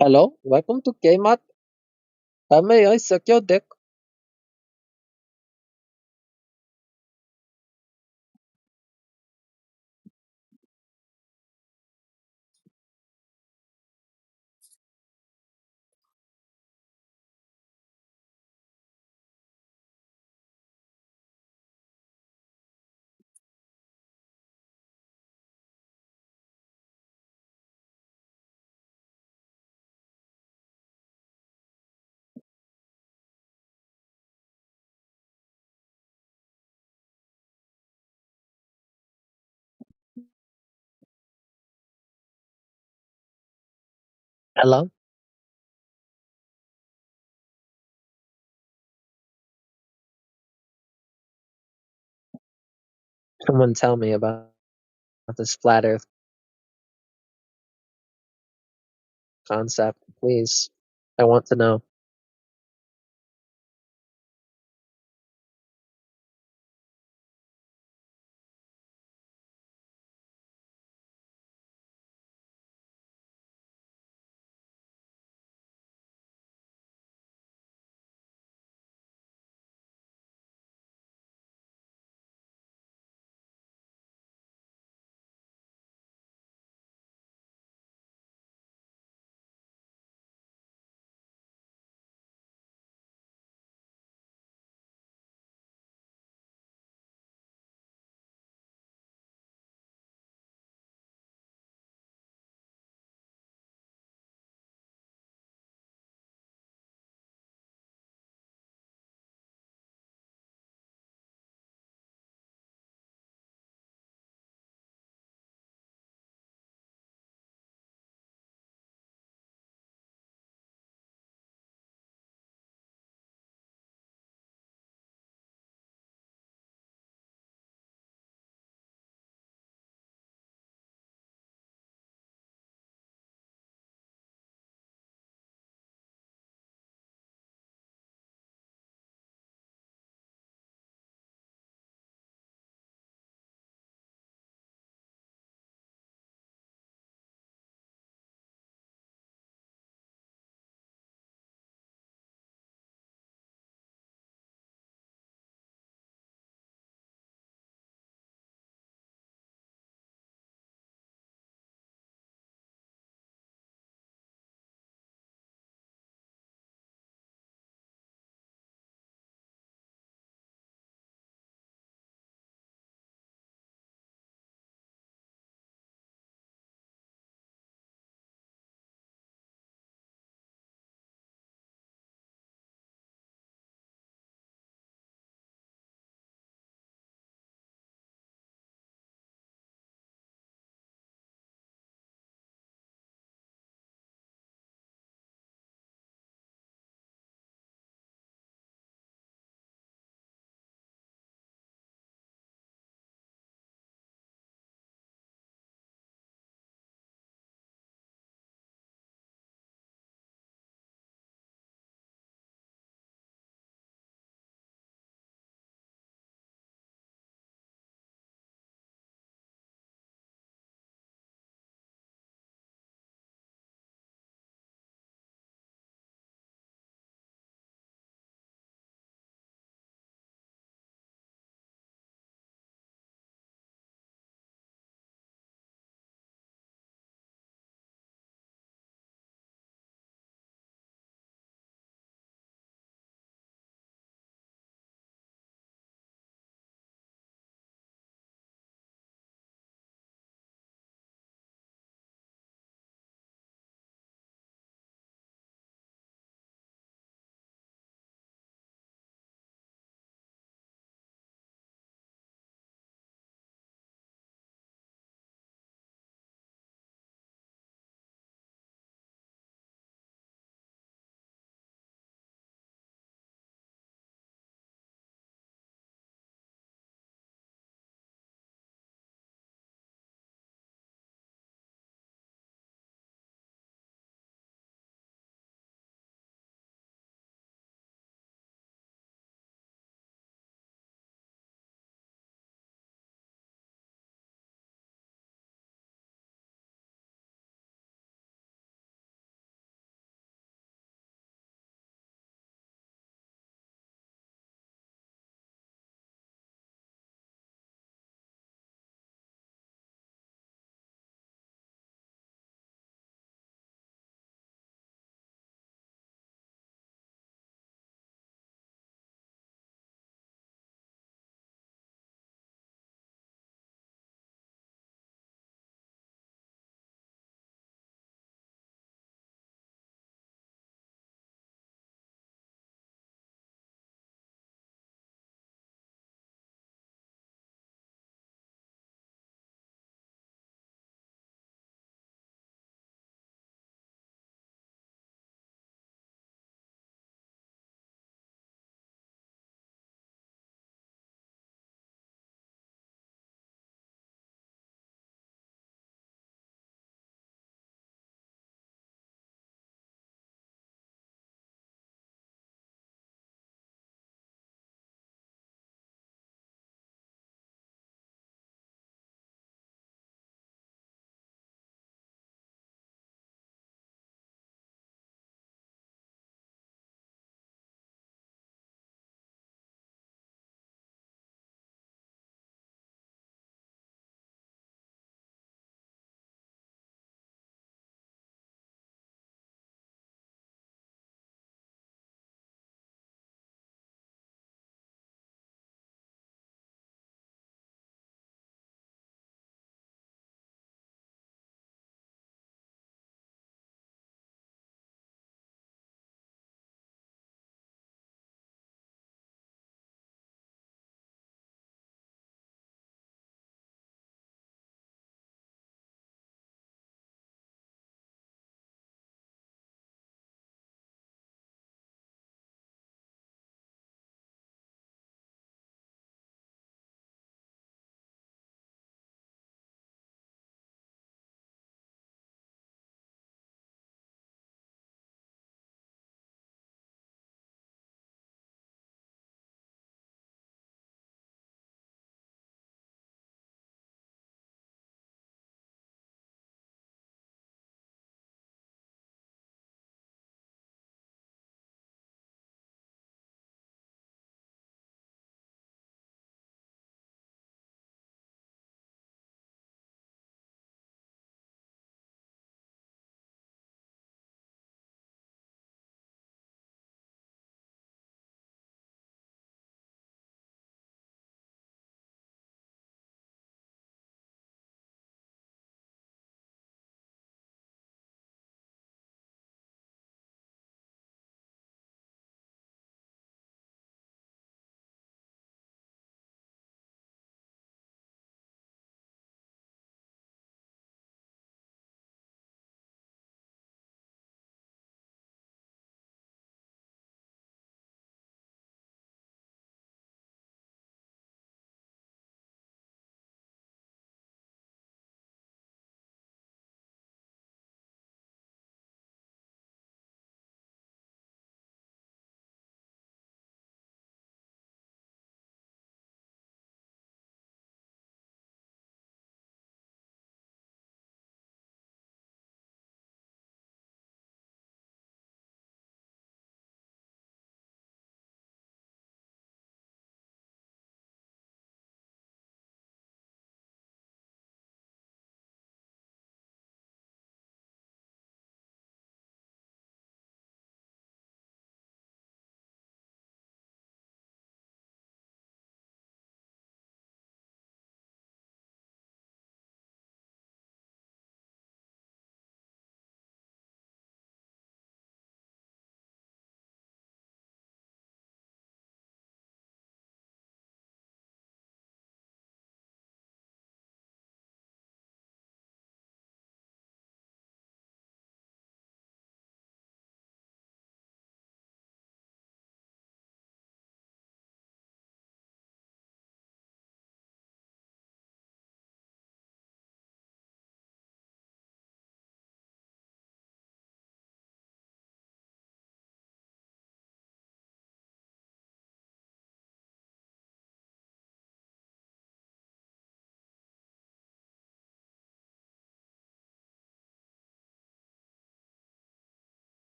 Hello, welcome to Kmart. May I suck your dick? Hello? Someone tell me about this flat earth concept, please. I want to know.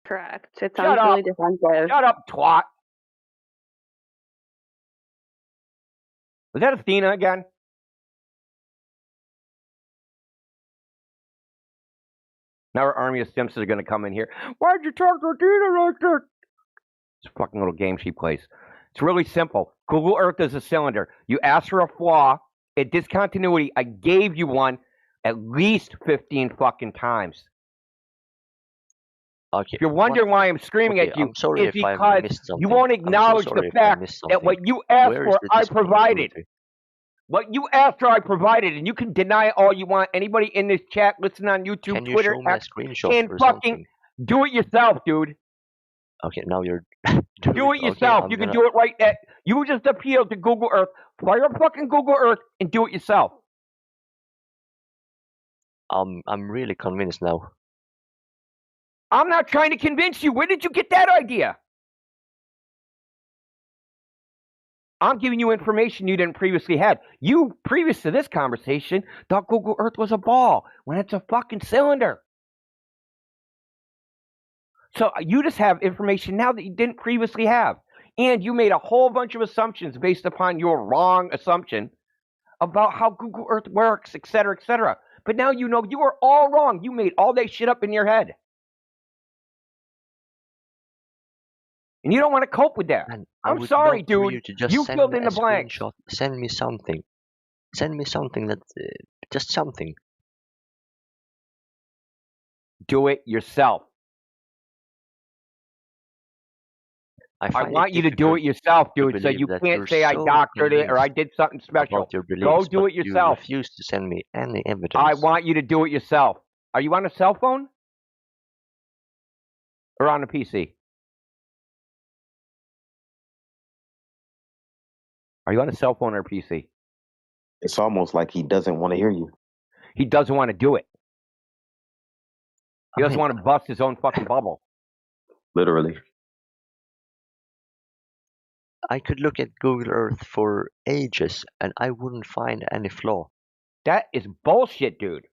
Correct. It sounds really defensive. Shut up, twat. Was that Athena again? Now our army of Simpsons are going to come in here. Why'd you talk to Athena like that? It's a fucking little game she plays. It's really simple. Google Earth is a cylinder. You ask for a flaw, a discontinuity. I gave you one at least 15 fucking times. Okay. If you're wondering why I'm screaming at you, it's because you won't acknowledge the fact that what you asked for, I provided. What you asked for, I provided, and you can deny all you want. Anybody in this chat, listen on YouTube, Twitter, X, can fucking do it yourself, dude. Okay, now you're do it yourself. Okay, you can do it right there. You just appeal to Google Earth. Fire fucking Google Earth and do it yourself. I'm really convinced now. I'm not trying to convince you. Where did you get that idea? I'm giving you information you didn't previously have. You, previous to this conversation, thought Google Earth was a ball when it's a fucking cylinder. So you just have information now that you didn't previously have. And you made a whole bunch of assumptions based upon your wrong assumption about how Google Earth works, etc., etc. But now you know you are all wrong. You made all that shit up in your head. And you don't want to cope with that. I'm sorry, dude. You filled in the blanks. Send me something. Send me something that, just something. Do it yourself. I want you to do it yourself, dude, so you can't say I doctored it or I did something special. Go do it yourself. You refuse to send me any evidence. I want you to do it yourself. Are you on a cell phone? Or on a PC? Are you on a cell phone or a PC? It's almost like he doesn't want to hear you. He doesn't want to do it. He doesn't want to bust his own fucking bubble. Literally. I could look at Google Earth for ages and I wouldn't find any flaw. That is bullshit, dude.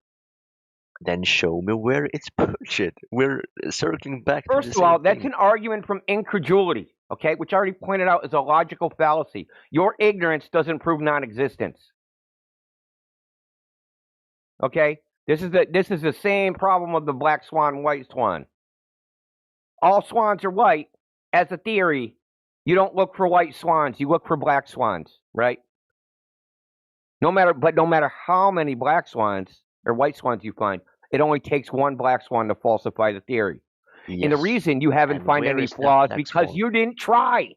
Then show me where it's bullshit. We're circling back to the First of all, that's an argument from incredulity, okay, which I already pointed out is a logical fallacy. Your ignorance doesn't prove non-existence. Okay? This is the same problem with the black swan, white swan. All swans are white. As a theory, you don't look for white swans, you look for black swans, right? No matter how many black swans or white swans you find, it only takes one black swan to falsify the theory. Yes. And the reason you haven't found any flaws because you didn't try.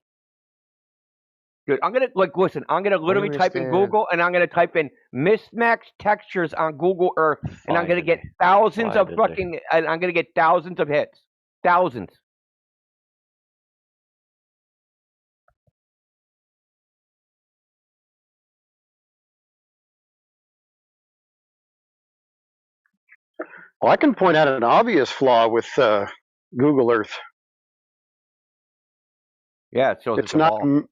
Dude, I'm gonna literally type in Google and I'm gonna type in mismatched textures on Google Earth and I'm gonna get thousands of hits. Thousands. Well, I can point out an obvious flaw with Google Earth. Yeah, it shows it's a ball.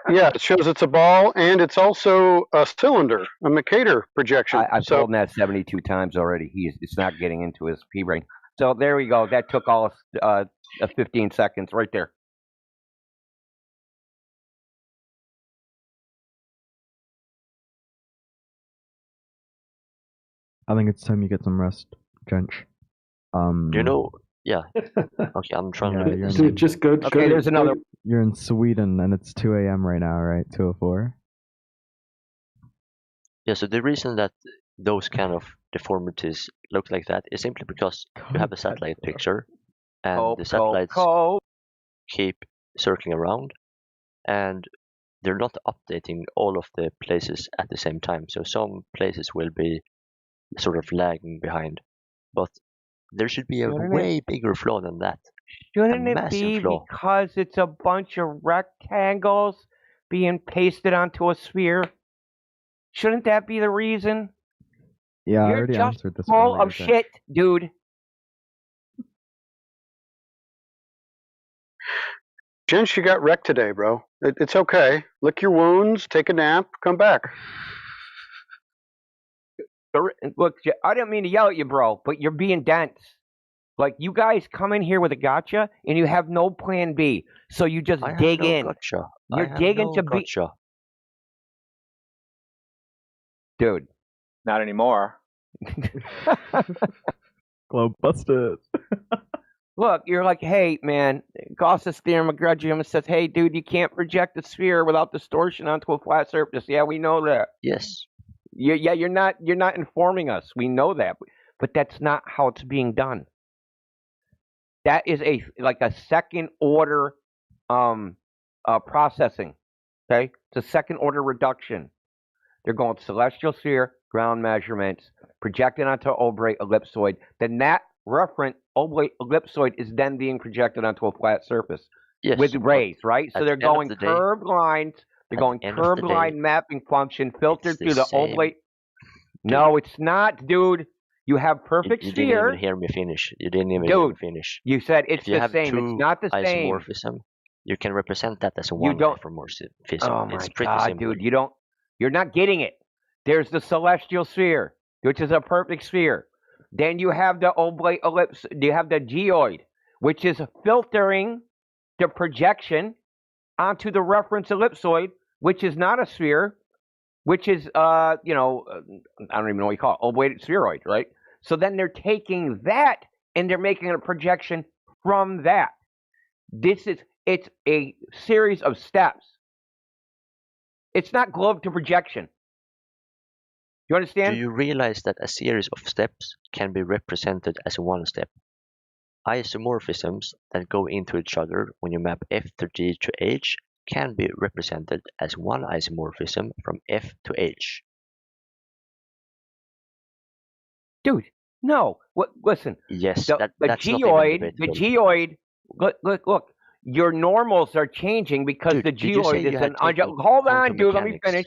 Yeah, it shows it's a ball, and it's also a cylinder, a Mercator projection. I've told him that 72 times already. It's not getting into his pea brain. So there we go. That took all of 15 seconds right there. I think it's time you get some rest, Drench. You know, yeah. Okay, I'm trying to. Dude, just go. Okay, there's another. You're in Sweden, and it's 2 a.m. right now, right? 2:04. Yeah. So the reason that those kind of deformities look like that is simply because you have a satellite picture, and the satellites keep circling around, and they're not updating all of the places at the same time. So some places will be sort of lagging behind, but there should be a way bigger flaw than that. Shouldn't it be because it's a bunch of rectangles being pasted onto a sphere? Shouldn't that be the reason? Yeah, I You're already just answered this. full of shit, dude. Gents, you got wrecked today, bro. It's okay. Lick your wounds, take a nap, come back. Look, I didn't mean to yell at you, bro, but you're being dense. Like, you guys come in here with a gotcha, and you have no plan B. So you just dig in. Gotcha. You're digging to be. Gotcha. Dude. Not anymore. Globe busted. Look, you're like, hey, man, Gauss's theorem of Grudgium says, hey, dude, you can't project a sphere without distortion onto a flat surface. Yeah, we know that. Yes. You're not informing us. We know that, but that's not how it's being done. That is a second order processing. Okay, it's a second order reduction. They're going celestial sphere, ground measurements, projected onto oblate ellipsoid. Then that referent oblate ellipsoid is then being projected onto a flat surface with rays, right? So they're going curved lines. They're going curved line mapping function filtered through the oblate. No, it's not, dude. You have perfect sphere. You didn't even hear me finish. You didn't even hear me finish. You said it's the same. It's not the same. Isomorphism, you can represent that as a one isomorphism. Oh my it's pretty God, simple. dude. You're not getting it. There's the celestial sphere, which is a perfect sphere. Then you have the oblate ellipse. You have the geoid, which is filtering the projection onto the reference ellipsoid, which is not a sphere, which is I don't even know what you call it, oblate spheroid, right? So then they're taking that and they're making a projection from that. It's a series of steps. It's not globe to projection. You understand? Do you realize that a series of steps can be represented as one step? Isomorphisms that go into each other when you map F to G to H can be represented as one isomorphism from F to H. Dude, no. Listen. Yes, the geoid. Look. Your normals are changing because the geoid is an hold on, dude. Let me finish.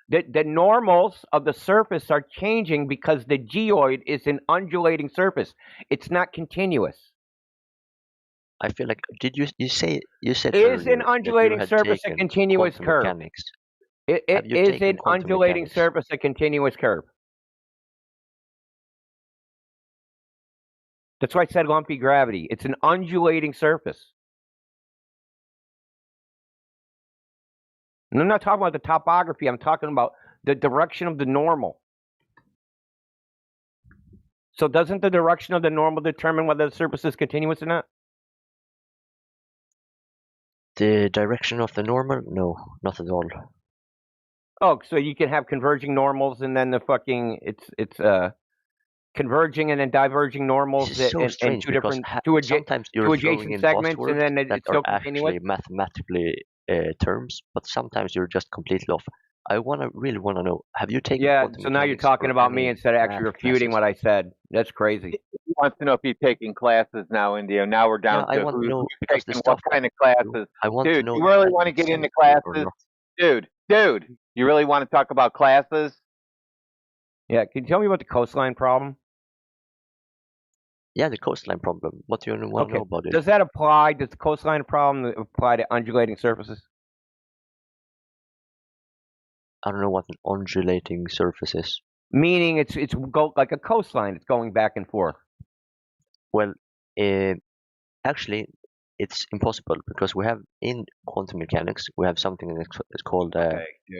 The normals of the surface are changing because the geoid is an undulating surface. It's not continuous. I feel like you said is an undulating surface a continuous curve? Mechanics. It is an undulating surface a continuous curve. That's why I said lumpy gravity. It's an undulating surface. And I'm not talking about the topography. I'm talking about the direction of the normal. So doesn't the direction of the normal determine whether the surface is continuous or not? The direction of the normal? No, not at all. Oh, so you can have converging normals and then the fucking it's converging and then diverging normals and two different two adjacent segments, and then it's still continuous. Actually mathematically terms, but sometimes you're just completely off. I really want to know, have you taken so now you're talking about me instead of actually refuting what I said. That's crazy. He wants to know if you're taking classes now, Indio. Now we're down to who's taking what kind of classes. Dude, you really want to get into classes? Dude, you really want to talk about classes? Yeah, can you tell me about the coastline problem? Yeah, the coastline problem. What do you want to know about it? Does that apply? Does the coastline problem apply to undulating surfaces? I don't know what an undulating surface is. Meaning it's like a coastline. It's going back and forth. Well, actually, it's impossible because we have in quantum mechanics we have something that's called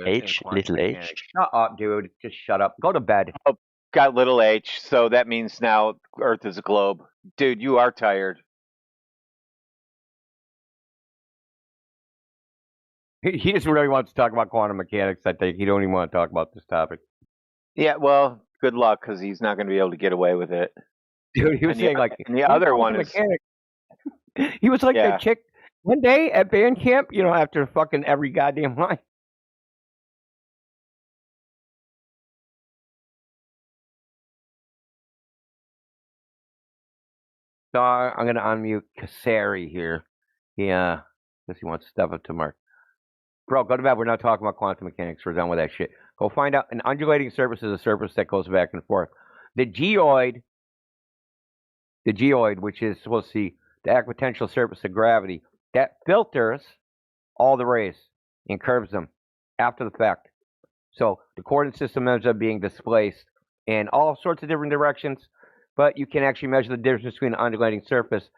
h, little h. Shut up, dude. Just shut up. Go to bed. Oh, got little h, so that means now Earth is a globe. Dude, you are tired. He just really wants to talk about quantum mechanics. I think he don't even want to talk about this topic. Yeah, well, good luck because he's not going to be able to get away with it. Dude, he was saying and the other one is. He was like that chick one day at band camp. After fucking every goddamn line. So I'm gonna unmute Kasari here. Yeah, because he wants to step up to Mark. Bro, go to bed. We're not talking about quantum mechanics. We're done with that shit. Go find out. An undulating surface is a surface that goes back and forth. The geoid, which is supposed to see the equipotential surface of gravity, that filters all the rays and curves them after the fact. So the coordinate system ends up being displaced in all sorts of different directions. but you can actually measure the difference between the undulating surface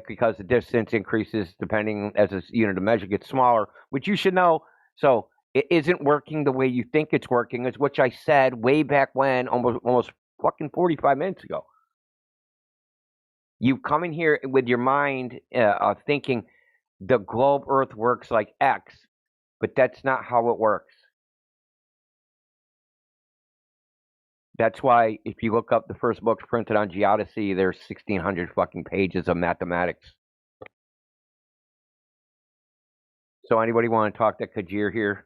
because the distance increases depending as the unit of measure gets smaller, which you should know. So it isn't working the way you think it's working. It's what I said way back when, almost fucking 45 minutes ago. You come in here with your mind thinking the globe Earth works like X, but that's not how it works. That's why if you look up the first books printed on geodesy, there's 1,600 fucking pages of mathematics. So anybody want to talk to Kajir here,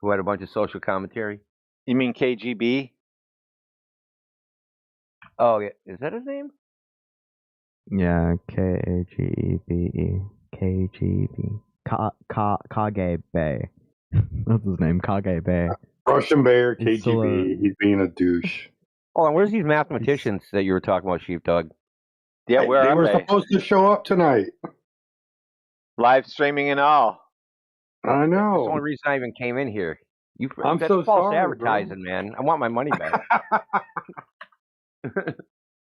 who had a bunch of social commentary? You mean KGB? Oh, yeah. Is that his name? Yeah, KGBE. KGB. Kagebe. That's his name, Kagebe. Russian Bear, KGB. He's being a douche. Hold on, where's these mathematicians that you were talking about, Sheepdog? Yeah, where they are were they? supposed to show up tonight. Live streaming and all. I know. That's the only reason I even came in here. I'm that's so false sorry, advertising, man. I want my money back.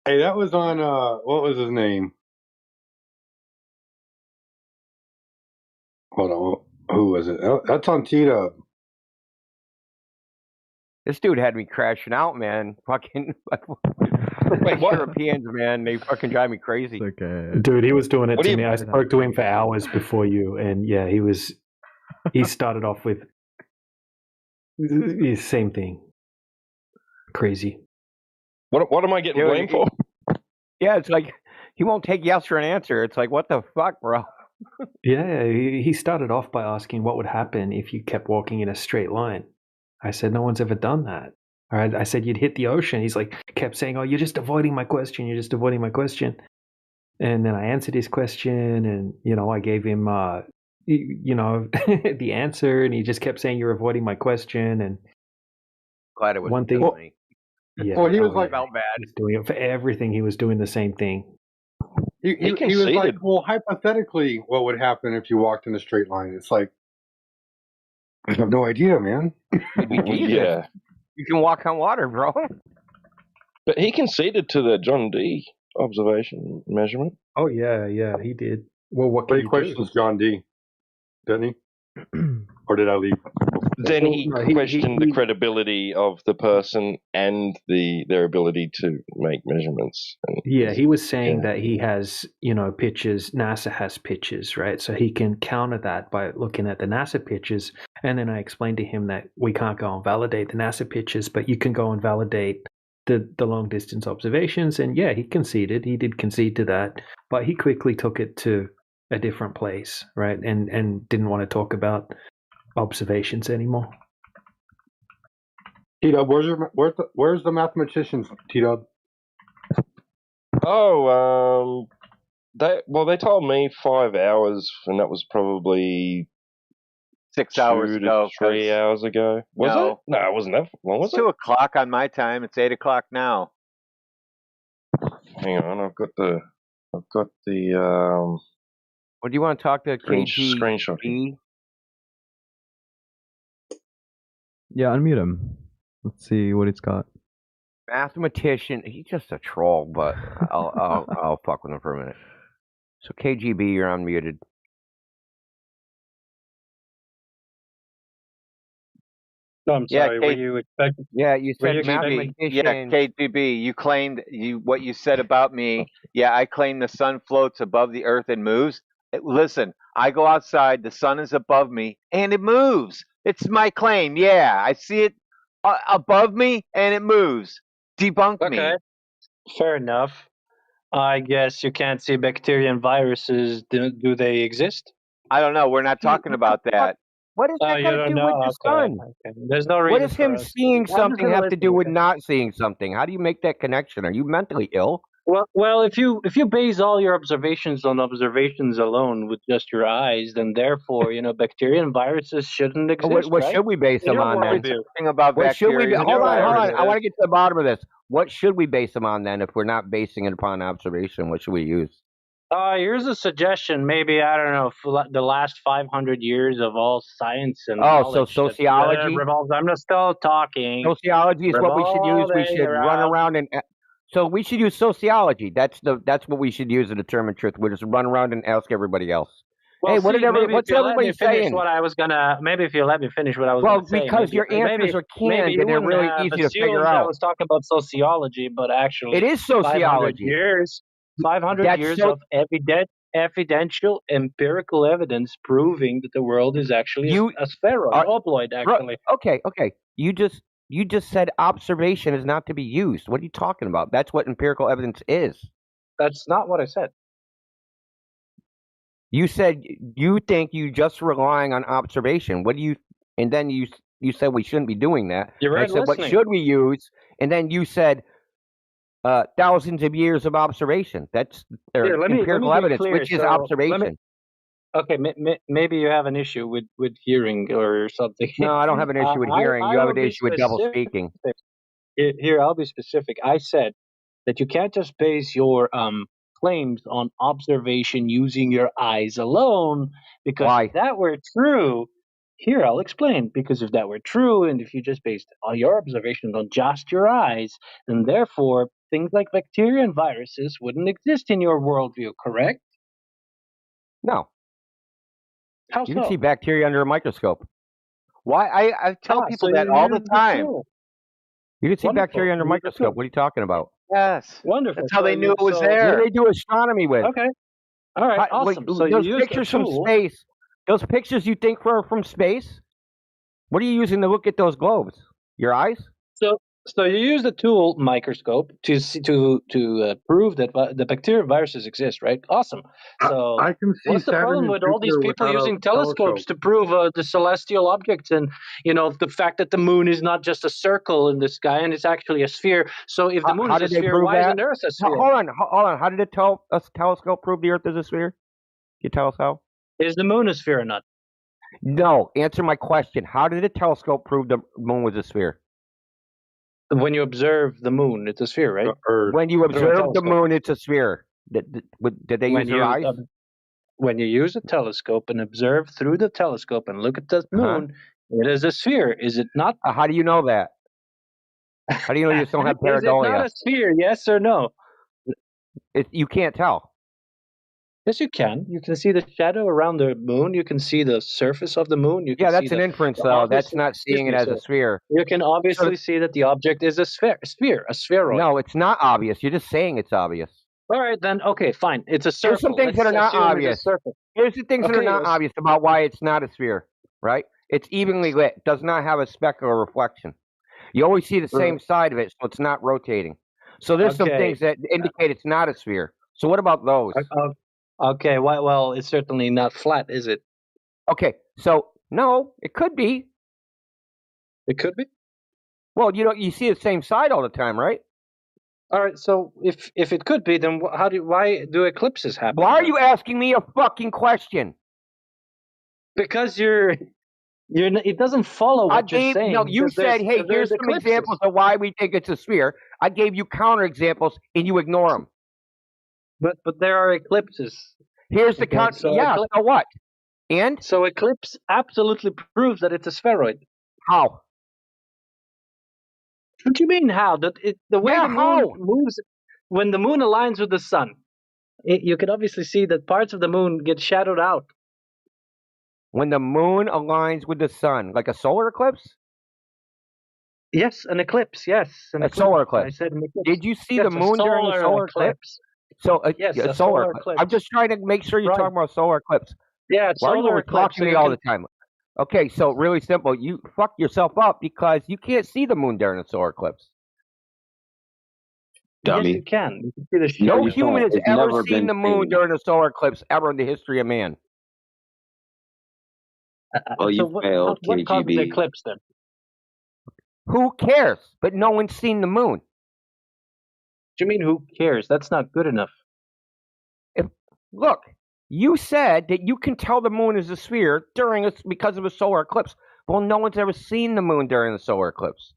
Hey, that was on, what was his name? Hold on. Who was it? That's on T-Dub. This dude had me crashing out, man. Fucking Wait, what? Europeans, man, they fucking drive me crazy. Okay. Dude, he was doing it to me. I spoke to him for hours before you, and yeah, he started off with the same thing. Crazy. What am I getting blamed for? Yeah, it's like he won't take yes for an answer. It's like, what the fuck, bro? Yeah, he started off by asking what would happen if you kept walking in a straight line. I said, no one's ever done that. All right, I said you'd hit the ocean. He's like, kept saying, oh, you're just avoiding my question. You're just avoiding my question. And then I answered his question, and I gave him the answer, and he just kept saying you're avoiding my question. And glad it was one thing. Yeah, well, he was like, felt bad. He was doing it for everything. He was doing the same thing. He was like, well, hypothetically, what would happen if you walked in a straight line? It's like, I have no idea, man. Yeah. You can walk on water, bro. But he conceded to the John D observation measurement. Oh, yeah, he did. Well, what can he questions John D, didn't he? Or did I leave? Then he questioned the credibility of the person and their ability to make measurements. Yeah, he was saying that he has, pictures. NASA has pictures, right? So he can counter that by looking at the NASA pictures. And then I explained to him that we can't go and validate the NASA pictures, but you can go and validate the long distance observations. And yeah, he conceded. He did concede to that, but he quickly took it to a different place, right? And didn't want to talk about observations anymore. T-Dub, where's the mathematicians, T-Dub? Oh, they told me 5 hours, and that was probably 6 hours ago. 3 hours ago. Was it? No, it wasn't that long. Was it? 2 o'clock on my time. It's 8 o'clock now. Hang on, I've got the. What do you want to talk to screenshot? Yeah, unmute him. Let's see what he's got. Mathematician. He's just a troll, but I'll fuck with him for a minute. So KGB, you're unmuted. No, I'm sorry. Were you expecting? Yeah, you said mathematician. Yeah, KGB. You claimed what you said about me. Yeah, I claim the sun floats above the earth and moves. Listen, I go outside, the sun is above me, and it moves. It's my claim. Yeah, I see it above me, and it moves. Debunk me. Fair enough. I guess you can't see bacteria and viruses. Do they exist? I don't know. We're not talking about that. What does that got to do with the sun? Okay. There's no reason. What does him seeing something have to do with not seeing something? How do you make that connection? Are you mentally ill? Well, if you base all your observations on observations alone with just your eyes, then therefore, bacteria and viruses shouldn't exist. What should we base them on then? What should we? Hold on. I want to get to the bottom of this. What should we base them on then? If we're not basing it upon observation, what should we use? Here's a suggestion. Maybe, I don't know, for the last 500 years of all science and so sociology revolves. I'm just still talking. Sociology is what we should use. We should run around and So we should use sociology. That's what we should use to determine truth. We just run around and ask everybody else. Well, hey, what's everybody saying? Maybe if you let me finish what I was Well, going to say. because your answers are maybe canned you and they're wouldn't really have easy to figure assumed I out. was talking about sociology, but actually It is 500 sociology. years, 500 years of evidential empirical evidence proving that the world is actually a spheroid, obloid, actually. Okay. You just said observation is not to be used. What are you talking about? That's what empirical evidence is. That's not what I said. You said you think you just relying on observation. What do you? And then you said we shouldn't be doing that. You're I said what should we use? And then you said thousands of years of observation. That's empirical evidence, which is observation. Okay, maybe you have an issue with hearing or something. No, I don't have an issue with hearing. You have an issue with double speaking. Here, I'll be specific. I said that you can't just base your claims on observation using your eyes alone, because if that were true, here I'll explain. Because if that were true, and if you just based all your observations on just your eyes, then therefore things like bacteria and viruses wouldn't exist in your worldview, correct? No. How you so? can see bacteria under a microscope. Why? I tell people that all the time. You can see bacteria under a microscope. What are you talking about? Yes. Wonderful. That's how they knew it was there. What do they do astronomy with? Okay. All right. Awesome. So those pictures from space. Those pictures you think were from space. What are you using to look at those globes? Your eyes? So you use the tool microscope to prove that the bacteria and viruses exist, right? Awesome. So I can see what's the problem Saturn with and all these Jupiter people without a using telescopes to prove the celestial objects, and the fact that the moon is not just a circle in the sky and it's actually a sphere? So if the moon is a sphere, why isn't Earth a sphere? Hold on. How did a telescope prove the Earth is a sphere? Can you tell us how? Is the moon a sphere or not? No. Answer my question. How did a telescope prove the moon was a sphere? When you observe the moon, it's a sphere, right? When you observe the moon, it's a sphere. Did they use their eyes? When you use a telescope and observe through the telescope and look at the moon, it is a sphere, is it not? How do you know that? How do you know you just don't have pareidolia? Is it not a sphere, yes or no? You can't tell. Yes, you can. You can see the shadow around the moon. You can see the surface of the moon. You can that's an inference, though. That's not seeing it as a sphere. You can obviously see that the object is a spheroid. No, it's not obvious. You're just saying it's obvious. All right, then. Okay, fine. It's a circle. There's some things that are not obvious. Here's the things that are not obvious about why it's not a sphere, right? It's evenly lit. It does not have a speck or reflection. You always see the same side of it, so it's not rotating. So there's some things that indicate it's not a sphere. So what about those? Okay, well, it's certainly not flat, is it? Okay, so no, it could be. It could be? Well, you see the same side all the time, right? All right, so if it could be, then why do eclipses happen? Why are you asking me a fucking question? Because it doesn't follow what you're saying. No, you said, hey, here's some examples of why we think it's a sphere. I gave you counter examples, and you ignore them. But there are eclipses. Here's the counter. So what? And? So eclipse absolutely proves that it's a spheroid. How? What do you mean how? The way the moon moves, when the moon aligns with the sun, you can obviously see that parts of the moon get shadowed out. When the moon aligns with the sun, like a solar eclipse? Yes, an eclipse. Yes, a solar eclipse. I said an eclipse. Did you see the moon during the solar eclipse? So yes, a solar eclipse. I'm just trying to make sure you're talking about solar eclipse. Yeah, why are you talking to me all the time? Okay, so really simple. You fuck yourself up because you can't see the moon during a solar eclipse. Dummy. Yes, you can. You can see the no human has ever seen the moon during a solar eclipse ever in the history of man. Well, you failed, what caused the eclipse then? Who cares? But no one's seen the moon. What do you mean, who cares? That's not good enough. Look, you said that you can tell the moon is a sphere because of a solar eclipse. Well, no one's ever seen the moon during the solar eclipse.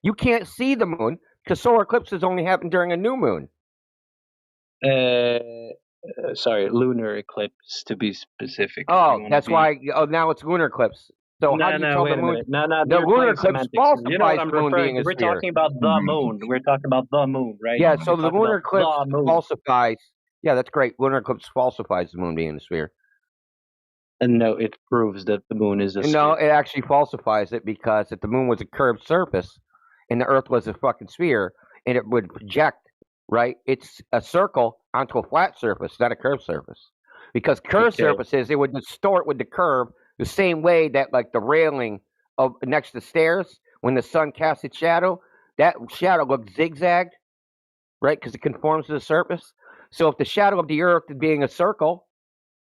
You can't see the moon because solar eclipses only happen during a new moon. Sorry, lunar eclipse to be specific. Oh, that's why. Oh, now it's lunar eclipse. So how do you tell wait the a moon? minute. No, The you're lunar playing eclipse semantics. falsifies You know what I'm the moon referring being to? a We're sphere. talking about the moon. We're talking about the moon, right? Yeah, so We're the talking lunar about eclipse the moon. falsifies. Yeah, that's great. Lunar eclipse falsifies the moon being a sphere. And no, it proves that the moon is a No, sphere. it actually falsifies it because if the moon was a curved surface and the Earth was a fucking sphere and it would project, right? It's a circle onto a flat surface, not a curved surface. Because curved surfaces, it would distort with the curve the same way that like the railing of next to stairs, when the sun casts its shadow, that shadow looks zigzagged, right? Because it conforms to the surface. So if the shadow of the Earth being a circle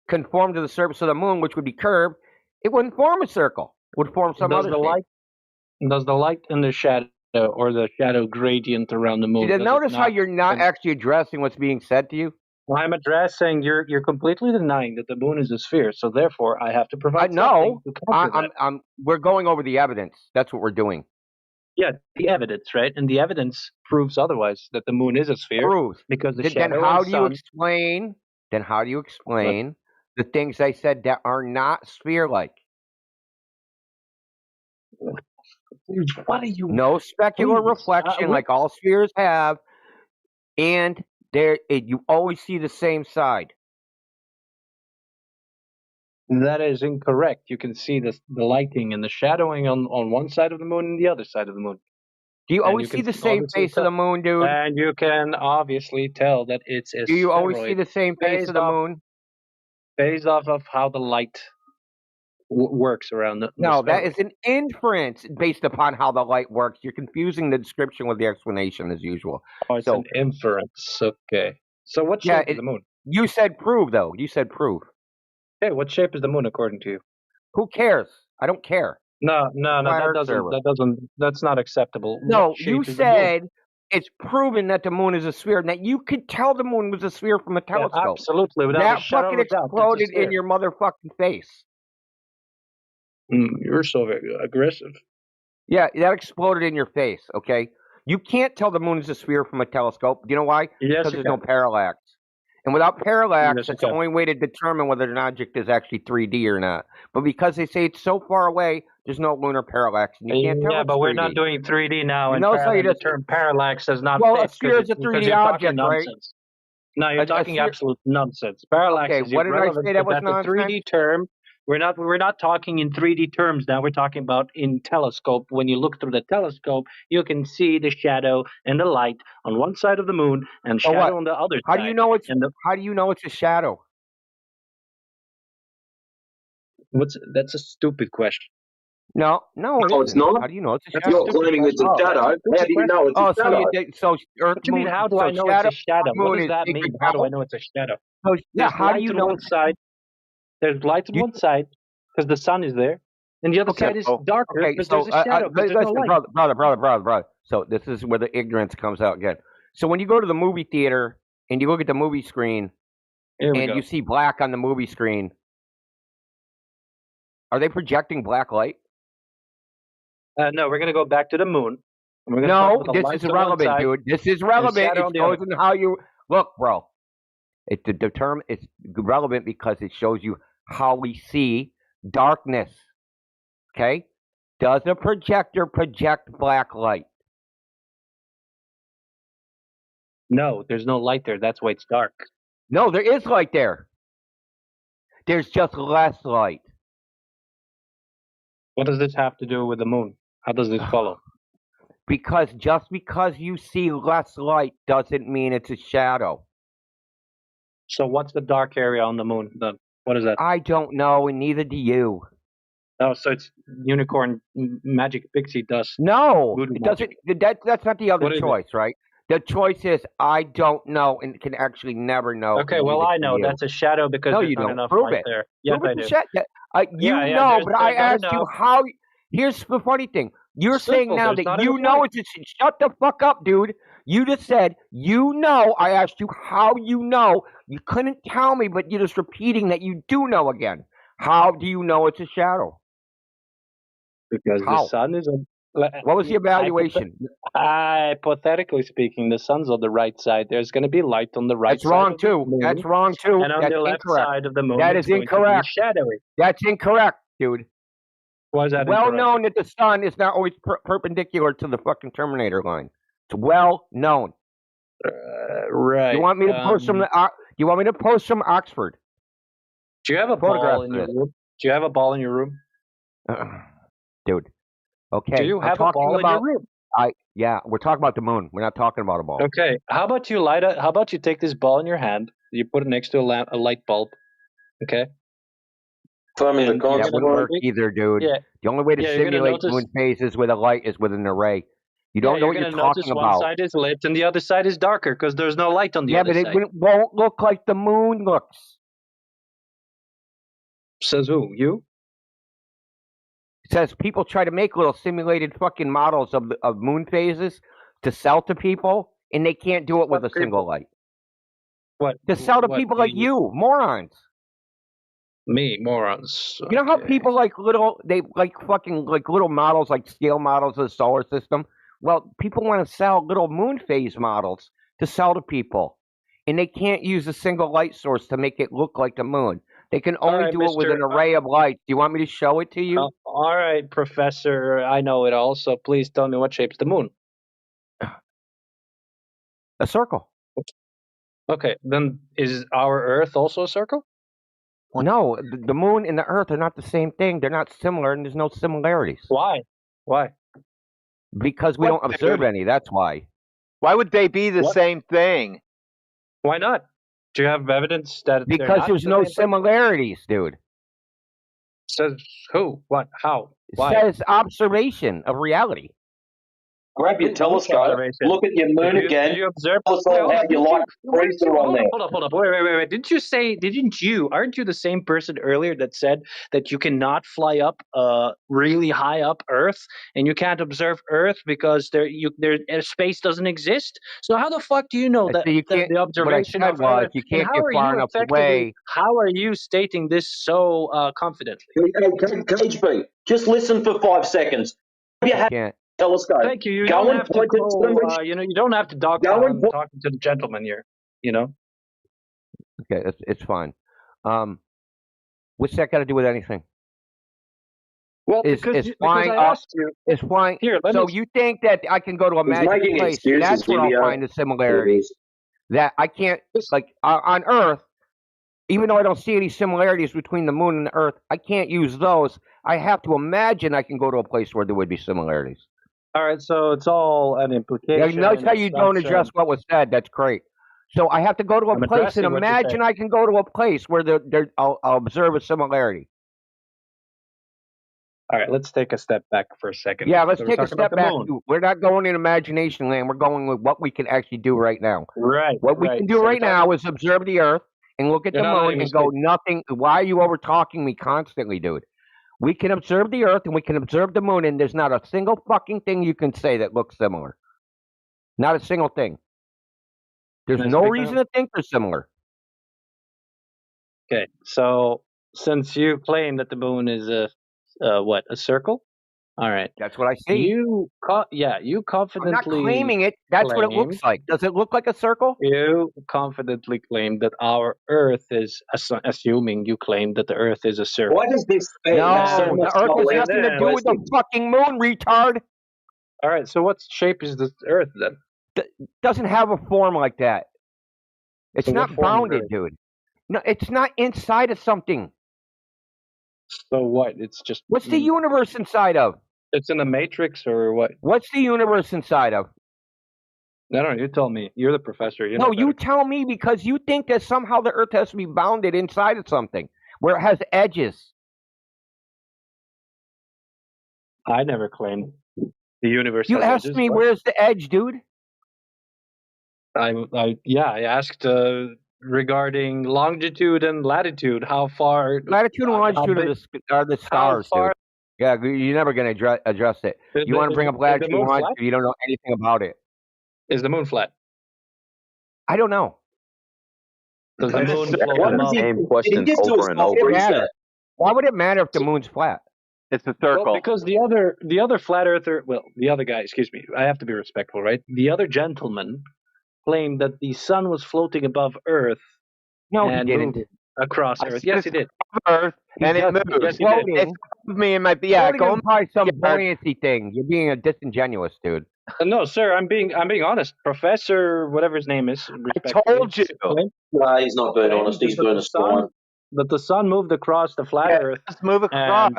conformed to the surface of the moon, which would be curved, it wouldn't form a circle. It would form some other shape. Does the light and the shadow, or the shadow gradient around the moon? Notice how you're not actually addressing what's being said to you. I'm addressing. You're completely denying that the moon is a sphere. So therefore, I have to provide No, something to counter that. we're going over the evidence. That's what we're doing. Yeah, the evidence, right? And the evidence proves otherwise, that the moon is a sphere. Proves. Because the Then shadow how and do you explain? Then how do you explain the things I said that are not sphere-like? What are you? No specular reflection like all spheres have, and you always see the same side. That is incorrect. You can see the lighting and the shadowing on one side of the moon and the other side of the moon. Do you always see the same face of the moon, dude? And you can obviously tell that it's a Do you always see spheroid the same face of the moon? Based off of how the light works around the No, that spheroid. is an inference based upon how the light works. You're confusing the description with the explanation as usual. Oh, it's an inference. Okay. So what shape is the moon? You said prove, though. You said prove. Hey, what shape is the moon according to you? Who cares? I don't care. No, that's not acceptable. No, What shape you is the moon? said it's proven that the moon is a sphere. Now you could tell the moon was a sphere from a telescope. Absolutely, without that a shadow fucking of a doubt, it's a exploded sphere. in your motherfucking face. You're so aggressive. Yeah, that exploded in your face. Okay, you can't tell the moon is a sphere from a telescope. Do you know why? Yes, Because you there's no can. parallax. And without parallax, Yes, you that's the can. only way to determine whether an object is actually 3D or not. But because they say it's so far away, there's no lunar parallax, and you can't tell Yeah, it's but 3D. we're not doing 3D now, You and notice how you the just term parallax does not well, fit a sphere is a because 3D you're talking object, right? nonsense. No, you're A talking sphere- absolute nonsense. Parallax Okay, is what did I irrelevant. say that was That's a 3D term. We're not talking in 3D terms now. We're talking about in telescope. When you look through the telescope, you can see the shadow and the light on one side of the moon and So shadow what? on the other How side. do you know it's how do you know it's a shadow? That's a stupid question. No, it No, it's isn't. not. How do you know it's a That's a shadow? stupid question. That's a stupid question. How So you so Earth What do you mean? moon How do so I know shadow it's a shadow? What moon does is that sacred mean? How do I cow? know it's a shadow? So yeah, There's how do light you on know? one side. There's light on one side because the sun is there, and the other side is darker because there's a shadow because there's no listen, light. brother. So this is where the ignorance comes out again. So when you go to the movie theater and you look at the movie screen and you see black on the movie screen, are they projecting black light? No, we're gonna go back to the moon. No, this is irrelevant, dude. This is relevant. It shows in how you look, bro. The term is relevant because it shows you how we see darkness. Okay? Does a projector project black light? No, there's no light there. That's why it's dark. No, there is light there. There's just less light. What does this have to do with the moon? How does this follow? Because just because you see less light doesn't mean it's a shadow. So what's the dark area on the moon then? What is that? I don't know, and neither do you. Oh, so it's unicorn magic pixie dust. No, it doesn't. That's not the other What is choice, right? The choice is I don't know and can actually never know. Okay, well I know that's a shadow because no, there's you not don't. enough Prove light it. there. Yes, Prove I it do. you Yeah, know, there's but I not asked you enough. how. Here's the funny thing. You're saying Simple, now there's that not you enough know light. it's a, shut the fuck up, dude. You just said you know. I asked you how you know. You couldn't tell me, but you're just repeating that you do know again. How do you know it's a shadow? Because the sun is on. What was the evaluation? Hypothetically speaking, the sun's on the right side. There's going to be light on the right That's side. wrong of the too. moon, That's wrong too. And on That's the left incorrect. side of the moon, That it's is going to be incorrect. shadowy. That's incorrect, dude. Why is that well incorrect? known that the sun is not always perpendicular to the fucking Terminator line. It's well known. Right. You want me to post from you want me to post from Oxford? Do you have a ball in your room? Do you have a ball in your room? Dude. Okay. Do you have a ball in your room? Yeah, we're talking about the moon. We're not talking about a ball. Okay. How about you take this ball in your hand, you put it next to a light bulb, okay? That wouldn't work either, dude. Yeah. The only way to you're gonna simulate notice- moon phases with a light is with an array. You don't know what you're talking one about. side is lit and the other side is darker because there's no light on the other side. Yeah, but it won't look like the moon looks. Says who? You? It says people try to make little simulated fucking models of moon phases to sell to people, and they can't do it with a single light. What? To sell to people like you, morons. Me, morons. You know how people like little models, like scale models of the solar system? Well, people want to sell little moon phase models to sell to people, and they can't use a single light source to make it look like the moon. They can only do it with an array of lights. Do you want me to show it to you? All right, Professor. I know it all, so please tell me what shape's the moon. A circle. Okay, then is our Earth also a circle? No, the moon and the Earth are not the same thing. They're not similar, and there's no similarities. Why? Why? Because we don't observe any. That's why. Why would they be the same thing? Why not? Do you have evidence that because there's no similarities, dude? Says who? What? How? Why? It says observation of reality. Grab your telescope, look at your moon again. Did you observe? Tell us all how you like freezer on there. Hold up. Wait. Aren't you the same person earlier that said that you cannot fly up really high up Earth and you can't observe Earth because space doesn't exist? So how the fuck do you know that the observation of Earth? You can't get far enough away. How are you stating this so confidently? KHB, just listen for 5 seconds. You have telescope. Thank you. You Go don't and have to point it to go, you don't have to talking to the gentleman here. You know. Okay, it's fine. What's that got to do with anything? Well, because I asked you. It's flying. Here, so you think that I can go to a magic place? And that's where I'll find the similarities. That I can't, like on Earth, even though I don't see any similarities between the moon and the Earth, I can't use those. I have to imagine I can go to a place where there would be similarities. All right, so it's all an implication. Notice how you don't address what was said. That's great. So I have to go to a place and imagine I can go to a place where I'll observe a similarity. All right, let's take a step back for a second. Yeah, let's take a step back. We're not going in imagination land. We're going with what we can actually do right now. Right. What we can do right now is observe the Earth and look at the moon and go, nothing. Why are you over talking me constantly, dude? We can observe the Earth and we can observe the moon, and there's not a single fucking thing you can say that looks similar. Not a single thing. There's no reason to think they're similar. Okay, so since you claim that the moon is a circle? All right. That's what I see. You confidently. I'm not claiming it. That's what it looks like. Does it look like a circle? You confidently claim that our Earth is, assuming you claim that the Earth is a circle. Why does this? No, the Earth has nothing to do with the fucking moon, retard. All right. So what shape is the Earth then? Doesn't have a form like that. It's not bounded, dude. No, it's not inside of something. So what? It's just. What's the universe inside of? It's in a matrix or what? What's the universe inside of? I don't know. You tell me. You're the professor. No, you tell me because you think that somehow the Earth has to be bounded inside of something where it has edges. I never claimed the universe. You asked me where's the edge, dude. I asked regarding longitude and latitude. How far? Latitude and longitude are the stars, dude. Yeah, you're never going to address it. You want to bring up latitude and longitude, you don't know anything about it. Is the moon flat? I don't know. Does the moon float? Same question over and over. Why would it matter if the moon's flat? It's a circle. Well, because the other flat earther, the other guy, excuse me, I have to be respectful, right? The other gentleman claimed that the sun was floating above Earth. No, he didn't. Across Earth. Yes, he did. Earth, and it moves. Yes, he did. me and my go on by some buoyancy thing. You're being a disingenuous, dude. No, sir, I'm being honest. Professor, whatever his name is. I told you. No, he's not being honest. He's being a swine. That the sun moved across the flat Earth. Let's move across.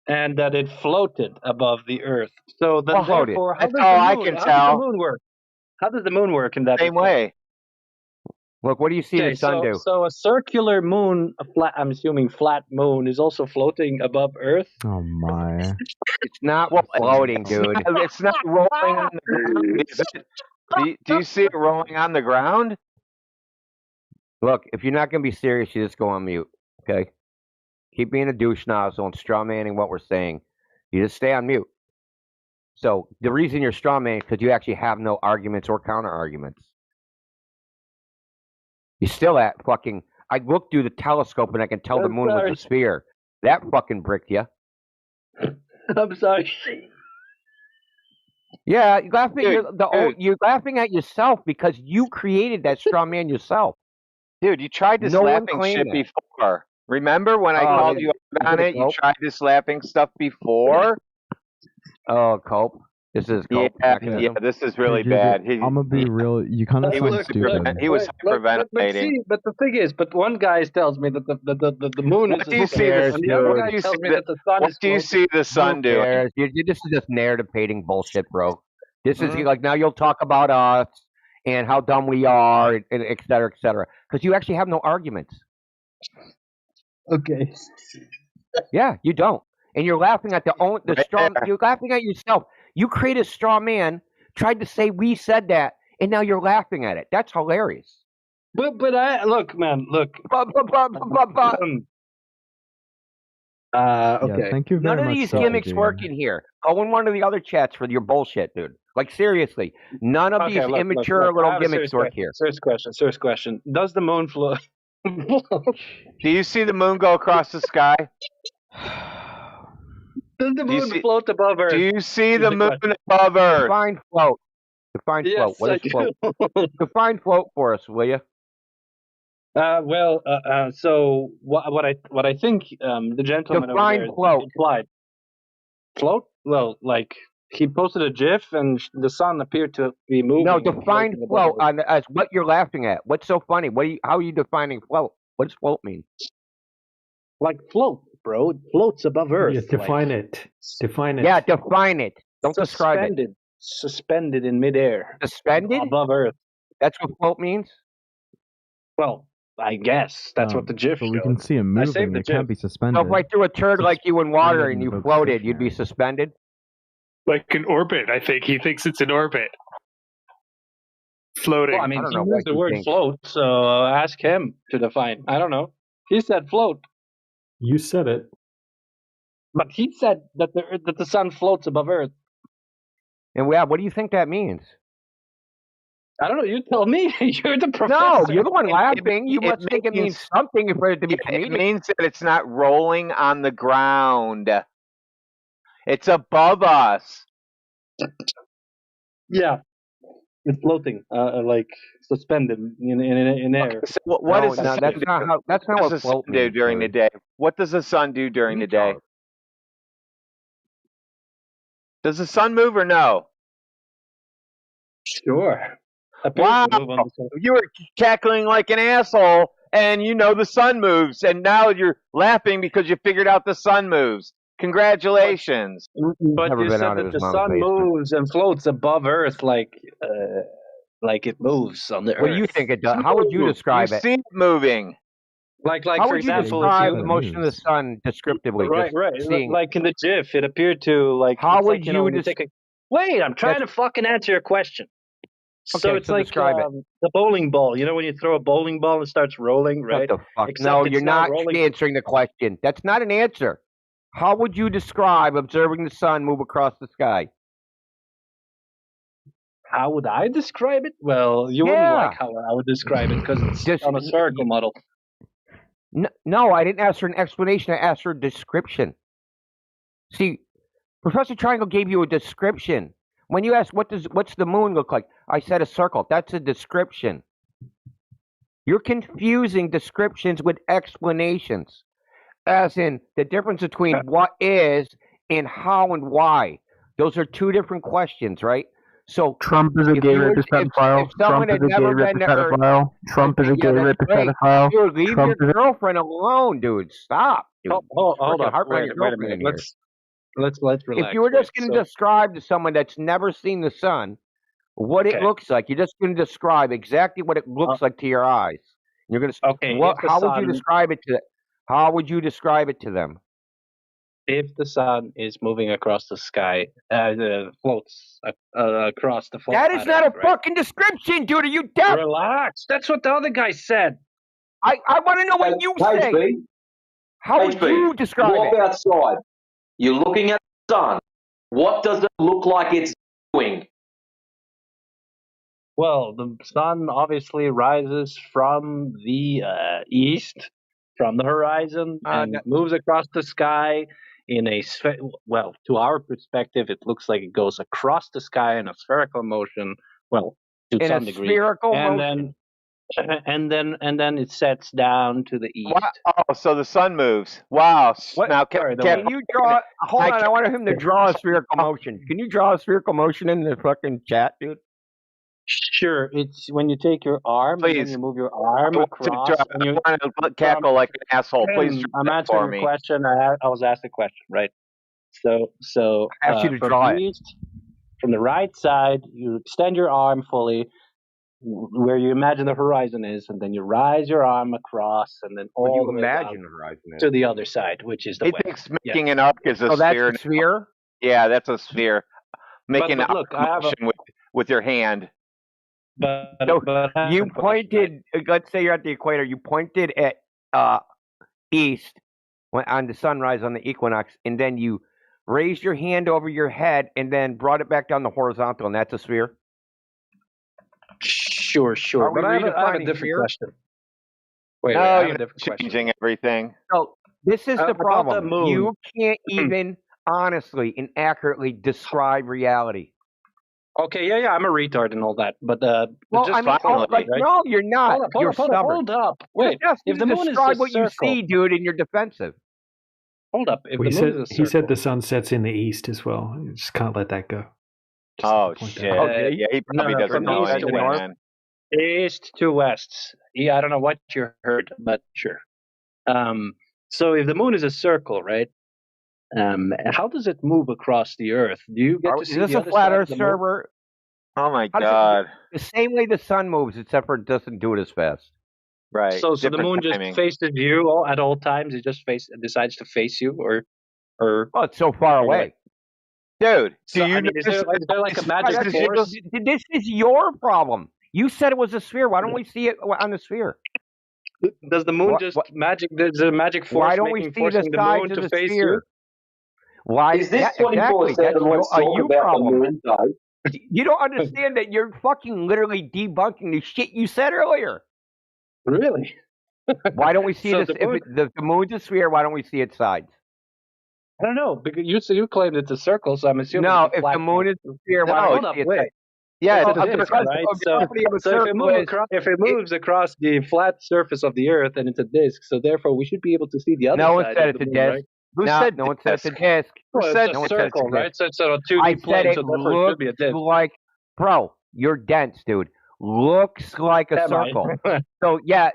And that it floated above the Earth. So then, therefore, how does the moon work? How does the moon work in that same way? Look, what do you see the sun do? So a circular moon, I'm assuming flat moon, is also floating above Earth. Oh my! It's not floating, dude. It's not rolling on the ground. Do you see it rolling on the ground? Look, if you're not going to be serious, you just go on mute, okay? Keep being a douche nozzle and straw manning what we're saying. You just stay on mute. So the reason you're straw manning is because you actually have no arguments or counter arguments. You're still at fucking. I looked through the telescope and I can tell the moon was a sphere. That fucking bricked you. I'm sorry. Yeah, you're laughing at yourself because you created that straw man yourself. Dude, you tried this laughing shit before. Remember when I called you on it? You tried this laughing stuff before? Oh, Cope. This is Cope. Yeah, this is really bad. I'm gonna be real. You kind of sound stupid. He was hyperventilating. But the thing is, one guy tells me that the moon is. What do you see? What do you see the sun doing? This is just narrative-pating bullshit, bro. This is like now you'll talk about us and how dumb we are, and et cetera, because you actually have no arguments. Okay. Yeah, you don't, and you're laughing at You're laughing at yourself. You created a straw man, tried to say we said that, and now you're laughing at it. That's hilarious. But I look, man, look. Okay. Yeah, thank you very None of much, these gimmicks work in here. Go in one of the other chats for your bullshit, dude. Like seriously, none of these immature little gimmicks work here. Serious question. Does the moon float? Do you see the moon go across the sky? Does the moon float above Earth? Do you see the moon above Earth? Define float. Define float. What is float? Define float for us, will you? So what I think the gentleman over there implied. Float? Well, like he posted a GIF and the sun appeared to be moving. No, define float as what you're laughing at. What's so funny? How are you defining float? What does float mean? Like float, bro. It floats above Earth. Yes, define it. Define it. Yeah, define it. Don't describe it. Suspended in midair. Suspended? Above Earth. That's what float means? Well, I guess that's what the GIF showed. We can see him moving. It can't be suspended. So if I threw a turd like you in water and you floated, you'd be suspended? Like in orbit, I think. He thinks it's in orbit. Floating. Well, I mean, he used the word float, so ask him to define. I don't know. He said float. You said it. But he said that the sun floats above Earth. And what do you think that means? I don't know. You tell me. You're the professor. No, you're the one laughing. You must think it means something for it to be comedic. It means that it's not rolling on the ground. It's above us. Yeah. It's floating, like suspended in air. So what is that's not what the sun do during the day. What does the sun do during the day? Does the sun move or no? Sure. Wow, you were cackling like an asshole, and you know the sun moves, and now you're laughing because you figured out the sun moves. Congratulations. But you said that the sun moves and floats above Earth like it moves on the Earth. What do you think it does? How would you describe it? You see it moving. Like how for would example, you describe the motion of the sun descriptively? Right. Like in the GIF, it appeared to like. How would you describe? Wait, I'm trying to fucking answer your question. So it's like the bowling ball. You know when you throw a bowling ball and it starts rolling, right? What the fuck? No, you're not answering the question. That's not an answer. How would you describe observing the sun move across the sky? How would I describe it? Well, you wouldn't like how I would describe it because it's on a spherical model. No, I didn't ask for an explanation. I asked for a description. See, Professor Triangle gave you a description. When you asked what's the moon look like, I said a circle. That's a description. You're confusing descriptions with explanations. as in the difference between what is and how and why. Those are two different questions, right? So Trump is a gay rapist pedophile. Trump is a gay rapist pedophile. Trump is a gay rapist pedophile. Dude, leave your girlfriend alone, dude. Stop. Dude. Hold up. Wait a minute. Let's relax. If you were just going to describe to someone that's never seen the sun what it looks like, you're just going to describe exactly what it looks like to your eyes. You're going to how would you describe it to? How would you describe it to them? If the sun is moving across the sky, floats across the That is not a fucking description, dude. Are you deaf? Relax. That's what the other guy said. I want to know what you say. How would you describe it? Walk outside. You're looking at the sun. What does it look like it's doing? Well, the sun obviously rises from the east, from the horizon, and moves across the sky in a to our perspective, it looks like it goes across the sky in a spherical motion. Well, to some degree, spherical motion. And then it sets down to the east. Wow. Oh, so the sun moves. Wow. Now, can you draw? Hold on, I want him to draw a spherical motion. Can you draw a spherical motion in the fucking chat, dude? Sure. It's when you take your arm, and then you move your arm across. And you want to cackle like an asshole. Please, I'm answering your question. I was asked a question, right? So I asked you to draw it. From the right side, you extend your arm fully, where you imagine the horizon is, and then you rise your arm across, and then all the way imagine the horizon to the other side, which is the west. He thinks making an arc is a sphere. That's a sphere? Yeah, that's a sphere. Making an look, arc motion with your hand. But you pointed. Let's say you're at the equator. You pointed at east on the sunrise on the equinox, and then you raised your hand over your head, and then brought it back down the horizontal, and that's a sphere. Sure. But I have a different question. Wait, you're changing everything. So this is the problem. You can't even honestly and accurately describe reality. Okay, yeah, I'm a retard and all that, but right? No, you're not. You're stubborn. Hold up. Wait, if the moon describe what you see, dude, and you're defensive. Hold up. If the moon is a he said the sun sets in the east as well. You just can't let that go. Shit! Yeah, he probably doesn't know anything. East to west. Yeah, I don't know what you heard, but sure. So if the moon is a circle, right? How does it move across the Earth? Do you get to see this a flat Earth server? Oh my God! The same way the sun moves, except for it doesn't do it as fast. Right. So the moon just faces you at all times. It just decides to face you, or well, it's so far away. Dude, is there like a magic force? This is your problem. You said it was a sphere. Why don't we see it on the sphere? Does the moon magic? There's a magic force. Why don't we see the sides of the sphere? Why is this 24/7 about the moon, though? You don't understand that you're fucking literally debunking the shit you said earlier. Really? Why don't we see this? If the moon's a sphere, why don't we see its sides? I don't know, because you claimed it's a circle, so I'm assuming. No, if the moon is a sphere, why don't we see its sides? Yeah, right. So if it moves across the flat surface of the Earth, and it's a disc, so therefore we should be able to see the other side. No one said it's a disc. Right? No one said it's a disc. Well, it's a circle, right? So it's a 2D plane, so therefore it should be a disc. Bro, you're dense, dude. Looks like a circle.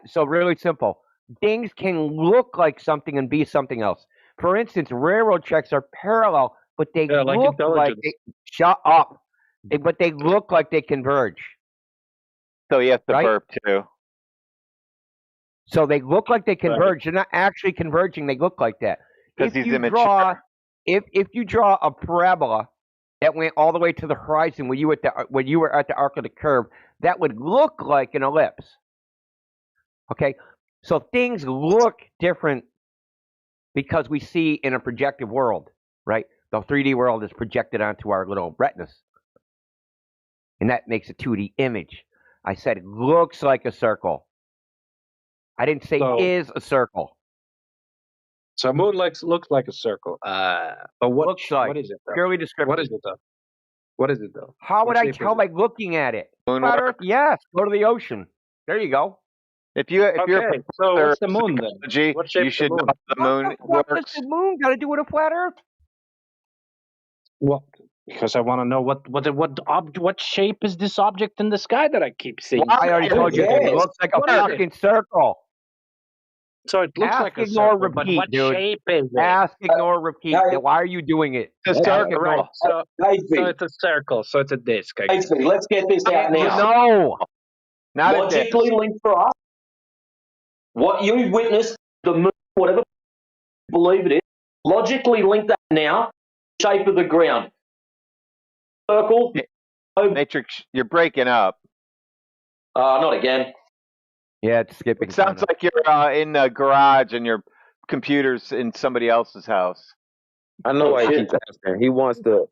So really simple. Things can look like something and be something else. For instance, railroad tracks are parallel, but they look like shut up. But they look like they converge. So he has to burp too. So they look like they converge. They're not actually converging. They look like that. If you draw a parabola that went all the way to the horizon when you were at the arc of the curve, that would look like an ellipse. Okay, so things look different because we see in a projective world, right? The 3D world is projected onto our little retinas. And that makes a 2D image. I said it looks like a circle. I didn't say is a circle. So moon looks like a circle. But what is it? Purely descriptive. What is it though? How would I tell by looking at it? Flat Earth? Yes. Go to the ocean. There you go. If you're so what's the moon then? psychology, What shape you is should the moon? know how the moon What does works. the moon got to do with a flat Earth? What? Because I want to know what shape is this object in the sky that I keep seeing? Well, I already told you it looks like a fucking circle. So it looks like a ignore, circle, but repeat, what dude. shape is it? Ask, ignore, repeat. Why are you doing it? It's a circle. Right. So it's a circle. So it's a disc. I guess. Let's get this out now. No. Not logically linked for us. What you witnessed, the moon, whatever you believe it is, logically link that now. Shape of the ground. Circle. Matrix, you're breaking up. Not again. Yeah, it's skipping. It sounds like you're in the garage and your computer's in somebody else's house. I know why he keeps asking. He wants to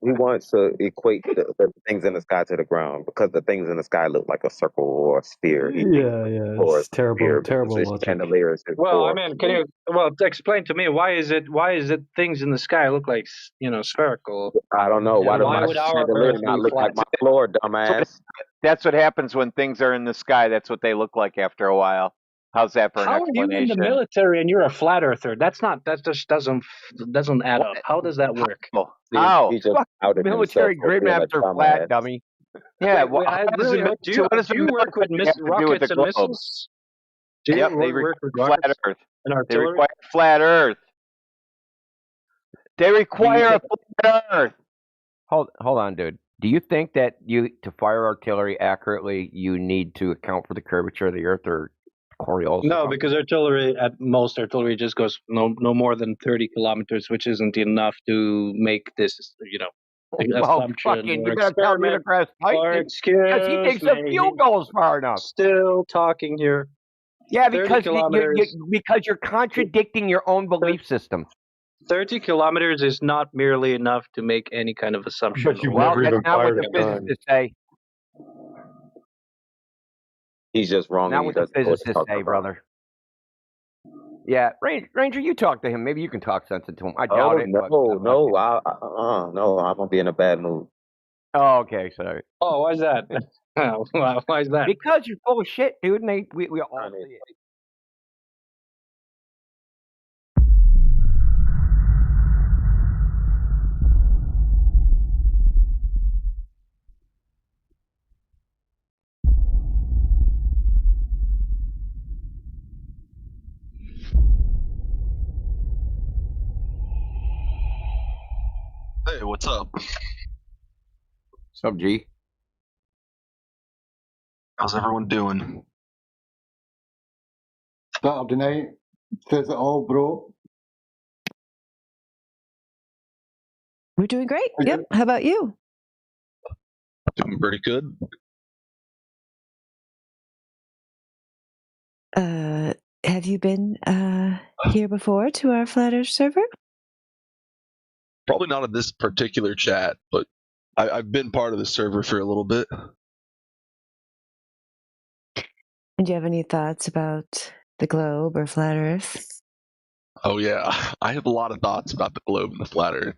equate the things in the sky to the ground because the things in the sky look like a circle or a sphere. It's terrible logic. Chandeliers. Well, I mean, can you explain to me why is it things in the sky look like spherical? I don't know. Why would our chandelier Earth not be look flat? like my floor, dumbass? That's what happens when things are in the sky. That's what they look like after a while. How's that for an How are you explanation? in the military and you're a flat earther? That just doesn't add up. How does that work? How? He just outed Military himself for being a gridmaster dumbass. flat, dummy. Yeah, Wait, I really hope. Do you work with rockets and missiles? Do you Yep, they work with require flat rockets Earth. and They artillery? require flat Earth. They require a flat Earth. Hold on, dude. Do you think that to fire artillery accurately, you need to account for the curvature of the Earth or Coriolis? No, because artillery just goes no more than 30 kilometers, which isn't enough to make this, assumption fucking, or you better tell me to experiment. press Or because he thinks the me. fuel goes far enough. Still talking here. Yeah, 30 because kilometers. because you're contradicting your own belief system. 30 kilometers is not merely enough to make any kind of assumption. But you've Well, never that's even not what fired the a gun. physicists say. He's just wrong. Not and he what the doesn't know what he's physicists talking say, about. brother. Yeah, Ranger, you talk to him. Maybe you can talk sense into him. I doubt it. No, I'm gonna be in a bad mood. Oh, okay, sorry. Oh, why's that? Why is that? Because you're full of shit, dude. And we all see it. Hey, what's up? What's up, G? How's everyone doing? Saturday night says it all, bro. We're doing great. Yep. How about you? Doing pretty good. Have you been here before to our Flat Earth server? Probably not in this particular chat, but I've been part of the server for a little bit. And do you have any thoughts about the globe or Flat Earth? Oh yeah, I have a lot of thoughts about the globe and the flat Earth.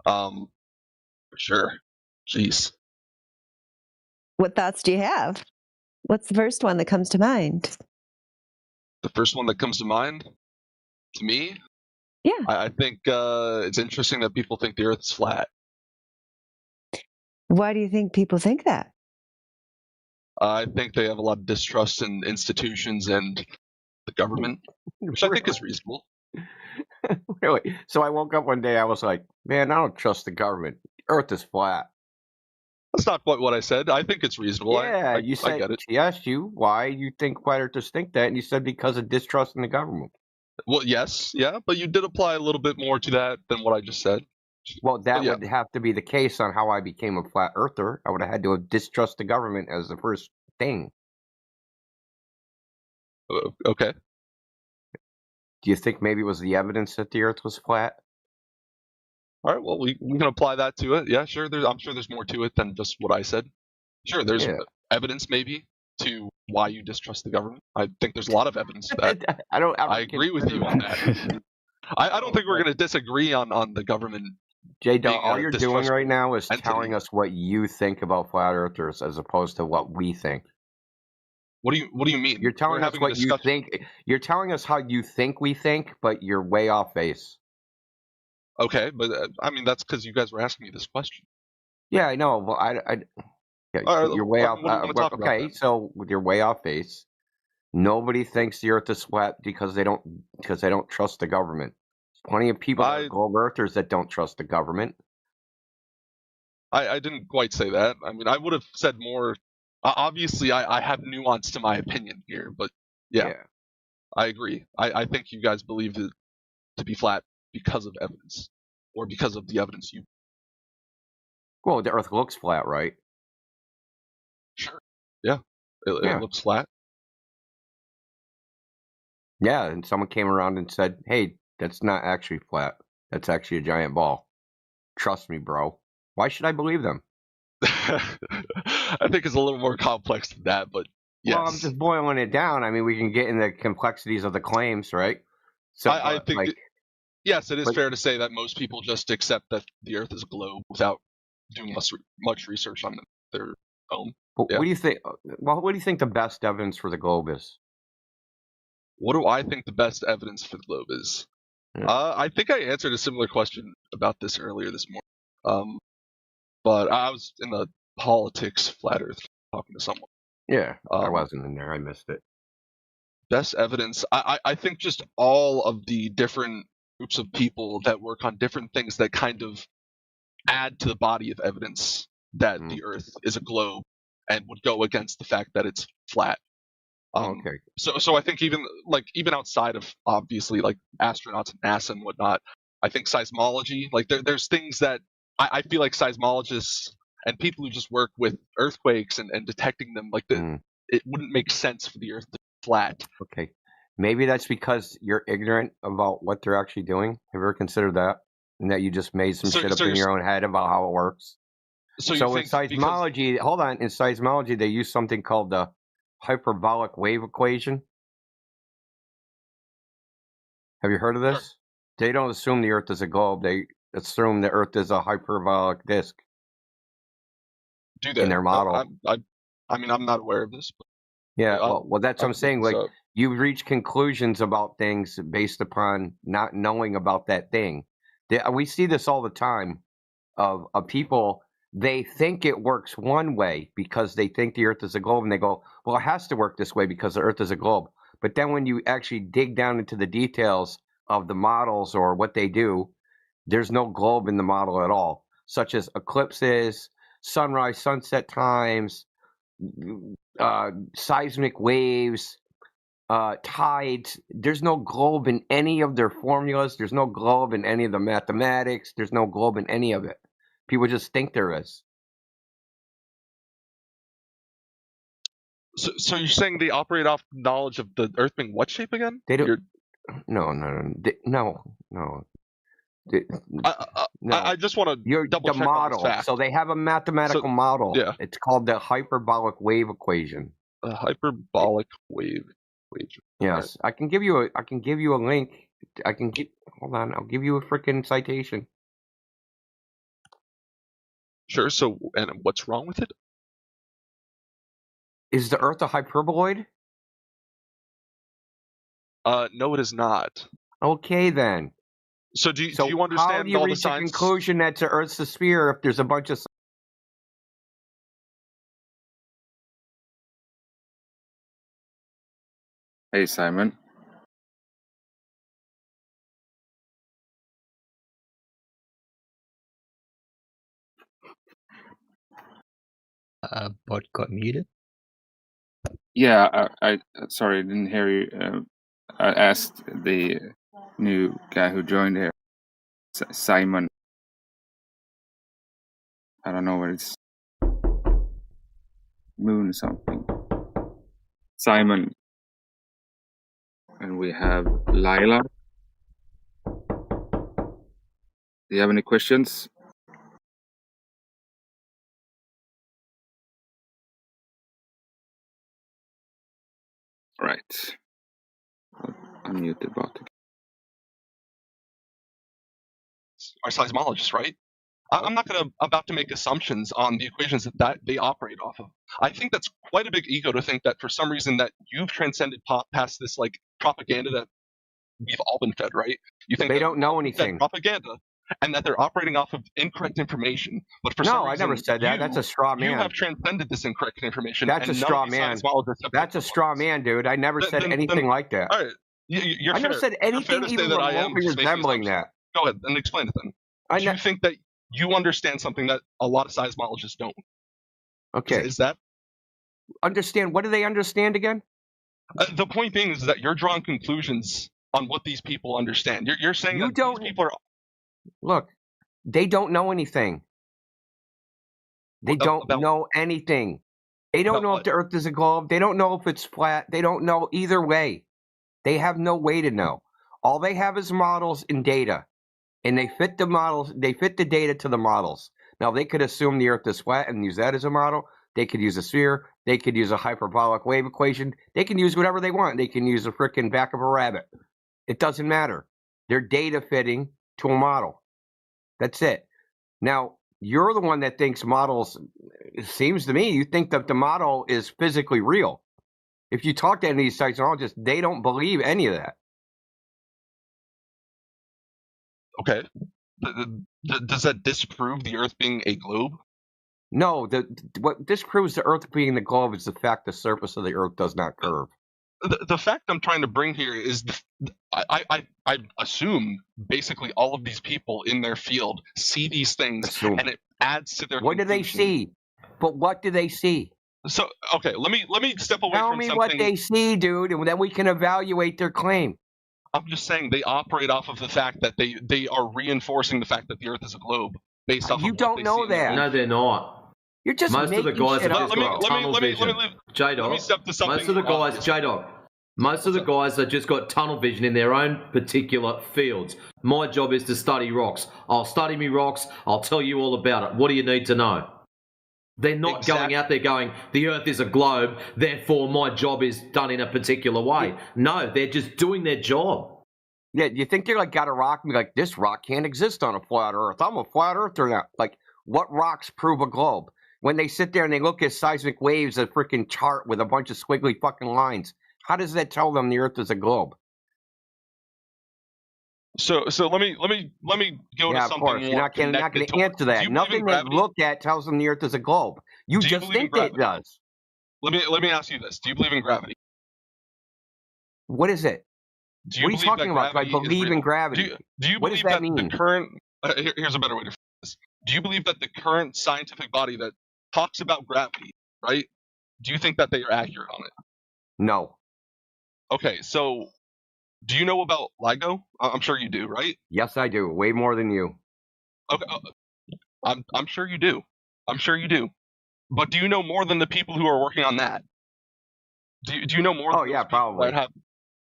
For sure. Jeez. What thoughts do you have? What's the first one that comes to mind? The first one that comes to mind, to me, yeah, I think it's interesting that people think the Earth is flat. Why do you think people think that? I think they have a lot of distrust in institutions and the government, which I think is reasonable. Really? So I woke up one day, I was like, man, I don't trust the government. Earth is flat. That's not quite what I said. I think it's reasonable. Yeah, you said, I get it. She asked you why you think flat earthers think that, and you said because of distrust in the government. Well, yes, yeah, but you did apply a little bit more to that than what I just said. Well, that would have to be the case on how I became a flat earther. I would have had to have distrust the government as the first thing. Okay. Do you think maybe it was the evidence that the Earth was flat? All right, well, we can apply that to it. Yeah, sure. I'm sure there's more to it than just what I said. Sure, there's evidence maybe to why you distrust the government. I think there's a lot of evidence to that. I agree with you on that. I don't think we're going to disagree on the government. Jay, all you're doing right now is telling us what you think about flat earthers as opposed to what we think. What do you mean? You're telling us what you think. You're telling us how you think we think, but you're way off base. Okay, but I mean that's because you guys were asking me this question. Yeah, I know. Well, you're way off. What do you want to talk about? Okay, so you're way off base. Nobody thinks the Earth is flat because they don't trust the government. There's plenty of people that are globe earthers that don't trust the government. I didn't quite say that. I mean, I would have said more. Obviously, I have nuance to my opinion here, but yeah. I agree. I think you guys believe it to be flat because of evidence, or because of the evidence you. Well, the Earth looks flat, right? Sure. Yeah. It looks flat. Yeah, and someone came around and said, "Hey, that's not actually flat. That's actually a giant ball. Trust me, bro." Why should I believe them? I think it's a little more complex than that, but yes. Well, I'm just boiling it down. I mean, we can get into the complexities of the claims, right? So I think, yes, it is fair to say that most people just accept that the Earth is a globe without doing much research on their own. What do you think? Well, what do you think the best evidence for the globe is? What do I think the best evidence for the globe is? I think I answered a similar question about this earlier this morning. But I was in the politics flat Earth talking to someone. Yeah, I wasn't in there. I missed it. Best evidence. I think just all of the different groups of people that work on different things that kind of add to the body of evidence that the Earth is a globe and would go against the fact that it's flat. Okay. So I think even outside of obviously like astronauts and NASA and whatnot, I think seismology, like there's things that I feel like seismologists and people who just work with earthquakes and detecting them, like it wouldn't make sense for the Earth to be flat. Okay. Maybe that's because you're ignorant about what they're actually doing. Have you ever considered that? And that you just made some shit up in your own head about how it works? So in seismology, hold on, in seismology they use something called the hyperbolic wave equation. Have you heard of this? Sure. They don't assume the Earth is a globe. They assume the Earth is a hyperbolic disk. Do they? In their model. I mean, I'm not aware of this. But yeah, well, that's what I'm saying. Like, you reach conclusions about things based upon not knowing about that thing. We see this all the time of people. They think it works one way because they think the Earth is a globe, and they go, well, it has to work this way because the Earth is a globe. But then when you actually dig down into the details of the models or what they do, there's no globe in the model at all, such as eclipses, sunrise, sunset times, seismic waves, tides. There's no globe in any of their formulas. There's no globe in any of the mathematics. There's no globe in any of it. People just think there is. So you're saying they operate off knowledge of the Earth being what shape again? They don't. No. I just want to double check model. On this fact. So they have a mathematical model. Yeah. It's called the hyperbolic wave equation. A hyperbolic wave equation. Yes, right. I can give you a link. Hold on. I'll give you a freaking citation. Sure. So, and what's wrong with it? Is the Earth a hyperboloid? No, it is not. Okay, then. So do you understand how do you all reach the science? The conclusion that the Earth's a sphere if there's a bunch of... Hey, Simon. Bot got muted. Yeah, I sorry, I didn't hear you. I asked the new guy who joined here, Simon. I don't know what it's Moon something. Simon. And we have Lila. Do you have any questions? Right. Unmute the bot. Are seismologists, right? I'm not about to make assumptions on the equations that they operate off of. I think that's quite a big ego to think that for some reason that you've transcended past this like propaganda that we've all been fed, right? You think they don't know anything. Propaganda, and that they're operating off of incorrect information. But for some reason, I never said that. That's a straw man. You have transcended this incorrect information. That's a straw man. That's a straw man, dude. I never said anything like that. All right, I never said anything even remotely resembling that. Go ahead and explain it then. Do you think that you understand something that a lot of seismologists don't? Okay. Is that understand? What do they understand again? The point being is that you're drawing conclusions on what these people understand. You're saying that these people are. Look, they don't know anything. They don't know anything. They don't know if the Earth is a globe. They don't know if it's flat. They don't know either way. They have no way to know. All they have is models and data. And they fit the models, they fit the data to the models. Now, they could assume the Earth is flat and use that as a model. They could use a sphere. They could use a hyperbolic wave equation. They can use whatever they want. They can use a frickin' back of a rabbit. It doesn't matter. They're data fitting to a model. That's it. Now, you're the one that thinks models, it seems to me, you think that the model is physically real. If you talk to any of these seismologists, they don't believe any of that. Okay. Does that disprove the Earth being a globe? No. What disproves the Earth being the globe is the fact the surface of the Earth does not curve. The fact I'm trying to bring here is I assume basically all of these people in their field see these things and it adds to their What conclusion. do they see? But what do they see? So okay, let me step away Tell from me something. what they see, dude, and then we can evaluate their claim. I'm just saying they operate off of the fact that they are reinforcing the fact that the Earth is a globe based off of what don't they know see in that. the No, they're not. You're just most of the making guys shit have up. just got tunnel vision. J-Dog, most of the guys, J-Dog, most of the guys have just got tunnel vision in their own particular fields. My job is to study rocks. I'll study me rocks. I'll tell you all about it. What do you need to know? They're not going out there going, the Earth is a globe, therefore my job is done in a particular way. No, they're just doing their job. Yeah, you think they're like got a rock and be like, this rock can't exist on a flat Earth. I'm a flat earther now. Like, what rocks prove a globe? When they sit there and they look at seismic waves, a freaking chart with a bunch of squiggly fucking lines, how does that tell them the Earth is a globe? So let me go to something more. You're not going to answer that. Nothing they look at tells them the Earth is a globe. You just think it does. Let me ask you this: do you believe in gravity? What is it? What are you talking about? Do I believe in gravity? Do you what believe does that that mean? the current? Here's a better way to phrase this: do you believe that the current scientific body that talks about gravity, right? Do you think that they are accurate on it? No. Okay, so do you know about LIGO? I'm sure you do, right? Yes, I do. Way more than you. Okay, I'm sure you do. I'm sure you do. But do you know more than the people who are working on that? Do you know more? Oh yeah, probably.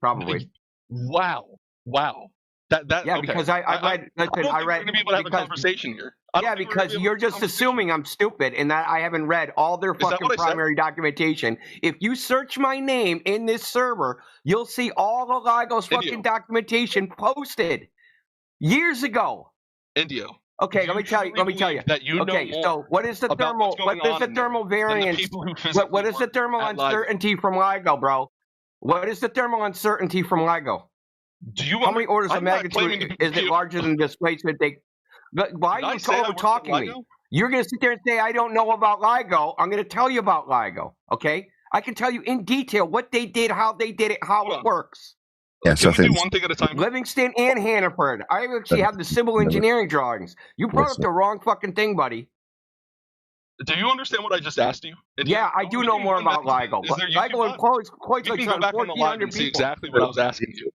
Probably. Wow. That yeah, okay. because I read. Listen, I read. We're gonna be able to have a conversation here. Yeah, because you're just assuming I'm stupid and that I haven't read all their fucking primary documentation. If you search my name in this server, you'll see all the LIGO's fucking documentation posted years ago. Indio. Okay, let me tell you. That you okay, know so what is the thermal? What is the thermal variance? What is the thermal uncertainty from LIGO, bro? What is the thermal uncertainty from LIGO? How many orders of magnitude is it larger than displacement? Why are you talking to me? You're going to sit there and say, I don't know about LIGO. I'm going to tell you about LIGO, okay? I can tell you in detail what they did, how they did it, how it works. Yeah, so do one thing at a time. Livingston and Hannaford. I actually have the civil engineering drawings. You brought up the wrong fucking thing, buddy. Do you understand what I just asked you? Yeah, I do know more about LIGO. LIGO employs quite like 1,400 people. Exactly what I was asking you.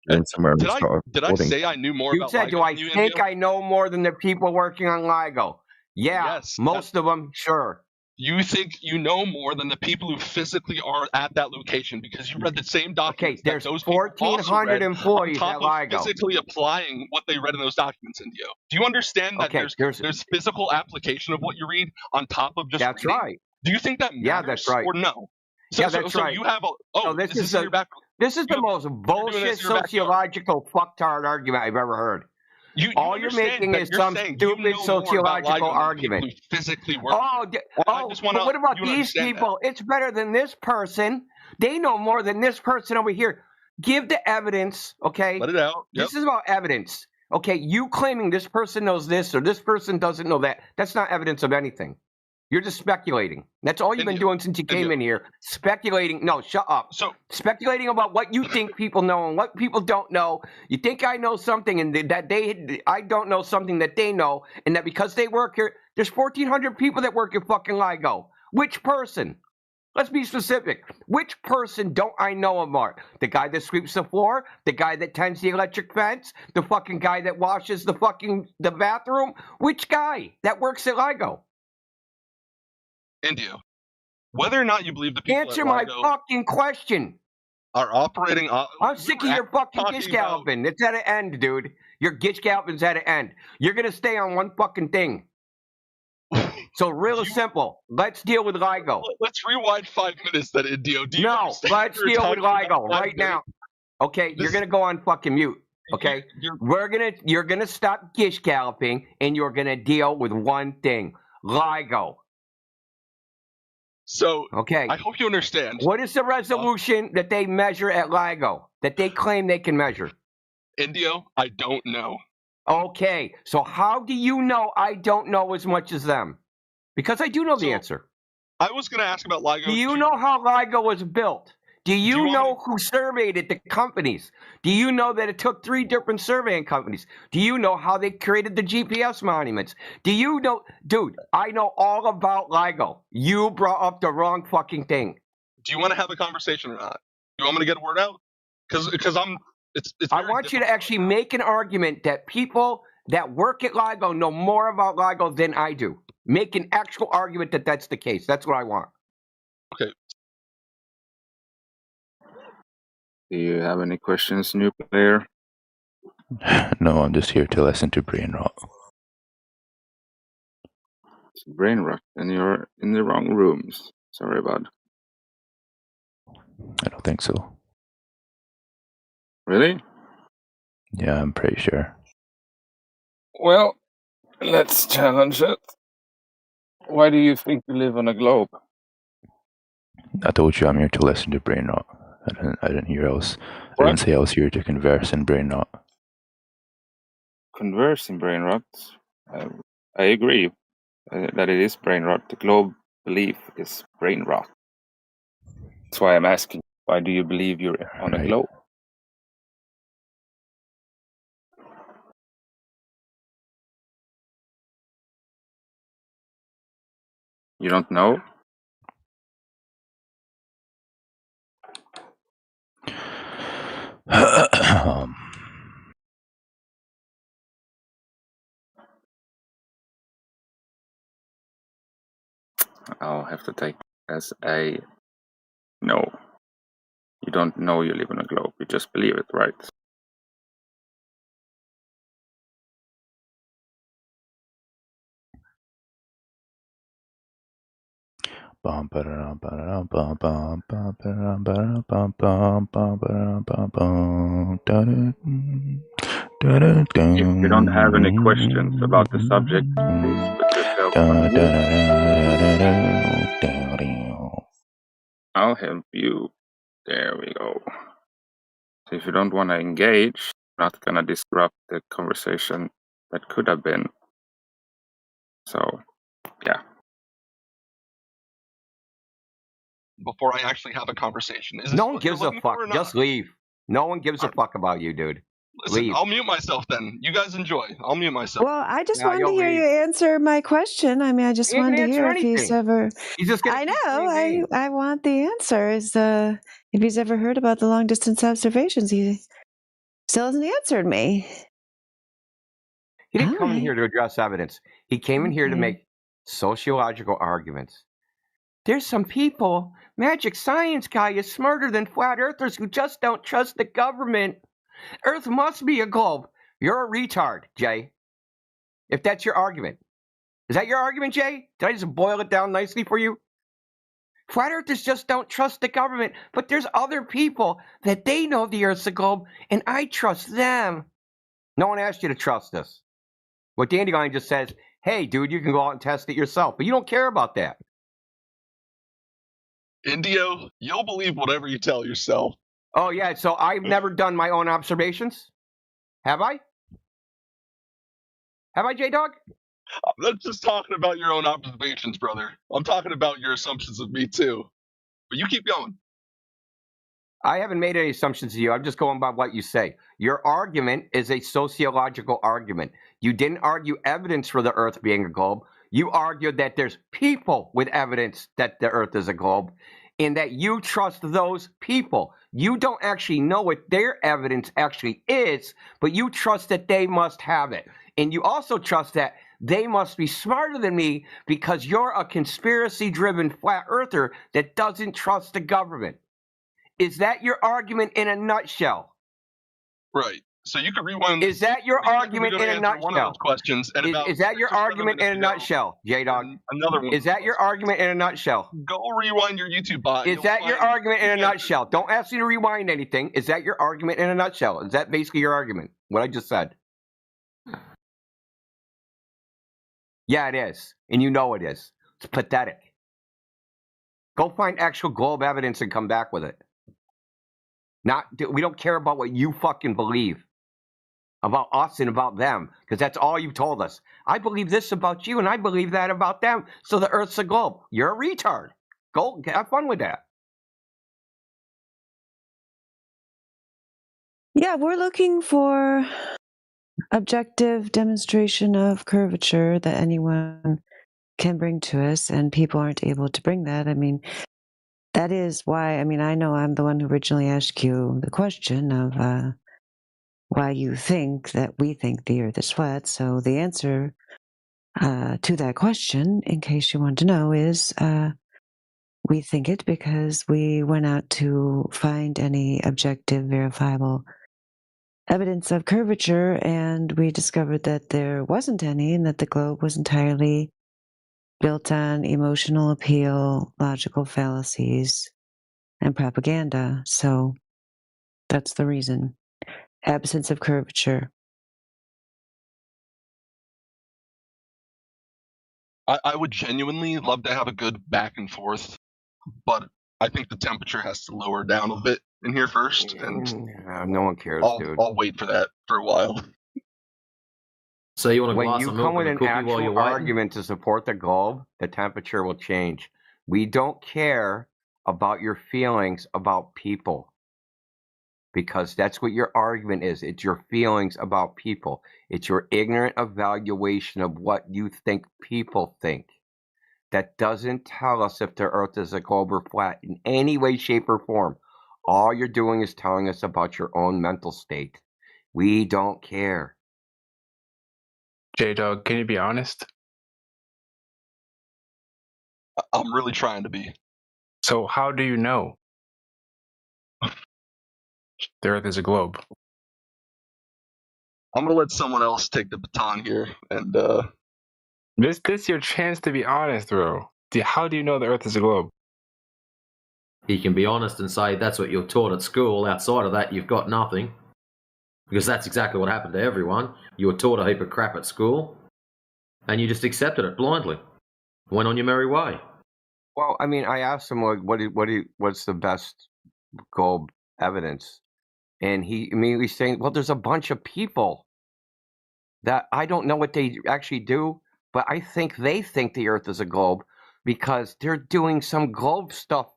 Did I say I knew more about LIGO? You said, do I think I know more than the people working on LIGO? Yeah, yes, most of them, sure. You think you know more than the people who physically are at that location because you read the same documents. Okay, there's 1,400 employees at LIGO. Physically applying what they read in those documents, Indio. Do you understand that there's physical application of what you read on top of just That's reading? right. Do you think that matters? Yeah, that's right. Or no? So, that's right. You have this is the most bullshit sociological fucktard argument I've ever heard. All you're making is some stupid sociological argument. Who physically work. But what about these people? It's better than this person. They know more than this person over here. Give the evidence, okay? Let it out. Yep. This is about evidence. Okay, you claiming this person knows this or this person doesn't know that, that's not evidence of anything. You're just speculating. That's all you've been doing since you came in here. Speculating. No, shut up. So speculating about what you think people know and what people don't know. You think I know something and that I don't know something that they know, and that because they work here, there's 1,400 people that work at fucking LIGO. Which person? Let's be specific. Which person don't I know about? The guy that sweeps the floor? The guy that tends the electric fence? The fucking guy that washes the bathroom? Which guy that works at LIGO? India. Whether or not you believe the people Answer my fucking question. Are operating. I'm sick of your fucking gish galloping. It's at an end, dude. Your gish galloping's at an end. You're gonna stay on one fucking thing. So real simple. Let's deal with LIGO. Let's rewind 5 minutes then, Indio. No, let's deal with LIGO right now. Okay, you're gonna go on fucking mute. Okay, you're gonna stop gish galloping and you're gonna deal with one thing: LIGO. So, okay, I hope you understand. What is the resolution that they measure at LIGO that they claim they can measure? Indio, I don't know. Okay, so how do you know I don't know as much as them? Because I do know the answer. I was going to ask about LIGO. Do you know how LIGO was built? Do you know who surveyed it, the companies? Do you know that it took 3 different surveying companies? Do you know how they created the GPS monuments? Do you know? Dude, I know all about LIGO. You brought up the wrong fucking thing. Do you want to have a conversation or not? You want me to get a word out? Because I'm... I want you to actually make an argument that people that work at LIGO know more about LIGO than I do. Make an actual argument that that's the case. That's what I want. Okay. Do you have any questions, new player? No, I'm just here to listen to brain rot. It's brain rot, and you're in the wrong rooms. Sorry, bud. I don't think so. Really? Yeah, I'm pretty sure. Well, let's challenge it. Why do you think you live on a globe? I told you I'm here to listen to brain rot. I didn't hear else. I didn't say I was here to converse in brain rot. Converse in brain rot? I agree that it is brain rot. The globe belief is brain rot. That's why I'm asking, why do you believe you're on a globe? You don't know? I'll have to take as a no. You don't know you live on a globe. You just believe it, right? If you don't have any questions about the subject, please put yourself on mute. I'll help you. There we go. So if you don't want to engage, I'm not gonna disrupt the conversation that could have been. So, yeah. Before I actually have a conversation. No one gives a fuck. Just leave. No one gives a fuck about you, dude. Listen, leave. I'll mute myself then. You guys enjoy. I'll mute myself. Well, I just wanted to hear you answer my question. I mean, I just wanted to hear if he's ever. I know. I want the answer. Is if he's ever heard about the long distance observations? He still hasn't answered me. He didn't come in here to address evidence. He came in here to make sociological arguments. There's some people, magic science guy is smarter than flat earthers who just don't trust the government. Earth must be a globe. You're a retard, Jay. If that's your argument. Is that your argument, Jay? Did I just boil it down nicely for you? Flat earthers just don't trust the government, but there's other people that they know the Earth's a globe, and I trust them. No one asked you to trust this. What Dandelion just says, hey, dude, you can go out and test it yourself. But you don't care about that. Indio, you'll believe whatever you tell yourself. Oh, yeah, so I've never done my own observations? Have I? Have I, J-Dog? I'm not just talking about your own observations, brother. I'm talking about your assumptions of me, too. But you keep going. I haven't made any assumptions of you. I'm just going by what you say. Your argument is a sociological argument. You didn't argue evidence for the Earth being a globe. You argued that there's people with evidence that the Earth is a globe, and that you trust those people. You don't actually know what their evidence actually is, but you trust that they must have it. And you also trust that they must be smarter than me because you're a conspiracy-driven flat earther that doesn't trust the government. Is that your argument in a nutshell? Right. So you can rewind. Is that your argument in a nutshell? One of those questions. And Is that your argument in a nutshell, J-Dog? Another one. Is that your argument in a nutshell? Go rewind your YouTube bot. Is that your argument in a nutshell? Don't ask me to rewind anything. Is that your argument in a nutshell? Is that basically your argument? What I just said? Yeah, it is. And you know it is. It's pathetic. Go find actual globe evidence and come back with it. We don't care about what you fucking believe about us and about them, because that's all you told us. I believe this about you, and I believe that about them, so the Earth's a globe. You're a retard. Go have fun with that. Yeah, we're looking for objective demonstration of curvature that anyone can bring to us, and people aren't able to bring that. I mean, that is why, I mean, I know I'm the one who originally asked you the question of why you think that we think the Earth is flat. So the answer to that question, in case you want to know, is we think it because we went out to find any objective, verifiable evidence of curvature, and we discovered that there wasn't any, and that the globe was entirely built on emotional appeal, logical fallacies, and propaganda. So that's the reason. Absence of curvature. I would genuinely love to have a good back and forth, but I think the temperature has to lower down a bit in here first, and no one cares, dude. I'll wait for that for a while. So you want a when glass you of come milk with and a an cookie while you're actual waiting? argument to support the globe, the temperature will change. We don't care about your feelings about people, because that's what your argument is. It's your feelings about people. It's your ignorant evaluation of what you think people think. That doesn't tell us if the Earth is a globe or flat in any way, shape, or form. All you're doing is telling us about your own mental state. We don't care. J-Dog, can you be honest? I'm really trying to be. So how do you know the Earth is a globe? I'm gonna let someone else take the baton here, and This is your chance to be honest, bro. How do you know the Earth is a globe? He can be honest and say that's what you're taught at school. Outside of that, you've got nothing. Because that's exactly what happened to everyone. You were taught a heap of crap at school, and you just accepted it blindly. Went on your merry way. Well, I mean, I asked him, like, what's the best globe evidence? And he immediately saying, well, there's a bunch of people that I don't know what they actually do, but I think they think the Earth is a globe because they're doing some globe stuff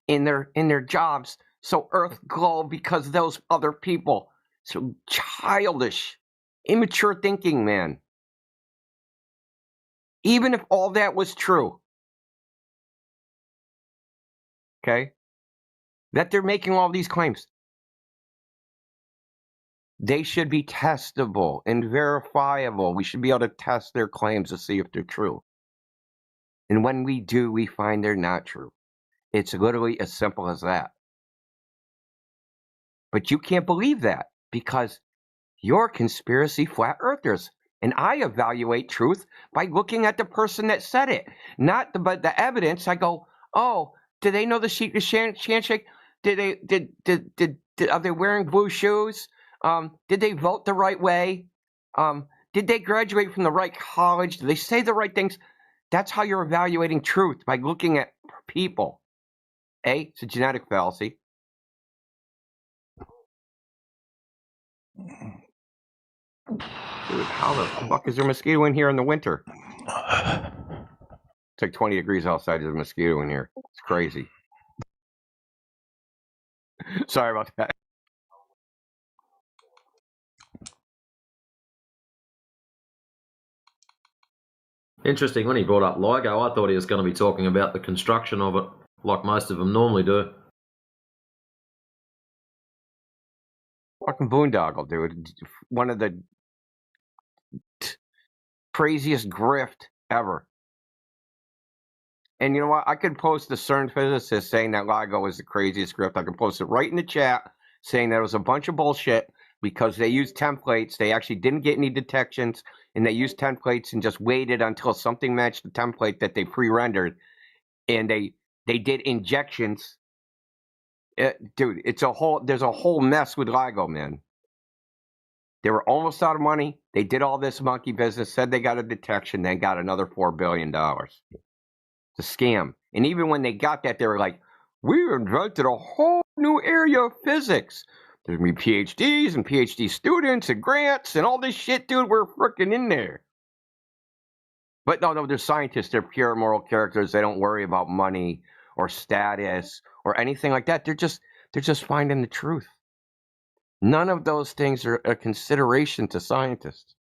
in their jobs. So Earth globe because those other people. So childish, immature thinking, man. Even if all that was true, okay, that they're making all these claims, they should be testable and verifiable. We should be able to test their claims to see if they're true. And when we do, we find they're not true. It's literally as simple as that. But you can't believe that because you're conspiracy flat earthers. And I evaluate truth by looking at the person that said it, not but the evidence. I go, oh, do they know the handshake? Are they wearing blue shoes? Did they vote the right way? Did they graduate from the right college? Did they say the right things? That's how you're evaluating truth, by looking at people. It's a genetic fallacy. Dude, how the fuck is there a mosquito in here in the winter? It's like 20 degrees outside. There's a mosquito in here. It's crazy. Sorry about that. Interesting, when he brought up LIGO, I thought he was going to be talking about the construction of it, like most of them normally do. Fucking boondoggle, dude. One of the craziest grift ever. And you know what? I could post the CERN physicist saying that LIGO is the craziest grift. I could post it right in the chat saying that it was a bunch of bullshit because they used templates. They actually didn't get any detections, and they used templates and just waited until something matched the template that they pre-rendered. And they did injections. Dude, there's a whole mess with LIGO, man. They were almost out of money. They did all this monkey business, said they got a detection, then got another $4 billion. It's a scam. And even when they got that, they were like, we invented a whole new area of physics. There's going to be PhDs and PhD students and grants and all this shit, dude. We're freaking in there. But no, they're scientists. They're pure moral characters. They don't worry about money or status or anything like that. They're just finding the truth. None of those things are a consideration to scientists.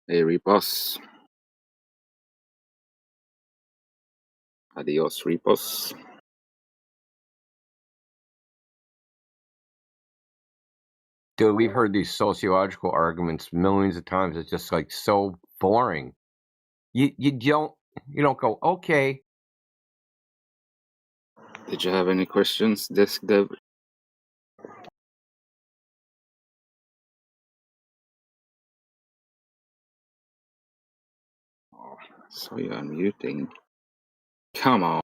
Hey, Repos. Adios, Repos. Dude, we've heard these sociological arguments millions of times. It's just like so boring. You don't go, okay. Did you have any questions, Desk Dev? Oh, so you're unmuting. Come on.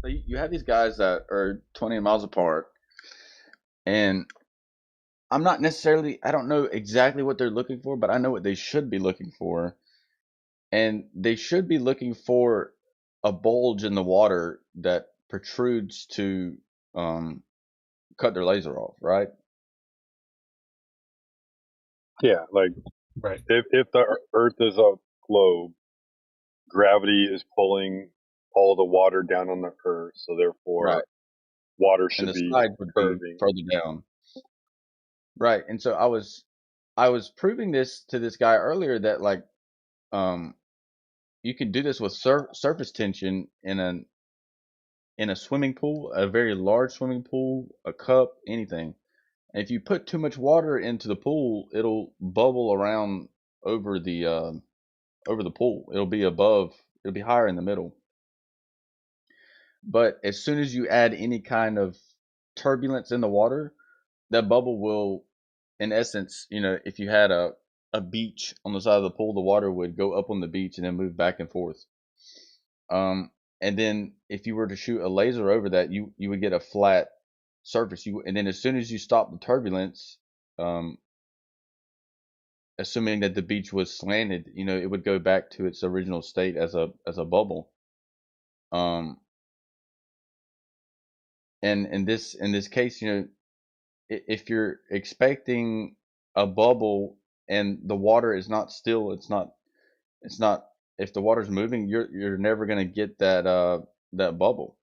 So you have these guys that are 20 miles apart, and I don't know exactly what they're looking for, but I know what they should be looking for. And they should be looking for a bulge in the water that protrudes to cut their laser off, right? Yeah, like right. If the Earth is a globe, gravity is pulling all the water down on the Earth, so therefore Right. water should And the be side would curving be further down. Right. And so I was proving this to this guy earlier that like you can do this with surface tension in a swimming pool, a very large swimming pool, a cup, anything. And if you put too much water into the pool, it'll bubble around over the pool. It'll be higher in the middle. But as soon as you add any kind of turbulence in the water, that bubble will, in essence, if you had a beach on the side of the pool, the water would go up on the beach and then move back and forth. And then if you were to shoot a laser over that, you would get a flat surface. And then as soon as you stop the turbulence, assuming that the beach was slanted, it would go back to its original state as a bubble. And in this case, if you're expecting a bubble and the water is not still, it's not. If the water's moving, you're never gonna get that bubble.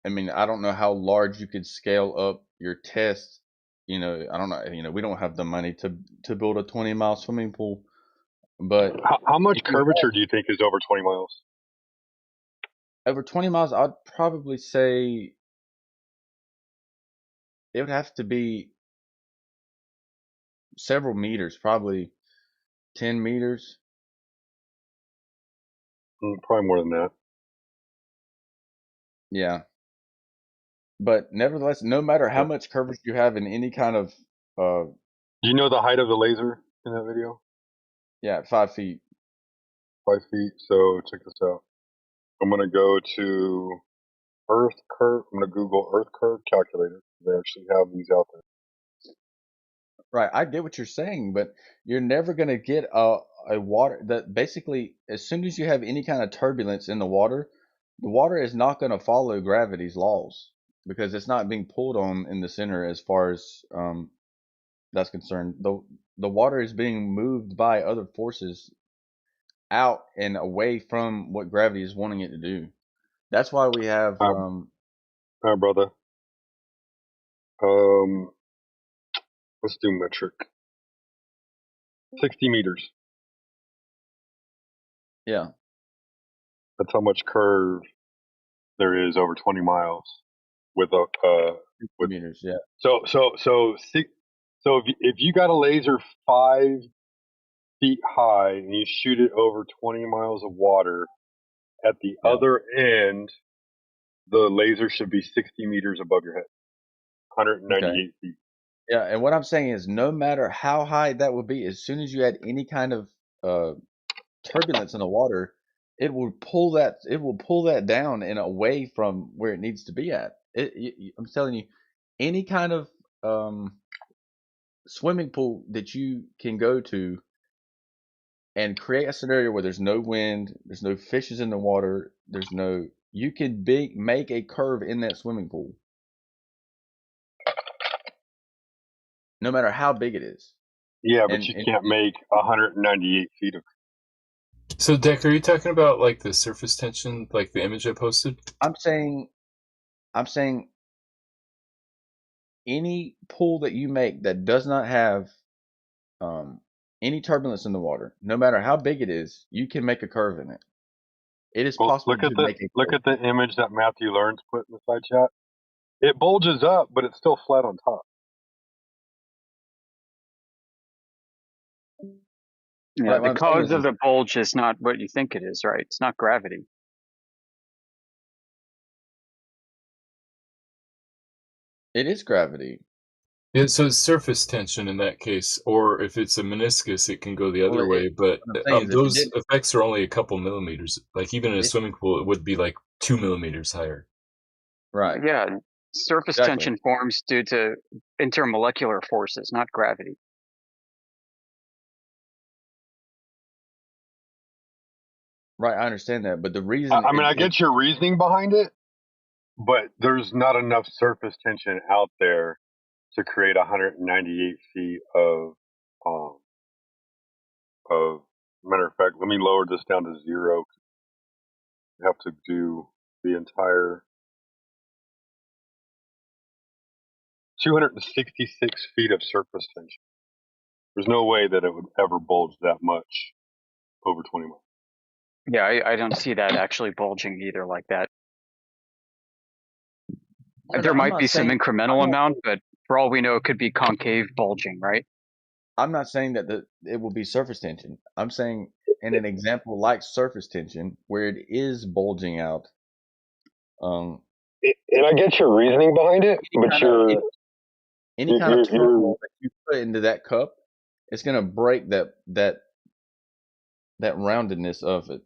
I mean, I don't know how large you could scale up your test. I don't know. We don't have the money to build a 20-mile swimming pool. But how much curvature do you think is over 20 miles? Over 20 miles, I'd probably say it would have to be several meters, probably 10 meters. Probably more than that. Yeah. But nevertheless, no matter how much coverage you have in any kind of do you know the height of the laser in that video? Yeah, 5 feet. 5 feet. So check this out. I'm gonna go to Earth curve. I'm gonna Google Earth curve calculator. They actually have these out there. Right, I get what you're saying, but you're never gonna get a water that basically, as soon as you have any kind of turbulence in the water is not gonna follow gravity's laws because it's not being pulled on in the center as far as that's concerned. The water is being moved by other forces out and away from what gravity is wanting it to do. That's why we have all right, brother. Let's do metric. 60 meters. Yeah. That's how much curve there is over 20 miles with a with meters. Yeah. So if you got a laser 5 feet high and you shoot it over 20 miles of water, at the other end, the laser should be 60 meters above your head, 198 feet. Yeah, and what I'm saying is, no matter how high that would be, as soon as you had any kind of turbulence in the water, it will pull that down and away from where it needs to be at. I'm telling you, any kind of swimming pool that you can go to and create a scenario where there's no wind, there's no fishes in the water, you can make a curve in that swimming pool, no matter how big it is. Yeah, but you can't make 198 feet of. So, Deck, are you talking about like the surface tension, like the image I posted? I'm saying any pool that you make that does not have any turbulence in the water, no matter how big it is, you can make a curve in it. It is possible to make a curve. Look at the image that Matthew Learns put in the side chat. It bulges up, but it's still flat on top. Yeah, the cause of the bulge is not what you think it is, right? It's not gravity. It is gravity. Yeah, so it's surface tension in that case, or if it's a meniscus, it can go the other way. But those effects are only a couple millimeters. Like even in a swimming pool, it would be like 2 millimeters higher. Right. Yeah, surface tension forms due to intermolecular forces, not gravity. Right, I understand that, but the reason I get your reasoning behind it, but there's not enough surface tension out there to create 198 feet of matter of fact, let me lower this down to 0. You have to do the entire 266 feet of surface tension. There's no way that it would ever bulge that much over 20 miles. Yeah, I don't see that actually bulging either like that. There might be some incremental amount, but for all we know, it could be concave bulging, right? I'm not saying that it will be surface tension. I'm saying in an example like surface tension, where it is bulging out. And I get your reasoning behind it, but any kind of turmoil that you put into that cup, it's going to break that roundedness of it.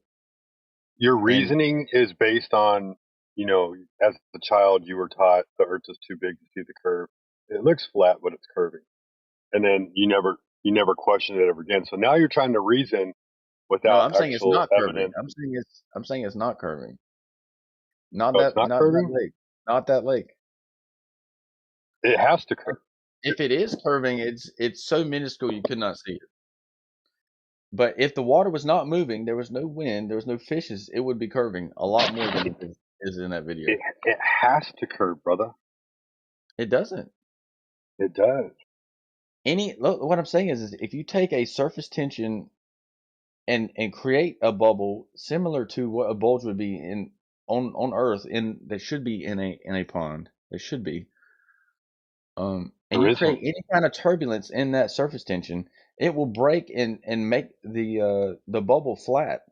Your reasoning is based on, as a child you were taught the Earth is too big to see the curve. It looks flat, but it's curving, and then you never questioned it ever again. So now you're trying to reason without. No, I'm saying it's not evidence. curving. I'm saying it's not curving. Not curving? that lake. Not that lake. It has to curve. If it is curving, it's so minuscule you could not see it. But if the water was not moving, there was no wind, there was no fishes, it would be curving a lot more than it is in that video. It has to curve, brother. It doesn't. It does. What I'm saying is if you take a surface tension and create a bubble similar to what a bulge would be in on Earth, they should be in a pond. They should be. And you create any kind of turbulence in that surface tension, it will break and make the bubble flat.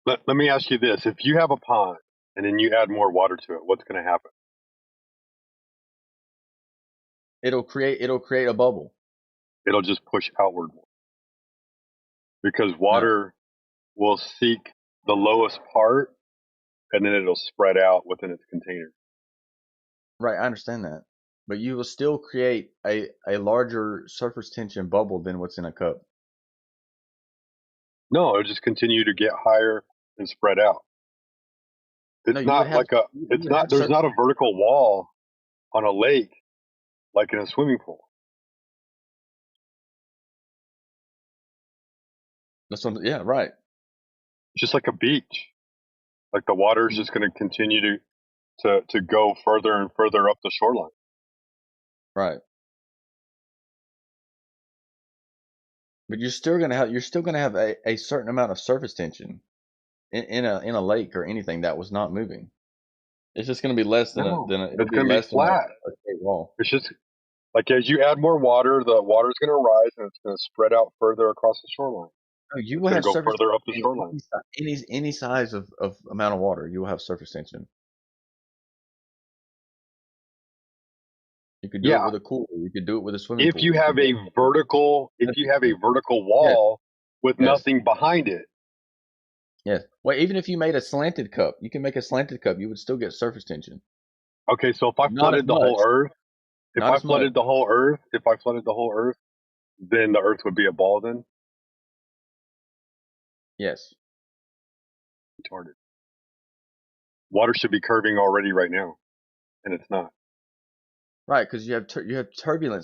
Let me ask you this: if you have a pond and then you add more water to it, what's going to happen? It'll create a bubble. It'll just push outward more because water will seek the lowest part, and then it'll spread out within its container. Right, I understand that, but you will still create a larger surface tension bubble than what's in a cup. No, it'll just continue to get higher and spread out. It's not like there's not a vertical wall on a lake like in a swimming pool. Yeah, right. It's just like a beach. Like the water is just going to continue to go further and further up the shoreline. Right. But you're still gonna have a certain amount of surface tension in a lake or anything that was not moving. It's just going to be less than it's going to be flat. A straight wall. It's just like as you add more water, the water's going to rise and it's going to spread out further across the shoreline. No, you will have go further up the shoreline. Any size of amount of water, you will have surface tension. You could do it with a cooler. You could do it with a swimming pool. If you have a vertical wall with nothing behind it. Yes. Well, even if you made a slanted cup, you can make a slanted cup. You would still get surface tension. Okay, so if I flooded the whole Earth, if I flooded the whole Earth, then the Earth would be a ball. Then. Yes. Retarded. Water should be curving already right now, and it's not. Right, because you have turbulence.